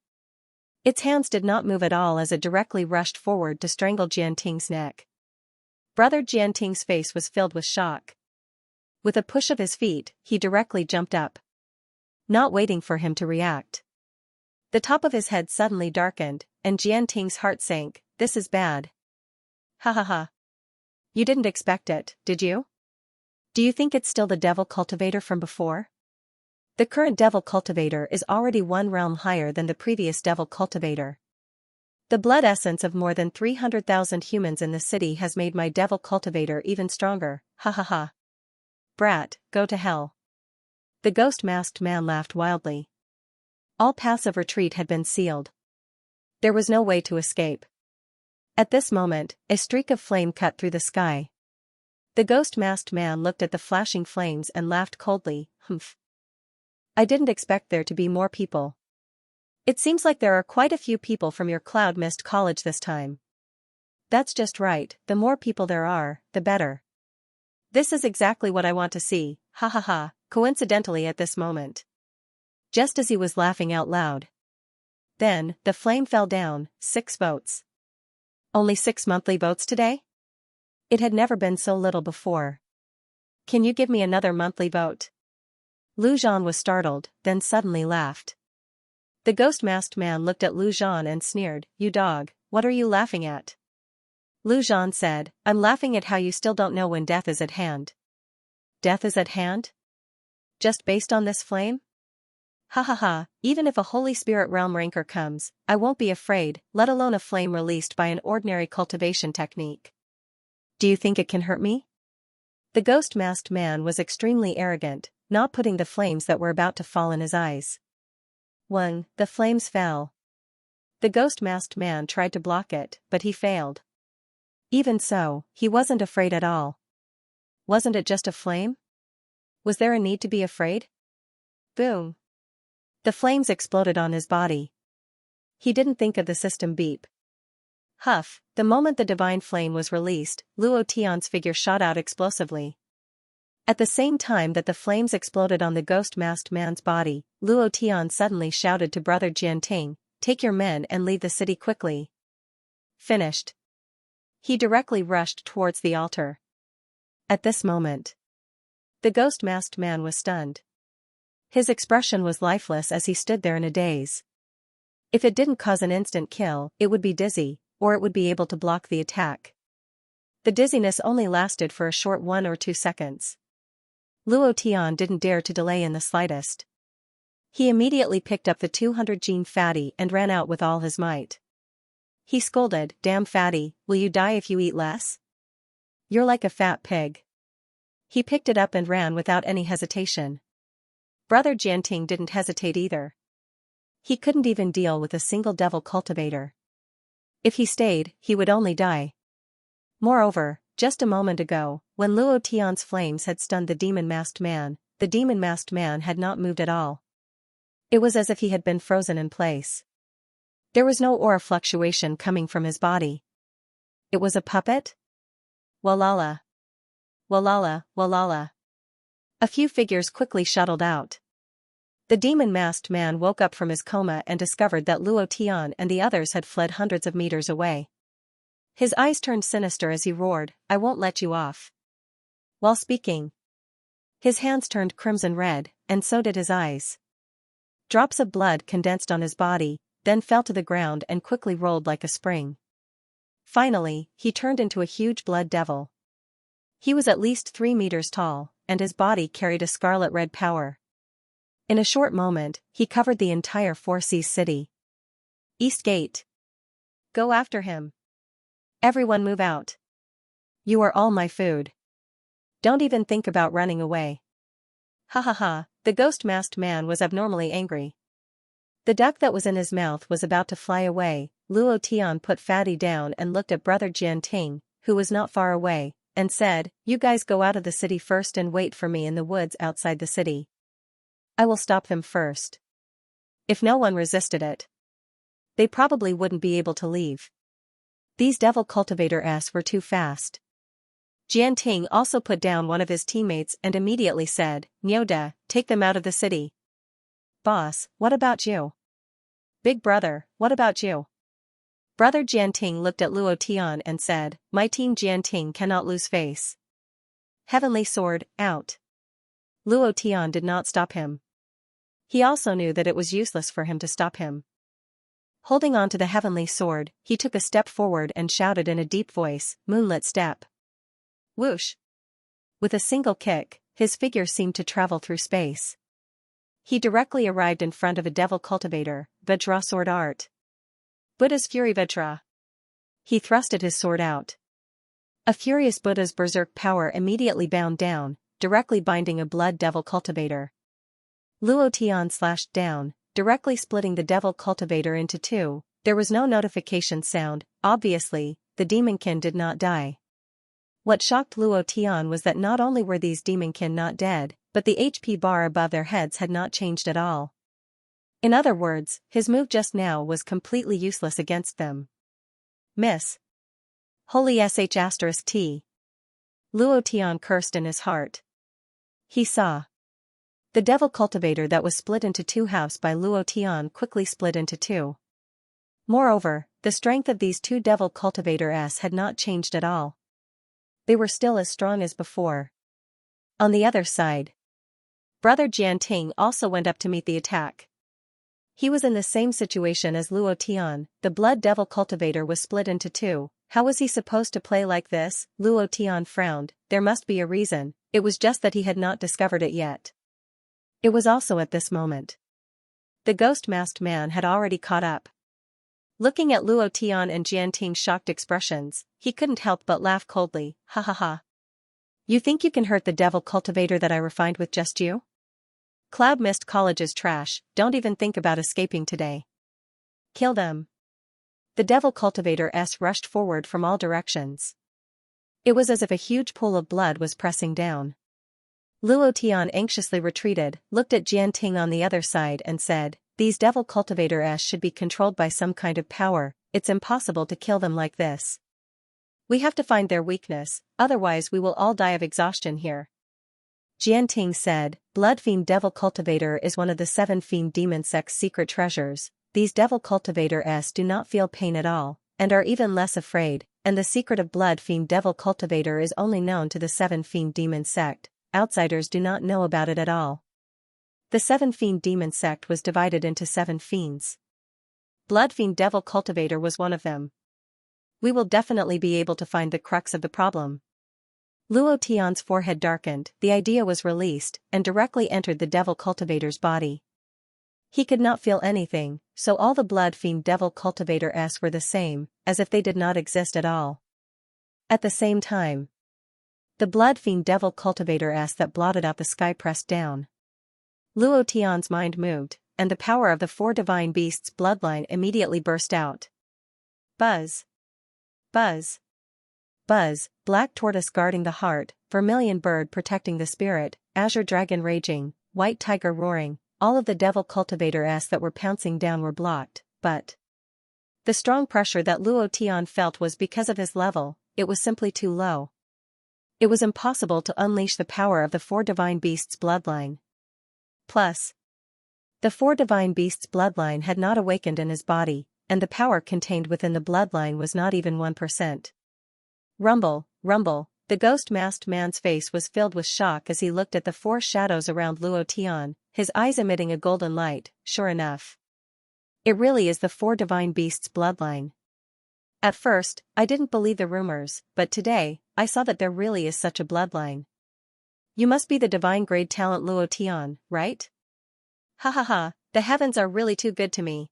[SPEAKER 1] Its hands did not move at all as it directly rushed forward to strangle Jianting's neck. Brother Jianting's face was filled with shock. With a push of his feet, he directly jumped up. Not waiting for him to react, the top of his head suddenly darkened, and Jianting's heart sank. "This is bad. Ha ha ha. You didn't expect it, did you? Do you think it's still the devil cultivator from before? The current devil cultivator is already 1 realm higher than the previous devil cultivator. The blood essence of more than 300,000 humans in the city has made my devil cultivator even stronger, ha ha ha. Brat, go to hell." The ghost-masked man laughed wildly. All paths of retreat had been sealed. There was no way to escape. At this moment, a streak of flame cut through the sky. The ghost-masked man looked at the flashing flames and laughed coldly, "Humph. I didn't expect there to be more people. It seems like there are quite a few people from your Cloud Mist College this time." "That's just right, the more people there are, the better. This is exactly what I want to see, ha ha ha." Coincidentally at this moment, just as he was laughing out loud, Then, the flame fell down, 6 votes. Only 6 monthly votes today? It had never been so little before. Can you give me another monthly vote? Lu Zhan was startled, then suddenly laughed. The ghost-masked man looked at Lu Zhan and sneered, "You dog, what are you laughing at?" Lu Zhan said, "I'm laughing at how you still don't know when death is at hand." Death is at hand? Just based on this flame? Ha ha ha, even if a Holy Spirit realm ranker comes, I won't be afraid, let alone a flame released by an ordinary cultivation technique. Do you think it can hurt me? The ghost-masked man was extremely arrogant, not putting the flames that were about to fall in his eyes. The flames fell. The ghost-masked man tried to block it, but he failed. Even so, he wasn't afraid at all. Wasn't it just a flame? Was there a need to be afraid? Boom. The flames exploded on his body. He didn't think of the system beep. Huff, the moment the divine flame was released, Luo Tian's figure shot out explosively. At the same time that the flames exploded on the ghost-masked man's body, Luo Tian suddenly shouted to Brother Jianting, "Take your men and leave the city quickly." Finished. He directly rushed towards the altar. At this moment, the ghost-masked man was stunned. His expression was lifeless as he stood there in a daze. If it didn't cause an instant kill, it would be dizzy, or it would be able to block the attack. The dizziness only lasted for a short 1 or 2 seconds. Luo Tian didn't dare to delay in the slightest. He immediately picked up the 200 fatty and ran out with all his might. He scolded, "Damn fatty, will you die if you eat less? You're like a fat pig." He picked it up and ran without any hesitation. Brother Jianting didn't hesitate either. He couldn't even deal with a single devil cultivator. If he stayed, he would only die. Moreover, just a moment ago, when Luo Tian's flames had stunned the demon-masked man had not moved at all. It was as if he had been frozen in place. There was no aura fluctuation coming from his body. It was a puppet? Walala. Walala, walala. A few figures quickly shuttled out. The demon-masked man woke up from his coma and discovered that Luo Tian and the others had fled hundreds of meters away. His eyes turned sinister as he roared, "I won't let you off." While speaking, his hands turned crimson red, and so did his eyes. Drops of blood condensed on his body, then fell to the ground and quickly rolled like a spring. Finally, he turned into a huge blood devil. He was at least 3 meters tall, and his body carried a scarlet-red power. In a short moment, he covered the entire Four Seas city. East Gate. Go after him. Everyone move out. You are all my food. Don't even think about running away. Ha ha ha, the ghost-masked man was abnormally angry. The duck that was in his mouth was about to fly away. Luo Tian put Fatty down and looked at Brother Jianting, who was not far away, and said, "You guys go out of the city first and wait for me in the woods outside the city. I will stop them first." If no one resisted it, they probably wouldn't be able to leave. These devil cultivator-s were too fast. Jianting also put down one of his teammates and immediately said, "Nyoda, take them out of the city." "Boss, what about you?" "Big brother, what about you?" Brother Jianting looked at Luo Tian and said, "My team Jianting cannot lose face." Heavenly sword, out. Luo Tian did not stop him. He also knew that it was useless for him to stop him. Holding on to the heavenly sword, he took a step forward and shouted in a deep voice, "Moonlit step." Whoosh! With a single kick, his figure seemed to travel through space. He directly arrived in front of a devil cultivator, Vajra sword art. Buddha's fury Vajra. He thrusted his sword out. A furious Buddha's berserk power immediately bound down, directly binding a blood devil cultivator. Luo Tian slashed down, directly splitting the devil cultivator into 2. There was no notification sound. Obviously, the demonkin did not die. What shocked Luo Tian was that not only were these demonkin not dead, but the HP bar above their heads had not changed at all. In other words, his move just now was completely useless against them. Miss. Holy sh*t. Luo Tian cursed in his heart. He saw the devil cultivator that was split into 2 halves by Luo Tian quickly split into 2. Moreover, the strength of these two devil cultivators had not changed at all. They were still as strong as before. On the other side, Brother Jianting also went up to meet the attack. He was in the same situation as Luo Tian. The blood devil cultivator was split into two. How was he supposed to play like this? Luo Tian frowned. There must be a reason, it was just that he had not discovered it yet. It was also at this moment. The ghost-masked man had already caught up. Looking at Luo Tian and Jianting's shocked expressions, he couldn't help but laugh coldly. Ha ha ha. You think you can hurt the devil cultivator that I refined with just you? Cloud Mist College's trash, don't even think about escaping today. Kill them. The devil cultivator rushed forward from all directions. It was as if a huge pool of blood was pressing down. Luo Tian anxiously retreated, looked at Jianting on the other side and said, these devil cultivators should be controlled by some kind of power, it's impossible to kill them like this. We have to find their weakness, otherwise we will all die of exhaustion here. Jianting said, Blood Fiend Devil Cultivator is one of the 7 Fiend Demon Sect's secret treasures. These devil cultivators do not feel pain at all, and are even less afraid, and the secret of Blood Fiend Devil Cultivator is only known to the 7 Fiend Demon Sect. Outsiders do not know about it at all. The 7 Fiend Demon Sect was divided into 7 fiends. Blood Fiend Devil Cultivator was one of them. We will definitely be able to find the crux of the problem. Luo Tian's forehead darkened, the idea was released, and directly entered the devil cultivator's body. He could not feel anything, so all the Blood Fiend Devil Cultivators were the same, as if they did not exist at all. At the same time, the Blood Fiend Devil Cultivators that blotted out the sky pressed down. Luo Tian's mind moved, and the power of the 4 divine beasts' bloodline immediately burst out. Buzz. Buzz. Buzz, black tortoise guarding the heart, vermilion bird protecting the spirit, azure dragon raging, white tiger roaring, all of the devil cultivators that were pouncing down were blocked, but the strong pressure that Luo Tian felt was because of his level, it was simply too low. It was impossible to unleash the power of the 4 divine beasts' bloodline. Plus, the 4 divine beasts' bloodline had not awakened in his body, and the power contained within the bloodline was not even 1%. Rumble, rumble, the ghost-masked man's face was filled with shock as he looked at the 4 shadows around Luo Tian, his eyes emitting a golden light. Sure enough, it really is the 4 divine beasts' bloodline. At first, I didn't believe the rumors, but today, I saw that there really is such a bloodline. You must be the divine grade talent Luo Tian, right? Ha ha ha, the heavens are really too good to me.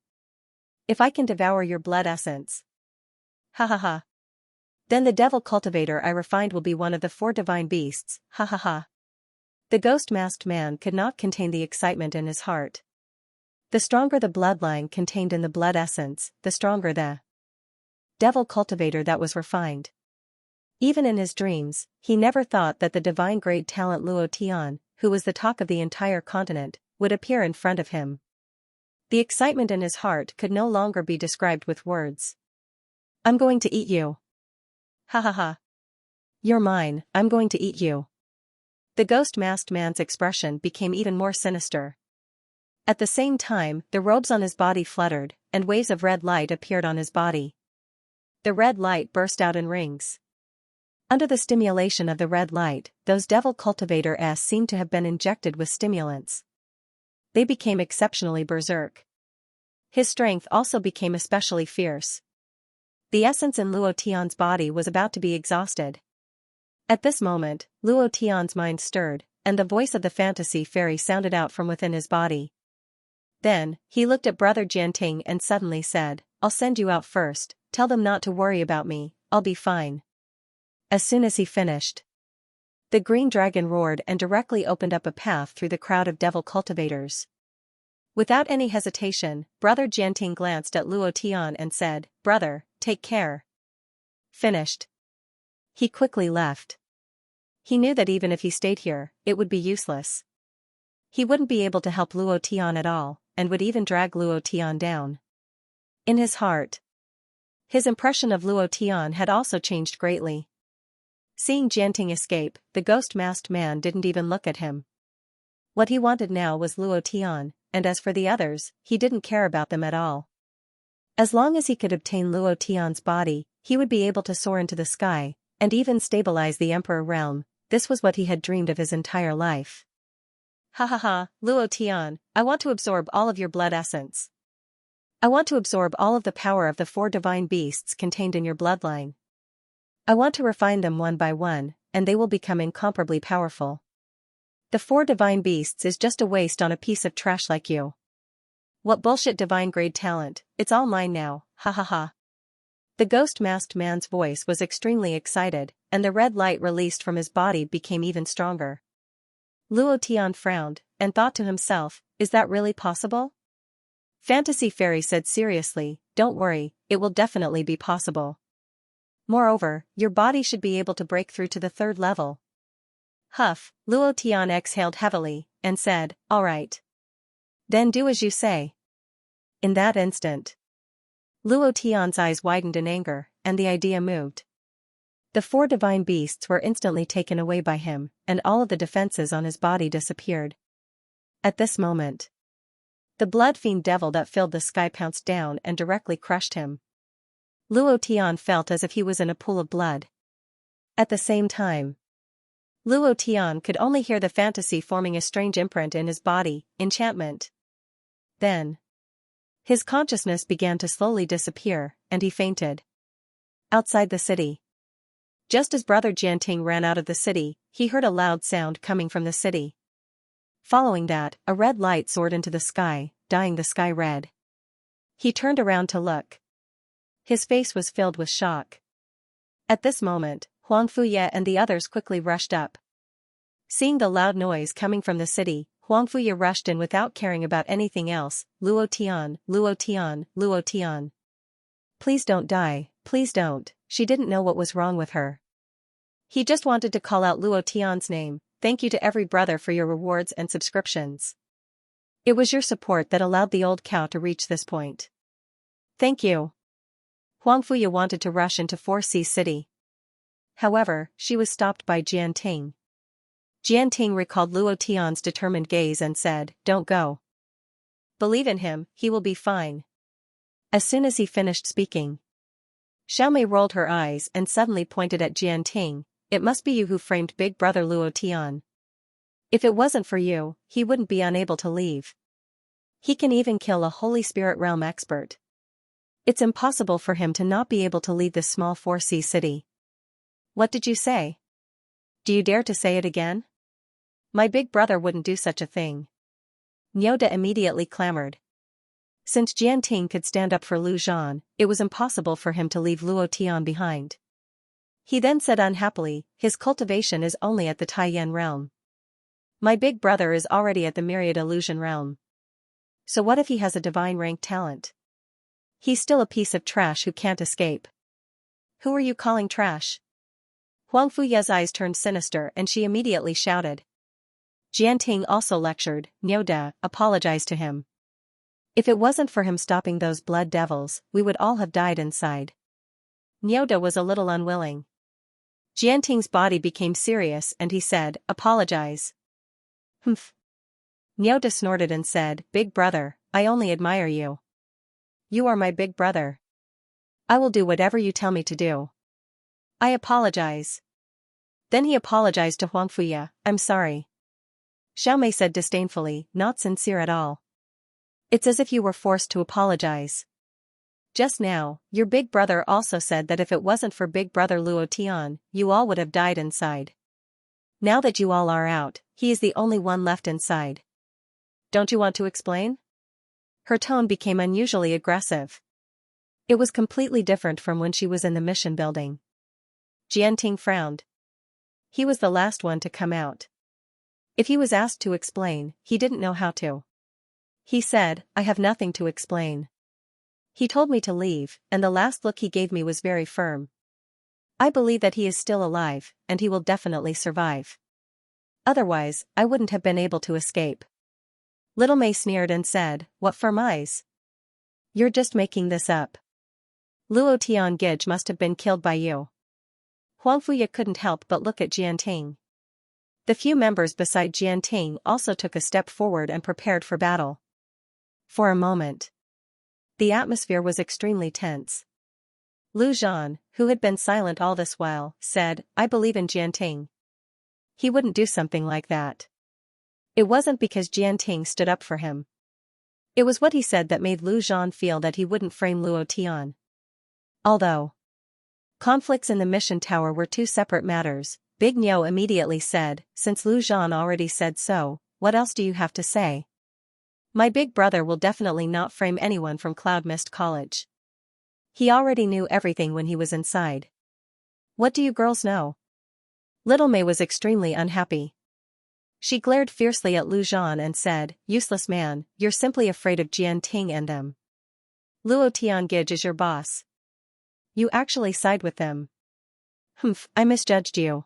[SPEAKER 1] If I can devour your blood essence. Ha ha ha. Then the devil cultivator I refined will be one of the 4 divine beasts, ha ha ha. The ghost-masked man could not contain the excitement in his heart. The stronger the bloodline contained in the blood essence, the stronger the devil cultivator that was refined. Even in his dreams, he never thought that the divine grade talent Luo Tian, who was the talk of the entire continent, would appear in front of him. The excitement in his heart could no longer be described with words. I'm going to eat you. Ha ha ha. You're mine, I'm going to eat you. The ghost-masked man's expression became even more sinister. At the same time, the robes on his body fluttered, and waves of red light appeared on his body. The red light burst out in rings. Under the stimulation of the red light, those devil cultivators seemed to have been injected with stimulants. They became exceptionally berserk. His strength also became especially fierce. The essence in Luo Tian's body was about to be exhausted. At this moment, Luo Tian's mind stirred, and the voice of the fantasy fairy sounded out from within his body. Then, he looked at Brother Jianting and suddenly said, I'll send you out first, tell them not to worry about me, I'll be fine. As soon as he finished, the green dragon roared and directly opened up a path through the crowd of devil cultivators. Without any hesitation, Brother Jianting glanced at Luo Tian and said, Brother, take care. Finished. He quickly left. He knew that even if he stayed here, it would be useless. He wouldn't be able to help Luo Tian at all, and would even drag Luo Tian down. In his heart, his impression of Luo Tian had also changed greatly. Seeing Jianting escape, the ghost-masked man didn't even look at him. What he wanted now was Luo Tian, and as for the others, he didn't care about them at all. As long as he could obtain Luo Tian's body, he would be able to soar into the sky, and even stabilize the Emperor realm. This was what he had dreamed of his entire life. Ha ha ha, Luo Tian, I want to absorb all of your blood essence. I want to absorb all of the power of the 4 divine beasts contained in your bloodline. I want to refine them one by one, and they will become incomparably powerful. The 4 divine beasts is just a waste on a piece of trash like you. What bullshit divine grade talent, it's all mine now, ha ha ha. The ghost-masked man's voice was extremely excited, and the red light released from his body became even stronger. Luo Tian frowned, and thought to himself, is that really possible? Fantasy Fairy said seriously, don't worry, it will definitely be possible. Moreover, your body should be able to break through to the 3rd level. Huff, Luo Tian exhaled heavily, and said, alright. Then do as you say. In that instant, Luo Tian's eyes widened in anger, and the idea moved. The 4 divine beasts were instantly taken away by him, and all of the defenses on his body disappeared. At this moment, the blood fiend devil that filled the sky pounced down and directly crushed him. Luo Tian felt as if he was in a pool of blood. At the same time, Luo Tian could only hear the fantasy forming a strange imprint in his body, enchantment. Then, his consciousness began to slowly disappear, and he fainted. Outside the city. Just as Brother Jianting ran out of the city, he heard a loud sound coming from the city. Following that, a red light soared into the sky, dyeing the sky red. He turned around to look. His face was filled with shock. At this moment, Huang Fuye and the others quickly rushed up. Seeing the loud noise coming from the city, Huang Fuye rushed in without caring about anything else. Luo Tian, Luo Tian, Luo Tian. Please don't die, please don't. She didn't know what was wrong with her. He just wanted to call out Luo Tian's name. Thank you to every brother for your rewards and subscriptions. It was your support that allowed the old cow to reach this point. Thank you. Huang Fuye wanted to rush into 4C City. However, she was stopped by Jianting. Jianting recalled Luo Tian's determined gaze and said, don't go. Believe in him, he will be fine. As soon as he finished speaking, Xiaomei rolled her eyes and suddenly pointed at Jianting. It must be you who framed Big Brother Luo Tian. If it wasn't for you, he wouldn't be unable to leave. He can even kill a Holy Spirit Realm expert. It's impossible for him to not be able to leave this small 4C city. What did you say? Do you dare to say it again? My big brother wouldn't do such a thing. Nyoda immediately clamored. Since Jianting could stand up for Lu Zhan, it was impossible for him to leave Luo Tian behind. He then said unhappily, his cultivation is only at the Taiyan realm. My big brother is already at the Myriad Illusion realm. So what if he has a divine rank talent? He's still a piece of trash who can't escape. Who are you calling trash? Huang Fuye's eyes turned sinister and she immediately shouted. Jianting also lectured, Nyoda, apologized to him. If it wasn't for him stopping those blood devils, we would all have died inside. Nyoda was a little unwilling. Jianting's body became serious and he said, apologize. Humph. Nyoda snorted and said, Big brother, I only admire you. You are my big brother. I will do whatever you tell me to do. I apologize. Then he apologized to Huang Fuye, I'm sorry. Xiaomei said disdainfully, not sincere at all. It's as if you were forced to apologize. Just now, your big brother also said that if it wasn't for big brother Luo Tian, you all would have died inside. Now that you all are out, he is the only one left inside. Don't you want to explain? Her tone became unusually aggressive. It was completely different from when she was in the mission building. Jianting frowned. He was the last one to come out. If he was asked to explain, he didn't know how to. He said, I have nothing to explain. He told me to leave, and the last look he gave me was very firm. I believe that he is still alive, and he will definitely survive. Otherwise, I wouldn't have been able to escape. Little May sneered and said, what firm eyes? You're just making this up. Luo Tian Gij must have been killed by you. Huang Fuye couldn't help but look at Jianting. The few members beside Jianting also took a step forward and prepared for battle. For a moment, The atmosphere was extremely tense. Lu Zhan, who had been silent all this while, said, "I believe in Jianting. He wouldn't do something like that." It wasn't because Jianting stood up for him. It was what he said that made Lu Zhan feel that he wouldn't frame Luo Tian. Although conflicts in the mission tower were two separate matters, Big Niu immediately said, "Since Lu Zhan already said so, what else do you have to say? My big brother will definitely not frame anyone from Cloud Mist College. He already knew everything when he was inside. What do you girls know?" Little Mei was extremely unhappy. She glared fiercely at Lu Zhan and said, "Useless man, you're simply afraid of Jianting and them. Luo Tiangij is your boss. You actually side with them. Humph, I misjudged you."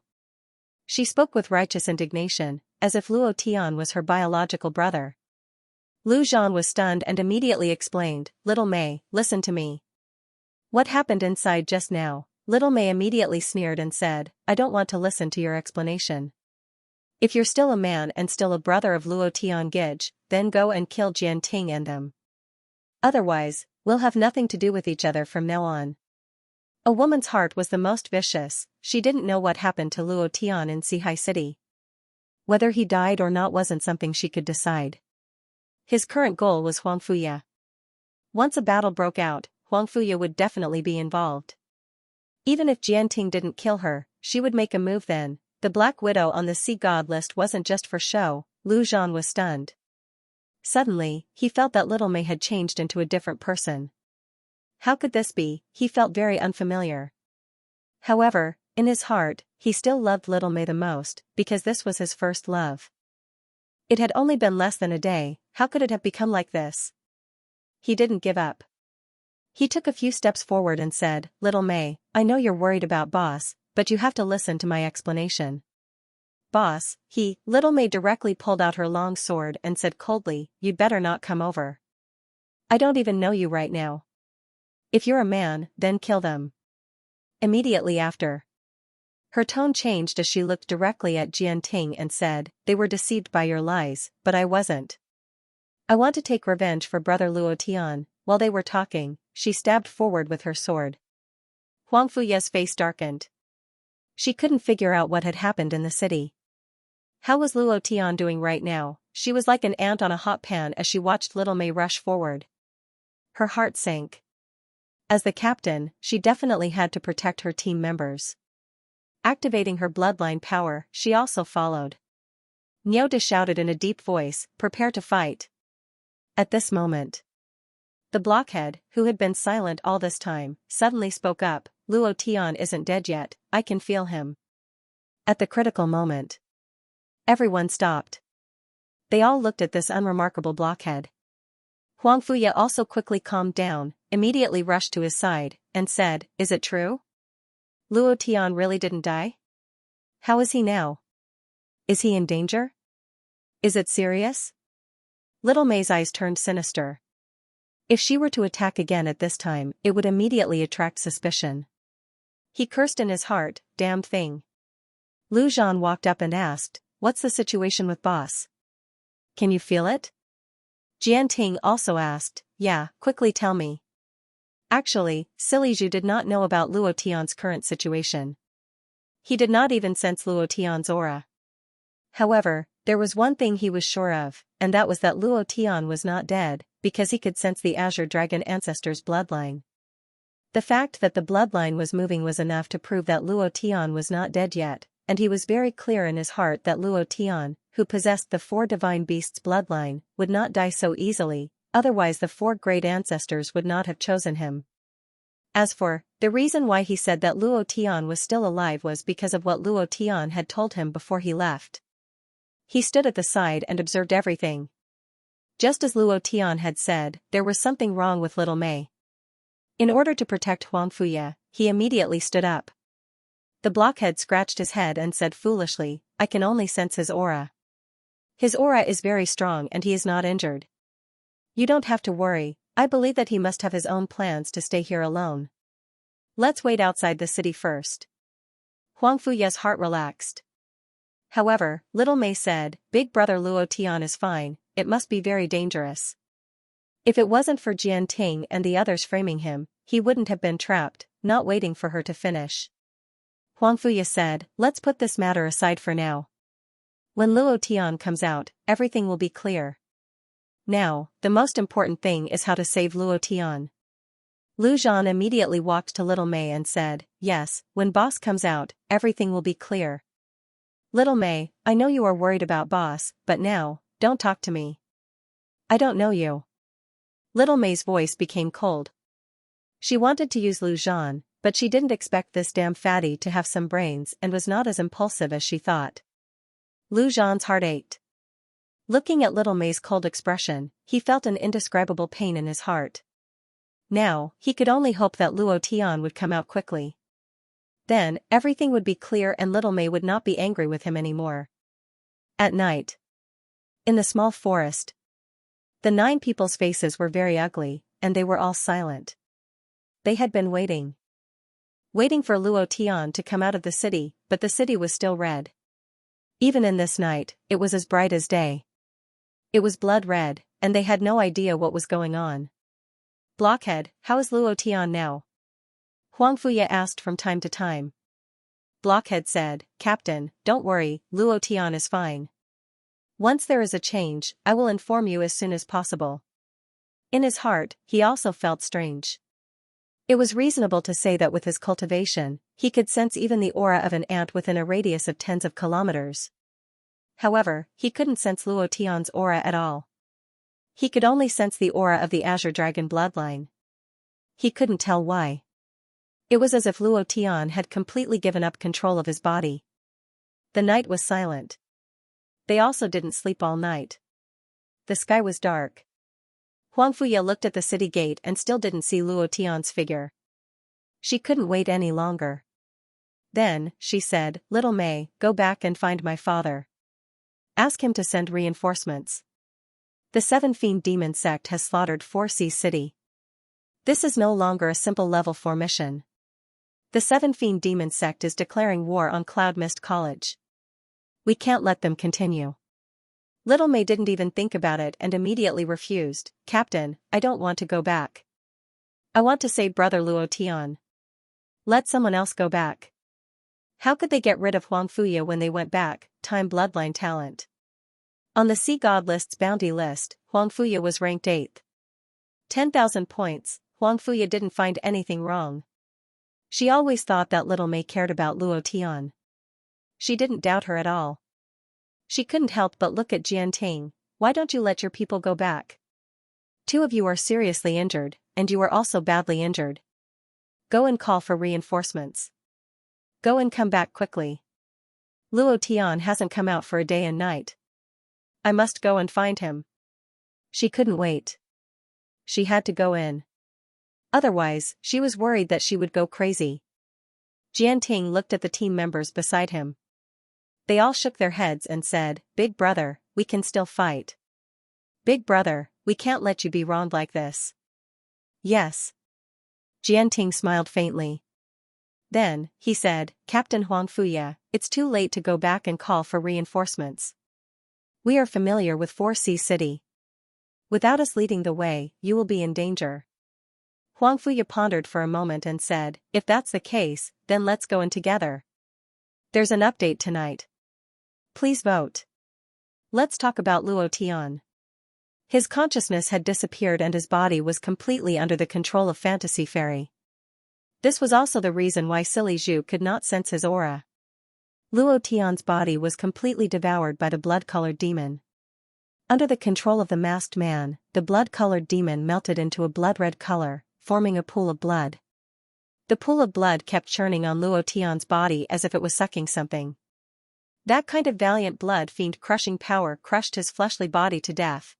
[SPEAKER 1] She spoke with righteous indignation, as if Luo Tian was her biological brother. Lu Zhan was stunned and immediately explained, "Little Mei, listen to me. What happened inside just now?" Little Mei immediately sneered and said, "I don't want to listen to your explanation. If you're still a man and still a brother of Luo Tiangij, then go and kill Jianting and them. Otherwise, we'll have nothing to do with each other from now on." A woman's heart was the most vicious. She didn't know what happened to Luo Tian in Sihai City. Whether he died or not wasn't something she could decide. His current goal was Huang Fuya. Once a battle broke out, Huang Fuya would definitely be involved. Even if Jianting didn't kill her, she would make a move then. The Black Widow on the Sea God list wasn't just for show. Lu Zhan was stunned. Suddenly, he felt that Little Mei had changed into a different person. How could this be? He felt very unfamiliar. However, in his heart, he still loved Little Mei the most, because this was his first love. It had only been less than a day. How could it have become like this? He didn't give up. He took a few steps forward and said, "Little Mei, I know you're worried about boss, but you have to listen to my explanation." "Boss," Little Mei directly pulled out her long sword and said coldly, "You'd better not come over. I don't even know you right now. If you're a man, then kill them." Immediately after, her tone changed as she looked directly at Jianting and said, "They were deceived by your lies, but I wasn't. I want to take revenge for brother Luo Tian." While they were talking, she stabbed forward with her sword. Huang Fuya's face darkened. She couldn't figure out what had happened in the city. How was Luo Tian doing right now? She was like an ant on a hot pan as she watched Little Mei rush forward. Her heart sank. As the captain, she definitely had to protect her team members. Activating her bloodline power, she also followed. Nyoda shouted in a deep voice, "Prepare to fight." At this moment, the blockhead, who had been silent all this time, suddenly spoke up, "Luo Tian isn't dead yet, I can feel him." At the critical moment, everyone stopped. They all looked at this unremarkable blockhead. Huang Fuya also quickly calmed down, immediately rushed to his side, and said, "Is it true? Luo Tian really didn't die? How is he now? Is he in danger? Is it serious?" Little Mei's eyes turned sinister. If she were to attack again at this time, it would immediately attract suspicion. He cursed in his heart, "Damn thing." Lu Zhan walked up and asked, "What's the situation with boss? Can you feel it?" Jianting also asked, "Yeah, quickly tell me." Actually, Silly Zhu did not know about Luo Tian's current situation. He did not even sense Luo Tian's aura. However, there was one thing he was sure of, and that was that Luo Tian was not dead, because he could sense the Azure Dragon ancestor's bloodline. The fact that the bloodline was moving was enough to prove that Luo Tian was not dead yet, and he was very clear in his heart that Luo Tian, who possessed the four divine beasts' bloodline, would not die so easily, otherwise the four great ancestors would not have chosen him. As for the reason why he said that Luo Tian was still alive was because of what Luo Tian had told him before he left. He stood at the side and observed everything. Just as Luo Tian had said, there was something wrong with Little Mei. In order to protect Huang Fuya, he immediately stood up. The blockhead scratched his head and said foolishly, "I can only sense his aura. His aura is very strong and he is not injured. You don't have to worry, I believe that he must have his own plans to stay here alone. Let's wait outside the city first." Huang Fuya's heart relaxed. However, Little Mei said, "Big brother Luo Tian is fine, it must be very dangerous. If it wasn't for Jian Ting and the others framing him, he wouldn't have been trapped, not waiting for her to finish. Huang Fuya said, let's put this matter aside for now. When Luo Tian comes out, everything will be clear. Now, the most important thing is how to save Luo Tian. Lu Zhan immediately walked to Little Mei and said, yes, when boss comes out, everything will be clear. Little Mei, I know you are worried about boss, but now, don't talk to me. I don't know you. Little Mei's voice became cold. She wanted to use Lu Zhan, but she didn't expect this damn fatty to have some brains and was not as impulsive as she thought. Lu Zhan's heart ached. Looking at Little Mei's cold expression, he felt an indescribable pain in his heart. Now, he could only hope that Luo Tian would come out quickly. Then, everything would be clear and Little Mei would not be angry with him anymore. At night. In the small forest. The 9 people's faces were very ugly, and they were all silent. They had been waiting. Waiting for Luo Tian to come out of the city, but the city was still red. Even in this night, it was as bright as day. It was blood red, and they had no idea what was going on. Blockhead, how is Luo Tian now? Huang Fuya asked from time to time. Blockhead said, Captain, don't worry, Luo Tian is fine. Once there is a change, I will inform you as soon as possible. In his heart, he also felt strange. It was reasonable to say that with his cultivation, he could sense even the aura of an ant within a radius of tens of kilometers. However, he couldn't sense Luo Tian's aura at all. He could only sense the aura of the Azure Dragon bloodline. He couldn't tell why. It was as if Luo Tian had completely given up control of his body. The night was silent. They also didn't sleep all night. The sky was dark. Huang Fuya looked at the city gate and still didn't see Luo Tian's figure. She couldn't wait any longer. Then, she said, Little Mei, go back and find my father. Ask him to send reinforcements. The 7 Fiend Demon sect has slaughtered 4C City. This is no longer a simple level 4 mission. The 7 Fiend Demon sect is declaring war on Cloud Mist College. We can't let them continue. Little Mei didn't even think about it and immediately refused. Captain, I don't want to go back. I want to save brother Luo Tian. Let someone else go back. How could they get rid of Huang Fuya when they went back? Time bloodline talent. On the Sea God list's bounty list, Huang Fuya was ranked 8th. 10,000 points, Huang Fuya didn't find anything wrong. She always thought that Little Mei cared about Luo Tian. She didn't doubt her at all. She couldn't help but look at Jian Ting. Why don't you let your people go back? 2 of you are seriously injured, and you are also badly injured. Go and call for reinforcements. Go and come back quickly. Luo Tian hasn't come out for a day and night. I must go and find him. She couldn't wait. She had to go in. Otherwise, she was worried that she would go crazy. Jian Ting looked at the team members beside him. They all shook their heads and said, Big brother, we can still fight. Big brother, we can't let you be wronged like this. Yes. Jian Ting smiled faintly. Then, he said, Captain Huang Fuya, it's too late to go back and call for reinforcements. We are familiar with 4C City. Without us leading the way, you will be in danger. Huang Fuya pondered for a moment and said, if that's the case, then let's go in together. There's an update tonight. Please vote. Let's talk about Luo Tian. His consciousness had disappeared and his body was completely under the control of Fantasy Fairy. This was also the reason why Silly Zhu could not sense his aura. Luo Tian's body was completely devoured by the blood-colored demon. Under the control of the masked man, the blood-colored demon melted into a blood-red color, forming a pool of blood. The pool of blood kept churning on Luo Tian's body as if it was sucking something. That kind of valiant blood fiend crushing power crushed his fleshly body to death.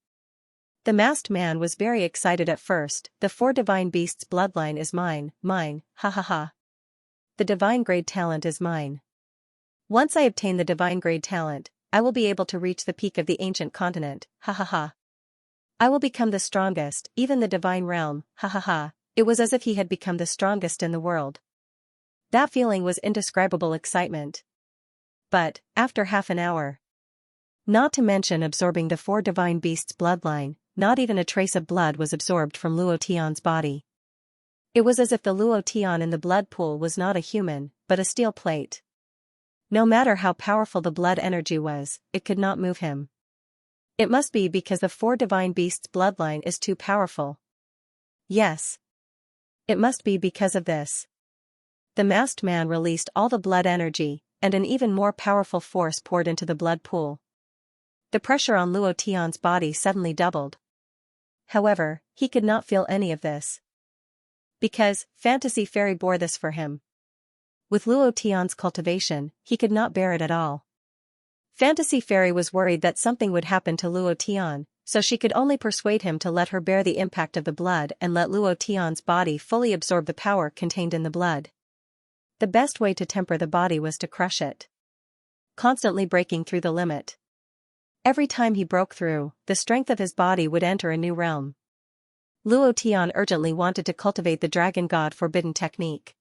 [SPEAKER 1] The masked man was very excited at first. The 4 divine beasts bloodline is mine, ha ha ha. The divine grade talent is mine. Once I obtain the divine grade talent, I will be able to reach the peak of the ancient continent, ha ha ha. I will become the strongest, even the divine realm, ha ha ha. It was as if he had become the strongest in the world. That feeling was indescribable excitement. But, after half an hour, not to mention absorbing the 4 divine beasts bloodline, not even a trace of blood was absorbed from Luo Tian's body. It was as if the Luo Tian in the blood pool was not a human, but a steel plate. No matter how powerful the blood energy was, it could not move him. It must be because the four divine beasts' bloodline is too powerful. Yes. It must be because of this. The masked man released all the blood energy, and an even more powerful force poured into the blood pool. The pressure on Luo Tian's body suddenly doubled. However, he could not feel any of this. Because, Fantasy Fairy bore this for him. With Luo Tian's cultivation, he could not bear it at all. Fantasy Fairy was worried that something would happen to Luo Tian, so she could only persuade him to let her bear the impact of the blood and let Luo Tian's body fully absorb the power contained in the blood. The best way to temper the body was to crush it. Constantly breaking through the limit. Every time he broke through, the strength of his body would enter a new realm. Luo Tian urgently wanted to cultivate the Dragon God Forbidden technique.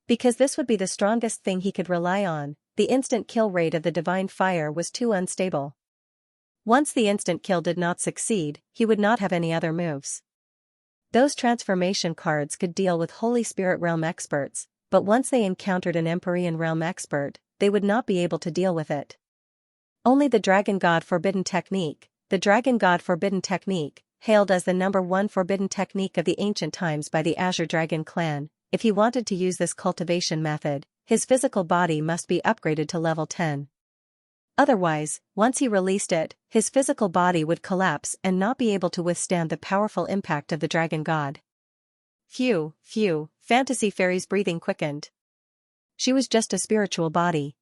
[SPEAKER 1] Because this would be the strongest thing he could rely on, the instant kill rate of the divine fire was too unstable. Once the instant kill did not succeed, he would not have any other moves. Those transformation cards could deal with Holy Spirit Realm experts, but once they encountered an Empyrean Realm expert, they would not be able to deal with it. Only the Dragon God Forbidden technique, the Dragon God Forbidden technique, hailed as the #1 forbidden technique of the ancient times by the Azure Dragon clan. If he wanted to use this cultivation method, his physical body must be upgraded to level 10. Otherwise, once he released it, his physical body would collapse and not be able to withstand the powerful impact of the Dragon God. Phew, Fantasy Fairy's breathing quickened. She was just a spiritual body.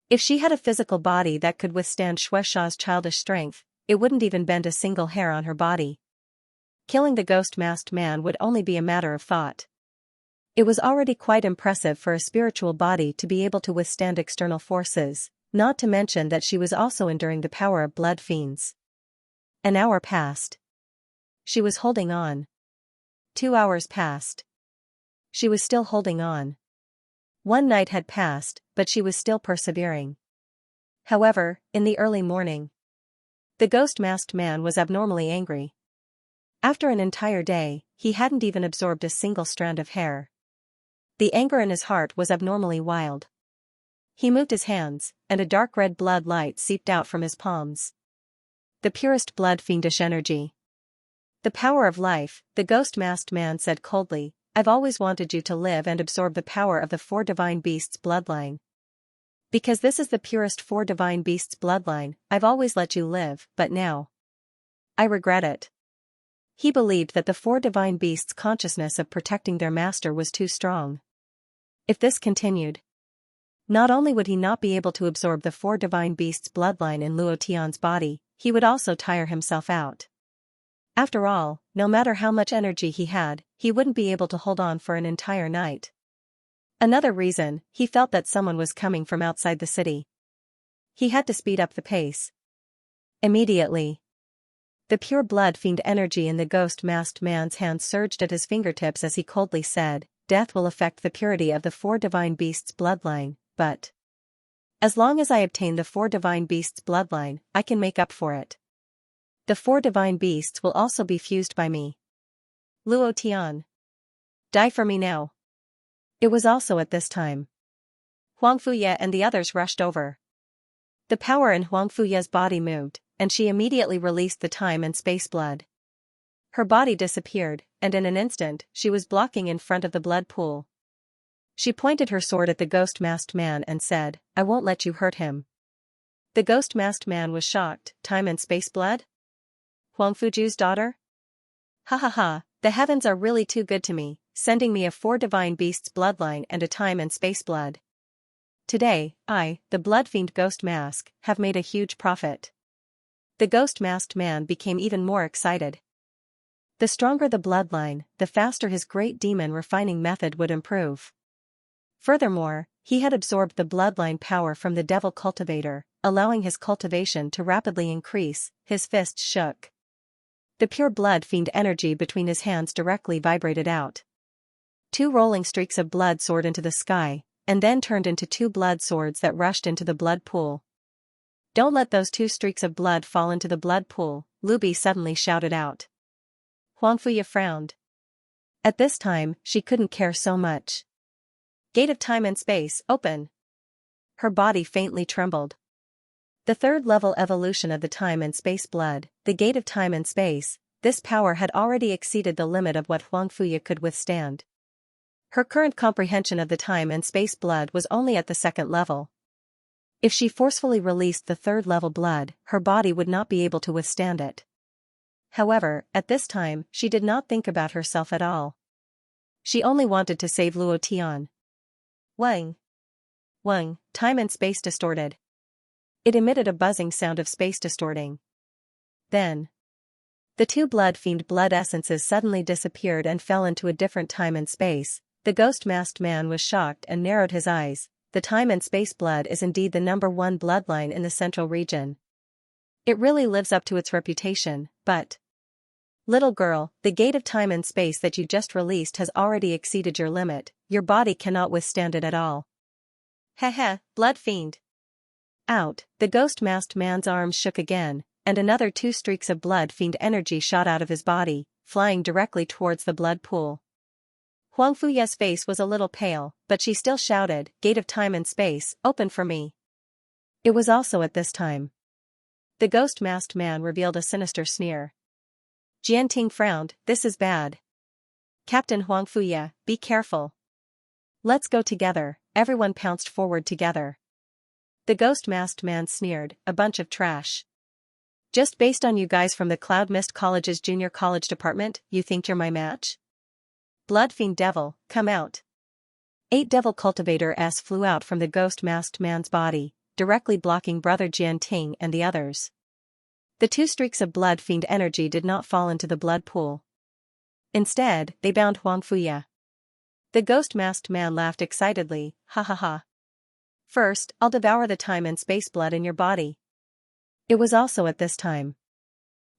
[SPEAKER 1] If she had a physical body that could withstand Xuexia's childish strength, it wouldn't even bend a single hair on her body. Killing the ghost masked man would only be a matter of thought. It was already quite impressive for a spiritual body to be able to withstand external forces, not to mention that she was also enduring the power of blood fiends. An hour passed. She was holding on. 2 hours passed. She was still holding on. 1 night had passed, but she was still persevering. However, in the early morning, the ghost-masked man was abnormally angry. After an entire day, he hadn't even absorbed a single strand of hair. The anger in his heart was abnormally wild. He moved his hands, and a dark red blood light seeped out from his palms. The purest blood fiendish energy. The power of life, the ghost-masked man said coldly, I've always wanted you to live and absorb the power of the 4 divine beasts' bloodline. Because this is the purest 4 divine beasts' bloodline, I've always let you live, but now I regret it. He believed that the 4 divine beasts' consciousness of protecting their master was too strong. If this continued, not only would he not be able to absorb the 4 divine beasts' bloodline in Luo Tian's body, he would also tire himself out. After all, no matter how much energy he had, he wouldn't be able to hold on for an entire night. Another reason, he felt that someone was coming from outside the city. He had to speed up the pace. Immediately, the pure blood fiend energy in the ghost-masked man's hand surged at his fingertips as he coldly said, Death will affect the purity of the 4 divine beasts' bloodline, but as long as I obtain the 4 divine beasts' bloodline, I can make up for it. The 4 divine beasts will also be fused by me. Luo Tian. Die for me now. It was also at this time Huang Fuye and the others rushed over. The power in Huang Fuye's body moved, and she immediately released the time and space blood. Her body disappeared, and in an instant, she was blocking in front of the blood pool. She pointed her sword at the ghost-masked man and said, I won't let you hurt him. The ghost-masked man was shocked. Time and space blood? Huang Fuju's daughter? Ha ha ha, the heavens are really too good to me, sending me a 4 divine beasts bloodline and a time and space blood. Today, I, the blood fiend ghost mask, have made a huge profit. The ghost-masked man became even more excited. The stronger the bloodline, the faster his great demon refining method would improve. Furthermore, he had absorbed the bloodline power from the devil cultivator, allowing his cultivation to rapidly increase. His fists shook. The pure blood fiend energy between his hands directly vibrated out. 2 rolling streaks of blood soared into the sky, and then turned into 2 blood swords that rushed into the blood pool. Don't let those 2 streaks of blood fall into the blood pool, Luby suddenly shouted out. Huang Fuya frowned. At this time, she couldn't care so much. Gate of time and space, open. Her body faintly trembled. The third-level evolution of the time and space blood, the gate of time and space, this power had already exceeded the limit of what Huang Fuya could withstand. Her current comprehension of the time and space blood was only at the second level. If she forcefully released the third-level blood, her body would not be able to withstand it. However, at this time, she did not think about herself at all. She only wanted to save Luo Tian. Wang. Wang, time and space distorted. It emitted a buzzing sound of space distorting. Then, the 2 blood-fiend blood essences suddenly disappeared and fell into a different time and space. The ghost-masked man was shocked and narrowed his eyes. The time and space blood is indeed the #1 bloodline in the central region. It really lives up to its reputation, but... Little girl, the gate of time and space that you just released has already exceeded your limit, your body cannot withstand it at all. Heh, blood fiend. Out, the ghost-masked man's arms shook again, and another 2 streaks of blood fiend energy shot out of his body, flying directly towards the blood pool. Huang Fuya's face was a little pale, but she still shouted, Gate of time and space, open for me. It was also at this time. The ghost-masked man revealed a sinister sneer. Jianting frowned, this is bad. Captain Huang Fuya, be careful. Let's go together, everyone pounced forward together. The ghost-masked man sneered, a bunch of trash. Just based on you guys from the Cloud Mist College's junior college department, you think you're my match? Bloodfiend devil, come out. 8 devil cultivator S flew out from the ghost-masked man's body, directly blocking brother Jianting and the others. The 2 streaks of blood fiend energy did not fall into the blood pool. Instead, they bound Huang Fuya. The ghost-masked man laughed excitedly, ha ha ha. First, I'll devour the time and space blood in your body. It was also at this time.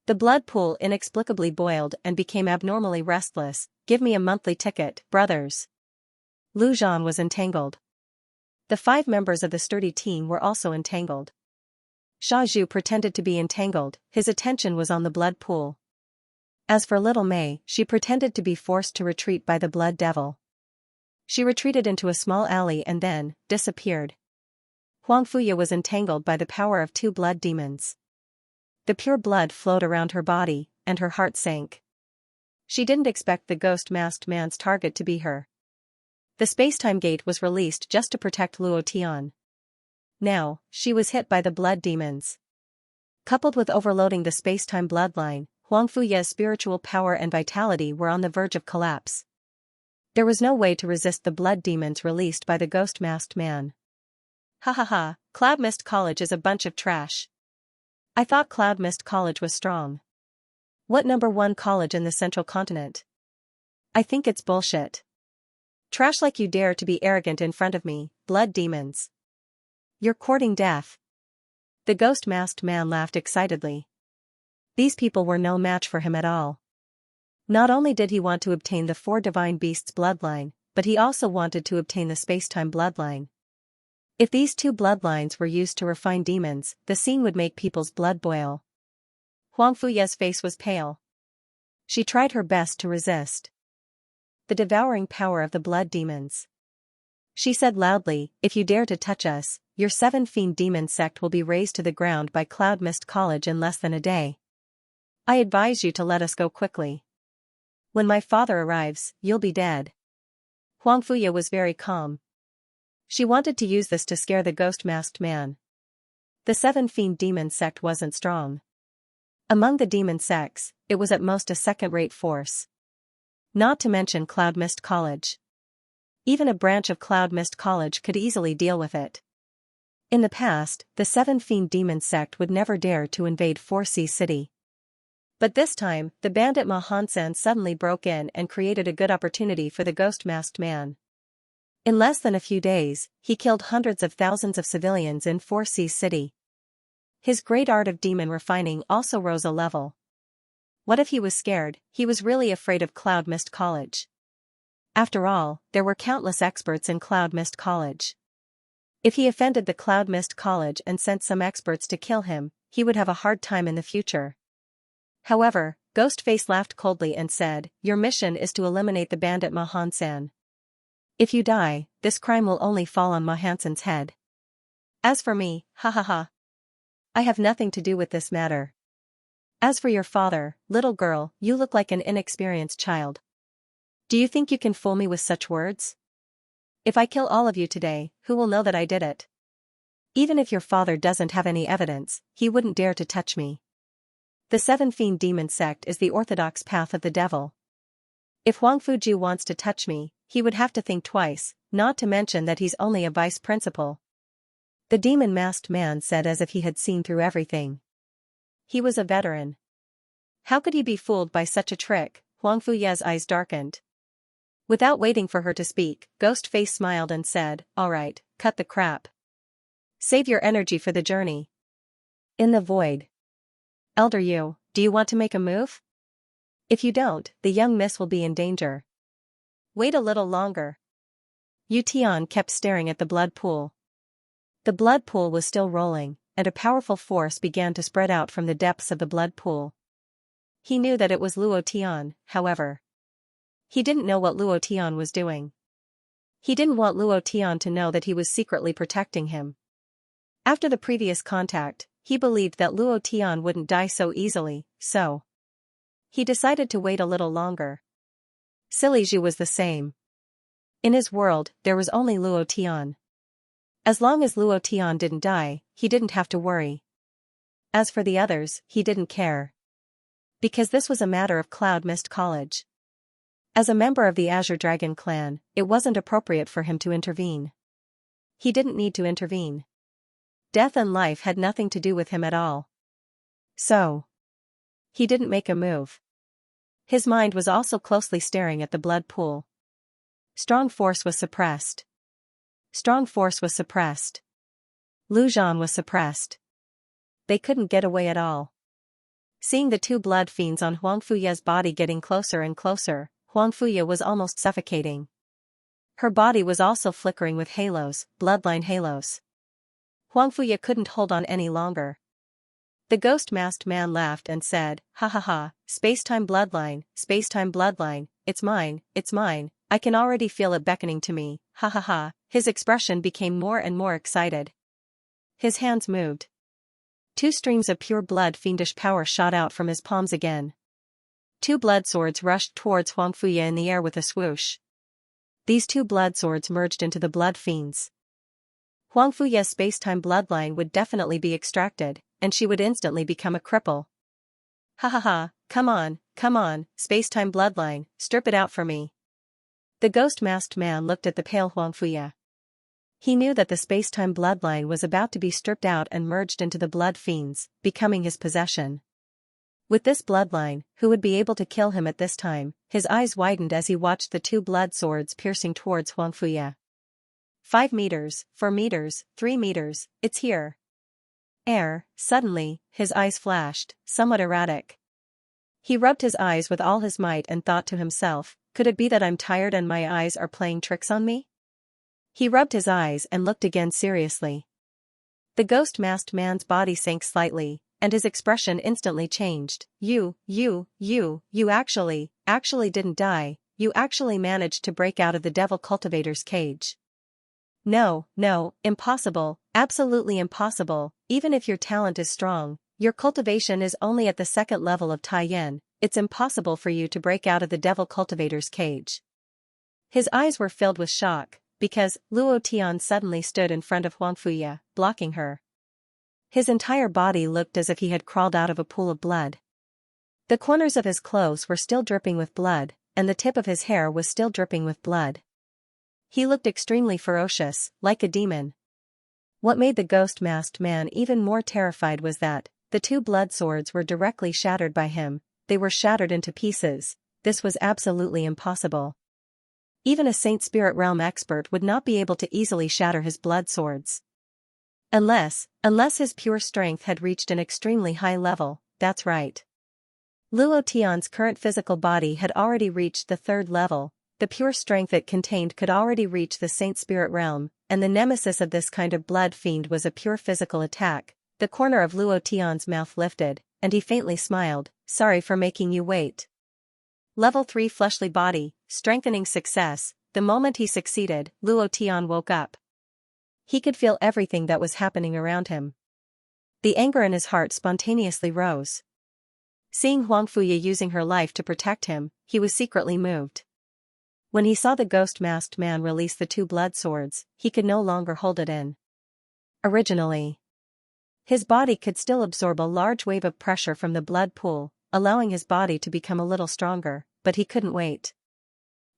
[SPEAKER 1] The blood pool inexplicably boiled and became abnormally restless. Give me a monthly ticket, brothers. Lu Zhan was entangled. The 5 members of the sturdy team were also entangled. Sha Zhu pretended to be entangled, his attention was on the blood pool. As for little Mei, she pretended to be forced to retreat by the blood devil. She retreated into a small alley and then, disappeared. Huang Fuya was entangled by the power of 2 blood demons. The pure blood flowed around her body, and her heart sank. She didn't expect the ghost-masked man's target to be her. The space-time gate was released just to protect Luo Tian. Now, she was hit by the blood demons. Coupled with overloading the space-time bloodline, Huang Fuya's spiritual power and vitality were on the verge of collapse. There was no way to resist the blood demons released by the ghost-masked man. Ha ha ha, Cloud Mist College is a bunch of trash. I thought Cloud Mist College was strong. What #1 college in the central continent? I think it's bullshit. Trash like you dare to be arrogant in front of me, blood demons. You're courting death. The ghost-masked man laughed excitedly. These people were no match for him at all. Not only did he want to obtain the 4 divine beasts' bloodline, but he also wanted to obtain the space-time bloodline. If these 2 bloodlines were used to refine demons, the scene would make people's blood boil. Huang Fuya's face was pale. She tried her best to resist the devouring power of the blood demons. She said loudly, if you dare to touch us, your 7 fiend demon sect will be razed to the ground by Cloud Mist College in less than a day. I advise you to let us go quickly. When my father arrives, you'll be dead. Huang Fuya was very calm. She wanted to use this to scare the ghost-masked man. The 7 fiend demon sect wasn't strong. Among the demon sects, it was at most a second-rate force. Not to mention Cloud Mist College. Even a branch of Cloud Mist College could easily deal with it. In the past, the 7 fiend demon sect would never dare to invade 4C City. But this time, the bandit Ma Hansen suddenly broke in and created a good opportunity for the ghost-masked man. In less than a few days, he killed hundreds of thousands of civilians in 4C City. His great art of demon refining also rose a level. What if he was scared? He was really afraid of Cloud Mist College. After all, there were countless experts in Cloud Mist College. If he offended the Cloud Mist College and sent some experts to kill him, he would have a hard time in the future. However, Ghostface laughed coldly and said, "Your mission is to eliminate the bandit Ma-Han-san. If you die, this crime will only fall on Ma-Han-san's head. As for me, ha ha ha. I have nothing to do with this matter. As for your father, little girl, you look like an inexperienced child. Do you think you can fool me with such words? If I kill all of you today, who will know that I did it? Even if your father doesn't have any evidence, he wouldn't dare to touch me. The Seven Fiend Demon Sect is the orthodox path of the devil. If Huang Fuji wants to touch me, he would have to think twice, not to mention that he's only a vice principal." The demon-masked man said as if he had seen through everything. He was a veteran. How could he be fooled by such a trick? Huang Fuya's eyes darkened. Without waiting for her to speak, Ghostface smiled and said, "All right, cut the crap. Save your energy for the journey." In the void. "Elder Yu, do you want to make a move? If you don't, the young miss will be in danger. Wait a little longer." Yu Tian kept staring at the blood pool. The blood pool was still rolling, and a powerful force began to spread out from the depths of the blood pool. He knew that it was Luo Tian, however. He didn't know what Luo Tian was doing. He didn't want Luo Tian to know that he was secretly protecting him. After the previous contact, he believed that Luo Tian wouldn't die so easily, so he decided to wait a little longer. Silly Zhu was the same. In his world, there was only Luo Tian. As long as Luo Tian didn't die, he didn't have to worry. As for the others, he didn't care. Because this was a matter of Cloud Mist College. As a member of the Azure Dragon clan, it wasn't appropriate for him to intervene. He didn't need to intervene. Death and life had nothing to do with him at all. So he didn't make a move. His mind was also closely staring at the blood pool. Strong force was suppressed. Strong force was suppressed. Lu Zhan was suppressed. They couldn't get away at all. Seeing the two blood fiends on Huang Fuya's body getting closer and closer, Huang Fuya was almost suffocating. Her body was also flickering with halos, bloodline halos. Huang Fuya couldn't hold on any longer. The ghost-masked man laughed and said, "Ha ha ha, space-time bloodline, it's mine, it's mine, I can already feel it beckoning to me, ha ha ha." His expression became more and more excited. His hands moved. Two streams of pure blood fiendish power shot out from his palms again. Two blood swords rushed towards Huang Fuya in the air with a swoosh. These two blood swords merged into the blood fiends. Huang Fuya's space-time bloodline would definitely be extracted, and she would instantly become a cripple. "Ha ha ha, come on, space-time bloodline, strip it out for me." The ghost-masked man looked at the pale Huang Fuya. He knew that the space-time bloodline was about to be stripped out and merged into the blood fiends, becoming his possession. With this bloodline, who would be able to kill him at this time? His eyes widened as he watched the two blood swords piercing towards Huang Fuya. 5 meters, 4 meters, 3 meters, it's here. Suddenly, his eyes flashed, somewhat erratic. He rubbed his eyes with all his might and thought to himself, could it be that I'm tired and my eyes are playing tricks on me? He rubbed his eyes and looked again seriously. The ghost-masked man's body sank slightly, and his expression instantly changed. You actually didn't die, you actually managed to break out of the devil cultivator's cage. No, impossible, absolutely impossible, even if your talent is strong, your cultivation is only at the second level of Taiyan, it's impossible for you to break out of the devil cultivator's cage. His eyes were filled with shock, because Luo Tian suddenly stood in front of Huang Fuya, blocking her. His entire body looked as if he had crawled out of a pool of blood. The corners of his clothes were still dripping with blood, and the tip of his hair was still dripping with blood. He looked extremely ferocious, like a demon. What made the ghost-masked man even more terrified was that the two blood swords were directly shattered by him. They were shattered into pieces. This was absolutely impossible. Even a Saint Spirit Realm expert would not be able to easily shatter his blood swords. Unless his pure strength had reached an extremely high level, that's right. Luo Tian's current physical body had already reached the 3rd level, the pure strength it contained could already reach the saint spirit realm, and the nemesis of this kind of blood fiend was a pure physical attack. The corner of Luo Tian's mouth lifted, and he faintly smiled. Sorry for making you wait. Level 3 fleshly body, strengthening success. The moment he succeeded, Luo Tian woke up. He could feel everything that was happening around him. The anger in his heart spontaneously rose. Seeing Huang Fuya using her life to protect him, he was secretly moved. When he saw the ghost-masked man release the 2 blood swords, he could no longer hold it in. Originally, his body could still absorb a large wave of pressure from the blood pool, allowing his body to become a little stronger, but he couldn't wait.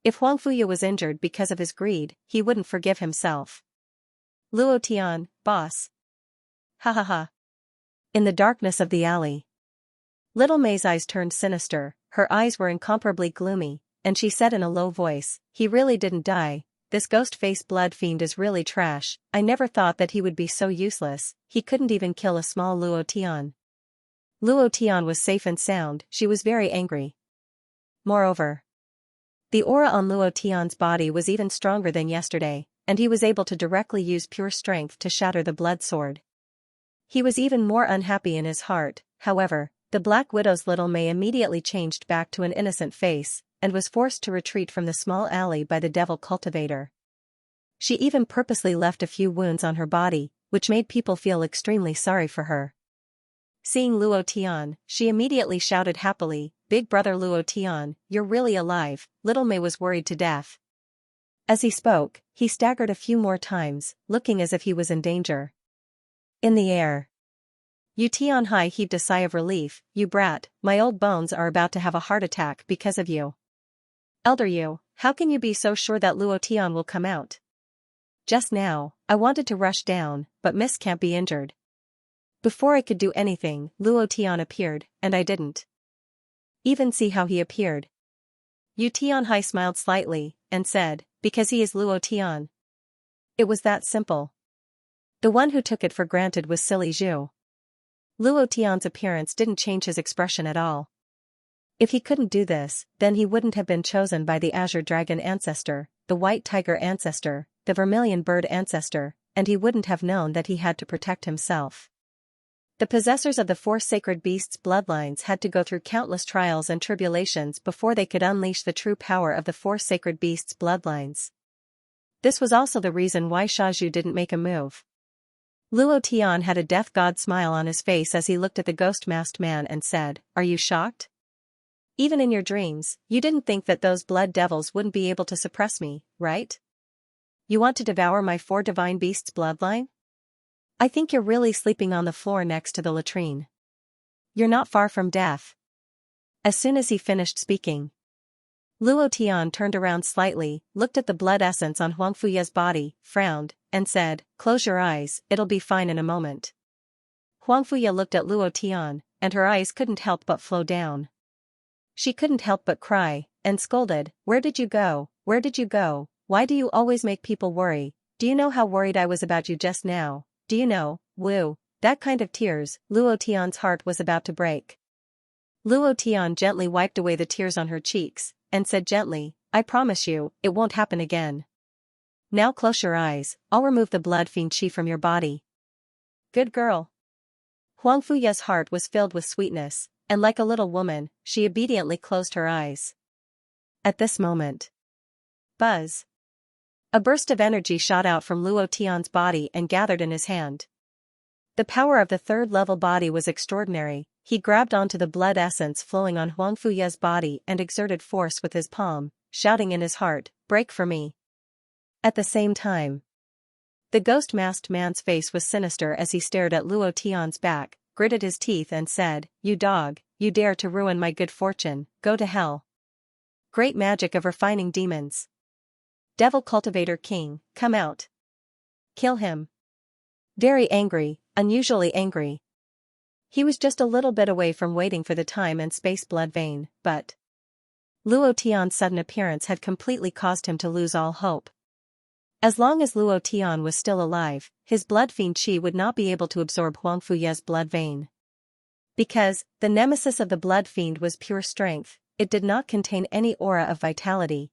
[SPEAKER 1] If Huang Fuya was injured because of his greed, he wouldn't forgive himself. Luo Tian, boss. Ha ha ha. In the darkness of the alley, Little May's eyes turned sinister, her eyes were incomparably gloomy, and she said in a low voice, he really didn't die. This ghost-faced blood fiend is really trash. I never thought that he would be so useless. He couldn't even kill a small Luo Tian. Luo Tian was safe and sound. She was very angry. Moreover, the aura on Luo Tian's body was even stronger than yesterday, and he was able to directly use pure strength to shatter the blood sword. He was even more unhappy in his heart. However, the Black Widow's Little May immediately changed back to an innocent face, and was forced to retreat from the small alley by the devil cultivator. She even purposely left a few wounds on her body, which made people feel extremely sorry for her. Seeing Luo Tian, she immediately shouted happily, Big brother Luo Tian, you're really alive. Little May was worried to death. As he spoke, he staggered a few more times, looking as if he was in danger. In the air, Yu Tianhai heaved a sigh of relief. You brat, my old bones are about to have a heart attack because of you. Elder Yu, how can you be so sure that Luo Tian will come out? Just now, I wanted to rush down, but Miss can't be injured. Before I could do anything, Luo Tian appeared, and I didn't even see how he appeared. Yu Tianhai smiled slightly, and said, because he is Luo Tian. It was that simple. The one who took it for granted was silly Zhu. Luo Tian's appearance didn't change his expression at all. If he couldn't do this, then he wouldn't have been chosen by the Azure Dragon ancestor, the White Tiger ancestor, the Vermilion Bird ancestor, and he wouldn't have known that he had to protect himself. The possessors of the 4 sacred beasts' bloodlines had to go through countless trials and tribulations before they could unleash the true power of the 4 sacred beasts' bloodlines. This was also the reason why Xianxia didn't make a move. Luo Tian had a death god smile on his face as he looked at the ghost-masked man and said, Are you shocked? Even in your dreams, you didn't think that those blood devils wouldn't be able to suppress me, right? You want to devour my 4 divine beasts' bloodline? I think you're really sleeping on the floor next to the latrine. You're not far from death. As soon as he finished speaking, Luo Tian turned around slightly, looked at the blood essence on Huang Fuya's body, frowned, and said, Close your eyes, it'll be fine in a moment. Huang Fuya looked at Luo Tian, and her eyes couldn't help but flow down. She couldn't help but cry, and scolded, Where did you go? Where did you go? Why do you always make people worry? Do you know how worried I was about you just now? Do you know, Wu, that kind of tears? Luo Tian's heart was about to break. Luo Tian gently wiped away the tears on her cheeks, and said gently, I promise you, it won't happen again. Now close your eyes, I'll remove the blood fiend chi from your body. Good girl. Huang Fuya's heart was filled with sweetness, and like a little woman, she obediently closed her eyes. At this moment, buzz! A burst of energy shot out from Luo Tian's body and gathered in his hand. The power of the 3rd level body was extraordinary. He grabbed onto the blood essence flowing on Huang Fuya's body and exerted force with his palm, shouting in his heart, Break for me. At the same time, the ghost-masked man's face was sinister as he stared at Luo Tian's back, gritted his teeth and said, You dog, you dare to ruin my good fortune, go to hell. Great magic of refining demons. Devil Cultivator King, come out. Kill him. Very angry, unusually angry. He was just a little bit away from waiting for the time and space blood vein, but Luo Tian's sudden appearance had completely caused him to lose all hope. As long as Luo Tian was still alive, his blood fiend chi would not be able to absorb Huang Fuya's blood vein. Because the nemesis of the blood fiend was pure strength, it did not contain any aura of vitality.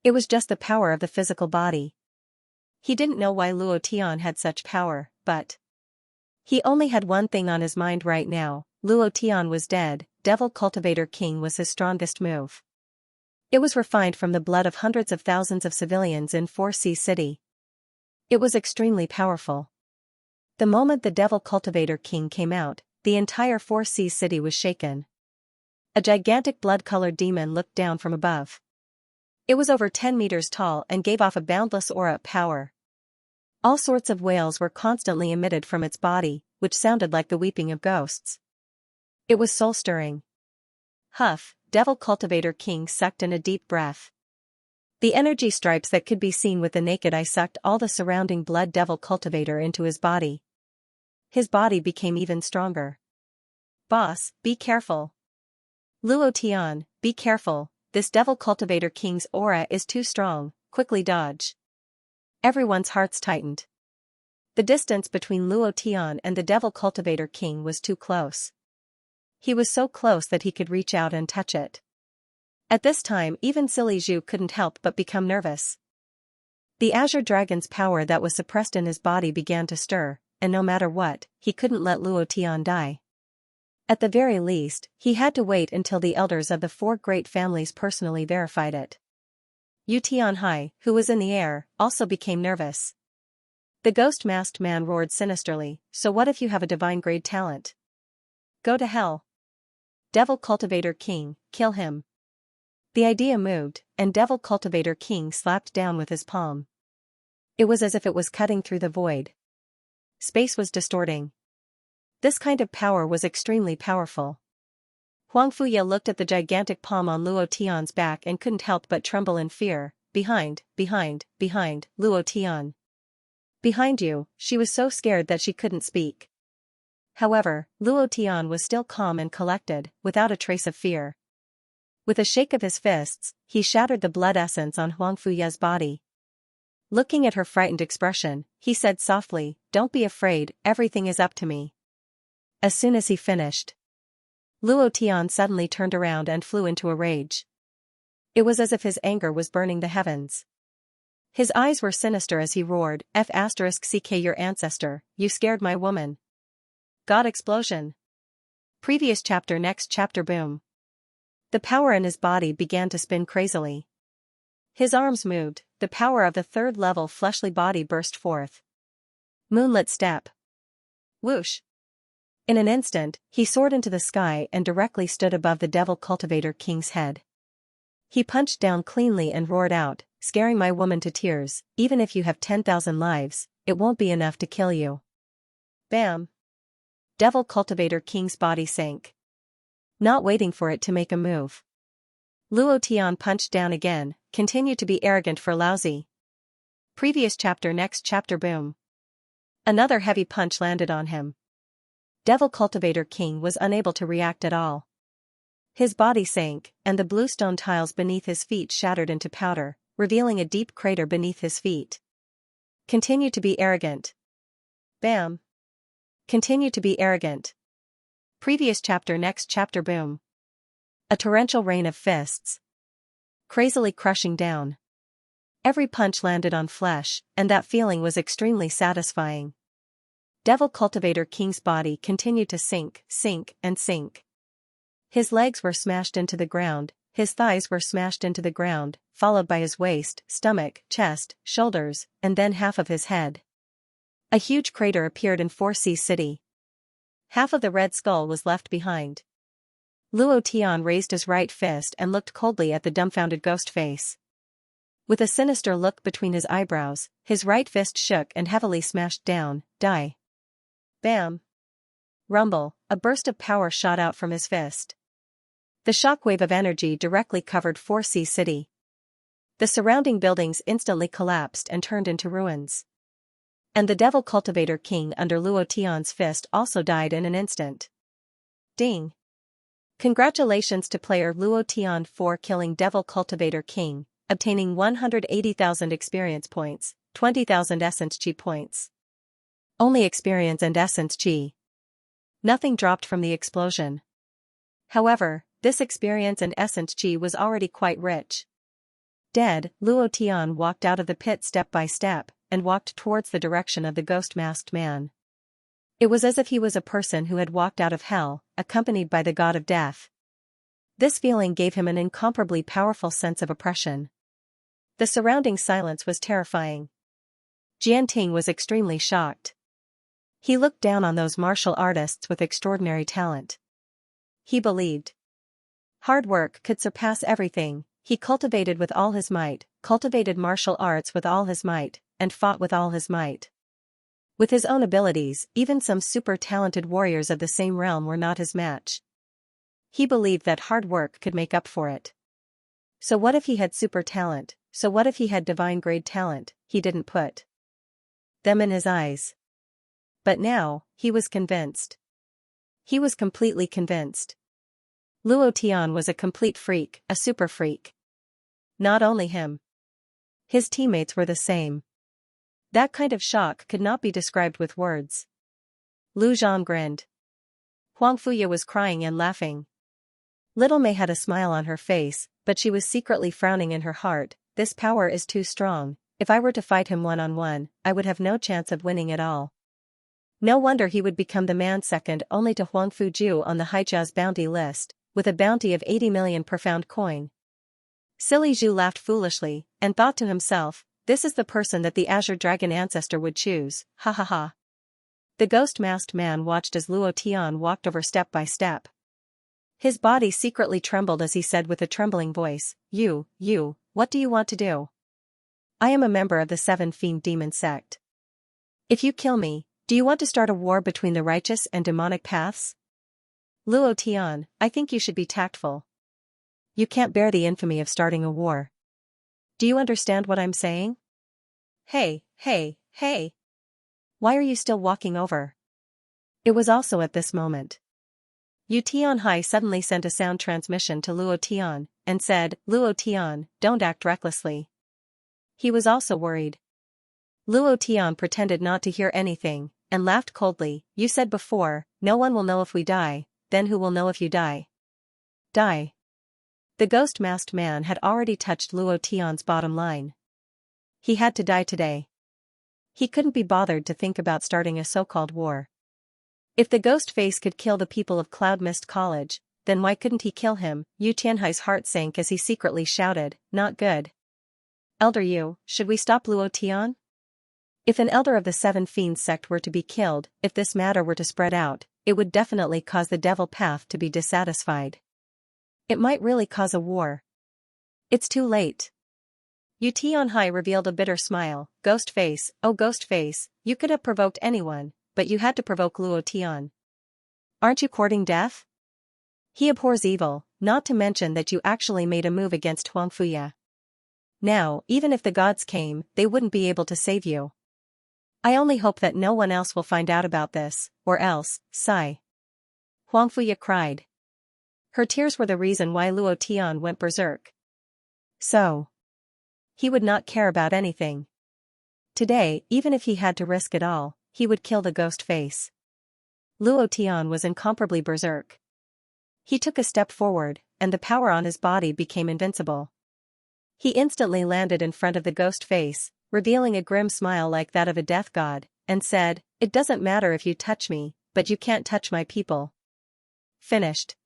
[SPEAKER 1] It was just the power of the physical body. He didn't know why Luo Tian had such power, but he only had one thing on his mind right now. Luo Tian was dead. Devil Cultivator King was his strongest move. It was refined from the blood of hundreds of thousands of civilians in 4C City. It was extremely powerful. The moment the Devil Cultivator King came out, the entire 4C City was shaken. A gigantic blood-colored demon looked down from above. It was over 10 meters tall and gave off a boundless aura of power. All sorts of wails were constantly emitted from its body, which sounded like the weeping of ghosts. It was soul-stirring. Huff, Devil Cultivator King sucked in a deep breath. The energy stripes that could be seen with the naked eye sucked all the surrounding blood Devil Cultivator into his body. His body became even stronger. Boss, be careful. Luo Tian, be careful, this Devil Cultivator King's aura is too strong, quickly dodge. Everyone's hearts tightened. The distance between Luo Tian and the Devil Cultivator King was too close. He was so close that he could reach out and touch it. At this time even silly Zhu couldn't help but become nervous. The Azure Dragon's power that was suppressed in his body began to stir, and no matter what, he couldn't let Luo Tian die. At the very least, he had to wait until the elders of the 4 great families personally verified it. Yu Tianhai, who was in the air, also became nervous. The ghost-masked man roared sinisterly, so what if you have a divine-grade talent? Go to hell. Devil Cultivator King, kill him. The idea moved, and Devil Cultivator King slapped down with his palm. It was as if it was cutting through the void. Space was distorting. This kind of power was extremely powerful. Huang Fuya looked at the gigantic palm on Luo Tian's back and couldn't help but tremble in fear. Behind, Luo Tian. Behind you, she was so scared that she couldn't speak. However, Luo Tian was still calm and collected, without a trace of fear. With a shake of his fists, he shattered the blood essence on Huang Fuya's body. Looking at her frightened expression, he said softly, "Don't be afraid, everything is up to me." As soon as he finished, Luo Tian suddenly turned around and flew into a rage. It was as if his anger was burning the heavens. His eyes were sinister as he roared, F***ck your ancestor, you scared my woman. God explosion. Previous chapter next chapter boom. The power in his body began to spin crazily. His arms moved, the power of the 3rd level fleshly body burst forth. Moonlit step. Whoosh. In an instant, he soared into the sky and directly stood above the Devil Cultivator King's head. He punched down cleanly and roared out, scaring my woman to tears, even if you have 10,000 lives, it won't be enough to kill you. Bam. Devil Cultivator King's body sank. Not waiting for it to make a move. Luo Tian punched down again, continued to be arrogant for lousy. Previous chapter next chapter boom. Another heavy punch landed on him. Devil Cultivator King was unable to react at all. His body sank, and the bluestone tiles beneath his feet shattered into powder, revealing a deep crater beneath his feet. Continue to be arrogant. Bam. Continue to be arrogant. Previous chapter next chapter boom. A torrential rain of fists. Crazily crushing down. Every punch landed on flesh, and that feeling was extremely satisfying. Devil Cultivator King's body continued to sink, and sink. His legs were smashed into the ground, his thighs were smashed into the ground, followed by his waist, stomach, chest, shoulders, and then half of his head. A huge crater appeared in 4C City. Half of the red skull was left behind. Luo Tian raised his right fist and looked coldly at the dumbfounded ghost face. With a sinister look between his eyebrows, his right fist shook and heavily smashed down, die. Bam. Rumble, a burst of power shot out from his fist. The shockwave of energy directly covered 4C City. The surrounding buildings instantly collapsed and turned into ruins. And the Devil Cultivator King under Luo Tian's fist also died in an instant. Ding. Congratulations to player Luo Tian for killing Devil Cultivator King, obtaining 180,000 experience points, 20,000 essence chi points. Only experience and essence chi. Nothing dropped from the explosion. However, this experience and essence chi was already quite rich. Dead, Luo Tian walked out of the pit step by step, and walked towards the direction of the ghost-masked man. It was as if he was a person who had walked out of hell, accompanied by the god of death. This feeling gave him an incomparably powerful sense of oppression. The surrounding silence was terrifying. Jianting was extremely shocked. He looked down on those martial artists with extraordinary talent. He believed hard work could surpass everything. He cultivated with all his might, cultivated martial arts with all his might, and fought with all his might. With his own abilities, even some super-talented warriors of the same realm were not his match. He believed that hard work could make up for it. So what if he had super talent? So what if he had divine-grade talent? He didn't put them in his eyes. But now, he was convinced. He was completely convinced. Luo Tian was a complete freak, a super freak. Not only him. His teammates were the same. That kind of shock could not be described with words. Lu Zhang grinned. Huang Fuya was crying and laughing. Little Mei had a smile on her face, but she was secretly frowning in her heart. This power is too strong. If I were to fight him one-on-one, I would have no chance of winning at all. No wonder he would become the man second only to Huang Fujiu on the Haijia's bounty list, with a bounty of 80 million per found coin. Silly Zhu laughed foolishly, and thought to himself, this is the person that the Azure Dragon ancestor would choose, ha ha ha. The ghost-masked man watched as Luo Tian walked over step by step. His body secretly trembled as he said with a trembling voice, You, what do you want to do? I am a member of the 7 Fiend Demon sect. If you kill me, do you want to start a war between the righteous and demonic paths? Luo Tian, I think you should be tactful. You can't bear the infamy of starting a war. Do you understand what I'm saying? Hey. Why are you still walking over? It was also at this moment. Yu Tianhai suddenly sent a sound transmission to Luo Tian, and said, Luo Tian, don't act recklessly. He was also worried. Luo Tian pretended not to hear anything, and laughed coldly. You said before, no one will know if we die, then who will know if you die? Die. The ghost-masked man had already touched Luo Tian's bottom line. He had to die today. He couldn't be bothered to think about starting a so-called war. If the ghost face could kill the people of Cloud Mist College, then why couldn't he kill him? Yu Tianhai's heart sank as he secretly shouted, not good. Elder Yu, should we stop Luo Tian? If an elder of the 7 Fiends sect were to be killed, if this matter were to spread out, it would definitely cause the devil path to be dissatisfied. It might really cause a war. It's too late. Yu Tianhai revealed a bitter smile. Ghostface, oh Ghostface, you could have provoked anyone, but you had to provoke Luo Tian. Aren't you courting death? He abhors evil, not to mention that you actually made a move against Huang Fuya. Now, even if the gods came, they wouldn't be able to save you. I only hope that no one else will find out about this, or else, sigh. Huang Fuya cried. Her tears were the reason why Luo Tian went berserk. So, he would not care about anything. Today, even if he had to risk it all, he would kill the ghost face. Luo Tian was incomparably berserk. He took a step forward, and the power on his body became invincible. He instantly landed in front of the ghost face, revealing a grim smile like that of a death god, and said, It doesn't matter if you touch me, but you can't touch my people. Finished.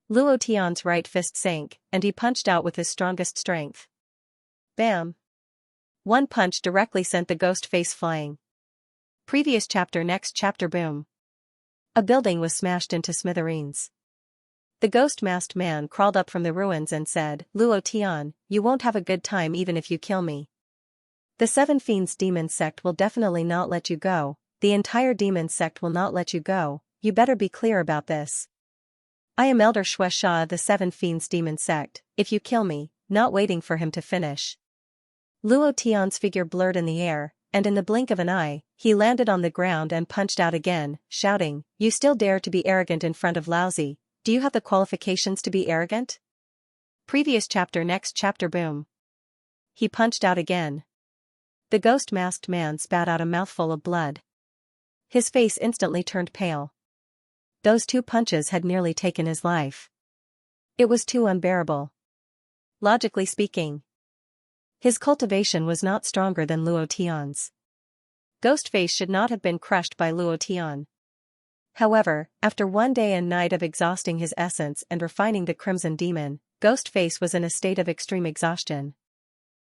[SPEAKER 1] Luo Tian's right fist sank, and he punched out with his strongest strength. Bam! One punch directly sent the ghost face flying. Previous chapter. Next chapter. Boom. A building was smashed into smithereens. The ghost-masked man crawled up from the ruins and said, Luo Tian, you won't have a good time even if you kill me. The 7 Fiends Demon sect will definitely not let you go. The entire demon sect will not let you go. You better be clear about this. I am Elder Shui Sha of the 7 Fiends Demon sect. If you kill me, not waiting for him to finish. Luo Tian's figure blurred in the air, and in the blink of an eye, he landed on the ground and punched out again, shouting, You still dare to be arrogant in front of Laozi? Do you have the qualifications to be arrogant? Previous chapter. Next chapter. Boom. He punched out again. The ghost-masked man spat out a mouthful of blood. His face instantly turned pale. Those 2 punches had nearly taken his life. It was too unbearable. Logically speaking, His cultivation was not stronger than Luo Tian's. Ghostface should not have been crushed by Luo Tian. However, after one day and night of exhausting his essence and refining the Crimson Demon, Ghostface was in a state of extreme exhaustion.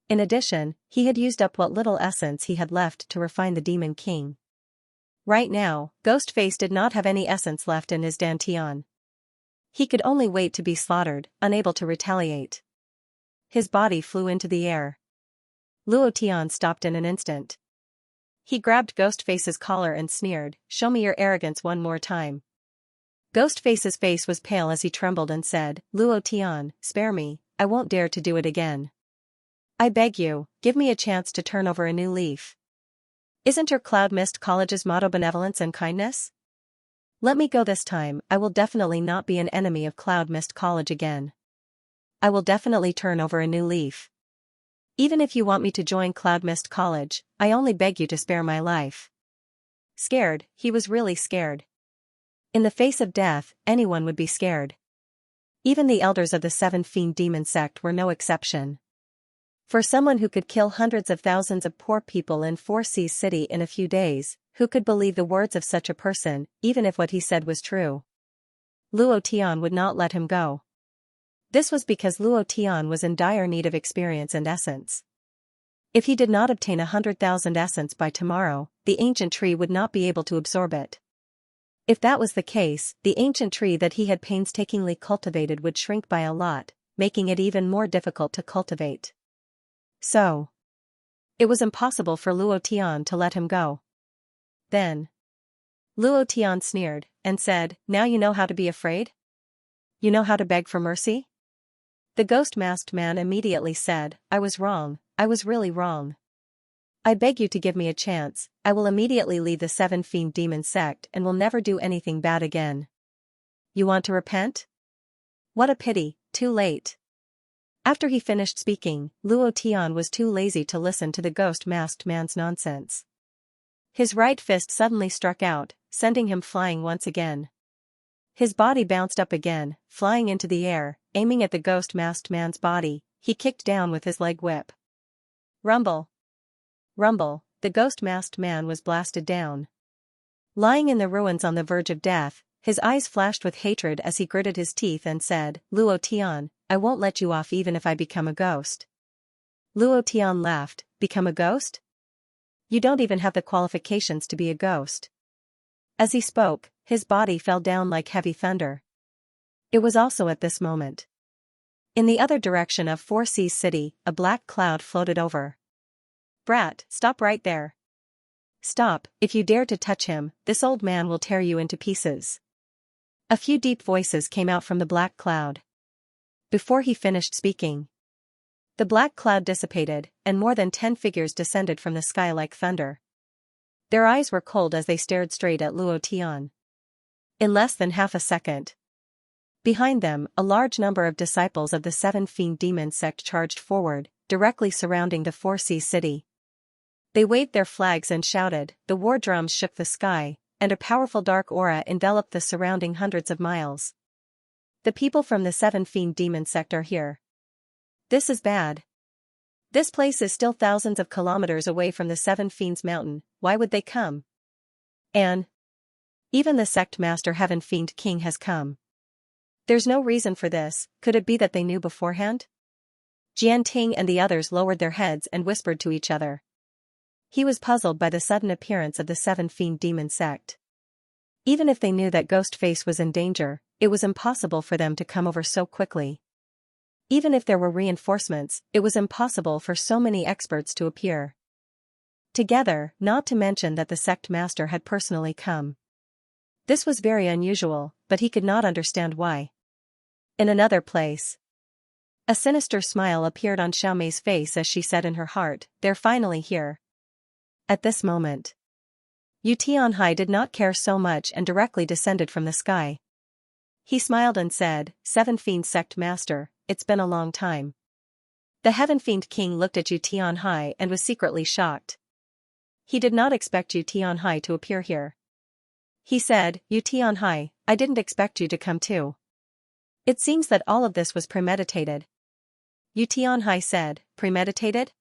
[SPEAKER 1] In addition, he had used up what little essence he had left to refine the Demon King. Right now, Ghostface did not have any essence left in his dantian. He could only wait to be slaughtered, unable to retaliate. His body flew into the air. Luo Tian stopped in an instant. He grabbed Ghostface's collar and sneered, "Show me your arrogance one more time." Ghostface's face was pale as he trembled and said, "Luo Tian, spare me, I won't dare to do it again. I beg you, give me a chance to turn over a new leaf. Isn't your Cloud Mist College's motto benevolence and kindness? Let me go this time. I will definitely not be an enemy of Cloud Mist College again. I will definitely turn over a new leaf. Even if you want me to join Cloud Mist College, I only beg you to spare my life." Scared, he was really scared. In the face of death, anyone would be scared. Even the elders of the Seven Fiend Demon sect were no exception. For someone who could kill hundreds of thousands of poor people in Four Seas City in a few days, who could believe the words of such a person, even if what he said was true? Luo Tian would not let him go. This was because Luo Tian was in dire need of experience and essence. If he did not obtain 100,000 essence by tomorrow, the ancient tree would not be able to absorb it. If that was the case, the ancient tree that he had painstakingly cultivated would shrink by a lot, making it even more difficult to cultivate. So, it was impossible for Luo Tian to let him go. Then, Luo Tian sneered, and said, "Now you know how to be afraid? You know how to beg for mercy?" The ghost-masked man immediately said, "I was wrong, I was really wrong. I beg you to give me a chance. I will immediately leave the Seven Fiend Demon sect and will never do anything bad again." "You want to repent? What a pity, too late." After he finished speaking, Luo Tian was too lazy to listen to the ghost-masked man's nonsense. His right fist suddenly struck out, sending him flying once again. His body bounced up again, flying into the air, aiming at the ghost-masked man's body. He kicked down with his leg whip. Rumble! Rumble! The ghost-masked man was blasted down. Lying in the ruins on the verge of death, his eyes flashed with hatred as he gritted his teeth and said, "Luo Tian, I won't let you off even if I become a ghost." Luo Tian laughed, "Become a ghost? You don't even have the qualifications to be a ghost." As he spoke, his body fell down like heavy thunder. It was also at this moment. In the other direction of Four Seas City, a black cloud floated over. "Brat, stop right there. Stop, if you dare to touch him, this old man will tear you into pieces." A few deep voices came out from the black cloud. Before he finished speaking, the black cloud dissipated, and more than 10 figures descended from the sky like thunder. Their eyes were cold as they stared straight at Luo Tian. In less than half a second, behind them, a large number of disciples of the Seven Fiend Demon sect charged forward, directly surrounding the Four Seas City. They waved their flags and shouted, the war drums shook the sky, and a powerful dark aura enveloped the surrounding hundreds of miles. "The people from the Seven Fiend Demon sect are here. This is bad. This place is still thousands of kilometers away from the Seven Fiends Mountain. Why would they come? And even the sect master Heaven Fiend King has come. There's no reason for this. Could it be that they knew beforehand?" Jian Ting and the others lowered their heads and whispered to each other. He was puzzled by the sudden appearance of the Seven Fiend Demon sect. Even if they knew that Ghostface was in danger, it was impossible for them to come over so quickly. Even if there were reinforcements, it was impossible for so many experts to appear together, not to mention that the sect master had personally come. This was very unusual, but he could not understand why. In another place, a sinister smile appeared on Xiaomei's face as she said in her heart, "They're finally here." At this moment, Yu Tianhai did not care so much and directly descended from the sky. He smiled and said, "Seven Fiend Sect Master, it's been a long time." The Heaven Fiend King looked at Yu Tianhai and was secretly shocked. He did not expect Yu Tianhai to appear here. He said, "Yu Tianhai, I didn't expect you to come too. It seems that all of this was premeditated." Yu Tianhai said, premeditated?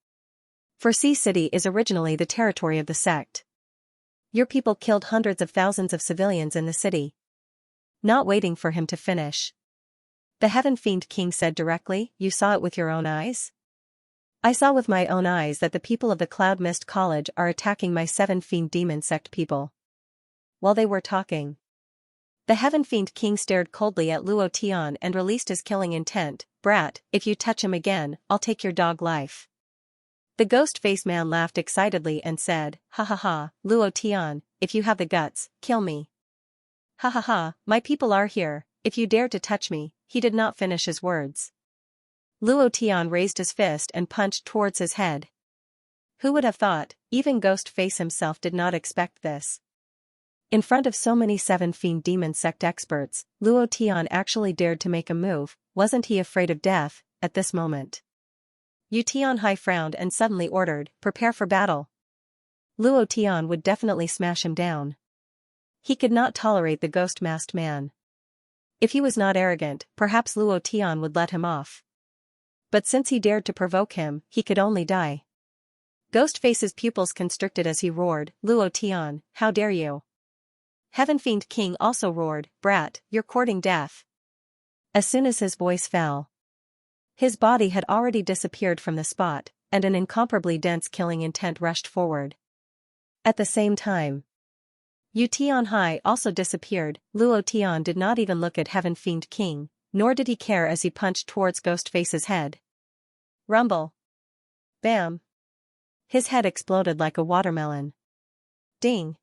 [SPEAKER 1] For Sea City is originally the territory of the sect. Your people killed hundreds of thousands of civilians in the city. Not waiting for him to finish, the Heaven Fiend King said directly, you saw it with your own eyes? I saw with my own eyes that the people of the Cloud Mist College are attacking my 7 Fiend Demon Sect people. While they were talking, the Heaven Fiend King stared coldly at Luo Tian and released his killing intent. Brat, if you touch him again, I'll take your dog life. The ghost-faced man laughed excitedly and said, ha ha ha, Luo Tian, if you have the guts, kill me. Ha ha ha, my people are here, if you dare to touch me. He did not finish his words. Luo Tian raised his fist and punched towards his head. Who would have thought? Even Ghostface himself did not expect this. In front of so many 7 Fiend Demon Sect experts, Luo Tian actually dared to make a move. Wasn't he afraid of death at this moment? Yu Tianhai frowned and suddenly ordered, prepare for battle. Luo Tian would definitely smash him down. He could not tolerate the ghost-masked man. If he was not arrogant, perhaps Luo Tian would let him off. But since he dared to provoke him, he could only die. Ghostface's pupils constricted as he roared, Luo Tian, how dare you? Heaven Fiend King also roared, brat, you're courting death. As soon as his voice fell, his body had already disappeared from the spot, and an incomparably dense killing intent rushed forward. At the same time, Yu Tianhai also disappeared. Luo Tian did not even look at Heaven Fiend King, nor did he care as he punched towards Ghostface's head. Rumble. Bam. His head exploded like a watermelon. Ding.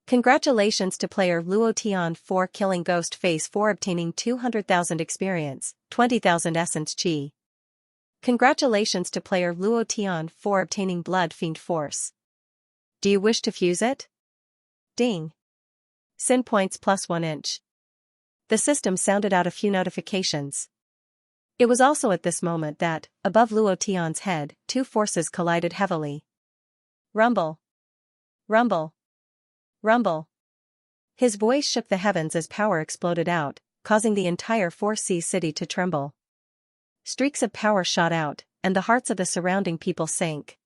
[SPEAKER 1] Congratulations to player Luo Tian for killing Ghostface for obtaining 200,000 experience, 20,000 essence chi. Congratulations to player Luo Tian for obtaining Blood Fiend Force. Do you wish to fuse it? Ding. Sin points plus 1 inch. The system sounded out a few notifications. It was also at this moment that, above Luo Tian's head, 2 forces collided heavily. Rumble. Rumble. Rumble. His voice shook the heavens as power exploded out, causing the entire 4C city to tremble. Streaks of power shot out, and the hearts of the surrounding people sank.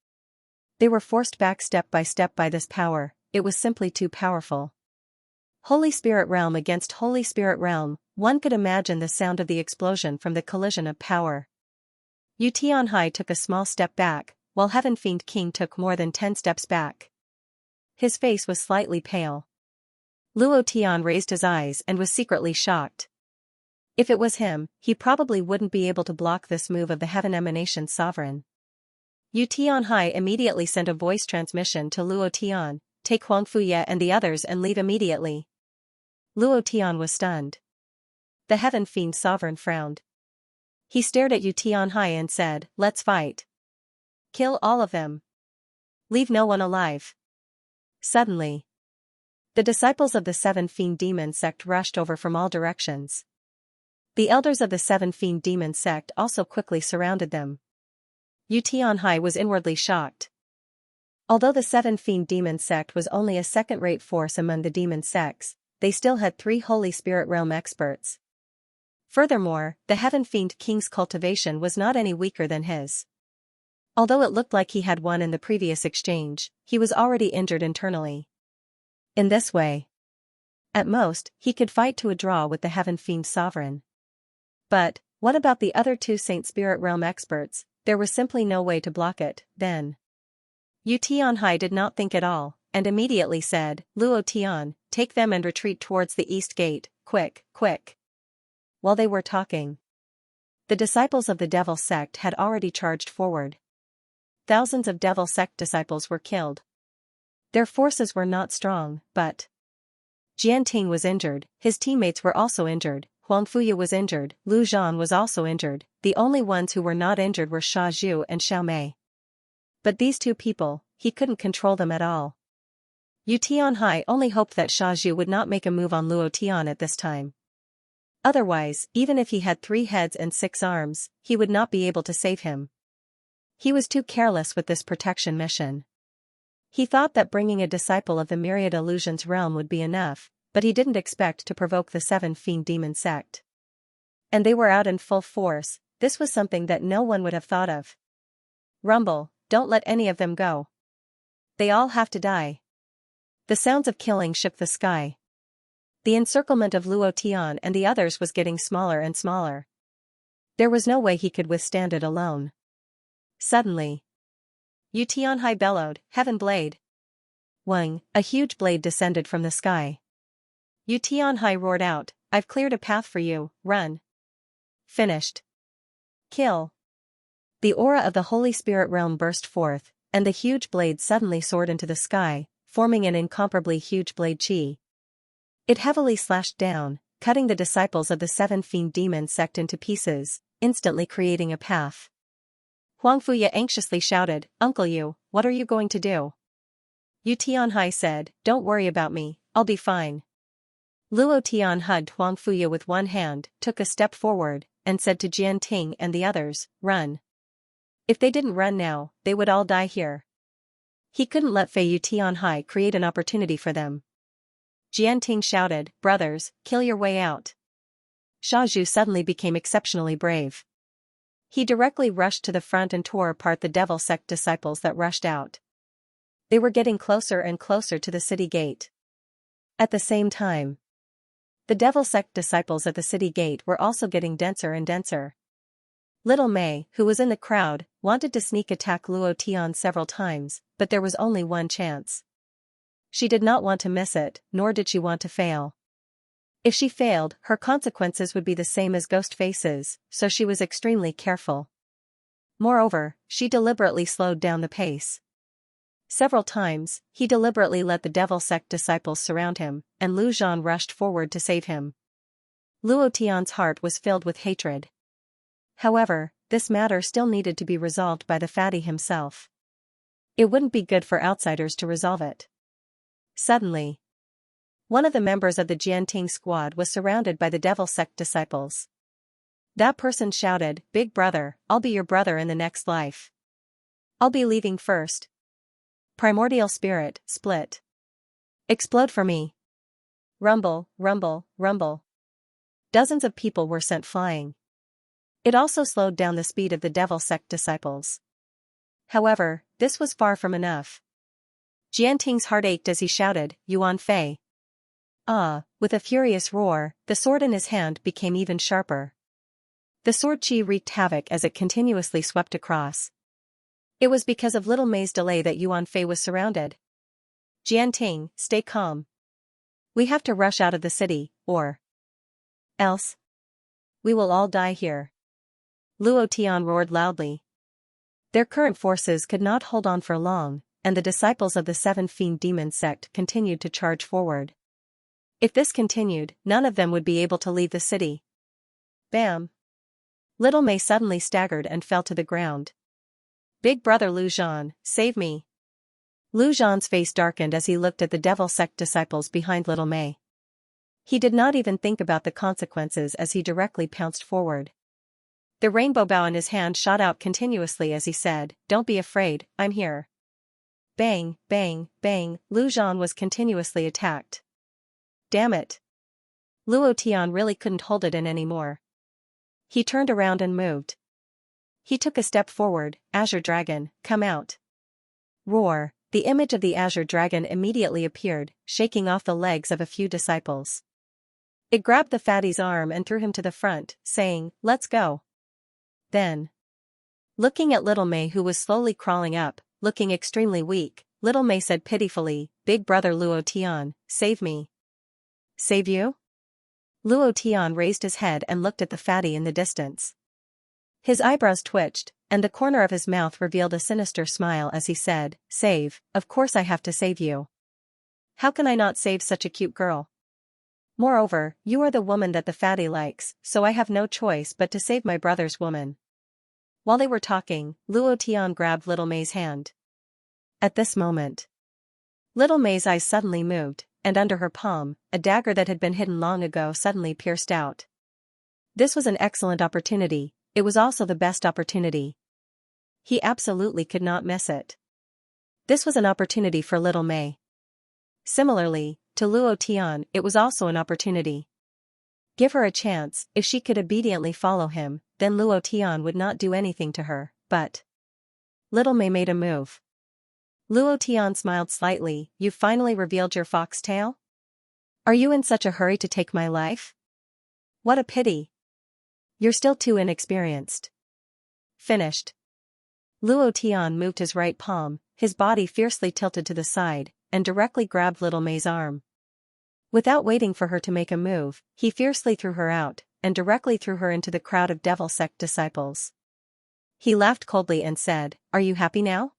[SPEAKER 1] They were forced back step by this power. It was simply too powerful. Holy Spirit Realm against Holy Spirit Realm, one could imagine the sound of the explosion from the collision of power. Yu Tianhai took a small step back, while Heaven Fiend King took more than 10 steps back. His face was slightly pale. Luo Tian raised his eyes and was secretly shocked. If it was him, he probably wouldn't be able to block this move of the Heaven Emanation Sovereign. Yu Tianhai immediately sent a voice transmission to Luo Tian. Take Huangfuye and the others and leave immediately. Luo Tian was stunned. The Heaven Fiend Sovereign frowned. He stared at Yu Tianhai and said, let's fight. Kill all of them. Leave no one alive. Suddenly, the disciples of the 7 Fiend Demon Sect rushed over from all directions. The elders of the 7 Fiend Demon Sect also quickly surrounded them. Yu Tianhai was inwardly shocked. Although the 7 Fiend Demon Sect was only a second-rate force among the demon sects, they still had 3 Holy Spirit Realm experts. Furthermore, the Heaven Fiend King's cultivation was not any weaker than his. Although it looked like he had won in the previous exchange, he was already injured internally. In this way, at most, he could fight to a draw with the Heaven Fiend Sovereign. But, what about the other 2 Saint Spirit Realm experts? There was simply no way to block it, then. Yu Tianhai did not think at all, and immediately said, Luo Tian, take them and retreat towards the east gate, quick, quick. While they were talking, the disciples of the Devil Sect had already charged forward. Thousands of Devil Sect disciples were killed. Their forces were not strong, but Jianting was injured, his teammates were also injured, Huangfuye was injured, Lu Zhan was also injured. The only ones who were not injured were Sha Zhu and Xiao Mei. But these 2 people, he couldn't control them at all. Yu Tianhai only hoped that Sha Zhu would not make a move on Luo Tian at this time. Otherwise, even if he had 3 heads and 6 arms, he would not be able to save him. He was too careless with this protection mission. He thought that bringing a disciple of the Myriad Illusions realm would be enough, but he didn't expect to provoke the 7 Fiend Demon Sect. And they were out in full force. this was something that no one would have thought of. Rumble, don't let any of them go. They all have to die. The sounds of killing shook the sky. The encirclement of Luo Tian and the others was getting smaller and smaller. There was no way he could withstand it alone. Suddenly, Yu Tianhai bellowed, "Heaven blade!" Wang, a huge blade descended from the sky. Yu Tianhai roared out, "I've cleared a path for you, run." Finished. Kill. The aura of the Holy Spirit realm burst forth, and the huge blade suddenly soared into the sky, forming an incomparably huge blade chi. It heavily slashed down, cutting the disciples of the seven fiend demon sect into pieces, instantly creating a path. Huang Fuya anxiously shouted, "Uncle Yu, what are you going to do?" Yu Tianhai said, "Don't worry about me, I'll be fine." Luo Tian hugged Huang Fuya with one hand, took a step forward, and said to Jian Ting and the others, "Run." If they didn't run now, they would all die here. He couldn't let Fei Yu Tianhai create an opportunity for them. Jian Ting shouted, "Brothers, kill your way out." Sha Zhu suddenly became exceptionally brave. He directly rushed to the front and tore apart the devil sect disciples that rushed out. They were getting closer and closer to the city gate. At the same time, the devil sect disciples at the city gate were also getting denser and denser. Little Mei, who was in the crowd, wanted to sneak attack Luo Tian several times, but there was only one chance. She did not want to miss it, nor did she want to fail. If she failed, her consequences would be the same as ghost faces, so she was extremely careful. Moreover, she deliberately slowed down the pace. Several times, he deliberately let the devil sect disciples surround him, and Lu Zhan rushed forward to save him. Luo Tian's heart was filled with hatred. However, this matter still needed to be resolved by the fatty himself. It wouldn't be good for outsiders to resolve it. Suddenly, one of the members of the Jianting squad was surrounded by the devil sect disciples. That person shouted, "Big brother, I'll be your brother in the next life. I'll be leaving first. Primordial spirit, split. Explode for me." Rumble, rumble, rumble. Dozens of people were sent flying. It also slowed down the speed of the devil sect disciples. However, this was far from enough. Jianting's heart ached as he shouted, "Yuan Fei." With a furious roar, the sword in his hand became even sharper. The sword chi wreaked havoc as it continuously swept across. It was because of Little Mei's delay that Yuan Fei was surrounded. "Jianting, stay calm. We have to rush out of the city, or else we will all die here." Luo Tian roared loudly. Their current forces could not hold on for long, and the disciples of the seven fiend demon sect continued to charge forward. If this continued, none of them would be able to leave the city. Bam! Little Mei suddenly staggered and fell to the ground. "Big brother Lu Zhan, save me." Lu Zhan's face darkened as he looked at the devil sect disciples behind Little Mei. He did not even think about the consequences as he directly pounced forward. The rainbow bow in his hand shot out continuously as he said, "Don't be afraid, I'm here." Bang, bang, bang, Lu Zhan was continuously attacked. Damn it. Luo Tian really couldn't hold it in anymore. He turned around and moved. He took a step forward, "Azure Dragon, come out." Roar, the image of the Azure Dragon immediately appeared, shaking off the legs of a few disciples. It grabbed the fatty's arm and threw him to the front, saying, "Let's go." Then, looking at Little Mei who was slowly crawling up, looking extremely weak, Little Mei said pitifully, "Big brother Luo Tian, save me." "Save you?" Luo Tian raised his head and looked at the fatty in the distance. His eyebrows twitched, and the corner of his mouth revealed a sinister smile as he said, "Save, of course I have to save you. How can I not save such a cute girl? Moreover, you are the woman that the fatty likes, so I have no choice but to save my brother's woman." While they were talking, Luo Tian grabbed Little Mei's hand. At this moment, Little Mei's eyes suddenly moved, and under her palm, a dagger that had been hidden long ago suddenly pierced out. This was an excellent opportunity, it was also the best opportunity. He absolutely could not miss it. This was an opportunity for Little Mei. Similarly, to Luo Tian, it was also an opportunity. Give her a chance, if she could obediently follow him, then Luo Tian would not do anything to her, but Little May made a move. Luo Tian smiled slightly. "You finally revealed your foxtail? Are you in such a hurry to take my life? What a pity. You're still too inexperienced." Finished. Luo Tian moved his right palm, his body fiercely tilted to the side, and directly grabbed Little May's arm. Without waiting for her to make a move, he fiercely threw her out, and directly threw her into the crowd of devil sect disciples. He laughed coldly and said, "Are you happy now?"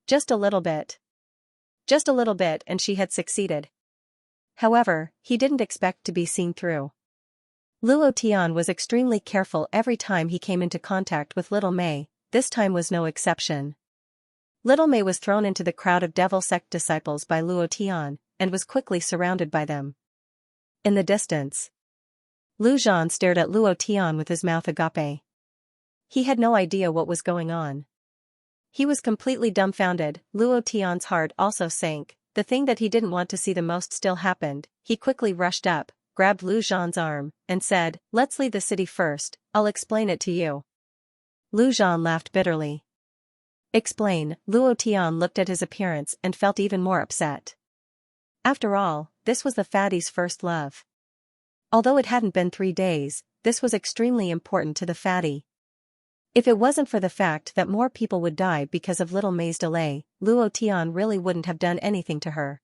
[SPEAKER 1] Just a little bit. Just a little bit, and she had succeeded. However, he didn't expect to be seen through. Luo Tian was extremely careful every time he came into contact with Little May. This time was no exception. Little May was thrown into the crowd of devil sect disciples by Luo Tian, and was quickly surrounded by them. In the distance, Lu Zhan stared at Luo Tian with his mouth agape. He had no idea what was going on. He was completely dumbfounded. Luo Tian's heart also sank. The thing that he didn't want to see the most still happened. He quickly rushed up, grabbed Lu Zhan's arm, and said, "Let's leave the city first, I'll explain it to you." Lu Zhan laughed bitterly. "Explain." Luo Tian looked at his appearance and felt even more upset. After all, this was the fatty's first love. Although it hadn't been 3 days, this was extremely important to the fatty. If it wasn't for the fact that more people would die because of Little May's delay, Luo Tian really wouldn't have done anything to her.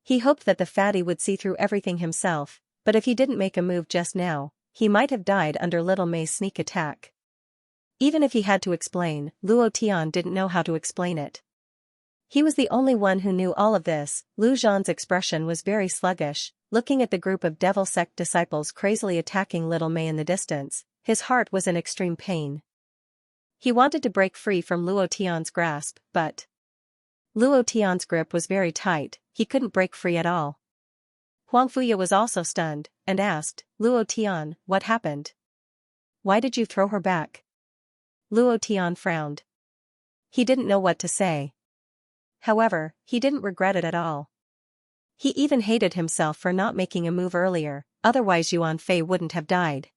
[SPEAKER 1] He hoped that the fatty would see through everything himself, but if he didn't make a move just now, he might have died under Little May's sneak attack. Even if he had to explain, Luo Tian didn't know how to explain it. He was the only one who knew all of this. Lu Zhan's expression was very sluggish, looking at the group of devil sect disciples crazily attacking Little May in the distance. His heart was in extreme pain. He wanted to break free from Luo Tian's grasp, but Luo Tian's grip was very tight. He couldn't break free at all. Huang Fuya was also stunned, and asked, "Luo Tian, what happened? Why did you throw her back?" Luo Tian frowned. He didn't know what to say. However, he didn't regret it at all. He even hated himself for not making a move earlier, otherwise Yuan Fei wouldn't have died.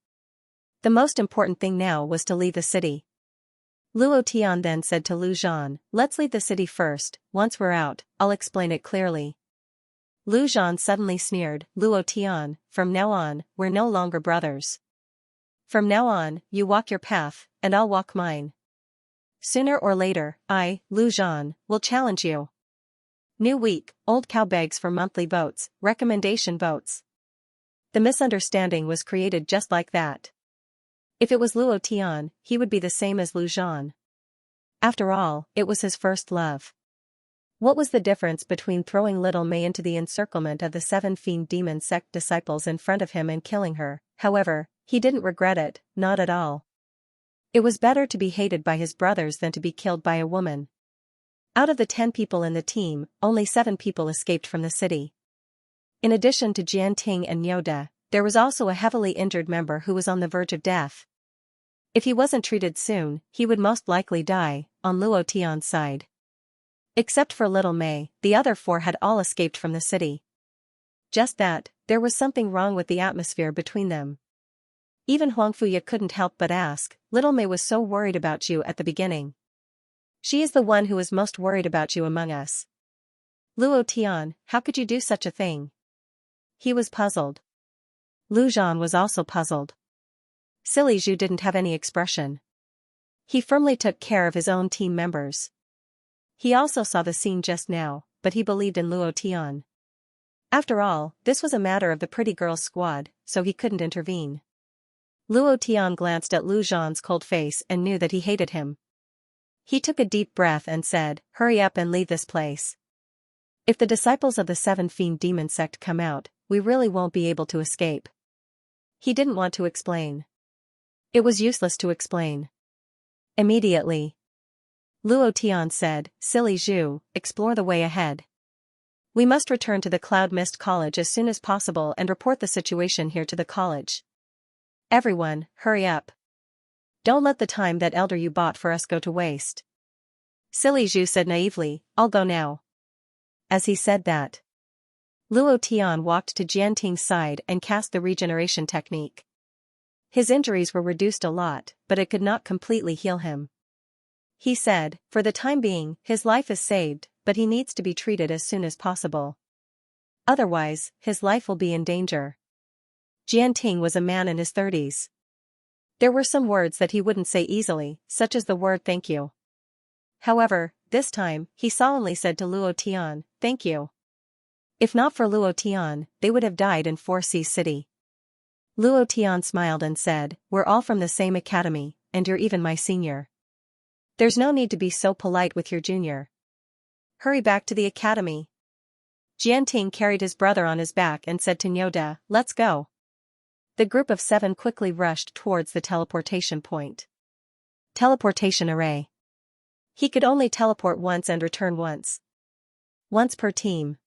[SPEAKER 1] The most important thing now was to leave the city. Luo Tian then said to Lu Zhan, "Let's leave the city first. Once we're out, I'll explain it clearly." Lu Zhan suddenly sneered, "Luo Tian, from now on, we're no longer brothers. From now on, you walk your path, and I'll walk mine. Sooner or later, I, Lu Zhan, will challenge you. New week, old cow begs for monthly votes, recommendation votes." The misunderstanding was created just like that. If it was Luo Tian, he would be the same as Lu Zhan. After all, it was his first love. What was the difference between throwing Little May into the encirclement of the 7 fiend demon sect disciples in front of him and killing her? However, he didn't regret it, not at all. It was better to be hated by his brothers than to be killed by a woman. Out of the 10 people in the team, only 7 people escaped from the city. In addition to Jian Ting and Yoda, there was also a heavily injured member who was on the verge of death. If he wasn't treated soon, he would most likely die, on Luo Tian's side. Except for Little May, the other 4 had all escaped from the city. Just that, there was something wrong with the atmosphere between them. Even Huang Fuya couldn't help but ask, "Little May was so worried about you at the beginning. She is the one who was most worried about you among us. Luo Tian, how could you do such a thing?" He was puzzled. Lu Zhan was also puzzled. Silly Zhu didn't have any expression. He firmly took care of his own team members. He also saw the scene just now, but he believed in Luo Tian. After all, this was a matter of the pretty girl's squad, so he couldn't intervene. Luo Tian glanced at Lu Zhan's cold face and knew that he hated him. He took a deep breath and said, "Hurry up and leave this place. If the disciples of the 7 fiend demon sect come out, we really won't be able to escape." He didn't want to explain. It was useless to explain. Immediately, Luo Tian said, "Silly Zhu, explore the way ahead. We must return to the Cloud Mist College as soon as possible and report the situation here to the college. Everyone, hurry up. Don't let the time that elder you bought for us go to waste." Silly Zhu said naively, "I'll go now." As he said that, Luo Tian walked to Jian Ting's side and cast the regeneration technique. His injuries were reduced a lot, but it could not completely heal him. He said, for the time being, his life is saved, but he needs to be treated as soon as possible. Otherwise, his life will be in danger. Jianting was a man in his 30s. There were some words that he wouldn't say easily, such as the word thank you. However, this time, he solemnly said to Luo Tian, thank you. If not for Luo Tian, they would have died in 4C City. Luo Tian smiled and said, we're all from the same academy, and you're even my senior. There's no need to be so polite with your junior. Hurry back to the academy. Jianting carried his brother on his back and said to Nyoda, let's go. The group of 7 quickly rushed towards the teleportation point. Teleportation array. He could only teleport once and return once. Once per team.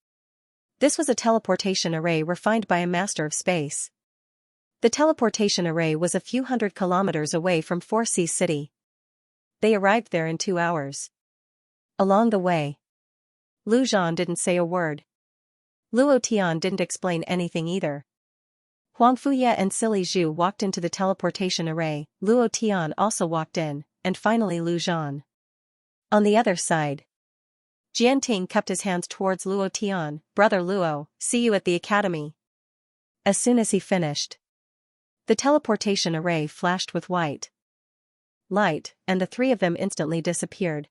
[SPEAKER 1] This was a teleportation array refined by a master of space. The teleportation array was a few hundred kilometers away from 4C City. They arrived there in 2 hours. Along the way, Lu Zhan didn't say a word. Luo Tian didn't explain anything either. Huang Fuye and Silly Zhu walked into the teleportation array, Luo Tian also walked in, and finally Lu Zhan. On the other side, Jianting cupped his hands towards Luo Tian, brother Luo, see you at the academy. As soon as he finished, the teleportation array flashed with white light, and the 3 of them instantly disappeared.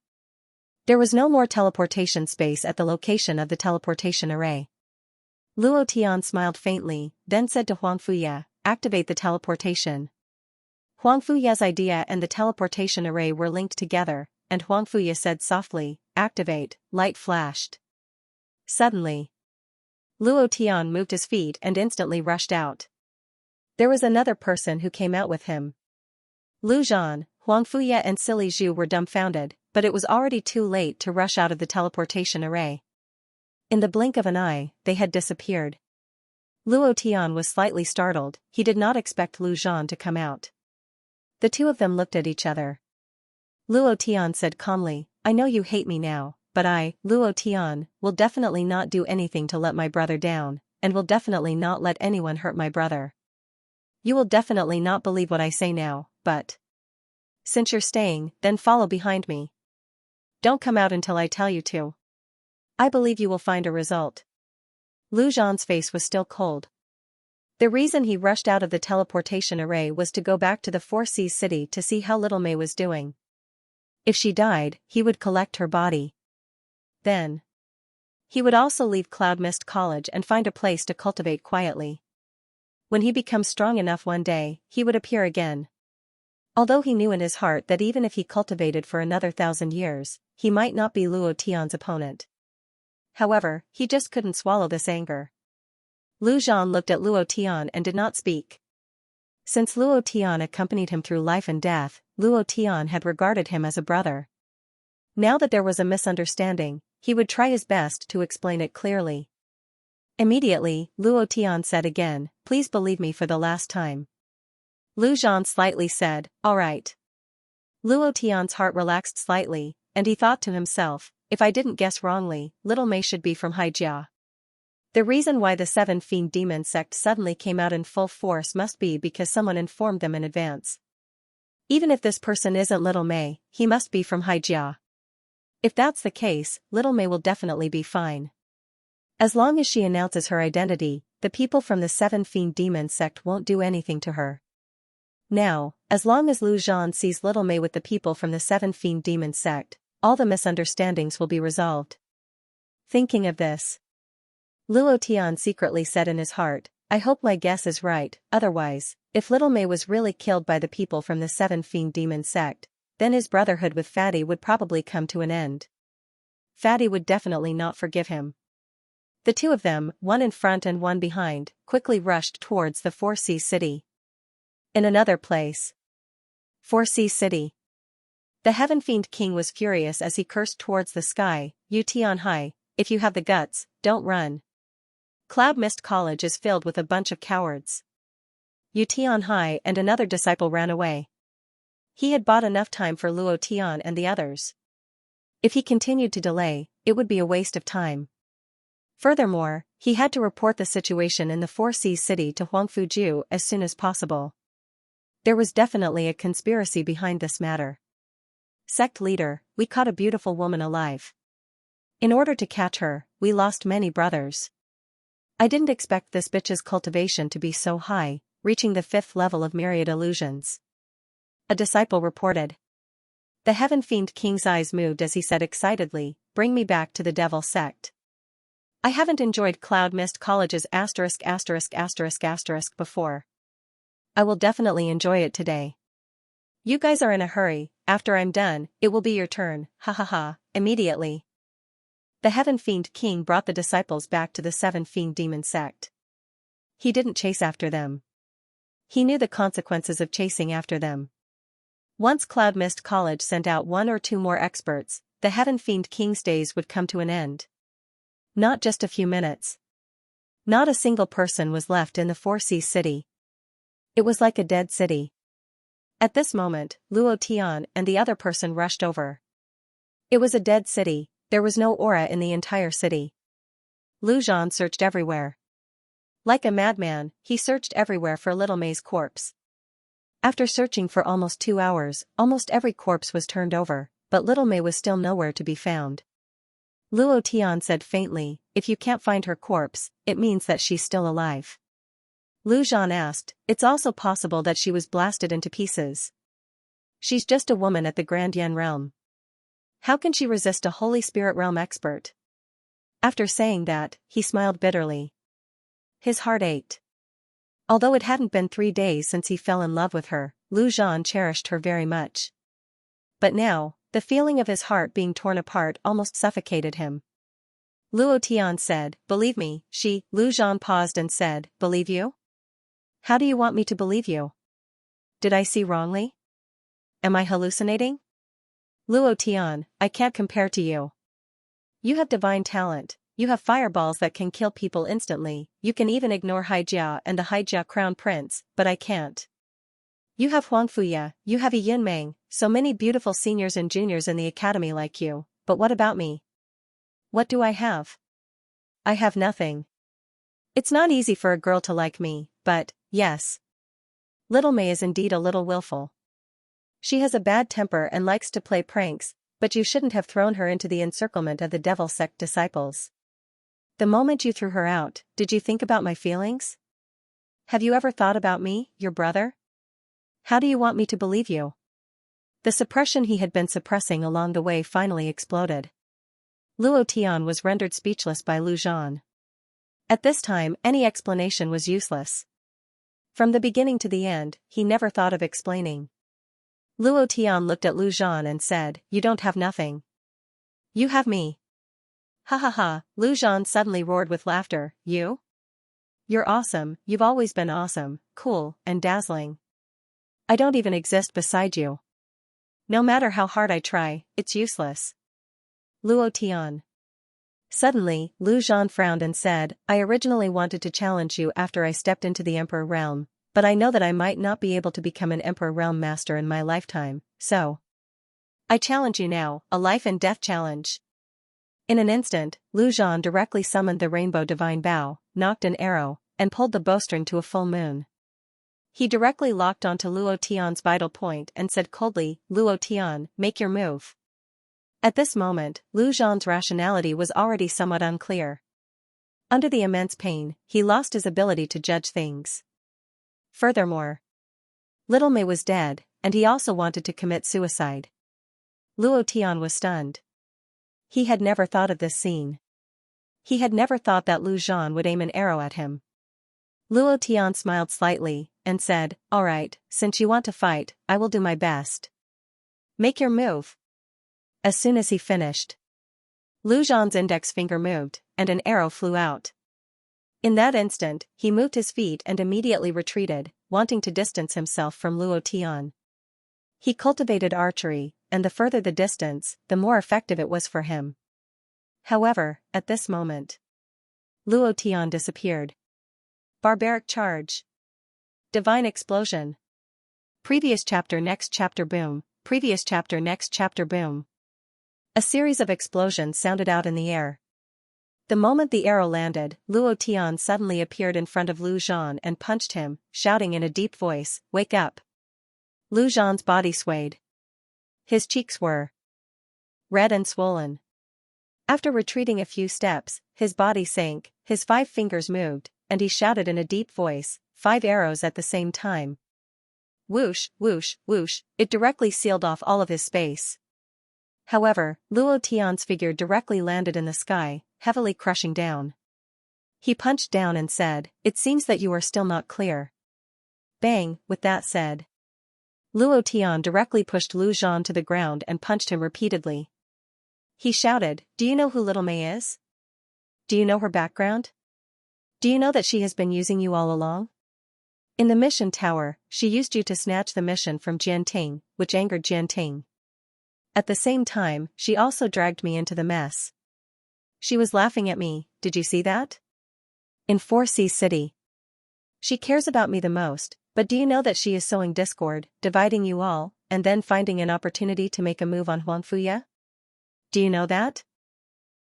[SPEAKER 1] There was no more teleportation space at the location of the teleportation array. Luo Tian smiled faintly, then said to Huang Fuye, activate the teleportation. Huang Fuye's idea and the teleportation array were linked together, and Huang Fuye said softly, activate, light flashed. Suddenly, Luo Tian moved his feet and instantly rushed out. There was another person who came out with him. Lu Zhan, Huang Fuye and Silly Zhu were dumbfounded, but it was already too late to rush out of the teleportation array. In the blink of an eye, they had disappeared. Luo Tian was slightly startled, he did not expect Lu Zhan to come out. The 2 of them looked at each other. Luo Tian said calmly, I know you hate me now, but I, Luo Tian, will definitely not do anything to let my brother down, and will definitely not let anyone hurt my brother. You will definitely not believe what I say now, but since you're staying, then follow behind me. Don't come out until I tell you to. I believe you will find a result. Lu Zhan's face was still cold. The reason he rushed out of the teleportation array was to go back to the 4C City to see how little Mei was doing. If she died, he would collect her body. Then, he would also leave Cloud Mist College and find a place to cultivate quietly. When he becomes strong enough one day, he would appear again. Although he knew in his heart that even if he cultivated for another 1,000 years, he might not be Luo Tian's opponent. However, he just couldn't swallow this anger. Lu Zhan looked at Luo Tian and did not speak. Since Luo Tian accompanied him through life and death, Luo Tian had regarded him as a brother. Now that there was a misunderstanding, he would try his best to explain it clearly. Immediately, Luo Tian said again, please believe me for the last time. Lu Zhan slightly said, all right. Luo Tian's heart relaxed slightly, and he thought to himself, if I didn't guess wrongly, little Mei should be from Haijia. The reason why the 7 Fiend Demon sect suddenly came out in full force must be because someone informed them in advance. Even if this person isn't little Mei, he must be from Haijia. If that's the case, little Mei will definitely be fine. As long as she announces her identity, the people from the 7 Fiend Demon sect won't do anything to her. Now, as long as Lu Zhan sees little Mei with the people from the 7 Fiend Demon sect, all the misunderstandings will be resolved. Thinking of this, Luo Tian secretly said in his heart, I hope my guess is right, otherwise, if little Mei was really killed by the people from the 7 Fiend Demon sect, then his brotherhood with Fatty would probably come to an end. Fatty would definitely not forgive him. The 2 of them, one in front and one behind, quickly rushed towards the 4C City. In another place, 4C City. The Heaven Fiend King was furious as he cursed towards the sky, Yu Tianhai, if you have the guts, don't run. Cloud Mist College is filled with a bunch of cowards. Yu Tianhai and another disciple ran away. He had bought enough time for Luo Tian and the others. If he continued to delay, it would be a waste of time. Furthermore, he had to report the situation in the 4C City to Huang Fuju as soon as possible. There was definitely a conspiracy behind this matter. Sect leader, we caught a beautiful woman alive. In order to catch her, we lost many brothers. I didn't expect this bitch's cultivation to be so high, reaching the 5th level of myriad illusions. A disciple reported. The Heaven Fiend King's eyes moved as he said excitedly, bring me back to the Devil sect. I haven't enjoyed Cloud Mist College's ***** before. I will definitely enjoy it today. You guys are in a hurry, after I'm done, it will be your turn, ha ha ha, immediately. The Heaven Fiend King brought the disciples back to the 7 Fiend Demon sect. He didn't chase after them. He knew the consequences of chasing after them. Once Cloud Mist College sent out 1 or 2 more experts, the Heaven Fiend King's days would come to an end. Not just a few minutes. Not a single person was left in the 4C city. It was like a dead city. At this moment, Luo Tian and the other person rushed over. It was a dead city, there was no aura in the entire city. Lu Zhan searched everywhere. Like a madman, he searched everywhere for Little May's corpse. After searching for almost 2 hours, almost every corpse was turned over, but Little May was still nowhere to be found. Luo Tian said faintly, if you can't find her corpse, it means that she's still alive. Lu Zhan asked, it's also possible that she was blasted into pieces. She's just a woman at the Grand Yen realm. How can she resist a Holy Spirit realm expert? After saying that, he smiled bitterly. His heart ached. Although it hadn't been 3 days since he fell in love with her, Lu Zhan cherished her very much. But now, the feeling of his heart being torn apart almost suffocated him. Luo Tian said, believe me, Lu Zhan paused and said, believe you? How do you want me to believe you? Did I see wrongly? Am I hallucinating? Luo Tian, I can't compare to you. You have divine talent, you have fireballs that can kill people instantly, you can even ignore Haijia and the Haijia Crown Prince, but I can't. You have Huangfuya, you have a Yunmeng, so many beautiful seniors and juniors in the academy like you, but what about me? What do I have? I have nothing. It's not easy for a girl to like me, but, yes. Little May is indeed a little willful. She has a bad temper and likes to play pranks, but you shouldn't have thrown her into the encirclement of the Devil sect disciples. The moment you threw her out, did you think about my feelings? Have you ever thought about me, your brother? How do you want me to believe you? The suppression he had been suppressing along the way finally exploded. Luo Tian was rendered speechless by Lu Zhan. At this time, any explanation was useless. From the beginning to the end, he never thought of explaining. Luo Tian looked at Lu Zhan and said, you don't have nothing. You have me. Ha ha ha, Lu Zhan suddenly roared with laughter, you? You're awesome, you've always been awesome, cool, and dazzling. I don't even exist beside you. No matter how hard I try, it's useless. Luo Tian. Suddenly, Lu Zhan frowned and said, I originally wanted to challenge you after I stepped into the Emperor realm, but I know that I might not be able to become an Emperor realm master in my lifetime, so. I challenge you now, a life and death challenge. In an instant, Lu Zhan directly summoned the Rainbow Divine Bow, knocked an arrow, and pulled the bowstring to a full moon. He directly locked onto Luo Tian's vital point and said coldly, Luo Tian, make your move. At this moment, Lu Zhan's rationality was already somewhat unclear. Under the immense pain, he lost his ability to judge things. Furthermore, Little May was dead, and he also wanted to commit suicide. Luo Tian was stunned. He had never thought of this scene. He had never thought that Lu Zhan would aim an arrow at him. Luo Tian smiled slightly, and said, all right, since you want to fight, I will do my best. Make your move. As soon as he finished, Lu Zhan's index finger moved, and an arrow flew out. In that instant, he moved his feet and immediately retreated, wanting to distance himself from Luo Tian. He cultivated archery, and the further the distance, the more effective it was for him. However, at this moment, Luo Tian disappeared. Barbaric charge. Divine explosion. Previous chapter next chapter boom, previous chapter next chapter boom. A series of explosions sounded out in the air. The moment the arrow landed, Luo Tian suddenly appeared in front of Lu Zhan and punched him, shouting in a deep voice, wake up. Lu Zhan's body swayed. His cheeks were red and swollen. After retreating a few steps, his body sank, his 5 fingers moved, and he shouted in a deep voice, 5 arrows at the same time. Whoosh, whoosh, whoosh, it directly sealed off all of his space. However, Luo Tian's figure directly landed in the sky, heavily crushing down. He punched down and said, "It seems that you are still not clear." Bang, with that said. Luo Tian directly pushed Lu Zhan to the ground and punched him repeatedly. He shouted, "Do you know who Little Mei is? Do you know her background? Do you know that she has been using you all along? In the mission tower, she used you to snatch the mission from Jianting, which angered Jianting. At the same time, she also dragged me into the mess. She was laughing at me, did you see that? In 4C City. She cares about me the most, but do you know that she is sowing discord, dividing you all, and then finding an opportunity to make a move on Huangfuya? Do you know that?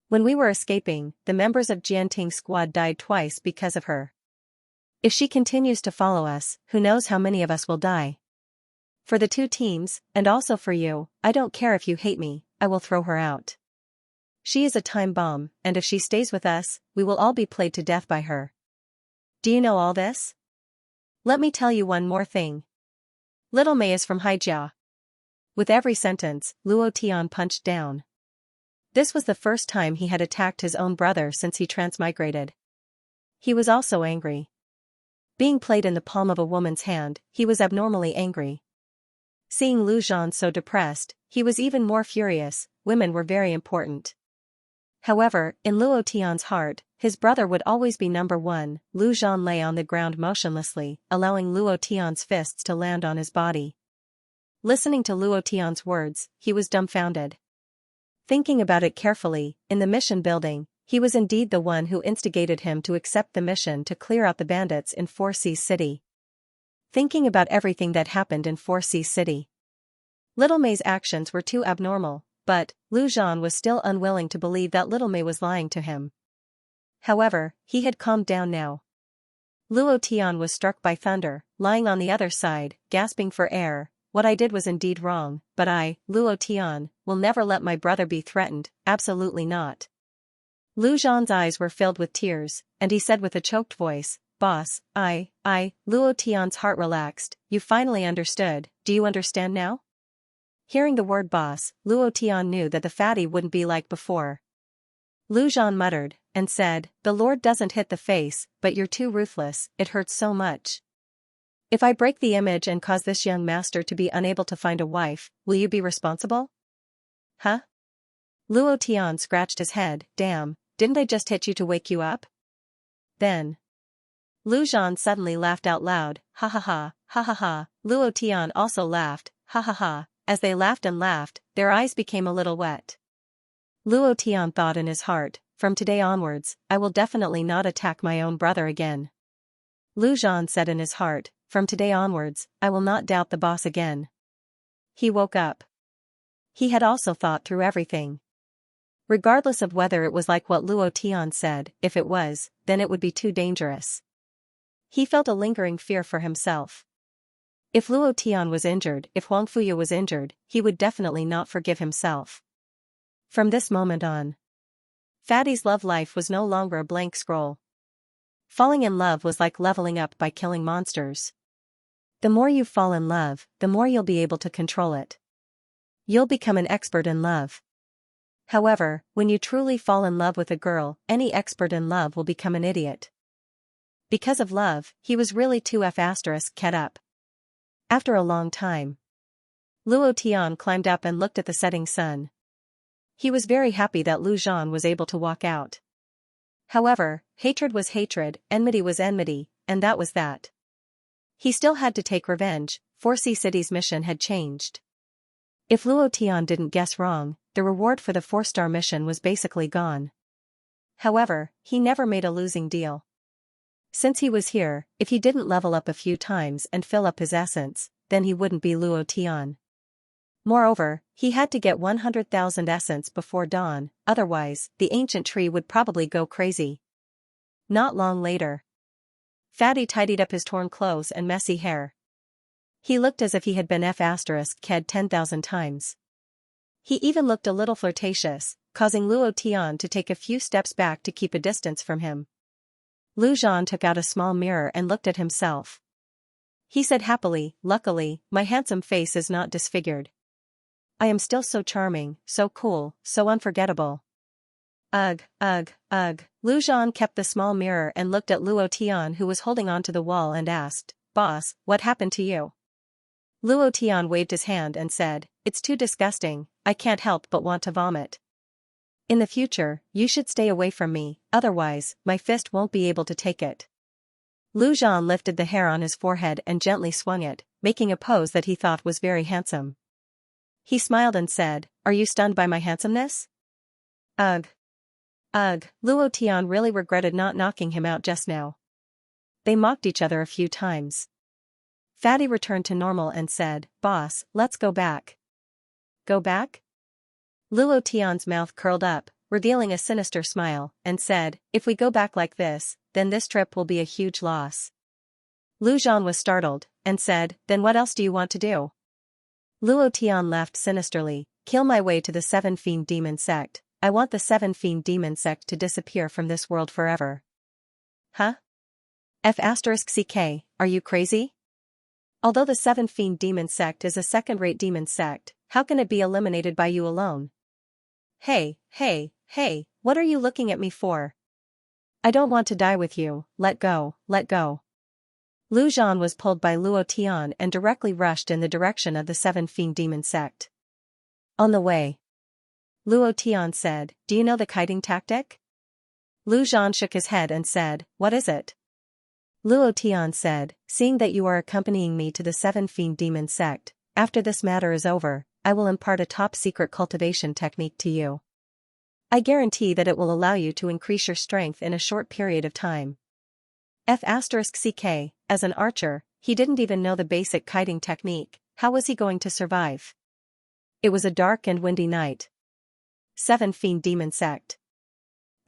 [SPEAKER 1] When we were escaping, the members of Jianting's squad died twice because of her. If she continues to follow us, who knows how many of us will die. For the 2 teams, and also for you, I don't care if you hate me, I will throw her out. She is a time bomb, and if she stays with us, we will all be played to death by her. Do you know all this? Let me tell you one more thing. Little Mei is from Haijia." With every sentence, Luo Tian punched down. This was the first time he had attacked his own brother since he transmigrated. He was also angry. Being played in the palm of a woman's hand, he was abnormally angry. Seeing Lu Zhan so depressed, he was even more furious. Women were very important. However, in Luo Tian's heart, his brother would always be number 1. Lu Zhan lay on the ground motionlessly, allowing Luo Tian's fists to land on his body. Listening to Luo Tian's words, he was dumbfounded. Thinking about it carefully, in the mission building, he was indeed the one who instigated him to accept the mission to clear out the bandits in 4C City. Thinking about everything that happened in 4C City. Little Mei's actions were too abnormal, but Lu Zhan was still unwilling to believe that Little Mei was lying to him. However, he had calmed down now. Luo Tian was struck by thunder, lying on the other side, gasping for air. What I did was indeed wrong, but I, Luo Tian, will never let my brother be threatened, absolutely not. Lu Zhan's eyes were filled with tears, and he said with a choked voice, "Boss, Luo Tian's heart relaxed, you finally understood, do you understand now?" Hearing the word boss, Luo Tian knew that the fatty wouldn't be like before. Lu Zhan muttered, and said, "The Lord doesn't hit the face, but you're too ruthless, it hurts so much. If I break the image and cause this young master to be unable to find a wife, will you be responsible?" Huh? Luo Tian scratched his head, "Damn, didn't I just hit you to wake you up?" Then Lu Zhan suddenly laughed out loud, "Ha ha ha, ha ha ha." Luo Tian also laughed, "Ha ha ha." As they laughed and laughed, their eyes became a little wet. Luo Tian thought in his heart, "From today onwards, I will definitely not attack my own brother again." Lu Zhan said in his heart, "From today onwards, I will not doubt the boss again." He woke up. He had also thought through everything. Regardless of whether it was like what Luo Tian said, if it was, then it would be too dangerous. He felt a lingering fear for himself. If Luo Tian was injured, if Huangfuya was injured, he would definitely not forgive himself. From this moment on, Fatty's love life was no longer a blank scroll. Falling in love was like leveling up by killing monsters. The more you fall in love, the more you'll be able to control it. You'll become an expert in love. However, when you truly fall in love with a girl, any expert in love will become an idiot. Because of love, he was really too ket up. After a long time, Luo Tian climbed up and looked at the setting sun. He was very happy that Lu Zhan was able to walk out. However, hatred was hatred, enmity was enmity, and that was that. He still had to take revenge. 4C City's mission had changed. If Luo Tian didn't guess wrong, the reward for the 4-star mission was basically gone. However, he never made a losing deal. Since he was here, if he didn't level up a few times and fill up his essence, then he wouldn't be Luo Tian. Moreover, he had to get 100,000 essence before dawn, otherwise, the ancient tree would probably go crazy. Not long later, Fatty tidied up his torn clothes and messy hair. He looked as if he had been F***ed 10,000 times. He even looked a little flirtatious, causing Luo Tian to take a few steps back to keep a distance from him. Lu Zhan took out a small mirror and looked at himself. He said happily, "Luckily, my handsome face is not disfigured. I am still so charming, so cool, so unforgettable." Ugh, ugh, ugh. Lu Zhan kept the small mirror and looked at Luo Tian, who was holding onto the wall, and asked, "Boss, what happened to you?" Luo Tian waved his hand and said, "It's too disgusting, I can't help but want to vomit. In the future, you should stay away from me, otherwise, my fist won't be able to take it." Lu Zhan lifted the hair on his forehead and gently swung it, making a pose that he thought was very handsome. He smiled and said, "Are you stunned by my handsomeness?" Ugh. Ugh. Luo Tian really regretted not knocking him out just now. They mocked each other a few times. Fatty returned to normal and said, "Boss, let's go back." Go back? Luo Tian's mouth curled up, revealing a sinister smile, and said, "If we go back like this, then this trip will be a huge loss." Lu Zhan was startled, and said, "Then what else do you want to do?" Luo Tian laughed sinisterly, "Kill my way to the 7 Fiend Demon Sect. I want the 7 Fiend Demon Sect to disappear from this world forever." Huh? F***ck, are you crazy? Although the 7 Fiend Demon Sect is a second-rate demon sect, how can it be eliminated by you alone? Hey, what are you looking at me for? I don't want to die with you, let go, let go. Lu Zhan was pulled by Luo Tian and directly rushed in the direction of the 7 Fiend Demon Sect. On the way, Luo Tian said, "Do you know the kiting tactic?" Lu Zhan shook his head and said, "What is it?" Luo Tian said, "Seeing that you are accompanying me to the 7 Fiend Demon Sect, after this matter is over, I will impart a top-secret cultivation technique to you. I guarantee that it will allow you to increase your strength in a short period of time." F***ck, as an archer, he didn't even know the basic kiting technique. How was he going to survive? It was a dark and windy night. 7 Fiend Demon Sect.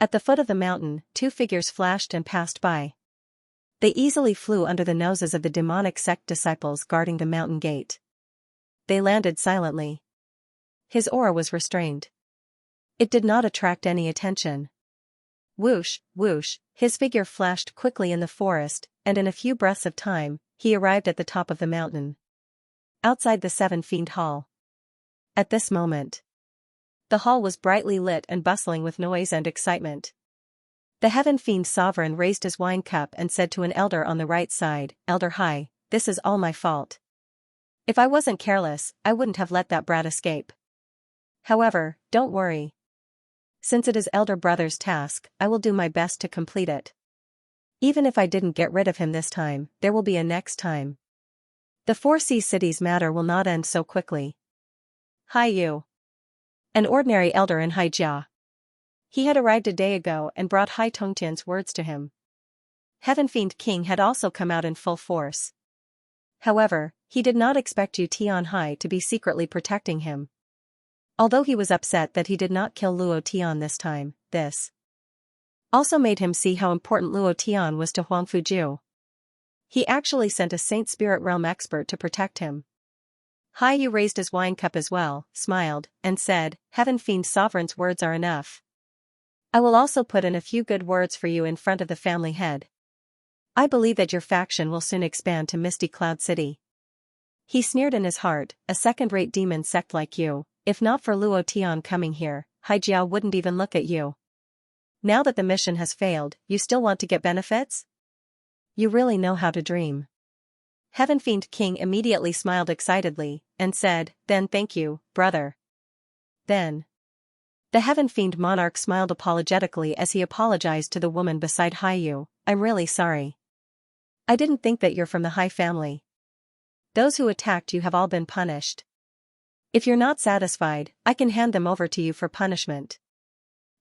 [SPEAKER 1] At the foot of the mountain, 2 figures flashed and passed by. They easily flew under the noses of the demonic sect disciples guarding the mountain gate. They landed silently. His aura was restrained. It did not attract any attention. Whoosh, whoosh, his figure flashed quickly in the forest, and in a few breaths of time, he arrived at the top of the mountain. Outside the 7 Fiend Hall. At this moment, the hall was brightly lit and bustling with noise and excitement. The Heaven Fiend Sovereign raised his wine cup and said to an elder on the right side, "Elder Hai, this is all my fault. If I wasn't careless, I wouldn't have let that brat escape. However, don't worry. Since it is Elder Brother's task, I will do my best to complete it. Even if I didn't get rid of him this time, there will be a next time. The 4C cities matter will not end so quickly." Hai Yu, an ordinary elder in Haijia. He had arrived a day ago and brought Hai Tongtian's words to him. Heaven Fiend King had also come out in full force. However, he did not expect Yu Tian Hai to be secretly protecting him. Although he was upset that he did not kill Luo Tian this time, this also made him see how important Luo Tian was to Huang Fuju. He actually sent a Saint Spirit Realm expert to protect him. Hai Yu raised his wine cup as well, smiled, and said, "Heaven Fiend Sovereign's words are enough. I will also put in a few good words for you in front of the family head. I believe that your faction will soon expand to Misty Cloud City." He sneered in his heart, "A second-rate demon sect like you, if not for Luo Tian coming here, Haijia wouldn't even look at you. Now that the mission has failed, you still want to get benefits? You really know how to dream." Heaven Fiend King immediately smiled excitedly, and said, "Then thank you, brother." Then the Heaven Fiend Monarch smiled apologetically as he apologized to the woman beside Hai Yu. "I'm really sorry. I didn't think that you're from the Hai family. Those who attacked you have all been punished. If you're not satisfied, I can hand them over to you for punishment."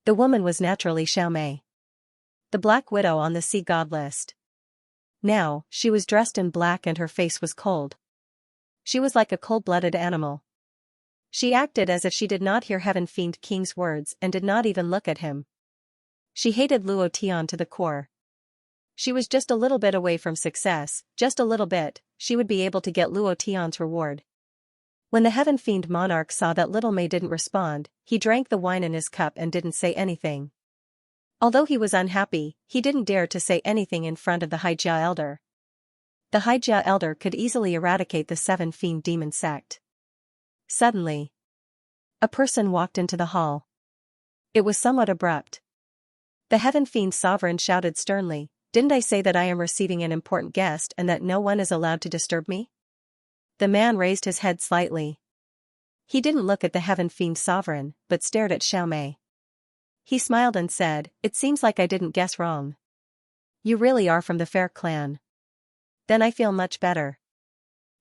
[SPEAKER 1] The woman was naturally Xiaomei, the Black Widow on the Sea God list. Now, she was dressed in black and her face was cold. She was like a cold-blooded animal. She acted as if she did not hear Heaven Fiend King's words and did not even look at him. She hated Luo Tian to the core. She was just a little bit away from success, just a little bit, she would be able to get Luo Tian's reward. When the Heaven Fiend monarch saw that little Mei didn't respond, he drank the wine in his cup and didn't say anything. Although he was unhappy, he didn't dare to say anything in front of the Haijia elder. The Haijia elder could easily eradicate the 7 fiend demon sect. Suddenly, a person walked into the hall. It was somewhat abrupt. The Heaven Fiend sovereign shouted sternly, "Didn't I say that I am receiving an important guest and that no one is allowed to disturb me?" The man raised his head slightly. He didn't look at the Heaven Fiend sovereign, but stared at Xiaomei. He smiled and said, "It seems like I didn't guess wrong. You really are from the Fair Clan. Then I feel much better."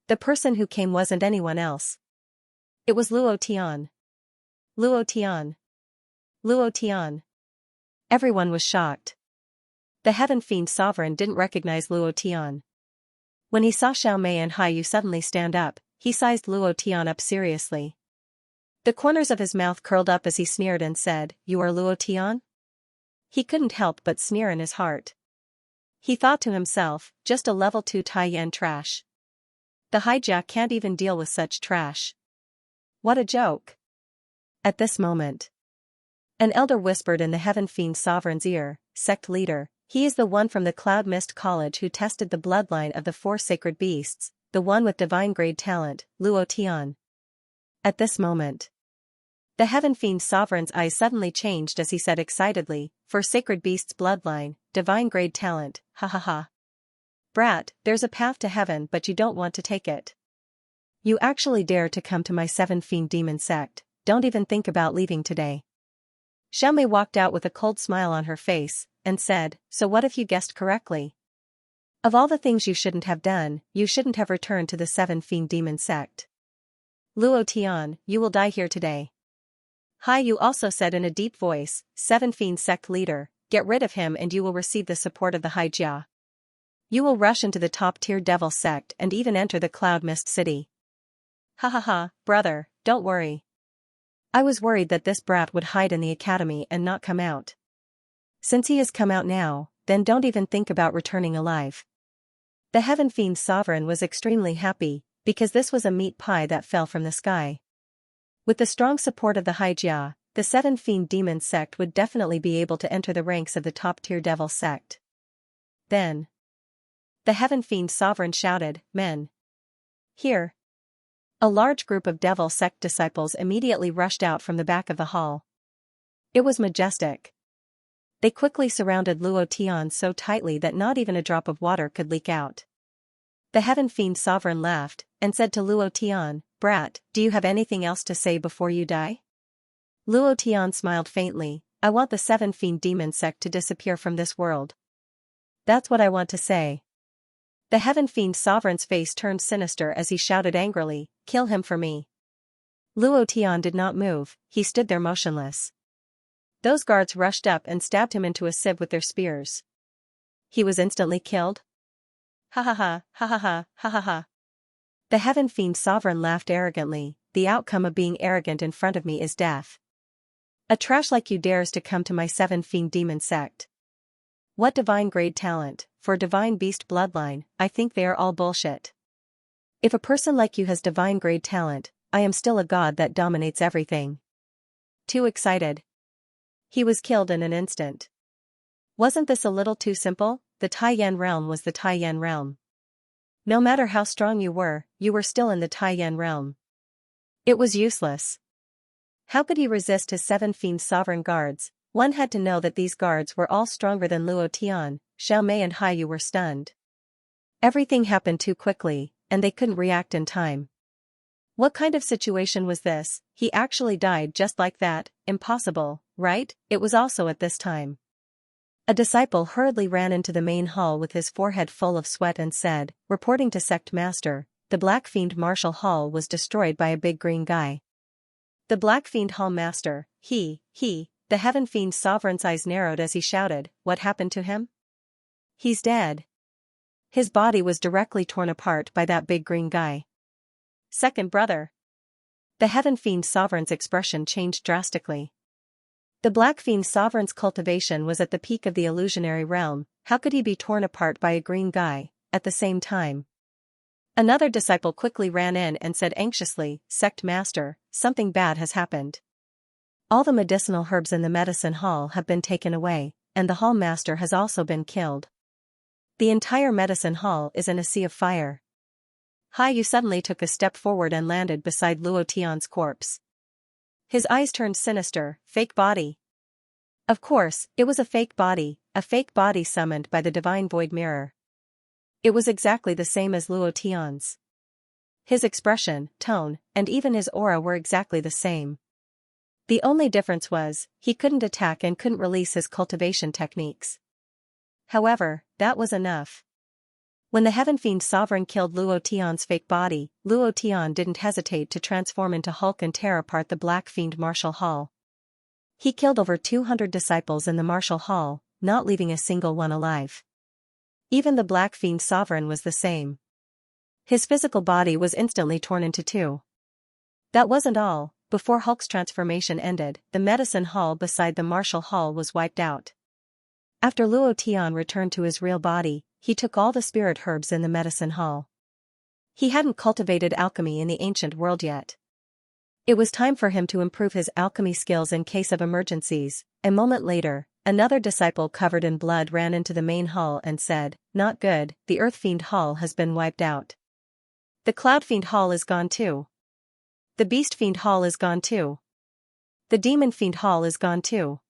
[SPEAKER 1] The person who came wasn't anyone else. It was Luo Tian. Luo Tian. Luo Tian. Everyone was shocked. The Heaven Fiend sovereign didn't recognize Luo Tian. When he saw Xiaomei and Haiyu suddenly stand up, he sized Luo Tian up seriously. The corners of his mouth curled up as he sneered and said, "You are Luo Tian?" He couldn't help but sneer in his heart. He thought to himself, just a level 2 Taiyan trash. The Haijia can't even deal with such trash. What a joke. At this moment, an elder whispered in the Heaven Fiend sovereign's ear, "Sect leader, he is the one from the Cloud Mist College who tested the bloodline of the 4 sacred beasts, the one with divine grade talent, Luo Tian." At this moment, the Heaven Fiend sovereign's eyes suddenly changed as he said excitedly, "For sacred beast's bloodline, divine grade talent, ha ha ha. Brat, there's a path to heaven but you don't want to take it. You actually dare to come to my 7 fiend demon sect, don't even think about leaving today." Xiaomei walked out with a cold smile on her face, and said, "So what if you guessed correctly? Of all the things you shouldn't have done, you shouldn't have returned to the 7 fiend demon sect. Luo Tian, you will die here today." Haiyu also said in a deep voice, "7 fiend sect leader, get rid of him and you will receive the support of the Haijia. You will rush into the top-tier devil sect and even enter the Cloud Mist City." "Ha ha ha, brother, don't worry. I was worried that this brat would hide in the academy and not come out. Since he has come out now, then don't even think about returning alive." The Heaven Fiend sovereign was extremely happy, because this was a meat pie that fell from the sky. With the strong support of the Haijia, the 7 fiend demon sect would definitely be able to enter the ranks of the top-tier devil sect. Then, the Heaven Fiend sovereign shouted, "Men! Here!" A large group of devil sect disciples immediately rushed out from the back of the hall. It was majestic. They quickly surrounded Luo Tian so tightly that not even a drop of water could leak out. The Heaven Fiend sovereign laughed, and said to Luo Tian, "Brat, do you have anything else to say before you die?" Luo Tian smiled faintly, "I want the 7 fiend demon sect to disappear from this world. That's what I want to say." The Heaven Fiend sovereign's face turned sinister as he shouted angrily, "Kill him for me." Luo Tian did not move, he stood there motionless. Those guards rushed up and stabbed him into a sieve with their spears. He was instantly killed. Ha ha ha, ha ha ha, ha ha ha. The Heaven Fiend sovereign laughed arrogantly, "The outcome of being arrogant in front of me is death. A trash like you dares to come to my 7 fiend demon sect. What divine grade talent, for divine beast bloodline, I think they are all bullshit. If a person like you has divine grade talent, I am still a god that dominates everything." Too excited. He was killed in an instant. Wasn't this a little too simple? The Taiyan realm was the Taiyan realm. No matter how strong you were still in the Taiyan realm. It was useless. How could he resist his 7 fiend sovereign guards? One had to know that these guards were all stronger than Luo Tian. Xiaomei and Haiyu were stunned. Everything happened too quickly, and they couldn't react in time. What kind of situation was this? He actually died just like that? Impossible, right? It was also at this time. A disciple hurriedly ran into the main hall with his forehead full of sweat and said, reporting to Sect Master, the Black Fiend Martial Hall was destroyed by a big green guy. The Black Fiend Hall Master, the Heaven Fiend Sovereign's eyes narrowed as he shouted, what happened to him? He's dead. His body was directly torn apart by that big green guy. Second brother. The Heaven Fiend Sovereign's expression changed drastically. The Black Fiend Sovereign's cultivation was at the peak of the illusionary realm. How could he be torn apart by a green guy, at the same time? Another disciple quickly ran in and said anxiously, "Sect Master, something bad has happened. All the medicinal herbs in the medicine hall have been taken away, and the hall master has also been killed. The entire medicine hall is in a sea of fire." Hai Yu suddenly took a step forward and landed beside Luo Tian's corpse. His eyes turned sinister. Fake body. Of course, it was a fake body summoned by the divine void mirror. It was exactly the same as Luo Tian's. His expression, tone, and even his aura were exactly the same. The only difference was, he couldn't attack and couldn't release his cultivation techniques. However, that was enough. When the Heaven Fiend Sovereign killed Luo Tian's fake body, Luo Tian didn't hesitate to transform into Hulk and tear apart the Black Fiend Martial Hall. He killed over 200 disciples in the Martial Hall, not leaving a single one alive. Even the Black Fiend Sovereign was the same. His physical body was instantly torn into two. That wasn't all. Before Hulk's transformation ended, the medicine hall beside the Martial Hall was wiped out. After Luo Tian returned to his real body, he took all the spirit herbs in the medicine hall. He hadn't cultivated alchemy in the ancient world yet. It was time for him to improve his alchemy skills in case of emergencies. A moment later, another disciple covered in blood ran into the main hall and said, "Not good, the Earth Fiend Hall has been wiped out. The Cloud Fiend Hall is gone too. The Beast Fiend Hall is gone too. The Demon Fiend Hall is gone too."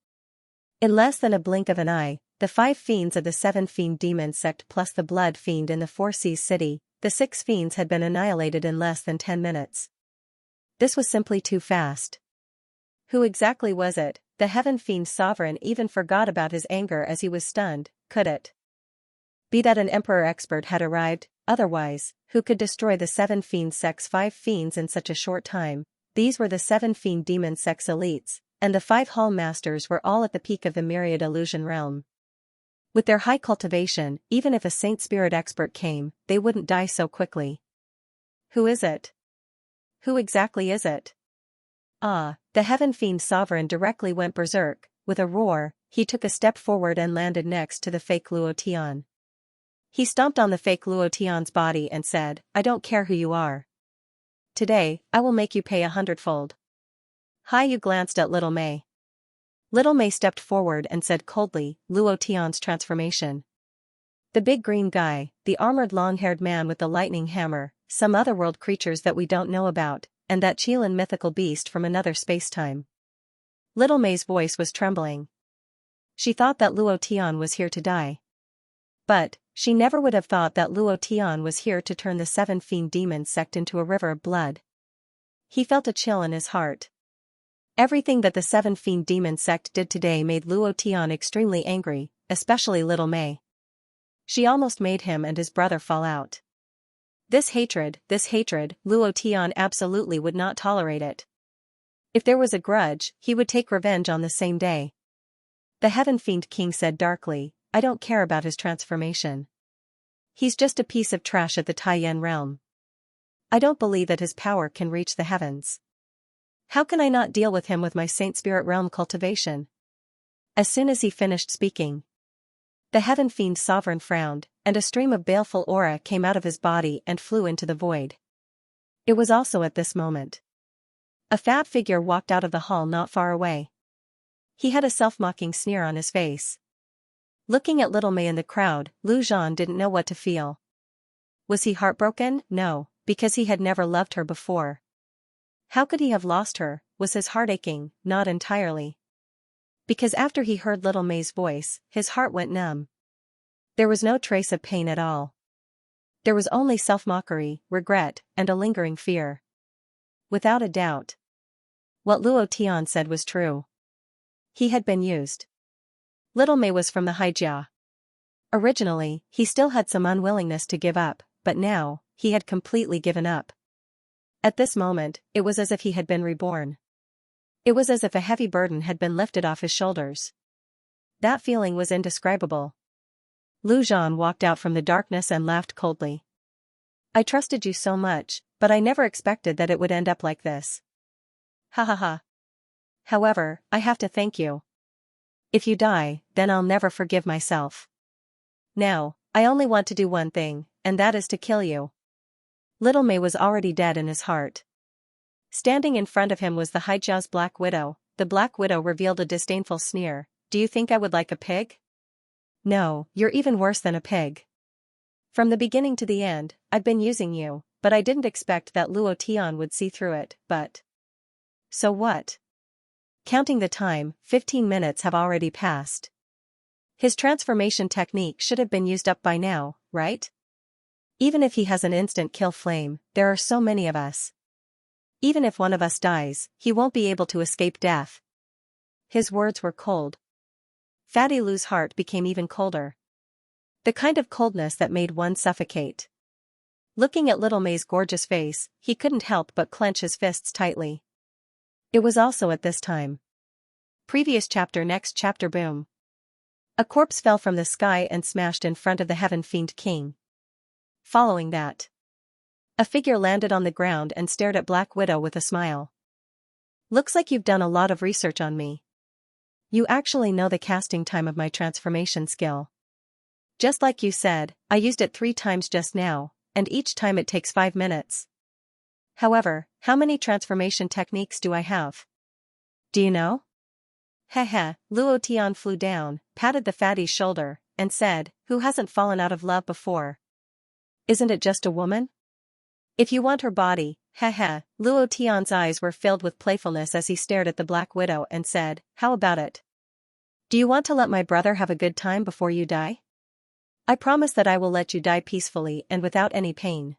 [SPEAKER 1] In less than a blink of an eye, the 5 fiends of the 7 fiend demon sect plus the blood fiend in the Four Seas city, the 6 fiends had been annihilated in less than 10 minutes. This was simply too fast. Who exactly was it? The Heaven Fiend Sovereign even forgot about his anger as he was stunned. Could it be that an emperor expert had arrived? Otherwise, who could destroy the 7 fiend sect's 5 fiends in such a short time? These were the 7 fiend demon sect's elites, and the 5 hall masters were all at the peak of the myriad illusion realm. With their high cultivation, even if a saint spirit expert came, they wouldn't die so quickly. Who is it? Who exactly is it? The Heaven Fiend Sovereign directly went berserk. With a roar, he took a step forward and landed next to the fake Luo Tian. He stomped on the fake Luo Tian's body and said, "I don't care who you are. Today, I will make you pay 100-fold. Hai Yu glanced at Little Mei. Little Mei stepped forward and said coldly, "Luo Tian's transformation. The big green guy, the armored long-haired man with the lightning hammer, some otherworld creatures that we don't know about, and that Qilin mythical beast from another spacetime." Little Mei's voice was trembling. She thought that Luo Tian was here to die. But, she never would have thought that Luo Tian was here to turn the 7 fiend demon sect into a river of blood. He felt a chill in his heart. Everything that the 7 fiend demon sect did today made Luo Tian extremely angry, especially Little Mei. She almost made him and his brother fall out. This hatred, Luo Tian absolutely would not tolerate it. If there was a grudge, he would take revenge on the same day. The Heaven Fiend King said darkly, "I don't care about his transformation. He's just a piece of trash at the Taiyan realm. I don't believe that his power can reach the heavens. How can I not deal with him with my Saint Spirit realm cultivation?" As soon as he finished speaking, the Heaven Fiend Sovereign frowned, and a stream of baleful aura came out of his body and flew into the void. It was also at this moment a fat figure walked out of the hall not far away. He had a self-mocking sneer on his face. Looking at Little Mei in the crowd, Lu Zhan didn't know what to feel. Was he heartbroken? No, because he had never loved her before. How could he have lost her? Was his heart aching? Not entirely. Because after he heard Little Mei's voice, his heart went numb. There was no trace of pain at all. There was only self-mockery, regret, and a lingering fear. Without a doubt, what Luo Tian said was true. He had been used. Little Mei was from the Haijia. Originally, he still had some unwillingness to give up, but now, he had completely given up. At this moment, it was as if he had been reborn. It was as if a heavy burden had been lifted off his shoulders. That feeling was indescribable. Lu Zhan walked out from the darkness and laughed coldly. "I trusted you so much, but I never expected that it would end up like this. Ha ha ha." However, I have to thank you. If you die, then I'll never forgive myself. Now, I only want to do one thing, and that is to kill you. Little May was already dead in his heart. Standing in front of him was the Haijiao's Black Widow. The Black Widow revealed a disdainful sneer. Do you think I would like a pig? No, you're even worse than a pig. From the beginning to the end, I've been using you, but I didn't expect that Luo Tian would see through it, but... So what? Counting the time, 15 minutes have already passed. His transformation technique should have been used up by now, right? Even if he has an instant kill flame, there are so many of us. Even if one of us dies, he won't be able to escape death. His words were cold. Fatty Lu's heart became even colder. The kind of coldness that made one suffocate. Looking at Little May's gorgeous face, he couldn't help but clench his fists tightly. It was also at this time. Previous chapter. Next chapter. Boom. A corpse fell from the sky and smashed in front of the Heaven Fiend King. Following that, a figure landed on the ground and stared at Black Widow with a smile. Looks like you've done a lot of research on me. You actually know the casting time of my transformation skill. Just like you said, I used it 3 times just now, and each time it takes 5 minutes. However, how many transformation techniques do I have? Do you know? Heh. Luo Tian flew down, patted the fatty's shoulder, and said, who hasn't fallen out of love before? Isn't it just a woman? If you want her body, heh. Luo Tian's eyes were filled with playfulness as he stared at the Black Widow and said, how about it? Do you want to let my brother have a good time before you die? I promise that I will let you die peacefully and without any pain.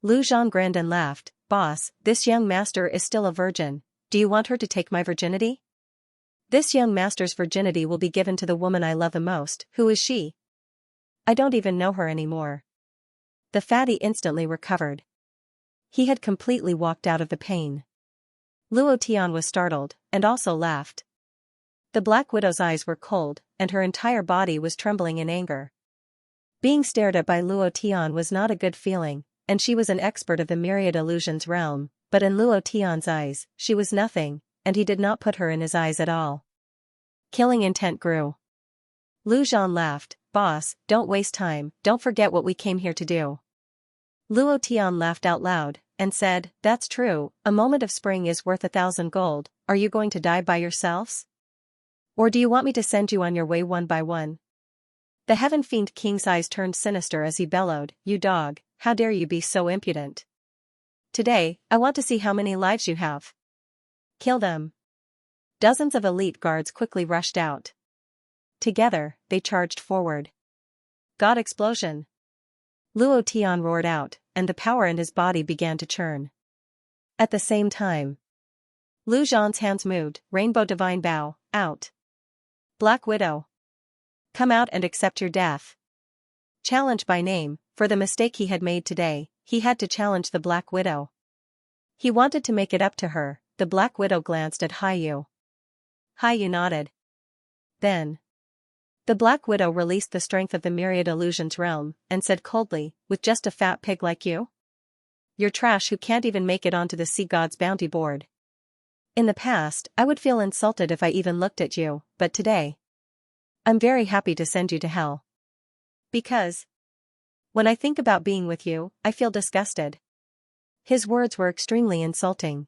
[SPEAKER 1] Lu Zhan grinned and laughed. Boss, this young master is still a virgin. Do you want her to take my virginity? This young master's virginity will be given to the woman I love the most. Who is she? I don't even know her anymore. The fatty instantly recovered. He had completely walked out of the pain. Luo Tian was startled, and also laughed. The Black Widow's eyes were cold, and her entire body was trembling in anger. Being stared at by Luo Tian was not a good feeling, and she was an expert of the myriad illusions realm, but in Luo Tian's eyes, she was nothing, and he did not put her in his eyes at all. Killing intent grew. Lu Zhan laughed. Boss, don't waste time, don't forget what we came here to do. Luo Tian laughed out loud, and said, that's true, a moment of spring is worth 1,000 gold. Are you going to die by yourselves? Or do you want me to send you on your way one by one? The Heaven Fiend King's eyes turned sinister as he bellowed, you dog, how dare you be so impudent? Today, I want to see how many lives you have. Kill them. Dozens of elite guards quickly rushed out. Together, they charged forward. God explosion! Luo Tian roared out, and the power in his body began to churn. At the same time, Lu Zhan's hands moved, Rainbow Divine Bow, out. Black Widow. Come out and accept your death. Challenge by name, for the mistake he had made today, he had to challenge the Black Widow. He wanted to make it up to her. The Black Widow glanced at Haiyu. Haiyu nodded. Then, the Black Widow released the strength of the myriad illusions realm, and said coldly, with just a fat pig like you? You're trash who can't even make it onto the sea god's bounty board. In the past, I would feel insulted if I even looked at you, but today, I'm very happy to send you to hell. Because, when I think about being with you, I feel disgusted. His words were extremely insulting.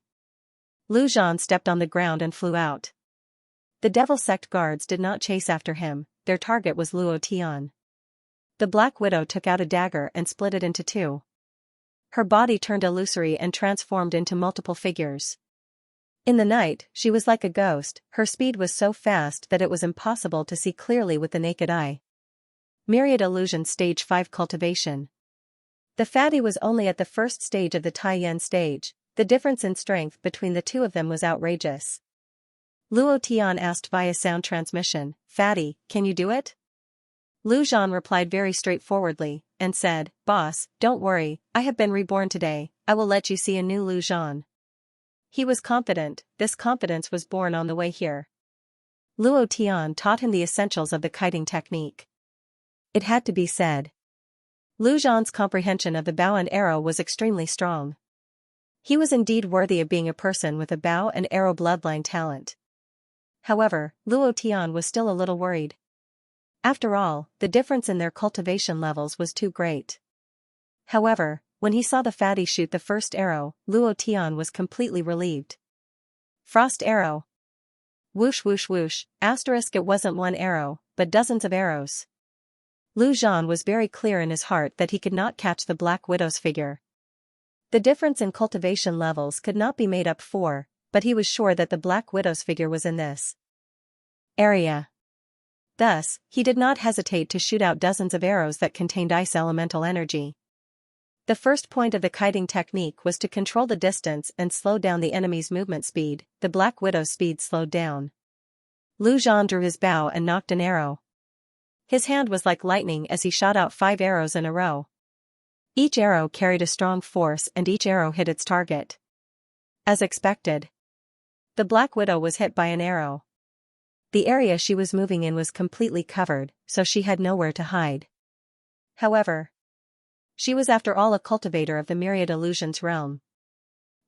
[SPEAKER 1] Lu Zhan stepped on the ground and flew out. The Devil Sect guards did not chase after him, their target was Luo Tian. The Black Widow took out a dagger and split it into 2. Her body turned illusory and transformed into multiple figures. In the night, she was like a ghost, her speed was so fast that it was impossible to see clearly with the naked eye. Myriad Illusion Stage 5 Cultivation. The fatty was only at the first stage of the Taiyan stage, the difference in strength between the two of them was outrageous. Luo Tian asked via sound transmission, Fatty, can you do it? Lu Zhan replied very straightforwardly, and said, Boss, don't worry, I have been reborn today, I will let you see a new Lu Zhan. He was confident, this confidence was born on the way here. Luo Tian taught him the essentials of the kiting technique. It had to be said. Lu Zhan's comprehension of the bow and arrow was extremely strong. He was indeed worthy of being a person with a bow and arrow bloodline talent. However, Luo Tian was still a little worried. After all, the difference in their cultivation levels was too great. However, when he saw the fatty shoot the first arrow, Luo Tian was completely relieved. Frost arrow. Whoosh whoosh whoosh, asterisk it wasn't one arrow, but dozens of arrows. Lu Zhan was very clear in his heart that he could not catch the Black Widow's figure. The difference in cultivation levels could not be made up for, but he was sure that the Black Widow's figure was in this area. Thus, he did not hesitate to shoot out dozens of arrows that contained ice elemental energy. The first point of the kiting technique was to control the distance and slow down the enemy's movement speed. The Black Widow's speed slowed down. Lu Zhan drew his bow and nocked an arrow. His hand was like lightning as he shot out 5 arrows in a row. Each arrow carried a strong force and each arrow hit its target. As expected, the Black Widow was hit by an arrow. The area she was moving in was completely covered, so she had nowhere to hide. However, she was after all a cultivator of the myriad illusions realm.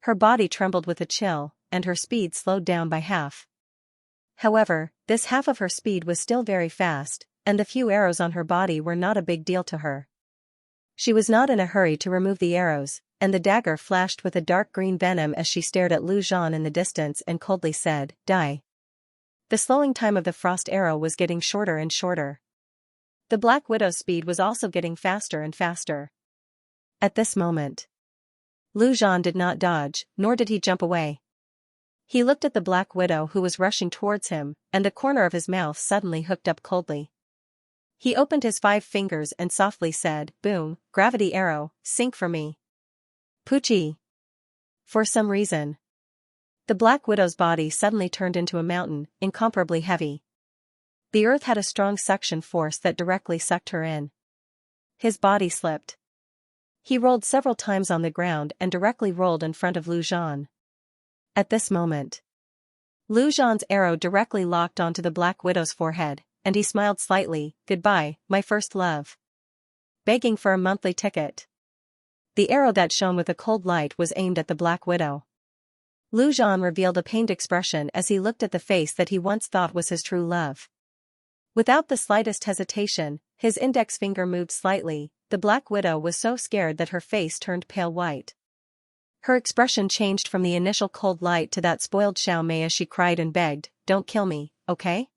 [SPEAKER 1] Her body trembled with a chill, and her speed slowed down by half. However, this half of her speed was still very fast, and the few arrows on her body were not a big deal to her. She was not in a hurry to remove the arrows, and the dagger flashed with a dark green venom as she stared at Lu Zhan in the distance and coldly said, "Die." The slowing time of the frost arrow was getting shorter and shorter. The Black Widow's speed was also getting faster and faster. At this moment, Lu Zhan did not dodge, nor did he jump away. He looked at the Black Widow who was rushing towards him, and the corner of his mouth suddenly hooked up coldly. He opened his 5 fingers and softly said, "Boom, gravity arrow, sink for me." Poochie. For some reason, the Black Widow's body suddenly turned into a mountain, incomparably heavy. The earth had a strong suction force that directly sucked her in. His body slipped. He rolled several times on the ground and directly rolled in front of Lu Zhan. At this moment, Lu Zhan's arrow directly locked onto the Black Widow's forehead, and he smiled slightly. "Goodbye, my first love." Begging for a monthly ticket. The arrow that shone with a cold light was aimed at the Black Widow. Lu Zhan revealed a pained expression as he looked at the face that he once thought was his true love. Without the slightest hesitation, his index finger moved slightly. The Black Widow was so scared that her face turned pale white. Her expression changed from the initial cold light to that spoiled Xiaomei as she cried and begged, "Don't kill me, okay?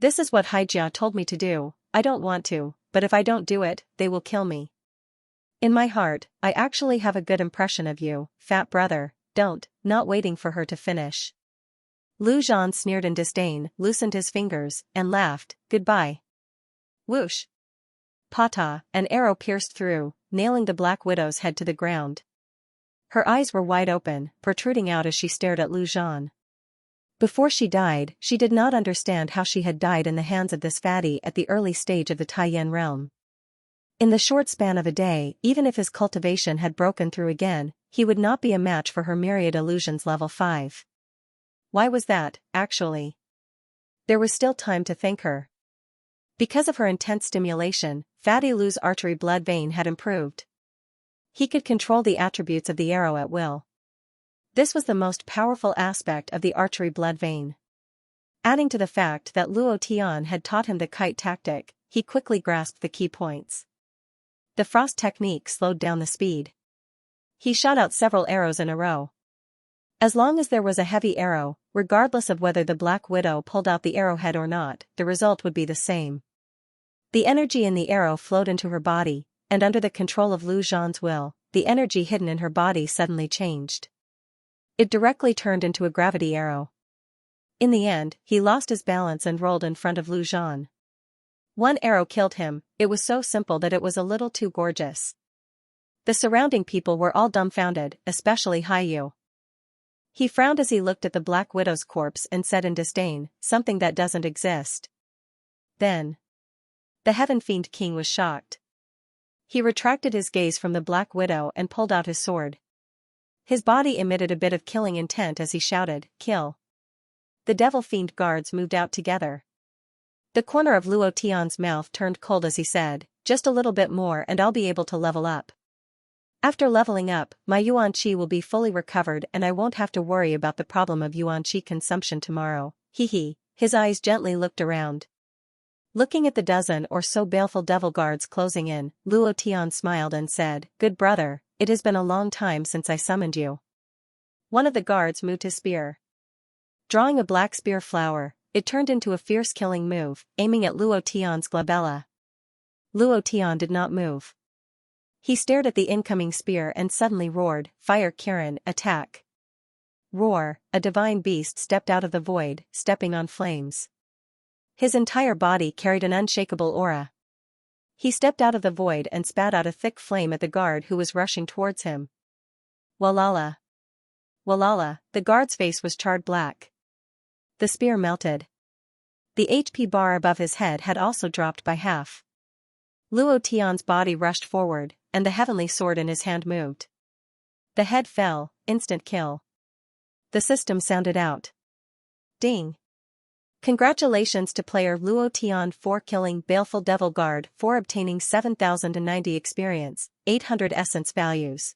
[SPEAKER 1] This is what Haijia told me to do. I don't want to, but if I don't do it, they will kill me. In my heart, I actually have a good impression of you, fat brother, don't," not waiting for her to finish. Lu Zhan sneered in disdain, loosened his fingers, and laughed, "Goodbye." Whoosh. Pata, an arrow pierced through, nailing the Black Widow's head to the ground. Her eyes were wide open, protruding out as she stared at Lu Zhan. Before she died, she did not understand how she had died in the hands of this fatty at the early stage of the Taiyan realm. In the short span of a day, even if his cultivation had broken through again, he would not be a match for her myriad illusions level 5. Why was that, actually? There was still time to thank her. Because of her intense stimulation, Fatty Lu's archery blood vein had improved. He could control the attributes of the arrow at will. This was the most powerful aspect of the archery blood vein. Adding to the fact that Luo Tian had taught him the kite tactic, he quickly grasped the key points. The frost technique slowed down the speed. He shot out several arrows in a row. As long as there was a heavy arrow, regardless of whether the Black Widow pulled out the arrowhead or not, the result would be the same. The energy in the arrow flowed into her body, and under the control of Lu Zhan's will, the energy hidden in her body suddenly changed. It directly turned into a gravity arrow. In the end, he lost his balance and rolled in front of Lu Zhan. One arrow killed him. It was so simple that it was a little too gorgeous. The surrounding people were all dumbfounded, especially Haiyu. He frowned as he looked at the Black Widow's corpse and said in disdain, "Something that doesn't exist." Then, the Heaven Fiend King was shocked. He retracted his gaze from the Black Widow and pulled out his sword. His body emitted a bit of killing intent as he shouted, "Kill." The Devil Fiend guards moved out together. The corner of Luo Tian's mouth turned cold as he said, "Just a little bit more and I'll be able to level up." After leveling up, my yuan qi will be fully recovered and I won't have to worry about the problem of yuan qi consumption tomorrow. Hee. His eyes gently looked around. Looking at the dozen or so baleful devil guards closing in, Luo Tian smiled and said, "Good brother, it has been a long time since I summoned you." One of the guards moved his spear. Drawing a black spear flower, it turned into a fierce killing move, aiming at Luo Tian's glabella. Luo Tian did not move. He stared at the incoming spear and suddenly roared, "Fire Kirin, attack!" Roar, a divine beast stepped out of the void, stepping on flames. His entire body carried an unshakable aura. He stepped out of the void and spat out a thick flame at the guard who was rushing towards him. Walala. Walala, the guard's face was charred black. The spear melted. The HP bar above his head had also dropped by half. Luo Tian's body rushed forward, and the heavenly sword in his hand moved. The head fell, instant kill. The system sounded out. Ding. Congratulations to player Luo Tian for killing Baleful Devil Guard for obtaining 7090 experience, 800 essence values.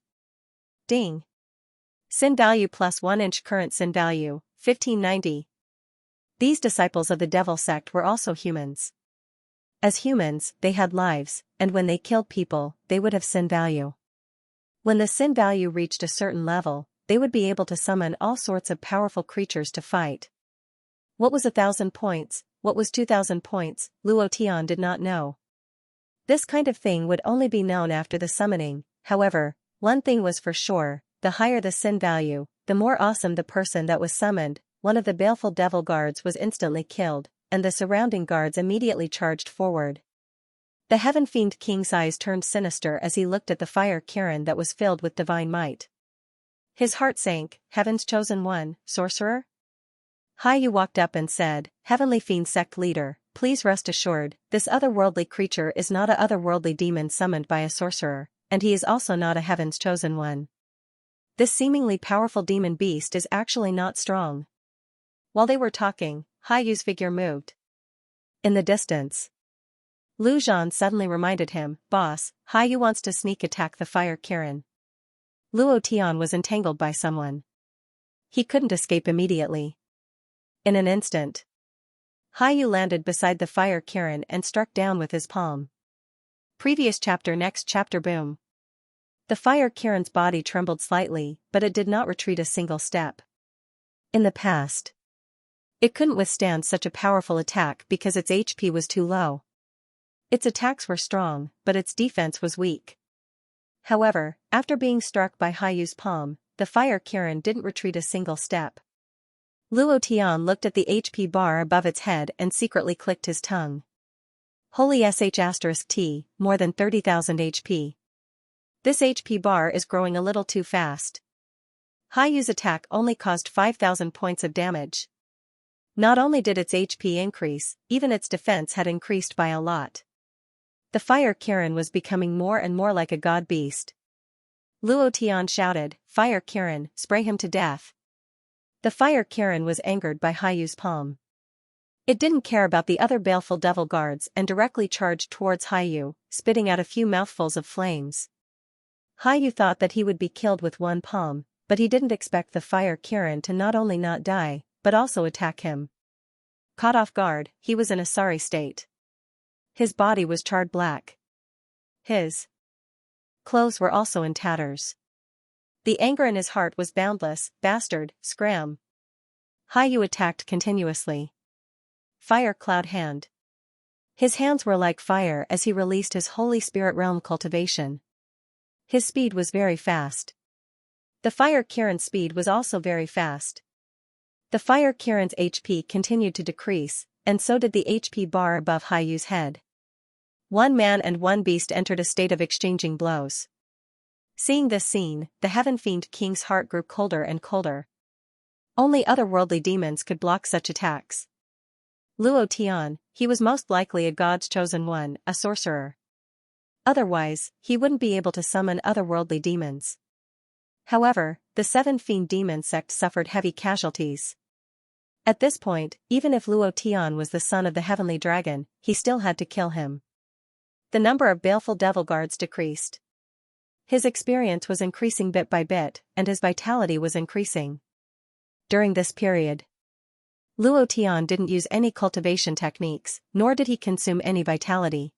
[SPEAKER 1] Ding. Sin value plus 1 inch current sin value, 1590. These disciples of the devil sect were also humans. As humans, they had lives, and when they killed people, they would have sin value. When the sin value reached a certain level, they would be able to summon all sorts of powerful creatures to fight. What was 1,000 points, what was 2,000 points, Luo Tian did not know. This kind of thing would only be known after the summoning. However, one thing was for sure, the higher the sin value, the more awesome the person that was summoned. One of the baleful devil guards was instantly killed, and the surrounding guards immediately charged forward. The Heaven Fiend King's eyes turned sinister as he looked at the fire Kirin that was filled with divine might. His heart sank. Heaven's chosen one, sorcerer? Haiyu walked up and said, "Heavenly Fiend Sect Leader, please rest assured, this otherworldly creature is not a otherworldly demon summoned by a sorcerer, and he is also not a Heaven's chosen one. This seemingly powerful demon beast is actually not strong." While they were talking, Haiyu's figure moved. In the distance, Lu Zhan suddenly reminded him, "Boss, Haiyu wants to sneak attack the fire Kirin." Luo Tian was entangled by someone. He couldn't escape immediately. In an instant, Haiyu landed beside the fire Kirin and struck down with his palm. Previous chapter. Next chapter. Boom. The fire Kirin's body trembled slightly, but it did not retreat a single step. In the past, it couldn't withstand such a powerful attack because its HP was too low. Its attacks were strong, but its defense was weak. However, after being struck by Haiyu's palm, the fire Kirin didn't retreat a single step. Luo Tian looked at the HP bar above its head and secretly clicked his tongue. Holy sh*T, more than 30,000 HP. This HP bar is growing a little too fast. Haiyu's attack only caused 5,000 points of damage. Not only did its HP increase, even its defense had increased by a lot. The fire Kirin was becoming more and more like a god beast. Luo Tian shouted, "Fire Kirin, spray him to death." The fire Kirin was angered by Haiyu's palm. It didn't care about the other baleful devil guards and directly charged towards Haiyu, spitting out a few mouthfuls of flames. Haiyu thought that he would be killed with one palm, but he didn't expect the fire Kirin to not only not die, but also attack him. Caught off guard, he was in a sorry state. His body was charred black. His clothes were also in tatters. The anger in his heart was boundless. "Bastard, scram." Haiyu attacked continuously. Fire Cloud Hand. His hands were like fire as he released his Holy Spirit Realm Cultivation. His speed was very fast. The fire Kirin's speed was also very fast. The fire Kirin's HP continued to decrease, and so did the HP bar above Haiyu's head. One man and one beast entered a state of exchanging blows. Seeing this scene, the Heaven Fiend King's heart grew colder and colder. Only otherworldly demons could block such attacks. Luo Tian, he was most likely a god's chosen one, a sorcerer. Otherwise, he wouldn't be able to summon otherworldly demons. However, the 7 Fiend Demon sect suffered heavy casualties. At this point, even if Luo Tian was the son of the Heavenly Dragon, he still had to kill him. The number of baleful devil guards decreased. His experience was increasing bit by bit, and his vitality was increasing. During this period, Luo Tian didn't use any cultivation techniques, nor did he consume any vitality.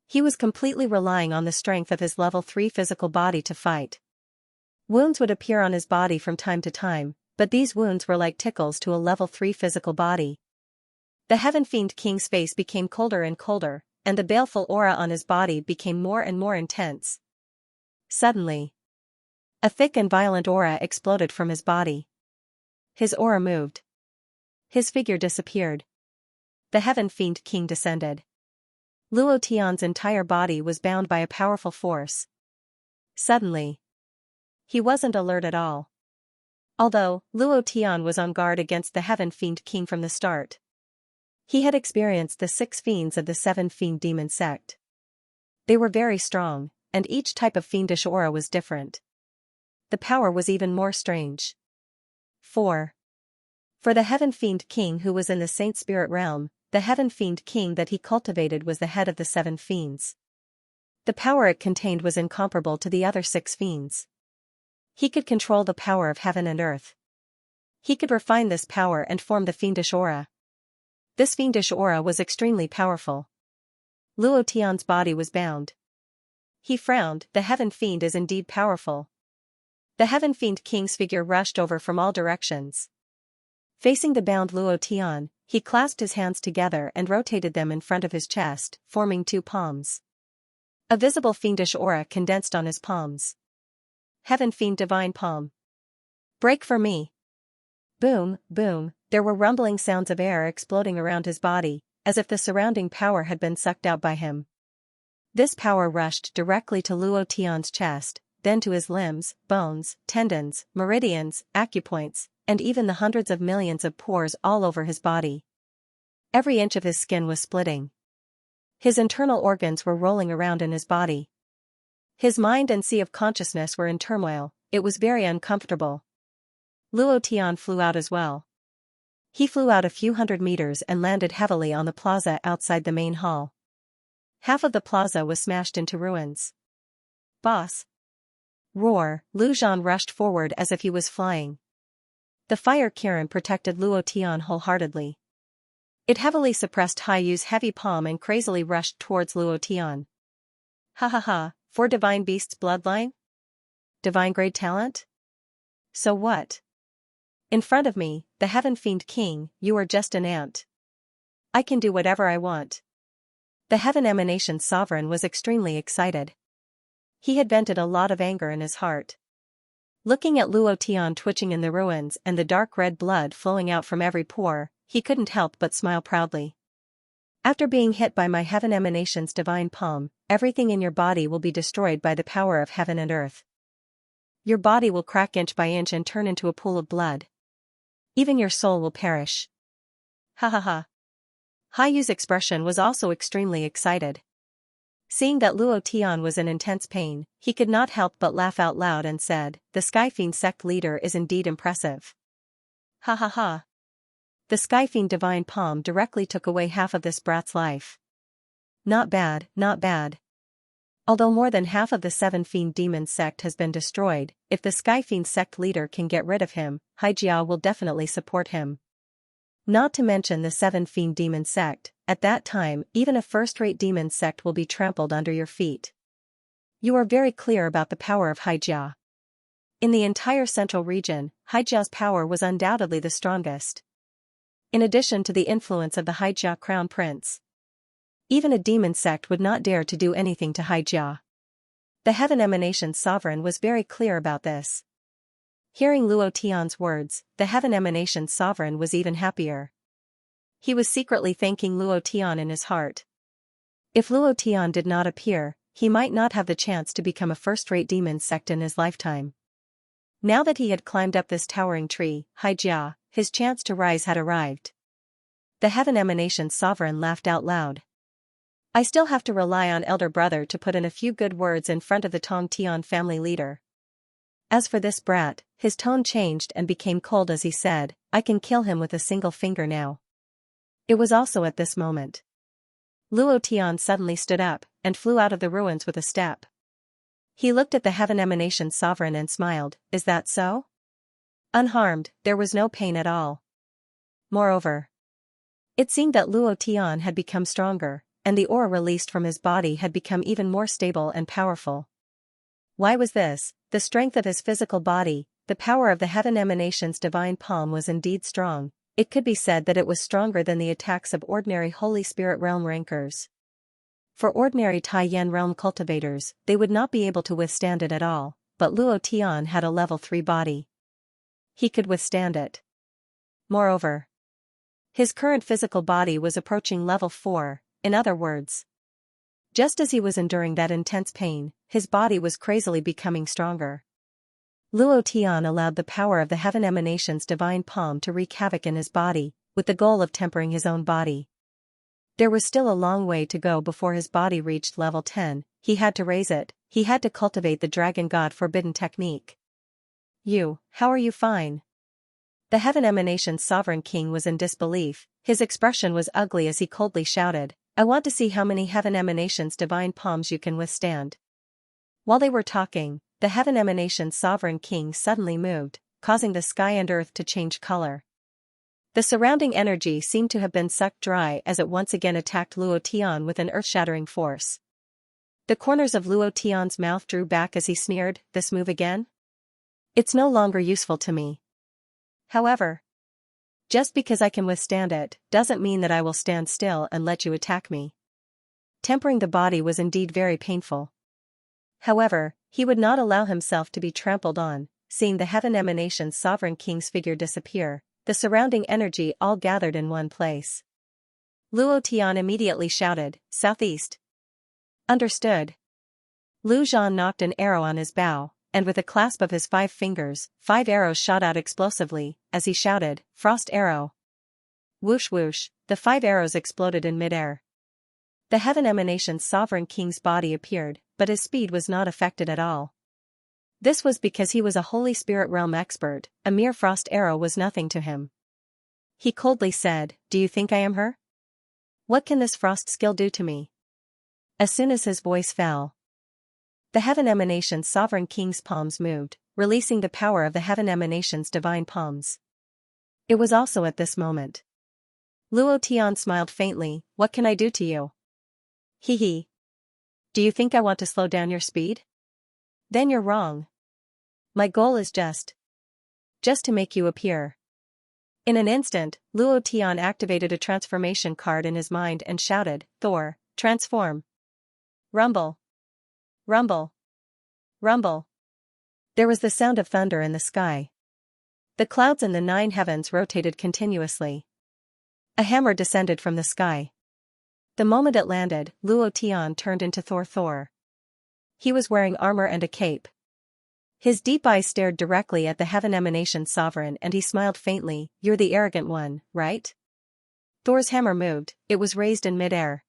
[SPEAKER 1] He was completely relying on the strength of his level 3 physical body to fight. Wounds would appear on his body from time to time, but these wounds were like tickles to a level 3 physical body. The Heaven Fiend King's face became colder and colder, and the baleful aura on his body became more and more intense. Suddenly, a thick and violent aura exploded from his body. His aura moved. His figure disappeared. The Heaven Fiend King descended. Luo Tian's entire body was bound by a powerful force. Suddenly, he wasn't alert at all. Although Luo Tian was on guard against the Heaven Fiend King from the start, he had experienced the 6 fiends of the 7 fiend demon sect. They were very strong, and each type of fiendish aura was different. The power was even more strange. 4. For the Heaven Fiend King who was in the Saint Spirit realm, the Heaven Fiend King that he cultivated was the head of the 7 fiends. The power it contained was incomparable to the other 6 fiends. He could control the power of heaven and earth. He could refine this power and form the fiendish aura. This fiendish aura was extremely powerful. Luo Tian's body was bound. He frowned. The Heaven Fiend is indeed powerful. The Heaven Fiend King's figure rushed over from all directions. Facing the bound Luo Tian, he clasped his hands together and rotated them in front of his chest, forming 2 palms. A visible fiendish aura condensed on his palms. Heaven Fiend Divine Palm. Break for me. Boom, boom, there were rumbling sounds of air exploding around his body, as if the surrounding power had been sucked out by him. This power rushed directly to Luo Tian's chest, then to his limbs, bones, tendons, meridians, acupoints, and even the hundreds of millions of pores all over his body. Every inch of his skin was splitting. His internal organs were rolling around in his body. His mind and sea of consciousness were in turmoil. It was very uncomfortable. Luo Tian flew out as well. He flew out a few hundred meters and landed heavily on the plaza outside the main hall. Half of the plaza was smashed into ruins. Boss! Roar! Lu Zhan rushed forward as if he was flying. The fire Kirin protected Luo Tian wholeheartedly. It heavily suppressed Haiyu's heavy palm and crazily rushed towards Luo Tian. Ha ha ha, 4 Divine Beasts bloodline? Divine grade talent? So what? In front of me, the Heaven Fiend King, you are just an ant. I can do whatever I want. The Heaven Emanation Sovereign was extremely excited. He had vented a lot of anger in his heart. Looking at Luo Tian twitching in the ruins and the dark red blood flowing out from every pore, he couldn't help but smile proudly. After being hit by my Heaven Emanation's divine palm, everything in your body will be destroyed by the power of heaven and earth. Your body will crack inch by inch and turn into a pool of blood. Even your soul will perish. Ha ha ha. Haiyu's expression was also extremely excited. Seeing that Luo Tian was in intense pain, he could not help but laugh out loud and said, "The Skyfiend sect leader is indeed impressive." Ha ha ha. The Skyfiend divine palm directly took away half of this brat's life. Not bad, not bad. Although more than half of the 7 fiend demon sect has been destroyed, if the Skyfiend sect leader can get rid of him, Haijia will definitely support him. Not to mention the 7 fiend demon sect, at that time even a first-rate demon sect will be trampled under your feet. You are very clear about the power of Haijia. In the entire central region, Haijia's power was undoubtedly the strongest. In addition to the influence of the Haijia crown prince, even a demon sect would not dare to do anything to Haijia. The Heaven Emanation Sovereign was very clear about this. Hearing Luo Tian's words, the Heaven Emanation Sovereign was even happier. He was secretly thanking Luo Tian in his heart. If Luo Tian did not appear, he might not have the chance to become a first-rate demon sect in his lifetime. Now that he had climbed up this towering tree, Haijia, his chance to rise had arrived. The Heaven Emanation Sovereign laughed out loud. I still have to rely on elder brother to put in a few good words in front of the Tong Tian family leader. As for this brat, his tone changed and became cold as he said, I can kill him with a single finger now. It was also at this moment. Luo Tian suddenly stood up, and flew out of the ruins with a step. He looked at the heaven emanation sovereign and smiled, is that so? Unharmed, there was no pain at all. Moreover, it seemed that Luo Tian had become stronger, and the aura released from his body had become even more stable and powerful. Why was this? The strength of his physical body, the power of the heaven emanation's divine palm was indeed strong. It could be said that it was stronger than the attacks of ordinary Holy Spirit realm rankers. For ordinary Tai-Yen realm cultivators, they would not be able to withstand it at all, but Luo Tian had a level 3 body. He could withstand it. Moreover, his current physical body was approaching level 4, in other words. Just as he was enduring that intense pain, his body was crazily becoming stronger. Luo Tian allowed the power of the heaven emanation's divine palm to wreak havoc in his body, with the goal of tempering his own body. There was still a long way to go before his body reached level 10, he had to raise it, he had to cultivate the Dragon God Forbidden technique. How are you fine? The heaven emanation's sovereign king was in disbelief, his expression was ugly as he coldly shouted, I want to see how many heaven emanation's divine palms you can withstand. While they were talking, the heaven emanation's sovereign king suddenly moved, causing the sky and earth to change color. The surrounding energy seemed to have been sucked dry as it once again attacked Luo Tian with an earth-shattering force. The corners of Luo Tian's mouth drew back as he sneered, this move again? It's no longer useful to me. However, just because I can withstand it, doesn't mean that I will stand still and let you attack me. Tempering the body was indeed very painful. However, he would not allow himself to be trampled on, seeing the heaven emanation's sovereign king's figure disappear. The surrounding energy all gathered in one place. Luo Tian immediately shouted, Southeast. Understood. Lu Zhan knocked an arrow on his bow, and with a clasp of his 5 fingers, 5 arrows shot out explosively, as he shouted, Frost arrow. Whoosh whoosh, the 5 arrows exploded in midair. The heaven emanation's sovereign king's body appeared, but his speed was not affected at all. This was because he was a Holy Spirit realm expert, a mere frost arrow was nothing to him. He coldly said, do you think I am her? What can this frost skill do to me? As soon as his voice fell, the heaven emanation's sovereign king's palms moved, releasing the power of the heaven emanation's divine palms. It was also at this moment. Luo Tian smiled faintly, what can I do to you? Hee. Do you think I want to slow down your speed? Then you're wrong. My goal is just to make you appear. In an instant, Luo Tian activated a transformation card in his mind and shouted, Thor, transform. Rumble. Rumble. Rumble. There was the sound of thunder in the sky. The clouds in the 9 heavens rotated continuously. A hammer descended from the sky. The moment it landed, Luo Tian turned into Thor. He was wearing armor and a cape. His deep eyes stared directly at the heaven emanation sovereign and he smiled faintly, you're the arrogant one, right? Thor's hammer moved, it was raised in midair.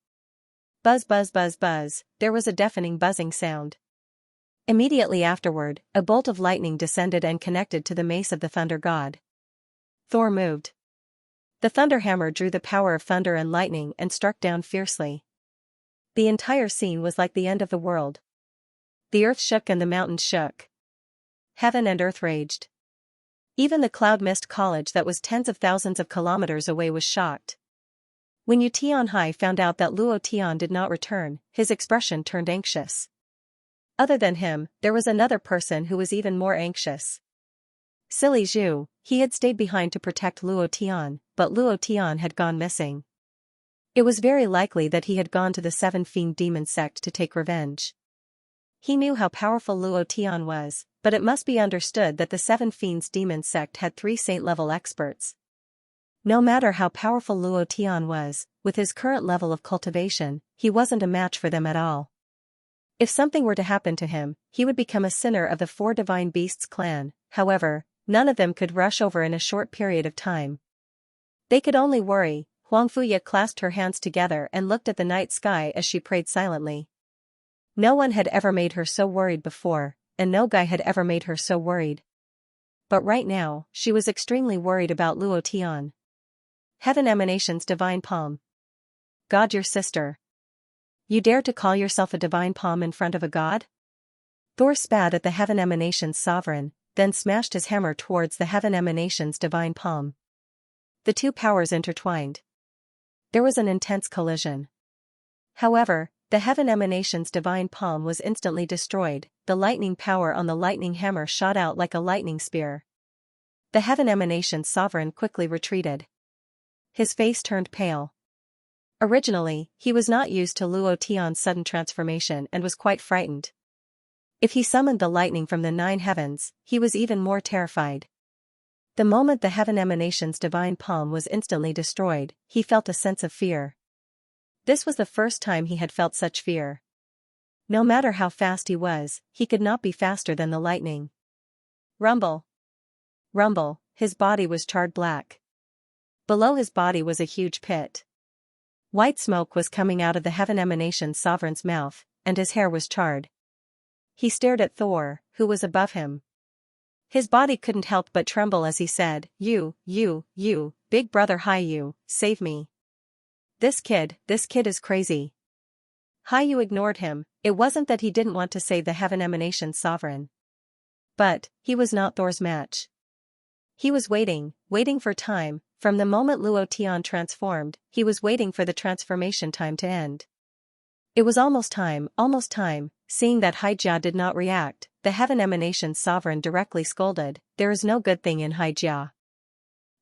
[SPEAKER 1] Buzz buzz buzz buzz, there was a deafening buzzing sound. Immediately afterward, a bolt of lightning descended and connected to the mace of the thunder god. Thor moved. The thunder hammer drew the power of thunder and lightning and struck down fiercely. The entire scene was like the end of the world. The earth shook and the mountains shook. Heaven and earth raged. Even the cloud mist college that was tens of thousands of kilometers away was shocked. When Yu Tianhai found out that Luo Tian did not return, his expression turned anxious. Other than him, there was another person who was even more anxious. Silly Zhu, he had stayed behind to protect Luo Tian, but Luo Tian had gone missing. It was very likely that he had gone to the 7 Fiend Demon sect to take revenge. He knew how powerful Luo Tian was, but it must be understood that the 7 Fiends Demon sect had 3 saint-level experts. No matter how powerful Luo Tian was, with his current level of cultivation, he wasn't a match for them at all. If something were to happen to him, he would become a sinner of the 4 Divine Beasts clan, however, none of them could rush over in a short period of time. They could only worry. Huang Fuya clasped her hands together and looked at the night sky as she prayed silently. No one had ever made her so worried before, and no guy had ever made her so worried. But right now, she was extremely worried about Luo Tian. Heaven emanation's divine palm. God, your sister. You dare to call yourself a divine palm in front of a god? Thor spat at the heaven emanation's sovereign, then smashed his hammer towards the heaven emanation's divine palm. The two powers intertwined. There was an intense collision. However, the heaven emanation's divine palm was instantly destroyed. The lightning power on the lightning hammer shot out like a lightning spear. The heaven emanation's sovereign quickly retreated. His face turned pale. Originally, he was not used to Luo Tian's sudden transformation and was quite frightened. If he summoned the lightning from the 9 heavens, he was even more terrified. The moment the heaven emanation's divine palm was instantly destroyed, he felt a sense of fear. This was the first time he had felt such fear. No matter how fast he could not be faster than the lightning. Rumble. Rumble, his body was charred black. Below his body was a huge pit. White smoke was coming out of the heaven emanation's sovereign's mouth, and his hair was charred. He stared at Thor, who was above him. His body couldn't help but tremble as he said, You, big brother Haiyu, save me. This kid is crazy. Haiyu ignored him. It wasn't that he didn't want to save the heaven emanation's sovereign. But, he was not Thor's match. He was waiting for time. From the moment Luo Tian transformed, he was waiting for the transformation time to end. It was almost time. Seeing that Haijia did not react, the heaven emanation's sovereign directly scolded, There is no good thing in Haijia.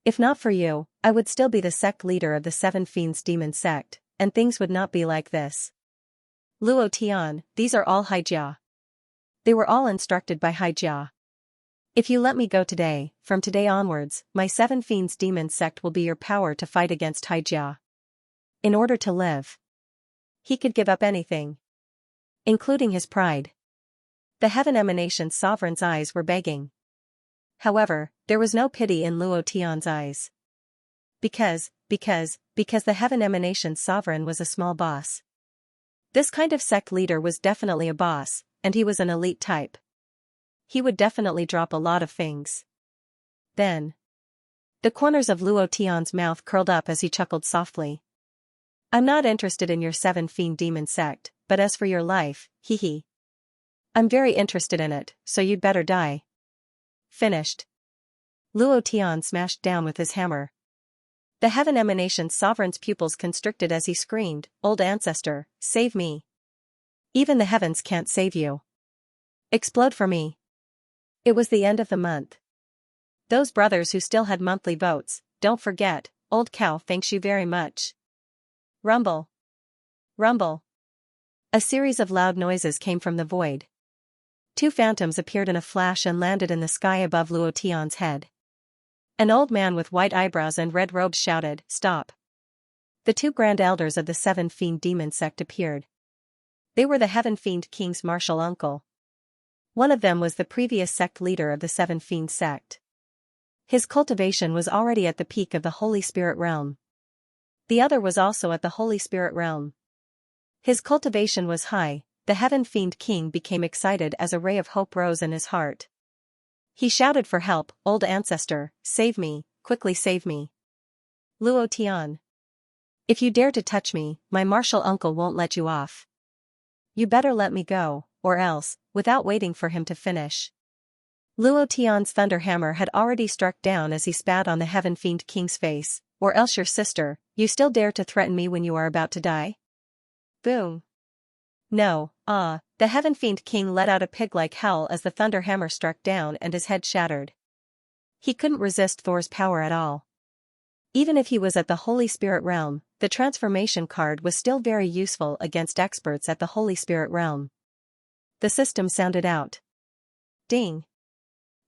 [SPEAKER 1] If not for you, I would still be the sect leader of the 7 Fiends demon sect, and things would not be like this. Luo Tian, these are all Haijia. They were all instructed by Haijia. If you let me go today, from today onwards, my 7 Fiends demon sect will be your power to fight against Haijia. In order to live, he could give up anything, including his pride. The heaven emanation's sovereign's eyes were begging. However, there was no pity in Luo Tian's eyes. Because the heaven emanation's sovereign was a small boss. This kind of sect leader was definitely a boss, and he was an elite type. He would definitely drop a lot of things. Then, the corners of Luo Tian's mouth curled up as he chuckled softly. I'm not interested in your 7 Fiend demon sect, but as for your life, hee. I'm very interested in it, so you'd better die. Finished. Luo Tian smashed down with his hammer. The heaven emanation's sovereign's pupils constricted as he screamed, Old ancestor, save me. Even the heavens can't save you. Explode for me. It was the end of the month. Those brothers who still had monthly votes, don't forget, Old Cow thanks you very much. Rumble. Rumble. A series of loud noises came from the void. 2 phantoms appeared in a flash and landed in the sky above Luo Tian's head. An old man with white eyebrows and red robes shouted, Stop. The 2 grand elders of the 7 Fiend demon sect appeared. They were the Heaven Fiend King's martial uncle. One of them was the previous sect leader of the 7 Fiend sect. His cultivation was already at the peak of the Holy Spirit realm. The other was also at the Holy Spirit realm. His cultivation was high. The Heaven Fiend King became excited as a ray of hope rose in his heart. He shouted for help, Old ancestor, save me, quickly save me. Luo Tian. If you dare to touch me, my martial uncle won't let you off. You better let me go, or else, without waiting for him to finish. Luo Tian's thunder hammer had already struck down as he spat on the Heaven Fiend King's face, or else your sister, you still dare to threaten me when you are about to die? Boom. No, the Heaven Fiend King let out a pig-like howl as the thunder hammer struck down and his head shattered. He couldn't resist Thor's power at all. Even if he was at the Holy Spirit realm, the transformation card was still very useful against experts at the Holy Spirit realm. The system sounded out. Ding.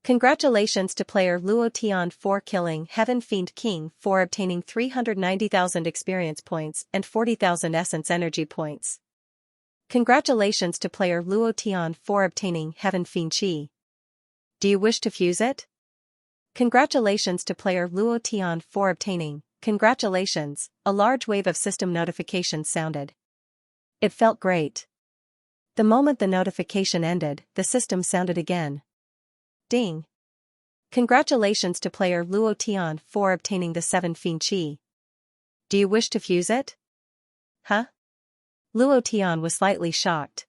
[SPEAKER 1] Congratulations to player Luo Tian for killing Heaven Fiend King for obtaining 390,000 experience points and 40,000 essence energy points. Congratulations to player Luo Tian for obtaining Heaven Fiend Chi. Do you wish to fuse it? Congratulations to player Luo Tian for obtaining. Congratulations, a large wave of system notifications sounded. It felt great. The moment the notification ended, the system sounded again. Ding. Congratulations to player Luo Tian for obtaining the 7 Fiend Chi. Do you wish to fuse it? Huh? Luo Tian was slightly shocked.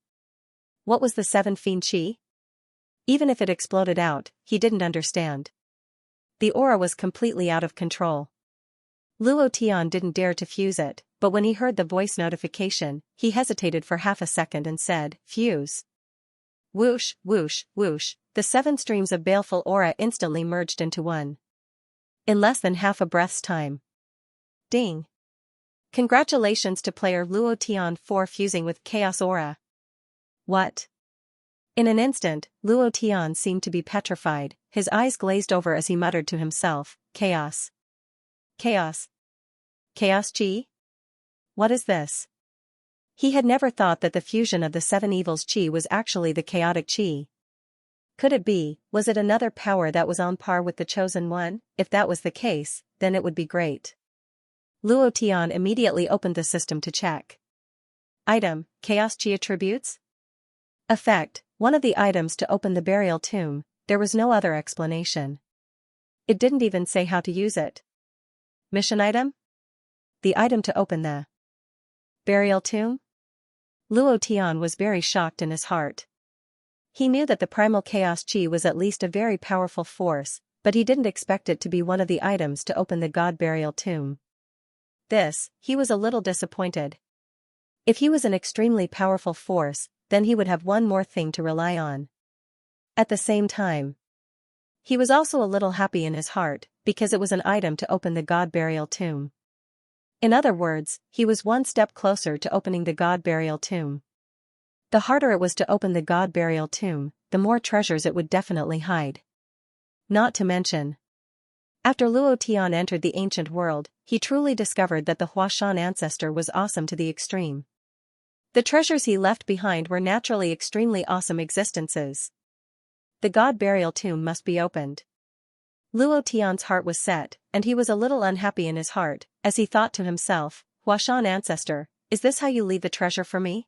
[SPEAKER 1] What was the 7 Fiend Chi? Even if it exploded out, he didn't understand. The aura was completely out of control. Luo Tian didn't dare to fuse it, but when he heard the voice notification, he hesitated for half a second and said, "Fuse." Whoosh, whoosh, whoosh, the 7 streams of baleful aura instantly merged into one. In less than half a breath's time. Ding! Congratulations to player Luo Tian for fusing with Chaos Aura. What? In an instant, Luo Tian seemed to be petrified, his eyes glazed over as he muttered to himself, Chaos. Chaos. Chaos Chi? What is this? He had never thought that the fusion of the 7 evils Chi was actually the chaotic Chi. Could it be, was it another power that was on par with the Chosen One? If that was the case, then it would be great. Luo Tian immediately opened the system to check. Item, Chaos Chi Attributes? Effect, one of the items to open the burial tomb. There was no other explanation. It didn't even say how to use it. Mission item? The item to open the burial tomb? Luo Tian was very shocked in his heart. He knew that the primal chaos chi was at least a very powerful force, but he didn't expect it to be one of the items to open the god burial tomb. He was a little disappointed. If he was an extremely powerful force, then he would have one more thing to rely on. At the same time, he was also a little happy in his heart, because it was an item to open the god burial tomb. In other words, he was one step closer to opening the god burial tomb. The harder it was to open the god burial tomb, the more treasures it would definitely hide. Not to mention, after Luo Tian entered the ancient world, he truly discovered that the Huashan ancestor was awesome to the extreme. The treasures he left behind were naturally extremely awesome existences. The god burial tomb must be opened. Luo Tian's heart was set, and he was a little unhappy in his heart, as he thought to himself, Huashan ancestor, is this how you leave the treasure for me?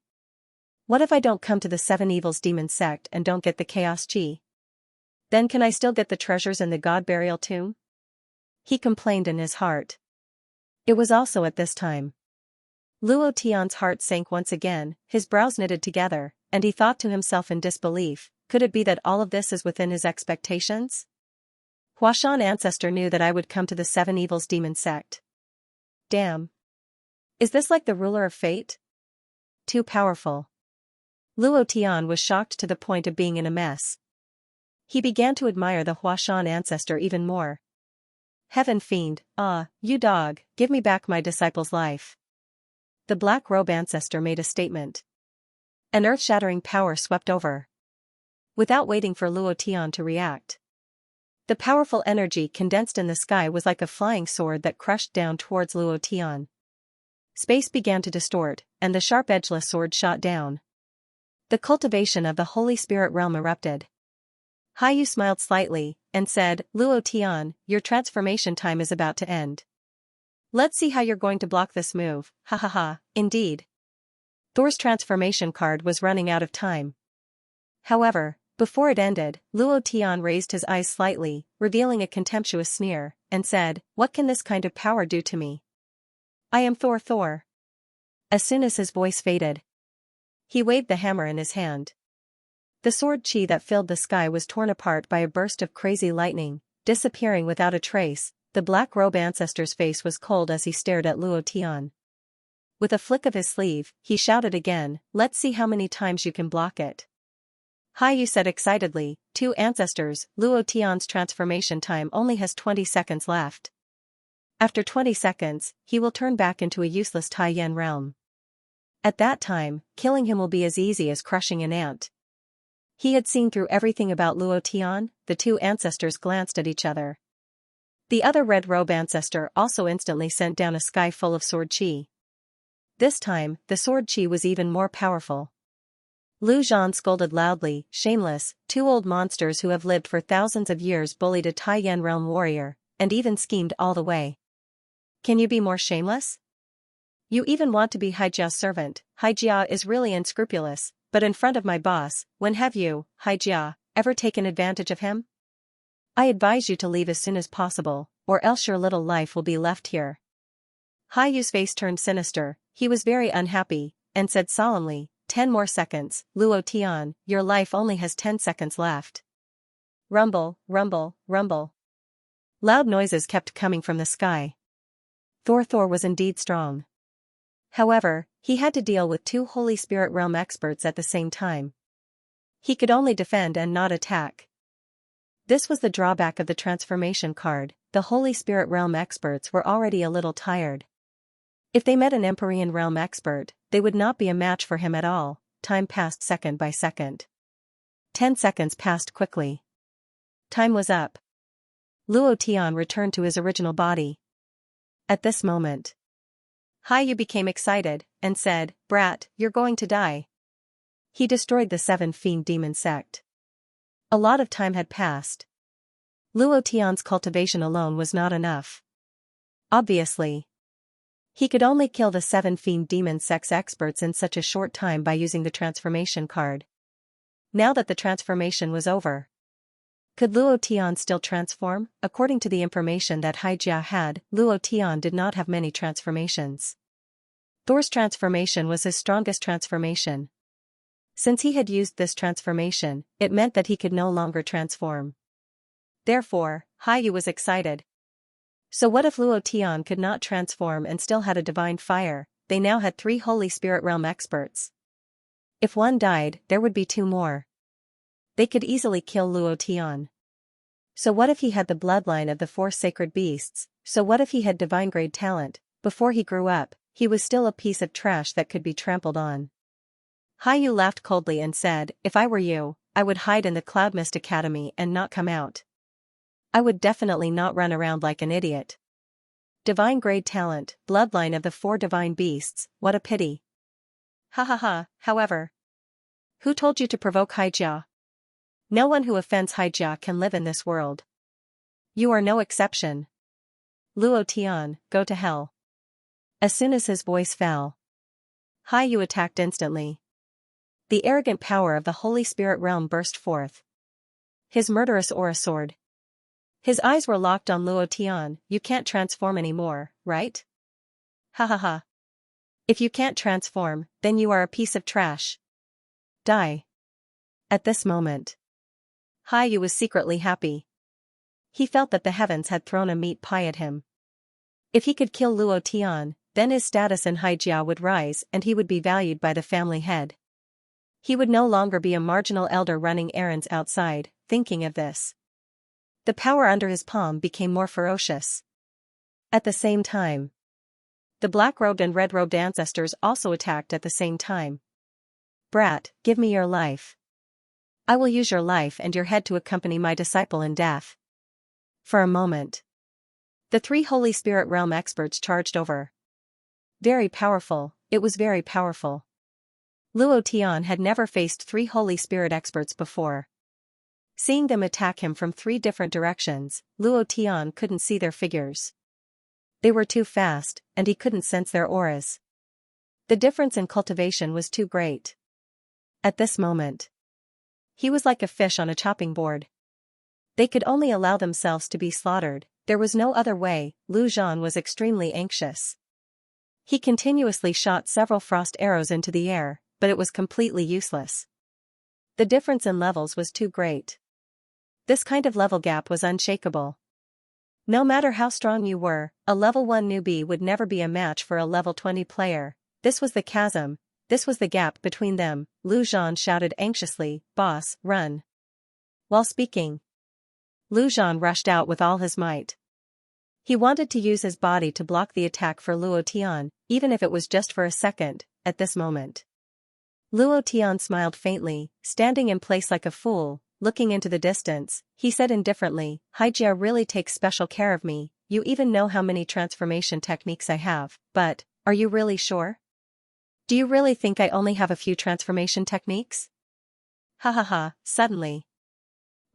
[SPEAKER 1] What if I don't come to the 7 evils demon sect and don't get the chaos chi? Then can I still get the treasures in the god burial tomb? He complained in his heart. It was also at this time. Luo Tian's heart sank once again, his brows knitted together, and he thought to himself in disbelief, could it be that all of this is within his expectations? Huashan ancestor knew that I would come to the 7 evils demon sect. Damn. Is this like the ruler of fate? Too powerful. Luo Tian was shocked to the point of being in a mess. He began to admire the Huashan ancestor even more. Heaven fiend, you dog, give me back my disciple's life. The black robe ancestor made a statement. An earth-shattering power swept over. Without waiting for Luo Tian to react, the powerful energy condensed in the sky was like a flying sword that crushed down towards Luo Tian. Space began to distort, and the sharp edgeless sword shot down. The cultivation of the Holy Spirit realm erupted. Haiyu smiled slightly, and said, Luo Tian, your transformation time is about to end. Let's see how you're going to block this move, ha ha ha, indeed. Thor's transformation card was running out of time. However, before it ended, Luo Tian raised his eyes slightly, revealing a contemptuous sneer, and said, what can this kind of power do to me? I am Thor. As soon as his voice faded, he waved the hammer in his hand. The sword chi that filled the sky was torn apart by a burst of crazy lightning, disappearing without a trace. The black robe ancestor's face was cold as he stared at Luo Tian. With a flick of his sleeve, he shouted again, let's see how many times you can block it. Haiyu said excitedly, 2 ancestors, Luo Tian's transformation time only has 20 seconds left. After 20 seconds, he will turn back into a useless Taiyan realm. At that time, killing him will be as easy as crushing an ant. He had seen through everything about Luo Tian. The 2 ancestors glanced at each other. The other red robe ancestor also instantly sent down a sky full of sword chi. This time, the sword chi was even more powerful. Lu Zhan scolded loudly, shameless, 2 old monsters who have lived for thousands of years bullied a Taiyan realm warrior, and even schemed all the way. Can you be more shameless? You even want to be Haijia's servant. Haijia is really unscrupulous, but in front of my boss, when have you, Haijia, ever taken advantage of him? I advise you to leave as soon as possible, or else your little life will be left here. Haiyu's face turned sinister, he was very unhappy, and said solemnly, 10 more seconds, Luo Tian, your life only has 10 seconds left. Rumble, rumble, rumble. Loud noises kept coming from the sky. Thor was indeed strong. However, he had to deal with two Holy Spirit Realm experts at the same time. He could only defend and not attack. This was the drawback of the transformation card. The Holy Spirit Realm experts were already a little tired. If they met an Empyrean Realm expert, they would not be a match for him at all. Time passed second by second. 10 seconds passed quickly. Time was up. Luo Tian returned to his original body. At this moment, Haiyu became excited, and said, "Brat, you're going to die." He destroyed the 7 fiend demon sect. A lot of time had passed. Luo Tian's cultivation alone was not enough. Obviously, he could only kill the 7 fiend demon sect's experts in such a short time by using the transformation card. Now that the transformation was over, could Luo Tian still transform? According to the information that Xianxia had, Luo Tian did not have many transformations. Thor's transformation was his strongest transformation. Since he had used this transformation, it meant that he could no longer transform. Therefore, Haiyu was excited. So what if Luo Tian could not transform and still had a divine fire? They now had 3 Holy Spirit Realm experts. If one died, there would be 2 more. They could easily kill Luo Tian. So what if he had the bloodline of the 4 sacred beasts? So what if he had divine grade talent? Before he grew up, he was still a piece of trash that could be trampled on. Haiyu laughed coldly and said, "If I were you, I would hide in the Cloud Mist Academy and not come out. I would definitely not run around like an idiot. Divine grade talent, bloodline of the 4 divine beasts, what a pity." Ha ha ha. However, who told you to provoke Xianxia? No one who offends Xianxia can live in this world. You are no exception. Luo Tian, go to hell. As soon as his voice fell, Haiyu attacked instantly. The arrogant power of the Holy Spirit Realm burst forth. His murderous aura soared. His eyes were locked on Luo Tian. You can't transform anymore, right? Ha ha ha. If you can't transform, then you are a piece of trash. Die. At this moment, Haiyu was secretly happy. He felt that the heavens had thrown a meat pie at him. If he could kill Luo Tian, then his status in Xianxia would rise and he would be valued by the family head. He would no longer be a marginal elder running errands outside. Thinking of this, the power under his palm became more ferocious. At the same time, the black-robed and red-robed ancestors also attacked at the same time. Brat, give me your life. I will use your life and your head to accompany my disciple in death. For a moment, the 3 Holy Spirit Realm experts charged over. Very powerful, it was very powerful. Luo Tian had never faced 3 Holy Spirit experts before. Seeing them attack him from 3 different directions, Luo Tian couldn't see their figures. They were too fast, and he couldn't sense their auras. The difference in cultivation was too great. At this moment, he was like a fish on a chopping board. They could only allow themselves to be slaughtered, there was no other way. Lu Zhan was extremely anxious. He continuously shot several frost arrows into the air, but it was completely useless. The difference in levels was too great. This kind of level gap was unshakable. No matter how strong you were, a level 1 newbie would never be a match for a level 20 player. This was the chasm, this was the gap between them. Lu Zhan shouted anxiously, "Boss, run." While speaking, Lu Zhan rushed out with all his might. He wanted to use his body to block the attack for Luo Tian, even if it was just for a second. At this moment, Luo Tian smiled faintly, standing in place like a fool, looking into the distance. He said indifferently, "Xianxia really takes special care of me. You even know how many transformation techniques I have, but, are you really sure? Do you really think I only have a few transformation techniques?" Ha ha ha. Suddenly,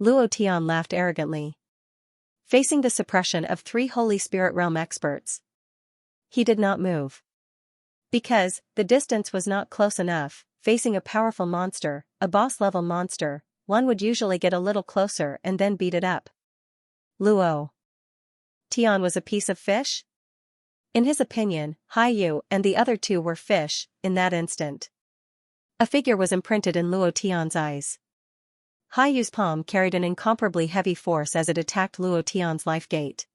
[SPEAKER 1] Luo Tian laughed arrogantly. Facing the suppression of 3 Holy Spirit Realm experts, he did not move. Because, the distance was not close enough. Facing a powerful monster, a boss-level monster, one would usually get a little closer and then beat it up. Luo Tian was a piece of fish? In his opinion, Haiyu and the other 2 were fish. In that instant, a figure was imprinted in Luo Tian's eyes. Hai Yu's palm carried an incomparably heavy force as it attacked Luo Tian's life gate.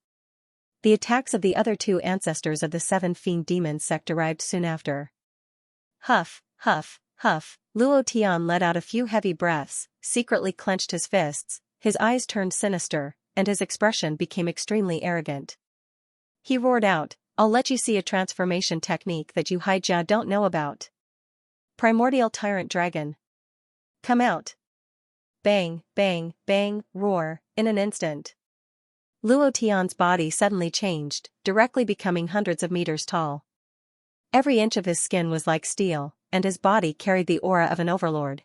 [SPEAKER 1] The attacks of the other two ancestors of the seven fiend demon sect arrived soon after. Huff, huff, huff, Luo Tian let out a few heavy breaths, secretly clenched his fists, his eyes turned sinister, and his expression became extremely arrogant. He roared out, "I'll let you see a transformation technique that you Haijia don't know about. Primordial Tyrant Dragon. Come out." Bang, bang, bang, roar, in an instant. Luo Tian's body suddenly changed, directly becoming hundreds of meters tall. Every inch of his skin was like steel, and his body carried the aura of an overlord.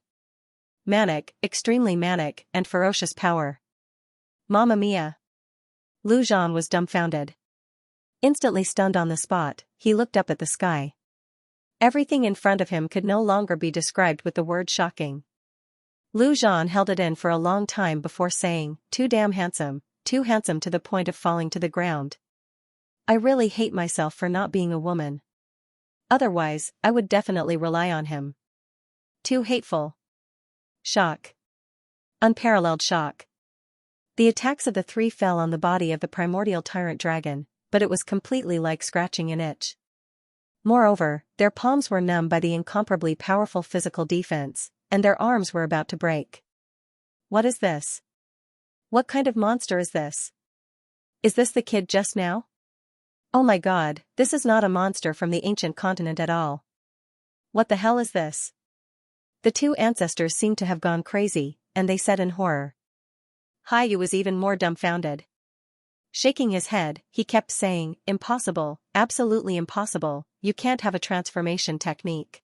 [SPEAKER 1] Manic, extremely manic, and ferocious power. Mamma mia! Lu Zhan was dumbfounded. Instantly stunned on the spot, he looked up at the sky. Everything in front of him could no longer be described with the word shocking. Lu Zhan held it in for a long time before saying, too handsome to the point of falling to the ground. I really hate myself for not being a woman. Otherwise, I would definitely rely on him. Too hateful. Shock. Unparalleled shock. The attacks of the three fell on the body of the primordial tyrant dragon, but it was completely like scratching an itch. Moreover, their palms were numb by the incomparably powerful physical defense, and their arms were about to break. What is this? What kind of monster is this? Is this the kid just now? Oh my god, this is not a monster from the ancient continent at all. What the hell is this? The two ancestors seemed to have gone crazy, and they said in horror. Hai Yu was even more dumbfounded. Shaking his head, he kept saying, impossible, absolutely impossible, you can't have a transformation technique.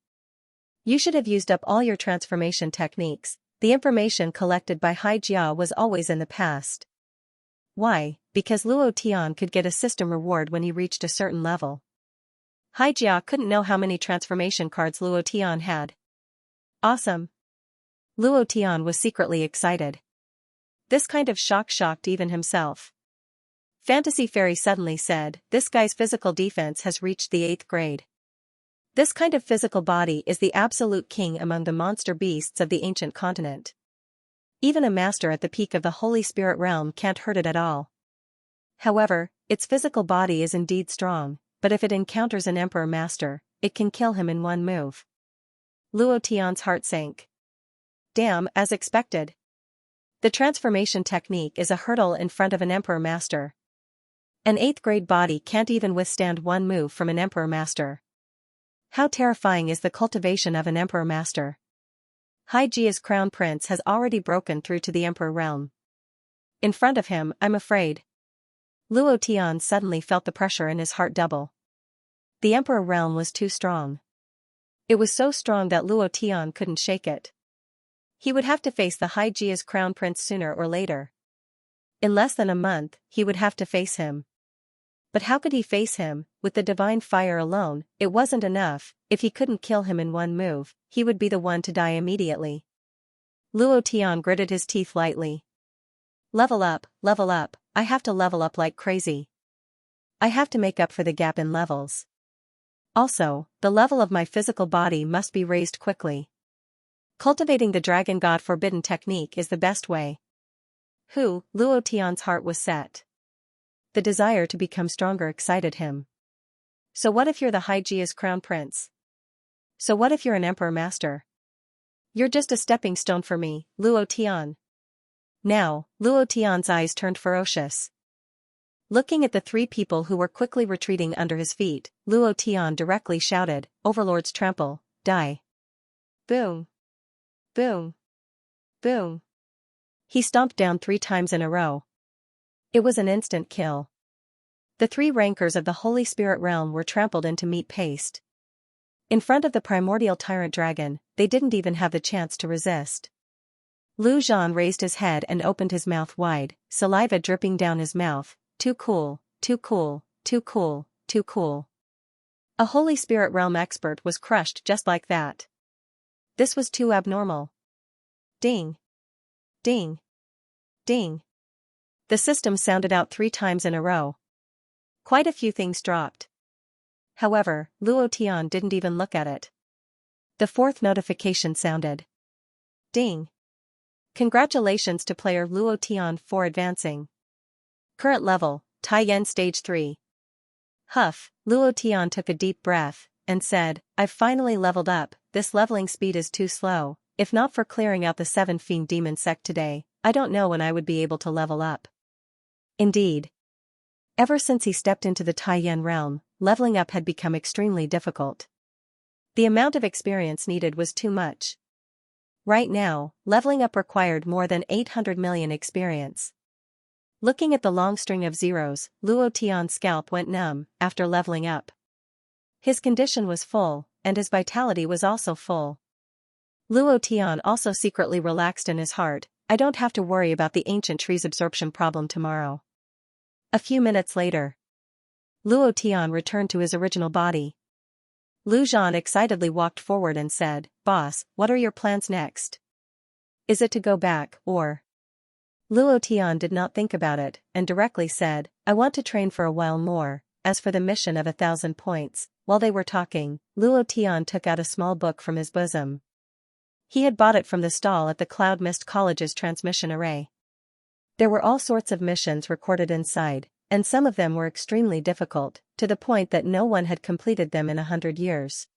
[SPEAKER 1] You should have used up all your transformation techniques. The information collected by Hai Jia was always in the past. Why? Because Luo Tian could get a system reward when he reached a certain level. Hai Jia couldn't know how many transformation cards Luo Tian had. Awesome. Luo Tian was secretly excited. This kind of shock shocked even himself. Fantasy Fairy suddenly said, this guy's physical defense has reached the 8th grade. This kind of physical body is the absolute king among the monster beasts of the ancient continent. Even a master at the peak of the Holy Spirit realm can't hurt it at all. However, its physical body is indeed strong, but if it encounters an Emperor Master, it can kill him in one move. Luo Tian's heart sank. Damn, as expected. The transformation technique is a hurdle in front of an Emperor Master. An 8th grade body can't even withstand one move from an Emperor Master. How terrifying is the cultivation of an Emperor Master? Hai Jia's crown prince has already broken through to the Emperor realm. In front of him, I'm afraid. Luo Tian suddenly felt the pressure in his heart double. The Emperor realm was too strong. It was so strong that Luo Tian couldn't shake it. He would have to face the Hai Jia's crown prince sooner or later. In less than a month, he would have to face him. But how could he face him? With the divine fire alone, it wasn't enough. If he couldn't kill him in one move, he would be the one to die immediately. Luo Tian gritted his teeth lightly. Level up, I have to level up like crazy. I have to make up for the gap in levels. Also, the level of my physical body must be raised quickly. Cultivating the Dragon God Forbidden technique is the best way. Luo Tian's heart was set. The desire to become stronger excited him. So what if you're the Hai Jia's crown prince? So what if you're an Emperor Master? You're just a stepping stone for me, Luo Tian. Now, Luo Tian's eyes turned ferocious. Looking at the three people who were quickly retreating under his feet, Luo Tian directly shouted, Overlords trample, die. Boom. Boom. Boom. He stomped down 3 times in a row. It was an instant kill. The 3 rankers of the Holy Spirit realm were trampled into meat paste. In front of the primordial tyrant dragon, they didn't even have the chance to resist. Lu Zhan raised his head and opened his mouth wide, saliva dripping down his mouth. Too cool, too cool, too cool, too cool. A Holy Spirit realm expert was crushed just like that. This was too abnormal. Ding. Ding. Ding. The system sounded out 3 times in a row. Quite a few things dropped. However, Luo Tian didn't even look at it. The 4th notification sounded. Ding. Congratulations to player Luo Tian for advancing. Current level, Taiyan Stage 3. Huff, Luo Tian took a deep breath, and said, I've finally leveled up. This leveling speed is too slow. If not for clearing out the 7 fiend demon sect today, I don't know when I would be able to level up. Indeed. Ever since he stepped into the Taiyan realm, leveling up had become extremely difficult. The amount of experience needed was too much. Right now, leveling up required more than 800 million experience. Looking at the long string of zeros, Luo Tian's scalp went numb after leveling up. His condition was full, and his vitality was also full. Luo Tian also secretly relaxed in his heart. I don't have to worry about the ancient tree's absorption problem tomorrow. A few minutes later, Luo Tian returned to his original body. Lu Zhan excitedly walked forward and said, Boss, what are your plans next? Is it to go back, or? Luo Tian did not think about it, and directly said, I want to train for a while more. As for the mission of 1,000 points, while they were talking, Luo Tian took out a small book from his bosom. He had bought it from the stall at the Cloud Mist College's transmission array. There were all sorts of missions recorded inside, and some of them were extremely difficult, to the point that no one had completed them in 100 years.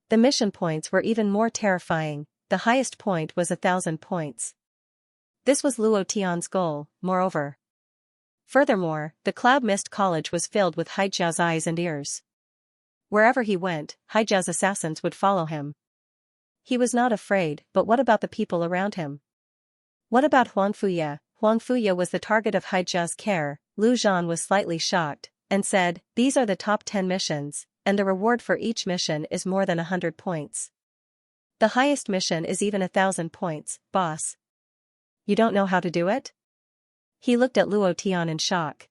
[SPEAKER 1] The mission points were even more terrifying. The highest point was 1,000 points. This was Luo Tian's goal, moreover. Furthermore, the Cloud Mist College was filled with Haijiao's eyes and ears. Wherever he went, Haijiao's assassins would follow him. He was not afraid, but what about the people around him? What about Huang Fuya? Huang Fuya was the target of Haijiao's care. Lu Zhan was slightly shocked, and said, These are the top 10 missions, and the reward for each mission is more than 100 points. The highest mission is even 1,000 points, boss. You don't know how to do it? He looked at Luo Tian in shock.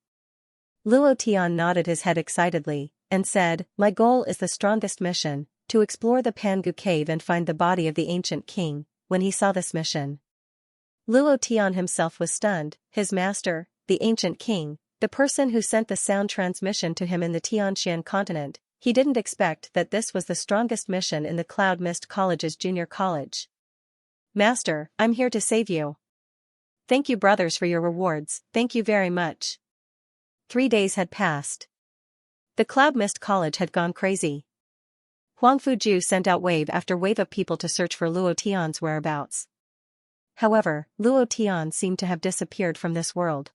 [SPEAKER 1] Luo Tian nodded his head excitedly, and said, My goal is the strongest mission, to explore the Pangu cave and find the body of the ancient king. When he saw this mission, Luo Tian himself was stunned. His master, the ancient king, the person who sent the sound transmission to him in the Xianxia continent, he didn't expect that this was the strongest mission in the Cloud Mist College's junior college. Master, I'm here to save you. Thank you brothers for your rewards, thank you very much. 3 days had passed. The Cloud Mist College had gone crazy. Huang Fuju sent out wave after wave of people to search for Luo Tian's whereabouts. However, Luo Tian seemed to have disappeared from this world.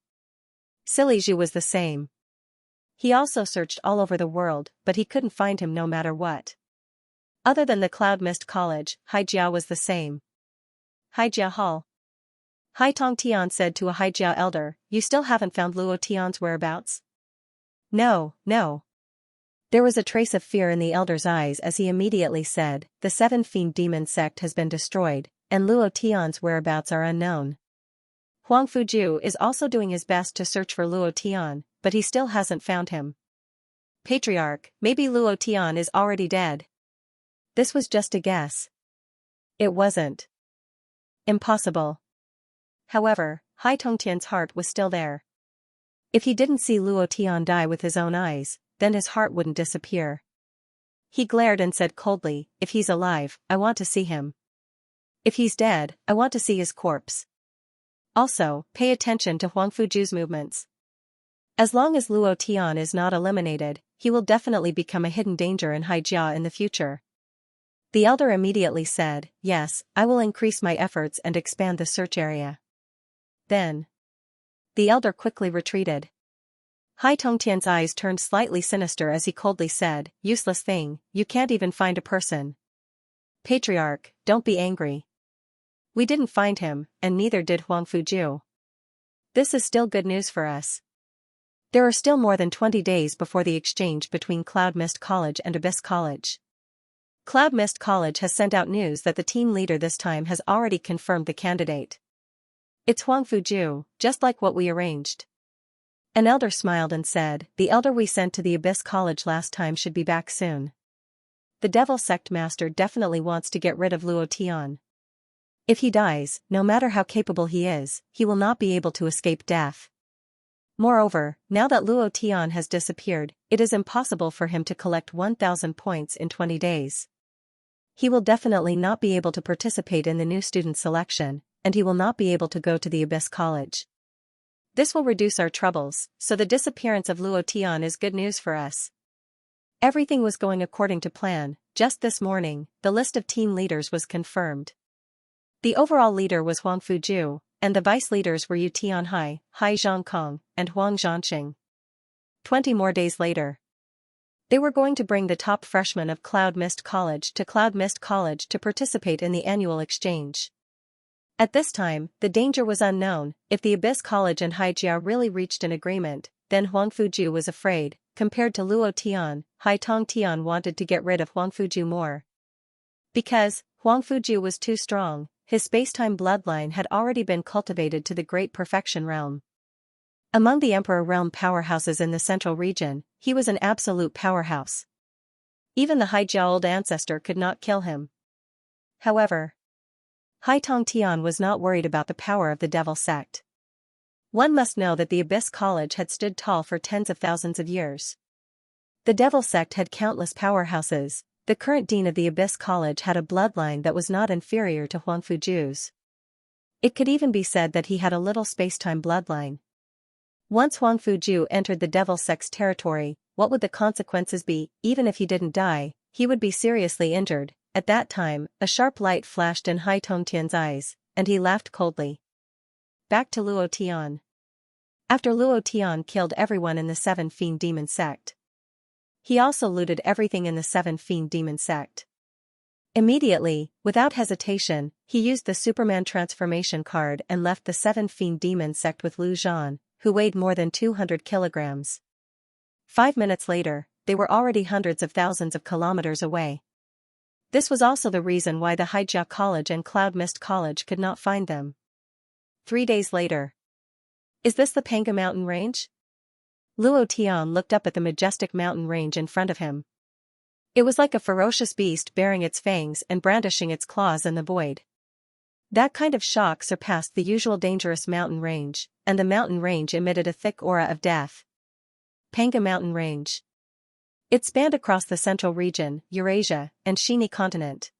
[SPEAKER 1] Silly Zhu was the same. He also searched all over the world, but he couldn't find him no matter what. Other than the Cloud Mist College, Haijiao was the same. Haijia Hall. Hai Tong Tian said to a Haijiao elder, You still haven't found Luo Tian's whereabouts? No. There was a trace of fear in the elder's eyes as he immediately said, The 7 fiend demon sect has been destroyed, and Luo Tian's whereabouts are unknown. Huang Fuju is also doing his best to search for Luo Tian, but he still hasn't found him. Patriarch, maybe Luo Tian is already dead. This was just a guess. It wasn't. Impossible. However, Hai Tongtian's heart was still there. If he didn't see Luo Tian die with his own eyes, then his heart wouldn't disappear. He glared and said coldly, If he's alive, I want to see him. If he's dead, I want to see his corpse. Also, pay attention to Huang Fuju's movements. As long as Luo Tian is not eliminated, he will definitely become a hidden danger in Haijia in the future. The elder immediately said, Yes, I will increase my efforts and expand the search area. Then, the elder quickly retreated. Hai Tongtian's eyes turned slightly sinister as he coldly said, Useless thing, you can't even find a person. Patriarch, don't be angry. We didn't find him, and neither did Huang Fuju. This is still good news for us. There are still more than 20 days before the exchange between Cloud Mist College and Abyss College. Cloud Mist College has sent out news that the team leader this time has already confirmed the candidate. It's Huang Fuju, just like what we arranged. An elder smiled and said, The elder we sent to the Abyss College last time should be back soon. The Devil Sect Master definitely wants to get rid of Luo Tian. If he dies, no matter how capable he is, he will not be able to escape death. Moreover, now that Luo Tian has disappeared, it is impossible for him to collect 1,000 points in 20 days. He will definitely not be able to participate in the new student selection, and he will not be able to go to the Abyss College. This will reduce our troubles, so the disappearance of Luo Tian is good news for us. Everything was going according to plan. Just this morning, the list of team leaders was confirmed. The overall leader was Huang Fuju, and the vice leaders were Yu Tianhai, Hai Zhangkong, and Huang Zhanqing. 20 more days later. They were going to bring the top freshmen of Cloud Mist College to participate in the annual exchange. At this time, the danger was unknown. If the Abyss College and Haijia really reached an agreement, then Huang Fuju was afraid. Compared to Luo Tian, Hai Tong Tian wanted to get rid of Huang Fuju more. Because Huang Fuju was too strong, his space-time bloodline had already been cultivated to the Great Perfection realm. Among the Emperor realm powerhouses in the central region, he was an absolute powerhouse. Even the Haijia old ancestor could not kill him. However, Hai Tong Tian was not worried about the power of the Devil Sect. One must know that the Abyss College had stood tall for tens of thousands of years. The Devil Sect had countless powerhouses. The current dean of the Abyss College had a bloodline that was not inferior to Huang Fuju's. It could even be said that he had a little space-time bloodline. Once Huang Fuju entered the Devil Sect's territory, what would the consequences be? Even if he didn't die, he would be seriously injured. At that time, a sharp light flashed in Hai Tong Tian's eyes, and he laughed coldly. Back to Luo Tian. After Luo Tian killed everyone in the Seven Fiend Demon Sect, he also looted everything in the Seven Fiend Demon Sect. Immediately, without hesitation, he used the Superman transformation card and left the Seven Fiend Demon Sect with Lu Zhan, who weighed more than 200 kilograms. 5 minutes later, they were already hundreds of thousands of kilometers away. This was also the reason why the Haijia College and Cloud Mist College could not find them. 3 days later. Is this the Panga mountain range? Luo Tian looked up at the majestic mountain range in front of him. It was like a ferocious beast baring its fangs and brandishing its claws in the void. That kind of shock surpassed the usual dangerous mountain range, and the mountain range emitted a thick aura of death. Panga Mountain Range. It spanned across the central region, Eurasia, and Xini continent.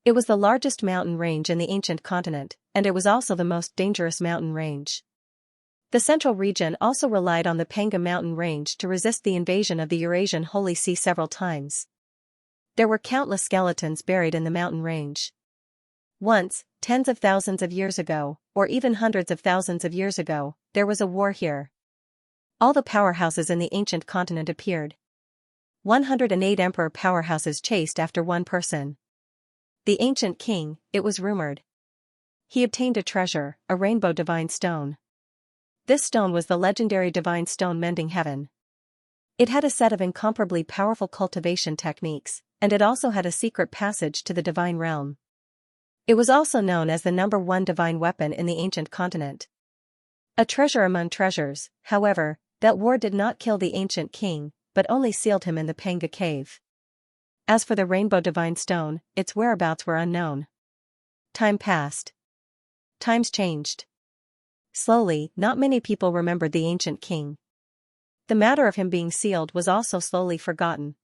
[SPEAKER 1] It was the largest mountain range in the ancient continent, and it was also the most dangerous mountain range. The central region also relied on the Panga mountain range to resist the invasion of the Eurasian Holy See several times. There were countless skeletons buried in the mountain range. Once, tens of thousands of years ago, or even hundreds of thousands of years ago, there was a war here. All the powerhouses in the ancient continent appeared. 108 emperor powerhouses chased after one person. The ancient king, it was rumored. He obtained a treasure, a rainbow divine stone. This stone was the legendary divine stone mending heaven. It had a set of incomparably powerful cultivation techniques, and it also had a secret passage to the divine realm. It was also known as the #1 divine weapon in the ancient continent. A treasure among treasures, however, that war did not kill the ancient king, but only sealed him in the Panga cave. As for the rainbow divine stone, its whereabouts were unknown. Time passed. Times changed. Slowly, not many people remembered the ancient king. The matter of him being sealed was also slowly forgotten.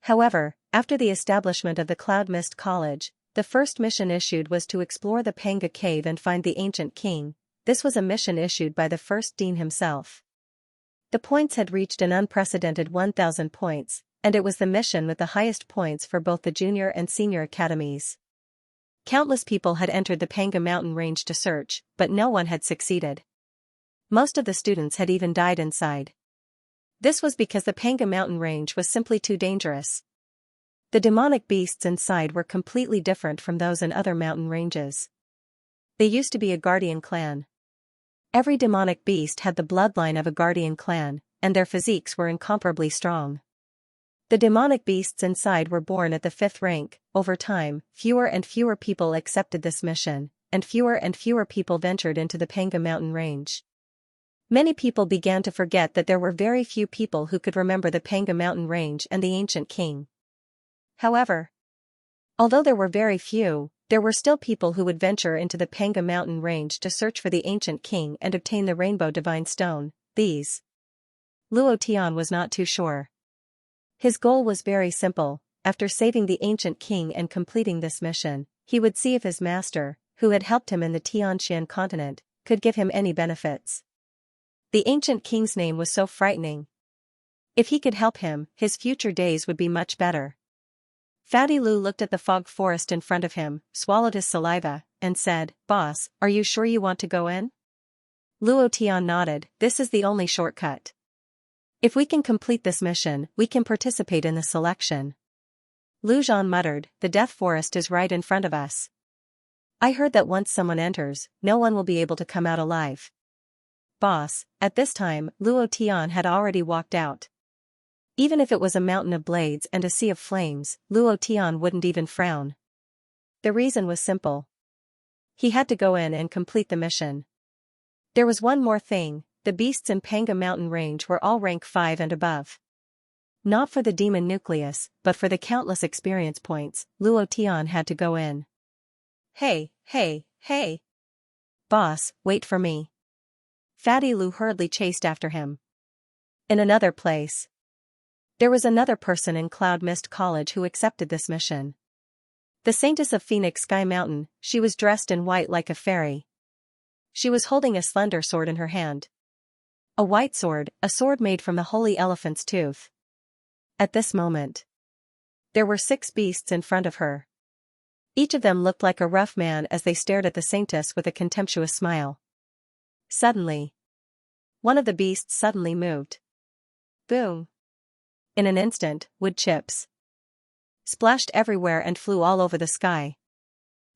[SPEAKER 1] However, after the establishment of the Cloud Mist College, the first mission issued was to explore the Panga cave and find the ancient king. This was a mission issued by the first dean himself. The points had reached an unprecedented 1,000 points, and it was the mission with the highest points for both the junior and senior academies. Countless people had entered the Panga mountain range to search, but no one had succeeded. Most of the students had even died inside. This was because the Panga mountain range was simply too dangerous. The demonic beasts inside were completely different from those in other mountain ranges. They used to be a guardian clan. Every demonic beast had the bloodline of a guardian clan, and their physiques were incomparably strong. The demonic beasts inside were born at the 5th rank. Over time, fewer and fewer people accepted this mission, and fewer people ventured into the Panga mountain range. Many people began to forget that there were very few people who could remember the Panga mountain range and the ancient king. However, although there were very few, there were still people who would venture into the Panga mountain range to search for the ancient king and obtain the rainbow divine stone. These. Luo Tian was not too sure. His goal was very simple. After saving the ancient king and completing this mission, he would see if his master, who had helped him in the Xianxia continent, could give him any benefits. The ancient king's name was so frightening. If he could help him, his future days would be much better. Fatty Lu looked at the fog forest in front of him, swallowed his saliva, and said, "Boss, are you sure you want to go in?" Luo Tian nodded. "This is the only shortcut. If we can complete this mission, we can participate in the selection." Lu Zhan muttered, "The death forest is right in front of us. I heard that once someone enters, no one will be able to come out alive." "Boss," at this time, Luo Tian had already walked out. Even if it was a mountain of blades and a sea of flames, Luo Tian wouldn't even frown. The reason was simple. He had to go in and complete the mission. There was one more thing: the beasts in Panga mountain range were all rank 5 and above. Not for the demon nucleus, but for the countless experience points, Luo Tian had to go in. Hey, hey! Boss, wait for me." Fatty Lu hurriedly chased after him. In another place, there was another person in Cloud Mist College who accepted this mission. The Saintess of Phoenix Sky Mountain. She was dressed in white like a fairy. She was holding a slender sword in her hand. A white sword, a sword made from the holy elephant's tooth. At this moment, there were 6 beasts in front of her. Each of them looked like a rough man as they stared at the saintess with a contemptuous smile. Suddenly, one of the beasts suddenly moved. Boom! In an instant, wood chips splashed everywhere and flew all over the sky.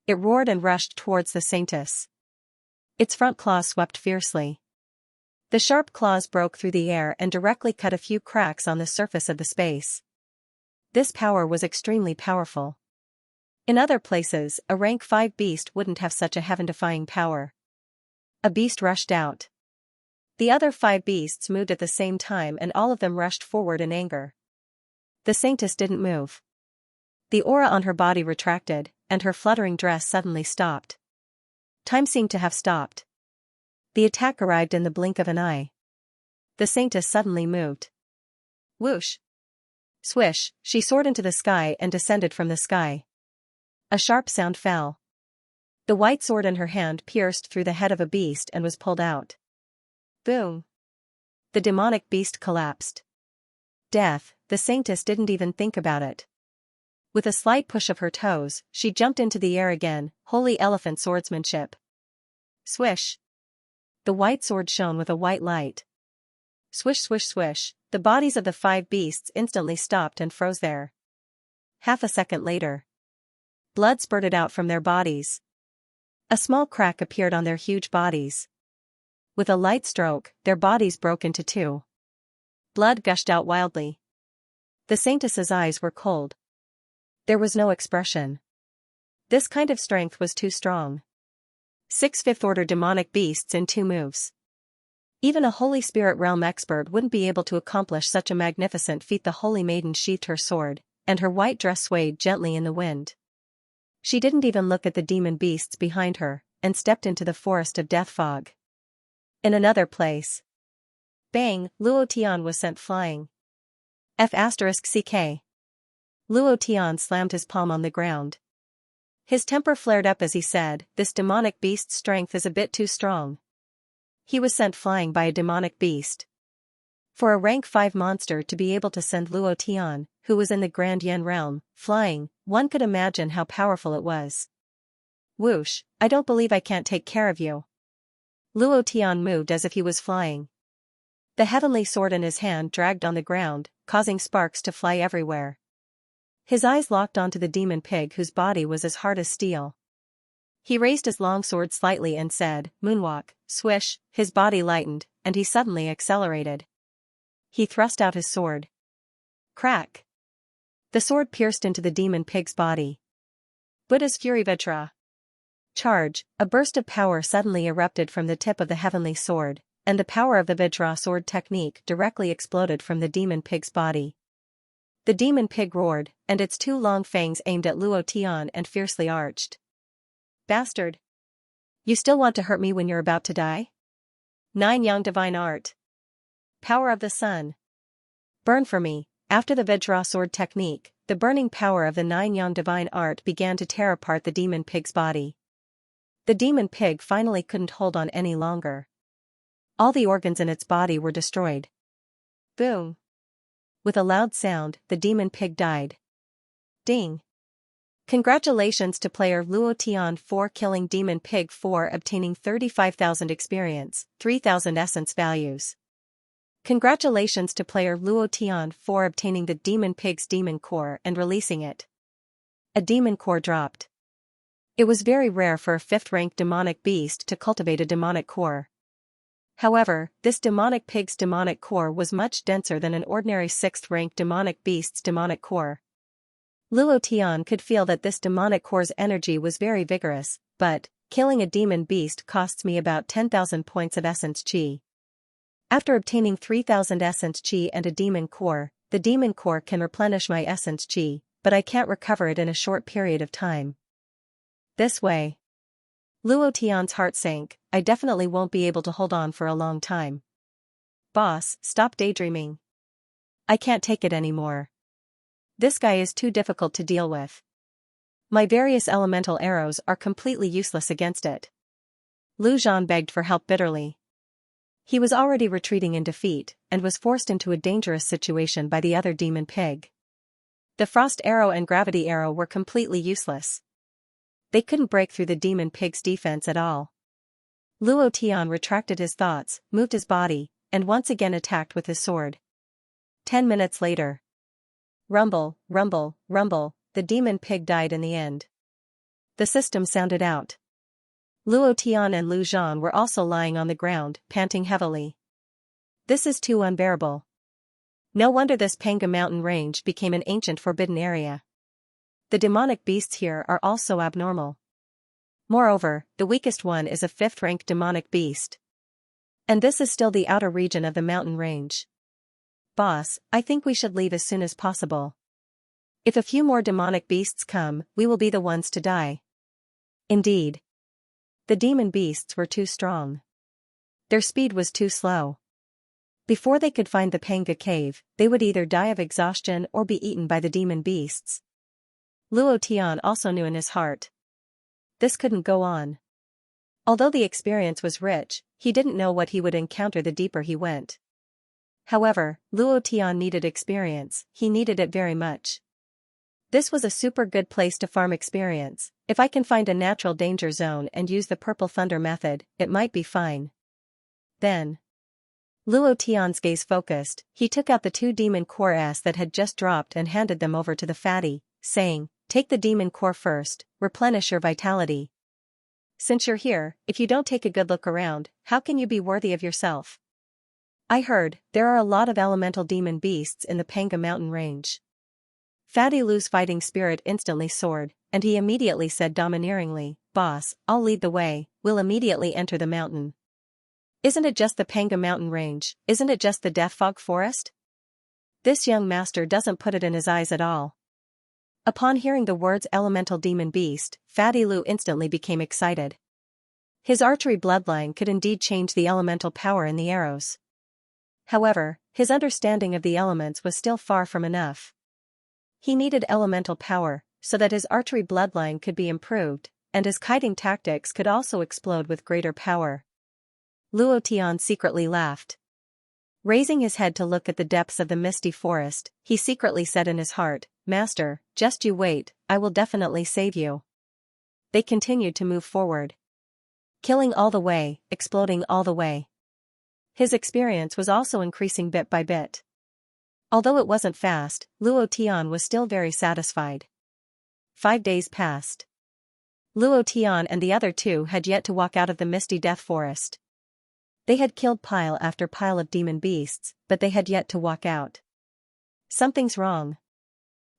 [SPEAKER 1] It roared and rushed towards the saintess. Its front claws swept fiercely. The sharp claws broke through the air and directly cut a few cracks on the surface of the space. This power was extremely powerful. In other places, a rank 5 beast wouldn't have such a heaven-defying power. A beast rushed out. The other 5 beasts moved at the same time and all of them rushed forward in anger. The saintess didn't move. The aura on her body retracted, and her fluttering dress suddenly stopped. Time seemed to have stopped. The attack arrived in the blink of an eye. The saintess suddenly moved. Whoosh! Swish, she soared into the sky and descended from the sky. A sharp sound fell. The white sword in her hand pierced through the head of a beast and was pulled out. Boom! The demonic beast collapsed. Death, the saintess didn't even think about it. With a slight push of her toes, she jumped into the air again. Holy elephant swordsmanship. Swish! The white sword shone with a white light. Swish swish swish, the bodies of the 5 beasts instantly stopped and froze there. Half a second later, blood spurted out from their bodies. A small crack appeared on their huge bodies. With a light stroke, their bodies broke into 2. Blood gushed out wildly. The saintess's eyes were cold. There was no expression. This kind of strength was too strong. 6 fifth-order demonic beasts in 2 moves. Even a Holy Spirit realm expert wouldn't be able to accomplish such a magnificent feat. The holy maiden sheathed her sword, and her white dress swayed gently in the wind. She didn't even look at the demon beasts behind her, and stepped into the forest of death fog. In another place, bang, Luo Tian was sent flying. F***CK. Luo Tian slammed his palm on the ground. His temper flared up as he said, "This demonic beast's strength is a bit too strong." He was sent flying by a demonic beast. For a rank 5 monster to be able to send Luo Tian, who was in the Grand Yen realm, flying, one could imagine how powerful it was. Whoosh, I don't believe I can't take care of you. Luo Tian moved as if he was flying. The heavenly sword in his hand dragged on the ground, causing sparks to fly everywhere. His eyes locked onto the demon pig whose body was as hard as steel. He raised his long sword slightly and said, "Moonwalk." Swish, his body lightened, and he suddenly accelerated. He thrust out his sword. Crack! The sword pierced into the demon pig's body. Buddha's Fury Vajra. Charge, a burst of power suddenly erupted from the tip of the heavenly sword, and the power of the Vajra sword technique directly exploded from the demon pig's body. The demon pig roared, and its 2 long fangs aimed at Luo Tian and fiercely arched. Bastard! You still want to hurt me when you're about to die? 9 Yang Divine Art. Power of the Sun. Burn for me. After the Vajra sword technique, the burning power of the 9 Yang Divine Art began to tear apart the demon pig's body. The demon pig finally couldn't hold on any longer. All the organs in its body were destroyed. Boom! With a loud sound, the demon pig died. Ding! Congratulations to player Luo Tian for killing Demon Pig 4, obtaining 35,000 experience, 3,000 essence values. Congratulations to player Luo Tian for obtaining the Demon Pig's Demon Core and releasing it. A Demon Core dropped. It was very rare for a 5th-ranked demonic beast to cultivate a demonic core. However, this demonic pig's demonic core was much denser than an ordinary 6th-ranked demonic beast's demonic core. Luo Tian could feel that this demonic core's energy was very vigorous, but killing a demon beast costs me about 10,000 points of essence chi. After obtaining 3,000 essence chi and a demon core, the demon core can replenish my essence chi, but I can't recover it in a short period of time. This way. Luo Tian's heart sank. I definitely won't be able to hold on for a long time. Boss, stop daydreaming. I can't take it anymore. This guy is too difficult to deal with. My various elemental arrows are completely useless against it. Lu Zhan begged for help bitterly. He was already retreating in defeat, and was forced into a dangerous situation by the other demon pig. The frost arrow and gravity arrow were completely useless. They couldn't break through the demon pig's defense at all. Luo Tian retracted his thoughts, moved his body, and once again attacked with his sword. 10 minutes later. Rumble, rumble, rumble, the demon pig died in the end. The system sounded out. Luo Tian and Lu Zhan were also lying on the ground, panting heavily. This is too unbearable. No wonder this Panga mountain range became an ancient forbidden area. The demonic beasts here are also abnormal. Moreover, the weakest one is a 5th-ranked demonic beast. And this is still the outer region of the mountain range. Boss, I think we should leave as soon as possible. If a few more demonic beasts come, we will be the ones to die. Indeed. The demon beasts were too strong. Their speed was too slow. Before they could find the Panga cave, they would either die of exhaustion or be eaten by the demon beasts. Luo Tian also knew in his heart. This couldn't go on. Although the experience was rich, he didn't know what he would encounter the deeper he went. However, Luo Tian needed experience, he needed it very much. This was a super good place to farm experience. If I can find a natural danger zone and use the purple thunder method, it might be fine. Then. Luo Tian's gaze focused, he took out the 2 demon cores that had just dropped and handed them over to the fatty, saying, take the demon core first, replenish your vitality. Since you're here, if you don't take a good look around, how can you be worthy of yourself? I heard, there are a lot of elemental demon beasts in the Panga mountain range. Fatty Lu's fighting spirit instantly soared, and he immediately said domineeringly, boss, I'll lead the way, we'll immediately enter the mountain. Isn't it just the Panga mountain range, isn't it just the Death Fog forest? This young master doesn't put it in his eyes at all. Upon hearing the words elemental demon beast, Fatty Lu instantly became excited. His archery bloodline could indeed change the elemental power in the arrows. However, his understanding of the elements was still far from enough. He needed elemental power, so that his archery bloodline could be improved, and his kiting tactics could also explode with greater power. Luo Tian secretly laughed. Raising his head to look at the depths of the misty forest, he secretly said in his heart, Master, just you wait, I will definitely save you. They continued to move forward. Killing all the way, exploding all the way. His experience was also increasing bit by bit. Although it wasn't fast, Luo Tian was still very satisfied. 5 days passed. Luo Tian and the other 2 had yet to walk out of the misty death forest. They had killed pile after pile of demon beasts, but they had yet to walk out. Something's wrong.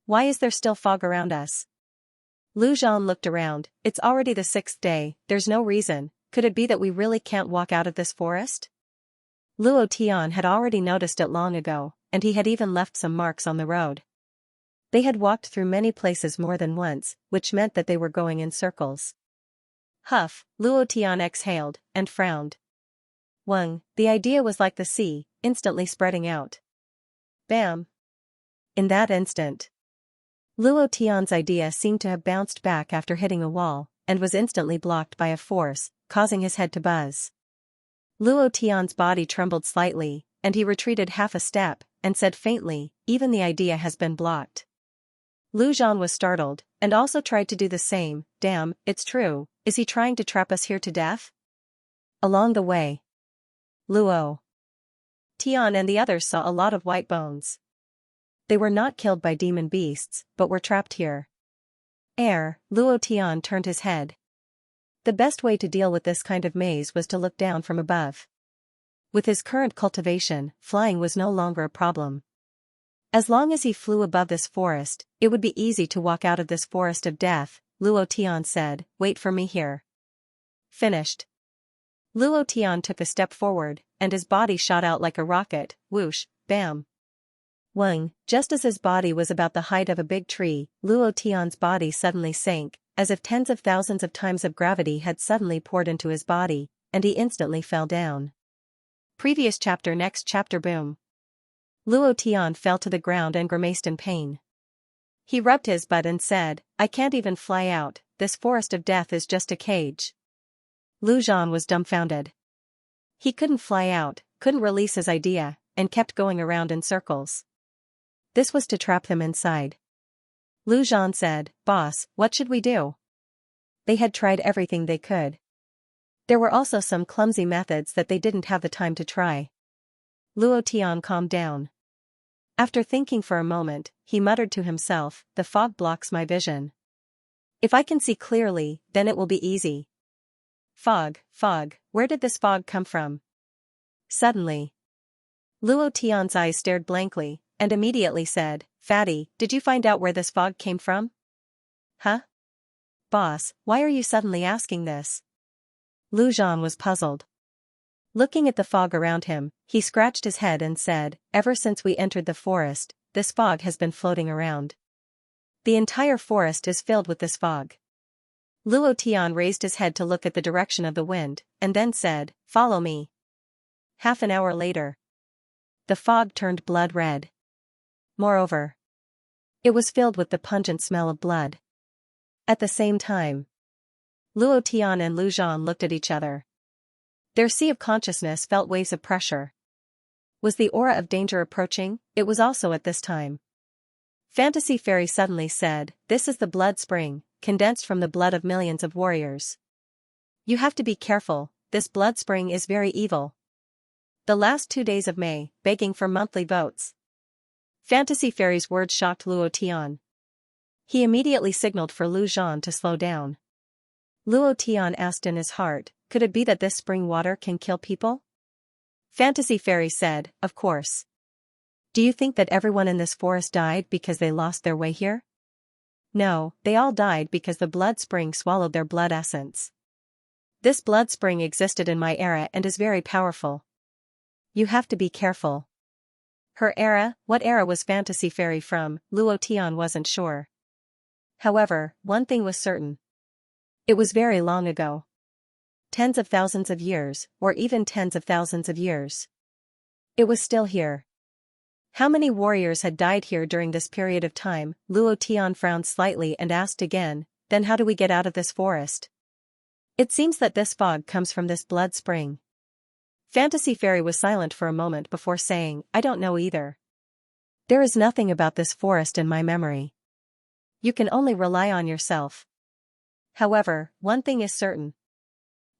[SPEAKER 1] Why is there still fog around us? Lu Zhan looked around, it's already the 6th day, there's no reason, could it be that we really can't walk out of this forest? Luo Tian had already noticed it long ago, and he had even left some marks on the road. They had walked through many places more than once, which meant that they were going in circles. Huff, Luo Tian exhaled, and frowned. Weng, the idea was like the sea, instantly spreading out. Bam! In that instant. Luo Tian's idea seemed to have bounced back after hitting a wall, and was instantly blocked by a force, causing his head to buzz. Luo Tian's body trembled slightly, and he retreated half a step, and said faintly, "Even the idea has been blocked." Lu Zhan was startled, and also tried to do the same. "Damn, it's true, is he trying to trap us here to death?" Along the way, Luo Tian and the others saw a lot of white bones. They were not killed by demon beasts, but were trapped here. Luo Tian turned his head. The best way to deal with this kind of maze was to look down from above. With his current cultivation, flying was no longer a problem. As long as he flew above this forest, it would be easy to walk out of this forest of death. Luo Tian said, "Wait for me here." Finished. Luo Tian took a step forward, and his body shot out like a rocket. Whoosh, bam. Wang, just as his body was about the height of a big tree, Luo Tian's body suddenly sank, as if tens of thousands of times of gravity had suddenly poured into his body, and he instantly fell down. Previous chapter. Next chapter. Boom. Luo Tian fell to the ground and grimaced in pain. He rubbed his butt and said, "I can't even fly out, this forest of death is just a cage." Lu Zhan was dumbfounded. He couldn't fly out, couldn't release his idea, and kept going around in circles. This was to trap them inside. Lu Zhan said, "Boss, what should we do?" They had tried everything they could. There were also some clumsy methods that they didn't have the time to try. Luo Tian calmed down. After thinking for a moment, he muttered to himself, "The fog blocks my vision. If I can see clearly, then it will be easy." Fog, where did this fog come from? Suddenly, Luo Tian's eyes stared blankly, and immediately said, "Fatty, did you find out where this fog came from?" "Huh? Boss, why are you suddenly asking this?" Lu Zhan was puzzled. Looking at the fog around him, he scratched his head and said, "Ever since we entered the forest, this fog has been floating around. The entire forest is filled with this fog." Luo Tian raised his head to look at the direction of the wind, and then said, "Follow me." Half an hour later, the fog turned blood red. Moreover, it was filled with the pungent smell of blood. At the same time, Luo Tian and Lu Zhan looked at each other. Their sea of consciousness felt waves of pressure. Was the aura of danger approaching? It was also at this time. Fantasy Fairy suddenly said, "This is the blood spring, condensed from the blood of millions of warriors. You have to be careful, this blood spring is very evil." The last 2 days of May, begging for monthly votes. Fantasy Fairy's words shocked Luo Tian. He immediately signaled for Lu Zhan to slow down. Luo Tian asked in his heart, "Could it be that this spring water can kill people?" Fantasy Fairy said, "Of course. Do you think that everyone in this forest died because they lost their way here? No, they all died because the blood spring swallowed their blood essence. This blood spring existed in my era and is very powerful. You have to be careful." Her era? What era was Fantasy Fairy from? Luo Tian wasn't sure. However, one thing was certain. It was very long ago. Tens of thousands of years, or even tens of thousands of years. It was still here. How many warriors had died here during this period of time? Luo Tian frowned slightly and asked again, "Then how do we get out of this forest?" "It seems that this fog comes from this blood spring." Fantasy Fairy was silent for a moment before saying, "I don't know either. There is nothing about this forest in my memory. You can only rely on yourself. However, one thing is certain.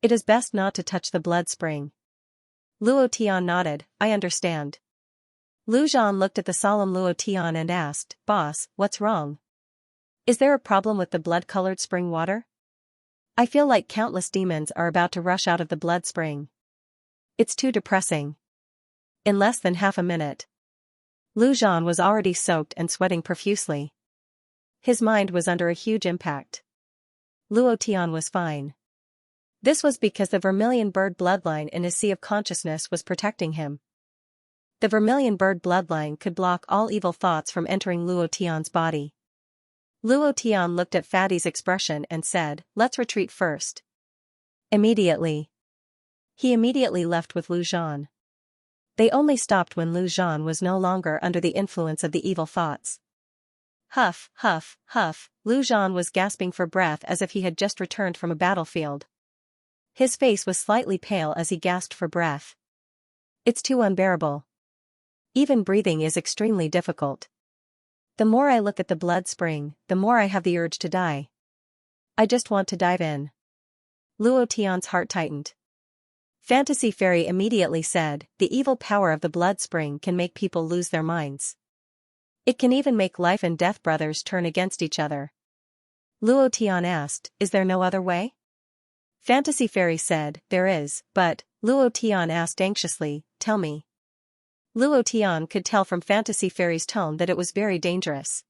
[SPEAKER 1] It is best not to touch the blood spring." Luo Tian nodded, "I understand." Lu Zhan looked at the solemn Luo Tian and asked, "Boss, what's wrong? Is there a problem with the blood-colored spring water? I feel like countless demons are about to rush out of the blood spring. It's too depressing." In less than half a minute, Lu Zhan was already soaked and sweating profusely. His mind was under a huge impact. Luo Tian was fine. This was because the vermilion bird bloodline in his sea of consciousness was protecting him. The vermilion bird bloodline could block all evil thoughts from entering Luo Tian's body. Luo Tian looked at Fatty's expression and said, "Let's retreat first." He immediately left with Lu Zhan. They only stopped when Lu Zhan was no longer under the influence of the evil thoughts. Huff, huff, huff, Lu Zhan was gasping for breath as if he had just returned from a battlefield. His face was slightly pale as he gasped for breath. It's too unbearable. Even breathing is extremely difficult. The more I look at the blood spring, the more I have the urge to die. I just want to dive in. Luo Tian's heart tightened. Fantasy Fairy immediately said, the evil power of the blood spring can make people lose their minds. It can even make life and death brothers turn against each other. Luo Tian asked, is there no other way? Fantasy Fairy said, there is, but, Luo Tian asked anxiously, tell me. Luo Tian could tell from Fantasy Fairy's tone that it was very dangerous.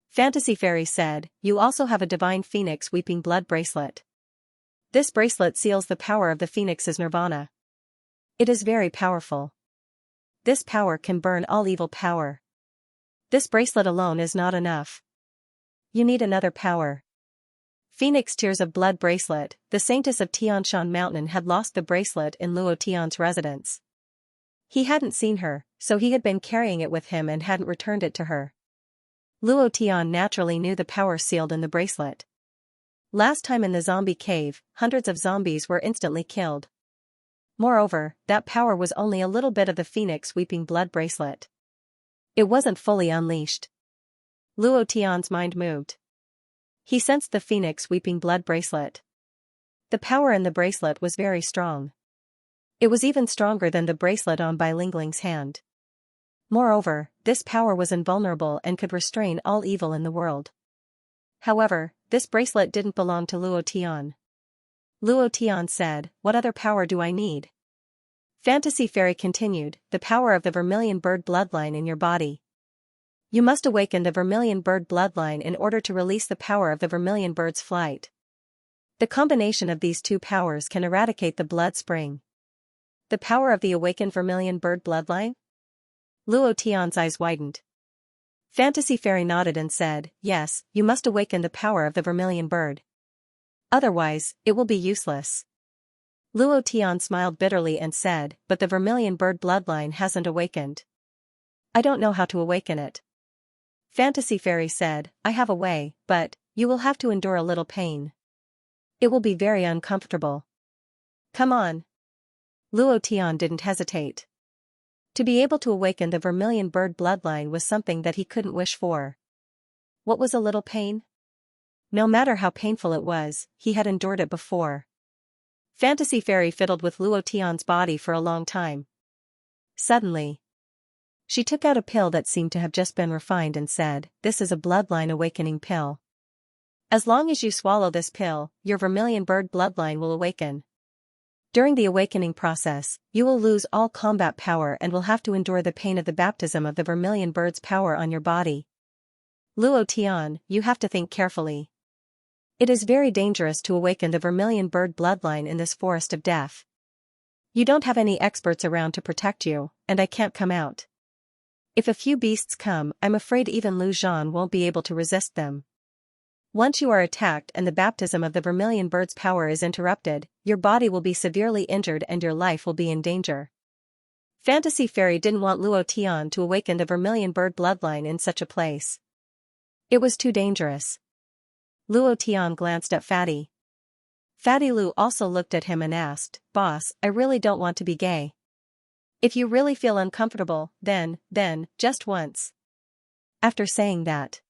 [SPEAKER 1] Fantasy Fairy said, you also have a divine phoenix weeping blood bracelet. This bracelet seals the power of the phoenix's nirvana. It is very powerful. This power can burn all evil power. This bracelet alone is not enough. You need another power. Phoenix Tears of Blood bracelet, the Saintess of Tianshan Mountain had lost the bracelet in Luo Tian's residence. He hadn't seen her, so he had been carrying it with him and hadn't returned it to her. Luo Tian naturally knew the power sealed in the bracelet. Last time in the zombie cave, hundreds of zombies were instantly killed. Moreover, that power was only a little bit of the Phoenix Weeping Blood bracelet. It wasn't fully unleashed. Luo Tian's mind moved. He sensed the Phoenix Weeping Blood bracelet. The power in the bracelet was very strong. It was even stronger than the bracelet on Bai Lingling's hand. Moreover, this power was invulnerable and could restrain all evil in the world. However, this bracelet didn't belong to Luo Tian. Luo Tian said, what other power do I need? Fantasy Fairy continued, the power of the Vermilion Bird bloodline in your body. You must awaken the Vermilion Bird bloodline in order to release the power of the Vermilion Bird's flight. The combination of these two powers can eradicate the blood spring. The power of the awakened Vermilion Bird bloodline? Luo Tian's eyes widened. Fantasy Fairy nodded and said, yes, you must awaken the power of the Vermilion Bird. Otherwise, it will be useless. Luo Tian smiled bitterly and said, but the Vermilion Bird bloodline hasn't awakened. I don't know how to awaken it. Fantasy Fairy said, I have a way, but, you will have to endure a little pain. It will be very uncomfortable. Come on. Luo Tian didn't hesitate. To be able to awaken the Vermilion Bird bloodline was something that he couldn't wish for. What was a little pain? No matter how painful it was, he had endured it before. Fantasy Fairy fiddled with Luo Tian's body for a long time. Suddenly, she took out a pill that seemed to have just been refined and said, this is a bloodline awakening pill. As long as you swallow this pill, your Vermilion Bird bloodline will awaken. During the awakening process, you will lose all combat power and will have to endure the pain of the baptism of the Vermilion Bird's power on your body. Luo Tian, you have to think carefully. It is very dangerous to awaken the Vermilion Bird bloodline in this forest of death. You don't have any experts around to protect you, and I can't come out. If a few beasts come, I'm afraid even Lu Zhan won't be able to resist them. Once you are attacked and the baptism of the Vermilion Bird's power is interrupted, your body will be severely injured and your life will be in danger. Fantasy Fairy didn't want Luo Tian to awaken the Vermilion Bird bloodline in such a place. It was too dangerous. Luo Tian glanced at Fatty. Fatty Lu also looked at him and asked, Boss, I really don't want to be gay. If you really feel uncomfortable, then, just once. After saying that,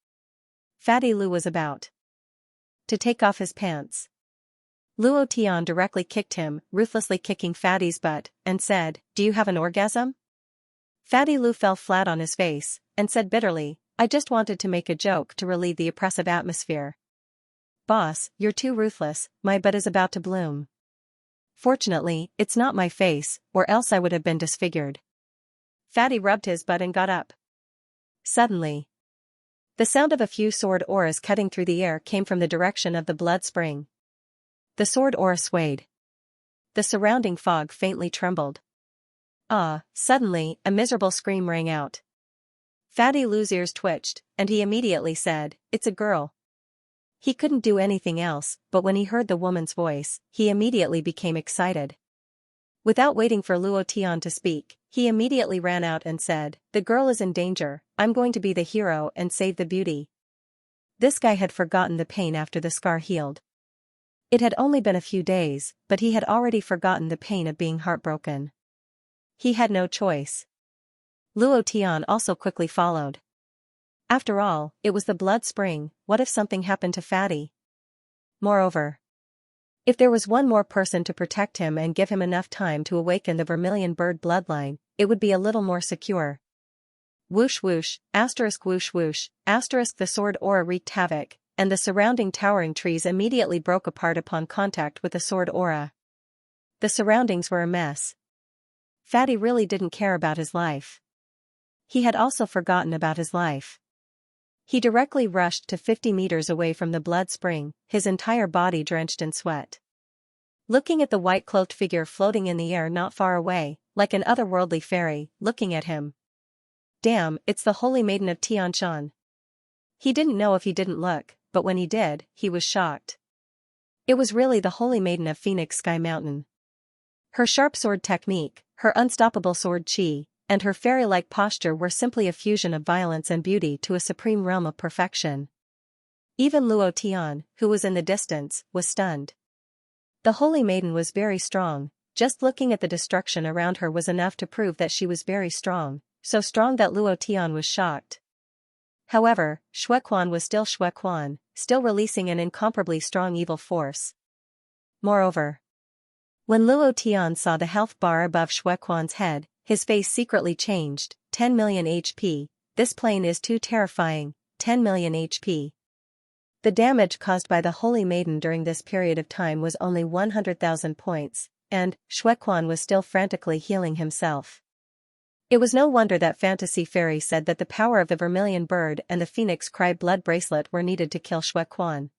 [SPEAKER 1] Fatty Lu was about to take off his pants. Luo Tian directly kicked him, ruthlessly kicking Fatty's butt, and said, do you have an orgasm? Fatty Lu fell flat on his face, and said bitterly, I just wanted to make a joke to relieve the oppressive atmosphere. Boss, you're too ruthless, my butt is about to bloom. Fortunately, it's not my face, or else I would have been disfigured. Fatty rubbed his butt and got up. Suddenly, the sound of a few sword auras cutting through the air came from the direction of the blood spring. The sword aura swayed. The surrounding fog faintly trembled. Suddenly, a miserable scream rang out. Fatty Lu's ears twitched, and he immediately said, it's a girl. He couldn't do anything else, but when he heard the woman's voice, he immediately became excited. Without waiting for Luo Tian to speak, he immediately ran out and said, the girl is in danger, I'm going to be the hero and save the beauty. This guy had forgotten the pain after the scar healed. It had only been a few days, but he had already forgotten the pain of being heartbroken. He had no choice. Luo Tian also quickly followed. After all, it was the blood spring. What if something happened to Fatty? Moreover, if there was one more person to protect him and give him enough time to awaken the vermilion bird bloodline, it would be a little more secure. Whoosh whoosh, whoosh whoosh, the sword aura wreaked havoc, and the surrounding towering trees immediately broke apart upon contact with the sword aura. The surroundings were a mess. Fatty really didn't care about his life. He had also forgotten about his life. He directly rushed to 50 meters away from the blood spring, his entire body drenched in sweat. Looking at the white-cloaked figure floating in the air not far away, like an otherworldly fairy, looking at him. Damn, it's the Holy Maiden of Tianshan. He didn't know if he didn't look, but when he did, he was shocked. It was really the Holy Maiden of Phoenix Sky Mountain. Her sharp sword technique, her unstoppable sword chi, and her fairy-like posture were simply a fusion of violence and beauty to a supreme realm of perfection. Even Luo Tian, who was in the distance, was stunned. The Holy Maiden was very strong. Just looking at the destruction around her was enough to prove that she was very strong, so strong that Luo Tian was shocked. However, Xuequan was still Xuequan, still releasing an incomparably strong evil force. Moreover, when Luo Tian saw the health bar above Xuequan's head, his face secretly changed. 10 million HP, this plane is too terrifying. 10 million HP. The damage caused by the Holy Maiden during this period of time was only 100,000 points, and Xuequan was still frantically healing himself. It was no wonder that Fantasy Fairy said that the power of the Vermilion Bird and the Phoenix Cry Blood Bracelet were needed to kill Xuequan.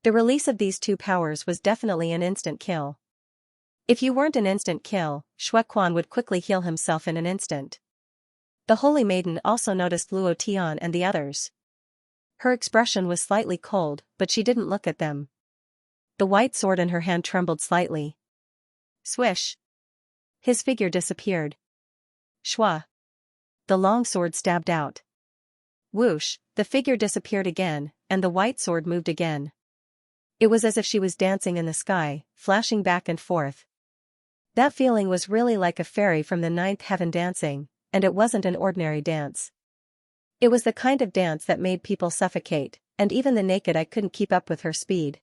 [SPEAKER 1] The release of these two powers was definitely an instant kill. If you weren't an instant kill, Xuequan would quickly heal himself in an instant. The Holy Maiden also noticed Luo Tian and the others. Her expression was slightly cold, but she didn't look at them. The white sword in her hand trembled slightly. Swish! His figure disappeared. Shwa! The long sword stabbed out. Whoosh! The figure disappeared again, and the white sword moved again. It was as if she was dancing in the sky, flashing back and forth. That feeling was really like a fairy from the ninth heaven dancing, and it wasn't an ordinary dance. It was the kind of dance that made people suffocate, and even the naked eye couldn't keep up with her speed.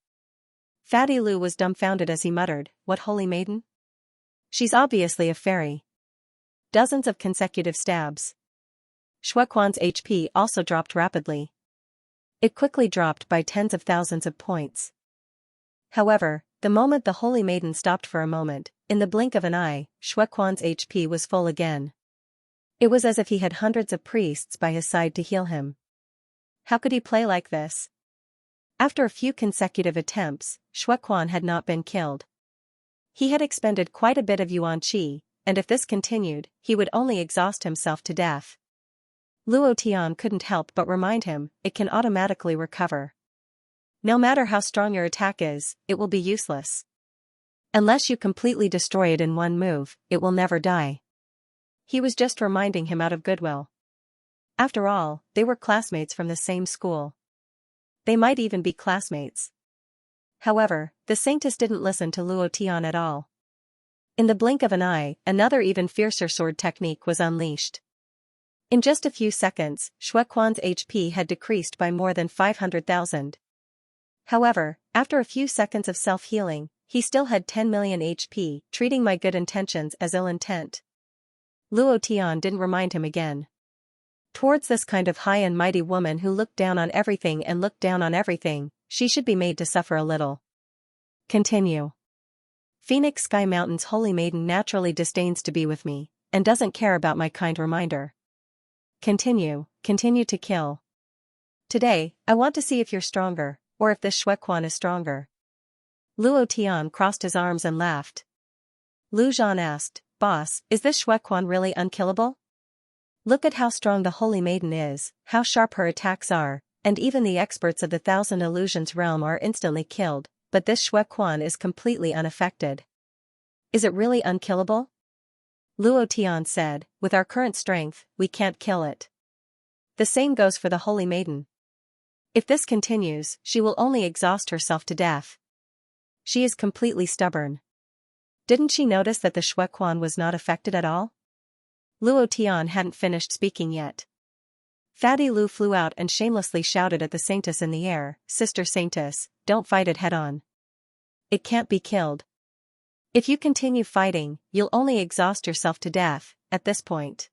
[SPEAKER 1] Fatty Lu was dumbfounded as he muttered, "What Holy Maiden? She's obviously a fairy." Dozens of consecutive stabs. Xuequan's HP also dropped rapidly. It quickly dropped by tens of thousands of points. However, the moment the Holy Maiden stopped for a moment, in the blink of an eye, Xuequan's HP was full again. It was as if he had hundreds of priests by his side to heal him. How could he play like this? After a few consecutive attempts, Xuequan had not been killed. He had expended quite a bit of yuan qi, and if this continued, he would only exhaust himself to death. Luo Tian couldn't help but remind him, it can automatically recover. No matter how strong your attack is, it will be useless. Unless you completely destroy it in one move, it will never die. He was just reminding him out of goodwill. After all, they were classmates from the same school. They might even be classmates. However, the Saintess didn't listen to Luo Tian at all. In the blink of an eye, another even fiercer sword technique was unleashed. In just a few seconds, Xuequan's HP had decreased by more than 500,000. However, after a few seconds of self-healing, he still had 10 million HP, treating my good intentions as ill intent. Luo Tian didn't remind him again. Towards this kind of high and mighty woman who looked down on everything and looked down on everything, she should be made to suffer a little. Continue. Phoenix Sky Mountain's Holy Maiden naturally disdains to be with me, and doesn't care about my kind reminder. Continue to kill. Today, I want to see if you're stronger, or if this Xuequan is stronger. Luo Tian crossed his arms and laughed. Lu Zhan asked, "Boss, is this Xuequan really unkillable? Look at how strong the Holy Maiden is, how sharp her attacks are, and even the experts of the Thousand Illusions realm are instantly killed, but this Xuequan is completely unaffected. Is it really unkillable?" Luo Tian said, "With our current strength, we can't kill it. The same goes for the Holy Maiden. If this continues, she will only exhaust herself to death. She is completely stubborn. Didn't she notice that the Shui Quan was not affected at all? Luo Tian hadn't finished speaking yet. Fatty Lu flew out and shamelessly shouted at the Saintess in the air, "Sister Saintess, don't fight it head-on. It can't be killed. If you continue fighting, you'll only exhaust yourself to death." At this point,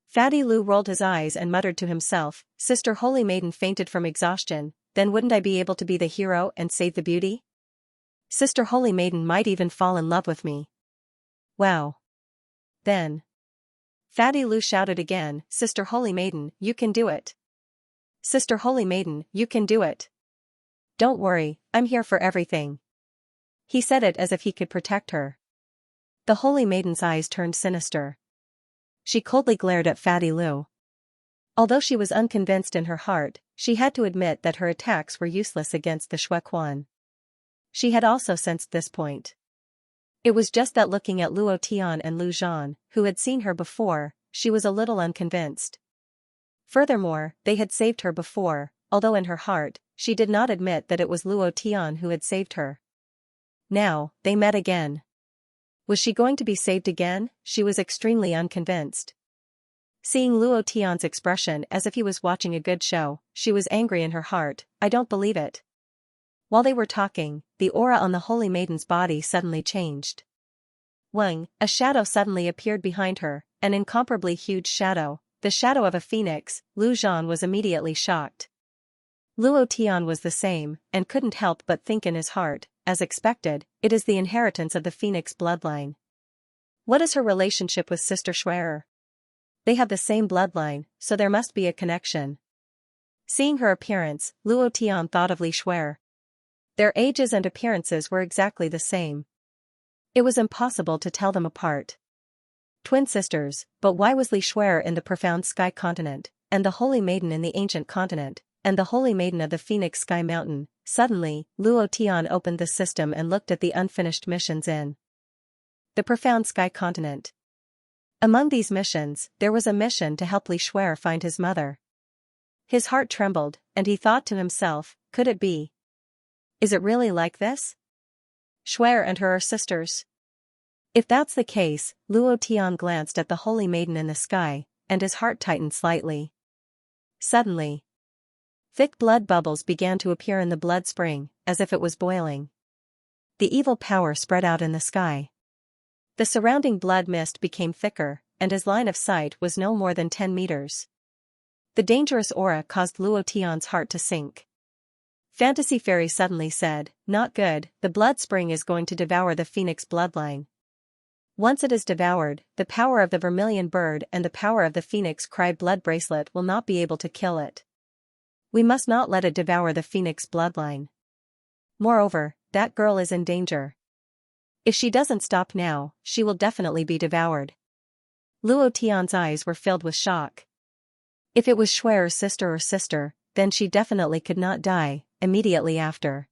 [SPEAKER 1] Fatty Lu rolled his eyes and muttered to himself, "Sister Holy Maiden fainted from exhaustion, then wouldn't I be able to be the hero and save the beauty? Sister Holy Maiden might even fall in love with me. Wow." Then Fatty Lu shouted again, "Sister Holy Maiden, you can do it. Sister Holy Maiden, you can do it. Don't worry, I'm here for everything." He said it as if he could protect her. The Holy Maiden's eyes turned sinister. She coldly glared at Fatty Lu. Although she was unconvinced in her heart, she had to admit that her attacks were useless against the Shui Quan. She had also sensed this point. It was just that looking at Luo Tian and Lu Zhan, who had seen her before, she was a little unconvinced. Furthermore, they had saved her before, although in her heart, she did not admit that it was Luo Tian who had saved her. Now, they met again. Was she going to be saved again? She was extremely unconvinced. Seeing Luo Tian's expression as if he was watching a good show, she was angry in her heart. "I don't believe it." While they were talking, the aura on the Holy Maiden's body suddenly changed. Wang, a shadow suddenly appeared behind her, an incomparably huge shadow, the shadow of a phoenix. Lu Zhan was immediately shocked. Luo Tian was the same, and couldn't help but think in his heart, as expected, it is the inheritance of the phoenix bloodline. What is her relationship with Sister Shui? They have the same bloodline, so there must be a connection. Seeing her appearance, Luo Tian thought of Li Shui. Their ages and appearances were exactly the same. It was impossible to tell them apart. Twin sisters, but why was Li Shui in the profound sky continent, and the Holy Maiden in the ancient continent, and the Holy Maiden of the Phoenix Sky Mountain? Suddenly, Luo Tian opened the system and looked at the unfinished missions in the profound sky continent. Among these missions, there was a mission to help Li Shui find his mother. His heart trembled, and he thought to himself, could it be? Is it really like this? Shui and her are sisters? If that's the case, Luo Tian glanced at the Holy Maiden in the sky, and his heart tightened slightly. Suddenly, thick blood bubbles began to appear in the blood spring, as if it was boiling. The evil power spread out in the sky. The surrounding blood mist became thicker, and his line of sight was no more than 10 meters. The dangerous aura caused Luo Tian's heart to sink. Fantasy Fairy suddenly said, "Not good, the blood spring is going to devour the phoenix bloodline. Once it is devoured, the power of the vermilion bird and the power of the phoenix cry blood bracelet will not be able to kill it. We must not let it devour the phoenix bloodline. Moreover, that girl is in danger. If she doesn't stop now, she will definitely be devoured." Luo Tian's eyes were filled with shock. If it was Shui's sister, then she definitely could not die immediately after.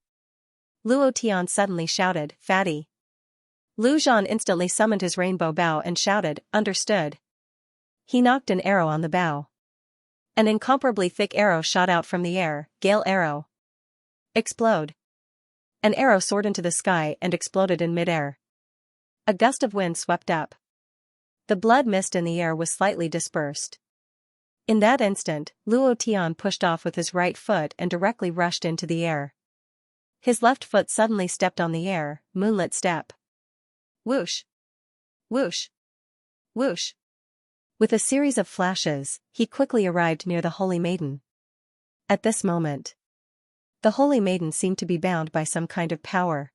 [SPEAKER 1] Luo Tian suddenly shouted, "Fatty!" Lu Zhan instantly summoned his rainbow bow and shouted, "Understood." He knocked an arrow on the bow. An incomparably thick arrow shot out from the air. Gale arrow. Explode. An arrow soared into the sky and exploded in midair. A gust of wind swept up. The blood mist in the air was slightly dispersed. In that instant, Luo Tian pushed off with his right foot and directly rushed into the air. His left foot suddenly stepped on the air, moonlit step. Whoosh! Whoosh! Whoosh! With a series of flashes, he quickly arrived near the Holy Maiden. At this moment, the Holy Maiden seemed to be bound by some kind of power.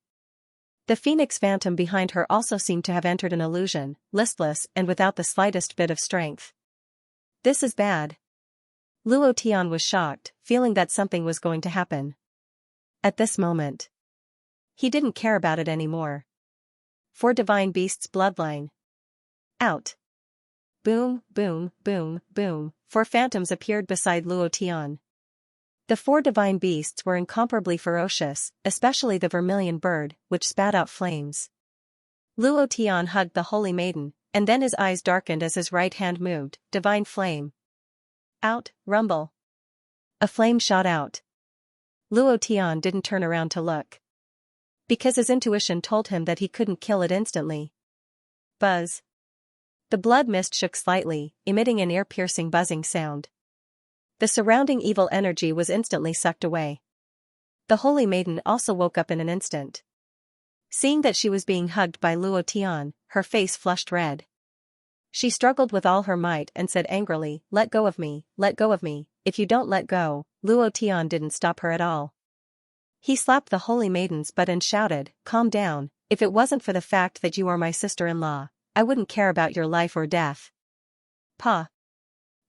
[SPEAKER 1] The phoenix phantom behind her also seemed to have entered an illusion, listless and without the slightest bit of strength. This is bad. Luo Tian was shocked, feeling that something was going to happen. At this moment, he didn't care about it anymore. 4 divine beasts bloodline. Out. Boom, boom, boom, boom, 4 phantoms appeared beside Luo Tian. The 4 divine beasts were incomparably ferocious, especially the vermilion bird, which spat out flames. Luo Tian hugged the Holy Maiden, and then his eyes darkened as his right hand moved, divine flame. Out, rumble. A flame shot out. Luo Tian didn't turn around to look. Because his intuition told him that he couldn't kill it instantly. Buzz. The blood mist shook slightly, emitting an ear-piercing buzzing sound. The surrounding evil energy was instantly sucked away. The holy maiden also woke up in an instant. Seeing that she was being hugged by Luo Tian, her face flushed red. She struggled with all her might and said angrily, "Let go of me, let go of me, if you don't let go." Luo Tian didn't stop her at all. He slapped the holy maiden's butt and shouted, "Calm down, if it wasn't for the fact that you are my sister-in-law, I wouldn't care about your life or death." Pa.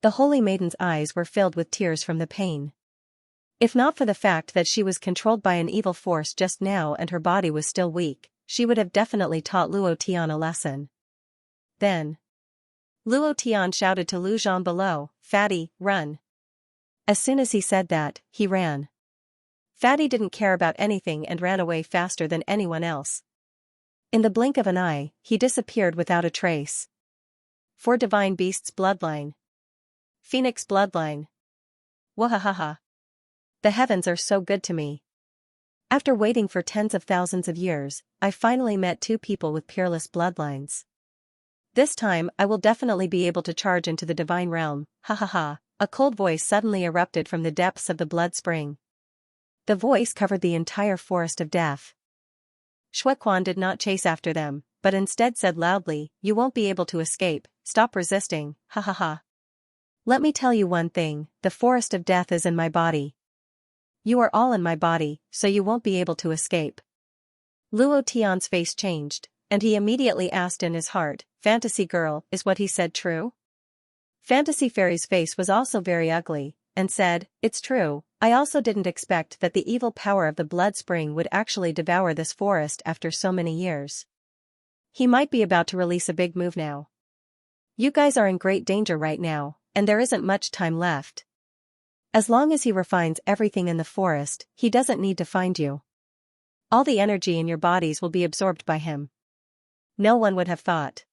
[SPEAKER 1] The holy maiden's eyes were filled with tears from the pain. If not for the fact that she was controlled by an evil force just now and her body was still weak, she would have definitely taught Luo Tian a lesson. Then Luo Tian shouted to Lu Zhan below, "Fatty, run." As soon as he said that, he ran. Fatty didn't care about anything and ran away faster than anyone else. In the blink of an eye, he disappeared without a trace. For Divine Beast's bloodline. Phoenix bloodline. Wahahaha. The heavens are so good to me. After waiting for tens of thousands of years, I finally met two people with peerless bloodlines. This time I will definitely be able to charge into the divine realm, ha ha ha. A cold voice suddenly erupted from the depths of the blood spring. The voice covered the entire forest of death. Shuequan did not chase after them, but instead said loudly, "You won't be able to escape, stop resisting, ha ha ha. Let me tell you one thing, the forest of death is in my body. You are all in my body, so you won't be able to escape." Luo Tian's face changed, and he immediately asked in his heart, "Fantasy girl, is what he said true?" Fantasy Fairy's face was also very ugly, and said, "It's true, I also didn't expect that the evil power of the blood spring would actually devour this forest after so many years. He might be about to release a big move now. You guys are in great danger right now, and there isn't much time left. As long as he refines everything in the forest, he doesn't need to find you. All the energy in your bodies will be absorbed by him." No one would have thought.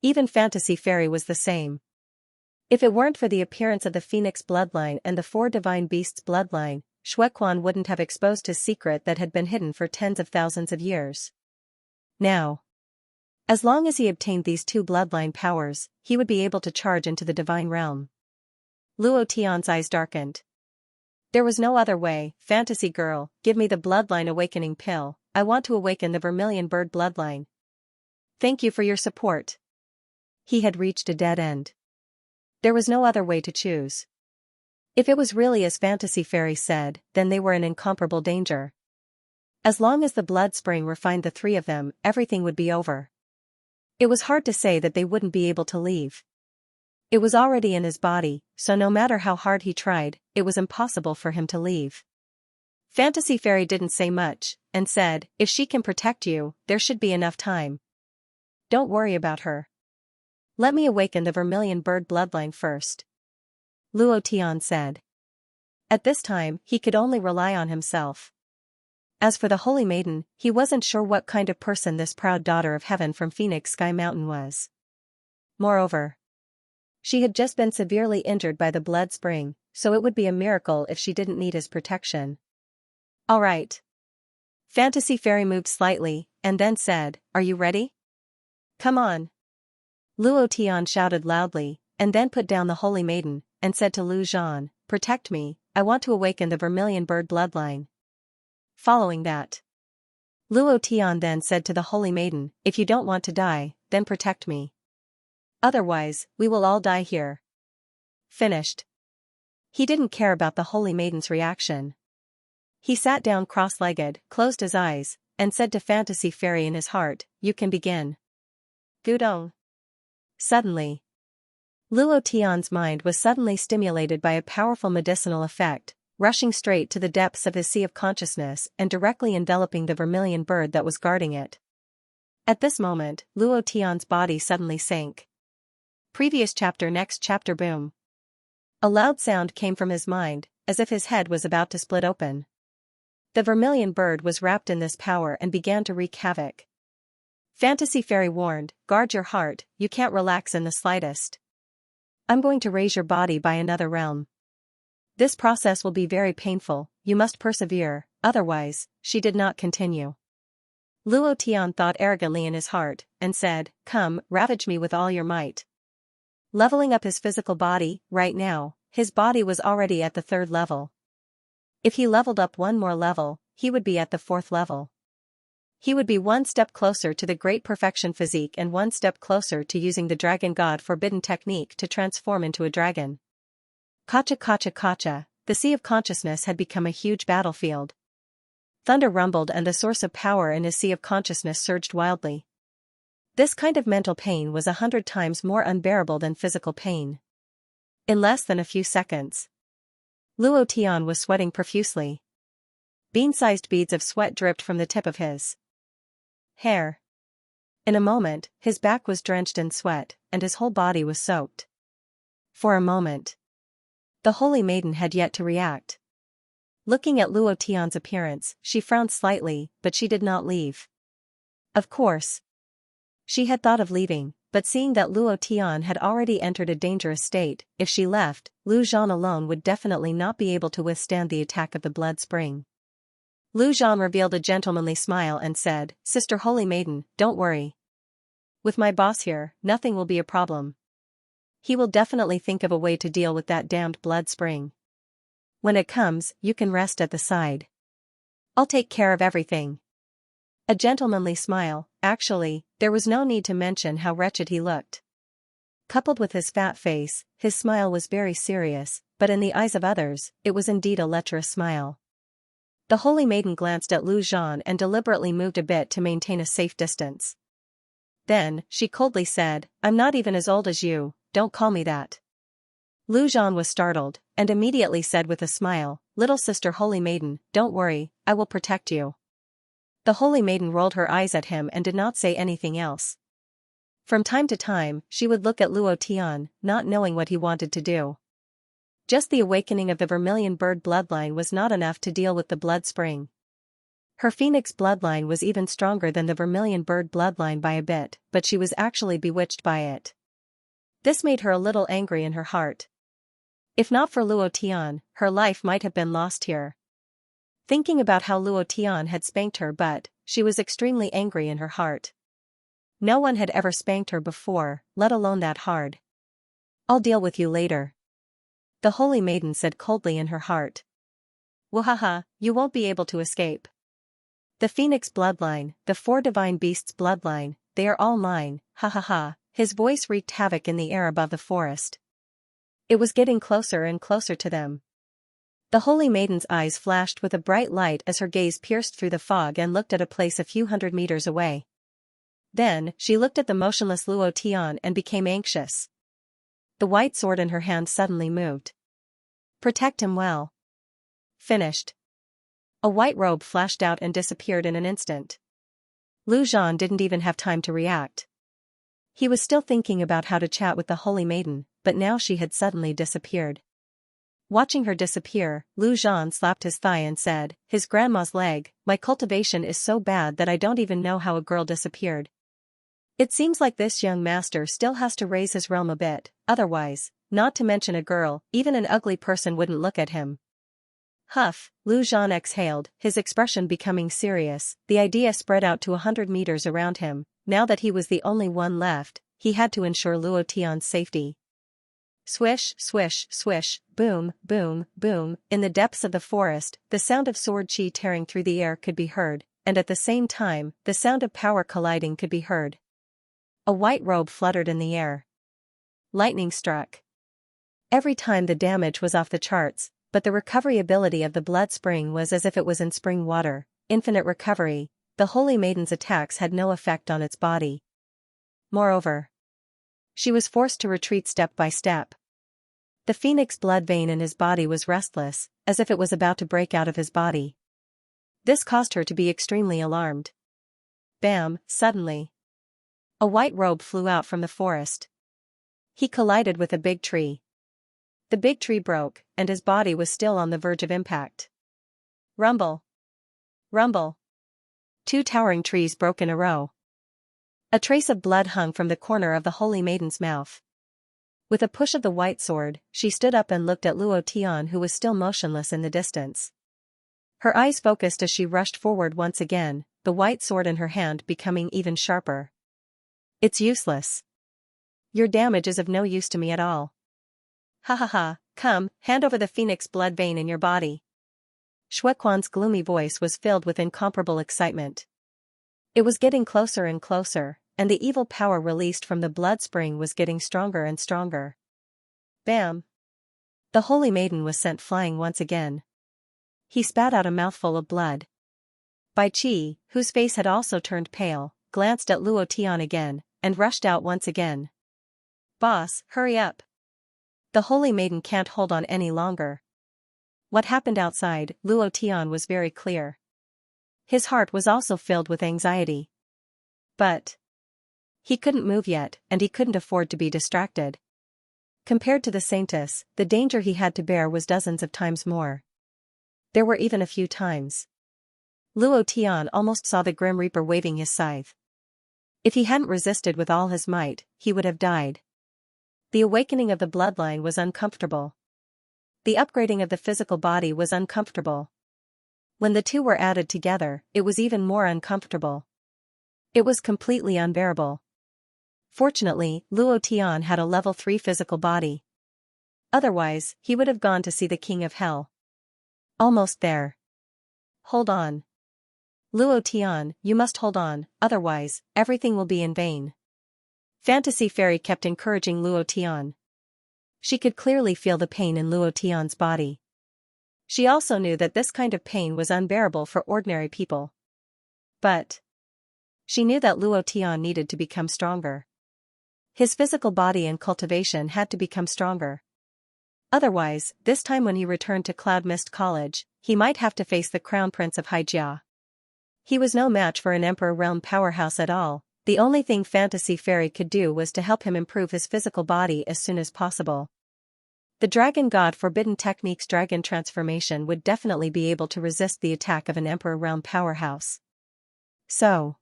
[SPEAKER 1] Even Fantasy Fairy was the same. If it weren't for the appearance of the Phoenix bloodline and the four Divine Beasts bloodline, Shuequan wouldn't have exposed his secret that had been hidden for tens of thousands of years. Now, as long as he obtained these two bloodline powers, he would be able to charge into the divine realm. Luo Tian's eyes darkened. There was no other way. "Fantasy girl, give me the bloodline awakening pill, I want to awaken the vermilion bird bloodline. Thank you for your support." He had reached a dead end. There was no other way to choose. If it was really as Fantasy Fairy said, then they were in incomparable danger. As long as the blood spring refined the three of them, everything would be over. It was hard to say that they wouldn't be able to leave. It was already in his body, so no matter how hard he tried, it was impossible for him to leave. Fantasy Fairy didn't say much, and said, "If she can protect you, there should be enough time. Don't worry about her. Let me awaken the vermilion bird bloodline first," Luo Tian said. At this time, he could only rely on himself. As for the holy maiden, he wasn't sure what kind of person this proud daughter of heaven from Phoenix Sky Mountain was. Moreover, she had just been severely injured by the blood spring, so it would be a miracle if she didn't need his protection. "All right." Fantasy Fairy moved slightly, and then said, "Are you ready? Come on." Luo Tian shouted loudly, and then put down the holy maiden, and said to Lu Zhan, "Protect me, I want to awaken the vermilion bird bloodline." Following that, Luo Tian then said to the holy maiden, "If you don't want to die, then protect me. Otherwise, we will all die here." Finished. He didn't care about the holy maiden's reaction. He sat down cross-legged, closed his eyes, and said to Fantasy Fairy in his heart, "You can begin." Gudong. Suddenly, Luo Tian's mind was suddenly stimulated by a powerful medicinal effect, rushing straight to the depths of his sea of consciousness and directly enveloping the vermilion bird that was guarding it. At this moment, Luo Tian's body suddenly sank. Previous chapter. Next chapter. Boom. A loud sound came from his mind, as if his head was about to split open. The vermilion bird was wrapped in this power and began to wreak havoc. Fantasy Fairy warned, "Guard your heart, you can't relax in the slightest. I'm going to raise your body by another realm. This process will be very painful, you must persevere, otherwise, she did not continue. Luo Tian thought arrogantly in his heart, and said, come, ravage me with all your might. Leveling up his physical body, right now, his body was already at the 3rd level. If he leveled up one more level, he would be at the 4th level. He would be one step closer to the great perfection physique and one step closer to using the dragon god forbidden technique to transform into a dragon. Kacha kacha kacha, the sea of consciousness had become a huge battlefield. Thunder rumbled and the source of power in his sea of consciousness surged wildly. This kind of mental pain was 100 times more unbearable than physical pain. In less than a few seconds, Luo Tian was sweating profusely. Bean-sized beads of sweat dripped from the tip of his hair. In a moment, his back was drenched in sweat, and his whole body was soaked. For a moment, the holy maiden had yet to react. Looking at Luo Tian's appearance, she frowned slightly, but she did not leave. Of course, she had thought of leaving, but seeing that Luo Tian had already entered a dangerous state, if she left, Lu Zhan alone would definitely not be able to withstand the attack of the blood spring. Lu Zhan revealed a gentlemanly smile and said, Sister Holy Maiden, don't worry. With my boss here, nothing will be a problem. He will definitely think of a way to deal with that damned blood spring. When it comes, you can rest at the side. I'll take care of everything. A gentlemanly smile, actually, there was no need to mention how wretched he looked. Coupled with his fat face, his smile was very serious, but in the eyes of others, it was indeed a lecherous smile. The holy maiden glanced at Lu Zhan and deliberately moved a bit to maintain a safe distance. Then, she coldly said, I'm not even as old as you, don't call me that. Lu Zhan was startled, and immediately said with a smile, Little sister holy maiden, don't worry, I will protect you. The holy maiden rolled her eyes at him and did not say anything else. From time to time, she would look at Luo Tian, not knowing what he wanted to do. Just the awakening of the vermilion bird bloodline was not enough to deal with the blood spring. Her phoenix bloodline was even stronger than the vermilion bird bloodline by a bit, but she was actually bewitched by it. This made her a little angry in her heart. If not for Luo Tian, her life might have been lost here. Thinking about how Luo Tian had spanked her butt, she was extremely angry in her heart. No one had ever spanked her before, let alone that hard. I'll deal with you later. The holy maiden said coldly in her heart. Wahaha, you won't be able to escape. The phoenix bloodline, the 4 divine beasts bloodline, they are all mine, ha ha ha, his voice wreaked havoc in the air above the forest. It was getting closer and closer to them. The holy maiden's eyes flashed with a bright light as her gaze pierced through the fog and looked at a place a few hundred meters away. Then, she looked at the motionless Luo Tian and became anxious. The white sword in her hand suddenly moved. Protect him well. Finished. A white robe flashed out and disappeared in an instant. Lu Zhan didn't even have time to react. He was still thinking about how to chat with the holy maiden, but now she had suddenly disappeared. Watching her disappear, Lu Zhan slapped his thigh and said, his grandma's leg, my cultivation is so bad that I don't even know how a girl disappeared. It seems like this young master still has to raise his realm a bit, otherwise, not to mention a girl, even an ugly person wouldn't look at him. Huff, Lu Zhan exhaled, his expression becoming serious. The idea spread out to 100 meters around him. Now that he was the only one left, he had to ensure Luo Tian's safety. Swish, swish, swish, boom, boom, boom, in the depths of the forest, the sound of sword chi tearing through the air could be heard, and at the same time, the sound of power colliding could be heard. A white robe fluttered in the air. Lightning struck. Every time the damage was off the charts, but the recovery ability of the blood spring was as if it was in spring water, infinite recovery. The holy maiden's attacks had no effect on its body. Moreover, she was forced to retreat step by step. The phoenix blood vein in his body was restless, as if it was about to break out of his body. This caused her to be extremely alarmed. Bam, suddenly. A white robe flew out from the forest. He collided with a big tree. The big tree broke, and his body was still on the verge of impact. Rumble. Rumble. 2 towering trees broke in a row. A trace of blood hung from the corner of the holy maiden's mouth. With a push of the white sword, she stood up and looked at Luo Tian, who was still motionless in the distance. Her eyes focused as she rushed forward once again, the white sword in her hand becoming even sharper. It's useless. Your damage is of no use to me at all. Ha ha ha, come, hand over the phoenix blood vein in your body. Shuequan's gloomy voice was filled with incomparable excitement. It was getting closer and closer, and the evil power released from the blood spring was getting stronger and stronger. Bam! The holy maiden was sent flying once again. He spat out a mouthful of blood. Bai Qi, whose face had also turned pale, glanced at Luo Tian again, and rushed out once again. Boss, hurry up. The holy maiden can't hold on any longer. What happened outside, Luo Tian was very clear. His heart was also filled with anxiety. But he couldn't move yet, and he couldn't afford to be distracted. Compared to the Saintess, the danger he had to bear was dozens of times more. There were even a few times Luo Tian almost saw the Grim Reaper waving his scythe. If he hadn't resisted with all his might, he would have died. The awakening of the bloodline was uncomfortable. The upgrading of the physical body was uncomfortable. When the two were added together, it was even more uncomfortable. It was completely unbearable. Fortunately, Luo Tian had a level 3 physical body. Otherwise, he would have gone to see the King of Hell. Almost there. Hold on. Luo Tian, you must hold on, otherwise, everything will be in vain. Fantasy Fairy kept encouraging Luo Tian. She could clearly feel the pain in Luo Tian's body. She also knew that this kind of pain was unbearable for ordinary people. But she knew that Luo Tian needed to become stronger. His physical body and cultivation had to become stronger. Otherwise, this time when he returned to Cloud Mist College, he might have to face the Crown Prince of Haijia. He was no match for an Emperor Realm powerhouse at all. The only thing Fantasy Fairy could do was to help him improve his physical body as soon as possible. The Dragon God Forbidden Technique's dragon transformation would definitely be able to resist the attack of an Emperor Realm powerhouse. So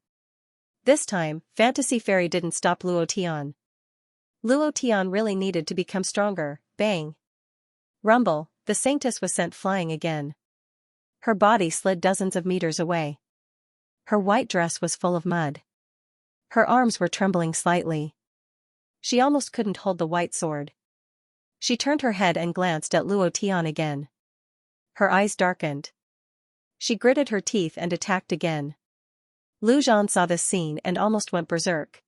[SPEAKER 1] this time, Fantasy Fairy didn't stop Luo Tian. Luo Tian really needed to become stronger. Bang! Rumble, the Saintess was sent flying again. Her body slid dozens of meters away. Her white dress was full of mud. Her arms were trembling slightly. She almost couldn't hold the white sword. She turned her head and glanced at Luo Tian again. Her eyes darkened. She gritted her teeth and attacked again. Lu Zhan saw this scene and almost went berserk.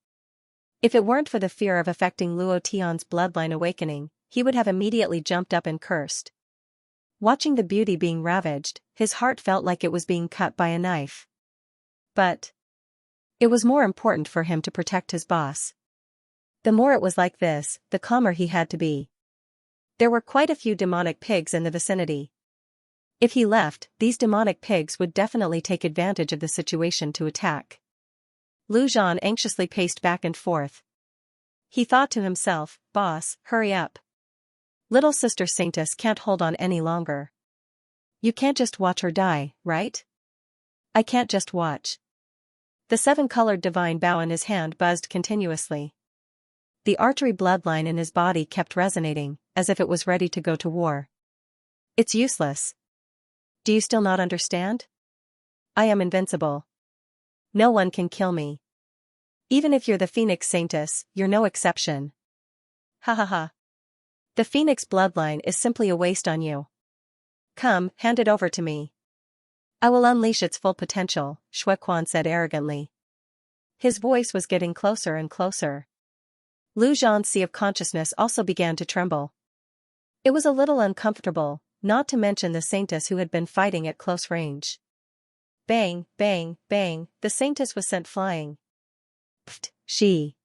[SPEAKER 1] If it weren't for the fear of affecting Luo Tian's bloodline awakening, he would have immediately jumped up and cursed. Watching the beauty being ravaged, his heart felt like it was being cut by a knife. But it was more important for him to protect his boss. The more it was like this, the calmer he had to be. There were quite a few demonic pigs in the vicinity. If he left, these demonic pigs would definitely take advantage of the situation to attack. Lu Zhan anxiously paced back and forth. He thought to himself, "Boss, hurry up. Little Sister Saintess can't hold on any longer. You can't just watch her die, right?" "I can't just watch." The 7-colored divine bow in his hand buzzed continuously. The archery bloodline in his body kept resonating, as if it was ready to go to war. "It's useless. Do you still not understand? I am invincible. No one can kill me. Even if you're the Phoenix Saintess, you're no exception. Ha ha ha. The Phoenix bloodline is simply a waste on you. Come, hand it over to me. I will unleash its full potential," Shuequan said arrogantly. His voice was getting closer and closer. Lu Zhan's sea of consciousness also began to tremble. It was a little uncomfortable, not to mention the Saintess who had been fighting at close range. Bang, bang, bang, the Saintess was sent flying. Pfft, she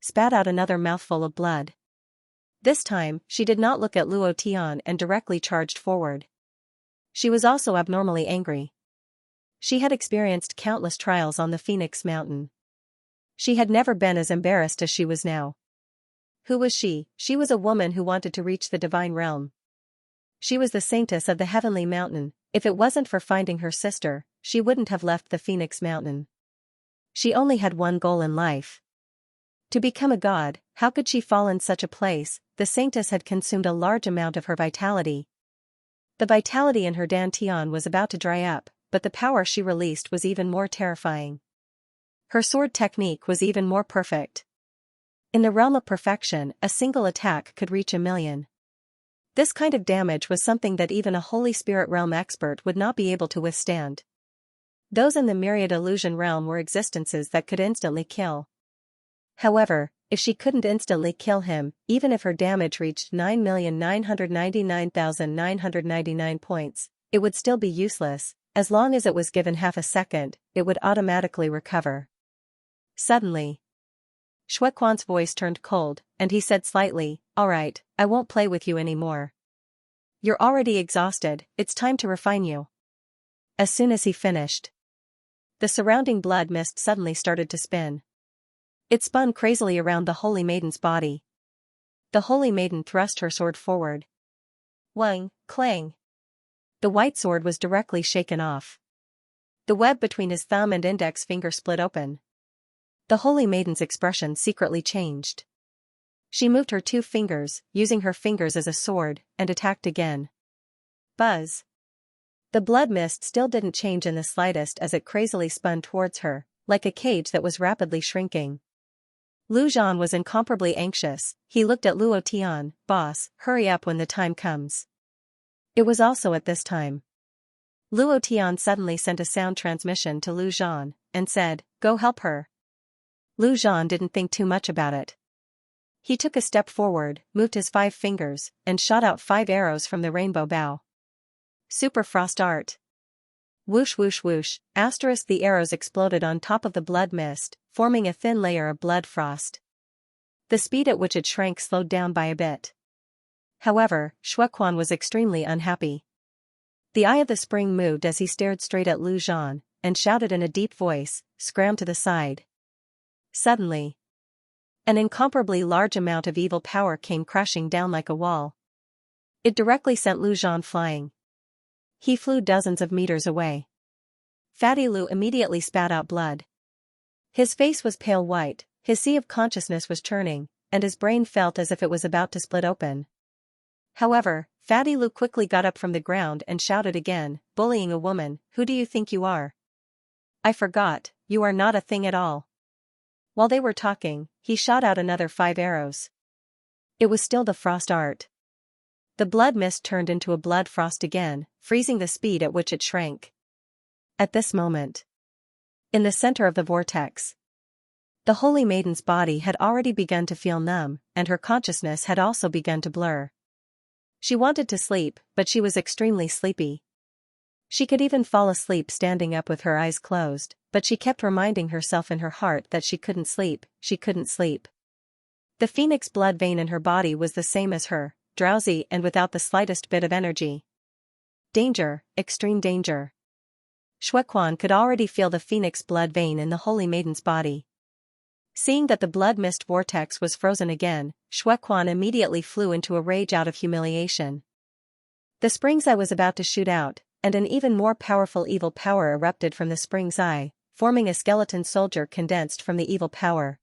[SPEAKER 1] spat out another mouthful of blood. This time, she did not look at Luo Tian and directly charged forward. She was also abnormally angry. She had experienced countless trials on the Phoenix Mountain. She had never been as embarrassed as she was now. Who was she? She was a woman who wanted to reach the divine realm. She was the Saintess of the Heavenly Mountain. If it wasn't for finding her sister, she wouldn't have left the Phoenix Mountain. She only had one goal in life. To become a god, how could she fall in such a place? The saintess had consumed a large amount of her vitality. The vitality in her dantian was about to dry up, but the power she released was even more terrifying. Her sword technique was even more perfect. In the realm of perfection, a single attack could reach 1,000,000. This kind of damage was something that even a Holy Spirit realm expert would not be able to withstand. Those in the myriad illusion realm were existences that could instantly kill. However, if she couldn't instantly kill him, even if her damage reached 9,999,999 points, it would still be useless. As long as it was given half a second, it would automatically recover. Suddenly, Xuequan's voice turned cold, and he said slightly, "Alright, I won't play with you anymore. You're already exhausted, it's time to refine you." As soon as he finished, the surrounding blood mist suddenly started to spin. It spun crazily around the Holy Maiden's body. The Holy Maiden thrust her sword forward. Wang, clang. The white sword was directly shaken off. The web between his thumb and index finger split open. The Holy Maiden's expression secretly changed. She moved her 2 fingers, using her fingers as a sword, and attacked again. Buzz. The blood mist still didn't change in the slightest as it crazily spun towards her, like a cage that was rapidly shrinking. Lu Zhan was incomparably anxious. He looked at Luo Tian. "Boss, hurry up when the time comes." It was also at this time. Luo Tian suddenly sent a sound transmission to Lu Zhan, and said, "Go help her." Lu Zhan didn't think too much about it. He took a step forward, moved his 5 fingers, and shot out 5 arrows from the rainbow bow. Super Frost Art. Whoosh whoosh whoosh, the arrows exploded on top of the blood mist, forming a thin layer of blood frost. The speed at which it shrank slowed down by a bit. However, Xuequan was extremely unhappy. The eye of the spring moved as he stared straight at Lu Zhan, and shouted in a deep voice, "Scram to the side." Suddenly, an incomparably large amount of evil power came crashing down like a wall. It directly sent Lu Zhan flying. He flew dozens of meters away. Fatty Lu immediately spat out blood. His face was pale white, his sea of consciousness was churning, and his brain felt as if it was about to split open. However, Fatty Lu quickly got up from the ground and shouted again, "Bullying a woman, who do you think you are? I forgot, you are not a thing at all." While they were talking, he shot out another 5 arrows. It was still the frost art. The blood mist turned into a blood frost again, freezing the speed at which it shrank. At this moment, in the center of the vortex, the Holy Maiden's body had already begun to feel numb, and her consciousness had also begun to blur. She wanted to sleep, but she was extremely sleepy. She could even fall asleep standing up with her eyes closed, but she kept reminding herself in her heart that she couldn't sleep, she couldn't sleep. The phoenix blood vein in her body was the same as her, drowsy and without the slightest bit of energy. Danger, extreme danger. Xuequan could already feel the phoenix blood vein in the Holy Maiden's body. Seeing that the blood mist vortex was frozen again, Xuequan immediately flew into a rage out of humiliation. The spring's eye was about to shoot out, and an even more powerful evil power erupted from the spring's eye, forming a skeleton soldier condensed from the evil power.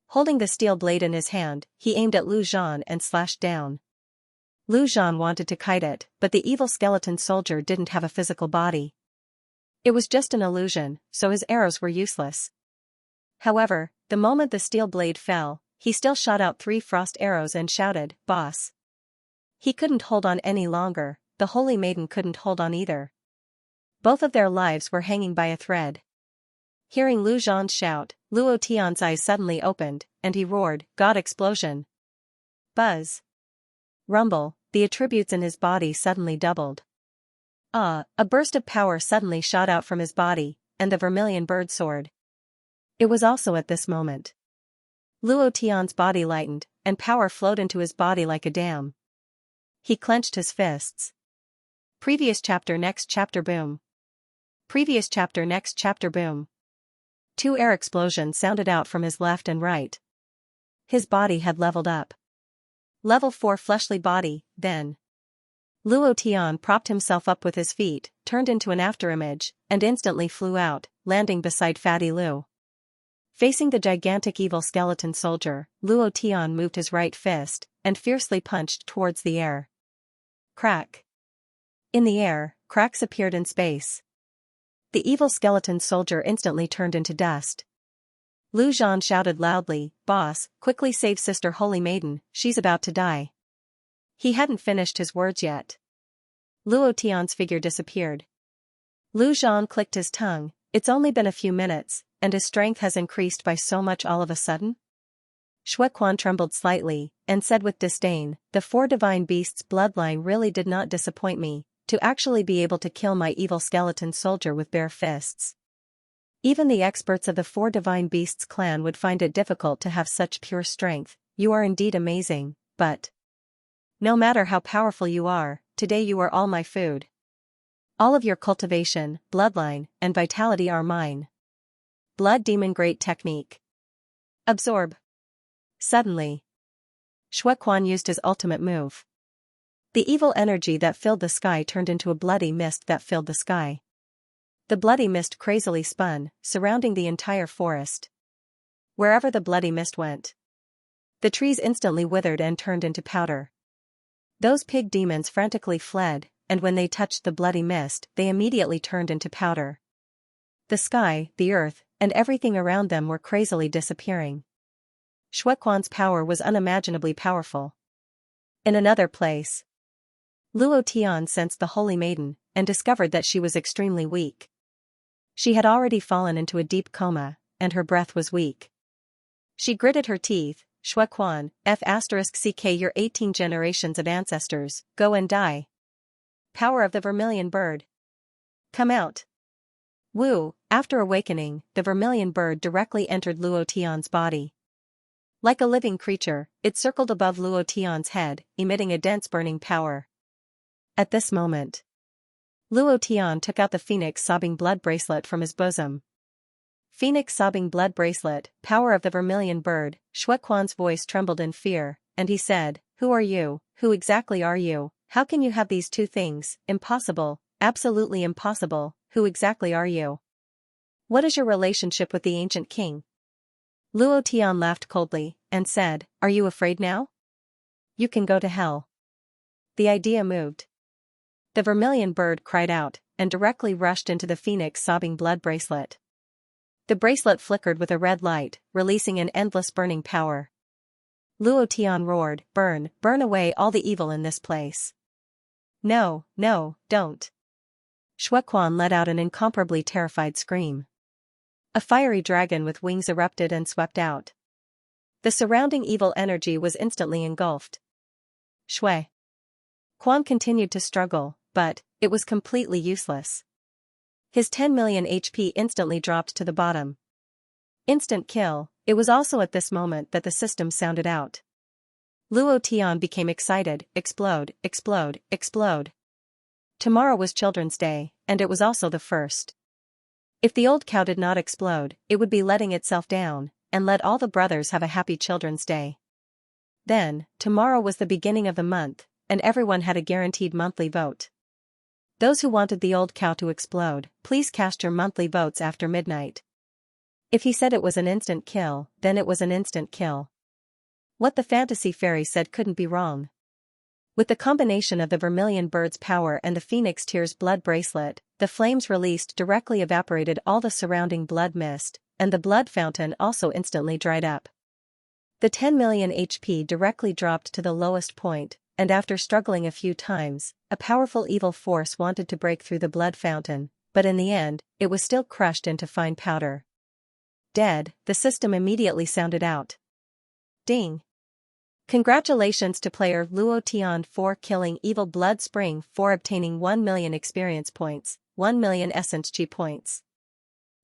[SPEAKER 1] Holding the steel blade in his hand, he aimed at Lu Zhan and slashed down. Lu Zhan wanted to kite it, but the evil skeleton soldier didn't have a physical body. It was just an illusion, so his arrows were useless. However, the moment the steel blade fell, he still shot out 3 frost arrows and shouted, "Boss." He couldn't hold on any longer, the Holy Maiden couldn't hold on either. Both of their lives were hanging by a thread. Hearing Lu Zhan's shout, Luo Tian's eyes suddenly opened, and he roared, "God explosion!" Buzz. Rumble, the attributes in his body suddenly doubled. A burst of power suddenly shot out from his body, and the vermilion bird sword. It was also at this moment. Luo Tian's body lightened, and power flowed into his body like a dam. He clenched his fists. Previous chapter next chapter boom. Previous chapter next chapter boom. 2 air explosions sounded out from his left and right. His body had leveled up. Level 4 fleshly body, then. Luo Tian propped himself up with his feet, turned into an afterimage, and instantly flew out, landing beside Fatty Lu. Facing the gigantic evil skeleton soldier, Luo Tian moved his right fist and fiercely punched towards the air. Crack. In the air, cracks appeared in space. The evil skeleton soldier instantly turned into dust. Lu Zhan shouted loudly, "Boss, quickly save Sister Holy Maiden, she's about to die." He hadn't finished his words yet. Luo Tian's figure disappeared. Lu Zhan clicked his tongue. It's only been a few minutes, and his strength has increased by so much all of a sudden? Shuequan trembled slightly, and said with disdain, "The four divine beasts' bloodline really did not disappoint me, to actually be able to kill my evil skeleton soldier with bare fists. Even the experts of the four divine beasts clan would find it difficult to have such pure strength. You are indeed amazing, but no matter how powerful you are, today you are all my food. All of your cultivation, bloodline, and vitality are mine. Blood Demon Great Technique. Absorb." Suddenly, Shuequan used his ultimate move. The evil energy that filled the sky turned into a bloody mist that filled the sky. The bloody mist crazily spun, surrounding the entire forest. Wherever the bloody mist went, the trees instantly withered and turned into powder. Those pig demons frantically fled, and when they touched the bloody mist, they immediately turned into powder. The sky, the earth, and everything around them were crazily disappearing. Shuequan's power was unimaginably powerful. In another place, Luo Tian sensed the Holy Maiden, and discovered that she was extremely weak. She had already fallen into a deep coma, and her breath was weak. She gritted her teeth. "Shuequan, F***ck your 18 generations of ancestors, go and die. Power of the Vermilion Bird. Come out." Wu, after awakening, the Vermilion Bird directly entered Luo Tian's body. Like a living creature, it circled above Luo Tian's head, emitting a dense burning power. At this moment, Luo Tian took out the Phoenix Sobbing Blood Bracelet from his bosom. "Phoenix Sobbing Blood Bracelet, power of the Vermilion Bird." Shuequan's voice trembled in fear, and he said, "Who are you? Who exactly are you? How can you have these two things? Impossible, absolutely impossible. Who exactly are you? What is your relationship with the ancient king?" Luo Tian laughed coldly, and said, "Are you afraid now? You can go to hell." The idea moved. The Vermilion Bird cried out, and directly rushed into the Phoenix Sobbing Blood Bracelet. The bracelet flickered with a red light, releasing an endless burning power. Luo Tian roared, "Burn, burn away all the evil in this place." "No, no, don't." Shuequan let out an incomparably terrified scream. A fiery dragon with wings erupted and swept out. The surrounding evil energy was instantly engulfed. Shui Quan continued to struggle, but it was completely useless. His 10 million HP instantly dropped to the bottom. Instant kill. It was also at this moment that the system sounded out. Luo Tian became excited. Explode, explode, explode. Tomorrow was Children's Day, and it was also the first. If the old cow did not explode, it would be letting itself down, and let all the brothers have a happy Children's Day. Then, tomorrow was the beginning of the month, and everyone had a guaranteed monthly vote. Those who wanted the old cow to explode, please cast your monthly votes after midnight. If he said it was an instant kill, then it was an instant kill. What the fantasy fairy said couldn't be wrong. With the combination of the Vermilion Bird's power and the Phoenix Tear's blood bracelet, the flames released directly evaporated all the surrounding blood mist, and the blood fountain also instantly dried up. The 10 million HP directly dropped to the lowest point, and after struggling a few times, a powerful evil force wanted to break through the blood fountain, but in the end, it was still crushed into fine powder. Dead, the system immediately sounded out. Ding! Congratulations to player Luo Tian for killing Evil Blood Spring for obtaining 1 million experience points, 1 million essence Chi points.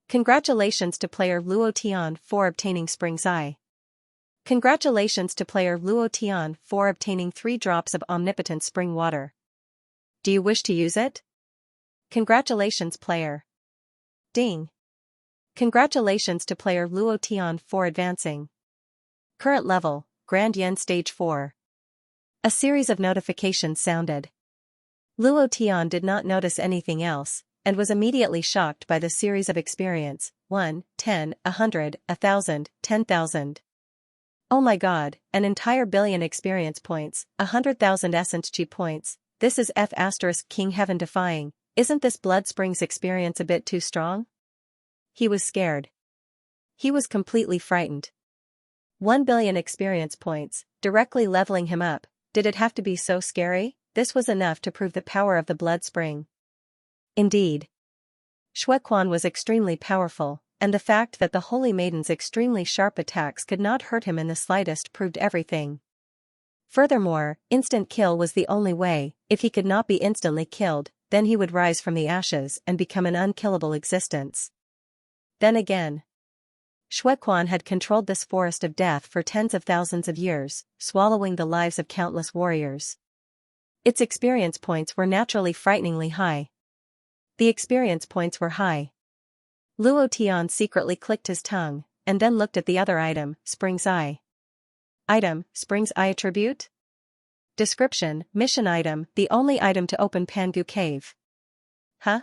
[SPEAKER 1] Congratulations to player Luo Tian for obtaining Spring's Eye. Congratulations to player Luo Tian for obtaining 3 drops of omnipotent spring water. Do you wish to use it? Congratulations player. Ding! Congratulations to player Luo Tian for advancing. Current level, Grand Yen Stage 4. A series of notifications sounded. Luo Tian did not notice anything else, and was immediately shocked by the series of experience, 1, 10, 100, 1,000, 10,000. Oh my god, an entire billion experience points, 100,000 essence chi points, this is F** King Heaven defying, isn't this Blood Springs experience a bit too strong? He was scared. He was completely frightened. 1 billion experience points, directly leveling him up, did it have to be so scary? This was enough to prove the power of the blood spring. Indeed. Xuequan was extremely powerful, and the fact that the Holy Maiden's extremely sharp attacks could not hurt him in the slightest proved everything. Furthermore, instant kill was the only way. If he could not be instantly killed, then he would rise from the ashes and become an unkillable existence. Then again, Xuequan had controlled this forest of death for tens of thousands of years, swallowing the lives of countless warriors. Its experience points were naturally frighteningly high. The experience points were high. Luo Tian secretly clicked his tongue, and then looked at the other item, Spring's Eye. Item, Spring's Eye attribute? Description, mission item, the only item to open Pangu Cave. Huh?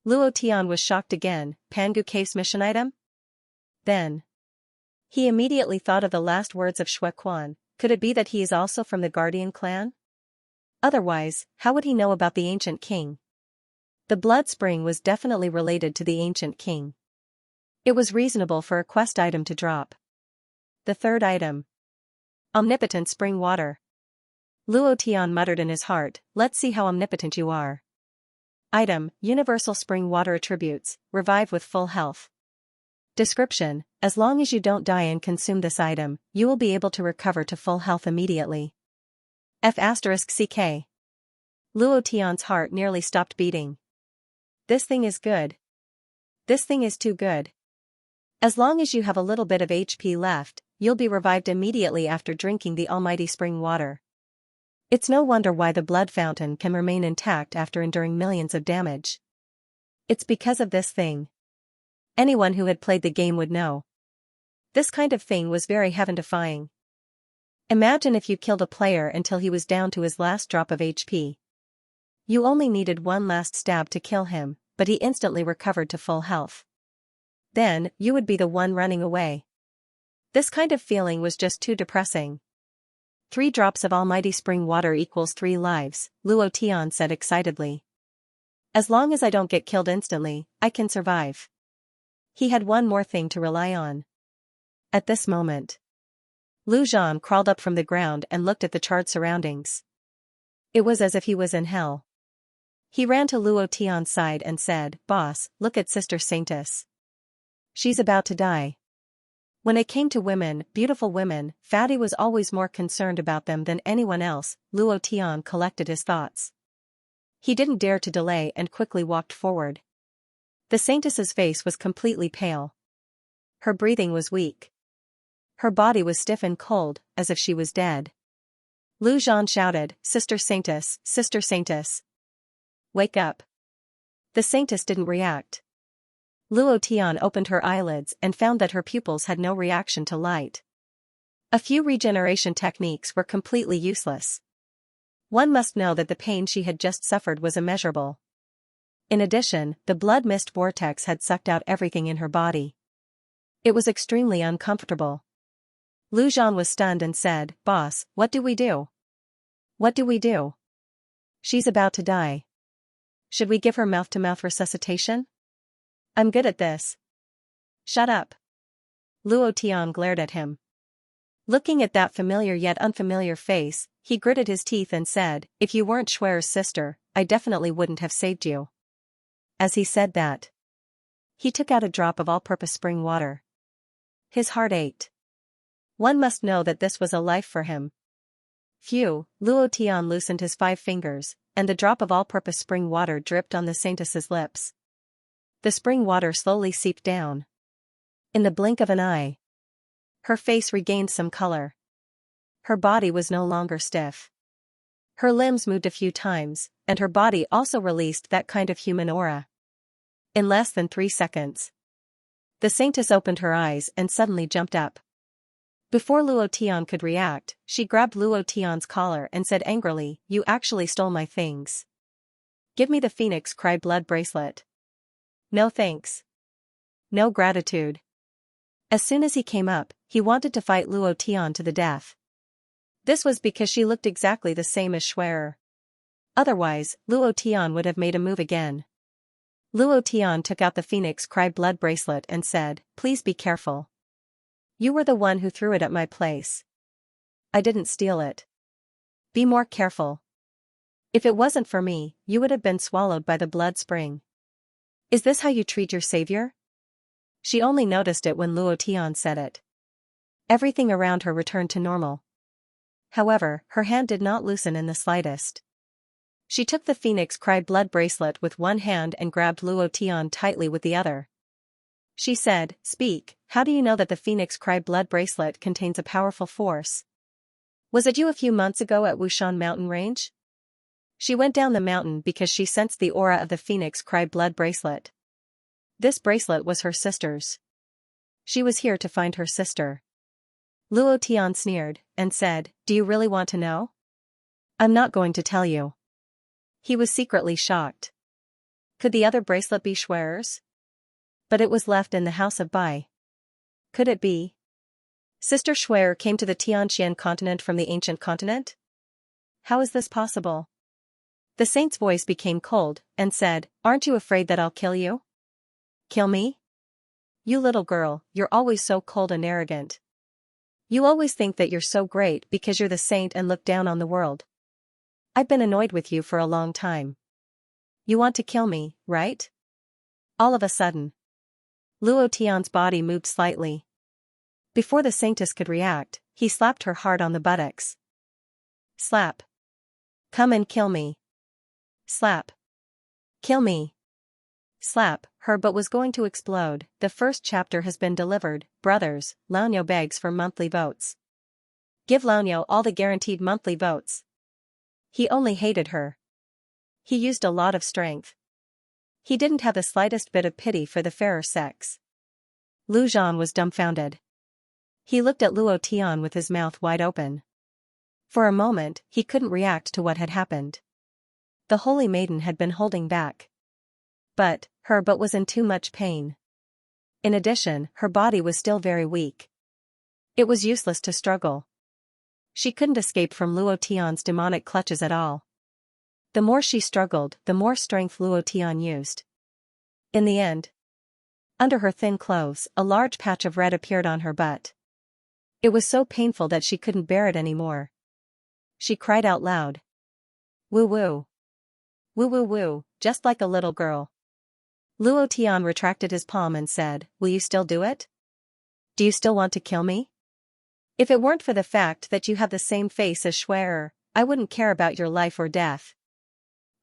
[SPEAKER 1] Luo Tian was shocked again, Pangu Cave's mission item? Then he immediately thought of the last words of Xuequan, could it be that he is also from the Guardian clan? Otherwise, how would he know about the ancient king? The blood spring was definitely related to the ancient king. It was reasonable for a quest item to drop. The third item. Omnipotent spring water. Luo Tian muttered in his heart, let's see how omnipotent you are. Item, universal spring water attributes, revive with full health. Description, as long as you don't die and consume this item, you will be able to recover to full health immediately. F***CK. Luo Tian's heart nearly stopped beating. This thing is good. This thing is too good. As long as you have a little bit of HP left, you'll be revived immediately after drinking the almighty spring water. It's no wonder why the blood fountain can remain intact after enduring millions of damage. It's because of this thing. Anyone who had played the game would know. This kind of thing was very heaven-defying. Imagine if you killed a player until he was down to his last drop of HP. You only needed one last stab to kill him, but he instantly recovered to full health. Then, you would be the one running away. This kind of feeling was just too depressing. 3 drops of almighty spring water equals 3 lives, Luo Tian said excitedly. As long as I don't get killed instantly, I can survive. He had one more thing to rely on. At this moment, Lu Zhan crawled up from the ground and looked at the charred surroundings. It was as if he was in hell. He ran to Luo Tian's side and said, Boss, look at Sister Saintess. She's about to die. When it came to women, beautiful women, Fatty was always more concerned about them than anyone else. Luo Tian collected his thoughts. He didn't dare to delay and quickly walked forward. The Saintess's face was completely pale. Her breathing was weak. Her body was stiff and cold, as if she was dead. Lu Zhan shouted, Sister Saintess, Sister Saintess. Wake up. The Saintess didn't react. Luo Tian opened her eyelids and found that her pupils had no reaction to light. A few regeneration techniques were completely useless. One must know that the pain she had just suffered was immeasurable. In addition, the blood mist vortex had sucked out everything in her body. It was extremely uncomfortable. Lu Zhan was stunned and said, Boss, what do we do? What do we do? She's about to die. Should we give her mouth-to-mouth resuscitation? I'm good at this. Shut up. Luo Tian glared at him. Looking at that familiar yet unfamiliar face, he gritted his teeth and said, If you weren't Schwer's sister, I definitely wouldn't have saved you. As he said that, he took out a drop of all-purpose spring water. His heart ached. One must know that this was a life for him. Phew, Luo Tian loosened his 5 fingers, and the drop of all-purpose spring water dripped on the Saintess's lips. The spring water slowly seeped down. In the blink of an eye, her face regained some color. Her body was no longer stiff. Her limbs moved a few times, and her body also released that kind of human aura. In less than 3 seconds, the Saintess opened her eyes and suddenly jumped up. Before Luo Tian could react, she grabbed Luo Tian's collar and said angrily, You actually stole my things. Give me the Phoenix Cry blood bracelet. No thanks. no gratitude. As soon as he came up, he wanted to fight Luo Tian to the death. This was because she looked exactly the same as Schwerer. Otherwise, Luo Tian would have made a move again. Luo Tian took out the Phoenix Cry blood bracelet and said, "Please be careful. You were the one who threw it at my place. I didn't steal it. Be more careful. If it wasn't for me, you would have been swallowed by the blood spring. Is this how you treat your savior?" She only noticed it when Luo Tian said it. Everything around her returned to normal. However, her hand did not loosen in the slightest. She took the Phoenix Cry blood bracelet with one hand and grabbed Luo Tian tightly with the other. She said, "Speak, how do you know that the Phoenix Cry blood bracelet contains a powerful force? Was it you a few months ago at Wushan mountain range?" She went down the mountain because she sensed the aura of the Phoenix Cry blood bracelet. This bracelet was her sister's. She was here to find her sister. Luo Tian sneered, and said, "Do you really want to know?" "I'm not going to tell you." He was secretly shocked. Could the other bracelet be Schwerer's? But it was left in the house of Bai. Could it be? Sister Schwerer came to the Tianxian continent from the ancient continent? How is this possible? The saint's voice became cold, and said, "Aren't you afraid that I'll kill you?" "Kill me? You little girl, you're always so cold and arrogant. You always think that you're so great because you're the saint and look down on the world. I've been annoyed with you for a long time. You want to kill me, right?" All of a sudden, Luo Tian's body moved slightly. Before the saintess could react, he slapped her hard on the buttocks. Slap. "Come and kill me." Slap. "Kill me." Slap, her butt was going to explode. The first chapter has been delivered, brothers. Laonyo begs for monthly votes. Give Laonyo all the guaranteed monthly votes. He only hated her. He used a lot of strength. He didn't have the slightest bit of pity for the fairer sex. Lu Zhan was dumbfounded. He looked at Luo Tian with his mouth wide open. For a moment, he couldn't react to what had happened. The holy maiden had been holding back. But, her butt was in too much pain. In addition, her body was still very weak. It was useless to struggle. She couldn't escape from Luo Tian's demonic clutches at all. The more she struggled, the more strength Luo Tian used. In the end, under her thin clothes, a large patch of red appeared on her butt. It was so painful that she couldn't bear it anymore. She cried out loud. "Woo woo. Woo woo woo," just like a little girl. Luo Tian retracted his palm and said, "Will you still do it? Do you still want to kill me? If it weren't for the fact that you have the same face as Schwerer, I wouldn't care about your life or death."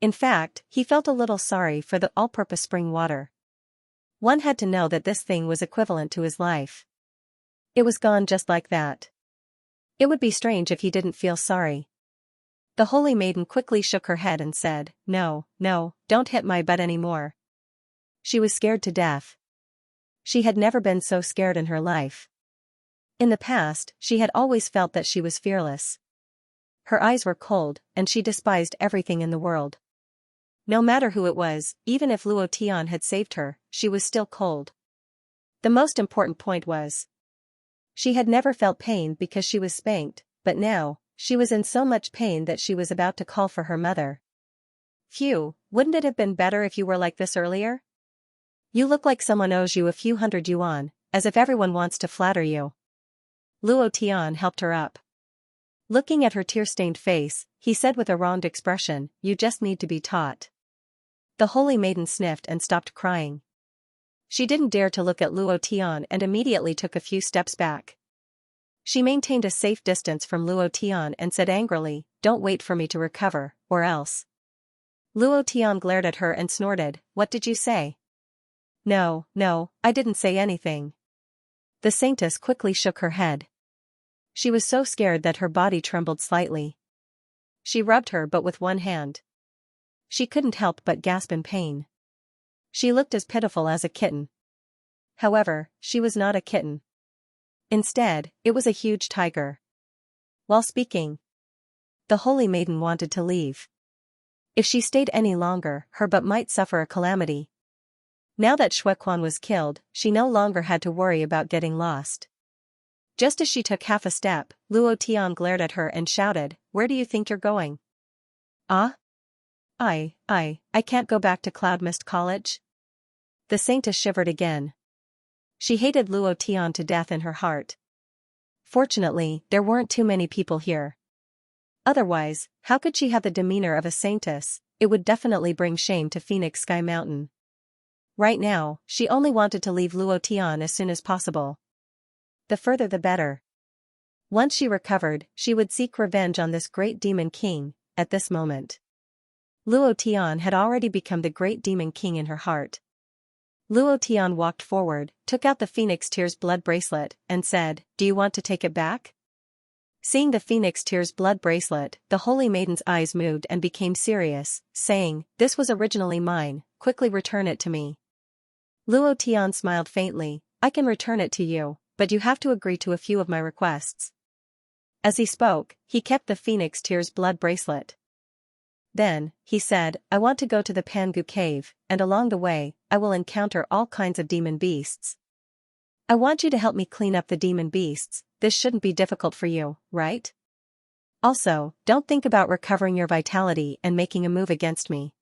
[SPEAKER 1] In fact, he felt a little sorry for the all-purpose spring water. One had to know that this thing was equivalent to his life. It was gone just like that. It would be strange if he didn't feel sorry. The holy maiden quickly shook her head and said, "No, no, don't hit my butt anymore." She was scared to death. She had never been so scared in her life. In the past, she had always felt that she was fearless. Her eyes were cold, and she despised everything in the world. No matter who it was, even if Luo Tian had saved her, she was still cold. The most important point was, she had never felt pain because she was spanked, but now, she was in so much pain that she was about to call for her mother. "Phew, wouldn't it have been better if you were like this earlier? You look like someone owes you a few hundred yuan, as if everyone wants to flatter you." Luo Tian helped her up. Looking at her tear-stained face, he said with a wronged expression, "You just need to be taught." The holy maiden sniffed and stopped crying. She didn't dare to look at Luo Tian and immediately took a few steps back. She maintained a safe distance from Luo Tian and said angrily, "Don't wait for me to recover, or else." Luo Tian glared at her and snorted, "What did you say?" No, I didn't say anything." The saintess quickly shook her head. She was so scared that her body trembled slightly. She rubbed her butt with one hand. She couldn't help but gasp in pain. She looked as pitiful as a kitten. However, she was not a kitten. Instead, it was a huge tiger. While speaking, the holy maiden wanted to leave. If she stayed any longer, her butt might suffer a calamity. Now that Xuequan was killed, she no longer had to worry about getting lost. Just as she took half a step, Luo Tian glared at her and shouted, "Where do you think you're going?" "Ah? I can't go back to Cloud Mist College?" The saintess shivered again. She hated Luo Tian to death in her heart. Fortunately, there weren't too many people here. Otherwise, how could she have the demeanor of a saintess? It would definitely bring shame to Phoenix Sky Mountain. Right now, she only wanted to leave Luo Tian as soon as possible. The further the better. Once she recovered, she would seek revenge on this great demon king. At this moment, Luo Tian had already become the great demon king in her heart. Luo Tian walked forward, took out the Phoenix Tears blood bracelet, and said, "Do you want to take it back?" Seeing the Phoenix Tears blood bracelet, the Holy Maiden's eyes moved and became serious, saying, "This was originally mine, quickly return it to me." Luo Tian smiled faintly, "I can return it to you, but you have to agree to a few of my requests." As he spoke, he kept the Phoenix Tears blood bracelet. Then, he said, "I want to go to the Pangu cave, and along the way, I will encounter all kinds of demon beasts. I want you to help me clean up the demon beasts. This shouldn't be difficult for you, right? Also, don't think about recovering your vitality and making a move against me.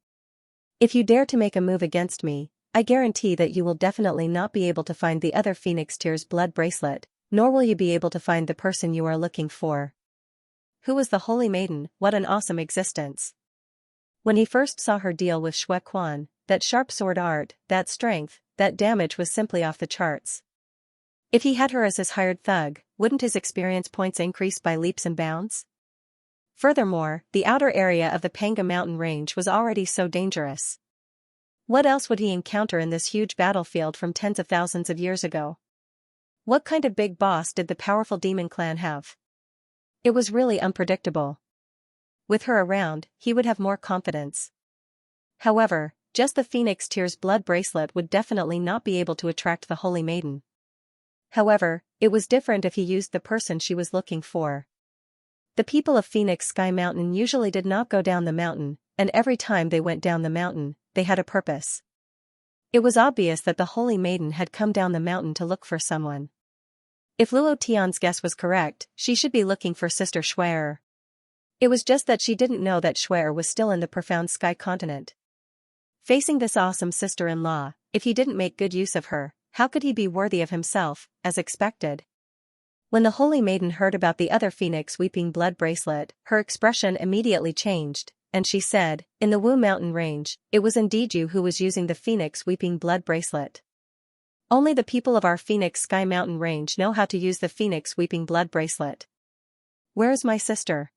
[SPEAKER 1] If you dare to make a move against me, I guarantee that you will definitely not be able to find the other Phoenix Tears blood bracelet, nor will you be able to find the person you are looking for." Who was the Holy Maiden? What an awesome existence. When he first saw her deal with Xuequan, that sharp sword art, that strength, that damage was simply off the charts. If he had her as his hired thug, wouldn't his experience points increase by leaps and bounds? Furthermore, the outer area of the Panga mountain range was already so dangerous. What else would he encounter in this huge battlefield from tens of thousands of years ago? What kind of big boss did the powerful demon clan have? It was really unpredictable. With her around, he would have more confidence. However, just the Phoenix Tears blood bracelet would definitely not be able to attract the Holy Maiden. However, it was different if he used the person she was looking for. The people of Phoenix Sky Mountain usually did not go down the mountain, and every time they went down the mountain, they had a purpose. It was obvious that the Holy Maiden had come down the mountain to look for someone. If Luo Tian's guess was correct, she should be looking for Sister Xuer. It was just that she didn't know that Xuer was still in the profound sky continent. Facing this awesome sister-in-law, if he didn't make good use of her, how could he be worthy of himself, as expected? When the Holy Maiden heard about the other Phoenix Weeping Blood bracelet, her expression immediately changed, and she said, "In the Wu Mountain range, it was indeed you who was using the Phoenix Weeping Blood bracelet. Only the people of our Phoenix Sky Mountain range know how to use the Phoenix Weeping Blood bracelet. Where is my sister?"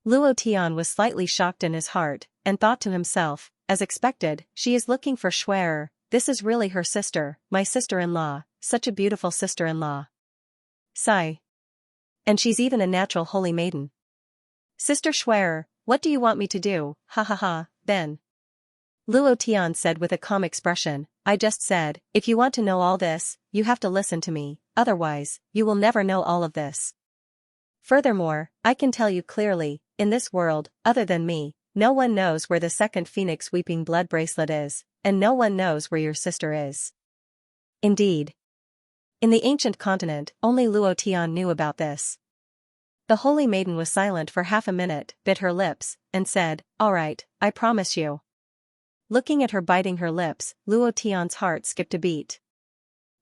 [SPEAKER 1] Luo Tian was slightly shocked in his heart, and thought to himself, as expected, she is looking for Xuer. This is really her sister, my sister-in-law, such a beautiful sister-in-law. Sigh. And she's even a natural Holy Maiden. Sister Xuer, what do you want me to do? Ha ha ha, then. Luo Tian said with a calm expression, "I just said, if you want to know all this, you have to listen to me, otherwise, you will never know all of this. Furthermore, I can tell you clearly, in this world, other than me, no one knows where the second Phoenix Weeping Blood bracelet is, and no one knows where your sister is." Indeed. In the ancient continent, only Luo Tian knew about this. The Holy Maiden was silent for half a minute, bit her lips, and said, "All right, I promise you." Looking at her biting her lips, Luo Tian's heart skipped a beat.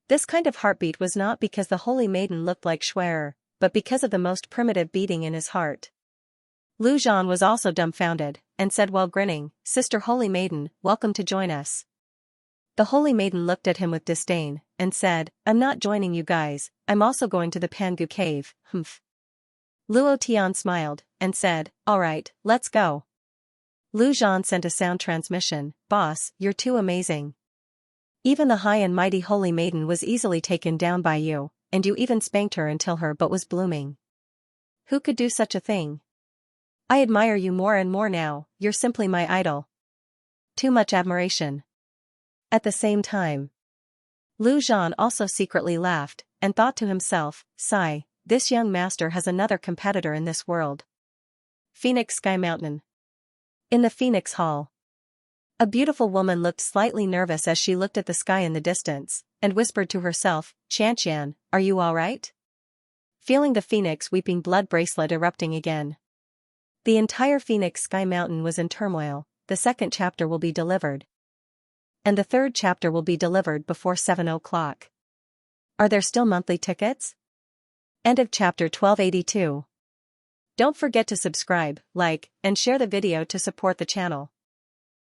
[SPEAKER 1] This kind of heartbeat was not because the Holy Maiden looked like Xuer, but because of the most primitive beating in his heart. Lu Zhan was also dumbfounded, and said while grinning, "Sister Holy Maiden, welcome to join us." The Holy Maiden looked at him with disdain, and said, "I'm not joining you guys, I'm also going to the Pangu cave, humph." Luo Tian smiled, and said, "All right, let's go." Lu Zhan sent a sound transmission, "Boss, you're too amazing. Even the high and mighty Holy Maiden was easily taken down by you, and you even spanked her until her butt was blooming. Who could do such a thing? I admire you more and more now, you're simply my idol. Too much admiration." At the same time, Lu Zhan also secretly laughed, and thought to himself, "Sigh, this young master has another competitor in this world." Phoenix Sky Mountain. In the Phoenix Hall. A beautiful woman looked slightly nervous as she looked at the sky in the distance, and whispered to herself, Xianxia, are you alright? Feeling the phoenix weeping blood bracelet erupting again. The entire Phoenix Sky Mountain was in turmoil. The second chapter will be delivered. And the third chapter will be delivered before 7 o'clock. Are there still monthly tickets? End of chapter 1282. Don't forget to subscribe, like, and share the video to support the channel.